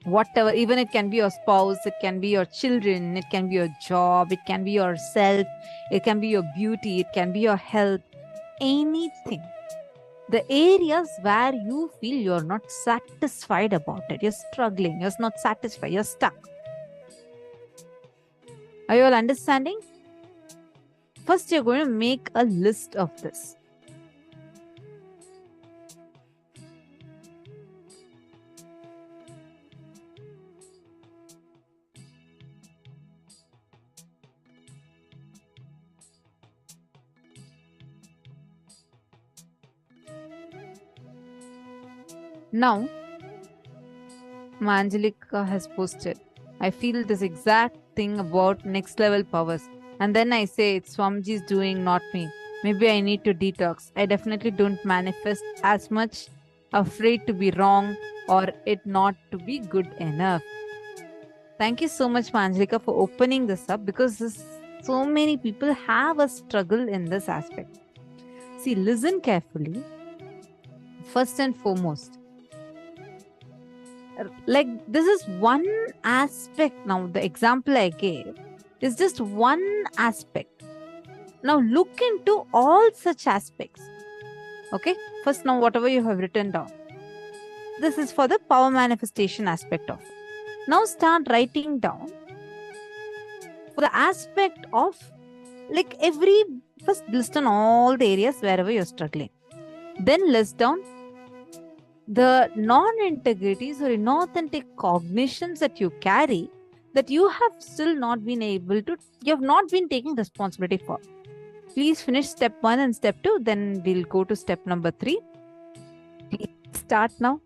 Speaker 8: Whatever, even it can be your spouse, it can be your children, it can be your job, it can be yourself, it can be your beauty, it can be your health, anything. The areas where you feel you're not satisfied about it, you're struggling, you're not satisfied, you're stuck. Are you all understanding? First, you're going to make a list of this. Now, Angelica has posted, I feel this exact thing about next level powers. And then I say, it's Swamiji's doing, not me. Maybe I need to detox. I definitely don't manifest as much, afraid to be wrong or it not to be good enough. Thank you so much, Angelica, for opening this up, because so many people have a struggle in this aspect. See, listen carefully. First and foremost, like this is one aspect. Now the example I gave is just one aspect. Now look into all such aspects. Okay, first, now whatever you have written down, this is for the power manifestation aspect of it. Now start writing down for the aspect of, like, first list down all the areas wherever you're struggling, then list down the non-integrities or inauthentic cognitions that you carry that you have still not been able to, you have not been taking responsibility for. Please finish step 1 and step 2, then we'll go to step number 3. Please start now.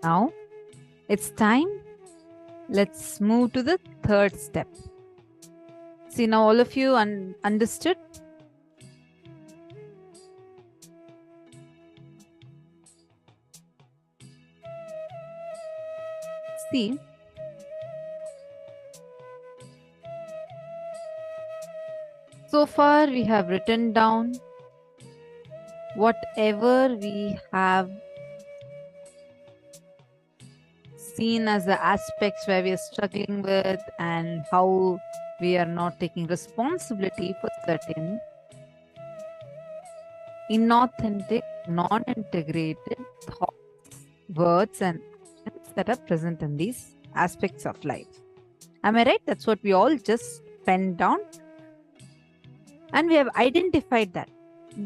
Speaker 8: Now it's time. Let's move to the third step. See, now all of you understood? See, so far we have written down whatever we have seen as the aspects where we are struggling with and how we are not taking responsibility for certain inauthentic, non-integrated thoughts, words, and actions that are present in these aspects of life. Am I right? That's what we all just penned down. And we have identified that.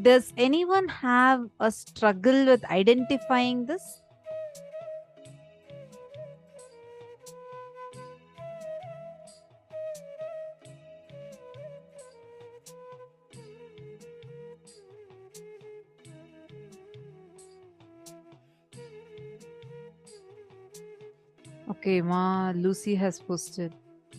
Speaker 8: Does anyone have a struggle with identifying this? Okay, Ma Lucy has posted.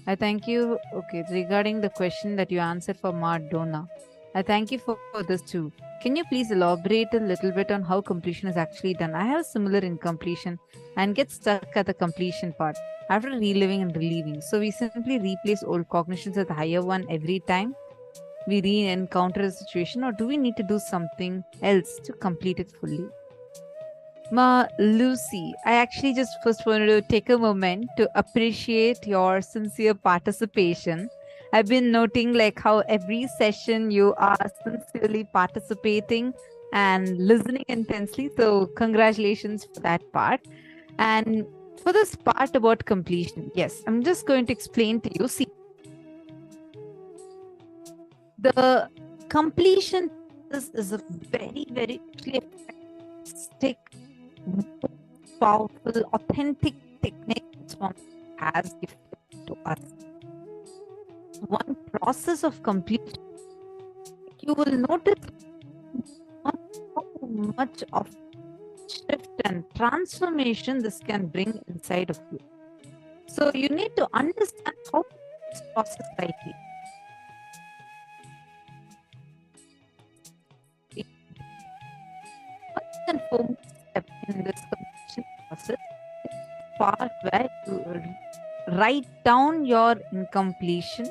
Speaker 8: I thank you. Okay, regarding the question that you answered for Ma Donna, I thank you for this too. Can you please elaborate a little bit on how completion is actually done? I have similar incompletion and get stuck at the completion part after reliving and relieving. So we simply replace old cognitions with the higher one every time we re-encounter a situation, or do we need to do something else to complete it fully? Ma Lucy, I actually just first wanted to take a moment to appreciate your sincere participation. I've been noting like how every session you are sincerely participating and listening intensely. So congratulations for that part. And for this part about completion, yes, I'm just going to explain to you. See, the completion is a very, very stick, powerful, authentic technique that has gifted to us. One process of completion, you will notice how much of shift and transformation this can bring inside of you. So you need to understand how to do this process rightly. First and foremost step in this completion process is the part where you write down your incompletion,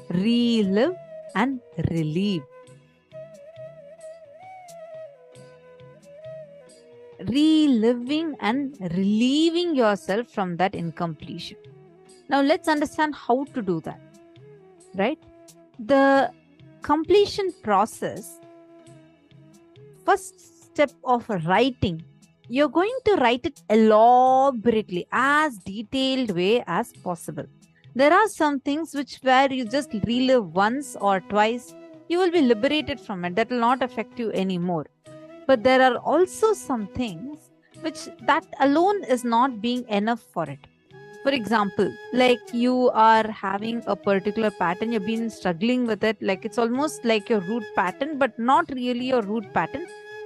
Speaker 8: relive and relieve. Reliving and relieving yourself from that incompletion. Now let's understand how to do that, right? The completion process, first step of writing, you're going to write it elaborately, as detailed way as possible. There are some things which where you just relive once or twice, you will be liberated from it. That will not affect you anymore. But there are also some things which that alone is not being enough for it. For example, like you are having a particular pattern, you've been struggling with it, like it's almost like your root pattern, but not really your root pattern,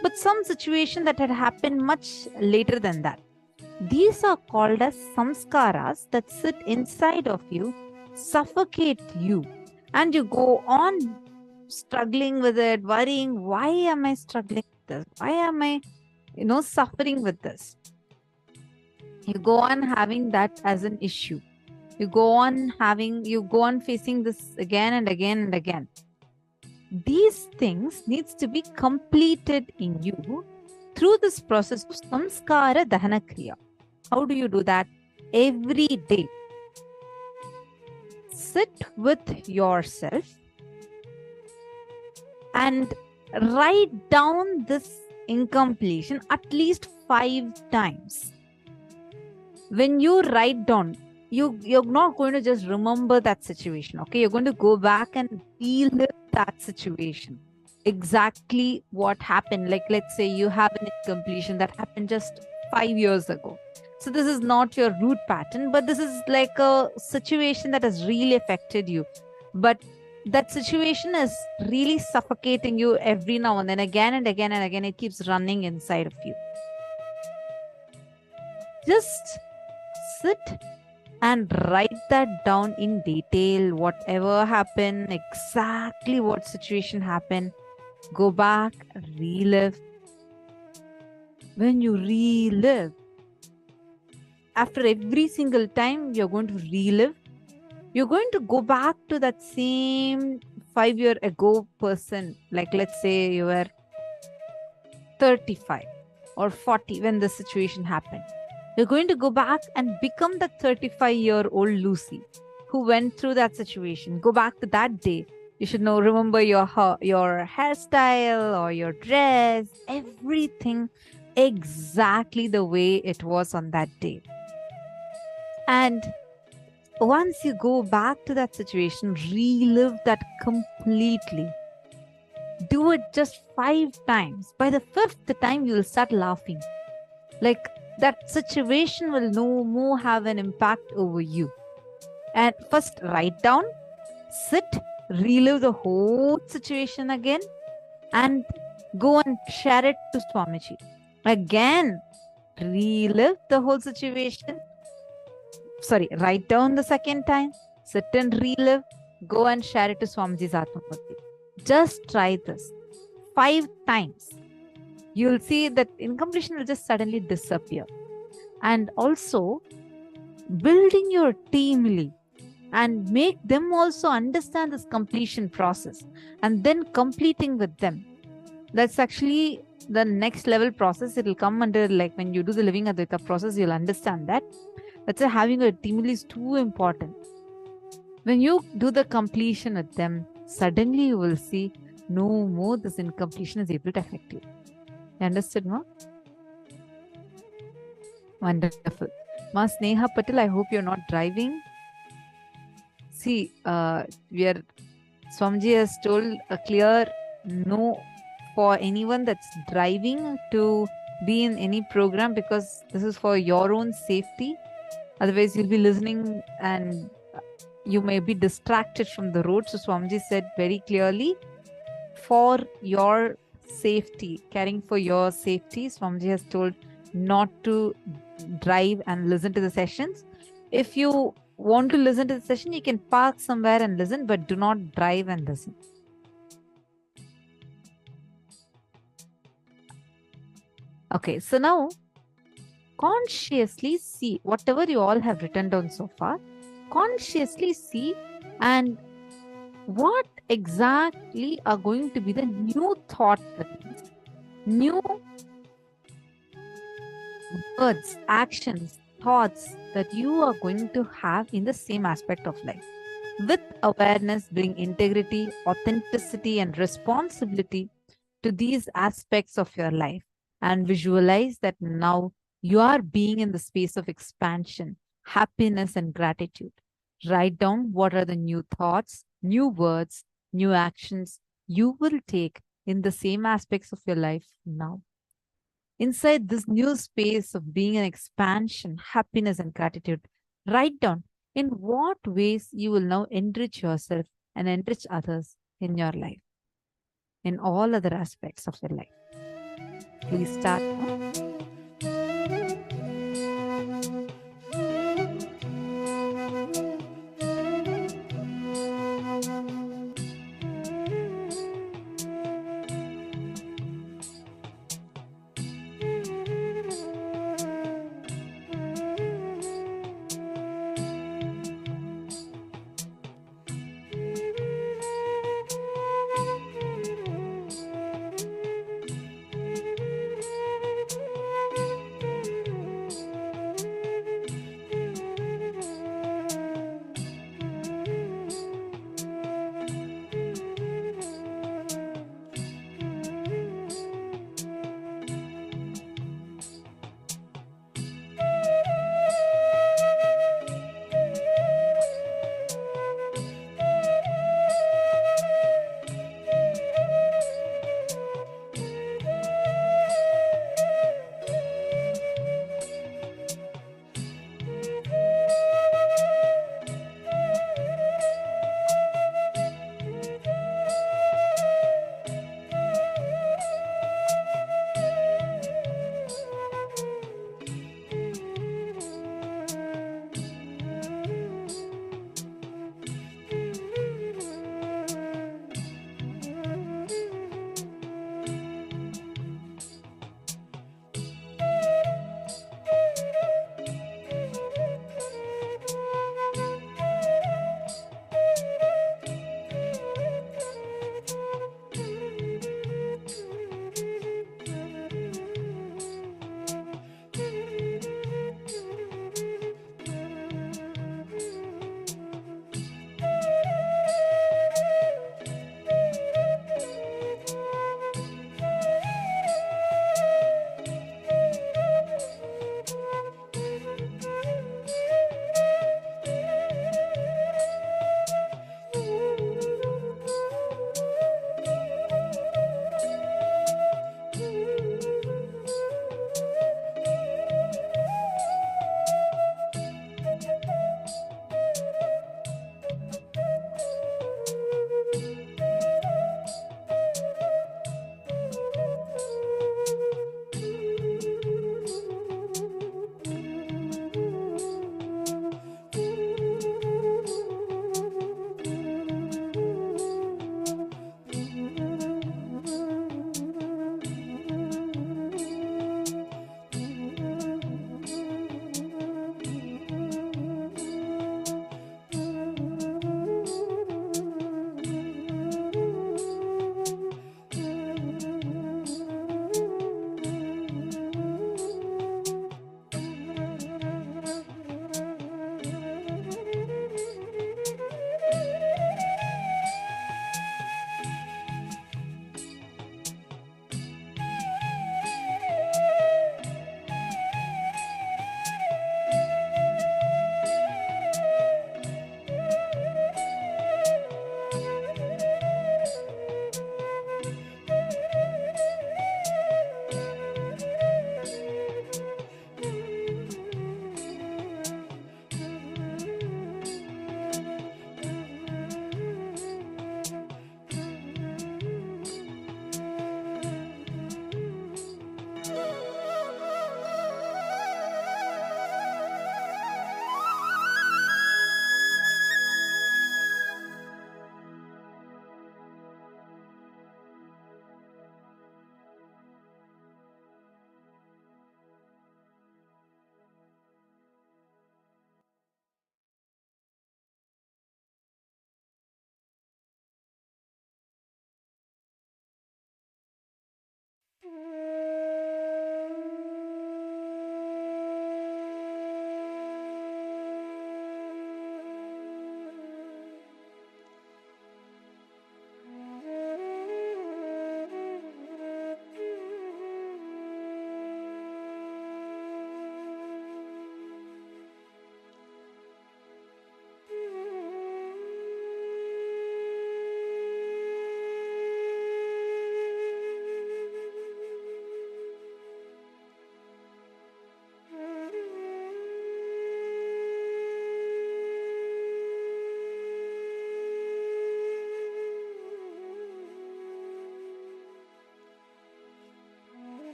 Speaker 8: but some situation that had happened much later than that. These are called as samskaras that sit inside of you, suffocate you, and you go on struggling with it, worrying, why am I struggling with this? Why am I, suffering with this? You go on having that as an issue. You go on facing this again and again and again. These things needs to be completed in you through this process of samskara dahana kriya. How do you do that? Every day. Sit with yourself and write down this incompletion at least 5 times. When you write down, you're not going to just remember that situation, okay? You're going to go back and feel that situation. Exactly what happened. Like, let's say you have an incompletion that happened just 5 years ago. So this is not your root pattern, but this is like a situation that has really affected you. But that situation is really suffocating you every now and then, again and again and again. It keeps running inside of you. Just sit and write that down in detail, whatever happened, exactly what situation happened. Go back, relive. When you relive, after every single time you're going to relive, you're going to go back to that same 5 year ago person. Like, let's say you were 35 or 40 when the situation happened. You're going to go back and become that 35-year-old Lucy who went through that situation. Go back to that day. You should remember your hairstyle or your dress, everything exactly the way it was on that day. And once you go back to that situation, relive that completely. Do it just 5 times. By the 5th time, you'll start laughing. Like, that situation will no more have an impact over you. And first, write down, sit, relive the whole situation again, and go and share it to Swamiji. Again, relive the whole situation. Sorry, write down the second time, sit and relive, go and share it to Swamiji's Atmamurti. Just try this 5 times. You'll see that incompletion will just suddenly disappear. And also, building your teamly and make them also understand this completion process and then completing with them. That's actually the next level process. It will come under, like, when you do the living Advaita process, you'll understand that. That's why having a team is too important. When you do the completion with them, suddenly you will see no more this incompletion is able to affect you. You understood, ma? Wonderful. Ma Sneha Patel, I hope you're not driving. See, Swamiji has told a clear no for anyone that's driving to be in any program, because this is for your own safety. Otherwise, you'll be listening and you may be distracted from the road. So Swamiji said very clearly, for your safety, caring for your safety, Swamiji has told not to drive and listen to the sessions. If you want to listen to the session, you can park somewhere and listen, but do not drive and listen. Okay, so now consciously see whatever you all have written down so far. Consciously see and what exactly are going to be the new thought, new words, actions, thoughts that you are going to have in the same aspect of life. With awareness, bring integrity, authenticity, and responsibility to these aspects of your life, and visualize that now you are being in the space of expansion, happiness, and gratitude. Write down what are the new thoughts, new words, new actions you will take in the same aspects of your life now. Inside this new space of being an expansion, happiness, and gratitude, write down in what ways you will now enrich yourself and enrich others in your life, in all other aspects of your life. Please start.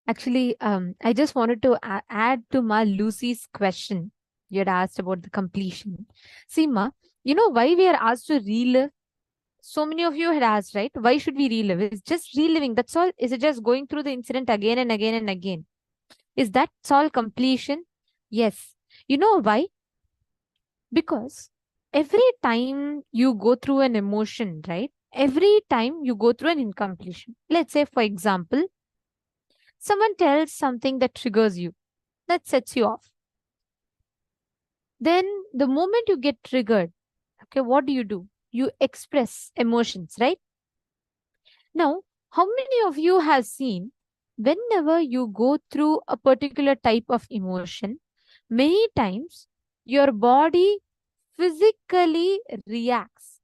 Speaker 6: Actually, I just wanted to add to Ma Lucy's question. You had asked about the completion. See, Ma, you know why we are asked to relive? So many of you had asked, right? Why should we relive? It's just reliving. That's all. Is it just going through the incident again and again and again? Is that all completion? Yes. You know why? Because every time you go through an emotion, right? Every time you go through an incompletion. Let's say, for example, someone tells something that triggers you, that sets you off. Then the moment you get triggered, okay, what do? You express emotions, right? Now, how many of you have seen whenever you go through a particular type of emotion, many times your body physically reacts,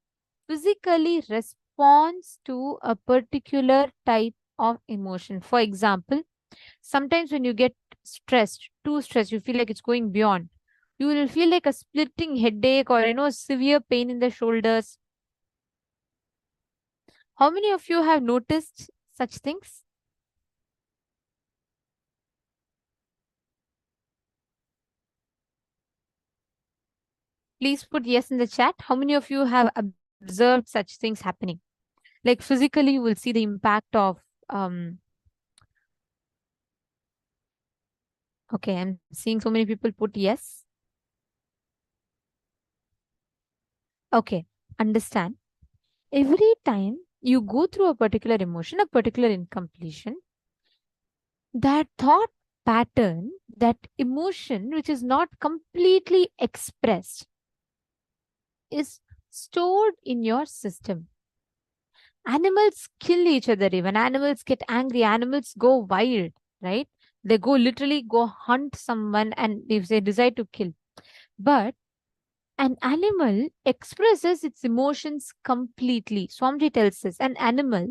Speaker 6: physically responds to a particular type of emotion. For example, sometimes when you get stressed, too stressed, you feel like it's going beyond. You will feel like a splitting headache or, severe pain in the shoulders. How many of you have noticed such things? Please put yes in the chat. How many of you have observed such things happening? Like physically, you will see the impact of. Okay, I'm seeing so many people put yes. Okay, understand. Every time you go through a particular emotion, a particular incompletion, that thought pattern, that emotion which is not completely expressed, is stored in your system. Animals kill each other even. Animals get angry. Animals go wild, right? They literally go hunt someone and if they decide to kill. But an animal expresses its emotions completely. Swamiji tells us an animal,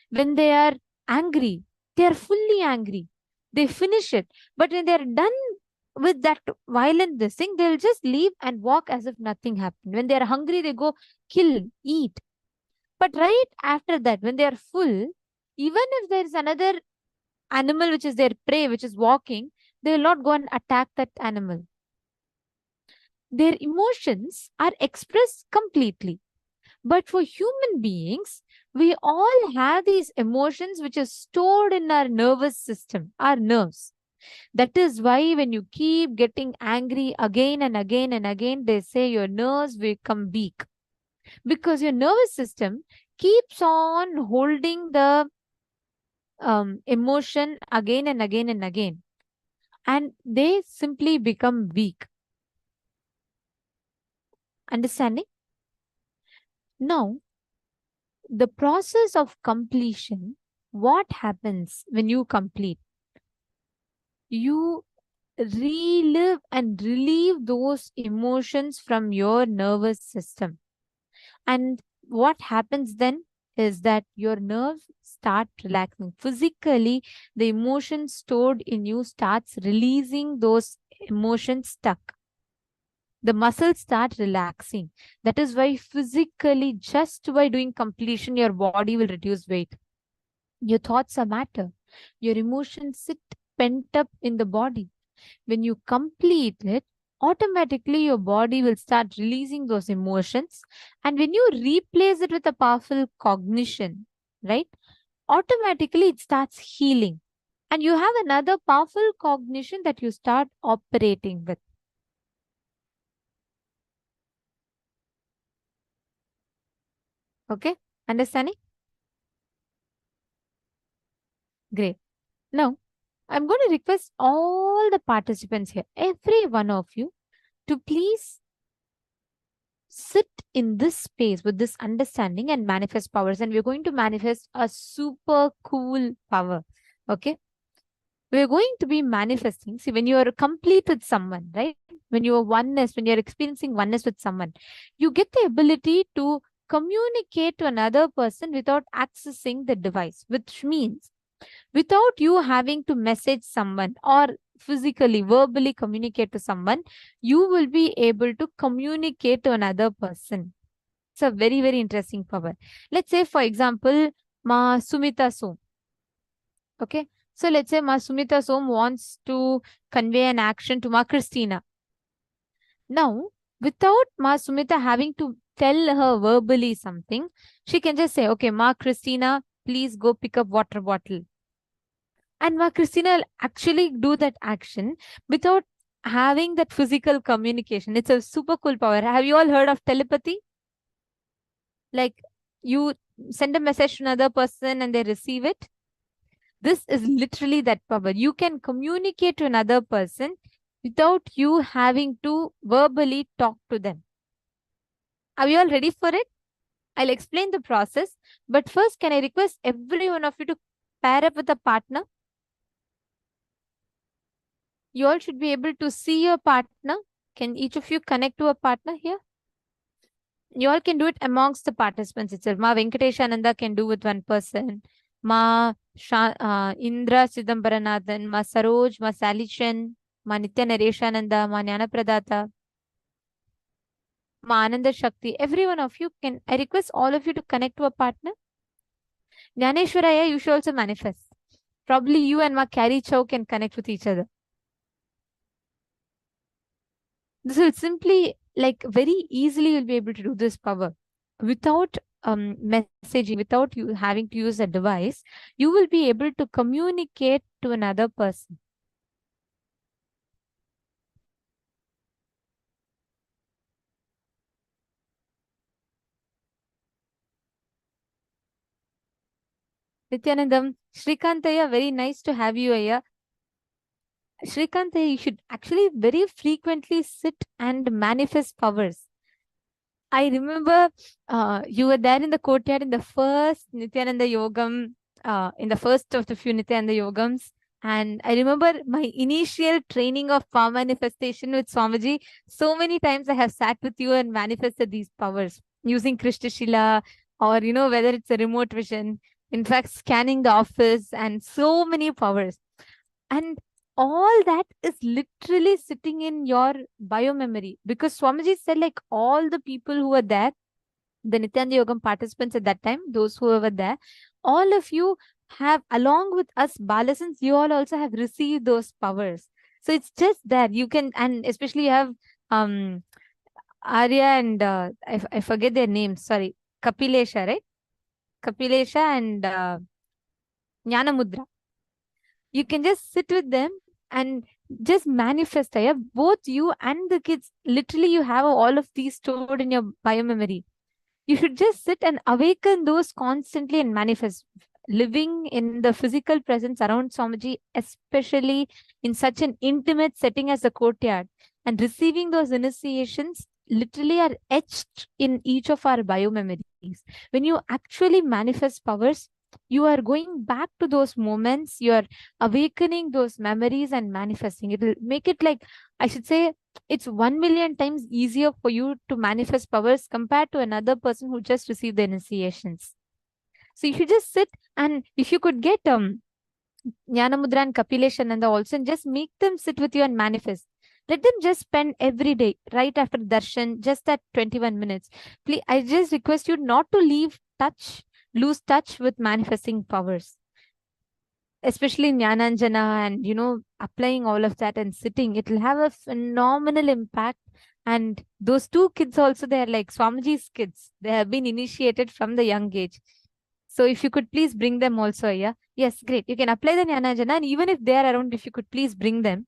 Speaker 6: when they are angry, they are fully angry. They finish it. But when they are done with that violent this thing, they'll just leave and walk as if nothing happened. When they are hungry, they go kill, eat. But right after that, when they are full, even if there is another animal which is their prey, which is walking, they will not go and attack that animal. Their emotions are expressed completely. But for human beings, we all have these emotions which are stored in our nervous system, our nerves. That is why when you keep getting angry again and again and again, they say your nerves become weak. Because your nervous system keeps on holding the emotion again and again and again. And they simply become weak. Understanding? Now, the process of completion, what happens when you complete? You relive and relieve those emotions from your nervous system. And what happens then is that your nerves start relaxing. Physically, the emotions stored in you starts releasing those emotions stuck. The muscles start relaxing. That is why physically, just by doing completion, your body will reduce weight. Your thoughts are matter. Your emotions sit pent up in the body. When you complete it, automatically your body will start releasing those emotions. And when you replace it with a powerful cognition, right, automatically it starts healing. And you have another powerful cognition that you start operating with. Okay, understanding? Great. Now, I'm going to request all the participants here, every one of you, to please sit in this space with this understanding and manifest powers. And we're going to manifest a super cool power. Okay. We're going to be manifesting. See, when you are complete with someone, right? When you are oneness, when you're experiencing oneness with someone, you get the ability to communicate to another person without accessing the device, which means without you having to message someone or physically, verbally communicate to someone, you will be able to communicate to another person. It's a very, very interesting power. Let's say, for example, Ma Sumita Soom. Okay. So let's say Ma Sumita Som wants to convey an action to Ma Christina. Now, without Ma Sumita having to tell her verbally something, she can just say, okay, Ma Christina, please go pick up water bottle. And Ma Christina will actually do that action without having that physical communication. It's a super cool power. Have you all heard of telepathy? Like you send a message to another person and they receive it. This is literally that power. You can communicate to another person without you having to verbally talk to them. Are you all ready for it? I'll explain the process. But first, can I request every one of you to pair up with a partner? You all should be able to see your partner. Can each of you connect to a partner here? You all can do it amongst the participants itself. Ma Venkateshananda can do with one person. Ma Indra Sidambaranathan, Ma Saroj, Ma Salishan, Ma Nitya Nareshananda, Ma Jnana Pradata, Ma Ananda Shakti. Every one of you can, I request all of you to connect to a partner. Jnaneshwaraya, you should also manifest. Probably you and Ma Carry Chow can connect with each other. This will simply, like very easily, you'll be able to do this power without messaging, without you having to use a device. You will be able to communicate to another person. Nityanandam, Shrikantaya, very nice to have you here. Shrikantaya, you should actually very frequently sit and manifest powers. I remember you were there in the courtyard in the first Nityananda Yogam, in the first of the few Nityananda Yogams. And I remember my initial training of power manifestation with Swamiji. So many times I have sat with you and manifested these powers using Krishna Shila, or, you know, whether it's a remote vision, in fact, scanning the office, and so many powers. And all that is literally sitting in your biomemory, because Swamiji said, like, all the people who were there, the Nityananda Yogam participants at that time, those who were there, all of you have, along with us Balasans, you all also have received those powers. So it's just that you can, and especially you have Arya and I forget their names, sorry, Kapilesha, right? Kapilesha and Jnana Mudra. You can just sit with them and just manifest. Yeah? Both you and the kids, literally you have all of these stored in your biomemory. You should just sit and awaken those constantly and manifest. Living in the physical presence around Swamiji, especially in such an intimate setting as the courtyard, and receiving those initiations literally are etched in each of our biomemories. When you actually manifest powers, you are going back to those moments, you are awakening those memories and manifesting. It will make it, like, I should say, it's 1,000,000 times easier for you to manifest powers compared to another person who just received the initiations. So you should just sit, and if you could get Jnanamudra and Kapileshananda also, and just make them sit with you and manifest. Let them just spend every day, right after darshan, just that 21 minutes. Please, I just request you not to lose touch with manifesting powers. Especially Jnananjana, and, you know, applying all of that and sitting, it will have a phenomenal impact. And those two kids also, they're like Swamiji's kids. They have been initiated from the young age. So if you could please bring them also, yeah? Yes, great. You can apply the Jnananjana, and even if they are around, if you could please bring them.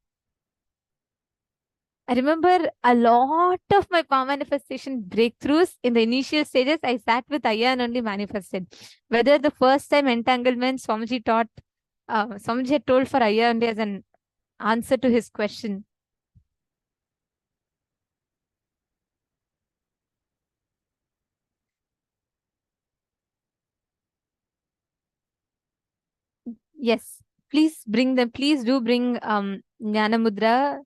Speaker 6: I remember a lot of my power manifestation breakthroughs in the initial stages, I sat with Ayya and only manifested. Whether the first time entanglement Swamiji taught, Swamiji had told for Ayya only as an answer to his question. Yes, please bring them. Please do bring Jnana Mudra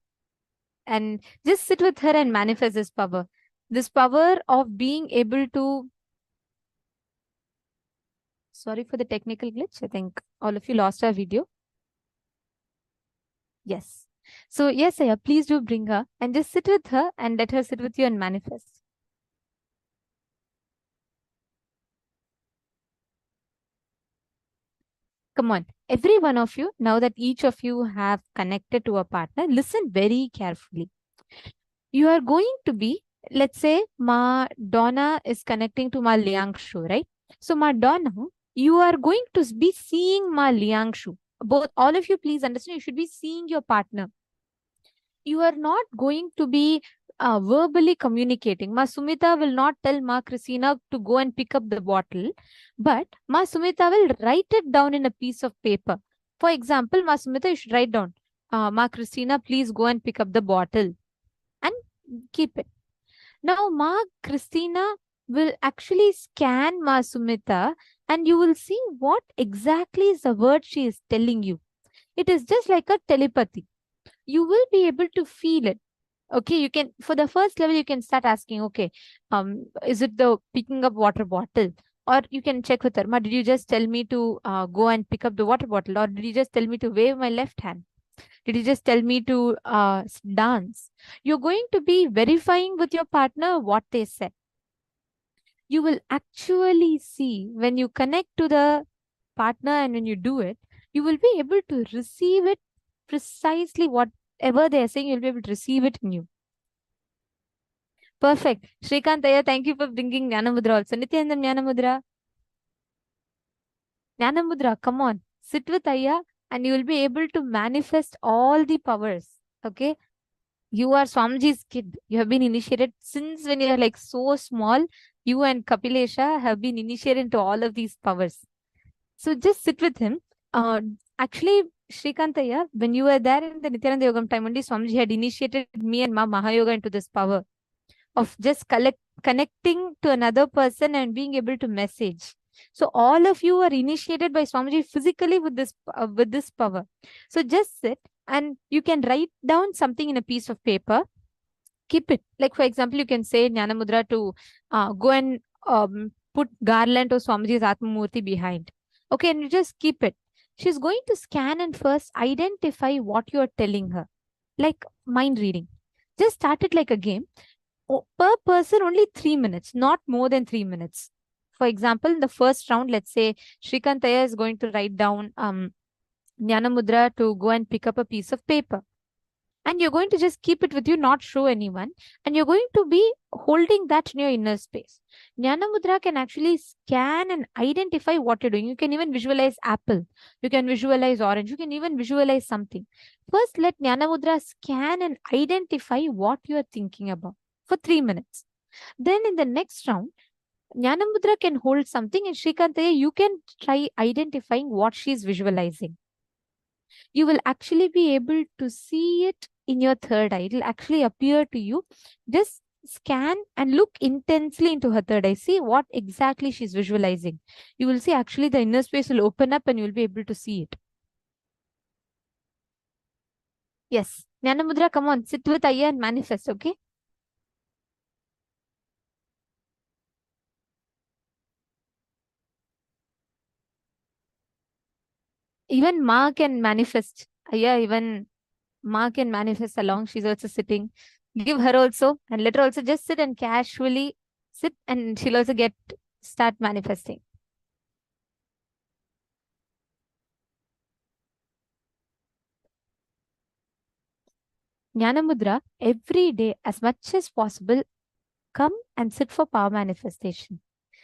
Speaker 6: and just sit with her and manifest this power. This power of being able to... Sorry for the technical glitch. I think all of you lost our video. Yes. So yes, Ayya, please do bring her and just sit with her and let her sit with you and manifest. Come on, every one of you, now that each of you have connected to a partner, listen very carefully. You are going to be, let's say, Ma Donna is connecting to Ma Liangshu, right? So, Ma Donna, you are going to be seeing Ma Liangshu. Both, all of you, please understand, you should be seeing your partner. You are not going to be verbally communicating. Ma Sumita will not tell Ma Christina to go and pick up the bottle, but Ma Sumita will write it down in a piece of paper. For example, Ma Sumita, you should write down, Ma Christina, please go and pick up the bottle and keep it. Now, Ma Christina will actually scan Ma Sumita and you will see what exactly is the word she is telling you. It is just like a telepathy. You will be able to feel it. Okay, you can, for the first level, you can start asking, okay, is it the picking up water bottle? Or you can check with her, Ma, did you just tell me to go and pick up the water bottle? Or did you just tell me to wave my left hand? Did you just tell me to dance? You're going to be verifying with your partner what they said. You will actually see when you connect to the partner and when you do it, you will be able to receive it precisely whatever they are saying, you'll be able to receive it in you. Perfect. Shrikant Ayya, thank you for bringing Jnana Mudra also. Nityananda Jnana Mudra. Jnana Mudra, come on. Sit with Ayya and you will be able to manifest all the powers. Okay. You are Swamiji's kid. You have been initiated since when you are like so small. You and Kapilesha have been initiated into all of these powers. So just sit with him. Actually, Shrikantaya, when you were there in the Nityananda Yogam time, only Swamiji had initiated me and Ma Mahayoga into this power of just connecting to another person and being able to message. So all of you are initiated by Swamiji physically with this power. So just sit and you can write down something in a piece of paper. Keep it. Like for example, you can say Jnana Mudra to go and put garland of Swamiji's Atma Murti behind. Okay, and you just keep it. She's going to scan and first identify what you're telling her. Like mind reading. Just start it like a game. Per person, only 3 minutes, not more than 3 minutes. For example, in the first round, let's say Shrikantaya is going to write down Jnana Mudra to go and pick up a piece of paper. And you're going to just keep it with you, not show anyone. And you're going to be holding that in your inner space. Jnana Mudra can actually scan and identify what you're doing. You can even visualize apple. You can visualize orange. You can even visualize something. First, let Jnana Mudra scan and identify what you're thinking about for 3 minutes. Then in the next round, Jnana Mudra can hold something and Shrikantaya, you can try identifying what she's visualizing. You will actually be able to see it in your third eye. It will actually appear to you. Just scan and look intensely into her third eye. See what exactly she's visualizing. You will see actually the inner space will open up and you will be able to see it. Yes. Jnana Mudra, come on. Sit with Ayya and manifest, okay? Even Ma can manifest. Ayya, even Ma can manifest along. She's also sitting. Give her also and let her also just sit and casually sit and she'll also start manifesting. Jnana Mudra, every day as much as possible, come and sit for power manifestation.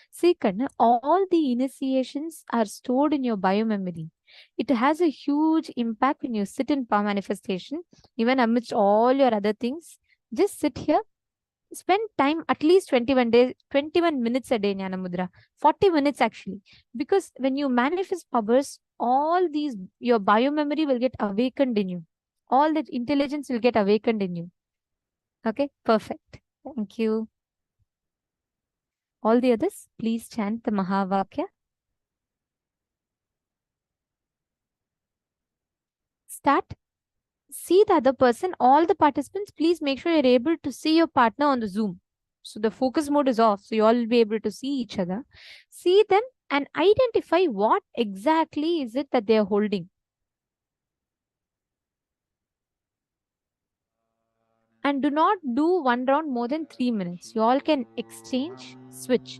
Speaker 6: See, Kanna, all the initiations are stored in your biomemory. It has a huge impact when you sit in power manifestation, even amidst all your other things. Just sit here, spend time at least 21 minutes a day, Jnana Mudra. 40 minutes actually. Because when you manifest powers, all these, your biomemory will get awakened in you. All that intelligence will get awakened in you. Okay, perfect. Thank you. All the others, please chant the Mahavakya. Start. See the other person. All the participants, please make sure you're able to see your partner on the Zoom. So the focus mode is off. So you all will be able to see each other. See them and identify what exactly is it that they are holding. And do not do one round more than 3 minutes. You all can exchange, switch.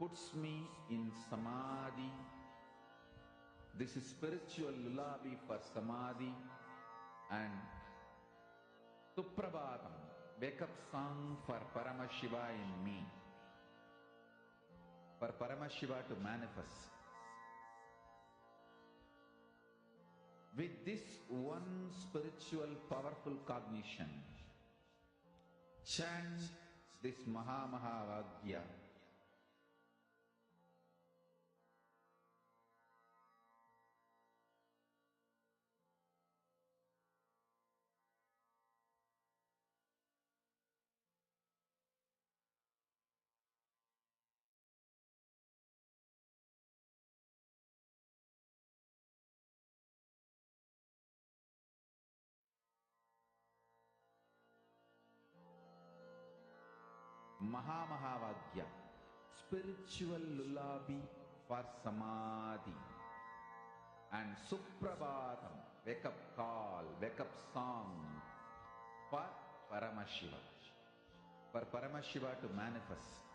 Speaker 2: puts me in samadhi. This is spiritual lullaby for samadhi. And Suprabhatam, wake up song for Paramashiva in me. For Paramashiva to manifest. With this one spiritual powerful cognition, chant this Mahavagya. Mahavagya, spiritual lullaby for samadhi. And Suprabhatam, wake up call, wake up song for Paramashiva. For Paramashiva to manifest.